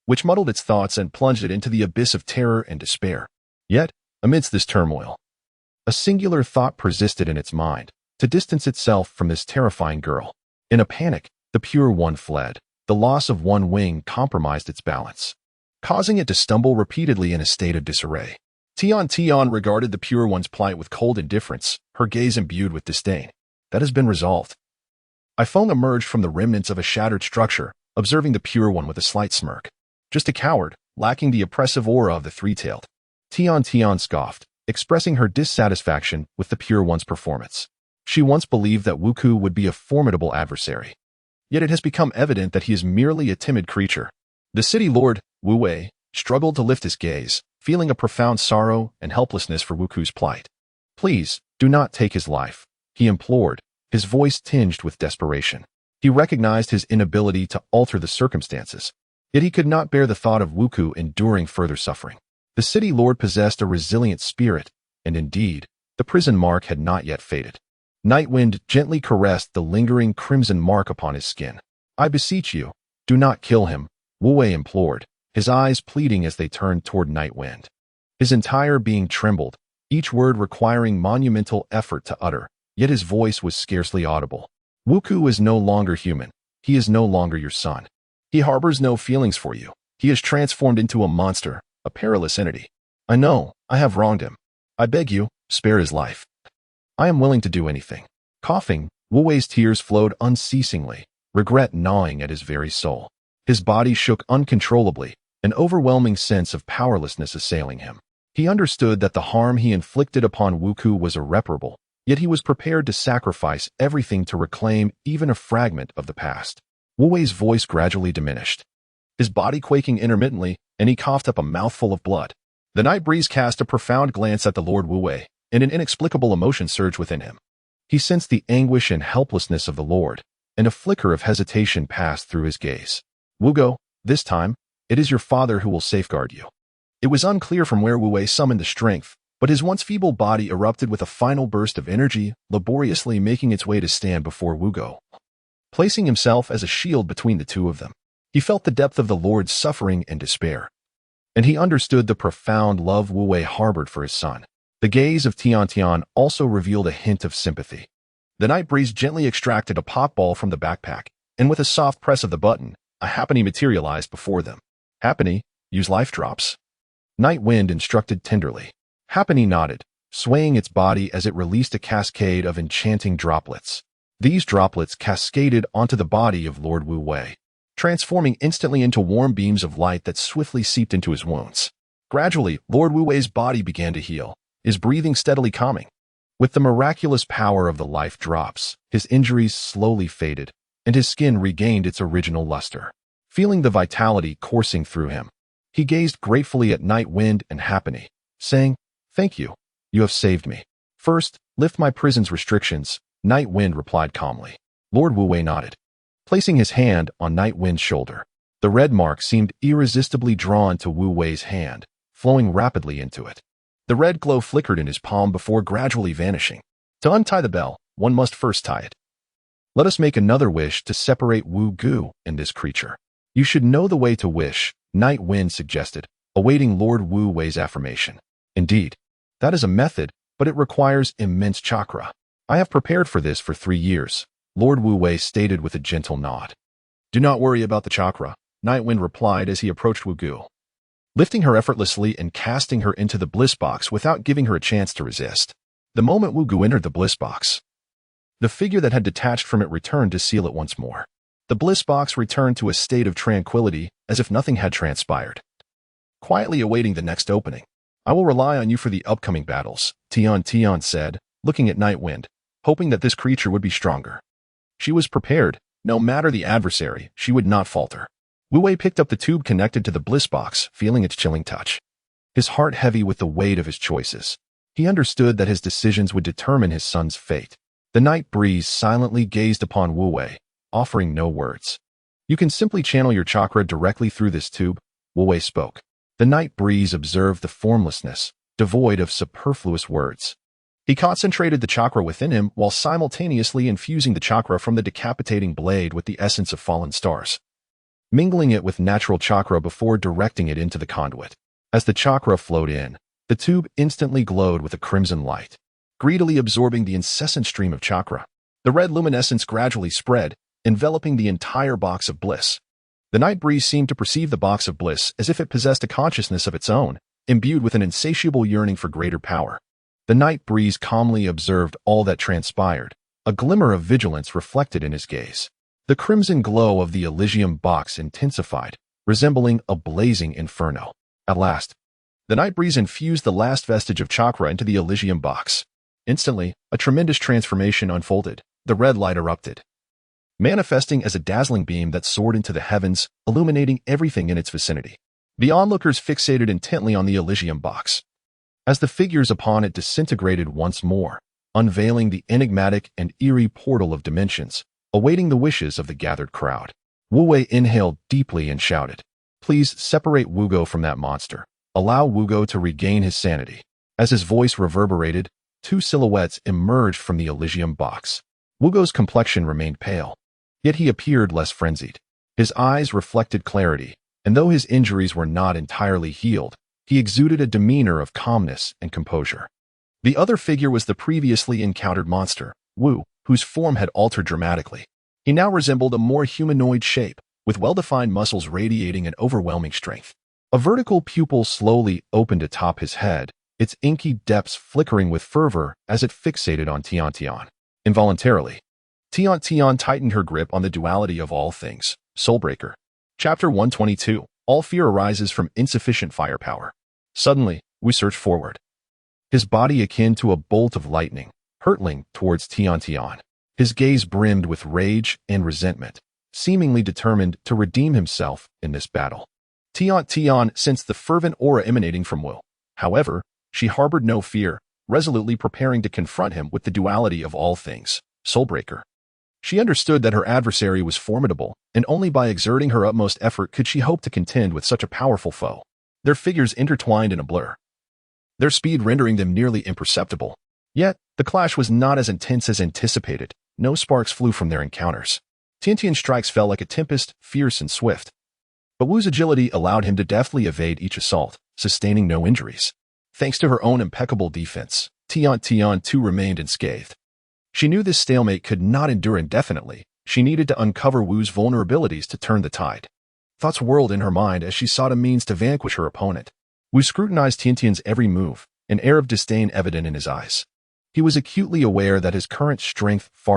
A: which muddled its thoughts and plunged it into the abyss of terror and despair. Yet, amidst this turmoil, A singular thought persisted in its mind, to distance itself from this terrifying girl. In a panic, the Pure One fled. The loss of one wing compromised its balance, causing it to stumble repeatedly in a state of disarray. Tian regarded the Pure One's plight with cold indifference, her gaze imbued with disdain. That has been resolved. Ifeng emerged from the remnants of a shattered structure, observing the Pure One with a slight smirk. Just a coward, lacking the oppressive aura of the three-tailed. Tian scoffed, expressing her dissatisfaction with the Pure One's performance. She once believed that Wuku would be a formidable adversary. Yet it has become evident that he is merely a timid creature. The city lord, Wu Wei, struggled to lift his gaze, feeling a profound sorrow and helplessness for Wuku's plight. Please, do not take his life, he implored, his voice tinged with desperation. He recognized his inability to alter the circumstances, yet he could not bear the thought of Wuku enduring further suffering. The city lord possessed a resilient spirit, and indeed, the prison mark had not yet faded. Nightwind gently caressed the lingering crimson mark upon his skin. I beseech you, do not kill him, Wu Wei implored, his eyes pleading as they turned toward Nightwind. His entire being trembled, each word requiring monumental effort to utter, yet his voice was scarcely audible. Wuku is no longer human. He is no longer your son. He harbors no feelings for you. He is transformed into a monster, a perilous entity. I know, I have wronged him. I beg you, spare his life. I am willing to do anything. Coughing, Wu Wei's tears flowed unceasingly, regret gnawing at his very soul. His body shook uncontrollably, an overwhelming sense of powerlessness assailing him. He understood that the harm he inflicted upon Wuku was irreparable, yet he was prepared to sacrifice everything to reclaim even a fragment of the past. Wu Wei's voice gradually diminished, his body quaking intermittently, and he coughed up a mouthful of blood. The night breeze cast a profound glance at the Lord Wu Wei, and an inexplicable emotion surged within him. He sensed the anguish and helplessness of the Lord, and a flicker of hesitation passed through his gaze. Wugo, this time, it is your father who will safeguard you. It was unclear from where Wu Wei summoned the strength, but his once feeble body erupted with a final burst of energy, laboriously making its way to stand before Wugo. Placing himself as a shield between the two of them, he felt the depth of the Lord's suffering and despair, and he understood the profound love Wu Wei harbored for his son. The gaze of Tian also revealed a hint of sympathy. The night breeze gently extracted a pokeball from the backpack, and with a soft press of the button, a Happiny materialized before them. Happiny, use life drops. Night Wind instructed tenderly. Happiny nodded, swaying its body as it released a cascade of enchanting droplets. These droplets cascaded onto the body of Lord Wu Wei, transforming instantly into warm beams of light that swiftly seeped into his wounds. Gradually, Lord Wu Wei's body began to heal, his breathing steadily calming. With the miraculous power of the life drops, his injuries slowly faded, and his skin regained its original luster. Feeling the vitality coursing through him, he gazed gratefully at Night Wind and Happiny, saying, Thank you. You have saved me. First, lift my prison's restrictions, Night Wind replied calmly. Lord Wu Wei nodded, placing his hand on Night Wind's shoulder. The red mark seemed irresistibly drawn to Wu Wei's hand, flowing rapidly into it. The red glow flickered in his palm before gradually vanishing. To untie the bell, one must first tie it. Let us make another wish to separate Wu Gu and this creature. You should know the way to wish, Night Wind suggested, awaiting Lord Wu Wei's affirmation. Indeed, that is a method, but it requires immense chakra. I have prepared for this for 3 years, Lord Wu Wei stated with a gentle nod. Do not worry about the chakra, Night Wind replied as he approached Wu Gu, lifting her effortlessly and casting her into the bliss box without giving her a chance to resist. The moment Wu Gu entered the bliss box, the figure that had detached from it returned to seal it once more. The bliss box returned to a state of tranquility as if nothing had transpired. Quietly awaiting the next opening, I will rely on you for the upcoming battles, Tian said, looking at Night Wind, hoping that this creature would be stronger. She was prepared. No matter the adversary, she would not falter. Wu Wei picked up the tube connected to the bliss box, feeling its chilling touch. His heart heavy with the weight of his choices. He understood that his decisions would determine his son's fate. The night breeze silently gazed upon Wu Wei, offering no words. You can simply channel your chakra directly through this tube, Wu Wei spoke. The night breeze observed the formlessness, devoid of superfluous words. He concentrated the chakra within him while simultaneously infusing the chakra from the decapitating blade with the essence of fallen stars, mingling it with natural chakra before directing it into the conduit. As the chakra flowed in, the tube instantly glowed with a crimson light. greedily absorbing the incessant stream of chakra. The red luminescence gradually spread, enveloping the entire box of bliss. The night breeze seemed to perceive the box of bliss as if it possessed a consciousness of its own, imbued with an insatiable yearning for greater power. The night breeze calmly observed all that transpired, a glimmer of vigilance reflected in his gaze. The crimson glow of the Elysium box intensified, resembling a blazing inferno. At last, the night breeze infused the last vestige of chakra into the Elysium box. Instantly, a tremendous transformation unfolded. The red light erupted, manifesting as a dazzling beam that soared into the heavens, illuminating everything in its vicinity. The onlookers fixated intently on the Elysium box, as the figures upon it disintegrated once more, unveiling the enigmatic and eerie portal of dimensions, awaiting the wishes of the gathered crowd. Wu Wei inhaled deeply and shouted, "Please separate Wugo from that monster. Allow Wugo to regain his sanity." As his voice reverberated, two silhouettes emerged from the Elysium box. Wugo's complexion remained pale, yet he appeared less frenzied. His eyes reflected clarity, and though his injuries were not entirely healed, he exuded a demeanor of calmness and composure. The other figure was the previously encountered monster, Wu, whose form had altered dramatically. He now resembled a more humanoid shape, with well-defined muscles radiating an overwhelming strength. A vertical pupil slowly opened atop his head, its inky depths flickering with fervor as it fixated on Tian Tian. Involuntarily, Tian Tian tightened her grip on the duality of all things. Soulbreaker. Chapter 122. All fear arises from insufficient firepower. Suddenly, Wu surged forward, his body akin to a bolt of lightning, hurtling towards Tian Tian. His gaze brimmed with rage and resentment, seemingly determined to redeem himself in this battle. Tian Tian sensed the fervent aura emanating from Wu. However, she harbored no fear, resolutely preparing to confront him with the duality of all things. Soulbreaker. She understood that her adversary was formidable, and only by exerting her utmost effort could she hope to contend with such a powerful foe. Their figures intertwined in a blur, their speed rendering them nearly imperceptible. Yet, the clash was not as intense as anticipated. No sparks flew from their encounters. Tian Tian's strikes fell like a tempest, fierce and swift. But Wu's agility allowed him to deftly evade each assault, sustaining no injuries. Thanks to her own impeccable defense, Tian Tian too remained unscathed. She knew this stalemate could not endure indefinitely. She needed to uncover Wu's vulnerabilities to turn the tide. Thoughts whirled in her mind as she sought a means to vanquish her opponent. Wu scrutinized Tian Tian's every move, an air of disdain evident in his eyes. He was acutely aware that his current strength far